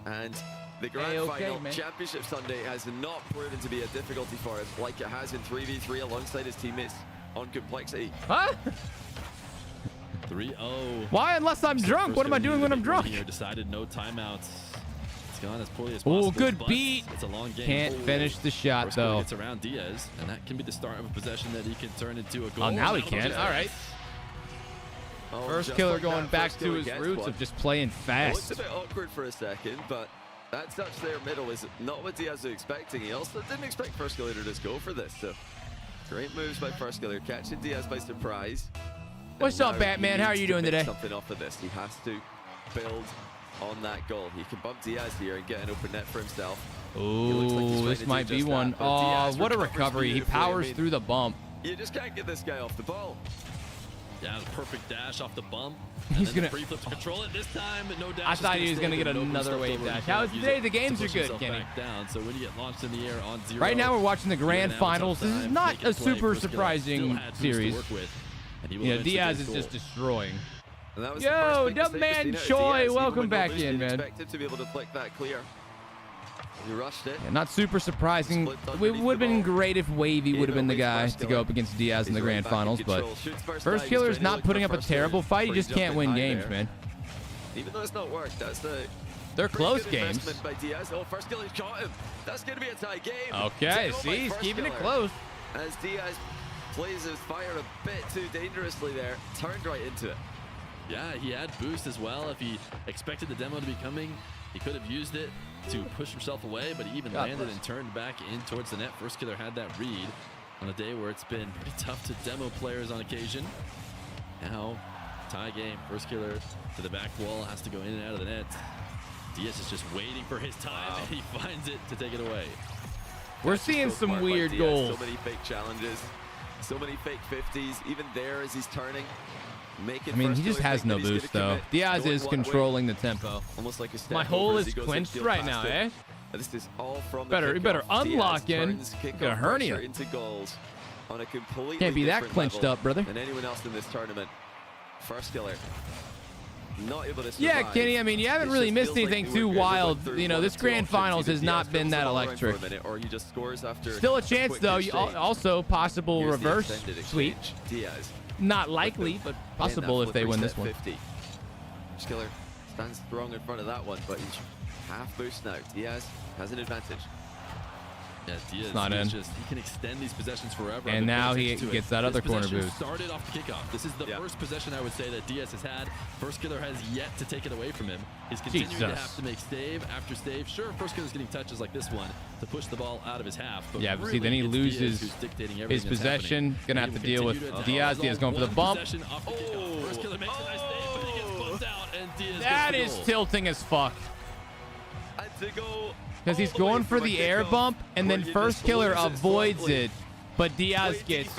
Speaker 5: And the grand
Speaker 1: A-okay,
Speaker 5: final
Speaker 1: man.
Speaker 5: championship Sunday has not proven to be a difficulty for him like it has in 3v3 alongside his teammates on complexity.
Speaker 1: Huh?
Speaker 4: 3-0.
Speaker 1: Why unless I'm drunk? What am I doing when I'm drunk?
Speaker 4: Here decided no timeouts. It's gone as poorly as possible.
Speaker 1: Oh, good
Speaker 4: but
Speaker 1: beat.
Speaker 4: It's a long game.
Speaker 1: Can't finish the shot,
Speaker 4: First Killer
Speaker 1: though.
Speaker 4: gets around Diaz, and that can be the start of a possession that he can turn into a goal.
Speaker 1: Oh, now he
Speaker 4: That'll
Speaker 1: can.
Speaker 4: be
Speaker 1: All right.
Speaker 5: Oh,
Speaker 1: First
Speaker 5: just
Speaker 1: Killer
Speaker 5: like
Speaker 1: going
Speaker 5: that,
Speaker 1: back
Speaker 5: First
Speaker 1: to
Speaker 5: Killer
Speaker 1: his
Speaker 5: gets
Speaker 1: roots
Speaker 5: one.
Speaker 1: of just playing
Speaker 5: It looked
Speaker 1: fast.
Speaker 5: a bit awkward for a second, but that touch there middle is not what Diaz was expecting. He also didn't expect First Killer to just go for this. So great moves by First Killer, catching Diaz by surprise.
Speaker 1: What's
Speaker 5: And
Speaker 1: up,
Speaker 5: now
Speaker 1: Batman?
Speaker 5: he
Speaker 1: How are
Speaker 5: needs
Speaker 1: you
Speaker 5: to
Speaker 1: doing
Speaker 5: pick
Speaker 1: today?
Speaker 5: Something off of this. He has to build on that goal. He can bump Diaz here and get an open net for himself.
Speaker 1: Ooh, this might be one. Oh, what a recovery. He powers through the bump.
Speaker 5: You just can't get this guy off the ball.
Speaker 4: Yeah, the perfect dash off the bump.
Speaker 1: He's
Speaker 4: and then
Speaker 1: gonna-
Speaker 4: the free flip to control it this time. No dash.
Speaker 1: I
Speaker 4: is
Speaker 1: thought
Speaker 4: gonna
Speaker 1: he was
Speaker 4: stay,
Speaker 1: gonna get
Speaker 4: but no boost
Speaker 1: another
Speaker 4: left
Speaker 1: wave
Speaker 4: over.
Speaker 1: dash.
Speaker 4: He
Speaker 1: How
Speaker 4: can't
Speaker 1: is
Speaker 4: use
Speaker 1: today?
Speaker 4: it
Speaker 1: The
Speaker 4: to
Speaker 1: games are
Speaker 4: push
Speaker 1: good,
Speaker 4: himself
Speaker 1: Kenny.
Speaker 4: back down. So when you get launched in the air on 0,
Speaker 1: Right now we're watching the
Speaker 4: you're
Speaker 1: grand
Speaker 4: gonna have a tough
Speaker 1: finals. This is
Speaker 4: time
Speaker 1: not
Speaker 4: making
Speaker 1: a
Speaker 4: play.
Speaker 1: super
Speaker 4: First Killer still
Speaker 1: surprising
Speaker 4: had boost to
Speaker 1: series.
Speaker 4: work with, and he will
Speaker 1: You know,
Speaker 4: eventually
Speaker 1: Diaz
Speaker 4: get
Speaker 1: is
Speaker 4: his
Speaker 1: just
Speaker 4: goal.
Speaker 1: destroying.
Speaker 5: And that was
Speaker 1: Yo,
Speaker 5: the first big
Speaker 1: Dub
Speaker 5: mistake
Speaker 1: Man
Speaker 5: we've seen out of
Speaker 1: Choi,
Speaker 5: Diaz. Even
Speaker 1: welcome
Speaker 5: with no
Speaker 1: back
Speaker 5: boost,
Speaker 1: in,
Speaker 5: you'd
Speaker 1: man.
Speaker 5: expected to be able to flick that clear. He rushed it.
Speaker 1: Yeah, not super surprising.
Speaker 5: Split
Speaker 1: It
Speaker 5: underneath
Speaker 1: would have
Speaker 5: the
Speaker 1: been
Speaker 5: ball.
Speaker 1: great if Wavy would have been the
Speaker 5: Either way,
Speaker 1: guy
Speaker 5: First
Speaker 1: to
Speaker 5: Killer
Speaker 1: go up against Diaz in the
Speaker 5: is
Speaker 1: grand
Speaker 5: right back in
Speaker 1: finals, but
Speaker 5: control. Shoots
Speaker 1: First
Speaker 5: dive, he's
Speaker 1: Killer's
Speaker 5: trying to
Speaker 1: not
Speaker 5: look
Speaker 1: putting
Speaker 5: for
Speaker 1: up a
Speaker 5: First
Speaker 1: terrible
Speaker 5: Killer
Speaker 1: fight. He
Speaker 5: before
Speaker 1: just can't
Speaker 5: jumping
Speaker 1: win
Speaker 5: high
Speaker 1: games,
Speaker 5: there.
Speaker 1: man.
Speaker 5: Even though it's not worked, that's the
Speaker 1: They're close games.
Speaker 5: By Diaz. Oh, first killer caught him. That's going to be a tie game.
Speaker 1: Okay, see, he's keeping it close.
Speaker 5: As Diaz plays his fire a bit too dangerously there, turned right into it.
Speaker 4: Yeah, he had boost as well. If he expected the demo to be coming, he could have used it to push himself away, but he even landed and turned back in towards the net. First killer had that read on a day where it's been pretty tough to demo players on occasion. Now, tie game. First killer to the back wall, has to go in and out of the net. Diaz is just waiting for his time, and he finds it to take it away.
Speaker 1: We're seeing some weird goals.
Speaker 5: So many fake challenges, so many fake 50s, even there as he's turning.
Speaker 1: I mean, he just has no boost, though. Diaz is controlling the tempo.
Speaker 5: Almost like a
Speaker 1: my hole is clinched right now, eh?
Speaker 5: This is all from
Speaker 1: you better unlock in. Get a hernia.
Speaker 5: Into goals on a completely
Speaker 1: Can't be that clinched
Speaker 5: level
Speaker 1: up, brother.
Speaker 5: than anyone else in this tournament. First killer. Not able to survive.
Speaker 1: Yeah, Kenny, I mean, you haven't really missed anything too wild. You know, this grand finals has not been that electric.
Speaker 5: Or he just scores after
Speaker 1: still a chance, though. Also, possible reverse sweep.
Speaker 5: Diaz.
Speaker 1: Not likely, but possible if they win this one.
Speaker 5: 50. Skiller stands strong in front of that one, but he's half boost now. Diaz has an advantage.
Speaker 4: Yeah, Diaz
Speaker 1: not in.
Speaker 4: He can extend these possessions forever.
Speaker 1: And now he gets that other corner boost.
Speaker 4: Started off the kickoff. This is the first possession I would say that Diaz has had. First killer has yet to take it away from him. He's continuing to have to make save after save. Sure, first killer's getting touches like this one to push the ball out of his half. But
Speaker 1: yeah, but
Speaker 4: really,
Speaker 1: see, then he loses his possession. Gonna have to deal with Diaz. Diaz going for the bump.
Speaker 4: First killer makes a nice save, but he gets bumped out, and Diaz
Speaker 1: that is tilting as fuck.
Speaker 5: And to go
Speaker 1: because he's going for the air bump, and then first killer avoids it, but Diaz gets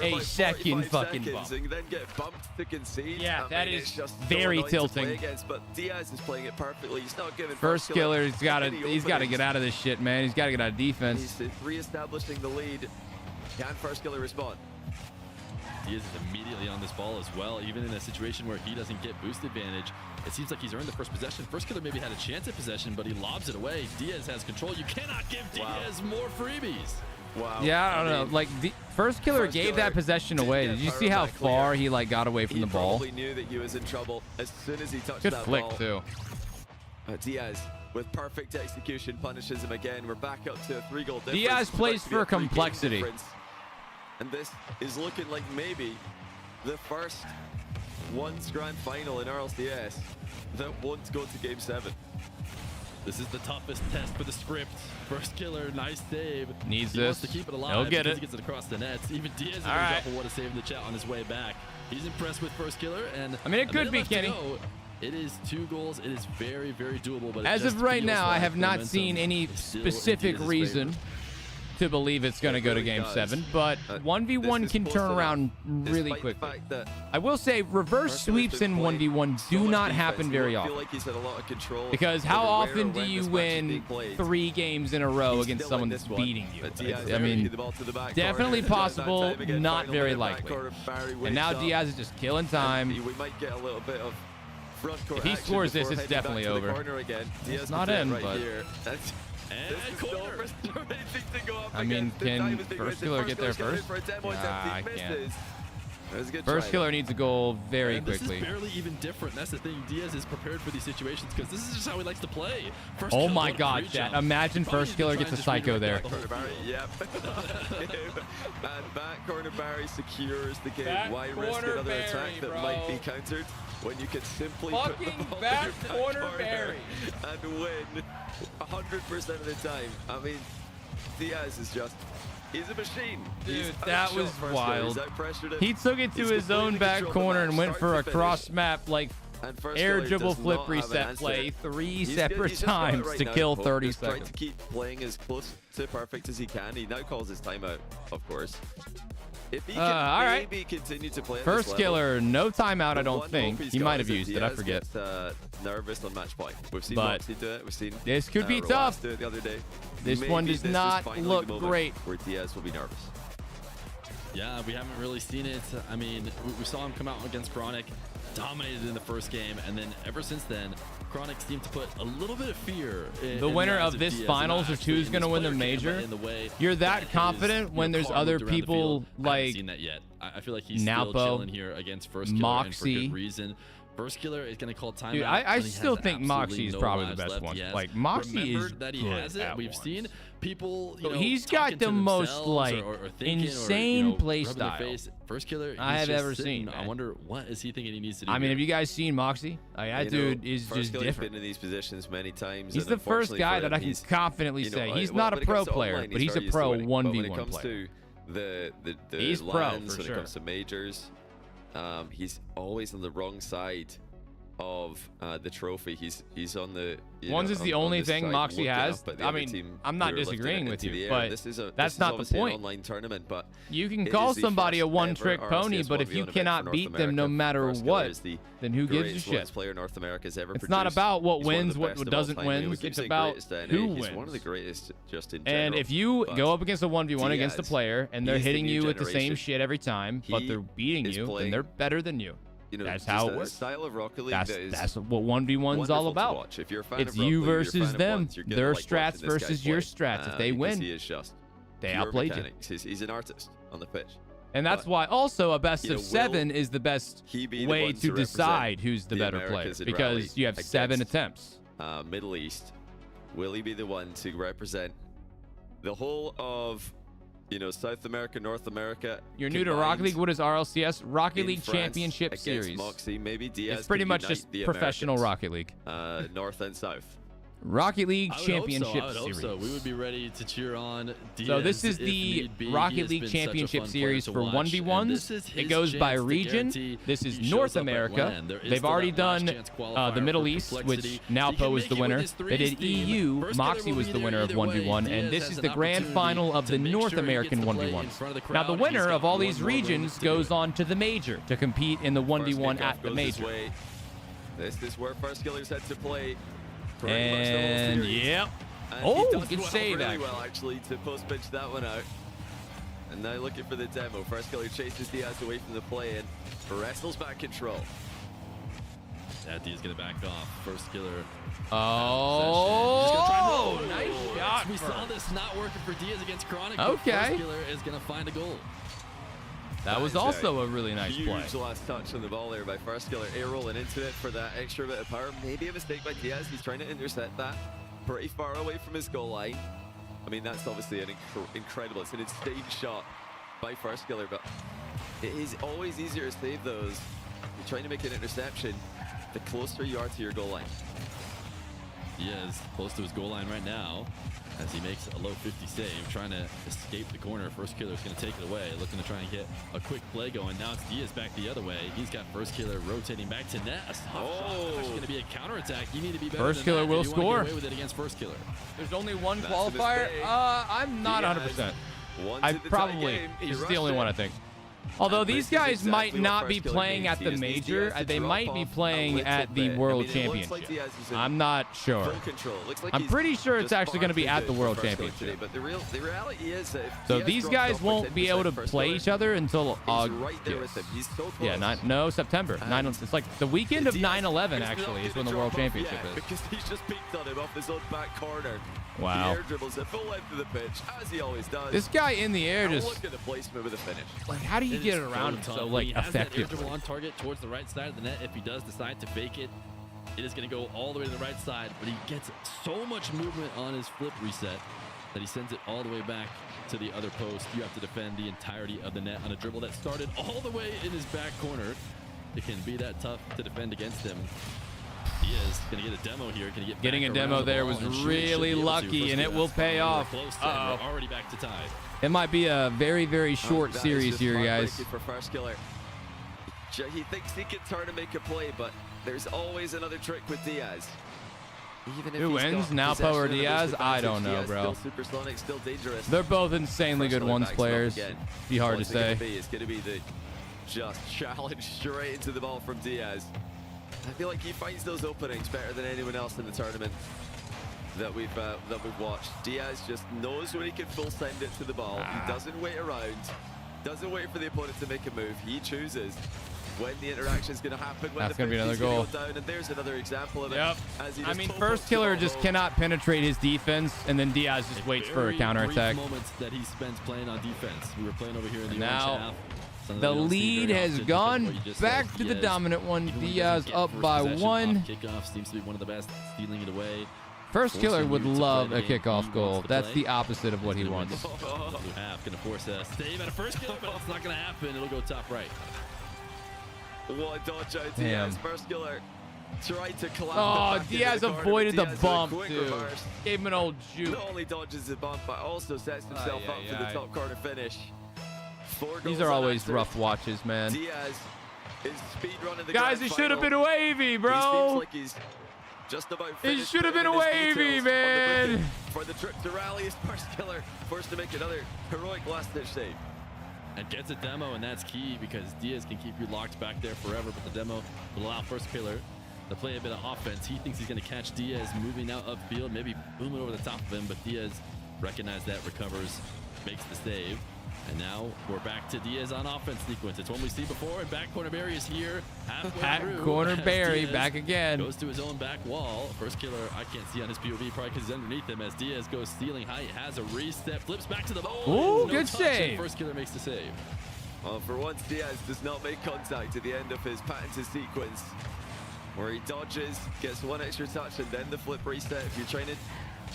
Speaker 1: a second fucking bump.
Speaker 5: And then get bumped to concede.
Speaker 1: Yeah, that is just very tilting.
Speaker 5: But Diaz is playing it perfectly. He's not giving
Speaker 1: first killer. He's got to get out of this shit, man. He's got to get out of defense.
Speaker 5: He's reestablishing the lead. Can first killer respond?
Speaker 4: Diaz is immediately on this ball as well, even in a situation where he doesn't get boost advantage. It seems like he's earned the first possession. First killer maybe had a chance at possession, but he lobs it away. Diaz has control. You cannot give Diaz more freebies.
Speaker 5: Wow.
Speaker 1: Yeah, I don't know. Like, the first killer gave that possession away. Did you see how far he like got away from the ball?
Speaker 5: He probably knew that he was in trouble as soon as he touched
Speaker 1: Good
Speaker 5: that
Speaker 1: flick,
Speaker 5: ball.
Speaker 1: too.
Speaker 5: Diaz, with perfect execution, punishes him again. We're back up to a 3-goal difference.
Speaker 1: Diaz plays for complexity.
Speaker 5: And this is looking like maybe the first once grand final in RLCS that won't go to Game 7.
Speaker 4: This is the toughest test for the script. First killer, nice save.
Speaker 1: Needs
Speaker 4: he
Speaker 1: this.
Speaker 4: Wants to keep it alive.
Speaker 1: He'll get it.
Speaker 4: He gets it across the nets. Even Diaz is
Speaker 1: right.
Speaker 4: going to what a save in the chat on his way back. He's impressed with first killer, and
Speaker 1: I mean, it could be Kenny.
Speaker 4: It is 2 goals. It is very, very doable. But
Speaker 1: as of right now, I have not seen any specific reason to believe it's going to go to Game 7, but 1v1 can turn around really quickly. I will say reverse sweeps in 1v1 do not happen very often. Because how often do you win 3 games in a row against someone that's beating you? I mean, definitely possible, not very likely. And now Diaz is just killing time.
Speaker 5: We might get a little bit of
Speaker 1: if he scores this, it's definitely over. It's not in, but... I mean, can first killer get there first? Nah, I can't. First killer needs a goal very quickly.
Speaker 4: This is barely even different. That's the thing. Diaz is prepared for these situations because this is just how he likes to play.
Speaker 1: Oh my God, chat. Imagine first killer gets a psycho there.
Speaker 5: Yep. And back corner Barry secures the game. Why risk another attack that might be countered when you can simply put the ball
Speaker 1: back
Speaker 5: in your
Speaker 1: corner Barry
Speaker 5: and win 100% of the time? I mean, Diaz is just... He's a machine.
Speaker 1: Dude, that was wild. He took it to his own back corner and went for a cross map, like air dribble flip reset play 3 separate times to kill 30 seconds.
Speaker 5: Trying to keep playing as close to perfect as he can. He now calls his timeout, of course. If he can maybe continue to play at
Speaker 1: first
Speaker 5: this
Speaker 1: killer,
Speaker 5: level,
Speaker 1: no timeout, I don't think. He might have used it, I forget.
Speaker 5: Nervous on match point. We've seen Moxie do it. We've seen
Speaker 1: this could be tough.
Speaker 5: Do it the other day.
Speaker 1: This one does not look great.
Speaker 5: Where Diaz will be nervous.
Speaker 4: Yeah, we haven't really seen it. I mean, we saw him come out against Chronic, dominated in the first game, and then ever since then, Chronic seemed to put a little bit of fear in
Speaker 1: the winner of this finals is who's going to win the major. You're that confident when there's other people like
Speaker 4: seen that yet. I feel like he's
Speaker 1: Napo,
Speaker 4: still chilling here against first killer,
Speaker 1: Moxie,
Speaker 4: and for good reason. First Killer is going to call timeout.
Speaker 1: Dude, I
Speaker 4: and he
Speaker 1: still
Speaker 4: has
Speaker 1: think
Speaker 4: absolutely
Speaker 1: Moxie is
Speaker 4: no
Speaker 1: probably the
Speaker 4: lives
Speaker 1: best
Speaker 4: left.
Speaker 1: one.
Speaker 4: Yes.
Speaker 1: Like, Moxie
Speaker 4: Remember
Speaker 1: is
Speaker 4: that he
Speaker 1: good
Speaker 4: has it.
Speaker 1: at
Speaker 4: We've
Speaker 1: ones.
Speaker 4: seen people, you
Speaker 1: So
Speaker 4: know,
Speaker 1: he's got
Speaker 4: talking to
Speaker 1: the most,
Speaker 4: themselves
Speaker 1: like,
Speaker 4: or thinking,
Speaker 1: insane
Speaker 4: or, you know,
Speaker 1: play
Speaker 4: rubbing their
Speaker 1: style
Speaker 4: face. First Killer,
Speaker 1: I have
Speaker 4: he's just
Speaker 1: ever
Speaker 4: sitting.
Speaker 1: seen,
Speaker 4: I
Speaker 1: man.
Speaker 4: wonder what is he thinking he needs to do.
Speaker 1: I mean,
Speaker 4: here.
Speaker 1: have you guys seen Moxie? Like, that dude is
Speaker 5: First
Speaker 1: just
Speaker 5: Killer's
Speaker 1: different.
Speaker 5: been in these positions many times.
Speaker 1: He's
Speaker 5: and
Speaker 1: the first
Speaker 5: unfortunately
Speaker 1: guy
Speaker 5: for
Speaker 1: that
Speaker 5: him,
Speaker 1: I can
Speaker 5: he's,
Speaker 1: confidently
Speaker 5: you know,
Speaker 1: say. He's
Speaker 5: when
Speaker 1: not a
Speaker 5: it
Speaker 1: pro
Speaker 5: comes to
Speaker 1: player,
Speaker 5: online,
Speaker 1: but he's
Speaker 5: very
Speaker 1: a
Speaker 5: used to
Speaker 1: pro
Speaker 5: winning. But when it
Speaker 1: 1v1
Speaker 5: comes
Speaker 1: player.
Speaker 5: to the
Speaker 1: He's pro,
Speaker 5: lands,
Speaker 1: for
Speaker 5: when
Speaker 1: sure.
Speaker 5: it comes to majors, he's always on the wrong side of the trophy. He's on the
Speaker 1: Ones is the only thing Moxie has. I
Speaker 5: mean,
Speaker 1: mean, I'm not disagreeing with you, but
Speaker 5: this is
Speaker 1: that's not the
Speaker 5: obviously
Speaker 1: point.
Speaker 5: An online tournament, but
Speaker 1: You can
Speaker 5: it
Speaker 1: call
Speaker 5: is the
Speaker 1: somebody a
Speaker 5: first
Speaker 1: one-trick
Speaker 5: ever
Speaker 1: pony,
Speaker 5: RLCS
Speaker 1: but if
Speaker 5: 1v1
Speaker 1: you
Speaker 5: event
Speaker 1: cannot
Speaker 5: for North
Speaker 1: beat them no
Speaker 5: America.
Speaker 1: matter
Speaker 5: First Killer
Speaker 1: what,
Speaker 5: is the
Speaker 1: then who gives a
Speaker 5: greatest
Speaker 1: shit?
Speaker 5: women's player North America's ever
Speaker 1: It's not
Speaker 5: produced.
Speaker 1: about what
Speaker 5: He's one of
Speaker 1: wins,
Speaker 5: the
Speaker 1: what
Speaker 5: best of all
Speaker 1: doesn't
Speaker 5: time. I mean,
Speaker 1: win.
Speaker 5: we keep
Speaker 1: It's
Speaker 5: saying
Speaker 1: about
Speaker 5: greatest NA.
Speaker 1: who
Speaker 5: He's one of the
Speaker 1: wins.
Speaker 5: greatest just in general.
Speaker 1: And if you
Speaker 5: but
Speaker 1: go up against a 1v1 against a
Speaker 5: Diaz,
Speaker 1: player and they're
Speaker 5: he's the
Speaker 1: hitting
Speaker 5: new
Speaker 1: you with the same
Speaker 5: generation.
Speaker 1: shit every time, but
Speaker 5: He
Speaker 1: they're beating
Speaker 5: is
Speaker 1: you, then
Speaker 5: playing,
Speaker 1: they're better than you.
Speaker 5: you know,
Speaker 1: That's
Speaker 5: just
Speaker 1: how it
Speaker 5: a
Speaker 1: works.
Speaker 5: style of Rocket League
Speaker 1: That's what 1v1's all
Speaker 5: wonderful to
Speaker 1: about.
Speaker 5: watch. If you're a fan
Speaker 1: It's
Speaker 5: of Rocket
Speaker 1: you
Speaker 5: League, you're a
Speaker 1: versus
Speaker 5: fan of
Speaker 1: them.
Speaker 5: ones, you're gonna
Speaker 1: Their
Speaker 5: like
Speaker 1: strats
Speaker 5: watching this guy
Speaker 1: versus your
Speaker 5: play.
Speaker 1: strats. If they
Speaker 5: Because
Speaker 1: win,
Speaker 5: he is just
Speaker 1: they
Speaker 5: pure
Speaker 1: outplayed you.
Speaker 5: mechanics. He's an artist on the pitch.
Speaker 1: And that's
Speaker 5: But,
Speaker 1: why also a best
Speaker 5: you know,
Speaker 1: of 7 is the best
Speaker 5: he be the
Speaker 1: way
Speaker 5: one
Speaker 1: to
Speaker 5: represent
Speaker 1: decide who's the
Speaker 5: the
Speaker 1: better player,
Speaker 5: Americas in
Speaker 1: because
Speaker 5: rally
Speaker 1: you have 7
Speaker 5: against,
Speaker 1: attempts.
Speaker 5: Middle East? Will he be the one to represent the whole of, you know, South America, North America?
Speaker 1: You're new to
Speaker 5: combined
Speaker 1: Rocket League. What is RLCS? Rocket
Speaker 5: in
Speaker 1: League
Speaker 5: France
Speaker 1: Championship
Speaker 5: against
Speaker 1: Series.
Speaker 5: Moxie, maybe Diaz
Speaker 1: It's pretty
Speaker 5: could
Speaker 1: much
Speaker 5: unite
Speaker 1: just
Speaker 5: the
Speaker 1: professional
Speaker 5: Americans,
Speaker 1: Rocket League.
Speaker 5: North and South.
Speaker 1: Rocket League
Speaker 4: I would
Speaker 1: Championship
Speaker 4: hope so. I would
Speaker 1: Series.
Speaker 4: hope so. We would be ready to cheer on Diaz.
Speaker 1: So this is
Speaker 4: if
Speaker 1: the
Speaker 4: need be. He
Speaker 1: Rocket
Speaker 4: has
Speaker 1: League
Speaker 4: been such a
Speaker 1: Championship
Speaker 4: fun player
Speaker 1: Series
Speaker 4: to
Speaker 1: for
Speaker 4: watch, and
Speaker 1: 1v1s.
Speaker 4: this is
Speaker 1: It
Speaker 4: his
Speaker 1: goes by
Speaker 4: chance to
Speaker 1: region.
Speaker 4: guarantee
Speaker 1: This is
Speaker 4: he
Speaker 1: North
Speaker 4: shows up at
Speaker 1: America.
Speaker 4: LAN. There is
Speaker 1: They've
Speaker 4: still
Speaker 1: already
Speaker 4: that last
Speaker 1: done
Speaker 4: chance
Speaker 1: the
Speaker 4: qualifier
Speaker 1: Middle
Speaker 4: for
Speaker 1: East,
Speaker 4: complexity.
Speaker 1: which Nalpo
Speaker 4: He can
Speaker 1: is the
Speaker 4: make it
Speaker 1: winner.
Speaker 4: with his
Speaker 1: They did
Speaker 4: threes
Speaker 1: EU.
Speaker 4: team. First
Speaker 1: Moxie
Speaker 4: Killer
Speaker 1: was
Speaker 4: will
Speaker 1: the
Speaker 4: be
Speaker 1: winner
Speaker 4: there
Speaker 1: of
Speaker 4: either way.
Speaker 1: 1v1,
Speaker 4: Diaz
Speaker 1: and this
Speaker 4: has
Speaker 1: is
Speaker 4: an
Speaker 1: the grand
Speaker 4: opportunity
Speaker 1: final of
Speaker 4: to
Speaker 1: the
Speaker 4: make
Speaker 1: North
Speaker 4: sure he
Speaker 1: American
Speaker 4: gets to play in
Speaker 1: 1v1.
Speaker 4: front of the
Speaker 1: Now,
Speaker 4: crowd.
Speaker 1: the
Speaker 4: He's
Speaker 1: winner
Speaker 4: got
Speaker 1: of all
Speaker 4: one
Speaker 1: these
Speaker 4: more win
Speaker 1: regions
Speaker 4: to do
Speaker 1: goes
Speaker 4: it.
Speaker 1: on to the major to compete in the 1v1
Speaker 5: First
Speaker 1: at the
Speaker 5: kickoff goes his
Speaker 1: major.
Speaker 5: way. This is where First Killer's had to play. pretty much the whole
Speaker 1: And
Speaker 5: series.
Speaker 1: yep.
Speaker 5: And
Speaker 1: Oh,
Speaker 5: he does
Speaker 1: good
Speaker 5: well,
Speaker 1: save,
Speaker 5: really
Speaker 1: actually.
Speaker 5: well actually to post pitch that one out. And now looking for the demo. First Killer chases Diaz away from the play and wrestles back control.
Speaker 4: Yeah, Diaz gonna back off. First Killer.
Speaker 1: Oh, nice shot.
Speaker 4: We saw this not working for Diaz against Chronic.
Speaker 1: Okay.
Speaker 4: But First Killer is gonna find a goal.
Speaker 1: That was
Speaker 5: is
Speaker 1: also a really nice
Speaker 5: huge
Speaker 1: play.
Speaker 5: last touch on the ball there by First Killer. Air rolling into it for that extra bit of power. Maybe a mistake by Diaz. He's trying to intercept that pretty far away from his goal line. I mean, that's obviously an incredible, it's an insane shot by First Killer, but it is always easier to save those. You're trying to make an interception, the closer you are to your goal line.
Speaker 4: Diaz close to his goal line right now as he makes a low 50 save, trying to escape the corner. First Killer is going to take it away, looking to try and get a quick play going. Now it's Diaz back the other way. He's got First Killer rotating back to net. That's going to be a counterattack. You need to be better
Speaker 1: First
Speaker 4: than
Speaker 1: Killer
Speaker 4: that
Speaker 1: will
Speaker 4: if you wanna
Speaker 1: score.
Speaker 4: get away with it against First Killer.
Speaker 1: There's only one
Speaker 5: That's a
Speaker 1: qualifier.
Speaker 5: mistake.
Speaker 1: I'm not 100%. I probably. This is the only one I think. Although these guys might not be playing at the major, they might be playing at the World Championship. I'm not sure. I'm pretty sure it's actually going to be at the World Championship.
Speaker 5: But the reality is that
Speaker 1: So these guys won't be able to play each other until August.
Speaker 5: right there with him. He's so close.
Speaker 1: Yeah, no, September. It's like the weekend of 9/11 actually is when the World Championship is.
Speaker 5: Because he's just peeked on him off his own back corner.
Speaker 1: Wow.
Speaker 5: The air dribbles at full length of the pitch, as he always does.
Speaker 1: This guy in the air
Speaker 5: And
Speaker 1: just
Speaker 5: look at the placement with a finish.
Speaker 1: like, how do you get around it so like
Speaker 4: He has that air
Speaker 1: effectively?
Speaker 4: dribble on target towards the right side of the net. If he does decide to fake it, it is going to go all the way to the right side. But he gets so much movement on his flip reset that he sends it all the way back to the other post. You have to defend the entirety of the net on a dribble that started all the way in his back corner. It can be that tough to defend against him. He is going to get a demo here. Going to get
Speaker 1: Getting
Speaker 4: back
Speaker 1: a demo
Speaker 4: around the
Speaker 1: there
Speaker 4: ball
Speaker 1: was
Speaker 4: and shoot.
Speaker 1: really
Speaker 4: Should be able to.
Speaker 1: lucky,
Speaker 4: First
Speaker 1: and it
Speaker 4: Killer,
Speaker 1: will
Speaker 4: that's
Speaker 1: pay
Speaker 4: fine. We're
Speaker 1: off.
Speaker 4: close to it.
Speaker 1: Uh-oh.
Speaker 4: We're already back to tie.
Speaker 1: It might be a very, very short
Speaker 5: That is
Speaker 1: series
Speaker 5: just
Speaker 1: here, guys.
Speaker 5: heartbreaking for First Killer. He thinks he can turn and make a play, but there's always another trick with Diaz. Even if
Speaker 1: Who
Speaker 5: he's
Speaker 1: wins,
Speaker 5: got
Speaker 1: Nalpo or
Speaker 5: possession and a
Speaker 1: Diaz?
Speaker 5: boost
Speaker 1: I
Speaker 5: advantage,
Speaker 1: don't know,
Speaker 5: Diaz
Speaker 1: bro.
Speaker 5: Still supersonic, still dangerous.
Speaker 1: They're both insanely
Speaker 5: First
Speaker 1: good
Speaker 5: Killer
Speaker 1: ones
Speaker 5: backs him up
Speaker 1: players.
Speaker 5: again.
Speaker 1: Be hard to
Speaker 5: What's it
Speaker 1: say.
Speaker 5: gonna be? It's going to be the just challenge straight into the ball from Diaz. I feel like he finds those openings better than anyone else in the tournament that we've watched. Diaz just knows when he can full send it to the ball. He doesn't wait around, doesn't wait for the opponent to make a move. He chooses when the interaction is going to happen. When
Speaker 1: That's
Speaker 5: the
Speaker 1: gonna be
Speaker 5: pitch is
Speaker 1: another
Speaker 5: gonna
Speaker 1: goal.
Speaker 5: Go down, and there's another example of it.
Speaker 1: Yep.
Speaker 5: As he
Speaker 1: I
Speaker 5: just
Speaker 1: mean,
Speaker 5: pop
Speaker 1: First
Speaker 5: up
Speaker 1: Killer
Speaker 5: the
Speaker 1: just
Speaker 5: ball.
Speaker 1: cannot penetrate his defense, and then Diaz just waits for a
Speaker 4: Very
Speaker 1: counterattack.
Speaker 4: brief moments that he spends playing on defense. We were playing over here in the
Speaker 1: And
Speaker 4: orange
Speaker 1: now,
Speaker 4: half. Something
Speaker 1: The
Speaker 4: that we don't see
Speaker 1: lead
Speaker 4: very
Speaker 1: has
Speaker 4: often because
Speaker 1: gone
Speaker 4: what you just
Speaker 1: back
Speaker 4: said,
Speaker 1: to the
Speaker 4: Diaz,
Speaker 1: dominant one.
Speaker 4: even when he
Speaker 1: Diaz
Speaker 4: doesn't get
Speaker 1: up
Speaker 4: first
Speaker 1: by
Speaker 4: possession,
Speaker 1: 1.
Speaker 4: off kickoff seems to be one of the best, stealing it away.
Speaker 1: First
Speaker 4: Forcing
Speaker 1: Killer would
Speaker 4: you to play
Speaker 1: love
Speaker 4: the
Speaker 1: a
Speaker 4: game he
Speaker 1: kickoff
Speaker 4: wants
Speaker 1: goal.
Speaker 4: to
Speaker 1: That's
Speaker 4: play.
Speaker 1: the opposite of what he
Speaker 4: He's gonna
Speaker 1: wants.
Speaker 4: win this blue half, gonna force a save at a first Killer, but it's not gonna happen. It'll go top right.
Speaker 5: What a dodge out
Speaker 1: Damn.
Speaker 5: Diaz. First Killer tried to collapse.
Speaker 1: Oh, Diaz avoided the bump, dude.
Speaker 5: Reverse.
Speaker 1: Gave him an old juke.
Speaker 5: Not only dodges the bump, but also sets himself up for the top corner finish. 4
Speaker 1: These
Speaker 5: goals
Speaker 1: are always
Speaker 5: unanswered.
Speaker 1: rough watches, man.
Speaker 5: Diaz is speed running the
Speaker 1: Guys,
Speaker 5: grand
Speaker 1: it should have
Speaker 5: final.
Speaker 1: been wavy,
Speaker 5: He
Speaker 1: bro.
Speaker 5: seems like he's just about
Speaker 1: It
Speaker 5: finished
Speaker 1: should have been
Speaker 5: putting his
Speaker 1: wavy,
Speaker 5: details on the
Speaker 1: man.
Speaker 5: booking for the trip to rally. His first Killer forced to make another heroic last-ditch save.
Speaker 4: And gets a demo, and that's key because Diaz can keep you locked back there forever, but the demo will allow first Killer to play a bit of offense. He thinks he's going to catch Diaz moving out upfield, maybe booming over the top of him, but Diaz recognizes that, recovers, makes the save. And now we're back to Diaz on offense sequence. It's one we see before, and back corner Barry is here.
Speaker 1: Back corner Barry, back again.
Speaker 4: Goes to his own back wall. First Killer, I can't see on his POV, probably because he's underneath him as Diaz goes stealing height, has a reset, flips back to the ball.
Speaker 1: Ooh,
Speaker 4: No
Speaker 1: good
Speaker 4: touch,
Speaker 1: save.
Speaker 4: and First Killer makes the save.
Speaker 5: Well, for once, Diaz does not make contact at the end of his patented sequence, where he dodges, gets one extra touch, and then the flip reset. If you're training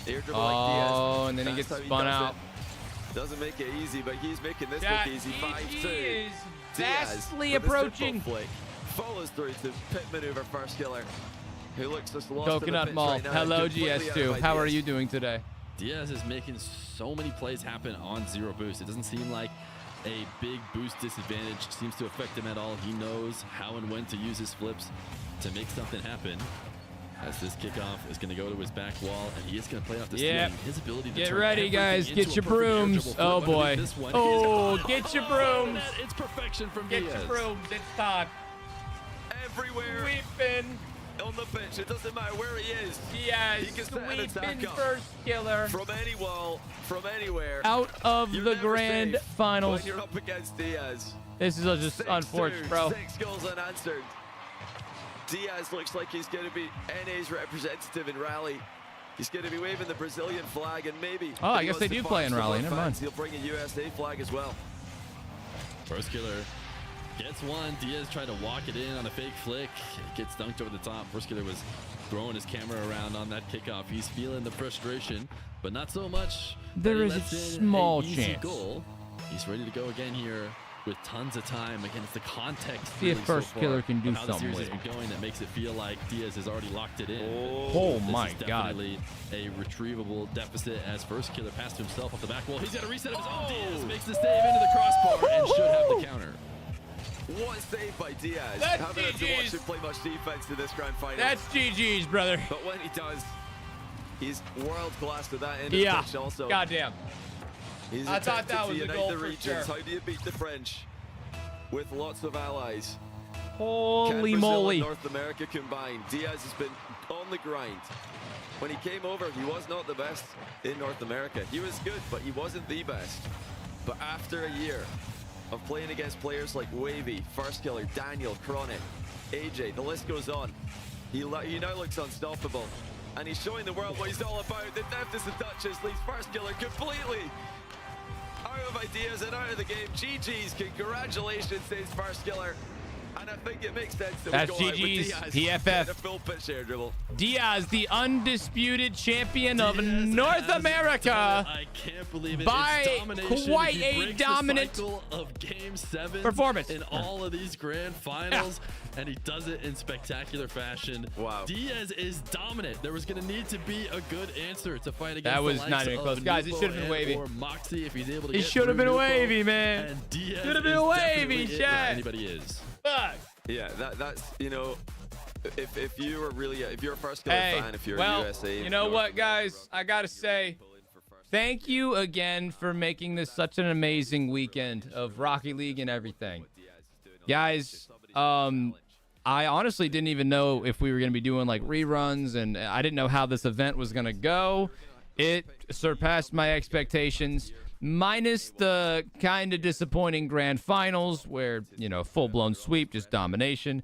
Speaker 5: air dribble like Diaz,
Speaker 1: Oh, and then he
Speaker 5: that's
Speaker 1: gets
Speaker 5: how
Speaker 1: spun
Speaker 5: does
Speaker 1: out.
Speaker 5: it. Doesn't make it easy, but he's making this
Speaker 1: That
Speaker 5: look easy. 5-2.
Speaker 1: is
Speaker 5: Diaz
Speaker 1: vastly
Speaker 5: with a simple
Speaker 1: approaching.
Speaker 5: flick, follows through to pit maneuver First Killer, who looks just lost
Speaker 1: Coconut
Speaker 5: in the
Speaker 1: Mall.
Speaker 5: pitch right now.
Speaker 1: Hello,
Speaker 5: Completely out
Speaker 1: GS2.
Speaker 5: of
Speaker 1: How are
Speaker 5: ideas.
Speaker 1: you doing today?
Speaker 4: Diaz is making so many plays happen on zero boost. It doesn't seem like a big boost disadvantage seems to affect him at all. He knows how and when to use his flips to make something happen. As this kickoff is going to go to his back wall, and he is going to play off the
Speaker 1: Yep.
Speaker 4: stealing. His ability to
Speaker 1: Get
Speaker 4: turn
Speaker 1: ready,
Speaker 4: everything
Speaker 1: guys.
Speaker 4: into
Speaker 1: Get
Speaker 4: a
Speaker 1: your
Speaker 4: perfect air
Speaker 1: brooms.
Speaker 4: dribble
Speaker 1: Oh,
Speaker 4: flip underneath
Speaker 1: boy.
Speaker 4: this one.
Speaker 1: Oh,
Speaker 4: He's-
Speaker 1: get your brooms.
Speaker 4: It's perfection from
Speaker 1: Get
Speaker 4: Diaz.
Speaker 1: your brooms. It's time.
Speaker 5: Everywhere
Speaker 1: Sweeping.
Speaker 5: on the pitch, it doesn't matter where he is.
Speaker 1: Diaz
Speaker 5: He can set an attack
Speaker 1: sweeping
Speaker 5: up
Speaker 1: First Killer
Speaker 5: from any wall, from anywhere.
Speaker 1: out of
Speaker 5: You're
Speaker 1: the
Speaker 5: never
Speaker 1: grand
Speaker 5: safe
Speaker 1: finals.
Speaker 5: when you're up against Diaz.
Speaker 1: This is just
Speaker 5: 6-2,
Speaker 1: unfortunate, bro.
Speaker 5: 6 goals unanswered. Diaz looks like he's going to be NA's representative in rally. He's going to be waving the Brazilian flag, and maybe.
Speaker 1: Oh, I
Speaker 5: if he
Speaker 1: guess
Speaker 5: wants
Speaker 1: they
Speaker 5: to
Speaker 1: do
Speaker 5: box
Speaker 1: play in
Speaker 5: the
Speaker 1: rally.
Speaker 5: more
Speaker 1: Never mind.
Speaker 5: fans, He'll bring a USA flag as well.
Speaker 4: First Killer gets one. Diaz tried to walk it in on a fake flick. It gets dunked over the top. First Killer was throwing his camera around on that kickoff. He's feeling the frustration, but not so much.
Speaker 1: There
Speaker 4: that he
Speaker 1: is a
Speaker 4: lets in
Speaker 1: small
Speaker 4: an easy
Speaker 1: chance.
Speaker 4: Goal. He's ready to go again here with tons of time. Again, it's the context.
Speaker 1: See if
Speaker 4: really so
Speaker 1: First
Speaker 4: far
Speaker 1: Killer can do
Speaker 4: of how the
Speaker 1: something
Speaker 4: series
Speaker 1: with
Speaker 4: has been going that makes it feel like Diaz has already locked it in.
Speaker 1: Oh
Speaker 4: This
Speaker 1: my
Speaker 4: is
Speaker 1: God.
Speaker 4: definitely a retrievable deficit as First Killer passed to himself off the back wall. He's got a reset of his own. Diaz makes the save into the crossbar and should have the counter.
Speaker 5: What a save by Diaz.
Speaker 1: That's
Speaker 5: Haven't had to watch
Speaker 1: GG's.
Speaker 5: him play much defense in this grand final.
Speaker 1: That's GG's, brother.
Speaker 5: But when he does, he's world class to that end
Speaker 1: Yeah.
Speaker 5: of the pitch also.
Speaker 1: Goddamn.
Speaker 5: He's
Speaker 1: I thought
Speaker 5: attempted
Speaker 1: that
Speaker 5: to
Speaker 1: was a
Speaker 5: unite
Speaker 1: goal
Speaker 5: the
Speaker 1: for
Speaker 5: regions.
Speaker 1: sure.
Speaker 5: How do you beat the French with lots of allies? Can
Speaker 1: Holy
Speaker 5: Brazil
Speaker 1: moly.
Speaker 5: and North America combined? Diaz has been on the grind. When he came over, he was not the best in North America. He was good, but he wasn't the best. But after a year of playing against players like Wavy, First Killer, Daniel, Chronic, AJ, the list goes on. He now looks unstoppable. And he's showing the world what he's all about. The deftest of touches leaves First Killer completely out of ideas and out of the game. GG's, congratulations, says First Killer. And I think it makes sense that
Speaker 1: That's
Speaker 5: we go out with
Speaker 1: GG's,
Speaker 5: Diaz
Speaker 1: PFF.
Speaker 5: getting a full pitch air dribble.
Speaker 1: Diaz, the undisputed champion of North
Speaker 4: Diaz
Speaker 1: America.
Speaker 4: I can't believe it.
Speaker 1: By
Speaker 4: It's domination.
Speaker 1: quite
Speaker 4: He
Speaker 1: a
Speaker 4: breaks the
Speaker 1: dominant
Speaker 4: cycle of Game 7
Speaker 1: performance.
Speaker 4: in all of these grand finals, and he does it in spectacular fashion.
Speaker 5: Wow.
Speaker 4: Diaz is dominant. There was going to need to be a good answer to fight against
Speaker 1: That was
Speaker 4: the likes
Speaker 1: not even
Speaker 4: of
Speaker 1: close. Guys, it
Speaker 4: Nupo
Speaker 1: should have been
Speaker 4: and
Speaker 1: wavy.
Speaker 4: Or Moxie if he's able to
Speaker 1: It
Speaker 4: get
Speaker 1: should have
Speaker 4: through
Speaker 1: been
Speaker 4: Nupo.
Speaker 1: wavy, man.
Speaker 4: And Diaz
Speaker 1: Should have been
Speaker 4: is
Speaker 1: wavy,
Speaker 4: definitely it where
Speaker 1: chat.
Speaker 4: anybody is.
Speaker 1: Fuck.
Speaker 5: Yeah, that's, you know, if you were really, if you're a First Killer
Speaker 1: Hey,
Speaker 5: fan, if you're
Speaker 1: well,
Speaker 5: a USA.
Speaker 1: you know
Speaker 5: North
Speaker 1: what,
Speaker 5: America,
Speaker 1: guys? I got to say, thank you again for making this such an amazing weekend of Rocket League and everything. Guys, I honestly didn't even know if we were going to be doing like reruns, and I didn't know how this event was going to go. It surpassed my expectations, minus the kind of disappointing grand finals where, you know, full-blown sweep, just domination.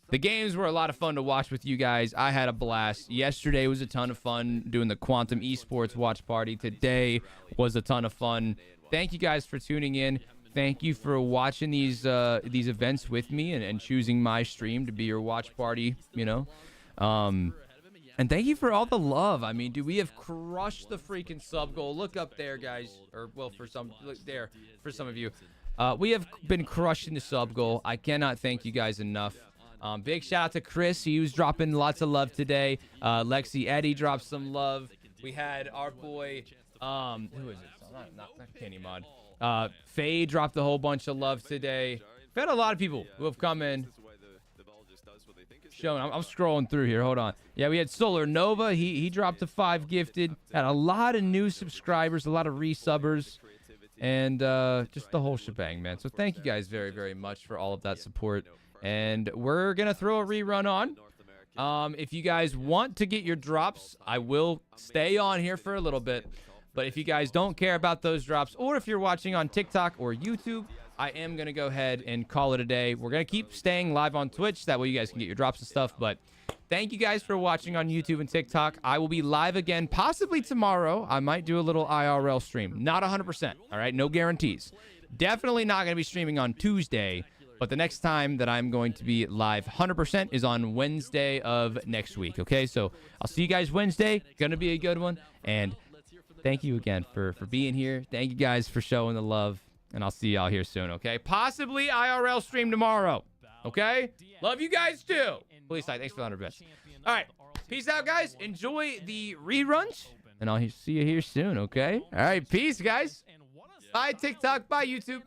Speaker 1: The games were a lot of fun to watch with you guys. I had a blast. Yesterday was a ton of fun doing the Quantum Esports watch party. Today was a ton of fun. Thank you guys for tuning in. Thank you for watching these events with me and choosing my stream to be your watch party, you know. And thank you for all the love. I mean, dude, we have crushed the freaking sub goal. Look up there, guys. Or, well, for some, look there, for some of you. We have been crushing the sub goal. I cannot thank you guys enough. Big shout out to Chris. He was dropping lots of love today. Lexi Eddie dropped some love. We had our boy, who is it? Not Kenny Mod. Faye dropped a whole bunch of love today. We've had a lot of people who have come in. Showing, I'm scrolling through here. Hold on. Yeah, we had Solar Nova. He dropped a 5 gifted. Had a lot of new subscribers, a lot of resubbers, and just the whole shebang, man. So thank you guys very, very much for all of that support. And we're gonna throw a rerun on. If you guys want to get your drops, I will stay on here for a little bit. But if you guys don't care about those drops, or if you're watching on TikTok or YouTube, I am going to go ahead and call it a day. We're going to keep staying live on Twitch. That way you guys can get your drops and stuff. But thank you guys for watching on YouTube and TikTok. I will be live again, possibly tomorrow. I might do a little IRL stream. Not 100%. All right? No guarantees. Definitely not going to be streaming on Tuesday. But the next time that I'm going to be live 100% is on Wednesday of next week. Okay? So I'll see you guys Wednesday. Going to be a good one. And thank you again for being here. Thank you guys for showing the love. And I'll see y'all here soon, okay? Possibly IRL stream tomorrow, okay? Love you guys, too. Please, thanks for the 100 bits. All right. Peace out, guys. Enjoy the reruns. And I'll see you here soon, okay? All right. Peace, guys. Bye, TikTok. Bye, YouTube.